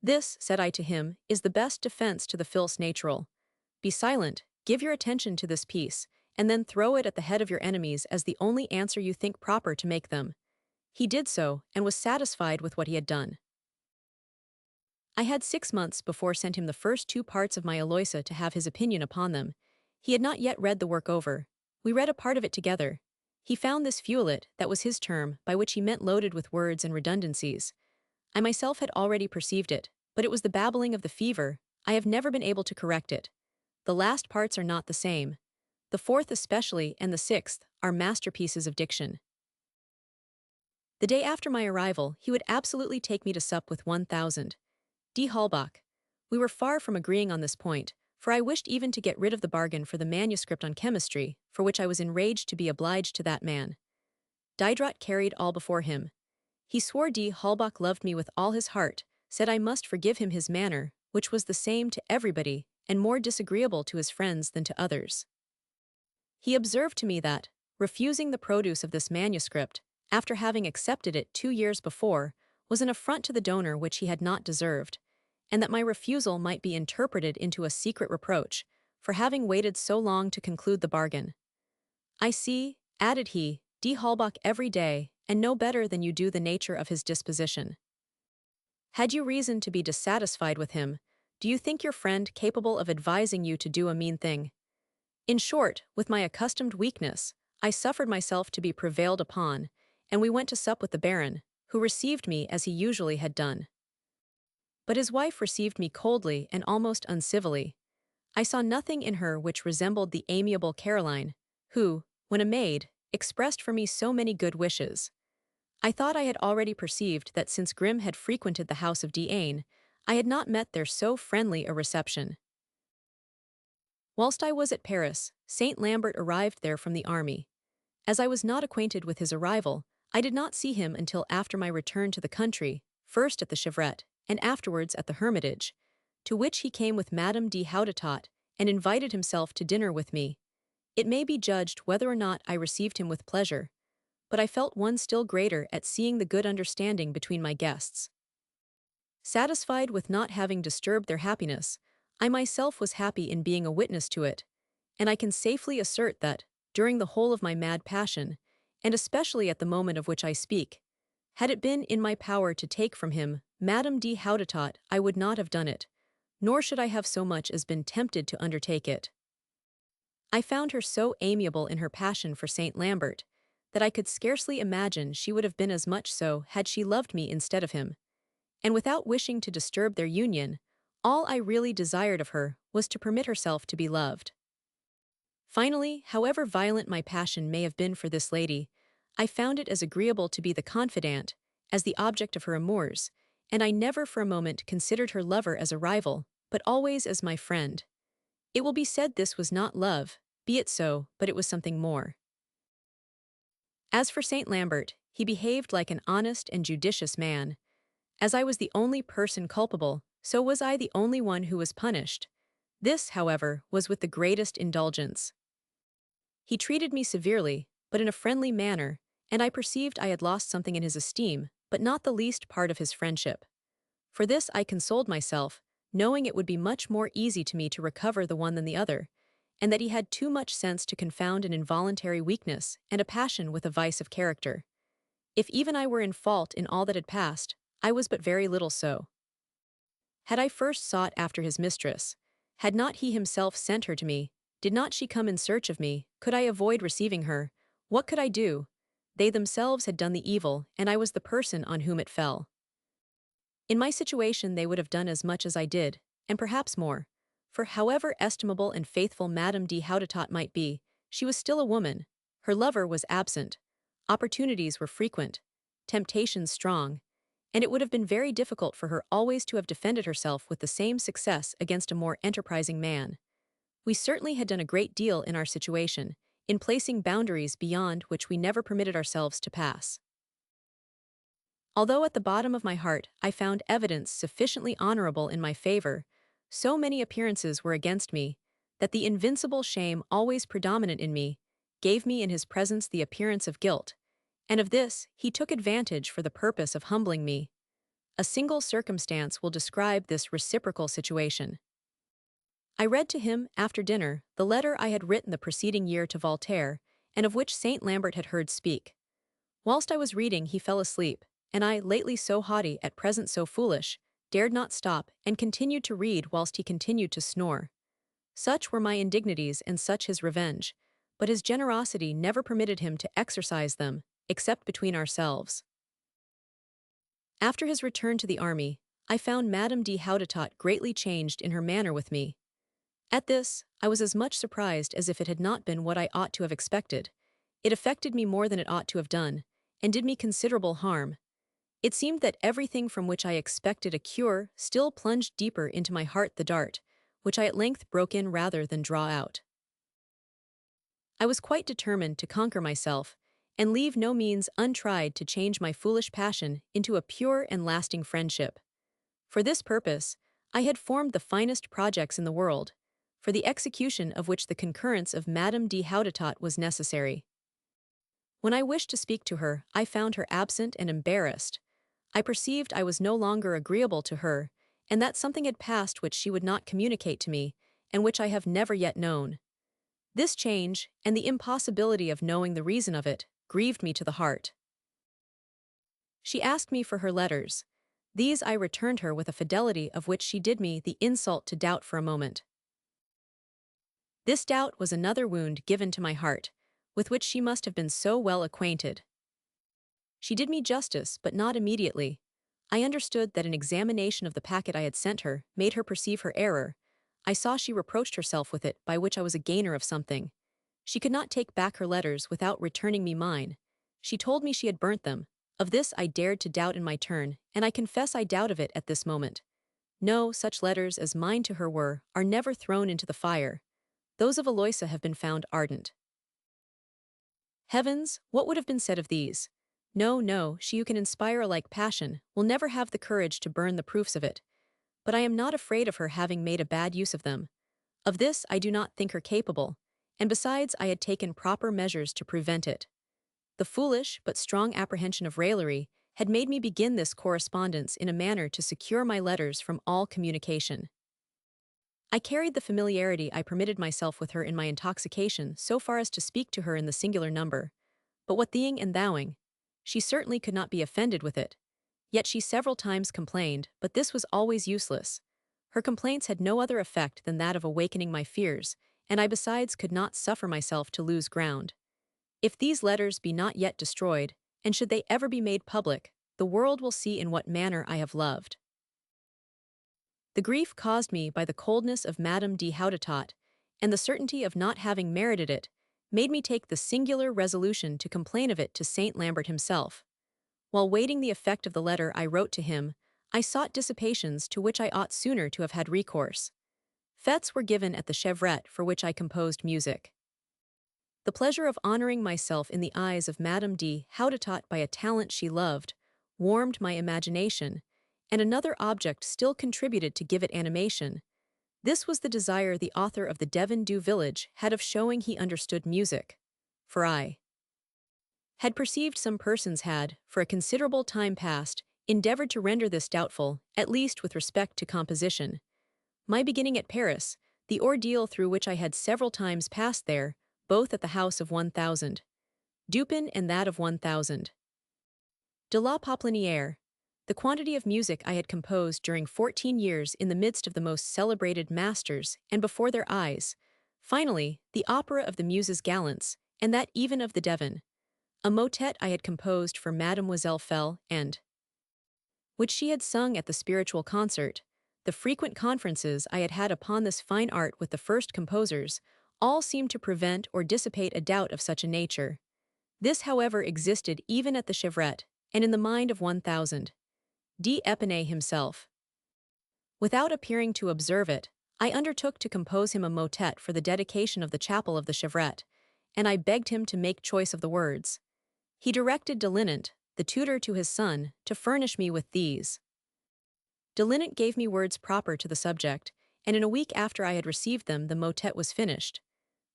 This, said I to him, is the best defense to the fils natural. Be silent, give your attention to this piece, and then throw it at the head of your enemies as the only answer you think proper to make them. He did so, and was satisfied with what he had done. I had 6 months before sent him the first 2 parts of my Eloisa to have his opinion upon them. He had not yet read the work over. We read a part of it together. He found this fuelet, that was his term, by which he meant loaded with words and redundancies. I myself had already perceived it, but it was the babbling of the fever. I have never been able to correct it. The last parts are not the same. The 4th especially and the 6th are masterpieces of diction. The day after my arrival, he would absolutely take me to sup with 1000. D. Halbach. We were far from agreeing on this point, for I wished even to get rid of the bargain for the manuscript on chemistry, for which I was enraged to be obliged to that man. Diderot carried all before him. He swore D. Halbach loved me with all his heart, said I must forgive him his manner, which was the same to everybody, and more disagreeable to his friends than to others. He observed to me that, refusing the produce of this manuscript, after having accepted it 2 years before, was an affront to the donor which he had not deserved, and that my refusal might be interpreted into a secret reproach, for having waited so long to conclude the bargain. I see, added he, D. Halbach every day, and know better than you do the nature of his disposition. Had you reason to be dissatisfied with him, do you think your friend capable of advising you to do a mean thing? In short, with my accustomed weakness, I suffered myself to be prevailed upon, and we went to sup with the Baron, who received me as he usually had done. But his wife received me coldly and almost uncivilly. I saw nothing in her which resembled the amiable Caroline, who, when a maid, expressed for me so many good wishes. I thought I had already perceived that since Grimm had frequented the house of Diane, I had not met there so friendly a reception. Whilst I was at Paris, Saint Lambert arrived there from the army. As I was not acquainted with his arrival, I did not see him until after my return to the country, first at the Chevrette, and afterwards at the Hermitage, to which he came with Madame de Houdetot, and invited himself to dinner with me. It may be judged whether or not I received him with pleasure, but I felt one still greater at seeing the good understanding between my guests. Satisfied with not having disturbed their happiness, I myself was happy in being a witness to it, and I can safely assert that, during the whole of my mad passion, and especially at the moment of which I speak, had it been in my power to take from him Madame de Houdetot, I would not have done it, nor should I have so much as been tempted to undertake it. I found her so amiable in her passion for Saint Lambert, that I could scarcely imagine she would have been as much so had she loved me instead of him, and without wishing to disturb their union, all I really desired of her was to permit herself to be loved. Finally, however violent my passion may have been for this lady, I found it as agreeable to be the confidant as the object of her amours, and I never for a moment considered her lover as a rival, but always as my friend. It will be said this was not love, be it so, but it was something more. As for Saint Lambert, he behaved like an honest and judicious man. As I was the only person culpable, so was I the only one who was punished. This, however, was with the greatest indulgence. He treated me severely, but in a friendly manner, and I perceived I had lost something in his esteem, but not the least part of his friendship. For this I consoled myself, knowing it would be much more easy to me to recover the one than the other, and that he had too much sense to confound an involuntary weakness and a passion with a vice of character. If even I were in fault in all that had passed, I was but very little so. Had I first sought after his mistress, had not he himself sent her to me, did not she come in search of me, could I avoid receiving her, what could I do? They themselves had done the evil, and I was the person on whom it fell. In my situation they would have done as much as I did, and perhaps more, for however estimable and faithful Madame de Houdetot might be, she was still a woman, her lover was absent, opportunities were frequent, temptations strong, and it would have been very difficult for her always to have defended herself with the same success against a more enterprising man. We certainly had done a great deal in our situation, in placing boundaries beyond which we never permitted ourselves to pass. Although at the bottom of my heart I found evidence sufficiently honorable in my favor, so many appearances were against me, that the invincible shame always predominant in me gave me in his presence the appearance of guilt, and of this he took advantage for the purpose of humbling me. A single circumstance will describe this reciprocal situation. I read to him, after dinner, the letter I had written the preceding year to Voltaire, and of which Saint Lambert had heard speak. Whilst I was reading he fell asleep, and I, lately so haughty, at present so foolish, dared not stop, and continued to read whilst he continued to snore. Such were my indignities and such his revenge, but his generosity never permitted him to exercise them, except between ourselves. After his return to the army, I found Madame de Houdetot greatly changed in her manner with me. At this, I was as much surprised as if it had not been what I ought to have expected. It affected me more than it ought to have done, and did me considerable harm. It seemed that everything from which I expected a cure still plunged deeper into my heart the dart, which I at length broke in rather than draw out. I was quite determined to conquer myself, and leave no means untried to change my foolish passion into a pure and lasting friendship. For this purpose, I had formed the finest projects in the world, for the execution of which the concurrence of Madame de Houdetot was necessary. When I wished to speak to her, I found her absent and embarrassed. I perceived I was no longer agreeable to her, and that something had passed which she would not communicate to me, and which I have never yet known. This change, and the impossibility of knowing the reason of it, grieved me to the heart. She asked me for her letters. These I returned her with a fidelity of which she did me the insult to doubt for a moment. This doubt was another wound given to my heart, with which she must have been so well acquainted. She did me justice, but not immediately. I understood that an examination of the packet I had sent her made her perceive her error. I saw she reproached herself with it, by which I was a gainer of something. She could not take back her letters without returning me mine. She told me she had burnt them. Of this I dared to doubt in my turn, and I confess I doubt of it at this moment. No, such letters as mine to her are never thrown into the fire. Those of Aloysia have been found ardent. Heavens, what would have been said of these? No, no, she who can inspire a like passion will never have the courage to burn the proofs of it. But I am not afraid of her having made a bad use of them. Of this I do not think her capable, and besides I had taken proper measures to prevent it. The foolish but strong apprehension of raillery had made me begin this correspondence in a manner to secure my letters from all communication. I carried the familiarity I permitted myself with her in my intoxication so far as to speak to her in the singular number. But what theeing and thouing? She certainly could not be offended with it. Yet she several times complained, but this was always useless. Her complaints had no other effect than that of awakening my fears, and I besides could not suffer myself to lose ground. If these letters be not yet destroyed, and should they ever be made public, the world will see in what manner I have loved. The grief caused me by the coldness of Madame de Houdetot, and the certainty of not having merited it, made me take the singular resolution to complain of it to Saint Lambert himself. While waiting the effect of the letter I wrote to him, I sought dissipations to which I ought sooner to have had recourse. Fêtes were given at the chevrette for which I composed music. The pleasure of honoring myself in the eyes of Madame de Houdetot by a talent she loved warmed my imagination, and another object still contributed to give it animation. This was the desire the author of the Devon Du Village had of showing he understood music. For I had perceived some persons had, for a considerable time past, endeavored to render this doubtful, at least with respect to composition. My beginning at Paris, the ordeal through which I had several times passed there, both at the house of 1000 Dupin and that of 1000 de la Poplinière, the quantity of music I had composed during 14 years in the midst of the most celebrated masters and before their eyes, finally, the opera of the Muses Gallants, and that even of the Devon, a motet I had composed for Mademoiselle Fell and which she had sung at the spiritual concert, the frequent conferences I had had upon this fine art with the first composers, all seemed to prevent or dissipate a doubt of such a nature. This, however, existed even at the chevrette, and in the mind of 1000 D'Épinay himself. Without appearing to observe it, I undertook to compose him a motet for the dedication of the chapel of the chevrette, and I begged him to make choice of the words. He directed Delinant, the tutor to his son, to furnish me with these. Delinant gave me words proper to the subject, and in a week after I had received them the motet was finished.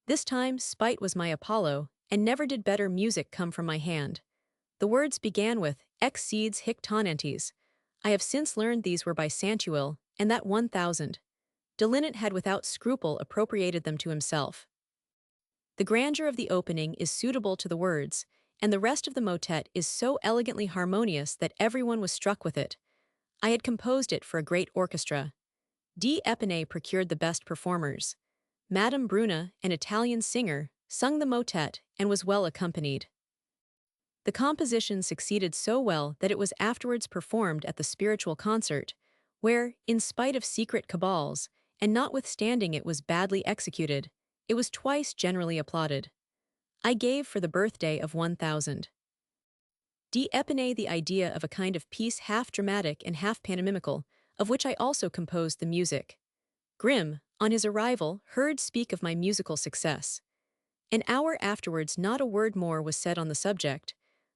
This time spite was my Apollo, and never did better music come from my hand. The words began with exceeds hic tonantes. I have since learned these were by Santuil, and that 1000 Delinant had without scruple appropriated them to himself. The grandeur of the opening is suitable to the words, and the rest of the motet is so elegantly harmonious that everyone was struck with it. I had composed it for a great orchestra. D'Épinay procured the best performers. Madame Bruna, an Italian singer, sung the motet and was well accompanied. The composition succeeded so well that it was afterwards performed at the spiritual concert, where, in spite of secret cabals, and notwithstanding it was badly executed, it was twice generally applauded. I gave for the birthday of 1000 D'Épinay the idea of a kind of piece half dramatic and half pantomimical, of which I also composed the music. Grimm, on his arrival, heard speak of my musical success. An hour afterwards not a word more was said on the subject,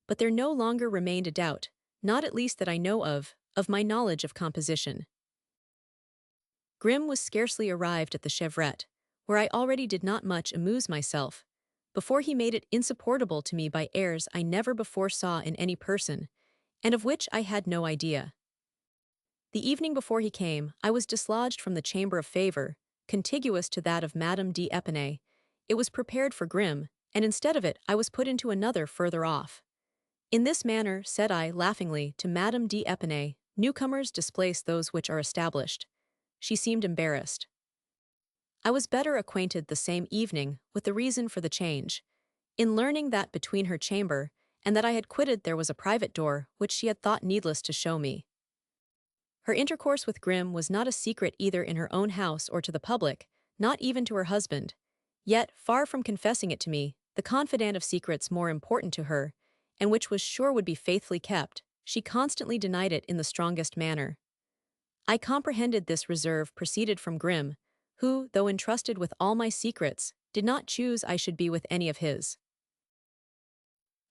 but there no longer remained a doubt, not at least that I know of my knowledge of composition. Grimm was scarcely arrived at the chevrette, where I already did not much amuse myself, before he made it insupportable to me by airs I never before saw in any person, and of which I had no idea. The evening before he came, I was dislodged from the chamber of favor, contiguous to that of Madame d'Épinay. It was prepared for Grimm, and instead of it I was put into another further off. In this manner, said I laughingly to Madame d'Épinay, newcomers displace those which are established. She seemed embarrassed. I was better acquainted the same evening with the reason for the change, in learning that between her chamber and that I had quitted there was a private door which she had thought needless to show me. Her intercourse with Grimm was not a secret either in her own house or to the public, not even to her husband. Yet, far from confessing it to me, the confidant of secrets more important to her, and which was sure would be faithfully kept, she constantly denied it in the strongest manner. I comprehended this reserve proceeded from Grimm, who, though entrusted with all my secrets, did not choose I should be with any of his.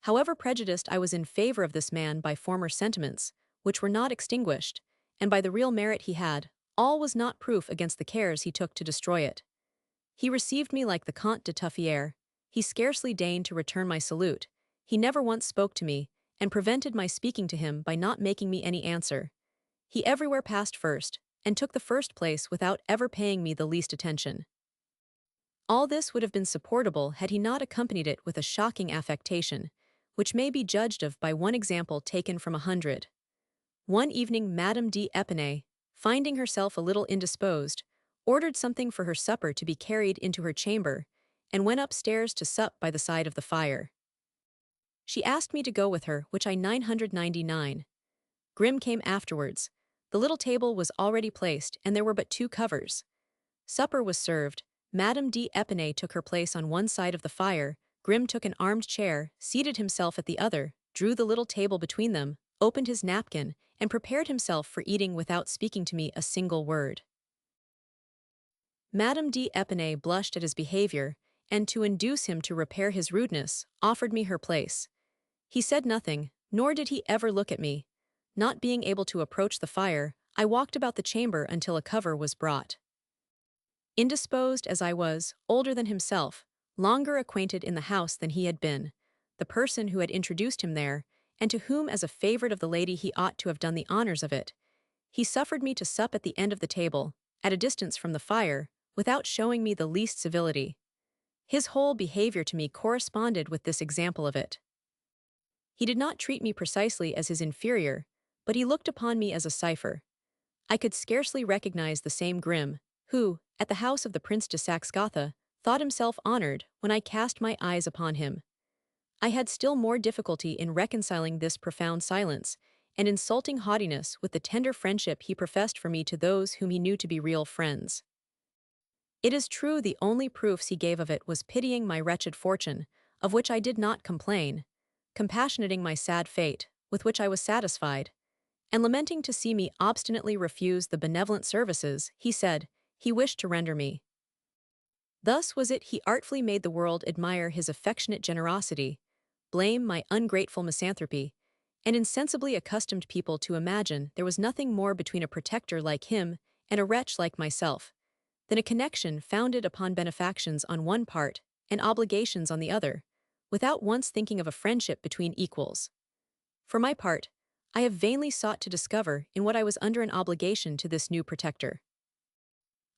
However prejudiced I was in favor of this man by former sentiments, which were not extinguished, and by the real merit he had, all was not proof against the cares he took to destroy it. He received me like the Comte de Tuffier. He scarcely deigned to return my salute. He never once spoke to me, and prevented my speaking to him by not making me any answer. He everywhere passed first, and took the first place without ever paying me the least attention. All this would have been supportable had he not accompanied it with a shocking affectation, which may be judged of by one example taken from 100. One evening Madame d'Épinay, finding herself a little indisposed, ordered something for her supper to be carried into her chamber, and went upstairs to sup by the side of the fire. She asked me to go with her, which I 999. Grimm came afterwards. The little table was already placed, and there were but 2 covers. Supper was served. Madame d'Épinay took her place on one side of the fire, Grimm took an armed chair, seated himself at the other, drew the little table between them, opened his napkin, and prepared himself for eating without speaking to me a single word. Madame d'Épinay blushed at his behavior, and to induce him to repair his rudeness, offered me her place. He said nothing, nor did he ever look at me. Not being able to approach the fire, I walked about the chamber until a cover was brought. Indisposed as I was, older than himself, longer acquainted in the house than he had been, the person who had introduced him there, and to whom as a favorite of the lady he ought to have done the honors of it, he suffered me to sup at the end of the table, at a distance from the fire, without showing me the least civility. His whole behavior to me corresponded with this example of it. He did not treat me precisely as his inferior, but he looked upon me as a cipher. I could scarcely recognize the same Grimm, who, at the house of the Prince de Saxe-Gotha, thought himself honored when I cast my eyes upon him. I had still more difficulty in reconciling this profound silence and insulting haughtiness with the tender friendship he professed for me to those whom he knew to be real friends. It is true the only proofs he gave of it was pitying my wretched fortune, of which I did not complain, compassionating my sad fate, with which I was satisfied, and lamenting to see me obstinately refuse the benevolent services, he said, he wished to render me. Thus was it he artfully made the world admire his affectionate generosity, blame my ungrateful misanthropy, and insensibly accustomed people to imagine there was nothing more between a protector like him and a wretch like myself, than a connection founded upon benefactions on one part and obligations on the other, without once thinking of a friendship between equals. For my part, I have vainly sought to discover in what I was under an obligation to this new protector.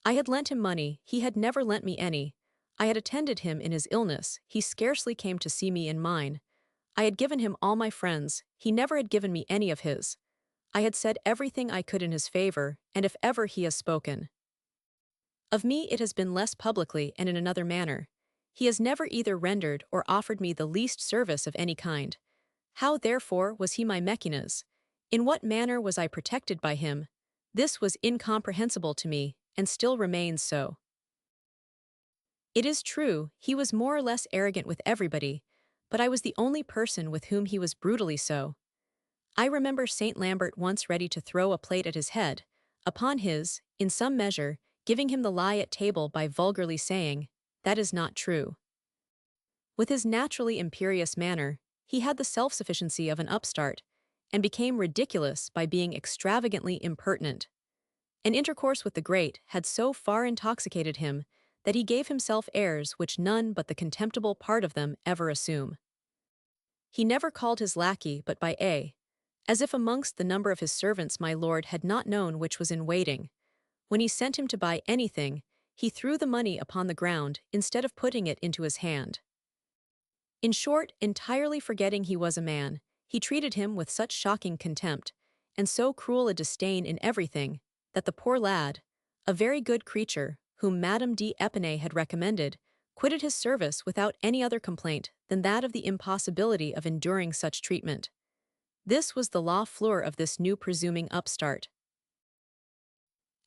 I had lent him money, he had never lent me any. I had attended him in his illness, he scarcely came to see me in mine. I had given him all my friends, he never had given me any of his. I had said everything I could in his favor, and if ever he has spoken of me it has been less publicly and in another manner. He has never either rendered or offered me the least service of any kind. How therefore was he my Mecenas? In what manner was I protected by him? This was incomprehensible to me, and still remains so. It is true, he was more or less arrogant with everybody, but I was the only person with whom he was brutally so. I remember Saint Lambert once ready to throw a plate at his head, upon his, in some measure, giving him the lie at table by vulgarly saying, "That is not true." With his naturally imperious manner, he had the self-sufficiency of an upstart, and became ridiculous by being extravagantly impertinent. An intercourse with the great had so far intoxicated him that he gave himself airs which none but the contemptible part of them ever assume. He never called his lackey but by A, as if amongst the number of his servants my lord had not known which was in waiting. When he sent him to buy anything, he threw the money upon the ground instead of putting it into his hand. In short, entirely forgetting he was a man, he treated him with such shocking contempt, and so cruel a disdain in everything, that the poor lad, a very good creature, whom Madame d'Épinay had recommended, quitted his service without any other complaint than that of the impossibility of enduring such treatment. This was the la fleur of this new presuming upstart.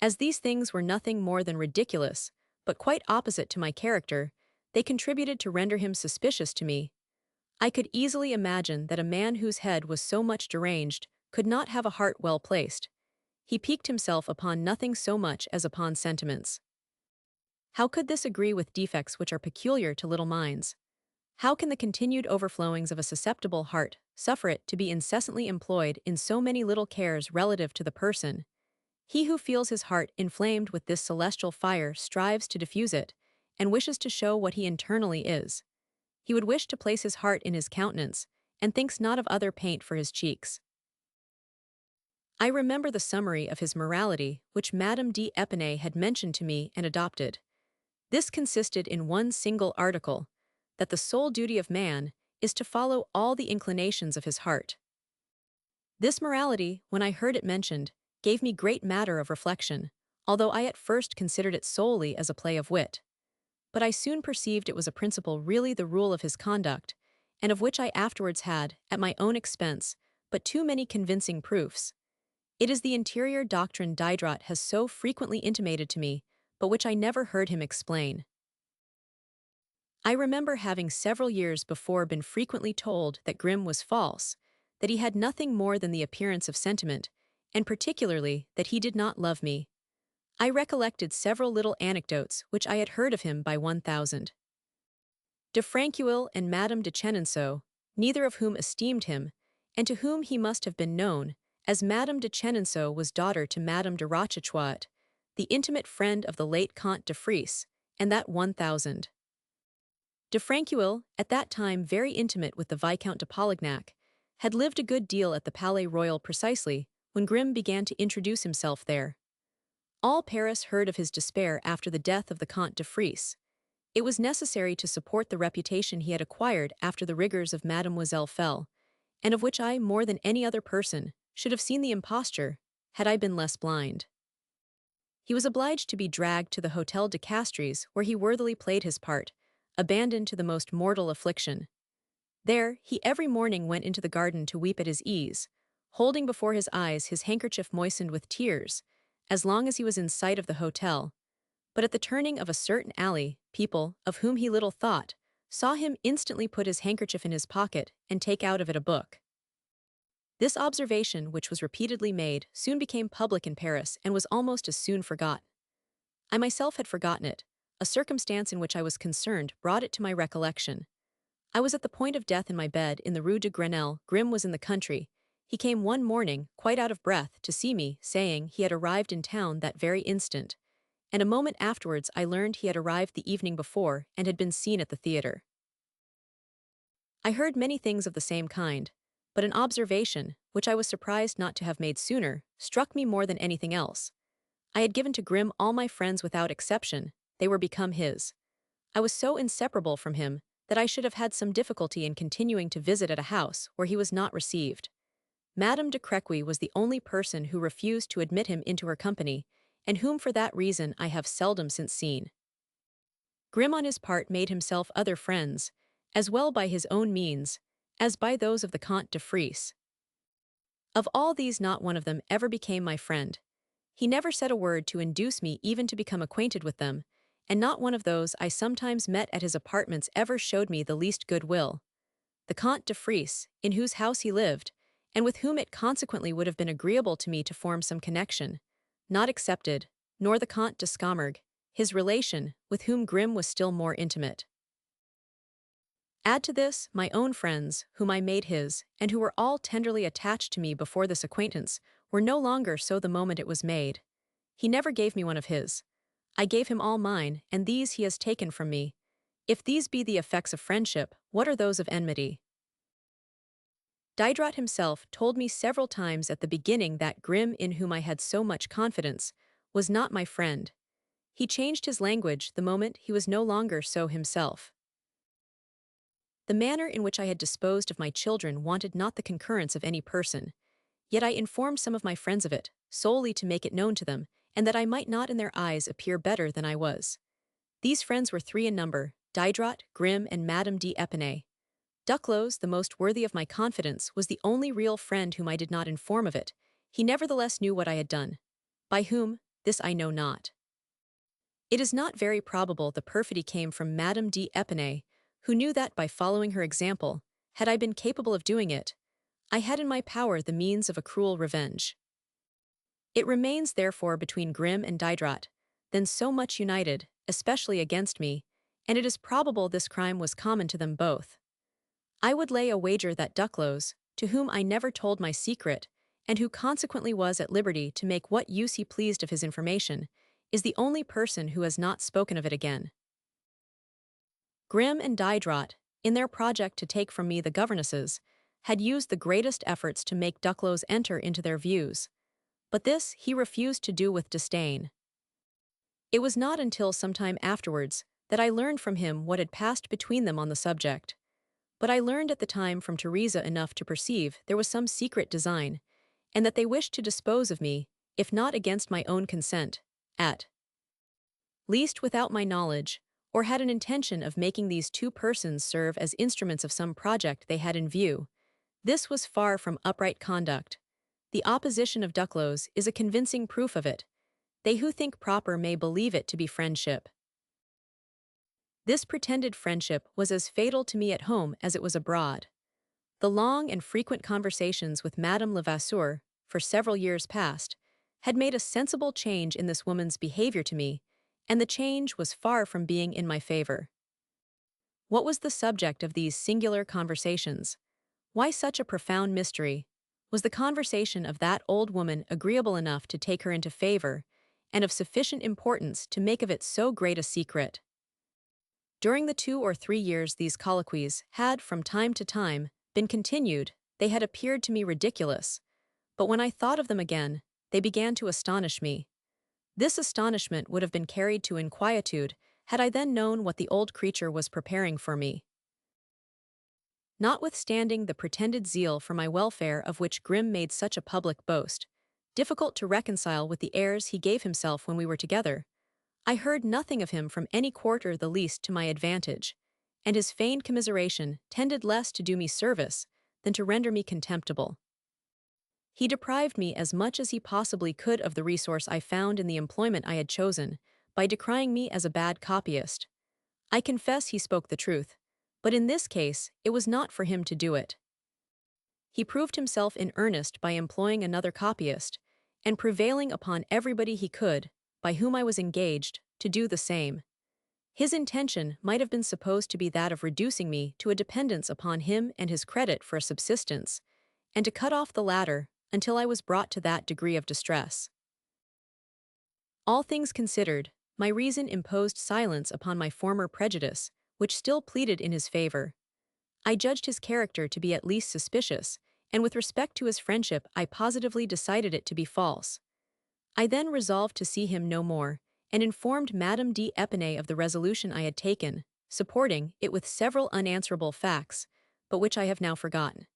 As these things were nothing more than ridiculous, but quite opposite to my character, they contributed to render him suspicious to me. I could easily imagine that a man whose head was so much deranged could not have a heart well placed. He piqued himself upon nothing so much as upon sentiments. How could this agree with defects which are peculiar to little minds? How can the continued overflowings of a susceptible heart suffer it to be incessantly employed in so many little cares relative to the person? He who feels his heart inflamed with this celestial fire strives to diffuse it, and wishes to show what he internally is. He would wish to place his heart in his countenance, and thinks not of other paint for his cheeks. I remember the summary of his morality which Madame d'Épinay had mentioned to me and adopted. This consisted in one single article, that the sole duty of man is to follow all the inclinations of his heart. This morality, when I heard it mentioned, gave me great matter of reflection, although I at first considered it solely as a play of wit. But I soon perceived it was a principle really the rule of his conduct, and of which I afterwards had, at my own expense, but too many convincing proofs. It is the interior doctrine Diderot has so frequently intimated to me, but which I never heard him explain. I remember having several years before been frequently told that Grimm was false, that he had nothing more than the appearance of sentiment, and particularly that he did not love me. I recollected several little anecdotes which I had heard of him by 1000. De Franqueuil and Madame de Chenonceau, neither of whom esteemed him, and to whom he must have been known, as Madame de Chenonceau was daughter to Madame de Rochechouart, the intimate friend of the late Comte de Frise, and that 1000. De Franqueuil, at that time very intimate with the Viscount de Polignac, had lived a good deal at the Palais Royal precisely when Grimm began to introduce himself there. All Paris heard of his despair after the death of the Comte de Frise. It was necessary to support the reputation he had acquired after the rigors of Mademoiselle fell, and of which I, more than any other person, should have seen the imposture, had I been less blind. He was obliged to be dragged to the Hôtel de Castries, where he worthily played his part, abandoned to the most mortal affliction. There, he every morning went into the garden to weep at his ease, holding before his eyes his handkerchief moistened with tears, as long as he was in sight of the hotel. But at the turning of a certain alley, people, of whom he little thought, saw him instantly put his handkerchief in his pocket and take out of it a book. This observation, which was repeatedly made, soon became public in Paris and was almost as soon forgot. I myself had forgotten it. A circumstance in which I was concerned brought it to my recollection. I was at the point of death in my bed in the Rue de Grenelle. Grimm was in the country. He came one morning, quite out of breath, to see me, saying he had arrived in town that very instant, and a moment afterwards I learned he had arrived the evening before and had been seen at the theatre. I heard many things of the same kind, but an observation, which I was surprised not to have made sooner, struck me more than anything else. I had given to Grimm all my friends without exception. They were become his. I was so inseparable from him that I should have had some difficulty in continuing to visit at a house where he was not received. Madame de Crequy was the only person who refused to admit him into her company, and whom for that reason I have seldom since seen. Grimm on his part made himself other friends, as well by his own means, as by those of the Comte de Frise. Of all these not one of them ever became my friend. He never said a word to induce me even to become acquainted with them, and not one of those I sometimes met at his apartments ever showed me the least goodwill. The Comte de Frise, in whose house he lived, and with whom it consequently would have been agreeable to me to form some connection, not excepted, nor the Comte de Scamargue, his relation, with whom Grimm was still more intimate. Add to this my own friends, whom I made his, and who were all tenderly attached to me before this acquaintance, were no longer so the moment it was made. He never gave me one of his. I gave him all mine, and these he has taken from me. If these be the effects of friendship, what are those of enmity? Diderot himself told me several times at the beginning that Grimm, in whom I had so much confidence, was not my friend. He changed his language the moment he was no longer so himself. The manner in which I had disposed of my children wanted not the concurrence of any person, yet I informed some of my friends of it, solely to make it known to them, and that I might not in their eyes appear better than I was. These friends were three in number: Diderot, Grimm, and Madame d'Épinay. Duclos, the most worthy of my confidence, was the only real friend whom I did not inform of it. He nevertheless knew what I had done. By whom, this I know not. It is not very probable the perfidy came from Madame d'Épinay, who knew that by following her example, had I been capable of doing it, I had in my power the means of a cruel revenge. It remains therefore between Grimm and Diderot, then so much united, especially against me, and it is probable this crime was common to them both. I would lay a wager that Duclos, to whom I never told my secret, and who consequently was at liberty to make what use he pleased of his information, is the only person who has not spoken of it again. Grimm and Diderot, in their project to take from me the governesses, had used the greatest efforts to make Duclos enter into their views, but this he refused to do with disdain. It was not until some time afterwards that I learned from him what had passed between them on the subject. But I learned at the time from Teresa enough to perceive there was some secret design, and that they wished to dispose of me, if not against my own consent, at least without my knowledge, or had an intention of making these two persons serve as instruments of some project they had in view. This was far from upright conduct. The opposition of Duclos is a convincing proof of it. They who think proper may believe it to be friendship. This pretended friendship was as fatal to me at home as it was abroad. The long and frequent conversations with Madame Levasseur, for several years past, had made a sensible change in this woman's behavior to me, and the change was far from being in my favor. What was the subject of these singular conversations? Why such a profound mystery? Was the conversation of that old woman agreeable enough to take her into favor, and of sufficient importance to make of it so great a secret? During the 2 or 3 years these colloquies had, from time to time, been continued, they had appeared to me ridiculous, but when I thought of them again, they began to astonish me. This astonishment would have been carried to inquietude had I then known what the old creature was preparing for me. Notwithstanding the pretended zeal for my welfare of which Grimm made such a public boast, difficult to reconcile with the airs he gave himself when we were together, I heard nothing of him from any quarter the least to my advantage, and his feigned commiseration tended less to do me service than to render me contemptible. He deprived me as much as he possibly could of the resource I found in the employment I had chosen, by decrying me as a bad copyist. I confess he spoke the truth, but in this case it was not for him to do it. He proved himself in earnest by employing another copyist, and prevailing upon everybody he could, by whom I was engaged, to do the same. His intention might have been supposed to be that of reducing me to a dependence upon him and his credit for a subsistence, and to cut off the latter until I was brought to that degree of distress. All things considered, my reason imposed silence upon my former prejudice, which still pleaded in his favor. I judged his character to be at least suspicious, and with respect to his friendship I positively decided it to be false. I then resolved to see him no more, and informed Madame d'Épinay of the resolution I had taken, supporting it with several unanswerable facts, but which I have now forgotten.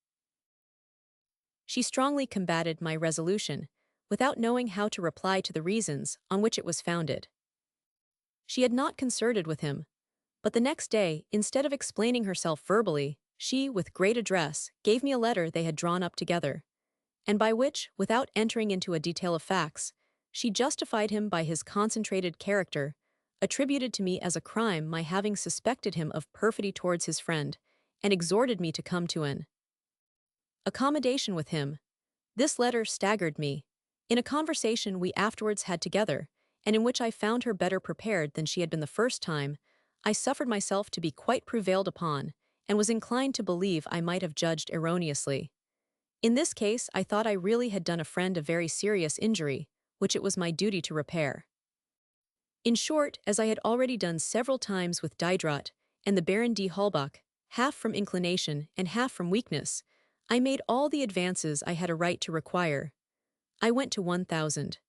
She strongly combated my resolution, without knowing how to reply to the reasons on which it was founded. She had not concerted with him, but the next day, instead of explaining herself verbally, she, with great address, gave me a letter they had drawn up together, and by which, without entering into a detail of facts, she justified him by his concentrated character, attributed to me as a crime my having suspected him of perfidy towards his friend, and exhorted me to come to an accommodation with him. This letter staggered me. In a conversation we afterwards had together, and in which I found her better prepared than she had been the first time, I suffered myself to be quite prevailed upon, and was inclined to believe I might have judged erroneously. In this case, I thought I really had done a friend a very serious injury, which it was my duty to repair. In short, as I had already done several times with Diderot and the Baron de Holbach, half from inclination and half from weakness, I made all the advances I had a right to require. I went to 1,000.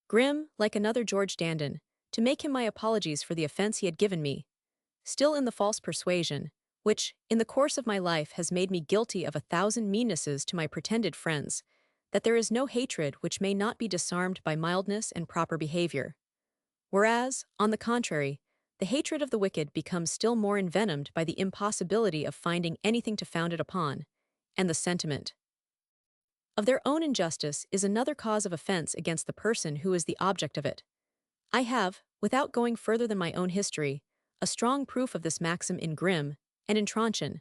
Grimm, like another George Dandin, to make him my apologies for the offense he had given me, still in the false persuasion, which, in the course of my life has made me guilty of 1,000 meannesses to my pretended friends, that there is no hatred which may not be disarmed by mildness and proper behavior. Whereas, on the contrary, the hatred of the wicked becomes still more envenomed by the impossibility of finding anything to found it upon, and the sentiment of their own injustice is another cause of offense against the person who is the object of it. I have, without going further than my own history, a strong proof of this maxim in Grimm and in Tronchin.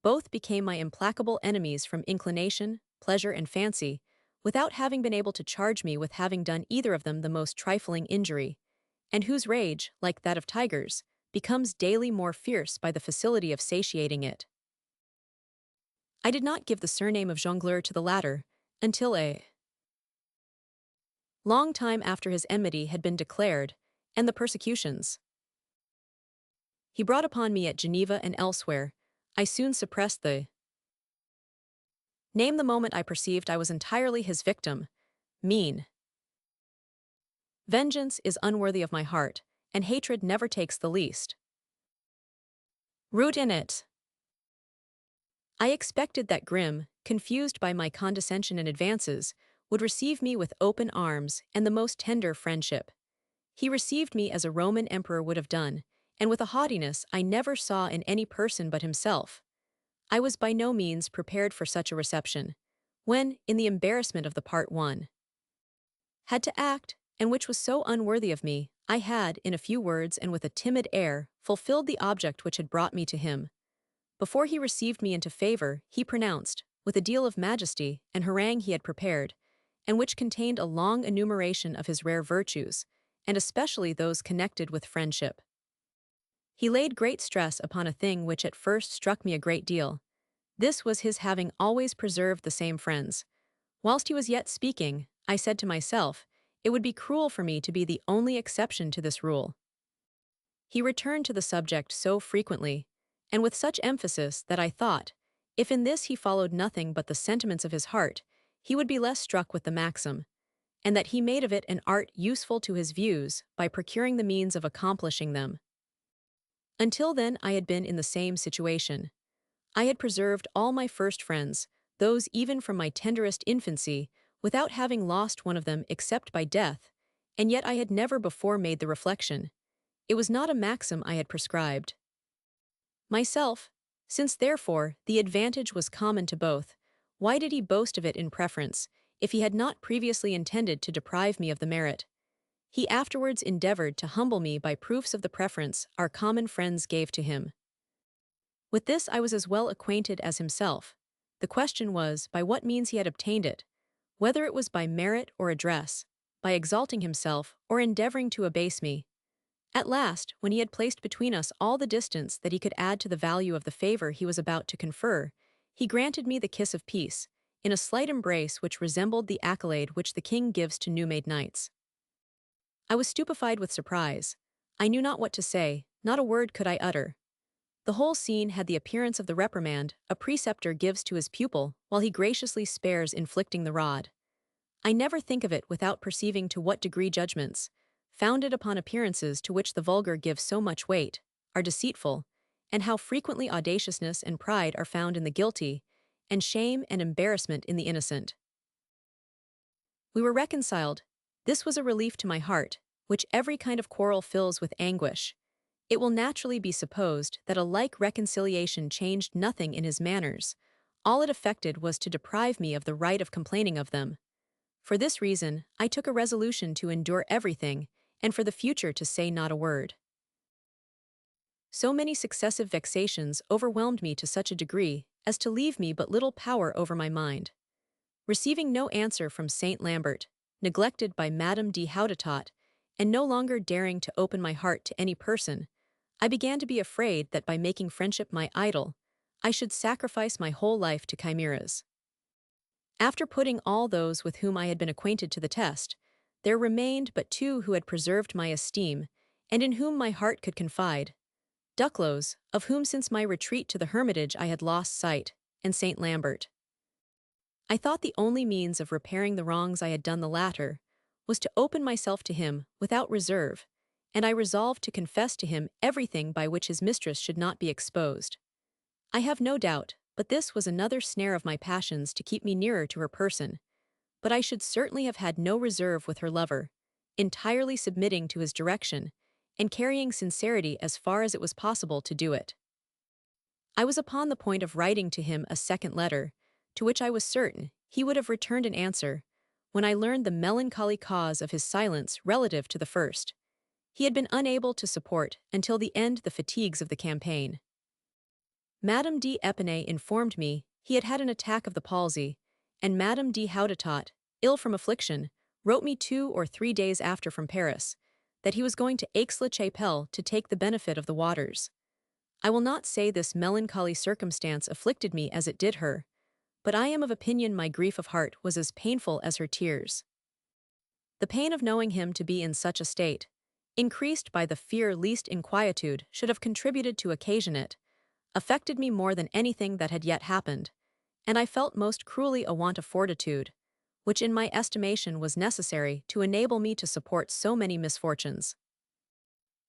Both became my implacable enemies from inclination, pleasure, and fancy, without having been able to charge me with having done either of them the most trifling injury, and whose rage, like that of tigers, becomes daily more fierce by the facility of satiating it. I did not give the surname of jongleur to the latter until a long time after his enmity had been declared, and the persecutions he brought upon me at Geneva and elsewhere. I soon suppressed the name the moment I perceived I was entirely his victim. Mean vengeance is unworthy of my heart, and hatred never takes the least root in it. I expected that Grimm, confused by my condescension and advances, would receive me with open arms and the most tender friendship. He received me as a Roman emperor would have done, and with a haughtiness I never saw in any person but himself. I was by no means prepared for such a reception, when, in the embarrassment of the part one had to act, and which was so unworthy of me, I had, in a few words and with a timid air, fulfilled the object which had brought me to him. Before he received me into favor, he pronounced, with a deal of majesty, an harangue he had prepared, and which contained a long enumeration of his rare virtues, and especially those connected with friendship. He laid great stress upon a thing which at first struck me a great deal. This was his having always preserved the same friends. Whilst he was yet speaking, I said to myself, it would be cruel for me to be the only exception to this rule. He returned to the subject so frequently, and with such emphasis that I thought, if in this he followed nothing but the sentiments of his heart, he would be less struck with the maxim, and that he made of it an art useful to his views by procuring the means of accomplishing them. Until then I had been in the same situation. I had preserved all my first friends, those even from my tenderest infancy, without having lost one of them except by death, and yet I had never before made the reflection. It was not a maxim I had prescribed myself. Since therefore the advantage was common to both, why did he boast of it in preference, if he had not previously intended to deprive me of the merit? He afterwards endeavored to humble me by proofs of the preference our common friends gave to him. With this I was as well acquainted as himself. The question was, by what means he had obtained it, whether it was by merit or address, by exalting himself or endeavoring to abase me. At last, when he had placed between us all the distance that he could add to the value of the favor he was about to confer, he granted me the kiss of peace, in a slight embrace which resembled the accolade which the king gives to new-made knights. I was stupefied with surprise. I knew not what to say, not a word could I utter. The whole scene had the appearance of the reprimand a preceptor gives to his pupil while he graciously spares inflicting the rod. I never think of it without perceiving to what degree judgments, founded upon appearances to which the vulgar give so much weight, are deceitful, and how frequently audaciousness and pride are found in the guilty, and shame and embarrassment in the innocent. We were reconciled. This was a relief to my heart, which every kind of quarrel fills with anguish. It will naturally be supposed that a like reconciliation changed nothing in his manners. All it effected was to deprive me of the right of complaining of them. For this reason, I took a resolution to endure everything, and for the future to say not a word. So many successive vexations overwhelmed me to such a degree as to leave me but little power over my mind. Receiving no answer from Saint Lambert, neglected by Madame de Houdetot, and no longer daring to open my heart to any person, I began to be afraid that by making friendship my idol, I should sacrifice my whole life to chimeras. After putting all those with whom I had been acquainted to the test, there remained but two who had preserved my esteem, and in whom my heart could confide: Duclos, of whom since my retreat to the hermitage I had lost sight, and Saint Lambert. I thought the only means of repairing the wrongs I had done the latter was to open myself to him without reserve, and I resolved to confess to him everything by which his mistress should not be exposed. I have no doubt, but this was another snare of my passions to keep me nearer to her person, but I should certainly have had no reserve with her lover, entirely submitting to his direction, and carrying sincerity as far as it was possible to do it. I was upon the point of writing to him a second letter, to which I was certain he would have returned an answer, when I learned the melancholy cause of his silence relative to the first. He had been unable to support until the end the fatigues of the campaign. Madame d'Épinay informed me he had had an attack of the palsy, and Madame de Houdetot, ill from affliction, wrote me 2 or 3 days after from Paris, that he was going to Aix-la-Chapelle to take the benefit of the waters. I will not say this melancholy circumstance afflicted me as it did her, but I am of opinion my grief of heart was as painful as her tears. The pain of knowing him to be in such a state, increased by the fear lest inquietude should have contributed to occasion it, affected me more than anything that had yet happened, and I felt most cruelly a want of fortitude, which in my estimation was necessary to enable me to support so many misfortunes.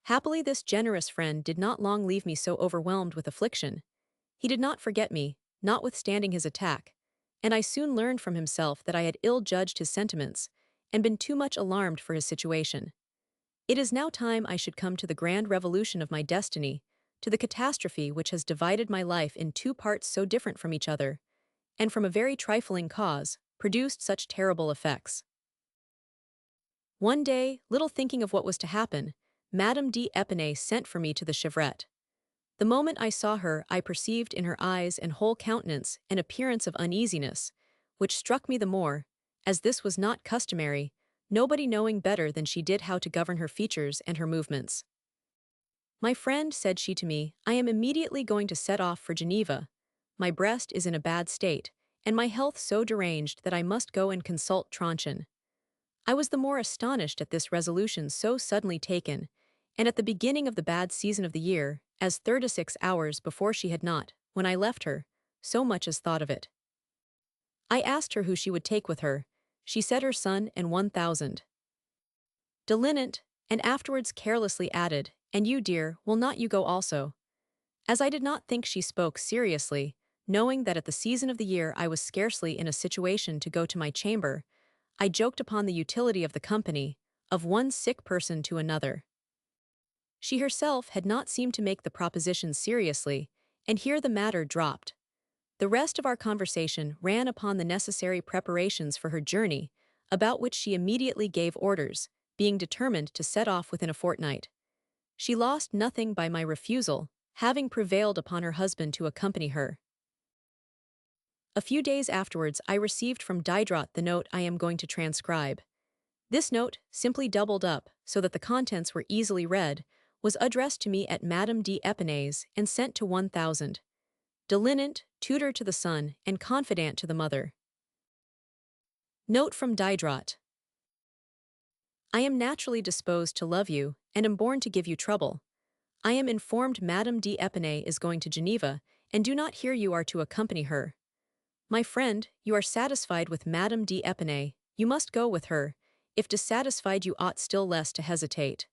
Happily this generous friend did not long leave me so overwhelmed with affliction. He did not forget me, notwithstanding his attack, and I soon learned from himself that I had ill-judged his sentiments, and been too much alarmed for his situation. It is now time I should come to the grand revolution of my destiny, to the catastrophe which has divided my life in two parts so different from each other, and from a very trifling cause, produced such terrible effects. One day, little thinking of what was to happen, Madame d'Épinay sent for me to the chevrette. The moment I saw her, I perceived in her eyes and whole countenance an appearance of uneasiness, which struck me the more, as this was not customary, nobody knowing better than she did how to govern her features and her movements. "My friend," said she to me, "I am immediately going to set off for Geneva. My breast is in a bad state, and my health so deranged that I must go and consult Tronchin." I was the more astonished at this resolution so suddenly taken, and at the beginning of the bad season of the year, as 36 hours before she had not, when I left her, so much as thought of it. I asked her who she would take with her. She said her son and 1,000. Delinant, and afterwards carelessly added, "And you, dear, will not you go also?" As I did not think she spoke seriously, knowing that at the season of the year I was scarcely in a situation to go to my chamber, I joked upon the utility of the company, of one sick person to another. She herself had not seemed to make the proposition seriously, and here the matter dropped. The rest of our conversation ran upon the necessary preparations for her journey, about which she immediately gave orders, being determined to set off within a fortnight. She lost nothing by my refusal, having prevailed upon her husband to accompany her. A few days afterwards I received from Diderot the note I am going to transcribe. This note, simply doubled up, so that the contents were easily read, was addressed to me at Madame d'Épinay's and sent to 1,000. Delinant, tutor to the son, and confidant to the mother. Note from Diderot. I am naturally disposed to love you, and am born to give you trouble. I am informed Madame d'Épinay is going to Geneva, and do not hear you are to accompany her. My friend, you are satisfied with Madame d'Épinay, you must go with her. If dissatisfied, you ought still less to hesitate.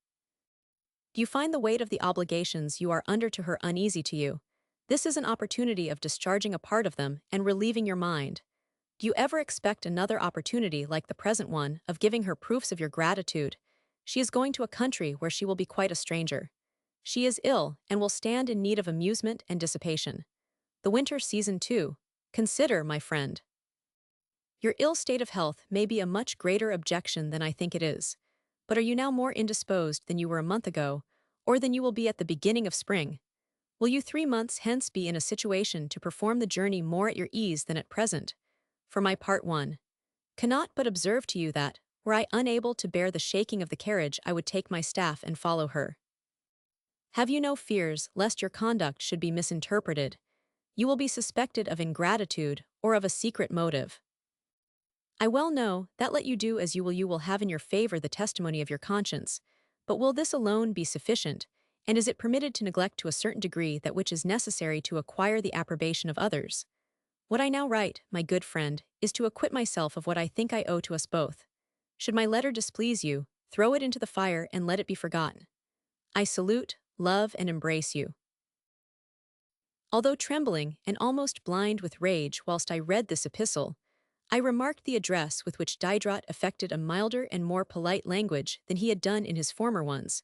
Do you find the weight of the obligations you are under to her uneasy to you? This is an opportunity of discharging a part of them and relieving your mind. Do you ever expect another opportunity like the present one of giving her proofs of your gratitude? She is going to a country where she will be quite a stranger. She is ill and will stand in need of amusement and dissipation. The winter season too. Consider, my friend. Your ill state of health may be a much greater objection than I think it is. But are you now more indisposed than you were a month ago, or than you will be at the beginning of spring? Will you 3 months hence be in a situation to perform the journey more at your ease than at present? For my part, one cannot but observe to you that, Were I unable to bear the shaking of the carriage, I would take my staff and follow her. Have you no fears lest your conduct should be misinterpreted? You will be suspected of ingratitude or of a secret motive. I well know that let you do as you will have in your favor the testimony of your conscience, but will this alone be sufficient, and is it permitted to neglect to a certain degree that which is necessary to acquire the approbation of others? What I now write, my good friend, is to acquit myself of what I think I owe to us both. Should my letter displease you, throw it into the fire and let it be forgotten. I salute, love, and embrace you. Although trembling and almost blind with rage whilst I read this epistle, I remarked the address with which Diderot affected a milder and more polite language than he had done in his former ones,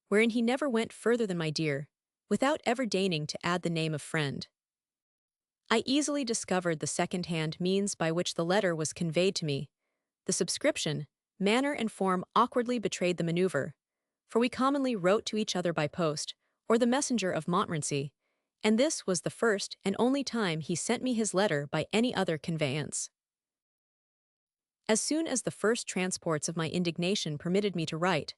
wherein he never went further than my dear, without ever deigning to add the name of friend. I easily discovered the second-hand means by which the letter was conveyed to me. The subscription, manner and form awkwardly betrayed the maneuver, for we commonly wrote to each other by post, or the messenger of Montmorency, and this was the first and only time he sent me his letter by any other conveyance. As soon as the first transports of my indignation permitted me to write,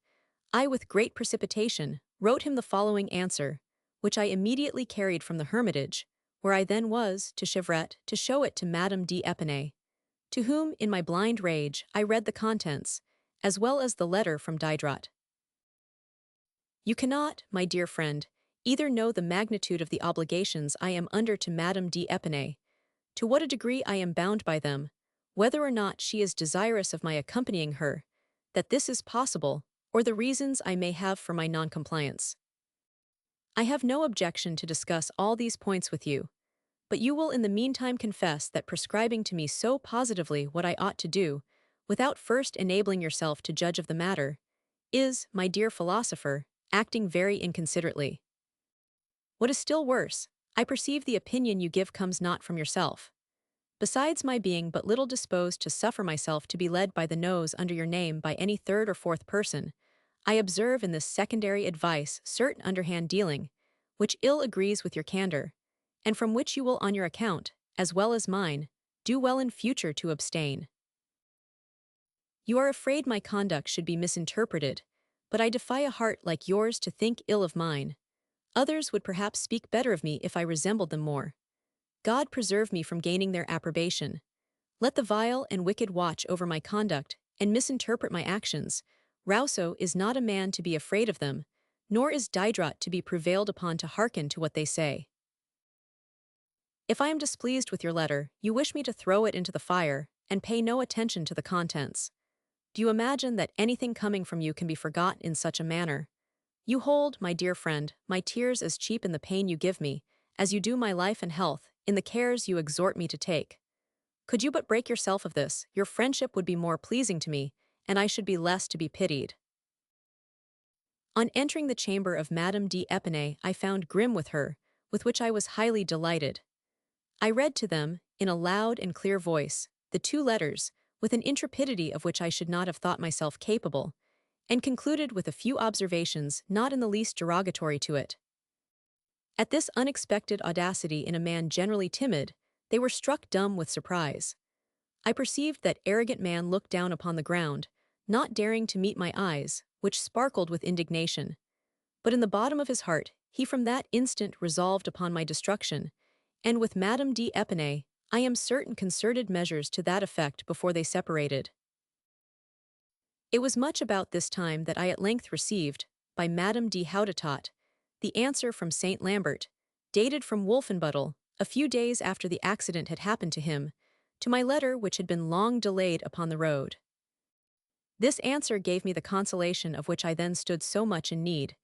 I with great precipitation wrote him the following answer, which I immediately carried from the hermitage, where I then was, to Chevrette, to show it to Madame d'Épinay, to whom, in my blind rage, I read the contents, as well as the letter from Diderot. You cannot, my dear friend, either know the magnitude of the obligations I am under to Madame d'Épinay, to what a degree I am bound by them, whether or not she is desirous of my accompanying her, that this is possible, or the reasons I may have for my noncompliance. I have no objection to discuss all these points with you, but you will in the meantime confess that prescribing to me so positively what I ought to do, without first enabling yourself to judge of the matter, is, my dear philosopher, acting very inconsiderately. What is still worse, I perceive the opinion you give comes not from yourself. Besides my being but little disposed to suffer myself to be led by the nose under your name by any third or fourth person, I observe in this secondary advice certain underhand dealing, which ill agrees with your candor, and from which you will on your account, as well as mine, do well in future to abstain. You are afraid my conduct should be misinterpreted, but I defy a heart like yours to think ill of mine. Others would perhaps speak better of me if I resembled them more. God preserve me from gaining their approbation. Let the vile and wicked watch over my conduct and misinterpret my actions. Rousseau is not a man to be afraid of them, nor is Diderot to be prevailed upon to hearken to what they say. If I am displeased with your letter, you wish me to throw it into the fire and pay no attention to the contents. Do you imagine that anything coming from you can be forgot in such a manner? You hold, my dear friend, my tears as cheap in the pain you give me, as you do my life and health, in the cares you exhort me to take. Could you but break yourself of this, your friendship would be more pleasing to me, and I should be less to be pitied. On entering the chamber of Madame d'Épinay, I found Grimm with her, with which I was highly delighted. I read to them, in a loud and clear voice, the two letters, with an intrepidity of which I should not have thought myself capable, and concluded with a few observations not in the least derogatory to it. At this unexpected audacity in a man generally timid, they were struck dumb with surprise. I perceived that arrogant man look down upon the ground, not daring to meet my eyes, which sparkled with indignation. But in the bottom of his heart, he from that instant resolved upon my destruction, and with Madame d'Épinay, I am certain concerted measures to that effect before they separated. It was much about this time that I at length received, by Madame de Houdetot, the answer from Saint Lambert, dated from Wolfenbüttel, a few days after the accident had happened to him, to my letter which had been long delayed upon the road. This answer gave me the consolation of which I then stood so much in need.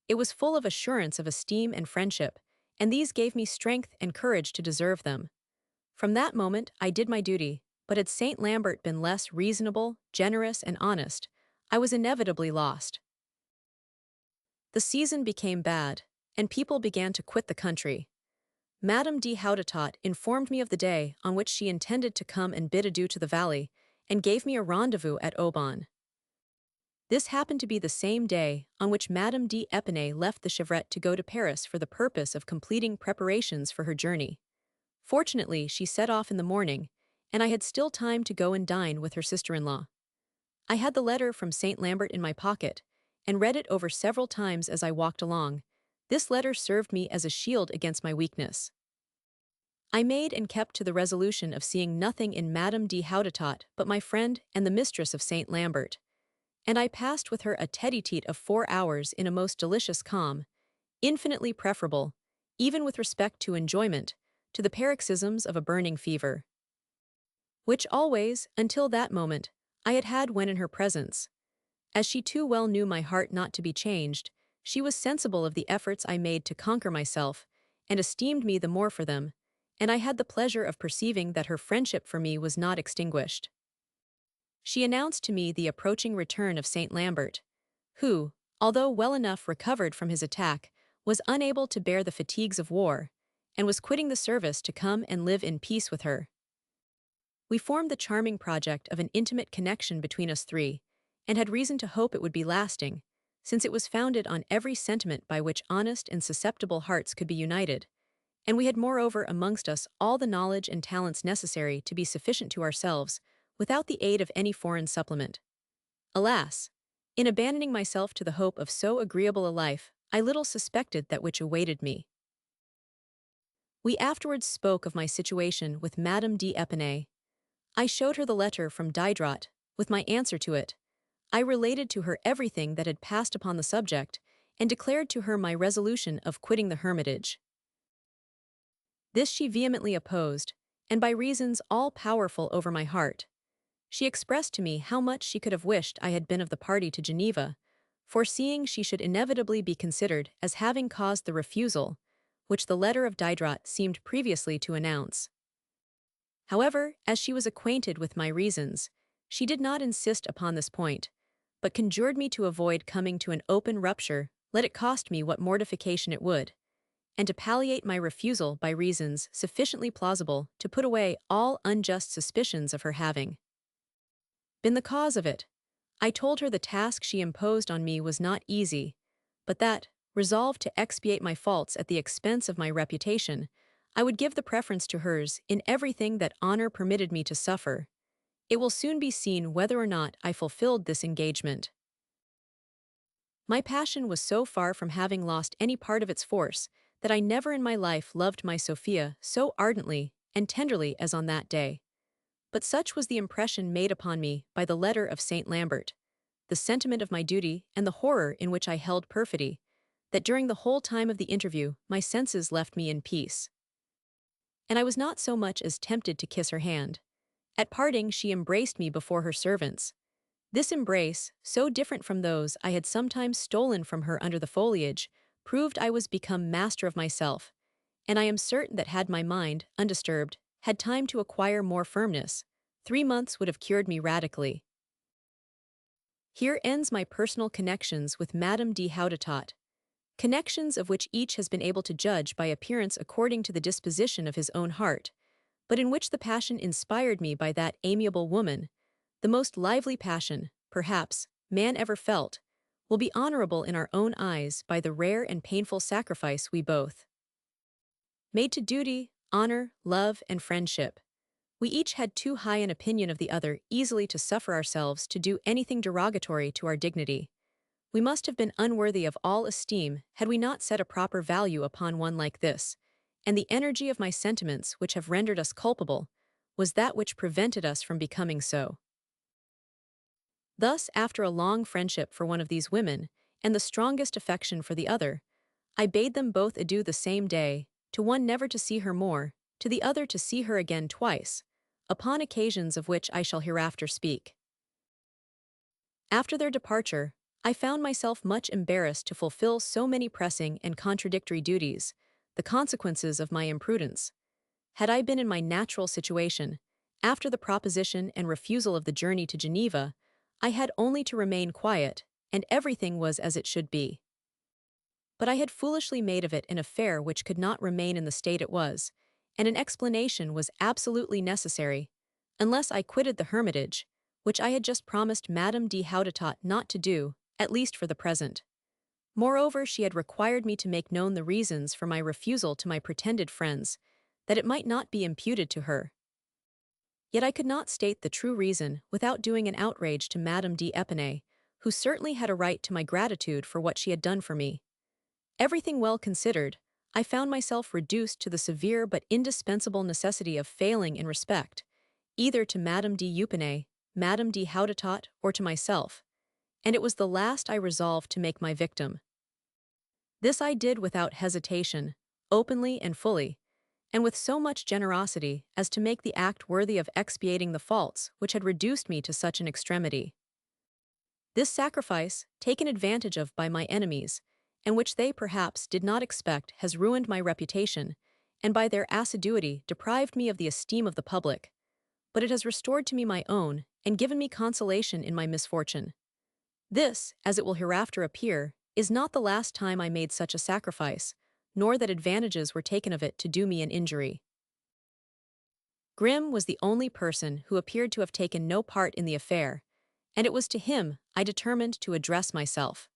It was full of assurance of esteem and friendship, and these gave me strength and courage to deserve them. From that moment I did my duty, but had Saint Lambert been less reasonable, generous, and honest, I was inevitably lost. The season became bad, and people began to quit the country. Madame de Houdetot informed me of the day on which she intended to come and bid adieu to the valley, and gave me a rendezvous at Aubonne. This happened to be the same day on which Madame d'Épinay left the Chevrette to go to Paris for the purpose of completing preparations for her journey. Fortunately, she set off in the morning, and I had still time to go and dine with her sister-in-law. I had the letter from St. Lambert in my pocket, and read it over several times as I walked along. This letter served me as a shield against my weakness. I made and kept to the resolution of seeing nothing in Madame de Houdetot but my friend and the mistress of St. Lambert, and I passed with her a tete-a-tete of 4 hours in a most delicious calm, infinitely preferable, even with respect to enjoyment, to the paroxysms of a burning fever, which always, until that moment, I had had when in her presence. As she too well knew my heart not to be changed, she was sensible of the efforts I made to conquer myself, and esteemed me the more for them, and I had the pleasure of perceiving that her friendship for me was not extinguished. She announced to me the approaching return of St. Lambert, who, although well enough recovered from his attack, was unable to bear the fatigues of war, and was quitting the service to come and live in peace with her. We formed the charming project of an intimate connection between us three, and had reason to hope it would be lasting, since it was founded on every sentiment by which honest and susceptible hearts could be united, and we had moreover amongst us all the knowledge and talents necessary to be sufficient to ourselves, without the aid of any foreign supplement. Alas! In abandoning myself to the hope of so agreeable a life, I little suspected that which awaited me. We afterwards spoke of my situation with Madame d'Épinay. I showed her the letter from Diderot, with my answer to it. I related to her everything that had passed upon the subject, and declared to her my resolution of quitting the hermitage. This she vehemently opposed, and by reasons all powerful over my heart. She expressed to me how much she could have wished I had been of the party to Geneva, foreseeing she should inevitably be considered as having caused the refusal, which the letter of Diderot seemed previously to announce. However, as she was acquainted with my reasons, she did not insist upon this point, but conjured me to avoid coming to an open rupture, let it cost me what mortification it would, and to palliate my refusal by reasons sufficiently plausible to put away all unjust suspicions of her having been the cause of it. I told her the task she imposed on me was not easy, but that, resolved to expiate my faults at the expense of my reputation, I would give the preference to hers in everything that honor permitted me to suffer. It will soon be seen whether or not I fulfilled this engagement. My passion was so far from having lost any part of its force that I never in my life loved my Sophia so ardently and tenderly as on that day. But such was the impression made upon me by the letter of St. Lambert, the sentiment of my duty and the horror in which I held perfidy, that during the whole time of the interview my senses left me in peace. And I was not so much as tempted to kiss her hand. At parting she embraced me before her servants. This embrace, so different from those I had sometimes stolen from her under the foliage, proved I was become master of myself, and I am certain that had my mind, undisturbed, had time to acquire more firmness, 3 months would have cured me radically. Here ends my personal connections with Madame de Houdetot, connections of which each has been able to judge by appearance according to the disposition of his own heart, but in which the passion inspired me by that amiable woman, the most lively passion, perhaps, man ever felt, will be honorable in our own eyes by the rare and painful sacrifice we both made to duty, honor, love, and friendship. We each had too high an opinion of the other easily to suffer ourselves to do anything derogatory to our dignity. We must have been unworthy of all esteem had we not set a proper value upon one like this, and the energy of my sentiments which have rendered us culpable was that which prevented us from becoming so. Thus, after a long friendship for one of these women, and the strongest affection for the other, I bade them both adieu the same day, to one never to see her more, to the other to see her again twice, upon occasions of which I shall hereafter speak. After their departure, I found myself much embarrassed to fulfill so many pressing and contradictory duties, the consequences of my imprudence. Had I been in my natural situation, after the proposition and refusal of the journey to Geneva, I had only to remain quiet, and everything was as it should be. But I had foolishly made of it an affair which could not remain in the state it was, and an explanation was absolutely necessary, unless I quitted the hermitage, which I had just promised Madame de Houdetot not to do, at least for the present. Moreover, she had required me to make known the reasons for my refusal to my pretended friends, that it might not be imputed to her. Yet I could not state the true reason without doing an outrage to Madame d'Épinay, who certainly had a right to my gratitude for what she had done for me. Everything well considered, I found myself reduced to the severe but indispensable necessity of failing in respect, either to Madame d'Épinay, Madame de Houdetot, or to myself, and it was the last I resolved to make my victim. This I did without hesitation, openly and fully, and with so much generosity as to make the act worthy of expiating the faults which had reduced me to such an extremity. This sacrifice, taken advantage of by my enemies, and which they perhaps did not expect, has ruined my reputation, and by their assiduity deprived me of the esteem of the public, but it has restored to me my own, and given me consolation in my misfortune. This, as it will hereafter appear, is not the last time I made such a sacrifice, nor that advantages were taken of it to do me an injury. Grimm was the only person who appeared to have taken no part in the affair, and it was to him I determined to address myself.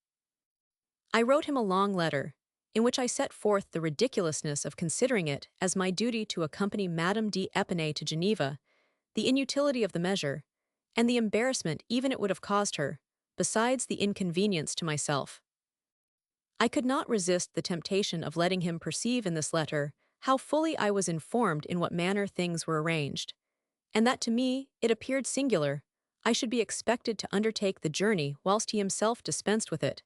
I wrote him a long letter, in which I set forth the ridiculousness of considering it as my duty to accompany Madame d'Épinay to Geneva, the inutility of the measure, and the embarrassment even it would have caused her, besides the inconvenience to myself. I could not resist the temptation of letting him perceive in this letter how fully I was informed in what manner things were arranged, and that to me it appeared singular I should be expected to undertake the journey whilst he himself dispensed with it,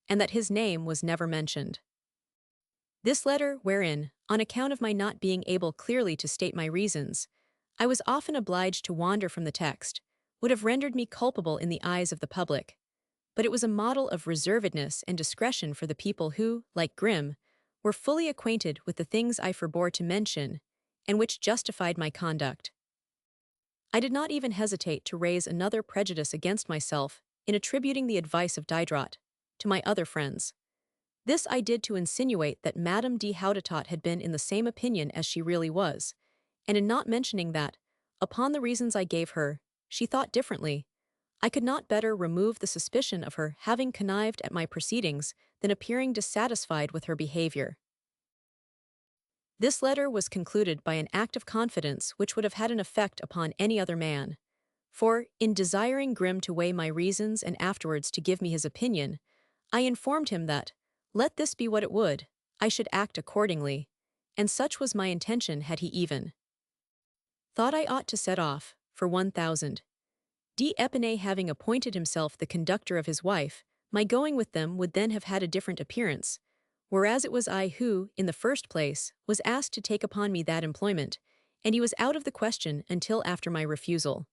and that his name was never mentioned. This letter, wherein, on account of my not being able clearly to state my reasons, I was often obliged to wander from the text, would have rendered me culpable in the eyes of the public, but it was a model of reservedness and discretion for the people who, like Grimm, were fully acquainted with the things I forbore to mention, and which justified my conduct. I did not even hesitate to raise another prejudice against myself in attributing the advice of Diderot to my other friends. This I did to insinuate that Madame de Houdetot had been in the same opinion as she really was, and in not mentioning that, upon the reasons I gave her, she thought differently, I could not better remove the suspicion of her having connived at my proceedings than appearing dissatisfied with her behavior. This letter was concluded by an act of confidence which would have had an effect upon any other man, for, in desiring Grimm to weigh my reasons and afterwards to give me his opinion, I informed him that, let this be what it would, I should act accordingly, and such was my intention had he even thought I ought to set off, for 1,000. D'Épinay having appointed himself the conductor of his wife, my going with them would then have had a different appearance, whereas it was I who, in the first place, was asked to take upon me that employment, and he was out of the question until after my refusal.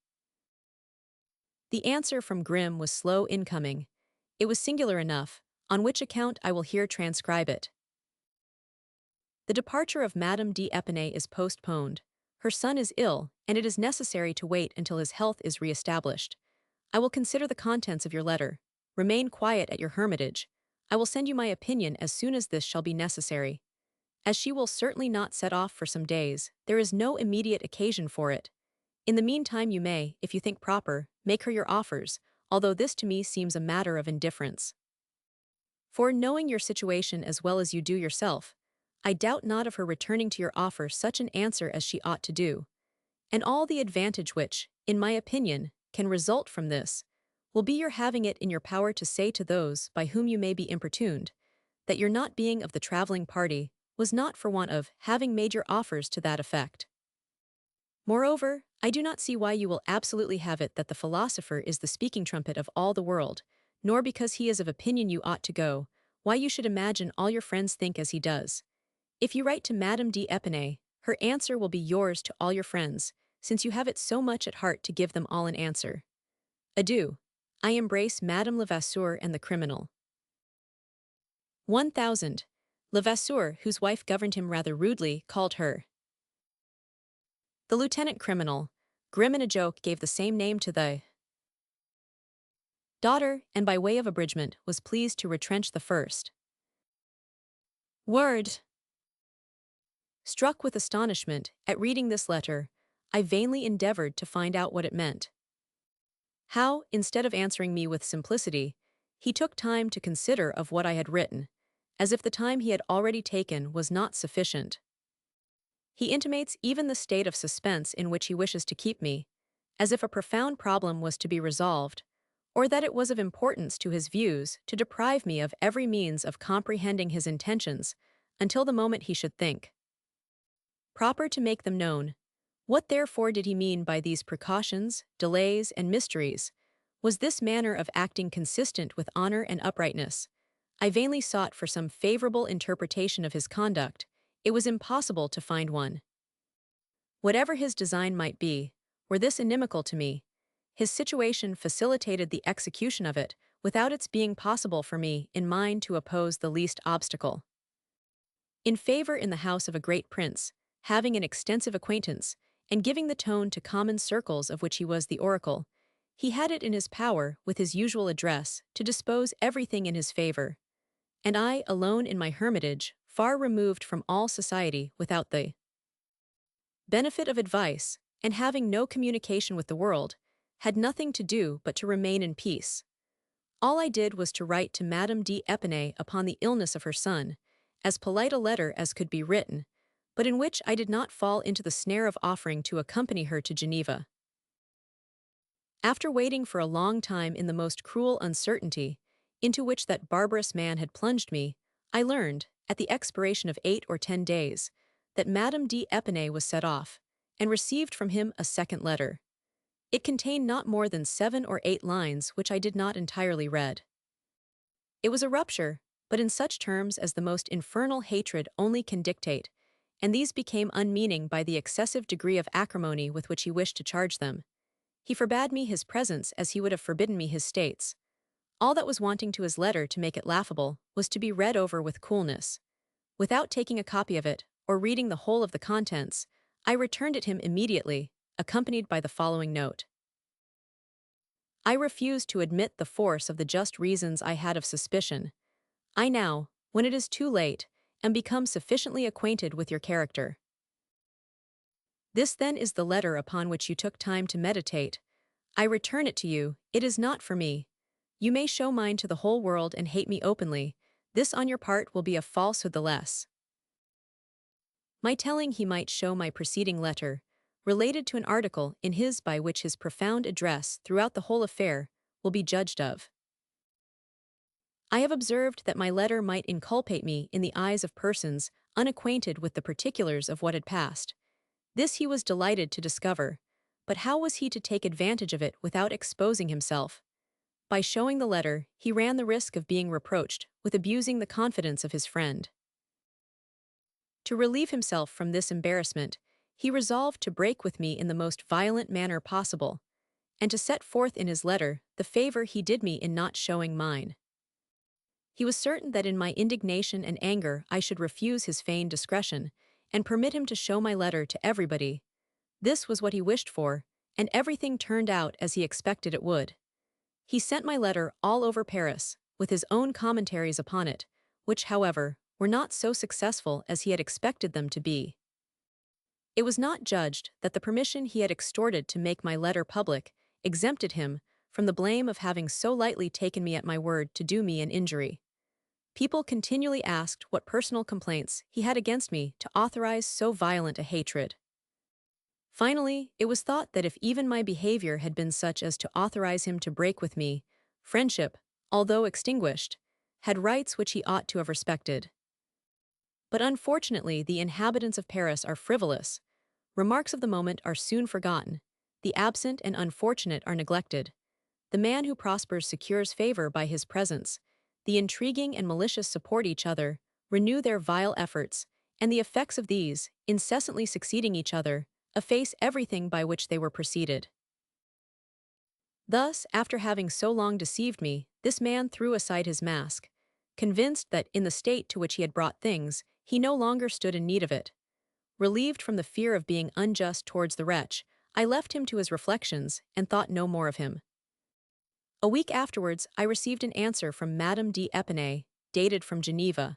The answer from Grimm was slow in coming. It was singular enough, on which account I will here transcribe it. The departure of Madame d'Épinay is postponed. Her son is ill, and it is necessary to wait until his health is re-established. I will consider the contents of your letter. Remain quiet at your hermitage. I will send you my opinion as soon as this shall be necessary. As she will certainly not set off for some days, there is no immediate occasion for it. In the meantime you may, if you think proper, make her your offers, although this to me seems a matter of indifference. For, knowing your situation as well as you do yourself, I doubt not of her returning to your offer such an answer as she ought to do, and all the advantage which, in my opinion, can result from this, will be your having it in your power to say to those by whom you may be importuned, that your not being of the traveling party was not for want of having made your offers to that effect. Moreover, I do not see why you will absolutely have it that the philosopher is the speaking trumpet of all the world, nor because he is of opinion you ought to go, why you should imagine all your friends think as he does. If you write to Madame d'Épinay, her answer will be yours to all your friends, since you have it so much at heart to give them all an answer. Adieu. I embrace Madame Levasseur and the criminal. 1,000. Levasseur, whose wife governed him rather rudely, called her the lieutenant criminal. Grimm in a joke gave the same name to the daughter, and by way of abridgment was pleased to retrench the first word. Struck with astonishment at reading this letter, I vainly endeavored to find out what it meant. How, instead of answering me with simplicity, he took time to consider of what I had written, as if the time he had already taken was not sufficient. He intimates even the state of suspense in which he wishes to keep me, as if a profound problem was to be resolved, or that it was of importance to his views to deprive me of every means of comprehending his intentions until the moment he should think proper to make them known. What therefore did he mean by these precautions, delays, and mysteries? Was this manner of acting consistent with honor and uprightness? I vainly sought for some favorable interpretation of his conduct. It was impossible to find one. Whatever his design might be, were this inimical to me, his situation facilitated the execution of it without its being possible for me in mine to oppose the least obstacle. In favor in the house of a great prince, having an extensive acquaintance, and giving the tone to common circles of which he was the oracle, he had it in his power, with his usual address, to dispose everything in his favor. And I, alone in my hermitage, far removed from all society, without the benefit of advice, and having no communication with the world, had nothing to do but to remain in peace. All I did was to write to Madame d'Épinay upon the illness of her son, as polite a letter as could be written, but in which I did not fall into the snare of offering to accompany her to Geneva. After waiting for a long time in the most cruel uncertainty, into which that barbarous man had plunged me, I learned, at the expiration of 8 or 10 days, that Madame d'Épinay was set off, and received from him a second letter. It contained not more than 7 or 8 lines which I did not entirely read. It was a rupture, but in such terms as the most infernal hatred only can dictate, and these became unmeaning by the excessive degree of acrimony with which he wished to charge them. He forbade me his presence as he would have forbidden me his states. All that was wanting to his letter to make it laughable was to be read over with coolness. Without taking a copy of it, or reading the whole of the contents, I returned it him immediately, accompanied by the following note. I refuse to admit the force of the just reasons I had of suspicion. I now, when it is too late, am become sufficiently acquainted with your character. This then is the letter upon which you took time to meditate. I return it to you, it is not for me. You may show mine to the whole world and hate me openly, this on your part will be a falsehood the less. My telling he might show my preceding letter, related to an article in his by which his profound address throughout the whole affair will be judged of. I have observed that my letter might inculpate me in the eyes of persons unacquainted with the particulars of what had passed. This he was delighted to discover, but how was he to take advantage of it without exposing himself? By showing the letter, he ran the risk of being reproached with abusing the confidence of his friend. To relieve himself from this embarrassment, he resolved to break with me in the most violent manner possible, and to set forth in his letter the favor he did me in not showing mine. He was certain that in my indignation and anger I should refuse his feigned discretion, and permit him to show my letter to everybody. This was what he wished for, and everything turned out as he expected it would. He sent my letter all over Paris, with his own commentaries upon it, which, however, were not so successful as he had expected them to be. It was not judged that the permission he had extorted to make my letter public exempted him from the blame of having so lightly taken me at my word to do me an injury. People continually asked what personal complaints he had against me to authorize so violent a hatred. Finally, it was thought that if even my behavior had been such as to authorize him to break with me, friendship, although extinguished, had rights which he ought to have respected. But unfortunately, the inhabitants of Paris are frivolous. Remarks of the moment are soon forgotten. The absent and unfortunate are neglected. The man who prospers secures favor by his presence. The intriguing and malicious support each other, renew their vile efforts, and the effects of these, incessantly succeeding each other, efface everything by which they were preceded. Thus, after having so long deceived me, this man threw aside his mask, convinced that in the state to which he had brought things, he no longer stood in need of it. Relieved from the fear of being unjust towards the wretch, I left him to his reflections and thought no more of him. A week afterwards, I received an answer from Madame d'Épinay, dated from Geneva.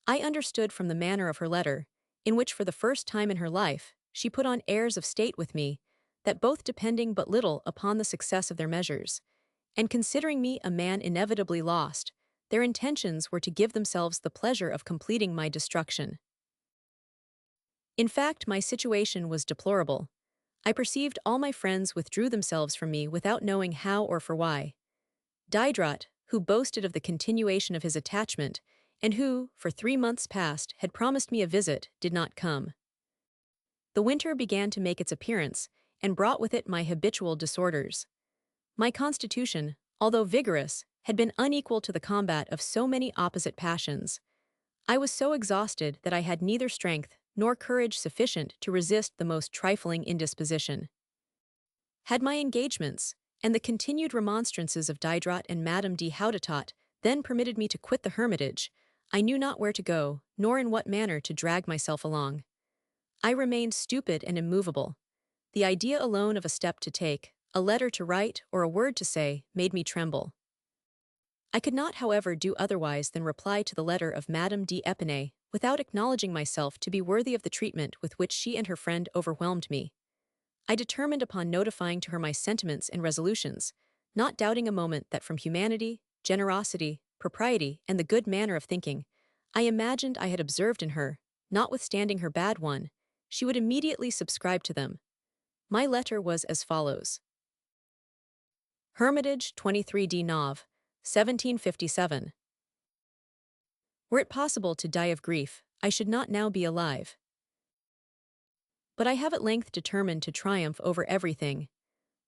I understood from the manner of her letter, in which for the first time in her life, she put on airs of state with me, that both depending but little upon the success of their measures, and considering me a man inevitably lost, their intentions were to give themselves the pleasure of completing my destruction. In fact, my situation was deplorable. I perceived all my friends withdrew themselves from me without knowing how or for why. Diderot, who boasted of the continuation of his attachment, and who, for 3 months past, had promised me a visit, did not come. The winter began to make its appearance, and brought with it my habitual disorders. My constitution, although vigorous, had been unequal to the combat of so many opposite passions. I was so exhausted that I had neither strength nor courage sufficient to resist the most trifling indisposition. Had my engagements, and the continued remonstrances of Diderot and Madame de Hautetot, then permitted me to quit the hermitage, I knew not where to go, nor in what manner to drag myself along. I remained stupid and immovable. The idea alone of a step to take, a letter to write, or a word to say, made me tremble. I could not, however, do otherwise than reply to the letter of Madame d'Épinay, without acknowledging myself to be worthy of the treatment with which she and her friend overwhelmed me. I determined upon notifying to her my sentiments and resolutions, not doubting a moment that from humanity, generosity, propriety, and the good manner of thinking, I imagined I had observed in her, notwithstanding her bad one, she would immediately subscribe to them. My letter was as follows. Hermitage, 23d Nov, 1757. Were it possible to die of grief, I should not now be alive. But I have at length determined to triumph over everything.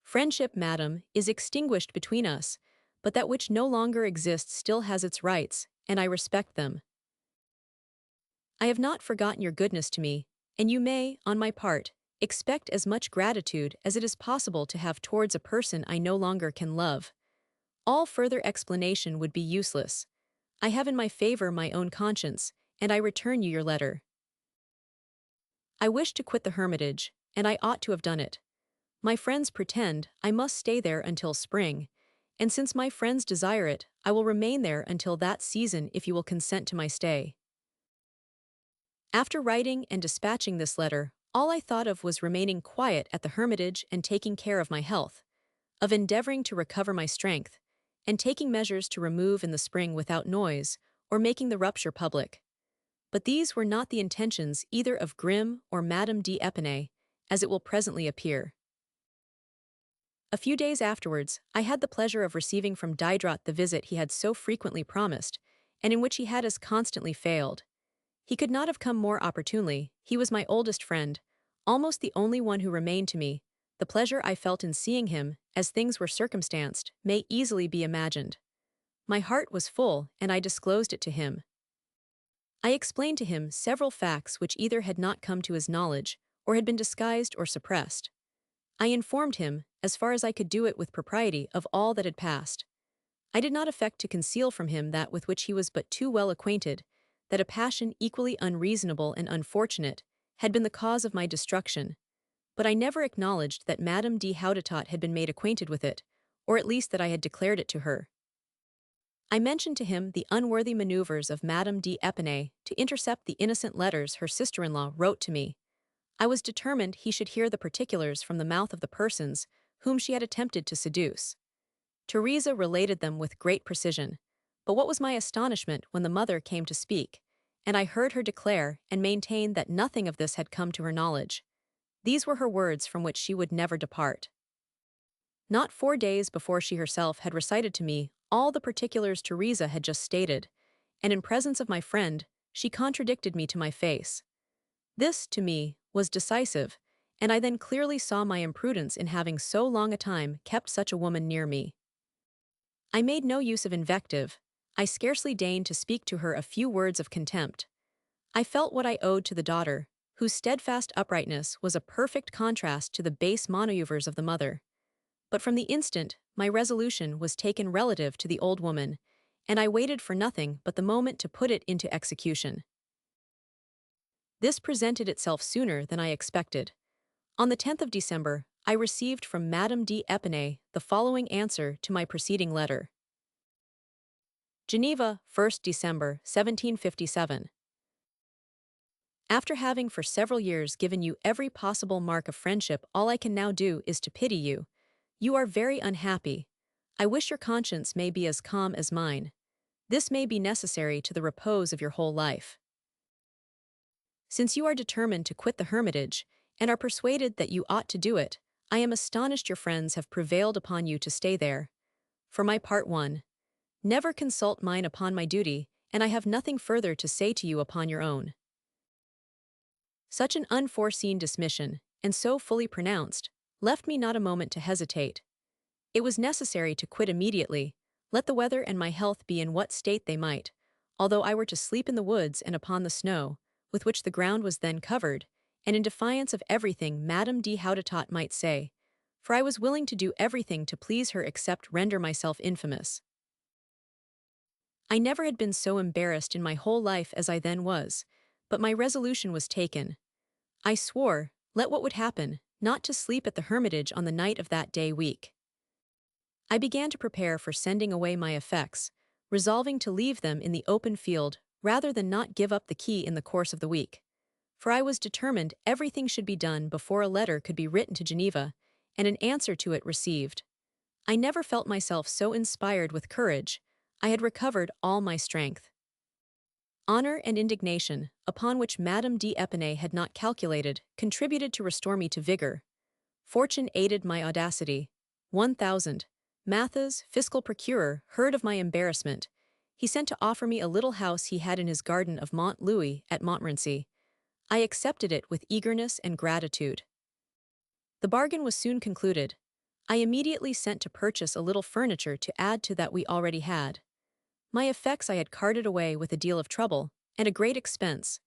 Friendship, madam, is extinguished between us, but that which no longer exists still has its rights, and I respect them. I have not forgotten your goodness to me, and you may, on my part, expect as much gratitude as it is possible to have towards a person I no longer can love. All further explanation would be useless. I have in my favor my own conscience, and I return you your letter. I wish to quit the hermitage, and I ought to have done it. My friends pretend I must stay there until spring, and since my friends desire it, I will remain there until that season if you will consent to my stay. After writing and dispatching this letter, all I thought of was remaining quiet at the hermitage and taking care of my health, of endeavoring to recover my strength, and taking measures to remove in the spring without noise, or making the rupture public. But these were not the intentions either of Grimm or Madame d'Épinay, as it will presently appear. A few days afterwards, I had the pleasure of receiving from Diderot the visit he had so frequently promised, and in which he had as constantly failed. He could not have come more opportunely. He was my oldest friend, almost the only one who remained to me. The pleasure I felt in seeing him, as things were circumstanced, may easily be imagined. My heart was full, and I disclosed it to him. I explained to him several facts which either had not come to his knowledge, or had been disguised or suppressed. I informed him, as far as I could do it with propriety, of all that had passed. I did not affect to conceal from him that with which he was but too well acquainted, that a passion equally unreasonable and unfortunate had been the cause of my destruction, but I never acknowledged that Madame de Hautetot had been made acquainted with it, or at least that I had declared it to her. I mentioned to him the unworthy maneuvers of Madame d'Épinay to intercept the innocent letters her sister-in-law wrote to me. I was determined he should hear the particulars from the mouth of the persons whom she had attempted to seduce. Teresa related them with great precision, but what was my astonishment when the mother came to speak, and I heard her declare and maintain that nothing of this had come to her knowledge. These were her words from which she would never depart. Not 4 days before she herself had recited to me all the particulars Teresa had just stated, and in presence of my friend, she contradicted me to my face. This, to me, was decisive, and I then clearly saw my imprudence in having so long a time kept such a woman near me. I made no use of invective. I scarcely deigned to speak to her a few words of contempt. I felt what I owed to the daughter, whose steadfast uprightness was a perfect contrast to the base manoeuvres of the mother. But from the instant, my resolution was taken relative to the old woman, and I waited for nothing but the moment to put it into execution. This presented itself sooner than I expected. On the 10th of December, I received from Madame d'Épinay the following answer to my preceding letter. Geneva, 1st December, 1757. After having for several years given you every possible mark of friendship, all I can now do is to pity you. You are very unhappy. I wish your conscience may be as calm as mine. This may be necessary to the repose of your whole life. Since you are determined to quit the hermitage, and are persuaded that you ought to do it, I am astonished your friends have prevailed upon you to stay there. For my part 1. Never consult mine upon my duty, and I have nothing further to say to you upon your own. Such an unforeseen dismission, and so fully pronounced, left me not a moment to hesitate. It was necessary to quit immediately, let the weather and my health be in what state they might, although I were to sleep in the woods and upon the snow, with which the ground was then covered, and in defiance of everything Madame de Houdetot might say, for I was willing to do everything to please her except render myself infamous. I never had been so embarrassed in my whole life as I then was, but my resolution was taken. I swore, let what would happen, not to sleep at the hermitage on the night of that day week. I began to prepare for sending away my effects, resolving to leave them in the open field rather than not give up the key in the course of the week. For I was determined everything should be done before a letter could be written to Geneva, and an answer to it received. I never felt myself so inspired with courage. I had recovered all my strength. Honor and indignation, upon which Madame d'Épinay had not calculated, contributed to restore me to vigor. Fortune aided my audacity. 1000. Mathis, fiscal procurer, heard of my embarrassment. He sent to offer me a little house he had in his garden of Mont Louis at Montmorency. I accepted it with eagerness and gratitude. The bargain was soon concluded. I immediately sent to purchase a little furniture to add to that we already had. My effects I had carted away with a deal of trouble, and a great expense.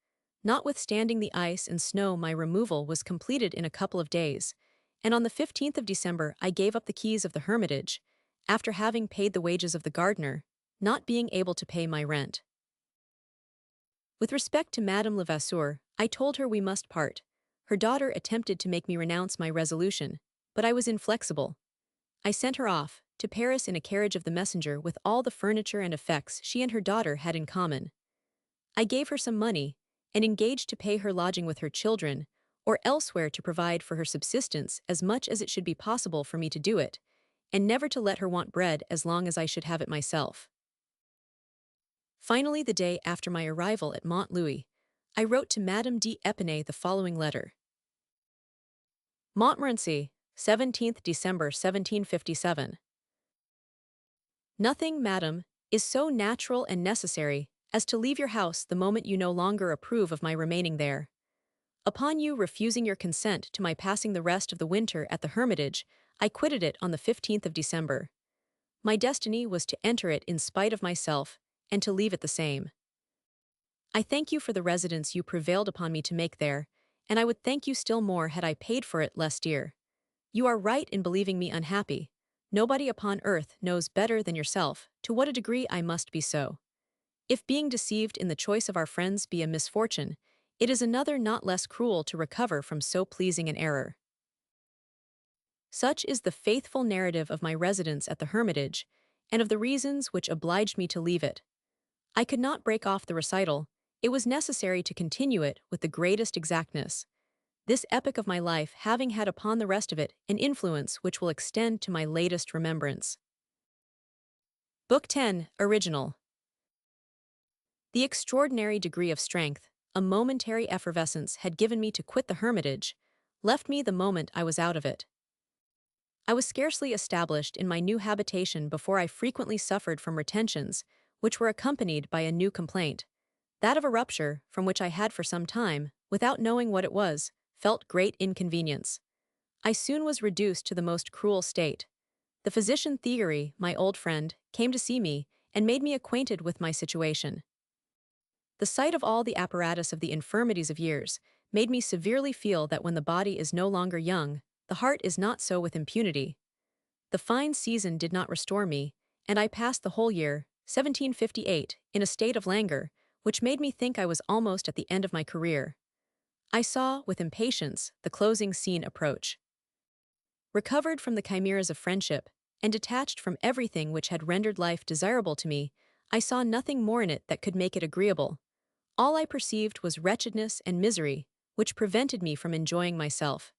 Notwithstanding the ice and snow, my removal was completed in a couple of days, and on the 15th of December I gave up the keys of the hermitage, after having paid the wages of the gardener, not being able to pay my rent. With respect to Madame Levasseur, I told her we must part. Her daughter attempted to make me renounce my resolution, but I was inflexible. I sent her off to Paris in a carriage of the messenger with all the furniture and effects she and her daughter had in common. I gave her some money, and engaged to pay her lodging with her children, or elsewhere to provide for her subsistence as much as it should be possible for me to do it, and never to let her want bread as long as I should have it myself. Finally, the day after my arrival at Mont Louis, I wrote to Madame d'Épinay the following letter. Montmorency, 17th December 1757. Nothing, madam, is so natural and necessary as to leave your house the moment you no longer approve of my remaining there. Upon you refusing your consent to my passing the rest of the winter at the hermitage, I quitted it on the 15th of December. My destiny was to enter it in spite of myself, and to leave it the same. I thank you for the residence you prevailed upon me to make there, and I would thank you still more had I paid for it less dear. You are right in believing me unhappy. Nobody upon earth knows better than yourself to what a degree I must be so. If being deceived in the choice of our friends be a misfortune, it is another not less cruel to recover from so pleasing an error. Such is the faithful narrative of my residence at the hermitage, and of the reasons which obliged me to leave it. I could not break off the recital. It was necessary to continue it with the greatest exactness. This epoch of my life having had upon the rest of it an influence which will extend to my latest remembrance. Book 10, Original. The extraordinary degree of strength, a momentary effervescence had given me to quit the hermitage, left me the moment I was out of it. I was scarcely established in my new habitation before I frequently suffered from retentions, which were accompanied by a new complaint, that of a rupture, from which I had for some time, without knowing what it was, felt great inconvenience. I soon was reduced to the most cruel state. The physician Thierry, my old friend, came to see me, and made me acquainted with my situation. The sight of all the apparatus of the infirmities of years made me severely feel that when the body is no longer young, the heart is not so with impunity. The fine season did not restore me, and I passed the whole year, 1758, in a state of languor, which made me think I was almost at the end of my career. I saw, with impatience, the closing scene approach. Recovered from the chimeras of friendship, and detached from everything which had rendered life desirable to me, I saw nothing more in it that could make it agreeable. All I perceived was wretchedness and misery, which prevented me from enjoying myself.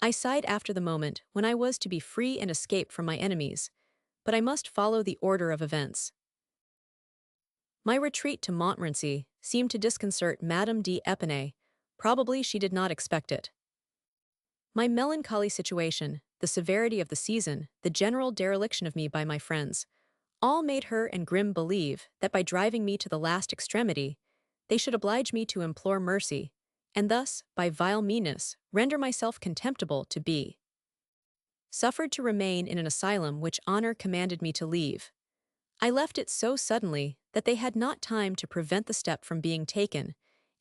I sighed after the moment when I was to be free and escape from my enemies, but I must follow the order of events. My retreat to Montmorency seemed to disconcert Madame d'Épinay, Probably she did not expect it. My melancholy situation, the severity of the season, the general dereliction of me by my friends, all made her and Grimm believe that by driving me to the last extremity, they should oblige me to implore mercy, and thus, by vile meanness, render myself contemptible to be suffered to remain in an asylum which honor commanded me to leave. I left it so suddenly that they had not time to prevent the step from being taken,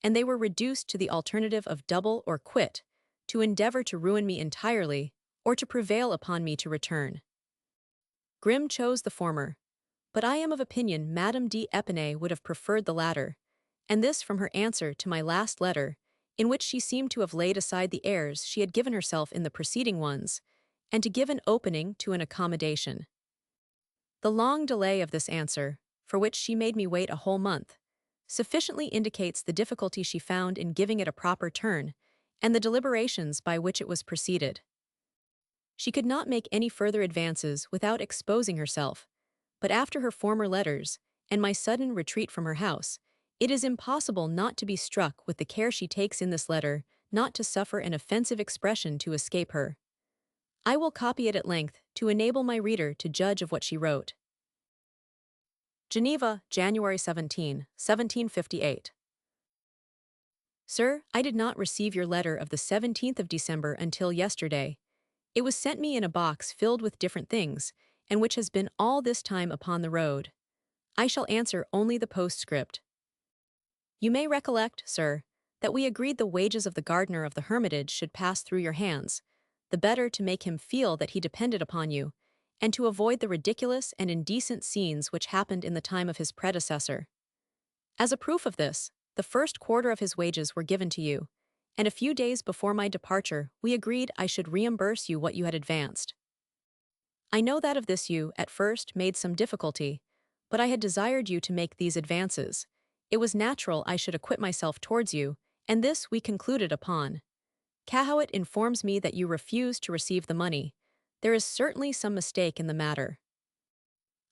and they were reduced to the alternative of double or quit, to endeavor to ruin me entirely, or to prevail upon me to return. Grimm chose the former, but I am of opinion Madame d'Épinay would have preferred the latter, and this from her answer to my last letter, in which she seemed to have laid aside the airs she had given herself in the preceding ones, and to give an opening to an accommodation. The long delay of this answer, for which she made me wait a whole month, sufficiently indicates the difficulty she found in giving it a proper turn, and the deliberations by which it was preceded. She could not make any further advances without exposing herself, but after her former letters, and my sudden retreat from her house, it is impossible not to be struck with the care she takes in this letter not to suffer an offensive expression to escape her. I will copy it at length to enable my reader to judge of what she wrote. Geneva, January 17, 1758. Sir, I did not receive your letter of the 17th of December until yesterday. It was sent me in a box filled with different things, and which has been all this time upon the road. I shall answer only the postscript. You may recollect, sir, that we agreed the wages of the gardener of the Hermitage should pass through your hands, the better to make him feel that he depended upon you, and to avoid the ridiculous and indecent scenes which happened in the time of his predecessor. As a proof of this, the first quarter of his wages were given to you, and a few days before my departure we agreed I should reimburse you what you had advanced. I know that of this you, at first, made some difficulty, but I had desired you to make these advances. It was natural I should acquit myself towards you, and this we concluded upon. Cahowit informs me that you refused to receive the money. There is certainly some mistake in the matter.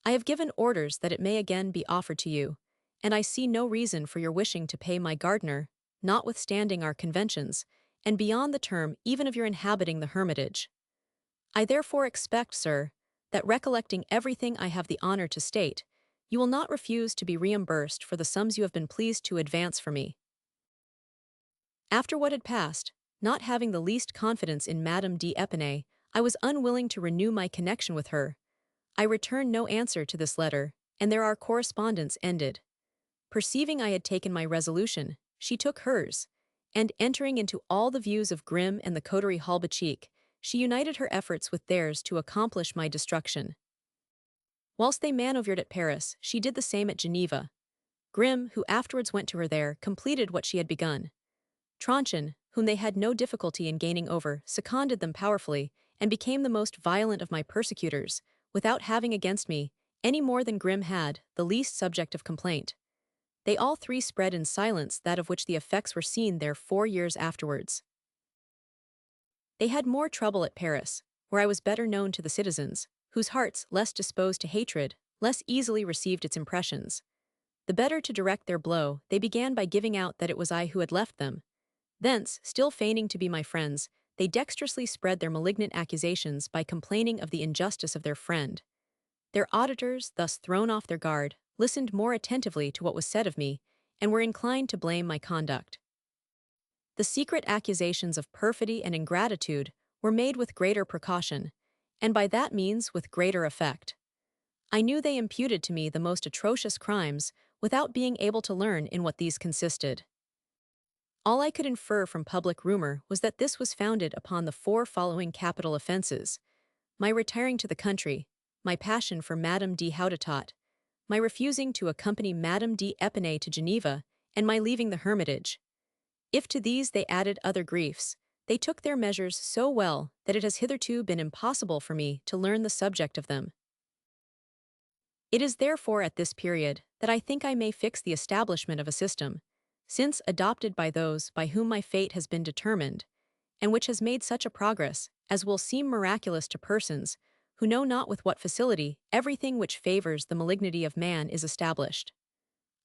I have given orders that it may again be offered to you, and I see no reason for your wishing to pay my gardener, notwithstanding our conventions, and beyond the term even of your inhabiting the Hermitage. I therefore expect, sir, that recollecting everything I have the honor to state, you will not refuse to be reimbursed for the sums you have been pleased to advance for me. After what had passed, not having the least confidence in Madame d'Épinay, I was unwilling to renew my connection with her. I returned no answer to this letter, and there our correspondence ended. Perceiving I had taken my resolution, she took hers, and entering into all the views of Grimm and the coterie Halbachik, she united her efforts with theirs to accomplish my destruction. Whilst they manoeuvred at Paris, she did the same at Geneva. Grimm, who afterwards went to her there, completed what she had begun. Tronchin, whom they had no difficulty in gaining over, seconded them powerfully, and became the most violent of my persecutors, without having against me, any more than Grimm had, the least subject of complaint. They all three spread in silence that of which the effects were seen there 4 years afterwards. They had more trouble at Paris, where I was better known to the citizens, whose hearts, less disposed to hatred, less easily received its impressions. The better to direct their blow, they began by giving out that it was I who had left them. Thence, still feigning to be my friends, they dexterously spread their malignant accusations by complaining of the injustice of their friend. Their auditors, thus thrown off their guard, listened more attentively to what was said of me, and were inclined to blame my conduct. The secret accusations of perfidy and ingratitude were made with greater precaution, and by that means with greater effect. I knew they imputed to me the most atrocious crimes, without being able to learn in what these consisted. All I could infer from public rumor was that this was founded upon the 4 following capital offenses: my retiring to the country, my passion for Madame de Houdetot, my refusing to accompany Madame d'Épinay to Geneva, and my leaving the Hermitage. If to these they added other griefs, they took their measures so well that it has hitherto been impossible for me to learn the subject of them. It is therefore at this period that I think I may fix the establishment of a system, since adopted by those by whom my fate has been determined, and which has made such a progress as will seem miraculous to persons who know not with what facility everything which favors the malignity of man is established.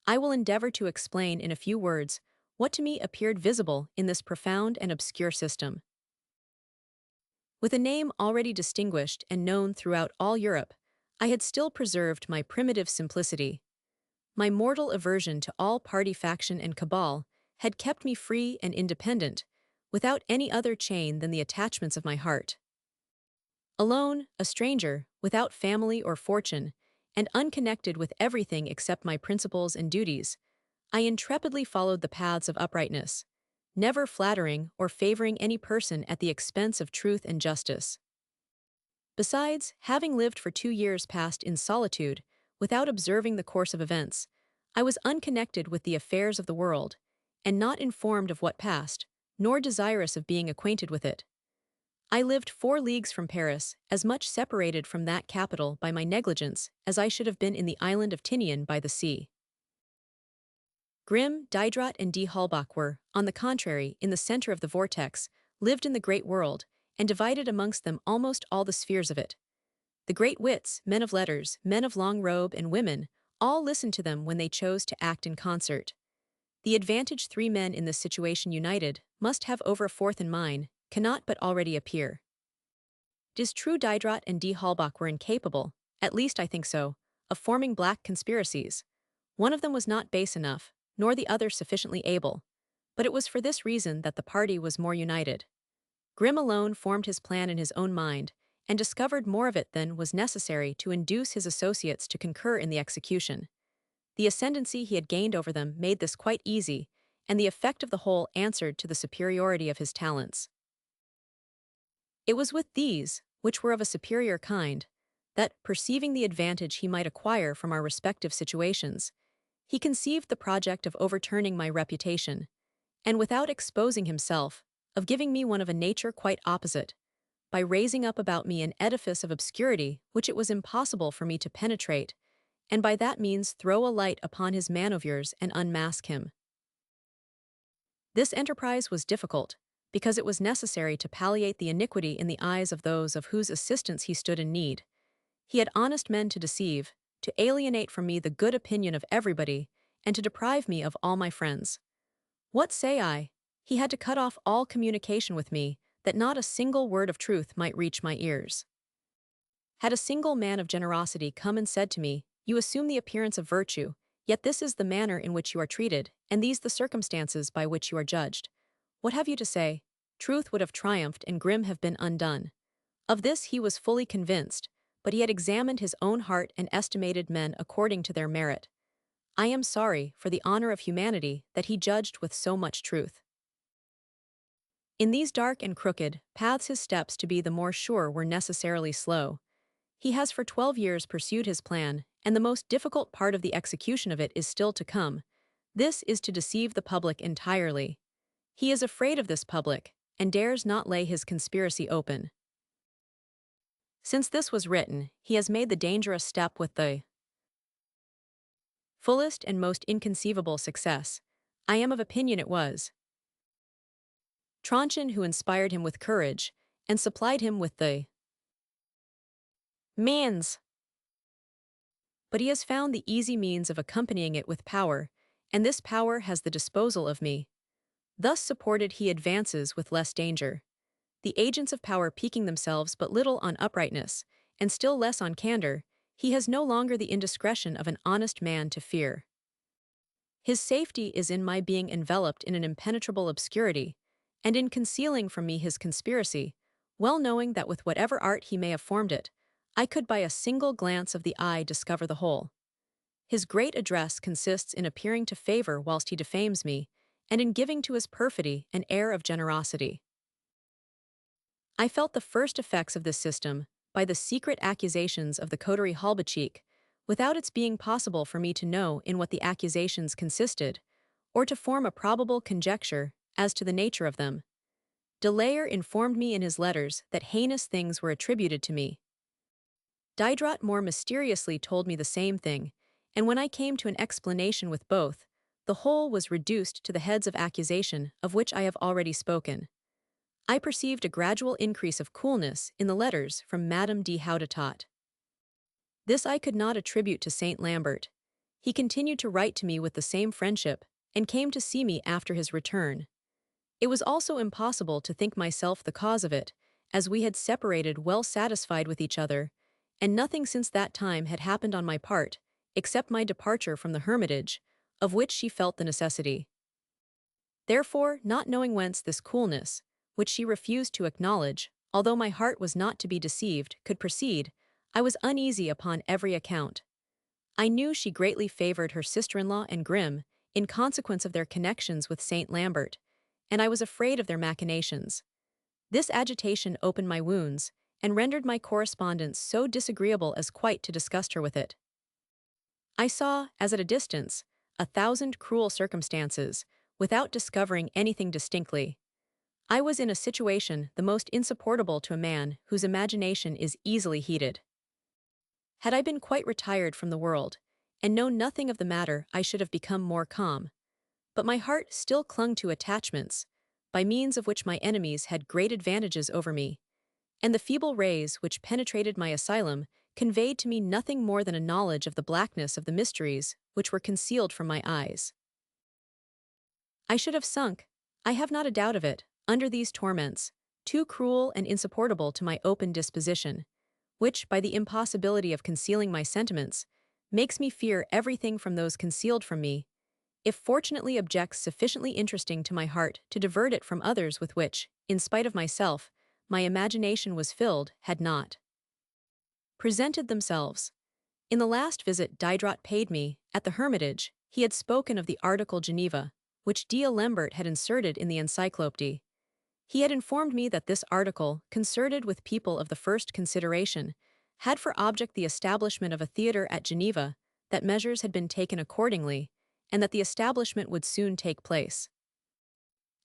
I will endeavor to explain in a few words what to me appeared visible in this profound and obscure system. With a name already distinguished and known throughout all Europe, I had still preserved my primitive simplicity. My mortal aversion to all party faction and cabal had kept me free and independent, without any other chain than the attachments of my heart. Alone, a stranger, without family or fortune, and unconnected with everything except my principles and duties, I intrepidly followed the paths of uprightness, never flattering or favoring any person at the expense of truth and justice. Besides, having lived for 2 years past in solitude, without observing the course of events, I was unconnected with the affairs of the world, and not informed of what passed, nor desirous of being acquainted with it. I lived 4 leagues from Paris, as much separated from that capital by my negligence as I should have been in the island of Tinian by the sea. Grimm, Diderot, and d'Holbach were, on the contrary, in the center of the vortex, lived in the great world, and divided amongst them almost all the spheres of it. The great wits, men of letters, men of long robe, and women, all listened to them when they chose to act in concert. The advantage 3 men in this situation united must have over a fourth in mine, cannot but already appear. 'Tis true Diderot and d'Holbach were incapable, at least I think so, of forming black conspiracies. One of them was not base enough, nor the other sufficiently able, but it was for this reason that the party was more united. Grimm alone formed his plan in his own mind, and discovered more of it than was necessary to induce his associates to concur in the execution. The ascendancy he had gained over them made this quite easy, and the effect of the whole answered to the superiority of his talents. It was with these, which were of a superior kind, that, perceiving the advantage he might acquire from our respective situations, he conceived the project of overturning my reputation, and without exposing himself, of giving me one of a nature quite opposite, by raising up about me an edifice of obscurity which it was impossible for me to penetrate, and by that means throw a light upon his manoeuvres and unmask him. This enterprise was difficult, because it was necessary to palliate the iniquity in the eyes of those of whose assistance he stood in need. He had honest men to deceive, to alienate from me the good opinion of everybody, and to deprive me of all my friends. What say I? He had to cut off all communication with me, that not a single word of truth might reach my ears. Had a single man of generosity come and said to me, "You assume the appearance of virtue, yet this is the manner in which you are treated, and these the circumstances by which you are judged," what have you to say? Truth would have triumphed and Grimm have been undone. Of this he was fully convinced, but he had examined his own heart and estimated men according to their merit. I am sorry, for the honor of humanity, that he judged with so much truth. In these dark and crooked paths his steps to be the more sure were necessarily slow. He has for 12 years pursued his plan, and the most difficult part of the execution of it is still to come. This is to deceive the public entirely. He is afraid of this public, and dares not lay his conspiracy open. Since this was written, he has made the dangerous step with the fullest and most inconceivable success. I am of opinion it was Tronchin who inspired him with courage, and supplied him with the means. But he has found the easy means of accompanying it with power, and this power has the disposal of me. Thus supported he advances with less danger. The agents of power piquing themselves but little on uprightness, and still less on candor, he has no longer the indiscretion of an honest man to fear. His safety is in my being enveloped in an impenetrable obscurity, and in concealing from me his conspiracy, well knowing that with whatever art he may have formed it, I could by a single glance of the eye discover the whole. His great address consists in appearing to favor whilst he defames me, and in giving to his perfidy an air of generosity. I felt the first effects of this system by the secret accusations of the coterie Halbachik, without its being possible for me to know in what the accusations consisted, or to form a probable conjecture as to the nature of them. De Layer informed me in his letters that heinous things were attributed to me. Diderot more mysteriously told me the same thing, and when I came to an explanation with both, the whole was reduced to the heads of accusation of which I have already spoken. I perceived a gradual increase of coolness in the letters from Madame de Houdetot. This I could not attribute to Saint Lambert. He continued to write to me with the same friendship, and came to see me after his return. It was also impossible to think myself the cause of it, as we had separated well satisfied with each other, and nothing since that time had happened on my part, except my departure from the hermitage, of which she felt the necessity. Therefore, not knowing whence this coolness, which she refused to acknowledge, although my heart was not to be deceived, could proceed, I was uneasy upon every account. I knew she greatly favored her sister-in-law and Grimm, in consequence of their connections with Saint Lambert, and I was afraid of their machinations. This agitation opened my wounds, and rendered my correspondence so disagreeable as quite to disgust her with it. I saw, as at a distance, 1,000 cruel circumstances, without discovering anything distinctly. I was in a situation the most insupportable to a man whose imagination is easily heated. Had I been quite retired from the world, and known nothing of the matter, I should have become more calm. But my heart still clung to attachments, by means of which my enemies had great advantages over me, and the feeble rays which penetrated my asylum conveyed to me nothing more than a knowledge of the blackness of the mysteries which were concealed from my eyes. I should have sunk, I have not a doubt of it, under these torments, too cruel and insupportable to my open disposition, which, by the impossibility of concealing my sentiments, makes me fear everything from those concealed from me, if fortunately objects sufficiently interesting to my heart to divert it from others with which, in spite of myself, my imagination was filled, had not presented themselves. In the last visit Diderot paid me, at the Hermitage, he had spoken of the article Geneva, which D'Alembert had inserted in the encyclopédie. He had informed me that this article, concerted with people of the first consideration, had for object the establishment of a theatre at Geneva, that measures had been taken accordingly, and that the establishment would soon take place.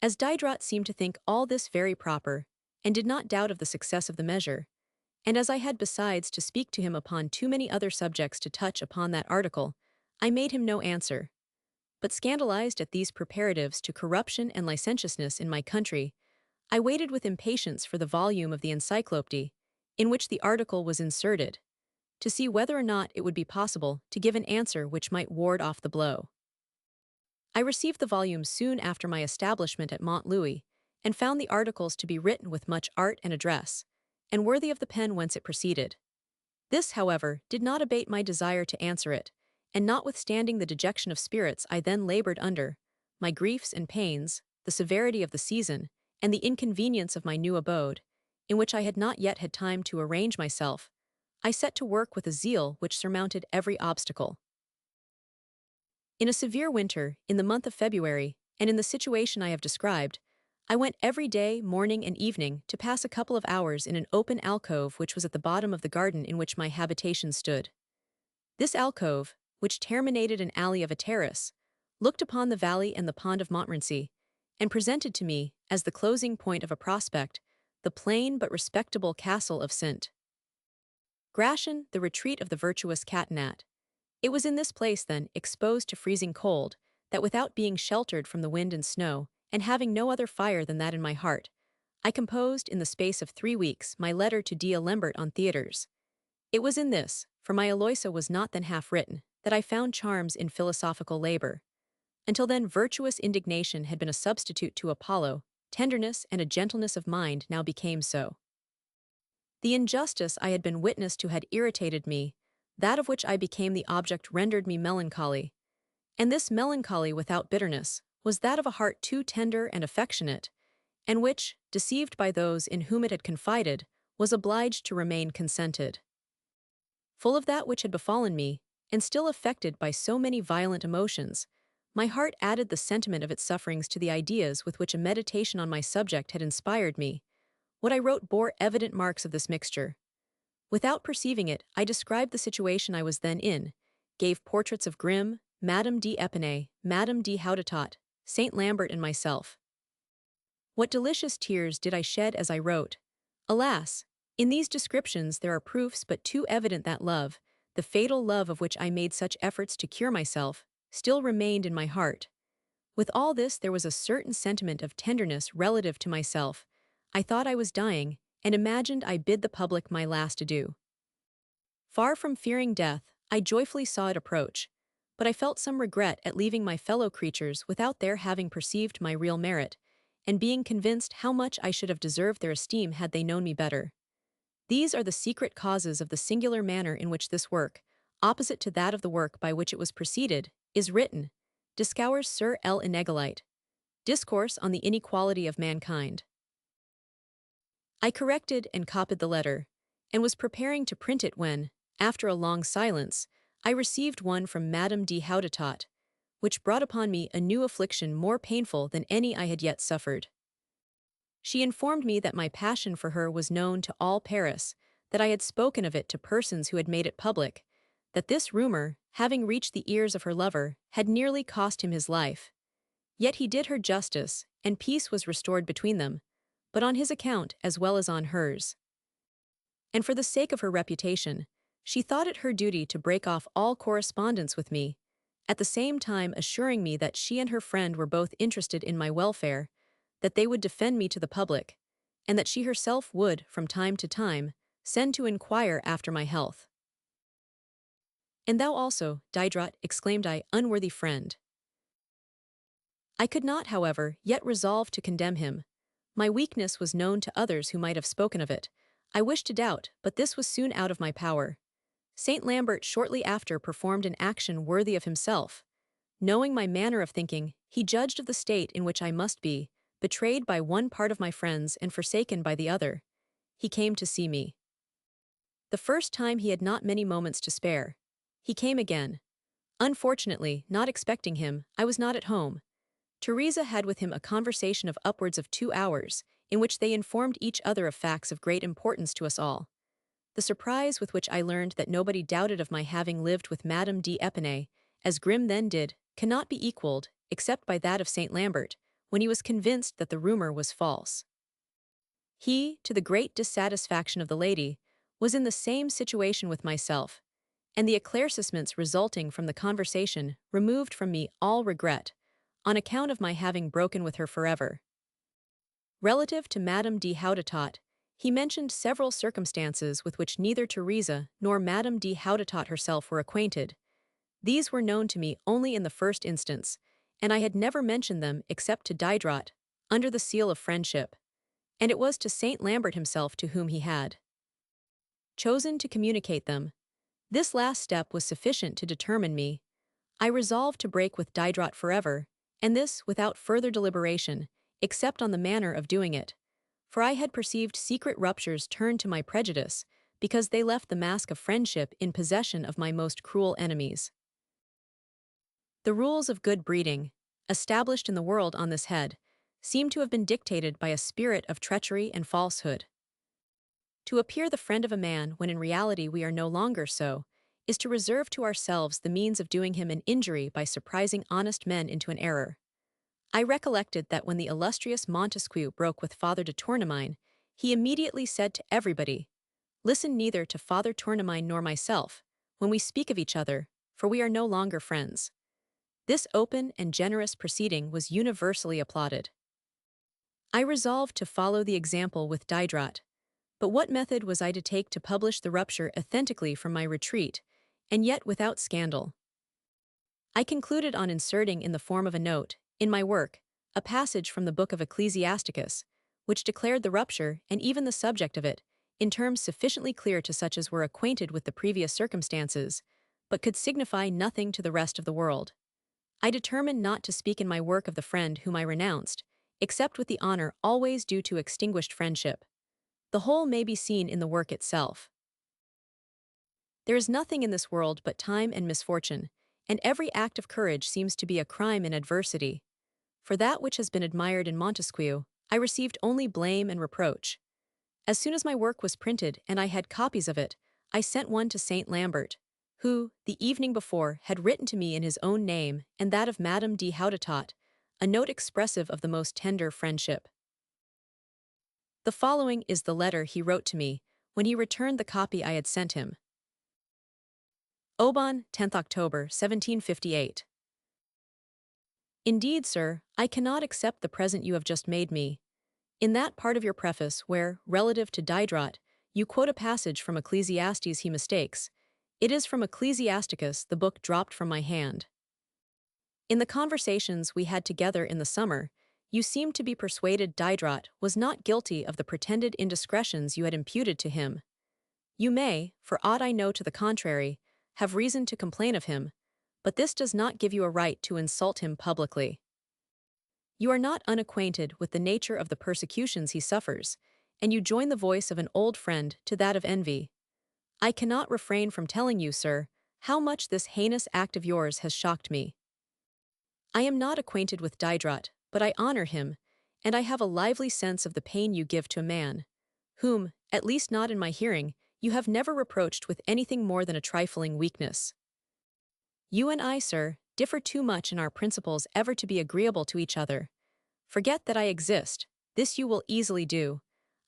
As Diderot seemed to think all this very proper, and did not doubt of the success of the measure, and as I had besides to speak to him upon too many other subjects to touch upon that article, I made him no answer. But scandalized at these preparatives to corruption and licentiousness in my country, I waited with impatience for the volume of the encyclopédie, in which the article was inserted, to see whether or not it would be possible to give an answer which might ward off the blow. I received the volume soon after my establishment at Mont Louis, and found the articles to be written with much art and address, and worthy of the pen whence it proceeded. This, however, did not abate my desire to answer it, and notwithstanding the dejection of spirits I then labored under, my griefs and pains, the severity of the season, and the inconvenience of my new abode, in which I had not yet had time to arrange myself, I set to work with a zeal which surmounted every obstacle. In a severe winter, in the month of February, and in the situation I have described, I went every day, morning and evening, to pass a couple of hours in an open alcove which was at the bottom of the garden in which my habitation stood. This alcove, which terminated an alley of a terrace, looked upon the valley and the pond of Montmorency, and presented to me, as the closing point of a prospect, the plain but respectable castle of St. Gratian, the retreat of the virtuous Catinat. It was in this place, then, exposed to freezing cold, that without being sheltered from the wind and snow, and having no other fire than that in my heart, I composed, in the space of 3 weeks, my letter to D'Alembert on theatres. It was in this, for my Eloisa was not then half written, that I found charms in philosophical labor. Until then virtuous indignation had been a substitute to Apollo, tenderness and a gentleness of mind now became so. The injustice I had been witness to had irritated me, that of which I became the object rendered me melancholy. And this melancholy without bitterness was that of a heart too tender and affectionate, and which, deceived by those in whom it had confided, was obliged to remain consented. Full of that which had befallen me, and still affected by so many violent emotions, my heart added the sentiment of its sufferings to the ideas with which a meditation on my subject had inspired me. What I wrote bore evident marks of this mixture. Without perceiving it, I described the situation I was then in, gave portraits of Grimm, Madame d'Épinay, Madame de Houdetot, Saint Lambert and myself. What delicious tears did I shed as I wrote! Alas! In these descriptions there are proofs but too evident that love, the fatal love of which I made such efforts to cure myself, still remained in my heart. With all this there was a certain sentiment of tenderness relative to myself. I thought I was dying, and imagined I bid the public my last adieu. Far from fearing death, I joyfully saw it approach. but I felt some regret at leaving my fellow creatures without their having perceived my real merit, and being convinced how much I should have deserved their esteem had they known me better. These are the secret causes of the singular manner in which this work, opposite to that of the work by which it was preceded, is written. Discours sur l'inégalité. Discourse on the inequality of mankind. I corrected and copied the letter, and was preparing to print it when, after a long silence, I received one from Madame de Houdetot, which brought upon me a new affliction more painful than any I had yet suffered. She informed me that my passion for her was known to all Paris, that I had spoken of it to persons who had made it public, that this rumor, having reached the ears of her lover, had nearly cost him his life. Yet he did her justice, and peace was restored between them, but on his account as well as on hers. And for the sake of her reputation, she thought it her duty to break off all correspondence with me, at the same time assuring me that she and her friend were both interested in my welfare, that they would defend me to the public, and that she herself would, from time to time, send to inquire after my health. And thou also, Diderot, exclaimed I, unworthy friend. I could not, however, yet resolve to condemn him. My weakness was known to others who might have spoken of it. I wished to doubt, but this was soon out of my power. Saint Lambert shortly after performed an action worthy of himself. Knowing my manner of thinking, he judged of the state in which I must be, betrayed by one part of my friends and forsaken by the other. He came to see me. The first time he had not many moments to spare. He came again. Unfortunately, not expecting him, I was not at home. Teresa had with him a conversation of upwards of 2 hours, in which they informed each other of facts of great importance to us all. The surprise with which I learned that nobody doubted of my having lived with Madame d'Épinay, as Grimm then did, cannot be equalled, except by that of Saint Lambert, when he was convinced that the rumor was false. He, to the great dissatisfaction of the lady, was in the same situation with myself, and the éclaircissements resulting from the conversation removed from me all regret, on account of my having broken with her forever. Relative to Madame de Houdetot, he mentioned several circumstances with which neither Teresa nor Madame de Houdetot herself were acquainted. These were known to me only in the first instance, and I had never mentioned them except to Diderot, under the seal of friendship, and it was to Saint Lambert himself to whom he had chosen to communicate them. This last step was sufficient to determine me. I resolved to break with Diderot forever, and this without further deliberation, except on the manner of doing it, for I had perceived secret ruptures turn to my prejudice, because they left the mask of friendship in possession of my most cruel enemies. The rules of good breeding, established in the world on this head, seem to have been dictated by a spirit of treachery and falsehood. To appear the friend of a man when in reality we are no longer so, is to reserve to ourselves the means of doing him an injury by surprising honest men into an error. I recollected that when the illustrious Montesquieu broke with Father de Tournemine, he immediately said to everybody, "Listen neither to Father Tournemine nor myself, when we speak of each other, for we are no longer friends." This open and generous proceeding was universally applauded. I resolved to follow the example with Diderot, but what method was I to take to publish the rupture authentically from my retreat, and yet without scandal? I concluded on inserting in the form of a note, in my work, a passage from the book of Ecclesiasticus, which declared the rupture and even the subject of it, in terms sufficiently clear to such as were acquainted with the previous circumstances, but could signify nothing to the rest of the world. I determined not to speak in my work of the friend whom I renounced, except with the honor always due to extinguished friendship. The whole may be seen in the work itself. There is nothing in this world but time and misfortune, and every act of courage seems to be a crime in adversity. For that which has been admired in Montesquieu, I received only blame and reproach. As soon as my work was printed and I had copies of it, I sent one to Saint Lambert, who, the evening before, had written to me in his own name and that of Madame de Houdetot, a note expressive of the most tender friendship. The following is the letter he wrote to me when he returned the copy I had sent him. Aubonne, 10th October, 1758. Indeed, sir, I cannot accept the present you have just made me. In that part of your preface where, relative to Diderot, you quote a passage from Ecclesiastes he mistakes, It is from Ecclesiasticus, the book dropped from my hand. In the conversations we had together in the summer, you seemed to be persuaded Diderot was not guilty of the pretended indiscretions you had imputed to him. You may, for aught I know to the contrary, have reason to complain of him, but this does not give you a right to insult him publicly. You are not unacquainted with the nature of the persecutions he suffers, and you join the voice of an old friend to that of envy. I cannot refrain from telling you, sir, how much this heinous act of yours has shocked me. I am not acquainted with Diderot, but I honor him, and I have a lively sense of the pain you give to a man, whom, at least not in my hearing, you have never reproached with anything more than a trifling weakness. You and I, sir, differ too much in our principles ever to be agreeable to each other. Forget that I exist, this you will easily do.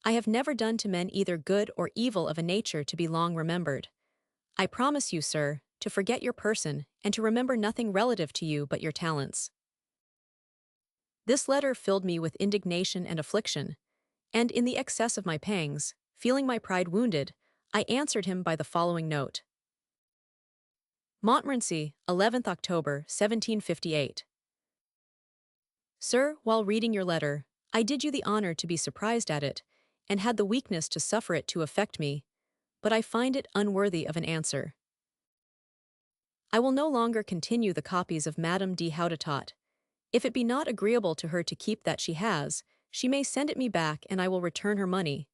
I have never done to men either good or evil of a nature to be long remembered. I promise you, sir, to forget your person, and to remember nothing relative to you but your talents. This letter filled me with indignation and affliction, and in the excess of my pangs, feeling my pride wounded, I answered him by the following note. Montmorency, 11th October, 1758. Sir, while reading your letter, I did you the honor to be surprised at it, and had the weakness to suffer it to affect me, but I find it unworthy of an answer. I will no longer continue the copies of Madame de Houdetot. If it be not agreeable to her to keep that she has, she may send it me back and I will return her money.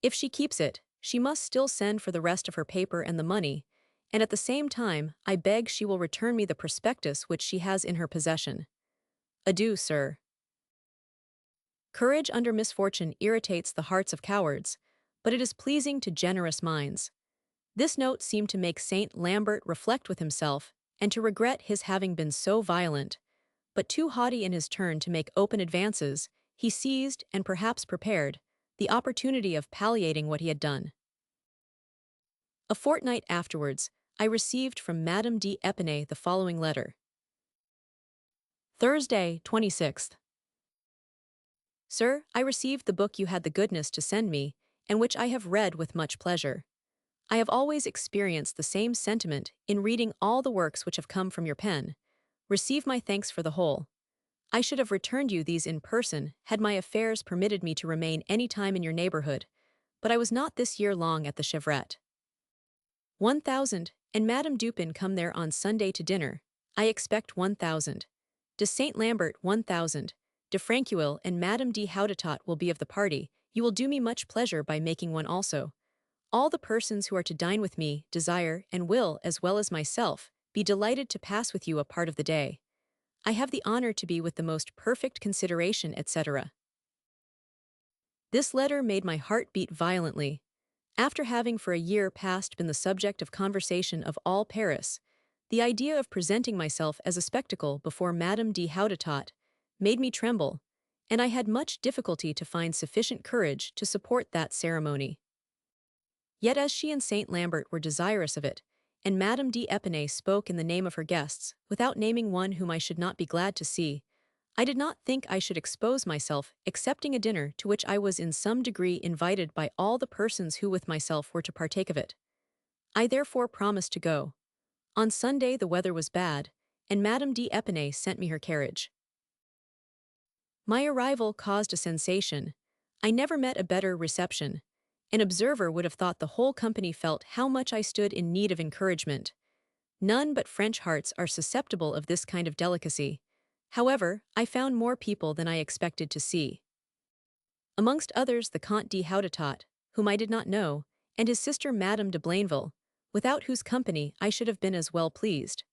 If she keeps it, she must still send for the rest of her paper and the money, and at the same time I beg she will return me the prospectus which she has in her possession. Adieu, sir. Courage under misfortune irritates the hearts of cowards, but it is pleasing to generous minds. This note seemed to make Saint Lambert reflect with himself, and to regret his having been so violent. But too haughty in his turn to make open advances, he seized, and perhaps prepared, the opportunity of palliating what he had done. A fortnight afterwards, I received from Madame d'Épinay the following letter. Thursday, 26th. Sir, I received the book you had the goodness to send me, and which I have read with much pleasure. I have always experienced the same sentiment in reading all the works which have come from your pen. Receive my thanks for the whole. I should have returned you these in person had my affairs permitted me to remain any time in your neighborhood, but I was not this year long at the Chevrette. 1,000, and Madame Dupin come there on Sunday to dinner. I expect 1,000. De Saint Lambert 1,000. De Franqueuil and Madame de Houdetot will be of the party. You will do me much pleasure by making one also. All the persons who are to dine with me desire and will, as well as myself, be delighted to pass with you a part of the day. I have the honor to be with the most perfect consideration, etc. This letter made my heart beat violently. After having for a year past been the subject of conversation of all Paris, the idea of presenting myself as a spectacle before Madame de Houdetot made me tremble, and I had much difficulty to find sufficient courage to support that ceremony. Yet as she and Saint Lambert were desirous of it, and Madame d'Épinay spoke in the name of her guests, without naming one whom I should not be glad to see, I did not think I should expose myself excepting a dinner to which I was in some degree invited by all the persons who with myself were to partake of it. I therefore promised to go. On Sunday the weather was bad, and Madame d'Épinay sent me her carriage. My arrival caused a sensation. I never met a better reception. An observer would have thought the whole company felt how much I stood in need of encouragement. None but French hearts are susceptible of this kind of delicacy. However, I found more people than I expected to see. Amongst others the Comte de Houdetot, whom I did not know, and his sister Madame de Blainville, without whose company I should have been as well pleased.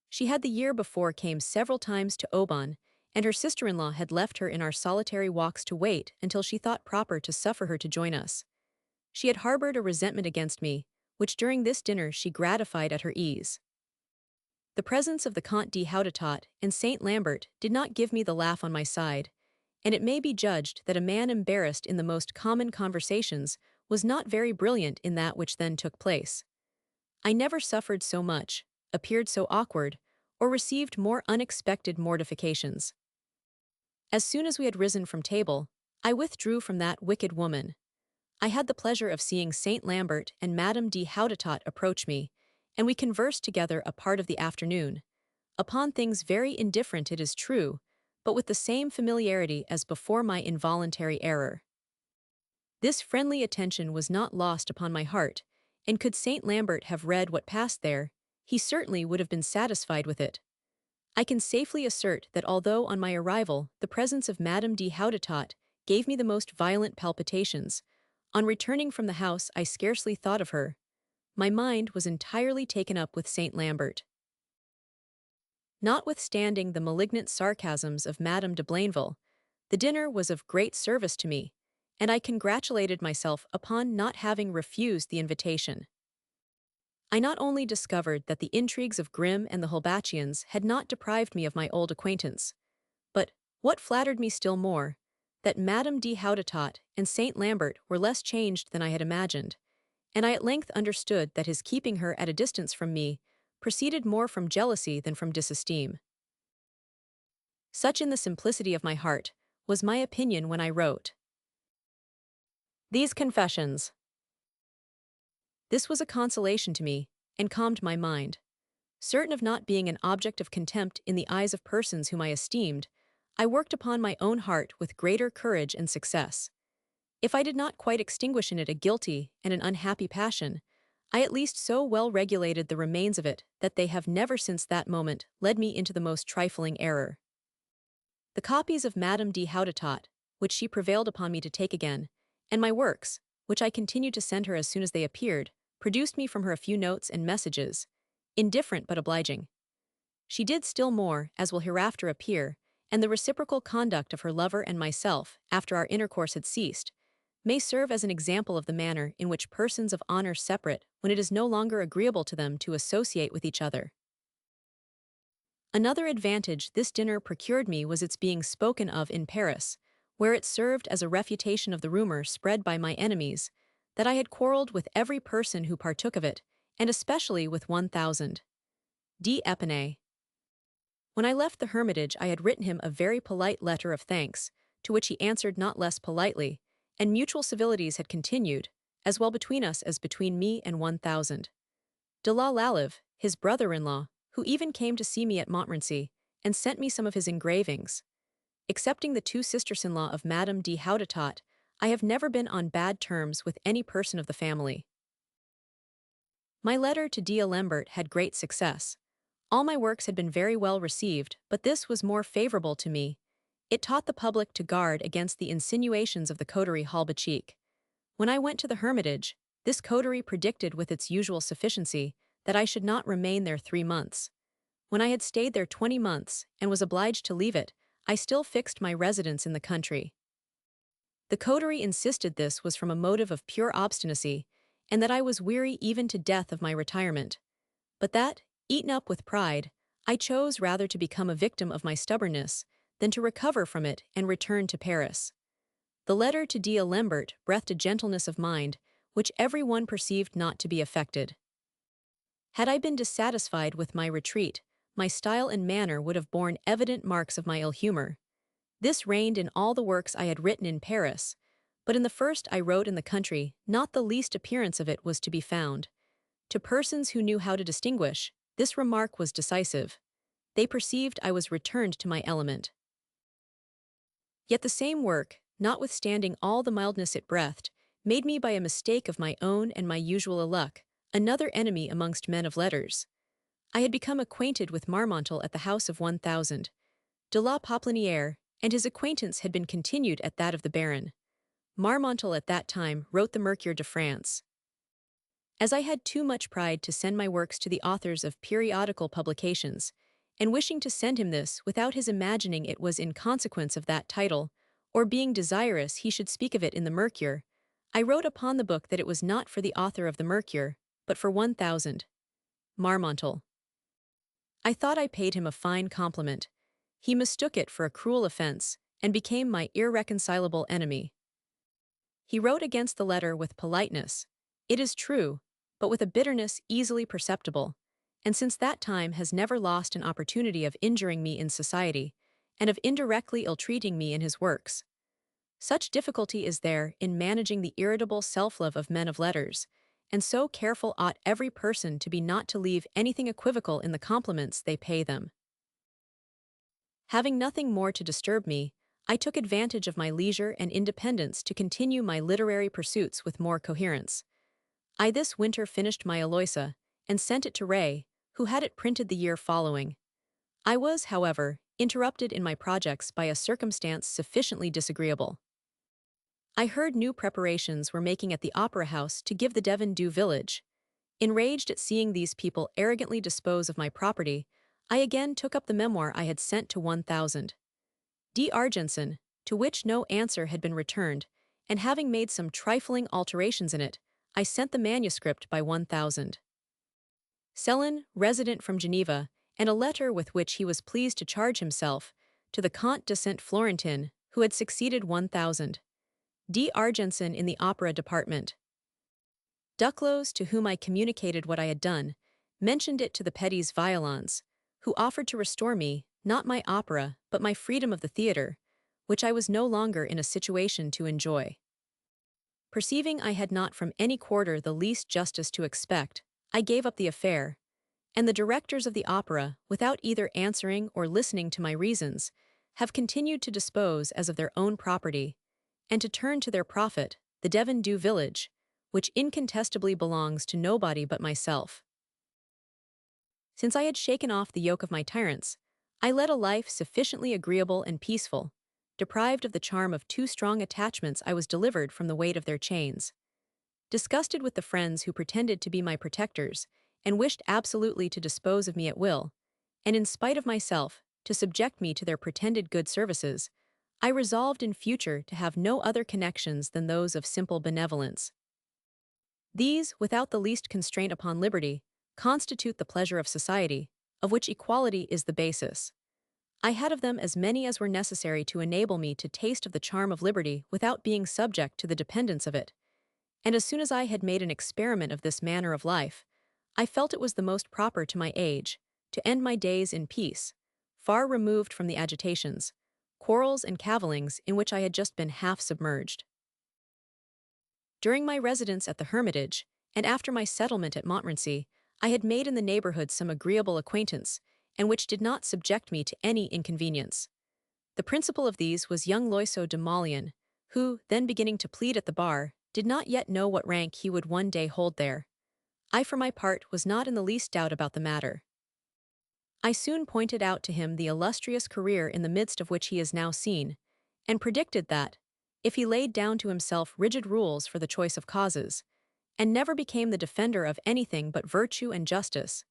She had the year before came several times to Aubonne, and her sister-in-law had left her in our solitary walks to wait until she thought proper to suffer her to join us. She had harbored a resentment against me, which during this dinner she gratified at her ease. The presence of the Comte de Houdetot and Saint Lambert did not give me the laugh on my side, and it may be judged that a man embarrassed in the most common conversations was not very brilliant in that which then took place. I never suffered so much, appeared so awkward, or received more unexpected mortifications. As soon as we had risen from table, I withdrew from that wicked woman. I had the pleasure of seeing Saint Lambert and Madame de Houdetot approach me, and we conversed together a part of the afternoon, upon things very indifferent it is true, but with the same familiarity as before my involuntary error. This friendly attention was not lost upon my heart, and could Saint Lambert have read what passed there, he certainly would have been satisfied with it. I can safely assert that although on my arrival the presence of Madame de Houdetot gave me the most violent palpitations, on returning from the house I scarcely thought of her. My mind was entirely taken up with Saint Lambert. Notwithstanding the malignant sarcasms of Madame de Blainville, the dinner was of great service to me, and I congratulated myself upon not having refused the invitation. I not only discovered that the intrigues of Grimm and the Holbachians had not deprived me of my old acquaintance, but, what flattered me still more, that Madame de Houdetot and Saint Lambert were less changed than I had imagined, and I at length understood that his keeping her at a distance from me proceeded more from jealousy than from disesteem. Such in the simplicity of my heart was my opinion when I wrote these confessions. This was a consolation to me, and calmed my mind. Certain of not being an object of contempt in the eyes of persons whom I esteemed, I worked upon my own heart with greater courage and success. If I did not quite extinguish in it a guilty and an unhappy passion, I at least so well regulated the remains of it that they have never since that moment led me into the most trifling error. The copies of Madame de Houdetot, which she prevailed upon me to take again, and my works, which I continued to send her as soon as they appeared, produced me from her a few notes and messages, indifferent but obliging. She did still more, as will hereafter appear, and the reciprocal conduct of her lover and myself, after our intercourse had ceased, may serve as an example of the manner in which persons of honor separate when it is no longer agreeable to them to associate with each other. Another advantage this dinner procured me was its being spoken of in Paris, where it served as a refutation of the rumor spread by my enemies, that I had quarreled with every person who partook of it, and especially with 1,000. D'Épinay. When I left the hermitage I had written him a very polite letter of thanks, to which he answered not less politely, and mutual civilities had continued, as well between us as between me and 1,000. De la Lalive, his brother-in-law, who even came to see me at Montmorency, and sent me some of his engravings. Excepting the two sisters-in-law of Madame de Houdetot, I have never been on bad terms with any person of the family. My letter to D'Alembert had great success. All my works had been very well received, but this was more favorable to me. It taught the public to guard against the insinuations of the coterie Halbachik. When I went to the hermitage, this coterie predicted with its usual sufficiency that I should not remain there 3 months. When I had stayed there 20 months and was obliged to leave it, I still fixed my residence in the country. The coterie insisted this was from a motive of pure obstinacy, and that I was weary even to death of my retirement. But that, eaten up with pride, I chose rather to become a victim of my stubbornness than to recover from it and return to Paris. The letter to D'Alembert breathed a gentleness of mind which every one perceived not to be affected. Had I been dissatisfied with my retreat, my style and manner would have borne evident marks of my ill humor. This reigned in all the works I had written in Paris, but in the first I wrote in the country not the least appearance of it was to be found. To persons who knew how to distinguish, this remark was decisive. They perceived I was returned to my element. Yet the same work, notwithstanding all the mildness it breathed, made me by a mistake of my own and my usual luck, another enemy amongst men of letters. I had become acquainted with Marmontel at the house of 1,000. De la Poplinière, and his acquaintance had been continued at that of the Baron. Marmontel at that time wrote the Mercure de France. As I had too much pride to send my works to the authors of periodical publications, and wishing to send him this without his imagining it was in consequence of that title, or being desirous he should speak of it in the Mercure, I wrote upon the book that it was not for the author of the Mercure, but for 1,000. Marmontel. I thought I paid him a fine compliment. He mistook it for a cruel offense, and became my irreconcilable enemy. He wrote against the letter with politeness, it is true, but with a bitterness easily perceptible, and since that time has never lost an opportunity of injuring me in society, and of indirectly ill-treating me in his works. Such difficulty is there in managing the irritable self-love of men of letters, and so careful ought every person to be not to leave anything equivocal in the compliments they pay them. Having nothing more to disturb me, I took advantage of my leisure and independence to continue my literary pursuits with more coherence. I this winter finished my Eloisa, and sent it to Ray, who had it printed the year following. I was, however, interrupted in my projects by a circumstance sufficiently disagreeable. I heard new preparations were making at the Opera House to give the Devon due village. Enraged at seeing these people arrogantly dispose of my property, I again took up the memoir I had sent to 1000. D. Argenson, to which no answer had been returned, and having made some trifling alterations in it, I sent the manuscript by 1000. Sellin, resident from Geneva, and a letter with which he was pleased to charge himself, to the Comte de Saint-Florentin, who had succeeded 1000. D. Argenson in the opera department. Duclos, to whom I communicated what I had done, mentioned it to the Petits Violons, who offered to restore me, not my opera, but my freedom of the theatre, which I was no longer in a situation to enjoy. Perceiving I had not from any quarter the least justice to expect, I gave up the affair, and the directors of the opera, without either answering or listening to my reasons, have continued to dispose as of their own property, and to turn to their profit the Devon due village, which incontestably belongs to nobody but myself. Since I had shaken off the yoke of my tyrants, I led a life sufficiently agreeable and peaceful. Deprived of the charm of too strong attachments, I was delivered from the weight of their chains. Disgusted with the friends who pretended to be my protectors, and wished absolutely to dispose of me at will, and in spite of myself, to subject me to their pretended good services, I resolved in future to have no other connections than those of simple benevolence. These, without the least constraint upon liberty, constitute the pleasure of society, of which equality is the basis. I had of them as many as were necessary to enable me to taste of the charm of liberty without being subject to the dependence of it, and as soon as I had made an experiment of this manner of life, I felt it was the most proper to my age, to end my days in peace, far removed from the agitations, quarrels and cavillings in which I had just been half submerged. During my residence at the Hermitage, and after my settlement at Montmorency, I had made in the neighborhood some agreeable acquaintance, and which did not subject me to any inconvenience. The principal of these was young Loiseau de Maullion, who, then beginning to plead at the bar, did not yet know what rank he would one day hold there. I, for my part, was not in the least doubt about the matter. I soon pointed out to him the illustrious career in the midst of which he is now seen, and predicted that, if he laid down to himself rigid rules for the choice of causes, and never became the defender of anything but virtue and justice,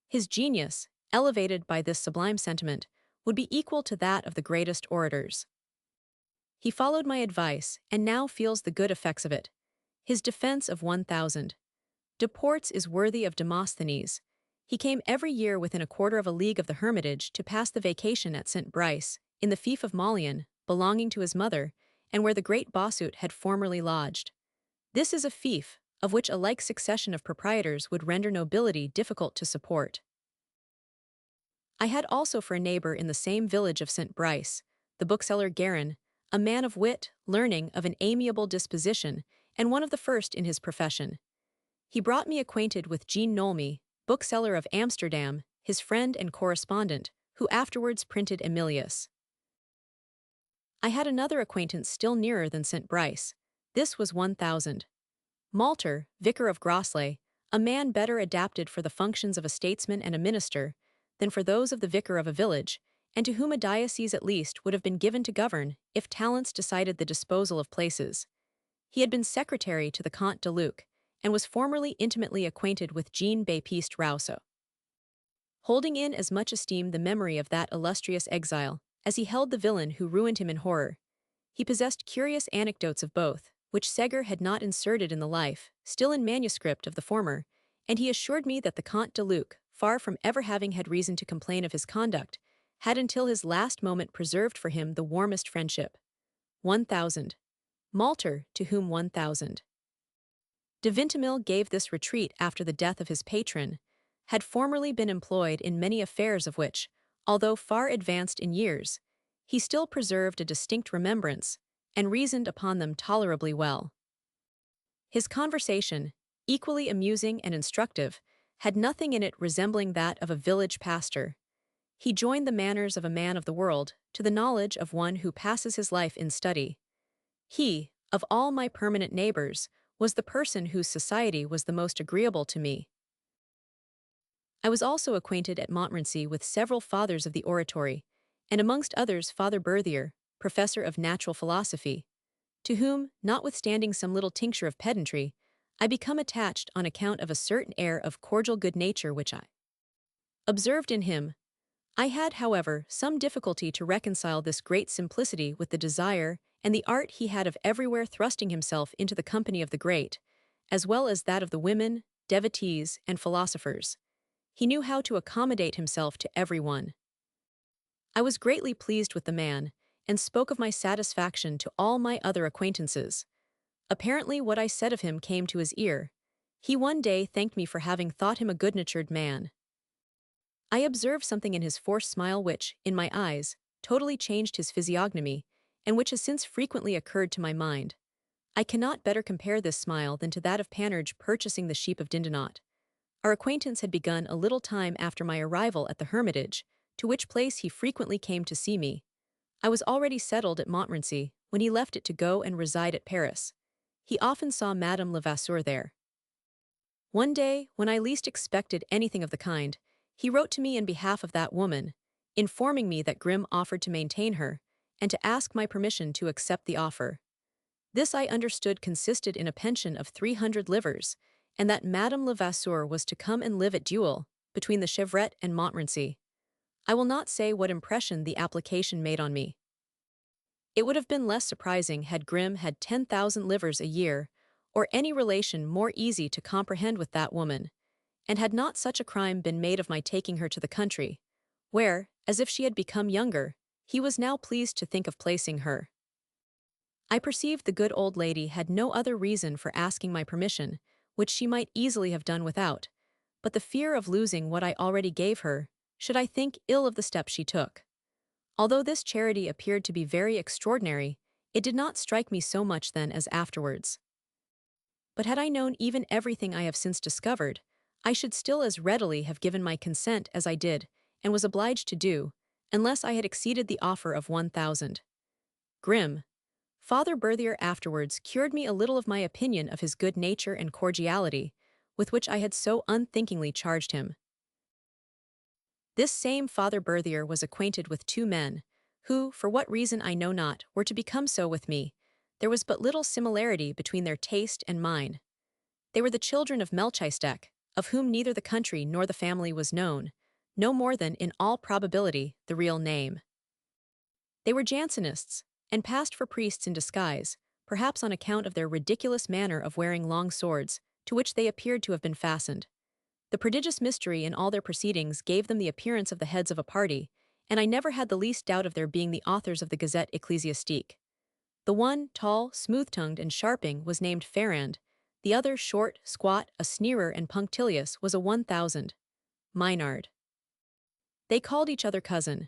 his genius, elevated by this sublime sentiment, would be equal to that of the greatest orators. He followed my advice, and now feels the good effects of it. His defense of 1000. Deportes is worthy of Demosthenes. He came every year within a quarter of a league of the Hermitage to pass the vacation at St. Brice, in the fief of Maullion, belonging to his mother, and where the great Bossuet had formerly lodged. This is a fief, of which a like succession of proprietors would render nobility difficult to support. I had also for a neighbor in the same village of St. Brice, the bookseller Guérin, a man of wit, learning, of an amiable disposition, and one of the first in his profession. He brought me acquainted with Jean Nolmy, bookseller of Amsterdam, his friend and correspondent, who afterwards printed Emilius. I had another acquaintance still nearer than St. Brice. This was 1000. Malter, vicar of Groslay, a man better adapted for the functions of a statesman and a minister than for those of the vicar of a village, and to whom a diocese at least would have been given to govern if talents decided the disposal of places. He had been secretary to the Comte de Luc, and was formerly intimately acquainted with Jean-Baptiste Rousseau. Holding in as much esteem the memory of that illustrious exile as he held the villain who ruined him in horror, he possessed curious anecdotes of both, which Segur had not inserted in the life, still in manuscript of the former, and he assured me that the Comte de Luc, far from ever having had reason to complain of his conduct, had until his last moment preserved for him the warmest friendship. 1000. Malter, to whom 1000. De Vintimille gave this retreat after the death of his patron, had formerly been employed in many affairs of which, although far advanced in years, he still preserved a distinct remembrance, and reasoned upon them tolerably well. His conversation, equally amusing and instructive, had nothing in it resembling that of a village pastor. He joined the manners of a man of the world to the knowledge of one who passes his life in study. He, of all my permanent neighbors, was the person whose society was the most agreeable to me. I was also acquainted at Montmorency with several fathers of the oratory, and amongst others Father Berthier, professor of natural philosophy, to whom, notwithstanding some little tincture of pedantry, I become attached on account of a certain air of cordial good nature which I observed in him. I had, however, some difficulty to reconcile this great simplicity with the desire and the art he had of everywhere thrusting himself into the company of the great, as well as that of the women, devotees, and philosophers. He knew how to accommodate himself to every one. I was greatly pleased with the man, and spoke of my satisfaction to all my other acquaintances. Apparently what I said of him came to his ear. He one day thanked me for having thought him a good-natured man. I observed something in his forced smile which, in my eyes, totally changed his physiognomy, and which has since frequently occurred to my mind. I cannot better compare this smile than to that of Panurge purchasing the sheep of Dindonot. Our acquaintance had begun a little time after my arrival at the Hermitage, to which place he frequently came to see me. I was already settled at Montmorency, when he left it to go and reside at Paris. He often saw Madame Levasseur there. One day, when I least expected anything of the kind, he wrote to me in behalf of that woman, informing me that Grimm offered to maintain her, and to ask my permission to accept the offer. This I understood consisted in a pension of 300 livres, and that Madame Levasseur was to come and live at Duel, between the Chevrette and Montmorency. I will not say what impression the application made on me. It would have been less surprising had Grimm had 10,000 livres a year, or any relation more easy to comprehend with that woman, and had not such a crime been made of my taking her to the country, where, as if she had become younger, he was now pleased to think of placing her. I perceived the good old lady had no other reason for asking my permission, which she might easily have done without, but the fear of losing what I already gave her, should I think ill of the step she took. Although this charity appeared to be very extraordinary, it did not strike me so much then as afterwards. But had I known even everything I have since discovered, I should still as readily have given my consent as I did, and was obliged to do, unless I had exceeded the offer of 1,000. Grimm. Father Berthier afterwards cured me a little of my opinion of his good nature and cordiality, with which I had so unthinkingly charged him. This same Father Berthier was acquainted with two men, who, for what reason I know not, were to become so with me. There was but little similarity between their taste and mine. They were the children of Melchizedek, of whom neither the country nor the family was known, no more than, in all probability, the real name. They were Jansenists, and passed for priests in disguise, perhaps on account of their ridiculous manner of wearing long swords, to which they appeared to have been fastened. The prodigious mystery in all their proceedings gave them the appearance of the heads of a party, and I never had the least doubt of their being the authors of the Gazette Ecclesiastique. The one, tall, smooth-tongued, and sharping, was named Ferrand; the other, short, squat, a sneerer, and punctilious, was a 1,000. Maynard. They called each other cousin.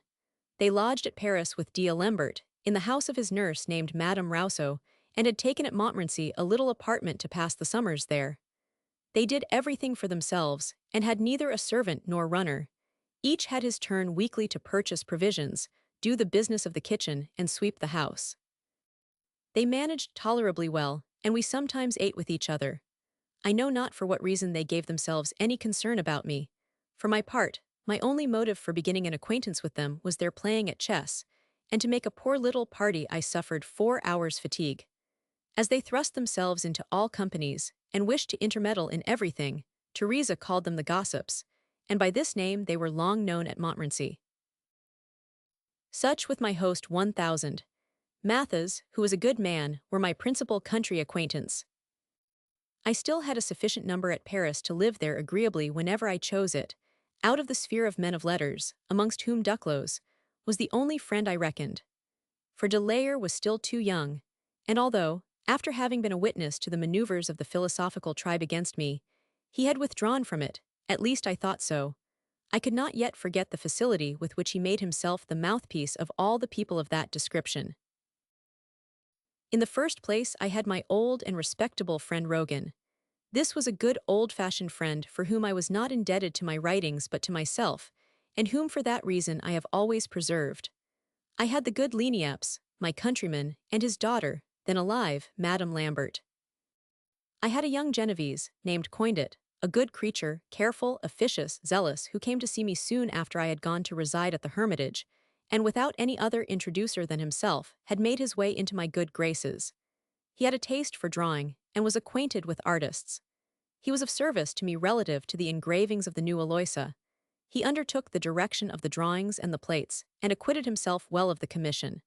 They lodged at Paris with D'Alembert, in the house of his nurse named Madame Rousseau, and had taken at Montmorency a little apartment to pass the summers there. They did everything for themselves, and had neither a servant nor runner. Each had his turn weekly to purchase provisions, do the business of the kitchen, and sweep the house. They managed tolerably well, and we sometimes ate with each other. I know not for what reason they gave themselves any concern about me. For my part, my only motive for beginning an acquaintance with them was their playing at chess, and to make a poor little party I suffered 4 hours' fatigue. As they thrust themselves into all companies, and wished to intermeddle in everything, Teresa called them the gossips, and by this name they were long known at Montmorency. Such with my host 1,000. Mathas, who was a good man, were my principal country acquaintance. I still had a sufficient number at Paris to live there agreeably whenever I chose it, out of the sphere of men of letters, amongst whom Duclos was the only friend I reckoned. For de Layer was still too young, and although, after having been a witness to the maneuvers of the philosophical tribe against me, he had withdrawn from it, at least I thought so, I could not yet forget the facility with which he made himself the mouthpiece of all the people of that description. In the first place I had my old and respectable friend Rogan. This was a good old-fashioned friend for whom I was not indebted to my writings but to myself, and whom for that reason I have always preserved. I had the good Leniap's, my countryman, and his daughter, then alive, Madame Lambert. I had a young Genevese, named Coindit, a good creature, careful, officious, zealous, who came to see me soon after I had gone to reside at the Hermitage, and without any other introducer than himself, had made his way into my good graces. He had a taste for drawing, and was acquainted with artists. He was of service to me relative to the engravings of the new Aloysia. He undertook the direction of the drawings and the plates, and acquitted himself well of the commission.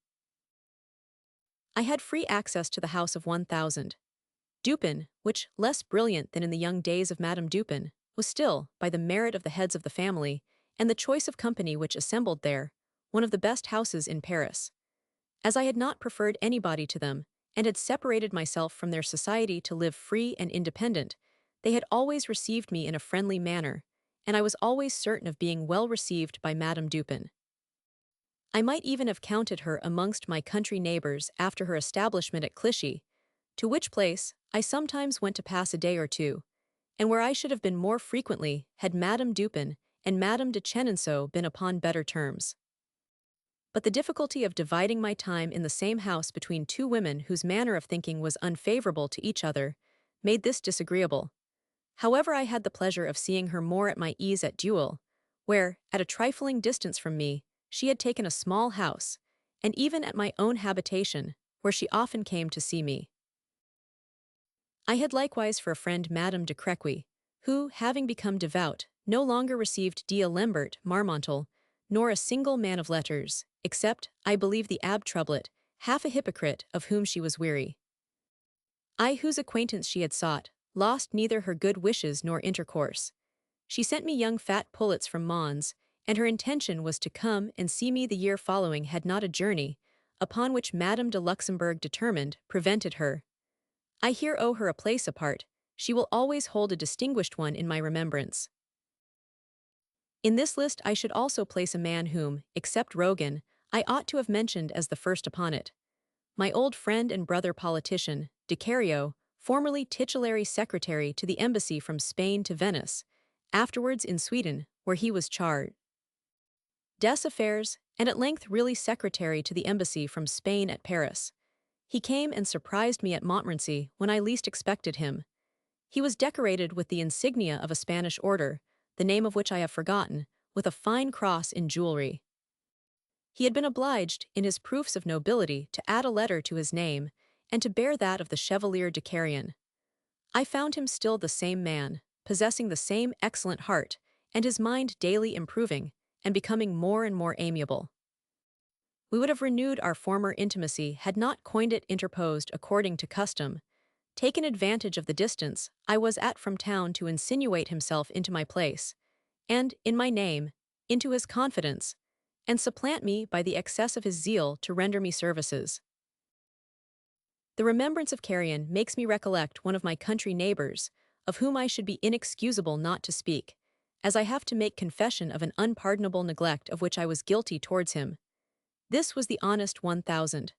I had free access to the house of 1000. Dupin, which, less brilliant than in the young days of Madame Dupin, was still, by the merit of the heads of the family, and the choice of company which assembled there, one of the best houses in Paris. As I had not preferred anybody to them, and had separated myself from their society to live free and independent, they had always received me in a friendly manner, and I was always certain of being well received by Madame Dupin. I might even have counted her amongst my country neighbors after her establishment at Clichy, to which place I sometimes went to pass a day or two, and where I should have been more frequently had Madame Dupin and Madame de Chenonceau been upon better terms. But the difficulty of dividing my time in the same house between two women whose manner of thinking was unfavorable to each other made this disagreeable. However, I had the pleasure of seeing her more at my ease at Duel, where, at a trifling distance from me, she had taken a small house, and even at my own habitation, where she often came to see me. I had likewise for a friend Madame de Crequy, who, having become devout, no longer received D'Alembert Marmontel, nor a single man of letters, except, I believe, the Abbé Troublet, half a hypocrite of whom she was weary. I, whose acquaintance she had sought, lost neither her good wishes nor intercourse. She sent me young fat pullets from Mons, and her intention was to come and see me the year following had not a journey, upon which Madame de Luxembourg determined, prevented her. I here owe her a place apart. She will always hold a distinguished one in my remembrance. In this list I should also place a man whom, except Rogan, I ought to have mentioned as the first upon it. My old friend and brother politician, de Cario, formerly titulary secretary to the embassy from Spain to Venice, afterwards in Sweden, where he was chargé d'affaires, and at length really secretary to the embassy from Spain at Paris. He came and surprised me at Montmorency when I least expected him. He was decorated with the insignia of a Spanish order, the name of which I have forgotten, with a fine cross in jewelry. He had been obliged, in his proofs of nobility, to add a letter to his name, and to bear that of the Chevalier de Carrion. I found him still the same man, possessing the same excellent heart, and his mind daily improving, and becoming more and more amiable. We would have renewed our former intimacy had not Coindit interposed according to custom, taken advantage of the distance I was at from town to insinuate himself into my place, and, in my name, into his confidence, and supplant me by the excess of his zeal to render me services. The remembrance of Carrion makes me recollect one of my country neighbors, of whom I should be inexcusable not to speak, as I have to make confession of an unpardonable neglect of which I was guilty towards him. This was the honest 1000.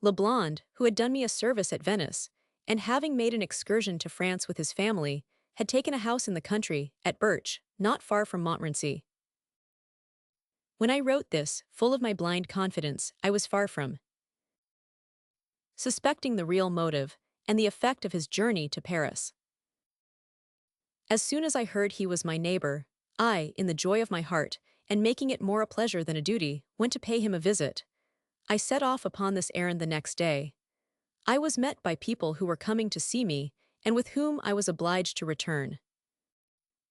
Leblond, who had done me a service at Venice, and having made an excursion to France with his family, had taken a house in the country, at Birch, not far from Montmorency. When I wrote this, full of my blind confidence, I was far from suspecting the real motive, and the effect of his journey to Paris. As soon as I heard he was my neighbor, I, in the joy of my heart, and making it more a pleasure than a duty, went to pay him a visit. I set off upon this errand the next day. I was met by people who were coming to see me, and with whom I was obliged to return.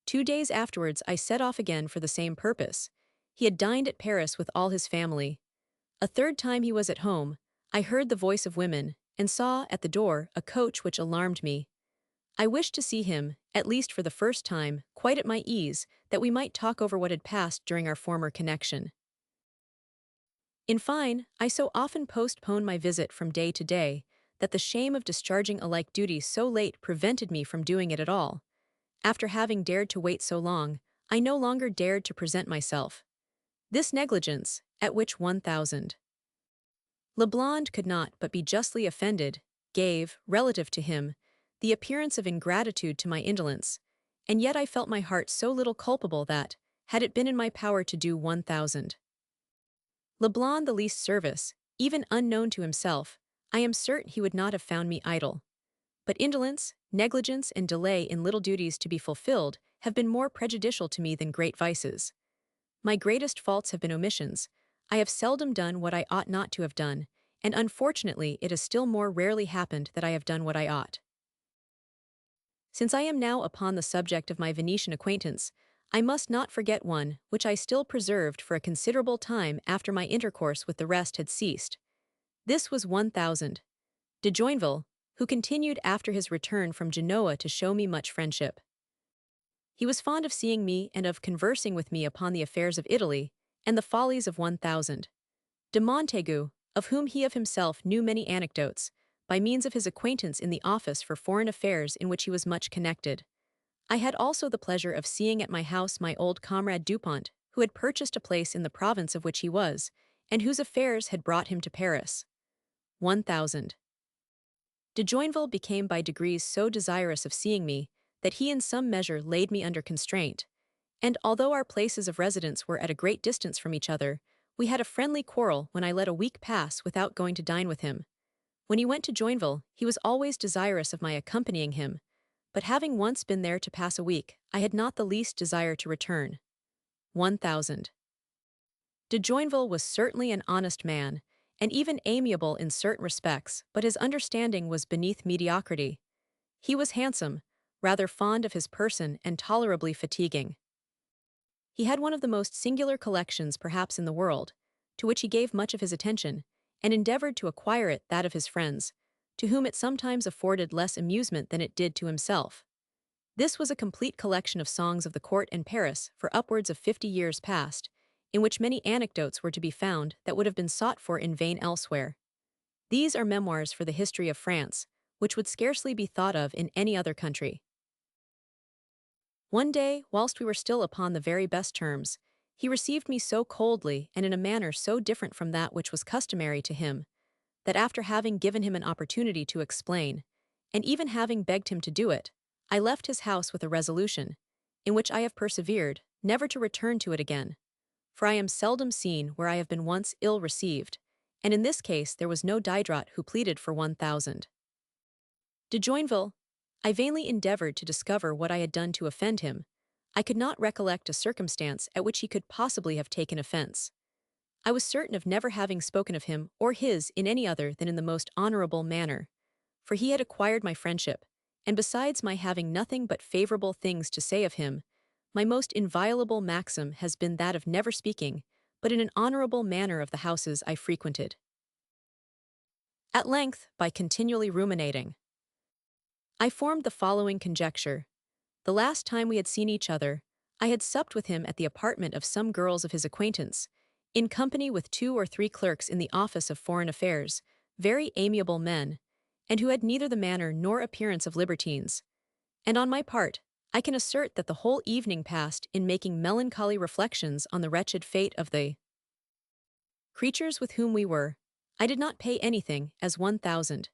2 days afterwards I set off again for the same purpose. He had dined at Paris with all his family. A third time he was at home, I heard the voice of women, and saw, at the door, a coach which alarmed me. I wished to see him, at least for the first time, quite at my ease, that we might talk over what had passed during our former connection. In fine, I so often postponed my visit from day to day, that the shame of discharging a like duty so late prevented me from doing it at all. After having dared to wait so long, I no longer dared to present myself. This negligence, at which 1000. Leblond could not but be justly offended, gave, relative to him, the appearance of ingratitude to my indolence, and yet I felt my heart so little culpable that, had it been in my power to do 1,000 Leblanc the least service, even unknown to himself, I am certain he would not have found me idle. But indolence, negligence, and delay in little duties to be fulfilled have been more prejudicial to me than great vices. My greatest faults have been omissions. I have seldom done what I ought not to have done, and unfortunately it has still more rarely happened that I have done what I ought. Since I am now upon the subject of my Venetian acquaintance, I must not forget one which I still preserved for a considerable time after my intercourse with the rest had ceased. This was 1,000 de Joinville, who continued after his return from Genoa to show me much friendship. He was fond of seeing me and of conversing with me upon the affairs of Italy and the follies of 1,000 de Montaigu, of whom he of himself knew many anecdotes, by means of his acquaintance in the office for foreign affairs in which he was much connected. I had also the pleasure of seeing at my house my old comrade Dupont, who had purchased a place in the province of which he was, and whose affairs had brought him to Paris. 1,000 De Joinville became by degrees so desirous of seeing me that he in some measure laid me under constraint, and although our places of residence were at a great distance from each other, we had a friendly quarrel when I let a week pass without going to dine with him. When he went to Joinville, he was always desirous of my accompanying him, but having once been there to pass a week, I had not the least desire to return. 1,000 De Joinville was certainly an honest man, and even amiable in certain respects, but his understanding was beneath mediocrity. He was handsome, rather fond of his person, and tolerably fatiguing. He had one of the most singular collections perhaps in the world, to which he gave much of his attention, and endeavored to acquire it that of his friends, to whom it sometimes afforded less amusement than it did to himself. This was a complete collection of songs of the court and Paris for upwards of 50 years past, in which many anecdotes were to be found that would have been sought for in vain elsewhere. These are memoirs for the history of France, which would scarcely be thought of in any other country. One day, whilst we were still upon the very best terms, he received me so coldly and in a manner so different from that which was customary to him, that after having given him an opportunity to explain, and even having begged him to do it, I left his house with a resolution, in which I have persevered, never to return to it again. For I am seldom seen where I have been once ill received, and in this case there was no Diderot who pleaded for 1,000 De Joinville. I vainly endeavored to discover what I had done to offend him. I could not recollect a circumstance at which he could possibly have taken offense. I was certain of never having spoken of him or his in any other than in the most honorable manner, for he had acquired my friendship, and besides my having nothing but favorable things to say of him, my most inviolable maxim has been that of never speaking, but in an honorable manner of the houses I frequented. At length, by continually ruminating, I formed the following conjecture. The last time we had seen each other, I had supped with him at the apartment of some girls of his acquaintance, in company with 2 or 3 clerks in the office of foreign affairs, very amiable men, and who had neither the manner nor appearance of libertines. And on my part, I can assert that the whole evening passed in making melancholy reflections on the wretched fate of the creatures with whom we were. I did not pay anything, as 1,000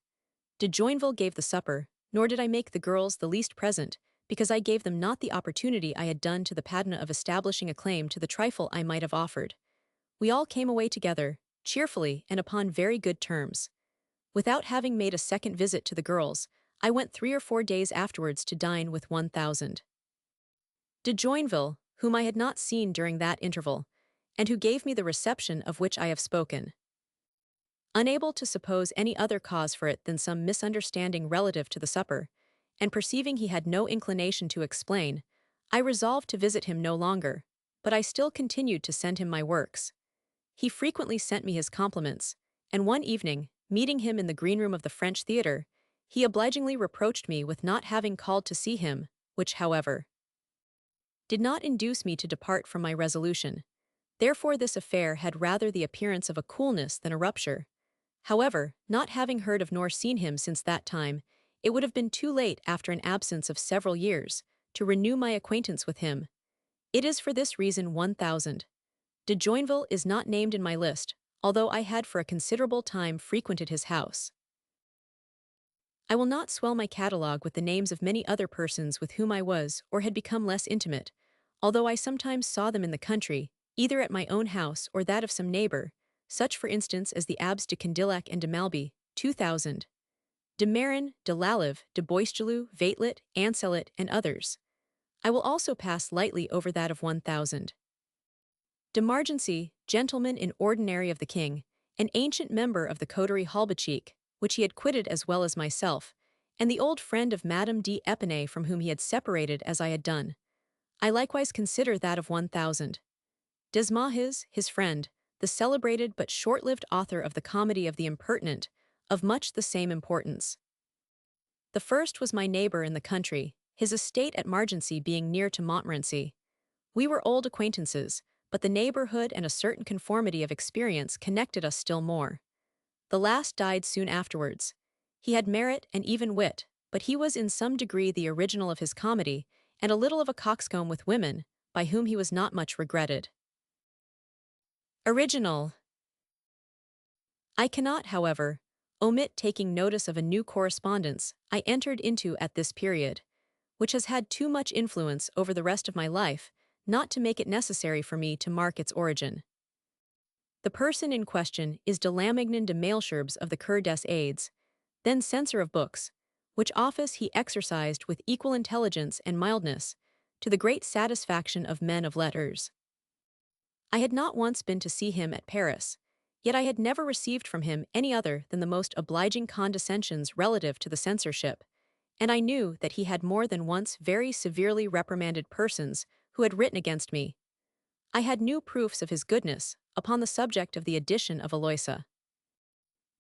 De Joinville gave the supper, nor did I make the girls the least present, because I gave them not the opportunity I had done to the Padna of establishing a claim to the trifle I might have offered. We all came away together, cheerfully and upon very good terms. Without having made a second visit to the girls, I went 3 or 4 days afterwards to dine with 1,000 De Joinville, whom I had not seen during that interval, and who gave me the reception of which I have spoken. Unable to suppose any other cause for it than some misunderstanding relative to the supper, and perceiving he had no inclination to explain, I resolved to visit him no longer, but I still continued to send him my works. He frequently sent me his compliments, and one evening, meeting him in the green room of the French theatre, he obligingly reproached me with not having called to see him, which, however, did not induce me to depart from my resolution. Therefore this affair had rather the appearance of a coolness than a rupture. However, not having heard of nor seen him since that time, it would have been too late after an absence of several years to renew my acquaintance with him. It is for this reason 1,000 De Joinville is not named in my list, although I had for a considerable time frequented his house. I will not swell my catalogue with the names of many other persons with whom I was or had become less intimate, although I sometimes saw them in the country, either at my own house or that of some neighbor, such for instance as the Abbes de Candillac and de Malby, 2000, de Marin, de Lalive, de Boisgelou, Vatelet, Ancelet, and others. I will also pass lightly over that of 1000. De Margency, gentleman in ordinary of the king, an ancient member of the coterie Halbecheek, which he had quitted as well as myself, and the old friend of Madame d'Epinay from whom he had separated as I had done. I likewise consider that of 1000. Desmahis, his friend, the celebrated but short-lived author of the Comedy of the Impertinent, of much the same importance. The first was my neighbor in the country, his estate at Margency being near to Montmorency. We were old acquaintances, but the neighborhood and a certain conformity of experience connected us still more. The last died soon afterwards. He had merit and even wit, but he was in some degree the original of his comedy, and a little of a coxcomb with women, by whom he was not much regretted. Original. I cannot, however, omit taking notice of a new correspondence I entered into at this period, which has had too much influence over the rest of my life, not to make it necessary for me to mark its origin. The person in question is de Lamignan de Malesherbes of the Cour des Aides, then censor of books, which office he exercised with equal intelligence and mildness, to the great satisfaction of men of letters. I had not once been to see him at Paris, yet I had never received from him any other than the most obliging condescensions relative to the censorship, and I knew that he had more than once very severely reprimanded persons who had written against me. I had new proofs of his goodness upon the subject of the edition of Aloysia.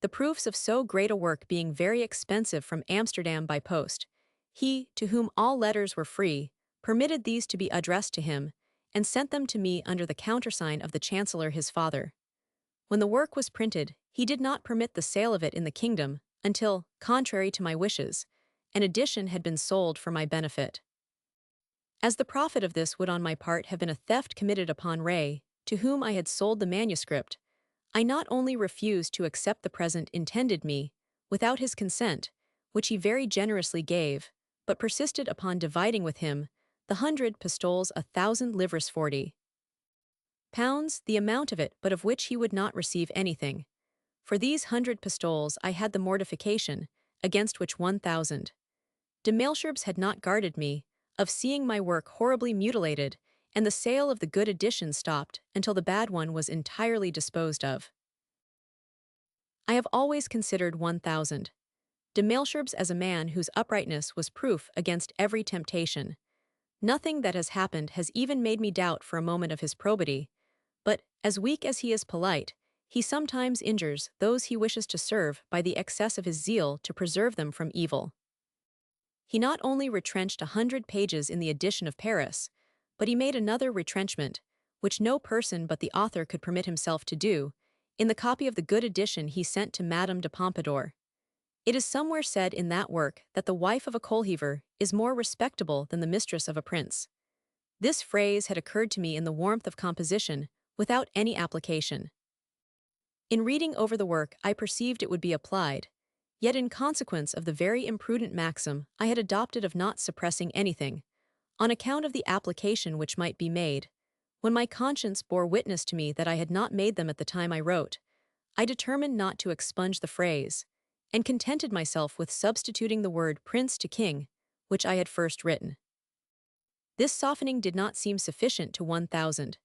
The proofs of so great a work being very expensive from Amsterdam by post, he, to whom all letters were free, permitted these to be addressed to him, and sent them to me under the countersign of the Chancellor his father. When the work was printed, he did not permit the sale of it in the kingdom until, contrary to my wishes, an edition had been sold for my benefit. As the profit of this would on my part have been a theft committed upon Ray, to whom I had sold the manuscript, I not only refused to accept the present intended me, without his consent, which he very generously gave, but persisted upon dividing with him the 100 pistoles 1,000 livres 40 pounds, the amount of it but of which he would not receive anything. For these 100 pistoles I had the mortification, against which 1,000 de Malesherbes had not guarded me, of seeing my work horribly mutilated, and the sale of the good edition stopped until the bad one was entirely disposed of. I have always considered 1000 de Malesherbes as a man whose uprightness was proof against every temptation. Nothing that has happened has even made me doubt for a moment of his probity, but, as weak as he is polite, he sometimes injures those he wishes to serve by the excess of his zeal to preserve them from evil. He not only retrenched 100 pages in the edition of Paris, but he made another retrenchment, which no person but the author could permit himself to do, in the copy of the good edition he sent to Madame de Pompadour. It is somewhere said in that work that the wife of a coalheaver is more respectable than the mistress of a prince. This phrase had occurred to me in the warmth of composition, without any application. In reading over the work I perceived it would be applied, yet in consequence of the very imprudent maxim I had adopted of not suppressing anything, on account of the application which might be made, when my conscience bore witness to me that I had not made them at the time I wrote, I determined not to expunge the phrase, and contented myself with substituting the word prince to king, which I had first written. This softening did not seem sufficient to 1000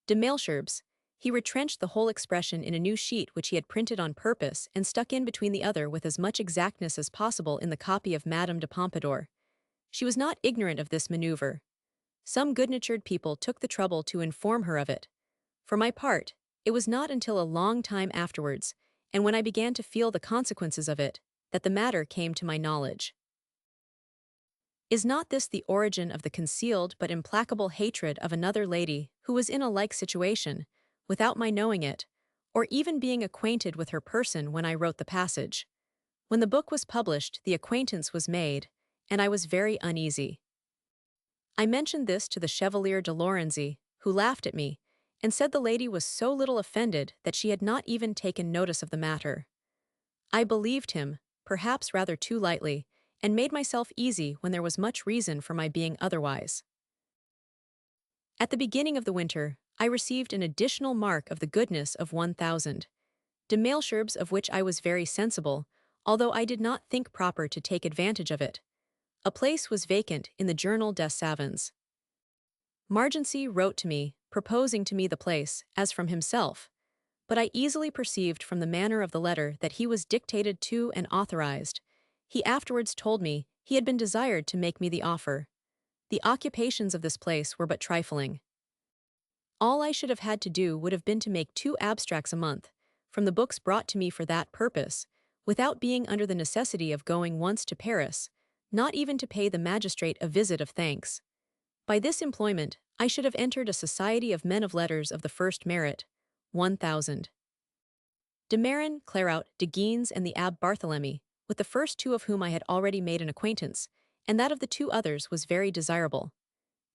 de Malesherbes. He retrenched the whole expression in a new sheet which he had printed on purpose and stuck in between the other with as much exactness as possible in the copy of Madame de Pompadour. She was not ignorant of this maneuver. Some good-natured people took the trouble to inform her of it. For my part, it was not until a long time afterwards, and when I began to feel the consequences of it, that the matter came to my knowledge. Is not this the origin of the concealed but implacable hatred of another lady who was in a like situation, without my knowing it, or even being acquainted with her person when I wrote the passage? When the book was published, the acquaintance was made, and I was very uneasy. I mentioned this to the Chevalier de Lorenzi, who laughed at me, and said the lady was so little offended that she had not even taken notice of the matter. I believed him, perhaps rather too lightly, and made myself easy when there was much reason for my being otherwise. At the beginning of the winter, I received an additional mark of the goodness of 1,000 Demalesherbs of which I was very sensible, although I did not think proper to take advantage of it. A place was vacant in the Journal des Savants. Margency wrote to me, proposing to me the place, as from himself, but I easily perceived from the manner of the letter that he was dictated to and authorized. He afterwards told me he had been desired to make me the offer. The occupations of this place were but trifling. All I should have had to do would have been to make 2 abstracts a month, from the books brought to me for that purpose, without being under the necessity of going once to Paris, not even to pay the magistrate a visit of thanks. By this employment, I should have entered a society of men of letters of the first merit, 1,000. De Marin, Clairaut, de Guines, and the Abbé Barthélemy, with the first 2 of whom I had already made an acquaintance, and that of the 2 others was very desirable.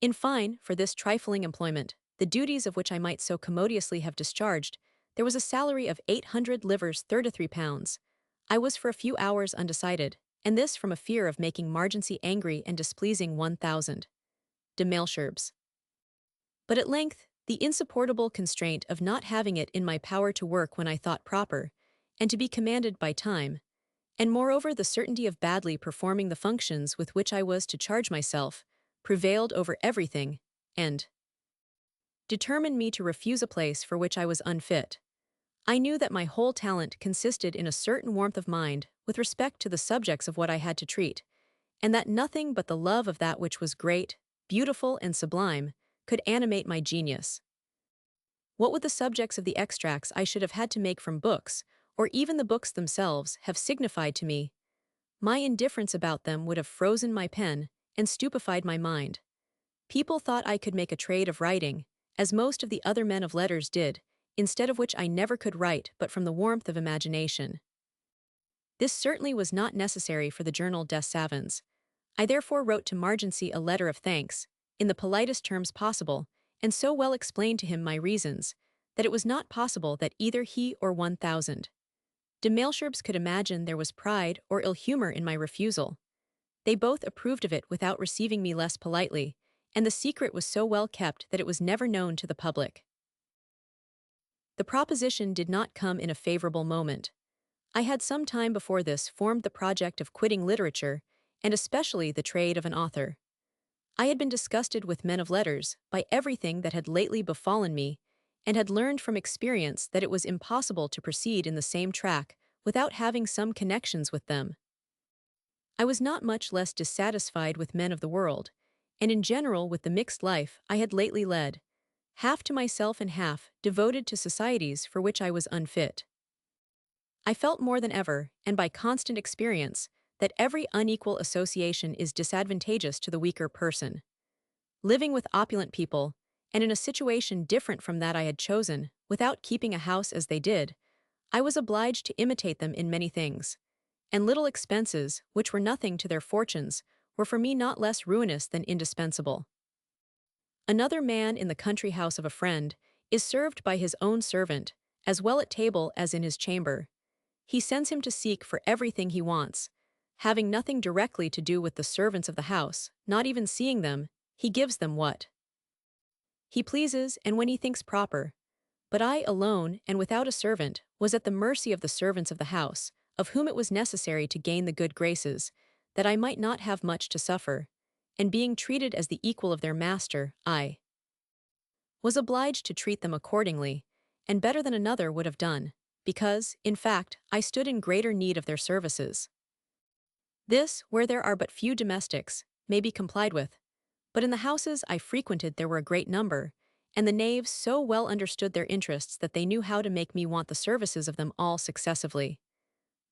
In fine, for this trifling employment, the duties of which I might so commodiously have discharged, there was a salary of 800 livres 33 pounds. I was for a few hours undecided, and this from a fear of making Margency angry and displeasing 1,000 de Malesherbes. But at length, the insupportable constraint of not having it in my power to work when I thought proper, and to be commanded by time, and moreover the certainty of badly performing the functions with which I was to charge myself, prevailed over everything, and determined me to refuse a place for which I was unfit. I knew that my whole talent consisted in a certain warmth of mind with respect to the subjects of what I had to treat, and that nothing but the love of that which was great, beautiful, and sublime could animate my genius. What would the subjects of the extracts I should have had to make from books, or even the books themselves, have signified to me? My indifference about them would have frozen my pen and stupefied my mind. People thought I could make a trade of writing, as most of the other men of letters did, instead of which I never could write but from the warmth of imagination. This certainly was not necessary for the Journal des Savants. I therefore wrote to Margency a letter of thanks, in the politest terms possible, and so well explained to him my reasons, that it was not possible that either he or 1,000 de Malesherbes could imagine there was pride or ill humor in my refusal. They both approved of it without receiving me less politely, and the secret was so well kept that it was never known to the public. The proposition did not come in a favorable moment. I had some time before this formed the project of quitting literature, and especially the trade of an author. I had been disgusted with men of letters by everything that had lately befallen me, and had learned from experience that it was impossible to proceed in the same track without having some connections with them. I was not much less dissatisfied with men of the world, and in general with the mixed life I had lately led, half to myself and half devoted to societies for which I was unfit. I felt more than ever, and by constant experience, that every unequal association is disadvantageous to the weaker person. Living with opulent people, and in a situation different from that I had chosen, without keeping a house as they did, I was obliged to imitate them in many things, and little expenses, which were nothing to their fortunes, were for me not less ruinous than indispensable. Another man in the country house of a friend is served by his own servant, as well at table as in his chamber. He sends him to seek for everything he wants. Having nothing directly to do with the servants of the house, not even seeing them, he gives them what he pleases and when he thinks proper. But I alone, and without a servant, was at the mercy of the servants of the house, of whom it was necessary to gain the good graces, that I might not have much to suffer, and being treated as the equal of their master, I was obliged to treat them accordingly, and better than another would have done, because, in fact, I stood in greater need of their services. This, where there are but few domestics, may be complied with, but in the houses I frequented there were a great number, and the knaves so well understood their interests that they knew how to make me want the services of them all successively.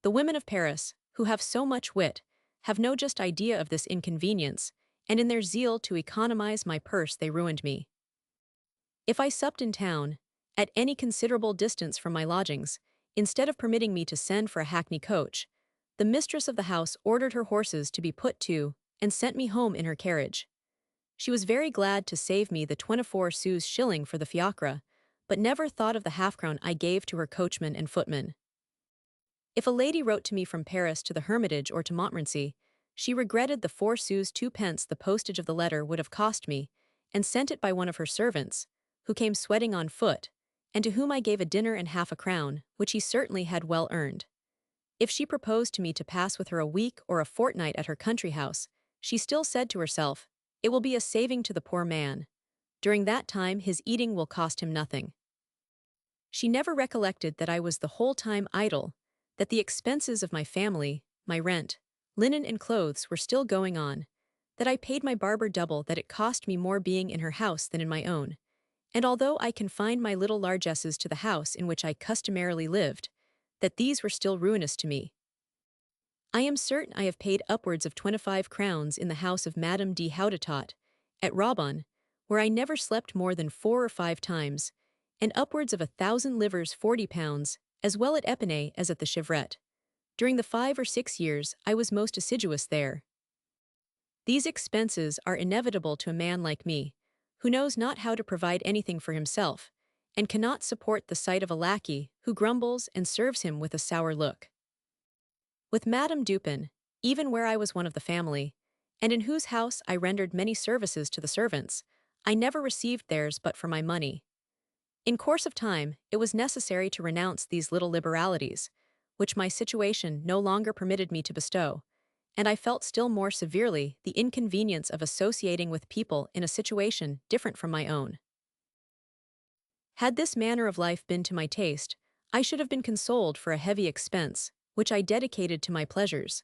The women of Paris, who have so much wit, have no just idea of this inconvenience, and in their zeal to economize my purse they ruined me. If I supped in town, at any considerable distance from my lodgings, instead of permitting me to send for a hackney coach, the mistress of the house ordered her horses to be put to, and sent me home in her carriage. She was very glad to save me the 24 sous shilling for the fiacre, but never thought of the half-crown I gave to her coachman and footman. If a lady wrote to me from Paris to the Hermitage or to Montmorency, she regretted the 4 sous 2 pence the postage of the letter would have cost me, and sent it by one of her servants, who came sweating on foot, and to whom I gave a dinner and half a crown, which he certainly had well earned. If she proposed to me to pass with her a week or a fortnight at her country house, she still said to herself, "It will be a saving to the poor man. During that time his eating will cost him nothing." She never recollected that I was the whole time idle, that the expenses of my family, my rent, linen and clothes were still going on, that I paid my barber double that it cost me more being in her house than in my own, and although I confined my little largesses to the house in which I customarily lived, that these were still ruinous to me. I am certain I have paid upwards of 25 crowns in the house of Madame de Houdetot, at Raubon, where I never slept more than 4 or 5 times, and upwards of 1,000 livres 40 pounds, as well at Epinay as at the Chevrette. During the 5 or 6 years I was most assiduous there. These expenses are inevitable to a man like me, who knows not how to provide anything for himself, and cannot support the sight of a lackey who grumbles and serves him with a sour look. With Madame Dupin, even where I was one of the family, and in whose house I rendered many services to the servants, I never received theirs but for my money. In course of time, it was necessary to renounce these little liberalities, which my situation no longer permitted me to bestow, and I felt still more severely the inconvenience of associating with people in a situation different from my own. Had this manner of life been to my taste, I should have been consoled for a heavy expense, which I dedicated to my pleasures.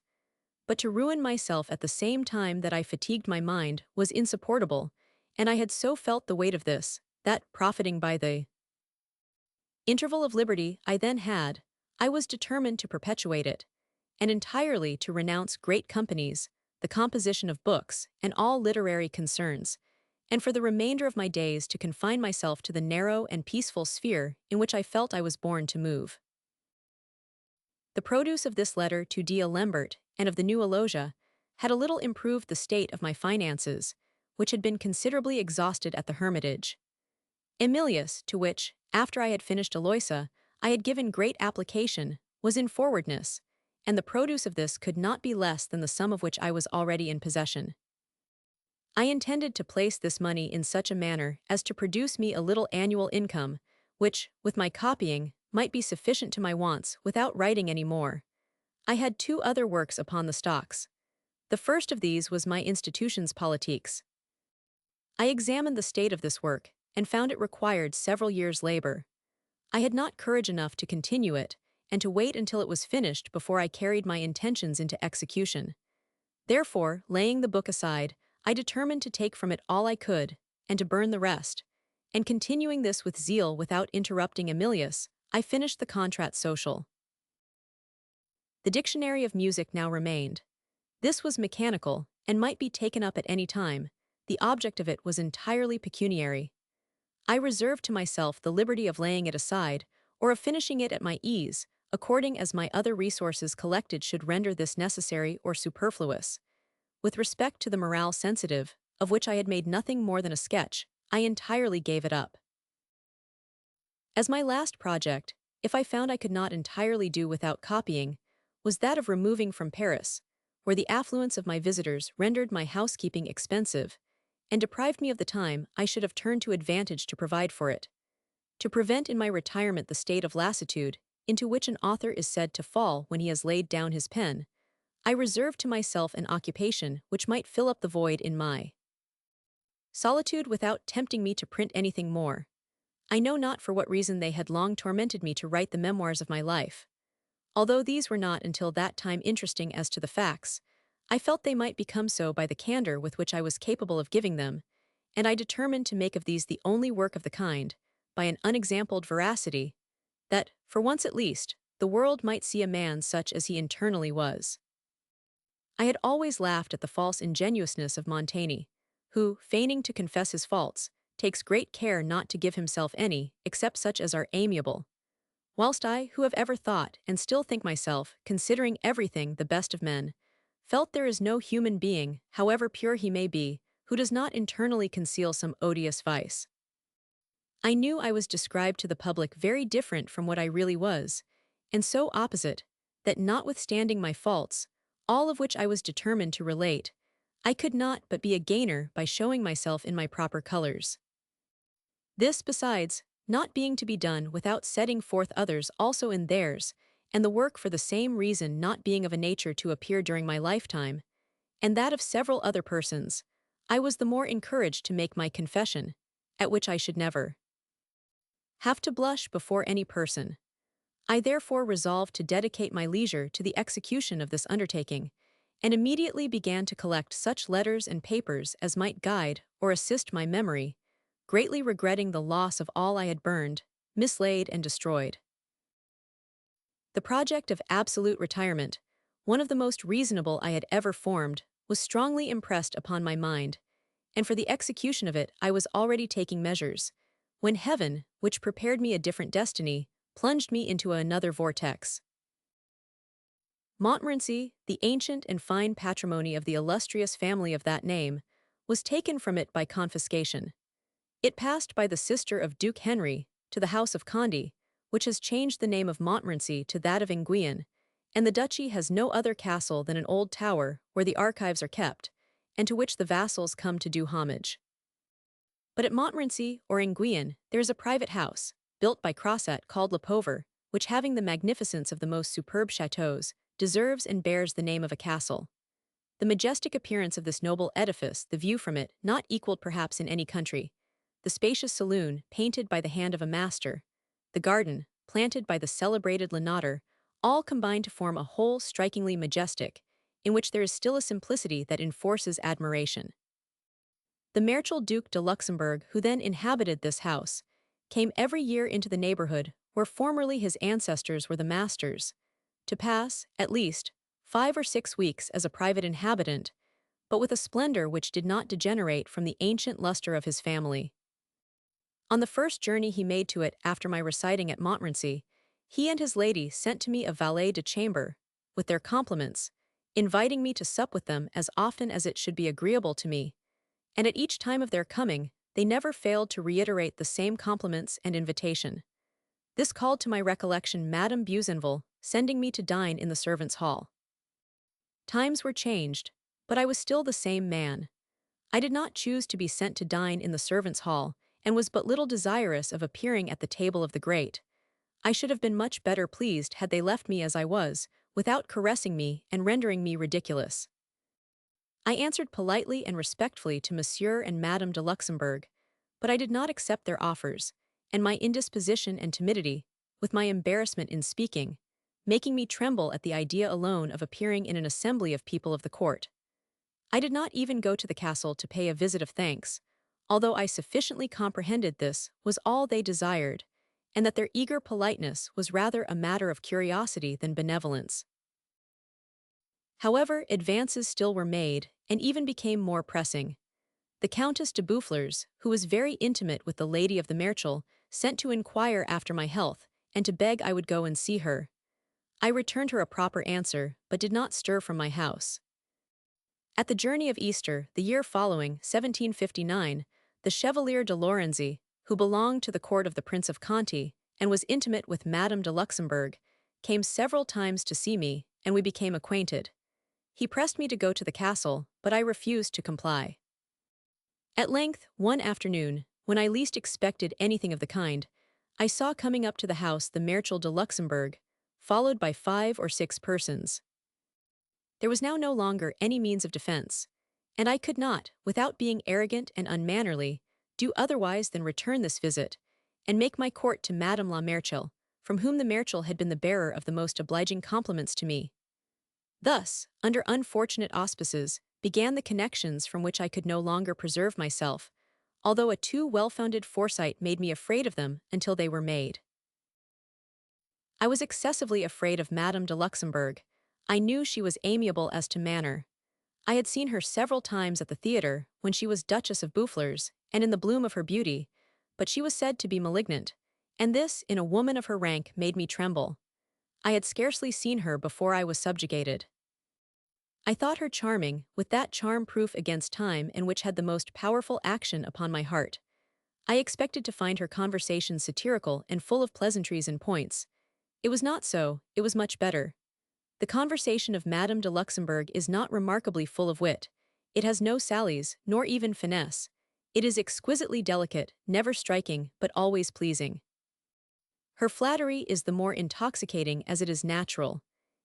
But to ruin myself at the same time that I fatigued my mind was insupportable, and I had so felt the weight of this, that, profiting by the interval of liberty I then had, I was determined to perpetuate it, and entirely to renounce great companies, the composition of books, and all literary concerns, and for the remainder of my days to confine myself to the narrow and peaceful sphere in which I felt I was born to move. The produce of this letter to D. Lambert and of the new Elogia had a little improved the state of my finances, which had been considerably exhausted at the Hermitage. Emilius, to which, after I had finished Aloysia, I had given great application, was in forwardness, and the produce of this could not be less than the sum of which I was already in possession. I intended to place this money in such a manner as to produce me a little annual income, which, with my copying, might be sufficient to my wants without writing any more. I had 2 other works upon the stocks. The first of these was my Institutions Politiques. I examined the state of this work, and found it required several years' labor. I had not courage enough to continue it, and to wait until it was finished before I carried my intentions into execution. Therefore, laying the book aside, I determined to take from it all I could, and to burn the rest, and continuing this with zeal without interrupting Emilius, I finished the Contrat Social. The Dictionary of Music now remained. This was mechanical, and might be taken up at any time. The object of it was entirely pecuniary. I reserved to myself the liberty of laying it aside, or of finishing it at my ease, according as my other resources collected should render this necessary or superfluous. With respect to the morale sensitive, of which I had made nothing more than a sketch, I entirely gave it up. As my last project, if I found I could not entirely do without copying, was that of removing from Paris, where the affluence of my visitors rendered my housekeeping expensive, and deprived me of the time I should have turned to advantage to provide for it. To prevent in my retirement the state of lassitude, into which an author is said to fall when he has laid down his pen, I reserved to myself an occupation which might fill up the void in my solitude without tempting me to print anything more. I know not for what reason they had long tormented me to write the memoirs of my life. Although these were not until that time interesting as to the facts, I felt they might become so by the candor with which I was capable of giving them, and I determined to make of these the only work of the kind, by an unexampled veracity, that, for once at least, the world might see a man such as he internally was. I had always laughed at the false ingenuousness of Montaigne, who, feigning to confess his faults, takes great care not to give himself any, except such as are amiable. Whilst I, who have ever thought, and still think myself, considering everything the best of men, felt there is no human being, however pure he may be, who does not internally conceal some odious vice. I knew I was described to the public very different from what I really was, and so opposite, that notwithstanding my faults, all of which I was determined to relate, I could not but be a gainer by showing myself in my proper colors. This, besides, not being to be done without setting forth others also in theirs, and the work for the same reason not being of a nature to appear during my lifetime, and that of several other persons, I was the more encouraged to make my confession, at which I should never have to blush before any person. I therefore resolved to dedicate my leisure to the execution of this undertaking, and immediately began to collect such letters and papers as might guide or assist my memory, greatly regretting the loss of all I had burned, mislaid, and destroyed. The project of absolute retirement, one of the most reasonable I had ever formed, was strongly impressed upon my mind, and for the execution of it I was already taking measures, when heaven, which prepared me a different destiny, plunged me into another vortex. Montmorency, the ancient and fine patrimony of the illustrious family of that name, was taken from it by confiscation. It passed by the sister of Duke Henry to the house of Conde, which has changed the name of Montmorency to that of Enghien, and the duchy has no other castle than an old tower where the archives are kept, and to which the vassals come to do homage. But at Montmorency or Enghien there is a private house, built by Crosset, called Le Pauvre, which, having the magnificence of the most superb chateaux, deserves and bears the name of a castle. The majestic appearance of this noble edifice, the view from it, not equaled perhaps in any country, the spacious saloon, painted by the hand of a master, the garden, planted by the celebrated Lenader, all combine to form a whole strikingly majestic, in which there is still a simplicity that enforces admiration. The Marechal Duke de Luxembourg, who then inhabited this house, came every year into the neighborhood, where formerly his ancestors were the masters, to pass, at least, 5 or 6 weeks as a private inhabitant, but with a splendor which did not degenerate from the ancient luster of his family. On the first journey he made to it after my residing at Montmorency, he and his lady sent to me a valet de chambre, with their compliments, inviting me to sup with them as often as it should be agreeable to me, and at each time of their coming, they never failed to reiterate the same compliments and invitation. This called to my recollection Madame Buzenval, sending me to dine in the servants' hall. Times were changed, but I was still the same man. I did not choose to be sent to dine in the servants' hall, and was but little desirous of appearing at the table of the great. I should have been much better pleased had they left me as I was, without caressing me and rendering me ridiculous. I answered politely and respectfully to Monsieur and Madame de Luxembourg, but I did not accept their offers, and my indisposition and timidity, with my embarrassment in speaking, making me tremble at the idea alone of appearing in an assembly of people of the court. I did not even go to the castle to pay a visit of thanks, although I sufficiently comprehended this was all they desired, and that their eager politeness was rather a matter of curiosity than benevolence. However, advances still were made, and even became more pressing. The Countess de Boufflers, who was very intimate with the lady of the Marechal, sent to inquire after my health, and to beg I would go and see her. I returned her a proper answer, but did not stir from my house. At the journey of Easter, the year following, 1759, the Chevalier de Lorenzi, who belonged to the court of the Prince of Conti, and was intimate with Madame de Luxembourg, came several times to see me, and we became acquainted. He pressed me to go to the castle, but I refused to comply. At length, one afternoon, when I least expected anything of the kind, I saw coming up to the house the Marechal de Luxembourg, followed by 5 or 6 persons. There was now no longer any means of defense, and I could not, without being arrogant and unmannerly, do otherwise than return this visit, and make my court to Madame la Marechal, from whom the Marechal had been the bearer of the most obliging compliments to me. Thus, under unfortunate auspices, began the connections from which I could no longer preserve myself, although a too well-founded foresight made me afraid of them until they were made. I was excessively afraid of Madame de Luxembourg. I knew she was amiable as to manner. I had seen her several times at the theatre, when she was Duchess of Boufflers, and in the bloom of her beauty, but she was said to be malignant, and this, in a woman of her rank, made me tremble. I had scarcely seen her before I was subjugated. I thought her charming, with that charm proof against time and which had the most powerful action upon my heart. I expected to find her conversation satirical and full of pleasantries and points. It was not so, it was much better. The conversation of Madame de Luxembourg is not remarkably full of wit. It has no sallies, nor even finesse. It is exquisitely delicate, never striking, but always pleasing. Her flattery is the more intoxicating as it is natural.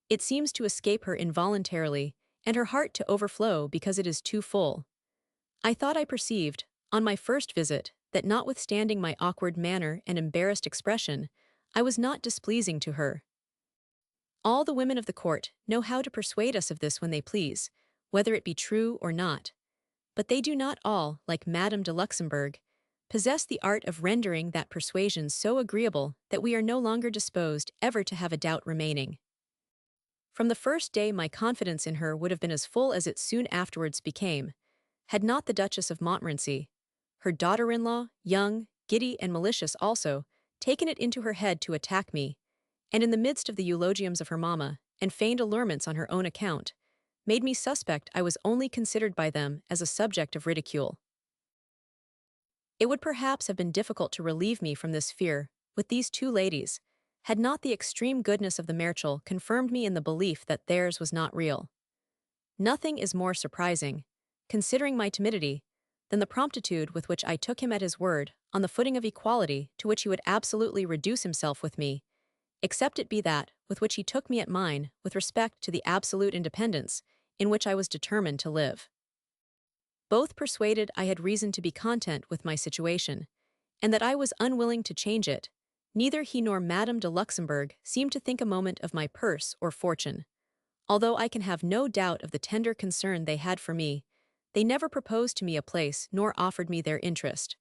It seems to escape her involuntarily, and her heart to overflow because it is too full. I thought I perceived, on my first visit, that notwithstanding my awkward manner and embarrassed expression, I was not displeasing to her. All the women of the court know how to persuade us of this when they please, whether it be true or not. But they do not all, like Madame de Luxembourg, possess the art of rendering that persuasion so agreeable that we are no longer disposed ever to have a doubt remaining. From the first day my confidence in her would have been as full as it soon afterwards became, had not the Duchess of Montmorency, her daughter-in-law, young, giddy, and malicious also, taken it into her head to attack me, and in the midst of the eulogiums of her mamma, and feigned allurements on her own account, made me suspect I was only considered by them as a subject of ridicule. It would perhaps have been difficult to relieve me from this fear, with these two ladies, had not the extreme goodness of the Marechal confirmed me in the belief that theirs was not real. Nothing is more surprising, considering my timidity, than the promptitude with which I took him at his word on the footing of equality to which he would absolutely reduce himself with me, except it be that with which he took me at mine with respect to the absolute independence in which I was determined to live. Both persuaded I had reason to be content with my situation, and that I was unwilling to change it, neither he nor Madame de Luxembourg seemed to think a moment of my purse or fortune. Although I can have no doubt of the tender concern they had for me, they never proposed to me a place nor offered me their interest.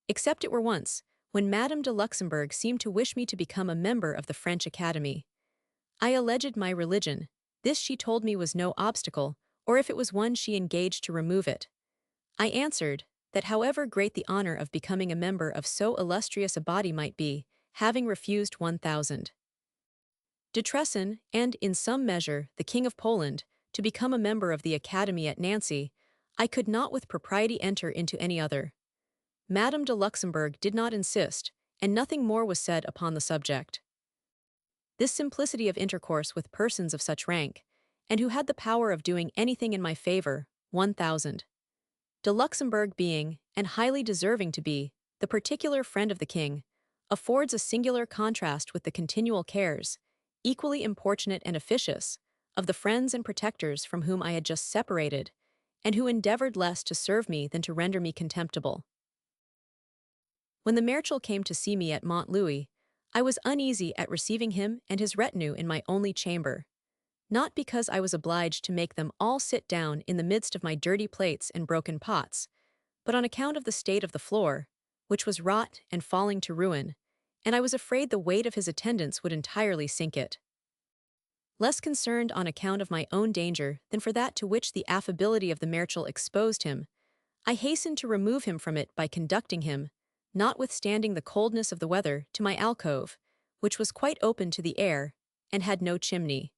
Except it were once, when Madame de Luxembourg seemed to wish me to become a member of the French Academy. I alleged my religion. This she told me was no obstacle, or if it was one she engaged to remove it. I answered, that however great the honor of becoming a member of so illustrious a body might be, having refused 1,000. De Tresson, and, in some measure, the King of Poland, to become a member of the Academy at Nancy, I could not with propriety enter into any other. Madame de Luxembourg did not insist, and nothing more was said upon the subject. This simplicity of intercourse with persons of such rank, and who had the power of doing anything in my favor, 1,000. De Luxembourg being, and highly deserving to be, the particular friend of the king, affords a singular contrast with the continual cares, equally importunate and officious, of the friends and protectors from whom I had just separated, and who endeavored less to serve me than to render me contemptible. When the Marechal came to see me at Mont Louis, I was uneasy at receiving him and his retinue in my only chamber, not because I was obliged to make them all sit down in the midst of my dirty plates and broken pots, but on account of the state of the floor, which was rot and falling to ruin, and I was afraid the weight of his attendance would entirely sink it. Less concerned on account of my own danger than for that to which the affability of the Marechal exposed him, I hastened to remove him from it by conducting him, notwithstanding the coldness of the weather, to my alcove, which was quite open to the air, and had no chimney.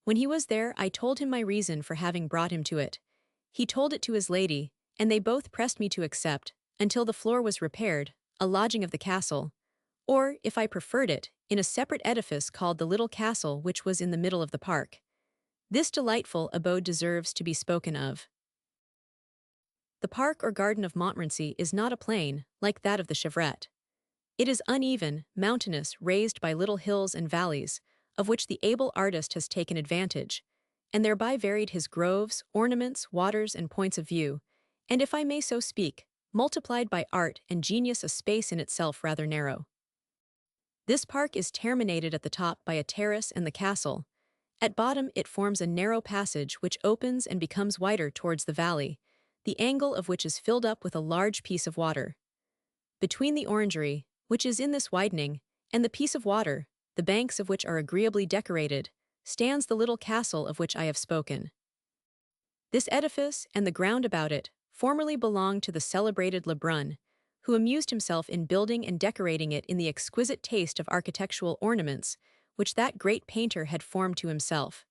When he was there, I told him my reason for having brought him to it. He told it to his lady, and they both pressed me to accept, until the floor was repaired, a lodging of the castle, or, if I preferred it, in a separate edifice called the Little Castle, which was in the middle of the park. This delightful abode deserves to be spoken of. The park or garden of Montmorency is not a plain, like that of the Chevrette. It is uneven, mountainous, raised by little hills and valleys, of which the able artist has taken advantage, and thereby varied his groves, ornaments, waters, and points of view, and, if I may so speak, multiplied by art and genius a space in itself rather narrow. This park is terminated at the top by a terrace and the castle. At bottom it forms a narrow passage which opens and becomes wider towards the valley, the angle of which is filled up with a large piece of water. Between the orangery, which is in this widening, and the piece of water, the banks of which are agreeably decorated, stands the little castle of which I have spoken. This edifice and the ground about it formerly belonged to the celebrated Lebrun, who amused himself in building and decorating it in the exquisite taste of architectural ornaments which that great painter had formed to himself.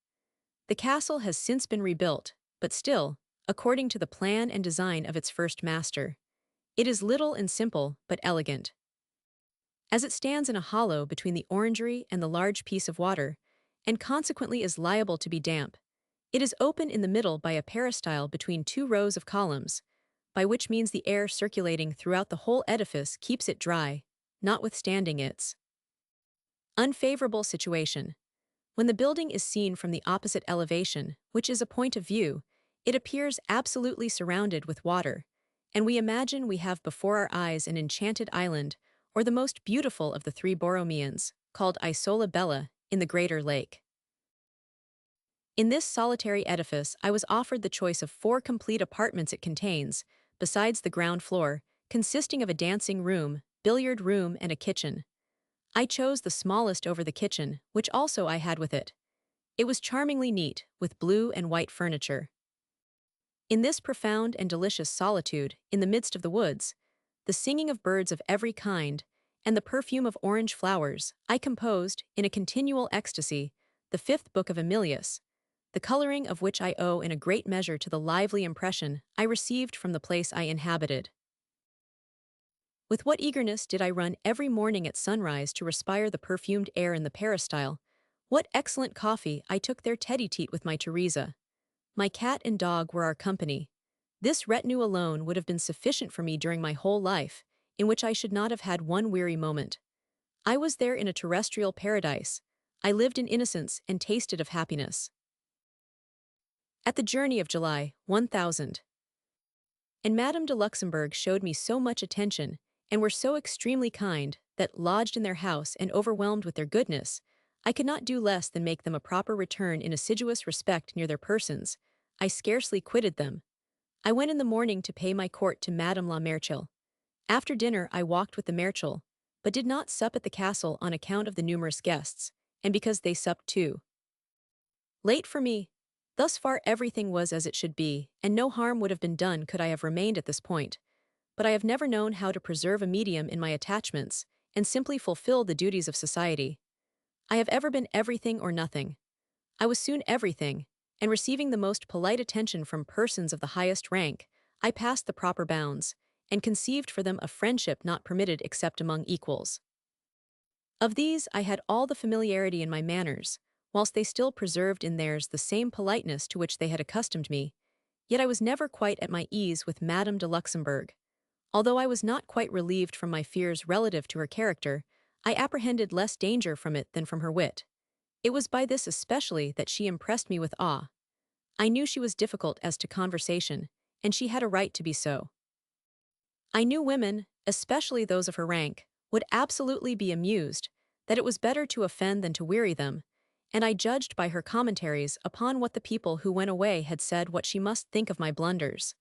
The castle has since been rebuilt, but still, according to the plan and design of its first master. It is little and simple, but elegant. As it stands in a hollow between the orangery and the large piece of water, and consequently is liable to be damp. It is open in the middle by a peristyle between two rows of columns, by which means the air circulating throughout the whole edifice keeps it dry, notwithstanding its unfavorable situation. When the building is seen from the opposite elevation, which is a point of view, it appears absolutely surrounded with water, and we imagine we have before our eyes an enchanted island, or the most beautiful of the three Borromeans, called Isola Bella, in the greater lake. In this solitary edifice I was offered the choice of 4 complete apartments it contains, besides the ground floor, consisting of a dancing room, billiard room and a kitchen. I chose the smallest over the kitchen, which also I had with it. It was charmingly neat, with blue and white furniture. In this profound and delicious solitude, in the midst of the woods, the singing of birds of every kind, and the perfume of orange flowers, I composed, in a continual ecstasy, the 5th book of Emilius, the coloring of which I owe in a great measure to the lively impression I received from the place I inhabited. With what eagerness did I run every morning at sunrise to respire the perfumed air in the peristyle! What excellent coffee I took there tete-a-tete with my Teresa! My cat and dog were our company. This retinue alone would have been sufficient for me during my whole life, in which I should not have had one weary moment. I was there in a terrestrial paradise. I lived in innocence and tasted of happiness. At the journey of July, 1000. And Madame de Luxembourg showed me so much attention, and were so extremely kind, that, lodged in their house and overwhelmed with their goodness, I could not do less than make them a proper return in assiduous respect near their persons. I scarcely quitted them. I went in the morning to pay my court to Madame la Marechale. After dinner I walked with the Marechal, but did not sup at the castle on account of the numerous guests, and because they supped too late for me. Thus far everything was as it should be, and no harm would have been done could I have remained at this point. But I have never known how to preserve a medium in my attachments, and simply fulfill the duties of society. I have ever been everything or nothing. I was soon everything, and receiving the most polite attention from persons of the highest rank, I passed the proper bounds, and conceived for them a friendship not permitted except among equals. Of these I had all the familiarity in my manners, whilst they still preserved in theirs the same politeness to which they had accustomed me, yet I was never quite at my ease with Madame de Luxembourg. Although I was not quite relieved from my fears relative to her character, I apprehended less danger from it than from her wit. It was by this especially that she impressed me with awe. I knew she was difficult as to conversation, and she had a right to be so. I knew women, especially those of her rank, would absolutely be amused, that it was better to offend than to weary them, and I judged by her commentaries upon what the people who went away had said what she must think of my blunders.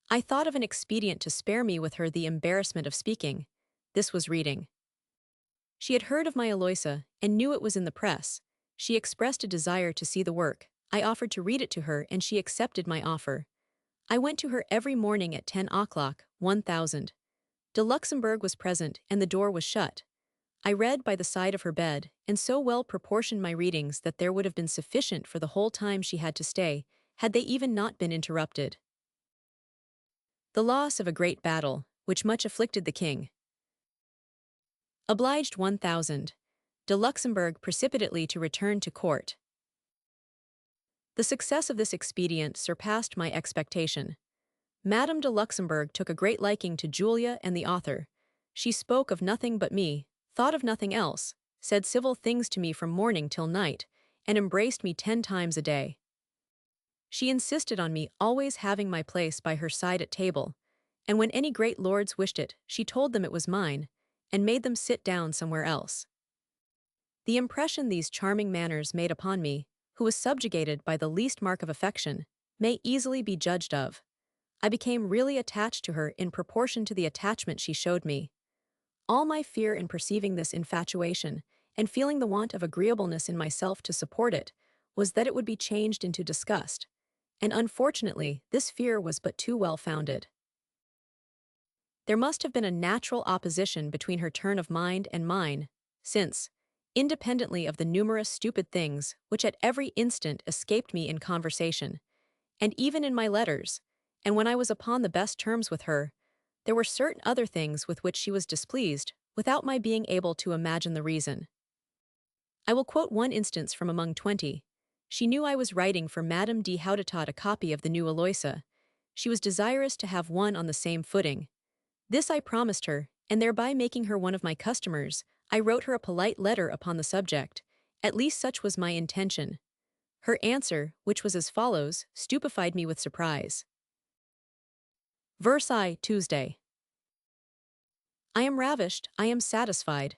I thought of an expedient to spare me with her the embarrassment of speaking. This was reading. She had heard of my Eloisa, and knew it was in the press. She expressed a desire to see the work. I offered to read it to her, and she accepted my offer. I went to her every morning at 10 o'clock, 1000. De Luxembourg was present, and the door was shut. I read by the side of her bed, and so well proportioned my readings that there would have been sufficient for the whole time she had to stay, had they even not been interrupted. The loss of a great battle, which much afflicted the king. Obliged 1000. De Luxembourg precipitately to return to court. The success of this expedient surpassed my expectation. Madame de Luxembourg took a great liking to Julia and the author. She spoke of nothing but me, thought of nothing else, said civil things to me from morning till night, and embraced me 10 times a day. She insisted on me always having my place by her side at table, and when any great lords wished it, she told them it was mine, and made them sit down somewhere else. The impression these charming manners made upon me, who was subjugated by the least mark of affection, may easily be judged of. I became really attached to her in proportion to the attachment she showed me. All my fear in perceiving this infatuation, and feeling the want of agreeableness in myself to support it, was that it would be changed into disgust, and unfortunately this fear was but too well founded. There must have been a natural opposition between her turn of mind and mine, since, independently of the numerous stupid things which at every instant escaped me in conversation, and even in my letters, and when I was upon the best terms with her, there were certain other things with which she was displeased, without my being able to imagine the reason. I will quote one instance from among 20. She knew I was writing for Madame de Houdetot a copy of the new Aloysia. She was desirous to have one on the same footing. This I promised her, and thereby making her one of my customers, I wrote her a polite letter upon the subject. At least such was my intention. Her answer, which was as follows, stupefied me with surprise. Versailles, Tuesday. I am ravished, I am satisfied.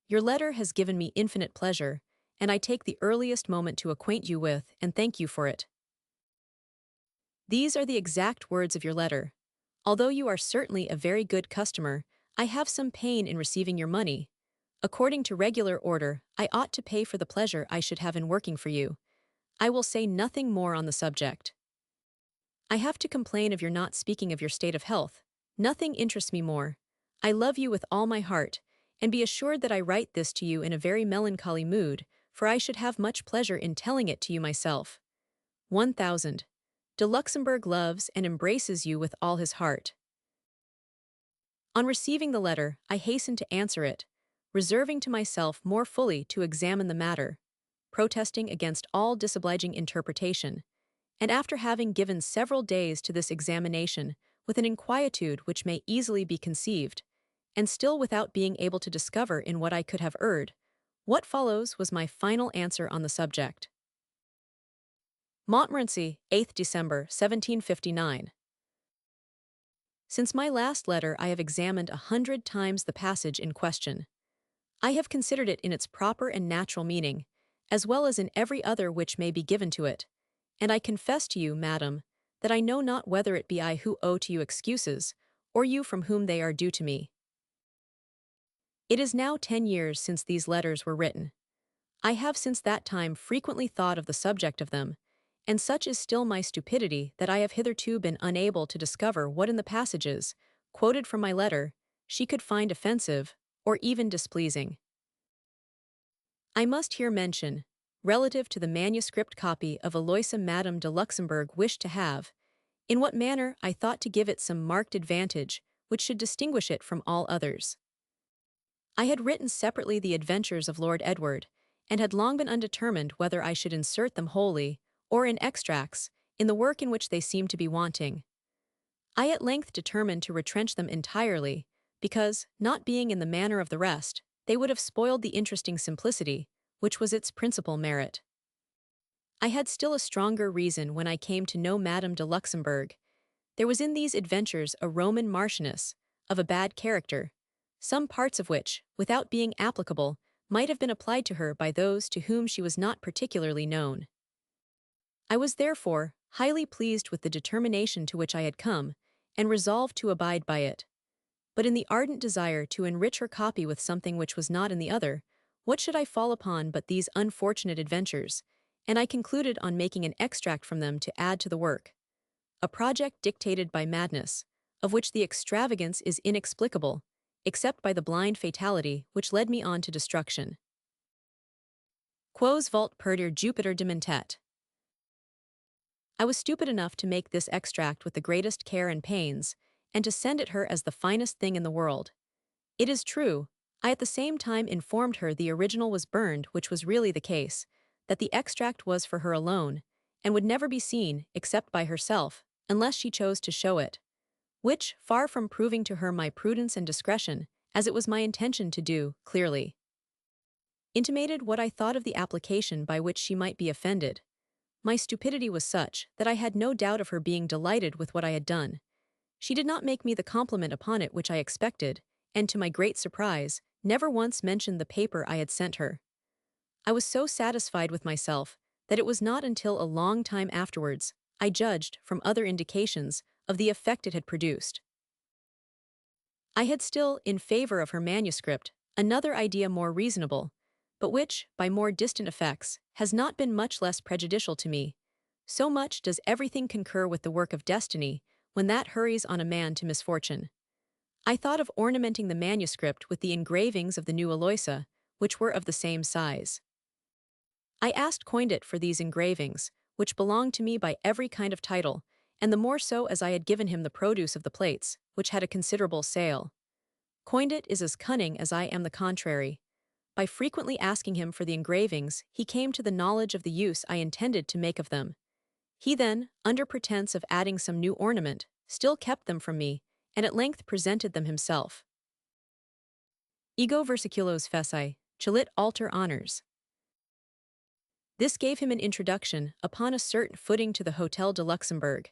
Your letter has given me infinite pleasure, and I take the earliest moment to acquaint you with and thank you for it. These are the exact words of your letter. Although you are certainly a very good customer, I have some pain in receiving your money. According to regular order, I ought to pay for the pleasure I should have in working for you. I will say nothing more on the subject. I have to complain of your not speaking of your state of health. Nothing interests me more. I love you with all my heart, and be assured that I write this to you in a very melancholy mood, for I should have much pleasure in telling it to you myself. 1000. De Luxembourg loves and embraces you with all his heart. On receiving the letter, I hastened to answer it, reserving to myself more fully to examine the matter, protesting against all disobliging interpretation, and after having given several days to this examination, with an inquietude which may easily be conceived, and still without being able to discover in what I could have erred, what follows was my final answer on the subject. Montmorency, 8th December, 1759. Since my last letter I have examined 100 times the passage in question. I have considered it in its proper and natural meaning, as well as in every other which may be given to it, and I confess to you, madam, that I know not whether it be I who owe to you excuses, or you from whom they are due to me. It is now 10 years since these letters were written. I have since that time frequently thought of the subject of them, and such is still my stupidity that I have hitherto been unable to discover what in the passages, quoted from my letter, she could find offensive, or even displeasing. I must here mention, relative to the manuscript copy of Aloysia Madame de Luxembourg wished to have, in what manner I thought to give it some marked advantage which should distinguish it from all others. I had written separately the adventures of Lord Edward, and had long been undetermined whether I should insert them wholly, or in extracts, in the work in which they seemed to be wanting. I at length determined to retrench them entirely, because, not being in the manner of the rest, they would have spoiled the interesting simplicity, which was its principal merit. I had still a stronger reason when I came to know Madame de Luxembourg. There was in these adventures a Roman marchioness, of a bad character, some parts of which, without being applicable, might have been applied to her by those to whom she was not particularly known. I was therefore highly pleased with the determination to which I had come, and resolved to abide by it. But in the ardent desire to enrich her copy with something which was not in the other, what should I fall upon but these unfortunate adventures, and I concluded on making an extract from them to add to the work. A project dictated by madness, of which the extravagance is inexplicable, except by the blind fatality which led me on to destruction. Quos vult perder Jupiter dementet. I was stupid enough to make this extract with the greatest care and pains, and to send it her as the finest thing in the world. It is true, I at the same time informed her the original was burned, which was really the case, that the extract was for her alone, and would never be seen, except by herself, unless she chose to show it, which, far from proving to her my prudence and discretion, as it was my intention to do, clearly intimated what I thought of the application by which she might be offended. My stupidity was such that I had no doubt of her being delighted with what I had done. She did not make me the compliment upon it which I expected, and to my great surprise, never once mentioned the paper I had sent her. I was so satisfied with myself that it was not until a long time afterwards I judged, from other indications, of the effect it had produced. I had still, in favor of her manuscript, another idea more reasonable, but which, by more distant effects, has not been much less prejudicial to me. So much does everything concur with the work of destiny, when that hurries on a man to misfortune. I thought of ornamenting the manuscript with the engravings of the new Aloysia, which were of the same size. I asked Coindit for these engravings, which belonged to me by every kind of title, and the more so as I had given him the produce of the plates, which had a considerable sale. Coindit is as cunning as I am the contrary. by frequently asking him for the engravings, he came to the knowledge of the use I intended to make of them. He then, under pretense of adding some new ornament, still kept them from me, and at length presented them himself. Ego versiculos feci, chalit alter honors. This gave him an introduction, upon a certain footing, to the Hotel de Luxembourg.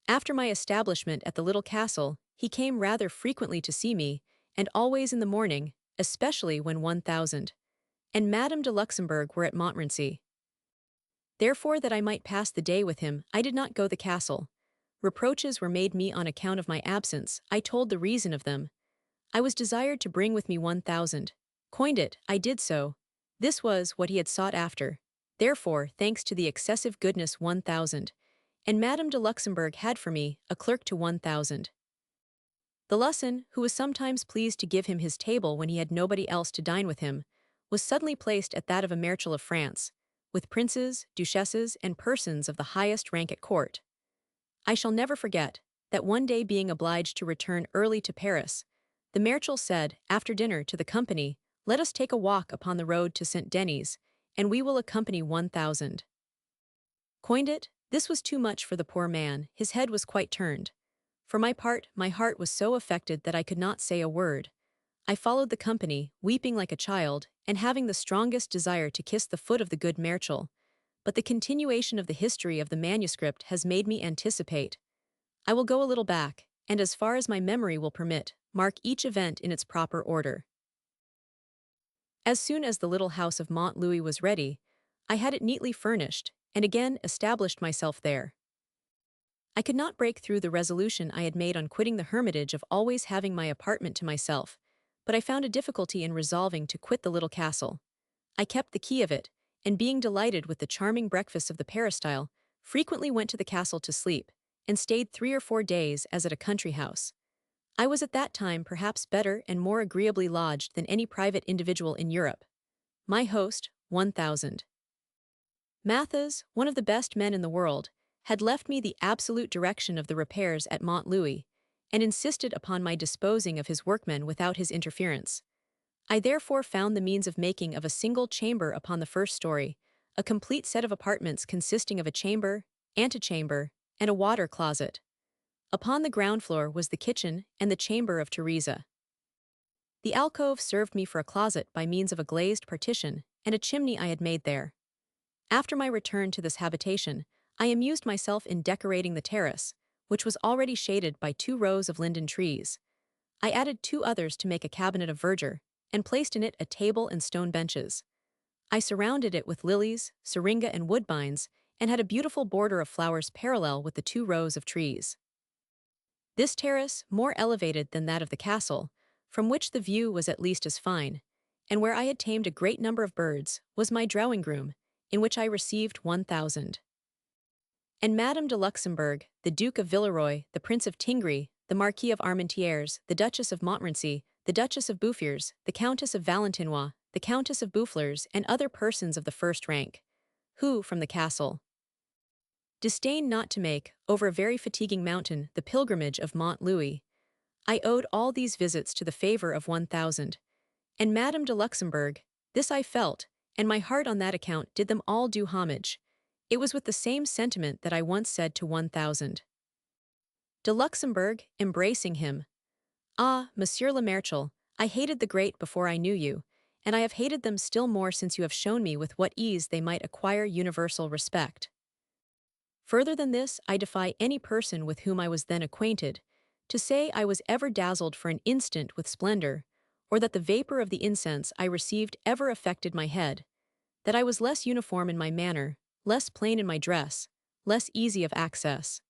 After my establishment at the little castle, he came rather frequently to see me, and always in the morning, especially when 1000 and Madame de Luxembourg were at Montmorency. Therefore, that I might pass the day with him, I did not go the castle. Reproaches were made me on account of my absence. I told the reason of them. I was desired to bring with me 1000. Coined it, I did so. This was what he had sought after. Therefore, thanks to the excessive goodness 1000, and Madame de Luxembourg had for me a clerk to 1000. The Lusson, who was sometimes pleased to give him his table when he had nobody else to dine with him, was suddenly placed at that of a Marechal of France, with princes, duchesses, and persons of the highest rank at court. I shall never forget that one day, being obliged to return early to Paris, the Marechal said, after dinner, to the company, "Let us take a walk upon the road to St. Denis, and we will accompany 1000. Coined it, this was too much for the poor man, his head was quite turned. For my part, my heart was so affected that I could not say a word. I followed the company, weeping like a child, and having the strongest desire to kiss the foot of the good Marechal. But the continuation of the history of the manuscript has made me anticipate. I will go a little back, and as far as my memory will permit, mark each event in its proper order. As soon as the little house of Mont Louis was ready, I had it neatly furnished, and again established myself there. I could not break through the resolution I had made on quitting the hermitage of always having my apartment to myself, but I found a difficulty in resolving to quit the little castle. I kept the key of it, and being delighted with the charming breakfasts of the peristyle, frequently went to the castle to sleep, and stayed 3 or 4 days as at a country house. I was at that time perhaps better and more agreeably lodged than any private individual in Europe. My host, 1000. Mathis, one of the best men in the world, had left me the absolute direction of the repairs at Mont Louis, and insisted upon my disposing of his workmen without his interference. I therefore found the means of making of a single chamber upon the first story a complete set of apartments consisting of a chamber, antechamber, and a water closet. Upon the ground floor was the kitchen and the chamber of Teresa. The alcove served me for a closet by means of a glazed partition and a chimney I had made there. After my return to this habitation, I amused myself in decorating the terrace, which was already shaded by 2 rows of linden trees. I added 2 others to make a cabinet of verdure, and placed in it a table and stone benches. I surrounded it with lilies, syringa, and woodbines, and had a beautiful border of flowers parallel with the 2 rows of trees. This terrace, more elevated than that of the castle, from which the view was at least as fine, and where I had tamed a great number of birds, was my drawing-room, in which I received 1000. And Madame de Luxembourg, the Duke of Villeroy, the Prince of Tingry, the Marquis of Armentières, the Duchess of Montmorency, the Duchess of Bouffiers, the Countess of Valentinois, the Countess of Boufflers, and other persons of the first rank, who, from the castle, disdained not to make, over a very fatiguing mountain, the pilgrimage of Mont Louis. I owed all these visits to the favor of 1000. And Madame de Luxembourg, this I felt, and my heart on that account did them all due homage. It was with the same sentiment that I once said to 1000. De Luxembourg, embracing him, "Ah, Monsieur le Marechal, I hated the great before I knew you, and I have hated them still more since you have shown me with what ease they might acquire universal respect. Further than this, I defy any person with whom I was then acquainted to say I was ever dazzled for an instant with splendor, or that the vapor of the incense I received ever affected my head, that I was less uniform in my manner, less plain in my dress, less easy of access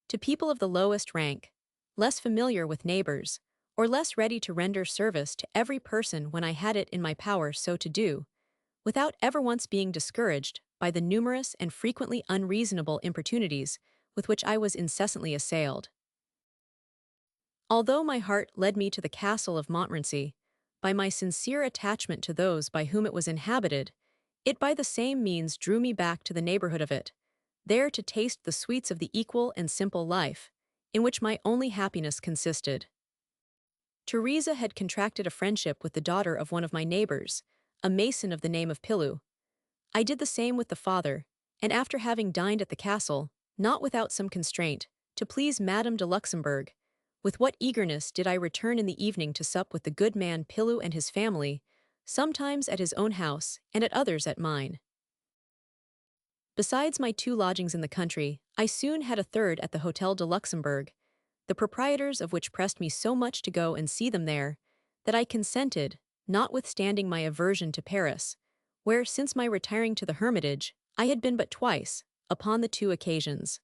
to people of the lowest rank, less familiar with neighbors, or less ready to render service to every person when I had it in my power so to do, without ever once being discouraged by the numerous and frequently unreasonable importunities with which I was incessantly assailed. Although my heart led me to the castle of Montmorency, by my sincere attachment to those by whom it was inhabited, it by the same means drew me back to the neighborhood of it, there to taste the sweets of the equal and simple life, in which my only happiness consisted. Teresa had contracted a friendship with the daughter of one of my neighbors, a mason of the name of Pilu. I did the same with the father, and after having dined at the castle, not without some constraint, to please Madame de Luxembourg, with what eagerness did I return in the evening to sup with the good man Pilu and his family, sometimes at his own house and at others at mine. Besides my 2 lodgings in the country, I soon had a third at the Hotel de Luxembourg, the proprietors of which pressed me so much to go and see them there, that I consented, notwithstanding my aversion to Paris, where, since my retiring to the Hermitage, I had been but twice, upon the 2 occasions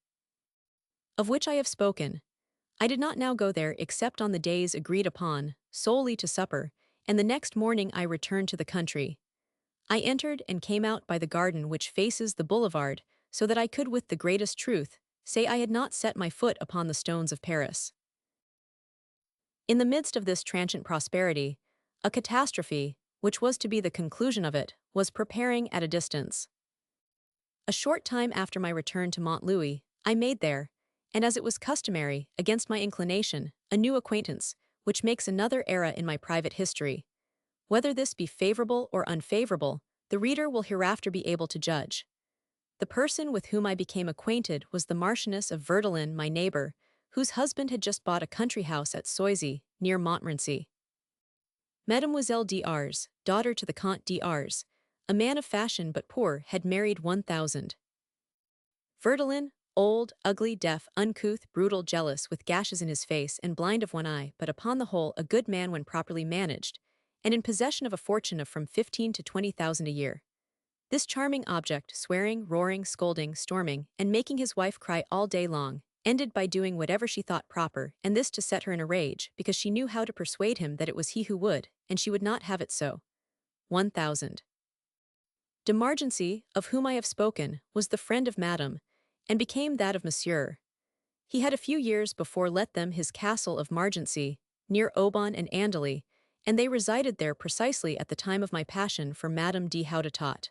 of which I have spoken. I did not now go there except on the days agreed upon, solely to supper, and the next morning I returned to the country. I entered and came out by the garden which faces the boulevard, so that I could with the greatest truth say I had not set my foot upon the stones of Paris. In the midst of this transient prosperity, a catastrophe, which was to be the conclusion of it, was preparing at a distance. A short time after my return to Mont Louis, I made there, and as it was customary, against my inclination, a new acquaintance, which makes another era in my private history. Whether this be favorable or unfavorable, the reader will hereafter be able to judge. The person with whom I became acquainted was the Marchioness of Verdelin, my neighbor, whose husband had just bought a country house at Soisy, near Montmorency. Mademoiselle d'Ars, daughter to the Comte d'Ars, a man of fashion but poor, had married 1,000. Verdelin, old, ugly, deaf, uncouth, brutal, jealous, with gashes in his face and blind of one eye, but upon the whole a good man when properly managed, and in possession of a fortune of from 15 to 20,000 a year. This charming object, swearing, roaring, scolding, storming, and making his wife cry all day long, ended by doing whatever she thought proper, and this to set her in a rage, because she knew how to persuade him that it was he who would, and she would not have it so. 1,000. De Margency, of whom I have spoken, was the friend of Madame, and became that of Monsieur. He had a few years before let them his castle of Margency, near Aubonne and Andely, and they resided there precisely at the time of my passion for Madame de Houdetot.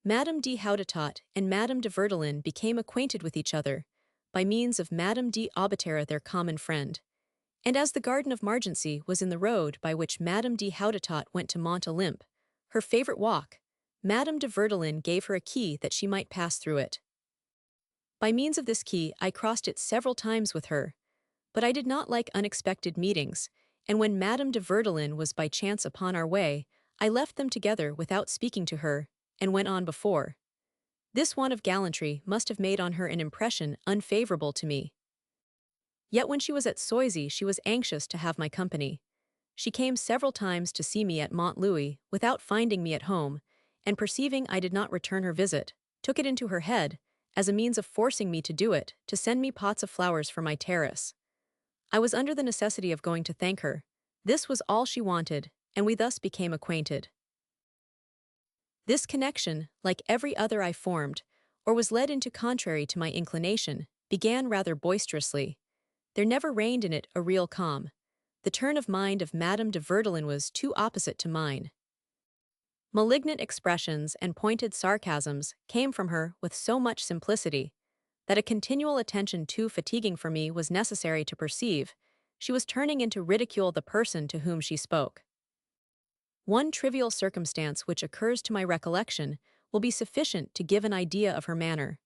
Madame de Houdetot and Madame de Verdelin became acquainted with each other, by means of Madame de Aubeterre their common friend, and as the garden of Margency was in the road by which Madame de Houdetot went to Mont Olympe, her favorite walk, Madame de Verdelin gave her a key that she might pass through it. By means of this key I crossed it several times with her, but I did not like unexpected meetings, and when Madame de Verdelin was by chance upon our way, I left them together without speaking to her, and went on before. This want of gallantry must have made on her an impression unfavorable to me. Yet when she was at Soisy she was anxious to have my company. She came several times to see me at Mont Louis without finding me at home, and perceiving I did not return her visit, took it into her head, as a means of forcing me to do it, to send me pots of flowers for my terrace. I was under the necessity of going to thank her. This was all she wanted, and we thus became acquainted. This connection, like every other I formed, or was led into contrary to my inclination, began rather boisterously. There never reigned in it a real calm. The turn of mind of Madame de Verdelin was too opposite to mine. Malignant expressions and pointed sarcasms came from her with so much simplicity that a continual attention too fatiguing for me was necessary to perceive. She was turning into ridicule the person to whom she spoke. One trivial circumstance which occurs to my recollection will be sufficient to give an idea of her manner.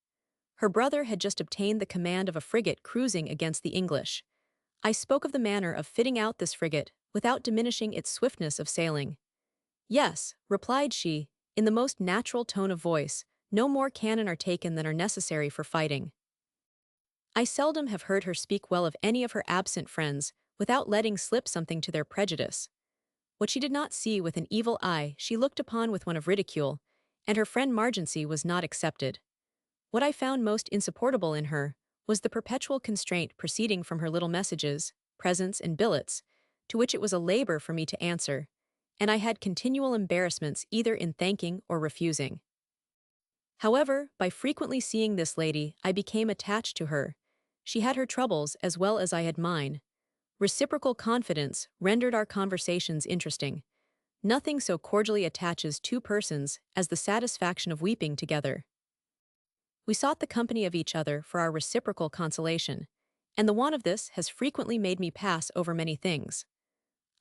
Her brother had just obtained the command of a frigate cruising against the English. I spoke of the manner of fitting out this frigate without diminishing its swiftness of sailing. Yes, replied she, in the most natural tone of voice, no more cannon are taken than are necessary for fighting. I seldom have heard her speak well of any of her absent friends without letting slip something to their prejudice. What she did not see with an evil eye she looked upon with one of ridicule, and her friend Margency was not excepted. What I found most insupportable in her was the perpetual constraint proceeding from her little messages, presents, and billets, to which it was a labor for me to answer, and I had continual embarrassments either in thanking or refusing. However, by frequently seeing this lady, I became attached to her. She had her troubles as well as I had mine. Reciprocal confidence rendered our conversations interesting. Nothing so cordially attaches 2 persons as the satisfaction of weeping together. We sought the company of each other for our reciprocal consolation, and the want of this has frequently made me pass over many things.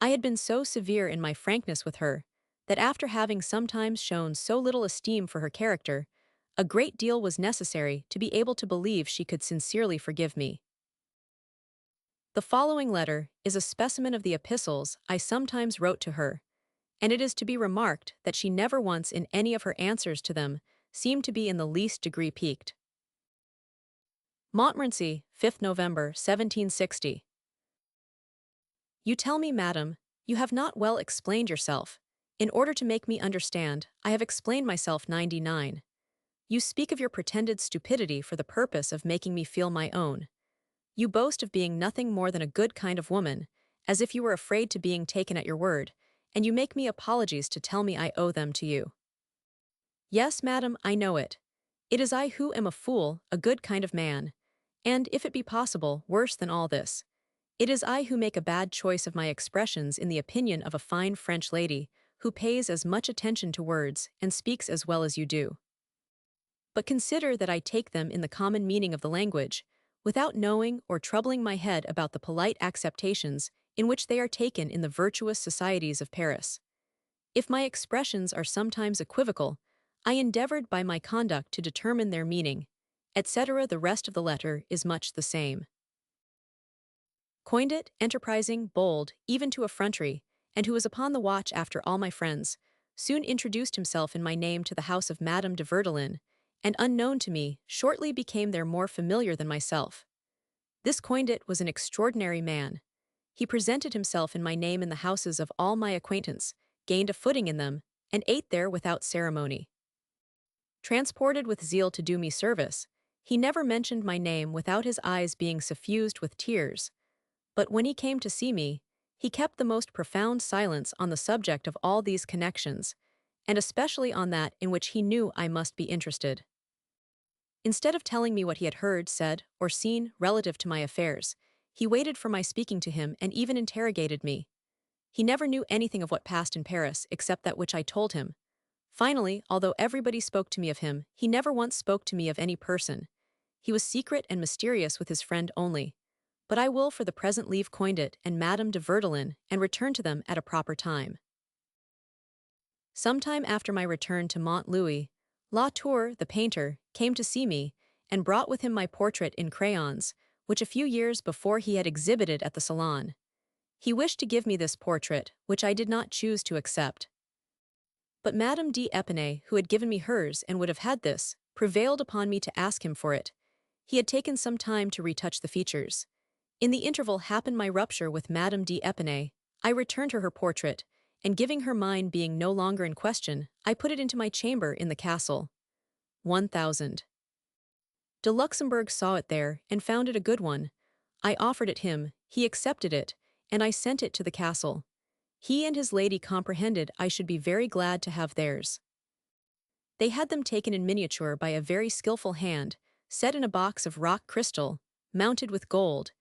I had been so severe in my frankness with her that after having sometimes shown so little esteem for her character, a great deal was necessary to be able to believe she could sincerely forgive me. The following letter is a specimen of the epistles I sometimes wrote to her, and it is to be remarked that she never once in any of her answers to them seemed to be in the least degree piqued. Montmorency, 5th November, 1760. You tell me, madam, you have not well explained yourself. In order to make me understand, I have explained myself 99. You speak of your pretended stupidity for the purpose of making me feel my own. You boast of being nothing more than a good kind of woman, as if you were afraid to being taken at your word, and you make me apologies to tell me I owe them to you. Yes, madam, I know it. It is I who am a fool, a good kind of man, and, if it be possible, worse than all this. It is I who make a bad choice of my expressions in the opinion of a fine French lady, who pays as much attention to words and speaks as well as you do. But consider that I take them in the common meaning of the language, without knowing or troubling my head about the polite acceptations in which they are taken in the virtuous societies of Paris. If my expressions are sometimes equivocal, I endeavored by my conduct to determine their meaning, etc. The rest of the letter is much the same. Coined it, enterprising, bold, even to effrontery, and who was upon the watch after all my friends, soon introduced himself in my name to the house of Madame de Verdelin, and unknown to me, shortly became there more familiar than myself. This Coindet was an extraordinary man. He presented himself in my name in the houses of all my acquaintance, gained a footing in them, and ate there without ceremony. Transported with zeal to do me service, he never mentioned my name without his eyes being suffused with tears. But when he came to see me, he kept the most profound silence on the subject of all these connections, and especially on that in which he knew I must be interested. Instead of telling me what he had heard, said, or seen relative to my affairs, he waited for my speaking to him and even interrogated me. He never knew anything of what passed in Paris except that which I told him. Finally, although everybody spoke to me of him, he never once spoke to me of any person. He was secret and mysterious with his friend only. But I will for the present leave Coindet and Madame de Verdelin and return to them at a proper time. Sometime after my return to Mont Louis, Latour, the painter, came to see me and brought with him my portrait in crayons, which a few years before he had exhibited at the Salon. He wished to give me this portrait, which I did not choose to accept. But Madame d'Épinay, who had given me hers and would have had this, prevailed upon me to ask him for it. He had taken some time to retouch the features. In the interval happened my rupture with Madame d'Épinay. I returned her portrait, and giving her mine being no longer in question, I put it into my chamber in the castle. 1000. De Luxembourg saw it there and found it a good one. I offered it him, he accepted it, and I sent it to the castle. He and his lady comprehended I should be very glad to have theirs. They had them taken in miniature by a very skillful hand, set in a box of rock crystal, mounted with gold,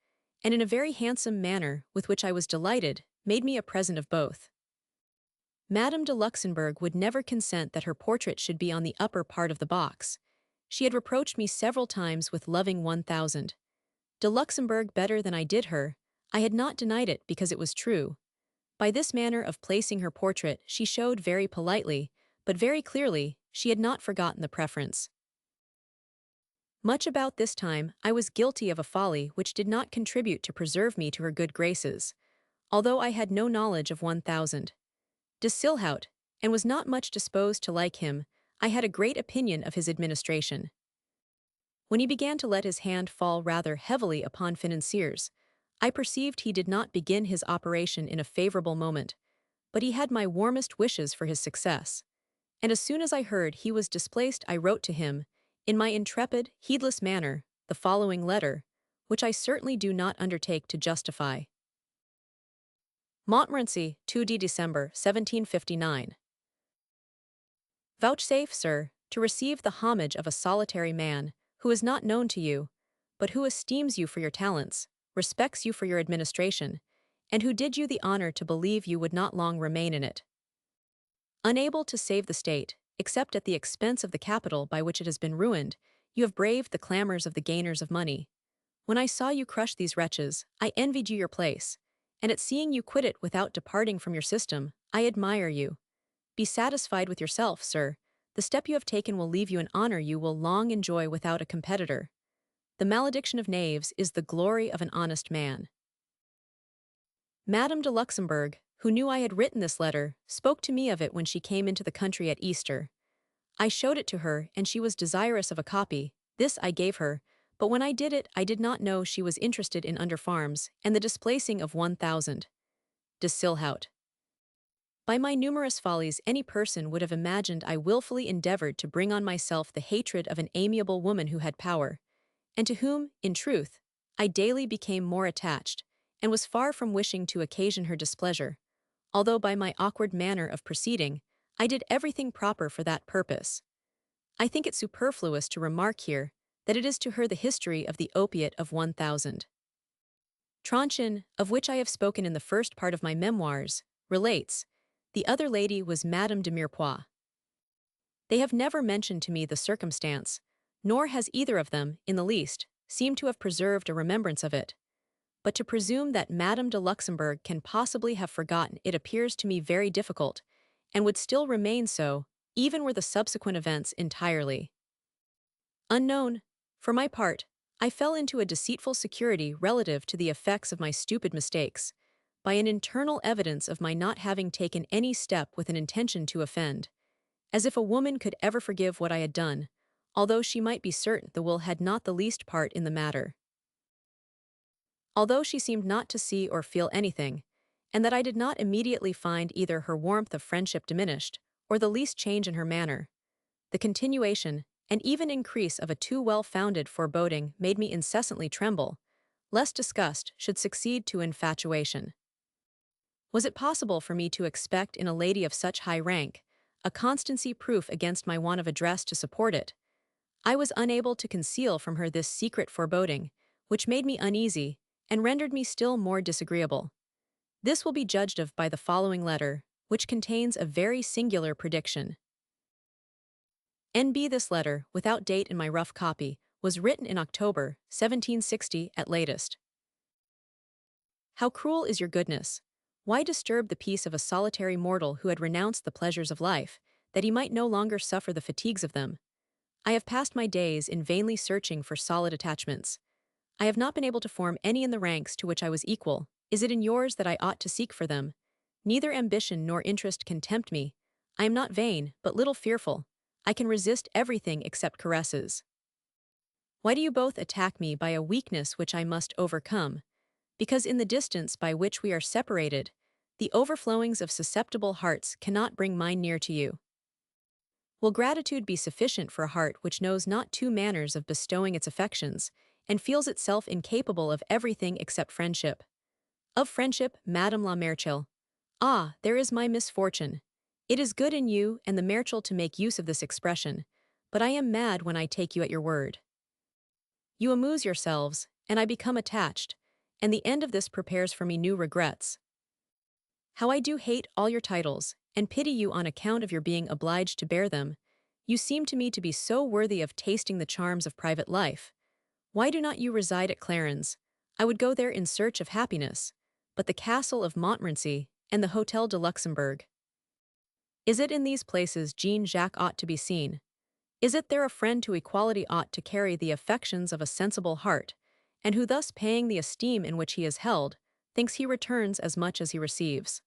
and in a very handsome manner, with which I was delighted, made me a present of both. Madame de Luxembourg would never consent that her portrait should be on the upper part of the box. She had reproached me several times with loving 1000. De Luxembourg better than I did her, I had not denied it because it was true. By this manner of placing her portrait she showed very politely, but very clearly, she had not forgotten the preference. Much about this time I was guilty of a folly which did not contribute to preserve me to her good graces, although I had no knowledge of 1000. De Silhout, and was not much disposed to like him, I had a great opinion of his administration. When he began to let his hand fall rather heavily upon financiers, I perceived he did not begin his operation in a favorable moment, but he had my warmest wishes for his success. And as soon as I heard he was displaced, I wrote to him, in my intrepid, heedless manner, the following letter, which I certainly do not undertake to justify. Montmorency, 2 December, 1759. Vouchsafe, sir, to receive the homage of a solitary man, who is not known to you, but who esteems you for your talents, respects you for your administration, and who did you the honor to believe you would not long remain in it. Unable to save the state, except at the expense of the capital by which it has been ruined, you have braved the clamors of the gainers of money. When I saw you crush these wretches, I envied you your place, and at seeing you quit it without departing from your system, I admire you. Be satisfied with yourself, sir. The step you have taken will leave you an honor you will long enjoy without a competitor. The malediction of knaves is the glory of an honest man. Madame de Luxembourg, who knew I had written this letter, spoke to me of it when she came into the country at Easter. I showed it to her, and she was desirous of a copy. This I gave her, but when I did it, I did not know she was interested in under farms and the displacing of 1,000. De Silhout. By my numerous follies, any person would have imagined I willfully endeavored to bring on myself the hatred of an amiable woman who had power, and to whom, in truth, I daily became more attached, and was far from wishing to occasion her displeasure, although by my awkward manner of proceeding, I did everything proper for that purpose. I think it superfluous to remark here that it is to her the history of the opiate of 1,000. Tronchin, of which I have spoken in the first part of my memoirs, relates, the other lady was Madame de Mirepoix. They have never mentioned to me the circumstance, nor has either of them, in the least, seemed to have preserved a remembrance of it. But to presume that Madame de Luxembourg can possibly have forgotten it appears to me very difficult, and would still remain so, even were the subsequent events entirely unknown. For my part, I fell into a deceitful security relative to the effects of my stupid mistakes, by an internal evidence of my not having taken any step with an intention to offend, as if a woman could ever forgive what I had done, although she might be certain the will had not the least part in the matter. Although she seemed not to see or feel anything, and that I did not immediately find either her warmth of friendship diminished, or the least change in her manner, the continuation, and even increase of a too well-founded foreboding made me incessantly tremble, lest disgust should succeed to infatuation. Was it possible for me to expect in a lady of such high rank a constancy proof against my want of address to support it? I was unable to conceal from her this secret foreboding, which made me uneasy, and rendered me still more disagreeable. This will be judged of by the following letter, which contains a very singular prediction. N.B. This letter, without date in my rough copy, was written in October, 1760 at latest. How cruel is your goodness! Why disturb the peace of a solitary mortal who had renounced the pleasures of life, that he might no longer suffer the fatigues of them? I have passed my days in vainly searching for solid attachments. I have not been able to form any in the ranks to which I was equal. Is it in yours that I ought to seek for them? Neither ambition nor interest can tempt me. I am not vain, but little fearful. I can resist everything except caresses. Why do you both attack me by a weakness which I must overcome? Because in the distance by which we are separated, the overflowings of susceptible hearts cannot bring mine near to you. Will gratitude be sufficient for a heart which knows not two manners of bestowing its affections, and feels itself incapable of everything except friendship? Of friendship, Madame la Marechale. Ah, there is my misfortune. It is good in you and the Marechal to make use of this expression, but I am mad when I take you at your word. You amuse yourselves, and I become attached, and the end of this prepares for me new regrets. How I do hate all your titles, and pity you on account of your being obliged to bear them. You seem to me to be so worthy of tasting the charms of private life. Why do not you reside at Clarens? I would go there in search of happiness, but the castle of Montmorency and the Hôtel de Luxembourg. Is it in these places Jean-Jacques ought to be seen? Is it there a friend to equality ought to carry the affections of a sensible heart, and who thus paying the esteem in which he is held, thinks he returns as much as he receives?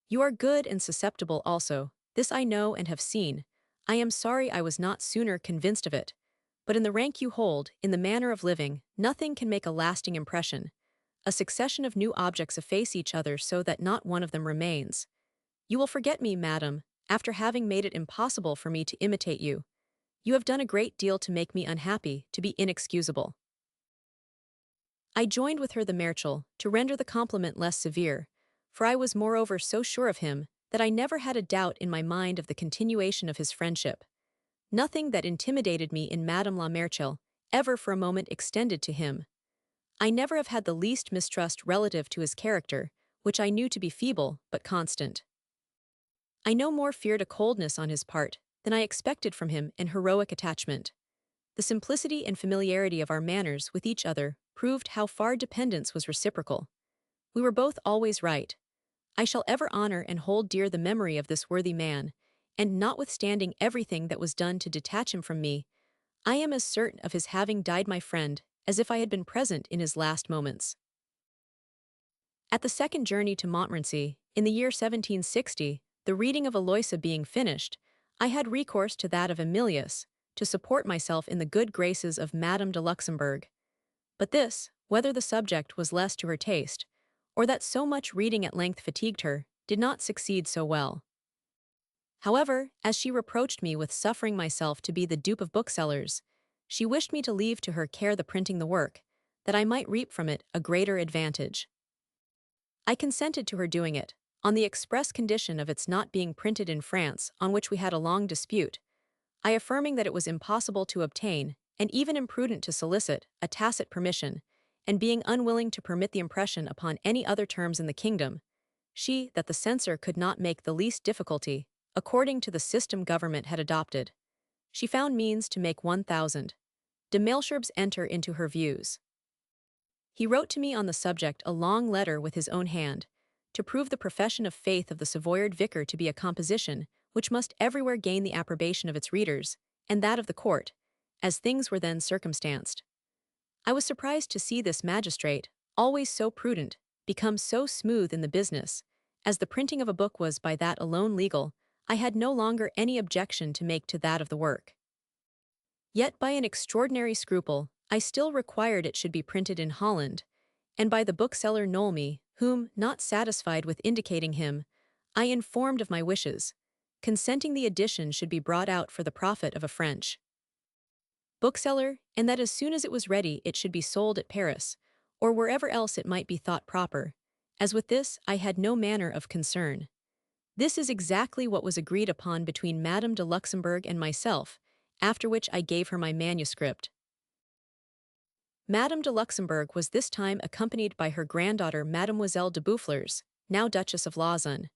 You are good and susceptible also, this I know and have seen. I am sorry I was not sooner convinced of it. But in the rank you hold, in the manner of living, nothing can make a lasting impression. A succession of new objects efface each other so that not one of them remains. You will forget me, madam, after having made it impossible for me to imitate you. You have done a great deal to make me unhappy, to be inexcusable. I joined with her the Marechal, to render the compliment less severe, for I was moreover so sure of him, that I never had a doubt in my mind of the continuation of his friendship. Nothing that intimidated me in Madame la Marechale ever for a moment extended to him. I never have had the least mistrust relative to his character, which I knew to be feeble but constant. I no more feared a coldness on his part than I expected from him an heroic attachment. The simplicity and familiarity of our manners with each other proved how far dependence was reciprocal. We were both always right. I shall ever honor and hold dear the memory of this worthy man, and notwithstanding everything that was done to detach him from me, I am as certain of his having died my friend as if I had been present in his last moments. At the second journey to Montmorency, in the year 1760, the reading of Aloysia being finished, I had recourse to that of Emilius, to support myself in the good graces of Madame de Luxembourg. But this, whether the subject was less to her taste, or that so much reading at length fatigued her, did not succeed so well. However, as she reproached me with suffering myself to be the dupe of booksellers, she wished me to leave to her care the printing the work, that I might reap from it a greater advantage. I consented to her doing it, on the express condition of its not being printed in France, on which we had a long dispute, I affirming that it was impossible to obtain, and even imprudent to solicit, a tacit permission, and being unwilling to permit the impression upon any other terms in the kingdom, she that the censor could not make the least difficulty, according to the system government had adopted. She found means to make 1,000 de Malesherbes enter into her views. He wrote to me on the subject a long letter with his own hand, to prove the profession of faith of the Savoyard vicar to be a composition which must everywhere gain the approbation of its readers, and that of the court, as things were then circumstanced. I was surprised to see this magistrate, always so prudent, become so smooth in the business. As the printing of a book was by that alone legal, I had no longer any objection to make to that of the work. Yet by an extraordinary scruple, I still required it should be printed in Holland, and by the bookseller Nolme, whom, not satisfied with indicating him, I informed of my wishes, consenting the edition should be brought out for the profit of a French bookseller, and that as soon as it was ready it should be sold at Paris, or wherever else it might be thought proper. As with this I had no manner of concern. This is exactly what was agreed upon between Madame de Luxembourg and myself, after which I gave her my manuscript. Madame de Luxembourg was this time accompanied by her granddaughter Mademoiselle de Boufflers, now Duchess of Lausanne.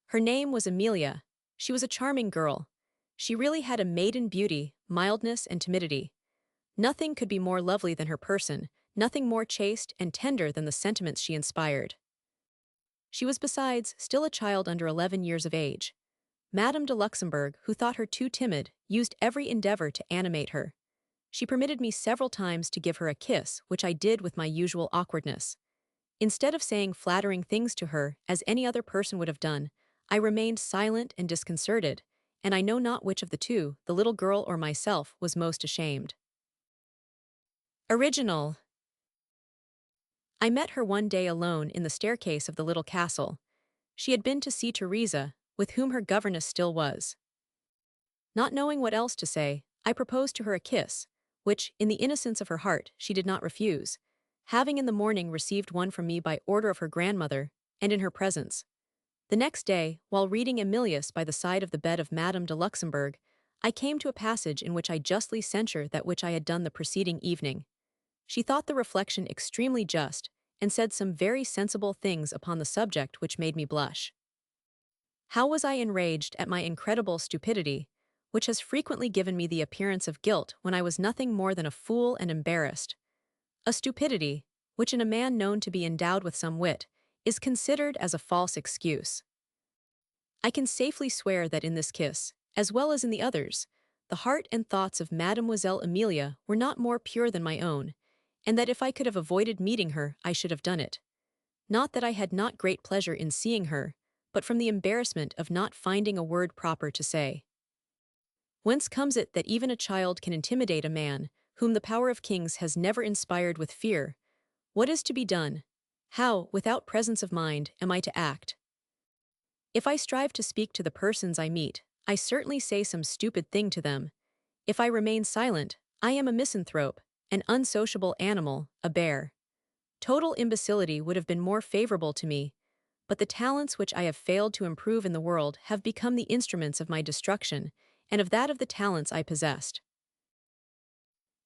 Her name was Amelia. She was a charming girl. She really had a maiden beauty, mildness, and timidity. Nothing could be more lovely than her person, nothing more chaste and tender than the sentiments she inspired. She was besides still a child under 11 years of age. Madame de Luxembourg, who thought her too timid, used every endeavor to animate her. She permitted me several times to give her a kiss, which I did with my usual awkwardness. Instead of saying flattering things to her, as any other person would have done, I remained silent and disconcerted, and I know not which of the two, the little girl or myself, was most ashamed. Original. I met her one day alone in the staircase of the little castle. She had been to see Teresa, with whom her governess still was. Not knowing what else to say, I proposed to her a kiss, which, in the innocence of her heart, she did not refuse, having in the morning received one from me by order of her grandmother, and in her presence. The next day, while reading Emilius by the side of the bed of Madame de Luxembourg, I came to a passage in which I justly censure that which I had done the preceding evening. She thought the reflection extremely just, and said some very sensible things upon the subject which made me blush. How was I enraged at my incredible stupidity, which has frequently given me the appearance of guilt when I was nothing more than a fool and embarrassed. A stupidity, which in a man known to be endowed with some wit, is considered as a false excuse. I can safely swear that in this kiss, as well as in the others, the heart and thoughts of Mademoiselle Amelia were not more pure than my own, and that if I could have avoided meeting her, I should have done it. Not that I had not great pleasure in seeing her, but from the embarrassment of not finding a word proper to say. Whence comes it that even a child can intimidate a man, whom the power of kings has never inspired with fear? What is to be done? How, without presence of mind, am I to act? If I strive to speak to the persons I meet, I certainly say some stupid thing to them. If I remain silent, I am a misanthrope, an unsociable animal, a bear. Total imbecility would have been more favorable to me, but the talents which I have failed to improve in the world have become the instruments of my destruction, and of that of the talents I possessed.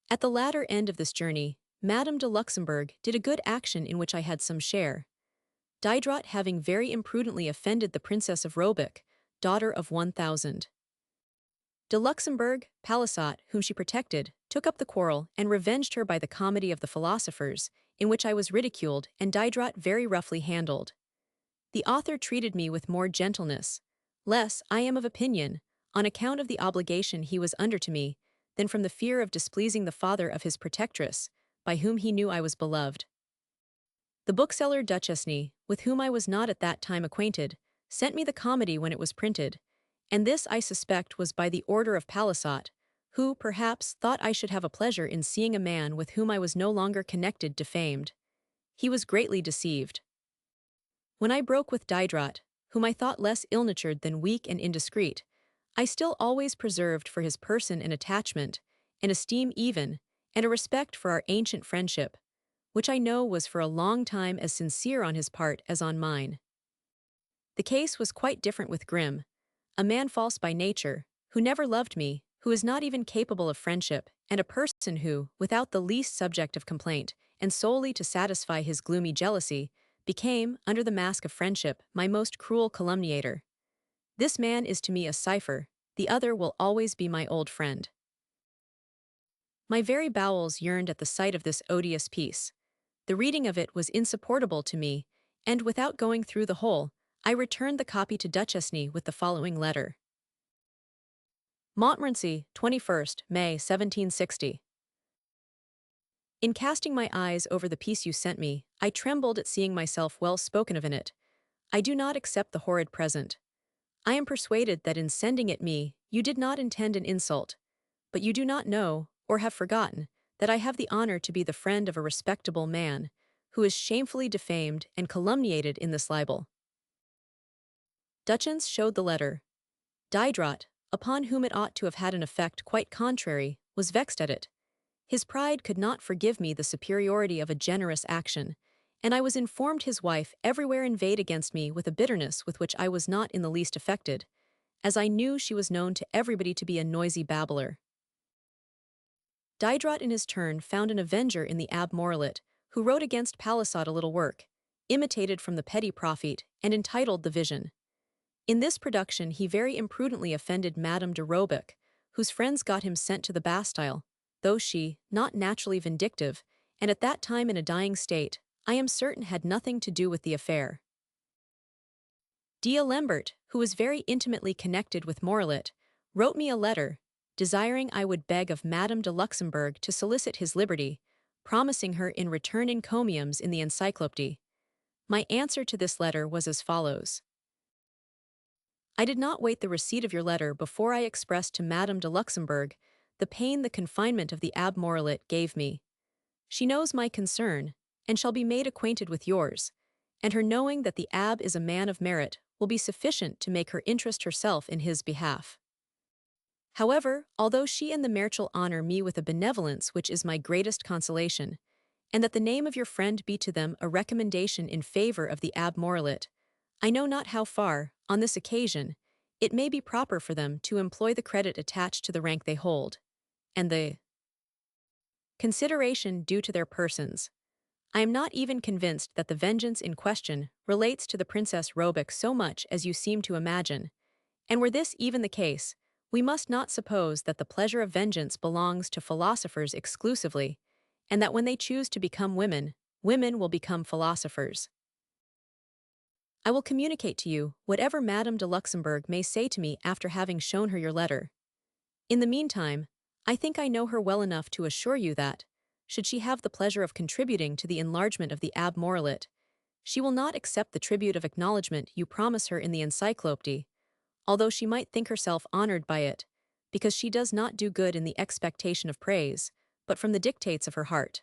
At the latter end of this journey, Madame de Luxembourg did a good action in which I had some share. Diderot having very imprudently offended the Princess of Roebuck, daughter of 1,000. De Luxembourg, Palissot, whom she protected, took up the quarrel and revenged her by the comedy of the philosophers, in which I was ridiculed and Diderot very roughly handled. The author treated me with more gentleness, less, I am of opinion, on account of the obligation he was under to me, than from the fear of displeasing the father of his protectress, by whom he knew I was beloved. The bookseller Duchesne, with whom I was not at that time acquainted, sent me the comedy when it was printed, and this I suspect was by the order of Palisot, who, perhaps, thought I should have a pleasure in seeing a man with whom I was no longer connected defamed. He was greatly deceived. When I broke with Diderot, whom I thought less ill-natured than weak and indiscreet, I still always preserved for his person an attachment, an esteem even, and a respect for our ancient friendship, which I know was for a long time as sincere on his part as on mine. The case was quite different with Grimm, a man false by nature, who never loved me, who is not even capable of friendship, and a person who, without the least subject of complaint, and solely to satisfy his gloomy jealousy, became, under the mask of friendship, my most cruel calumniator. This man is to me a cipher, the other will always be my old friend. My very bowels yearned at the sight of this odious piece. The reading of it was insupportable to me, and without going through the whole, I returned the copy to Duchesne with the following letter. Montmorency, 21st May 1760. In casting my eyes over the piece you sent me, I trembled at seeing myself well spoken of in it. I do not accept the horrid present. I am persuaded that in sending it me, you did not intend an insult, but you do not know, or have forgotten, that I have the honor to be the friend of a respectable man, who is shamefully defamed and calumniated in this libel. Duchesne showed the letter. Diderot, upon whom it ought to have had an effect quite contrary, was vexed at it. His pride could not forgive me the superiority of a generous action, and I was informed his wife everywhere inveighed against me with a bitterness with which I was not in the least affected, as I knew she was known to everybody to be a noisy babbler. Diderot in his turn found an avenger in the Abbé Morellet, who wrote against Palisot a little work, imitated from the Petit Prophet, and entitled The Vision. In this production he very imprudently offended Madame de Robeck, whose friends got him sent to the Bastille, though she, not naturally vindictive, and at that time in a dying state, I am certain had nothing to do with the affair. D'Alembert, who was very intimately connected with Morellet, wrote me a letter, desiring I would beg of Madame de Luxembourg to solicit his liberty, promising her in return encomiums in the encyclopédie. My answer to this letter was as follows. I did not wait the receipt of your letter before I expressed to Madame de Luxembourg the pain the confinement of the Abbé Morellet gave me. She knows my concern, and shall be made acquainted with yours, and her knowing that the Abbé is a man of merit will be sufficient to make her interest herself in his behalf. However, although she and the Marechal honor me with a benevolence which is my greatest consolation, and that the name of your friend be to them a recommendation in favor of the Abbé Morellet, I know not how far, on this occasion, it may be proper for them to employ the credit attached to the rank they hold, and the consideration due to their persons. I am not even convinced that the vengeance in question relates to the Princess Robeck so much as you seem to imagine, and were this even the case, we must not suppose that the pleasure of vengeance belongs to philosophers exclusively, and that when they choose to become women, women will become philosophers. I will communicate to you whatever Madame de Luxembourg may say to me after having shown her your letter. In the meantime, I think I know her well enough to assure you that, should she have the pleasure of contributing to the enlargement of the Abbé Morellet, she will not accept the tribute of acknowledgment you promise her in the encyclopédie, although she might think herself honored by it, because she does not do good in the expectation of praise, but from the dictates of her heart.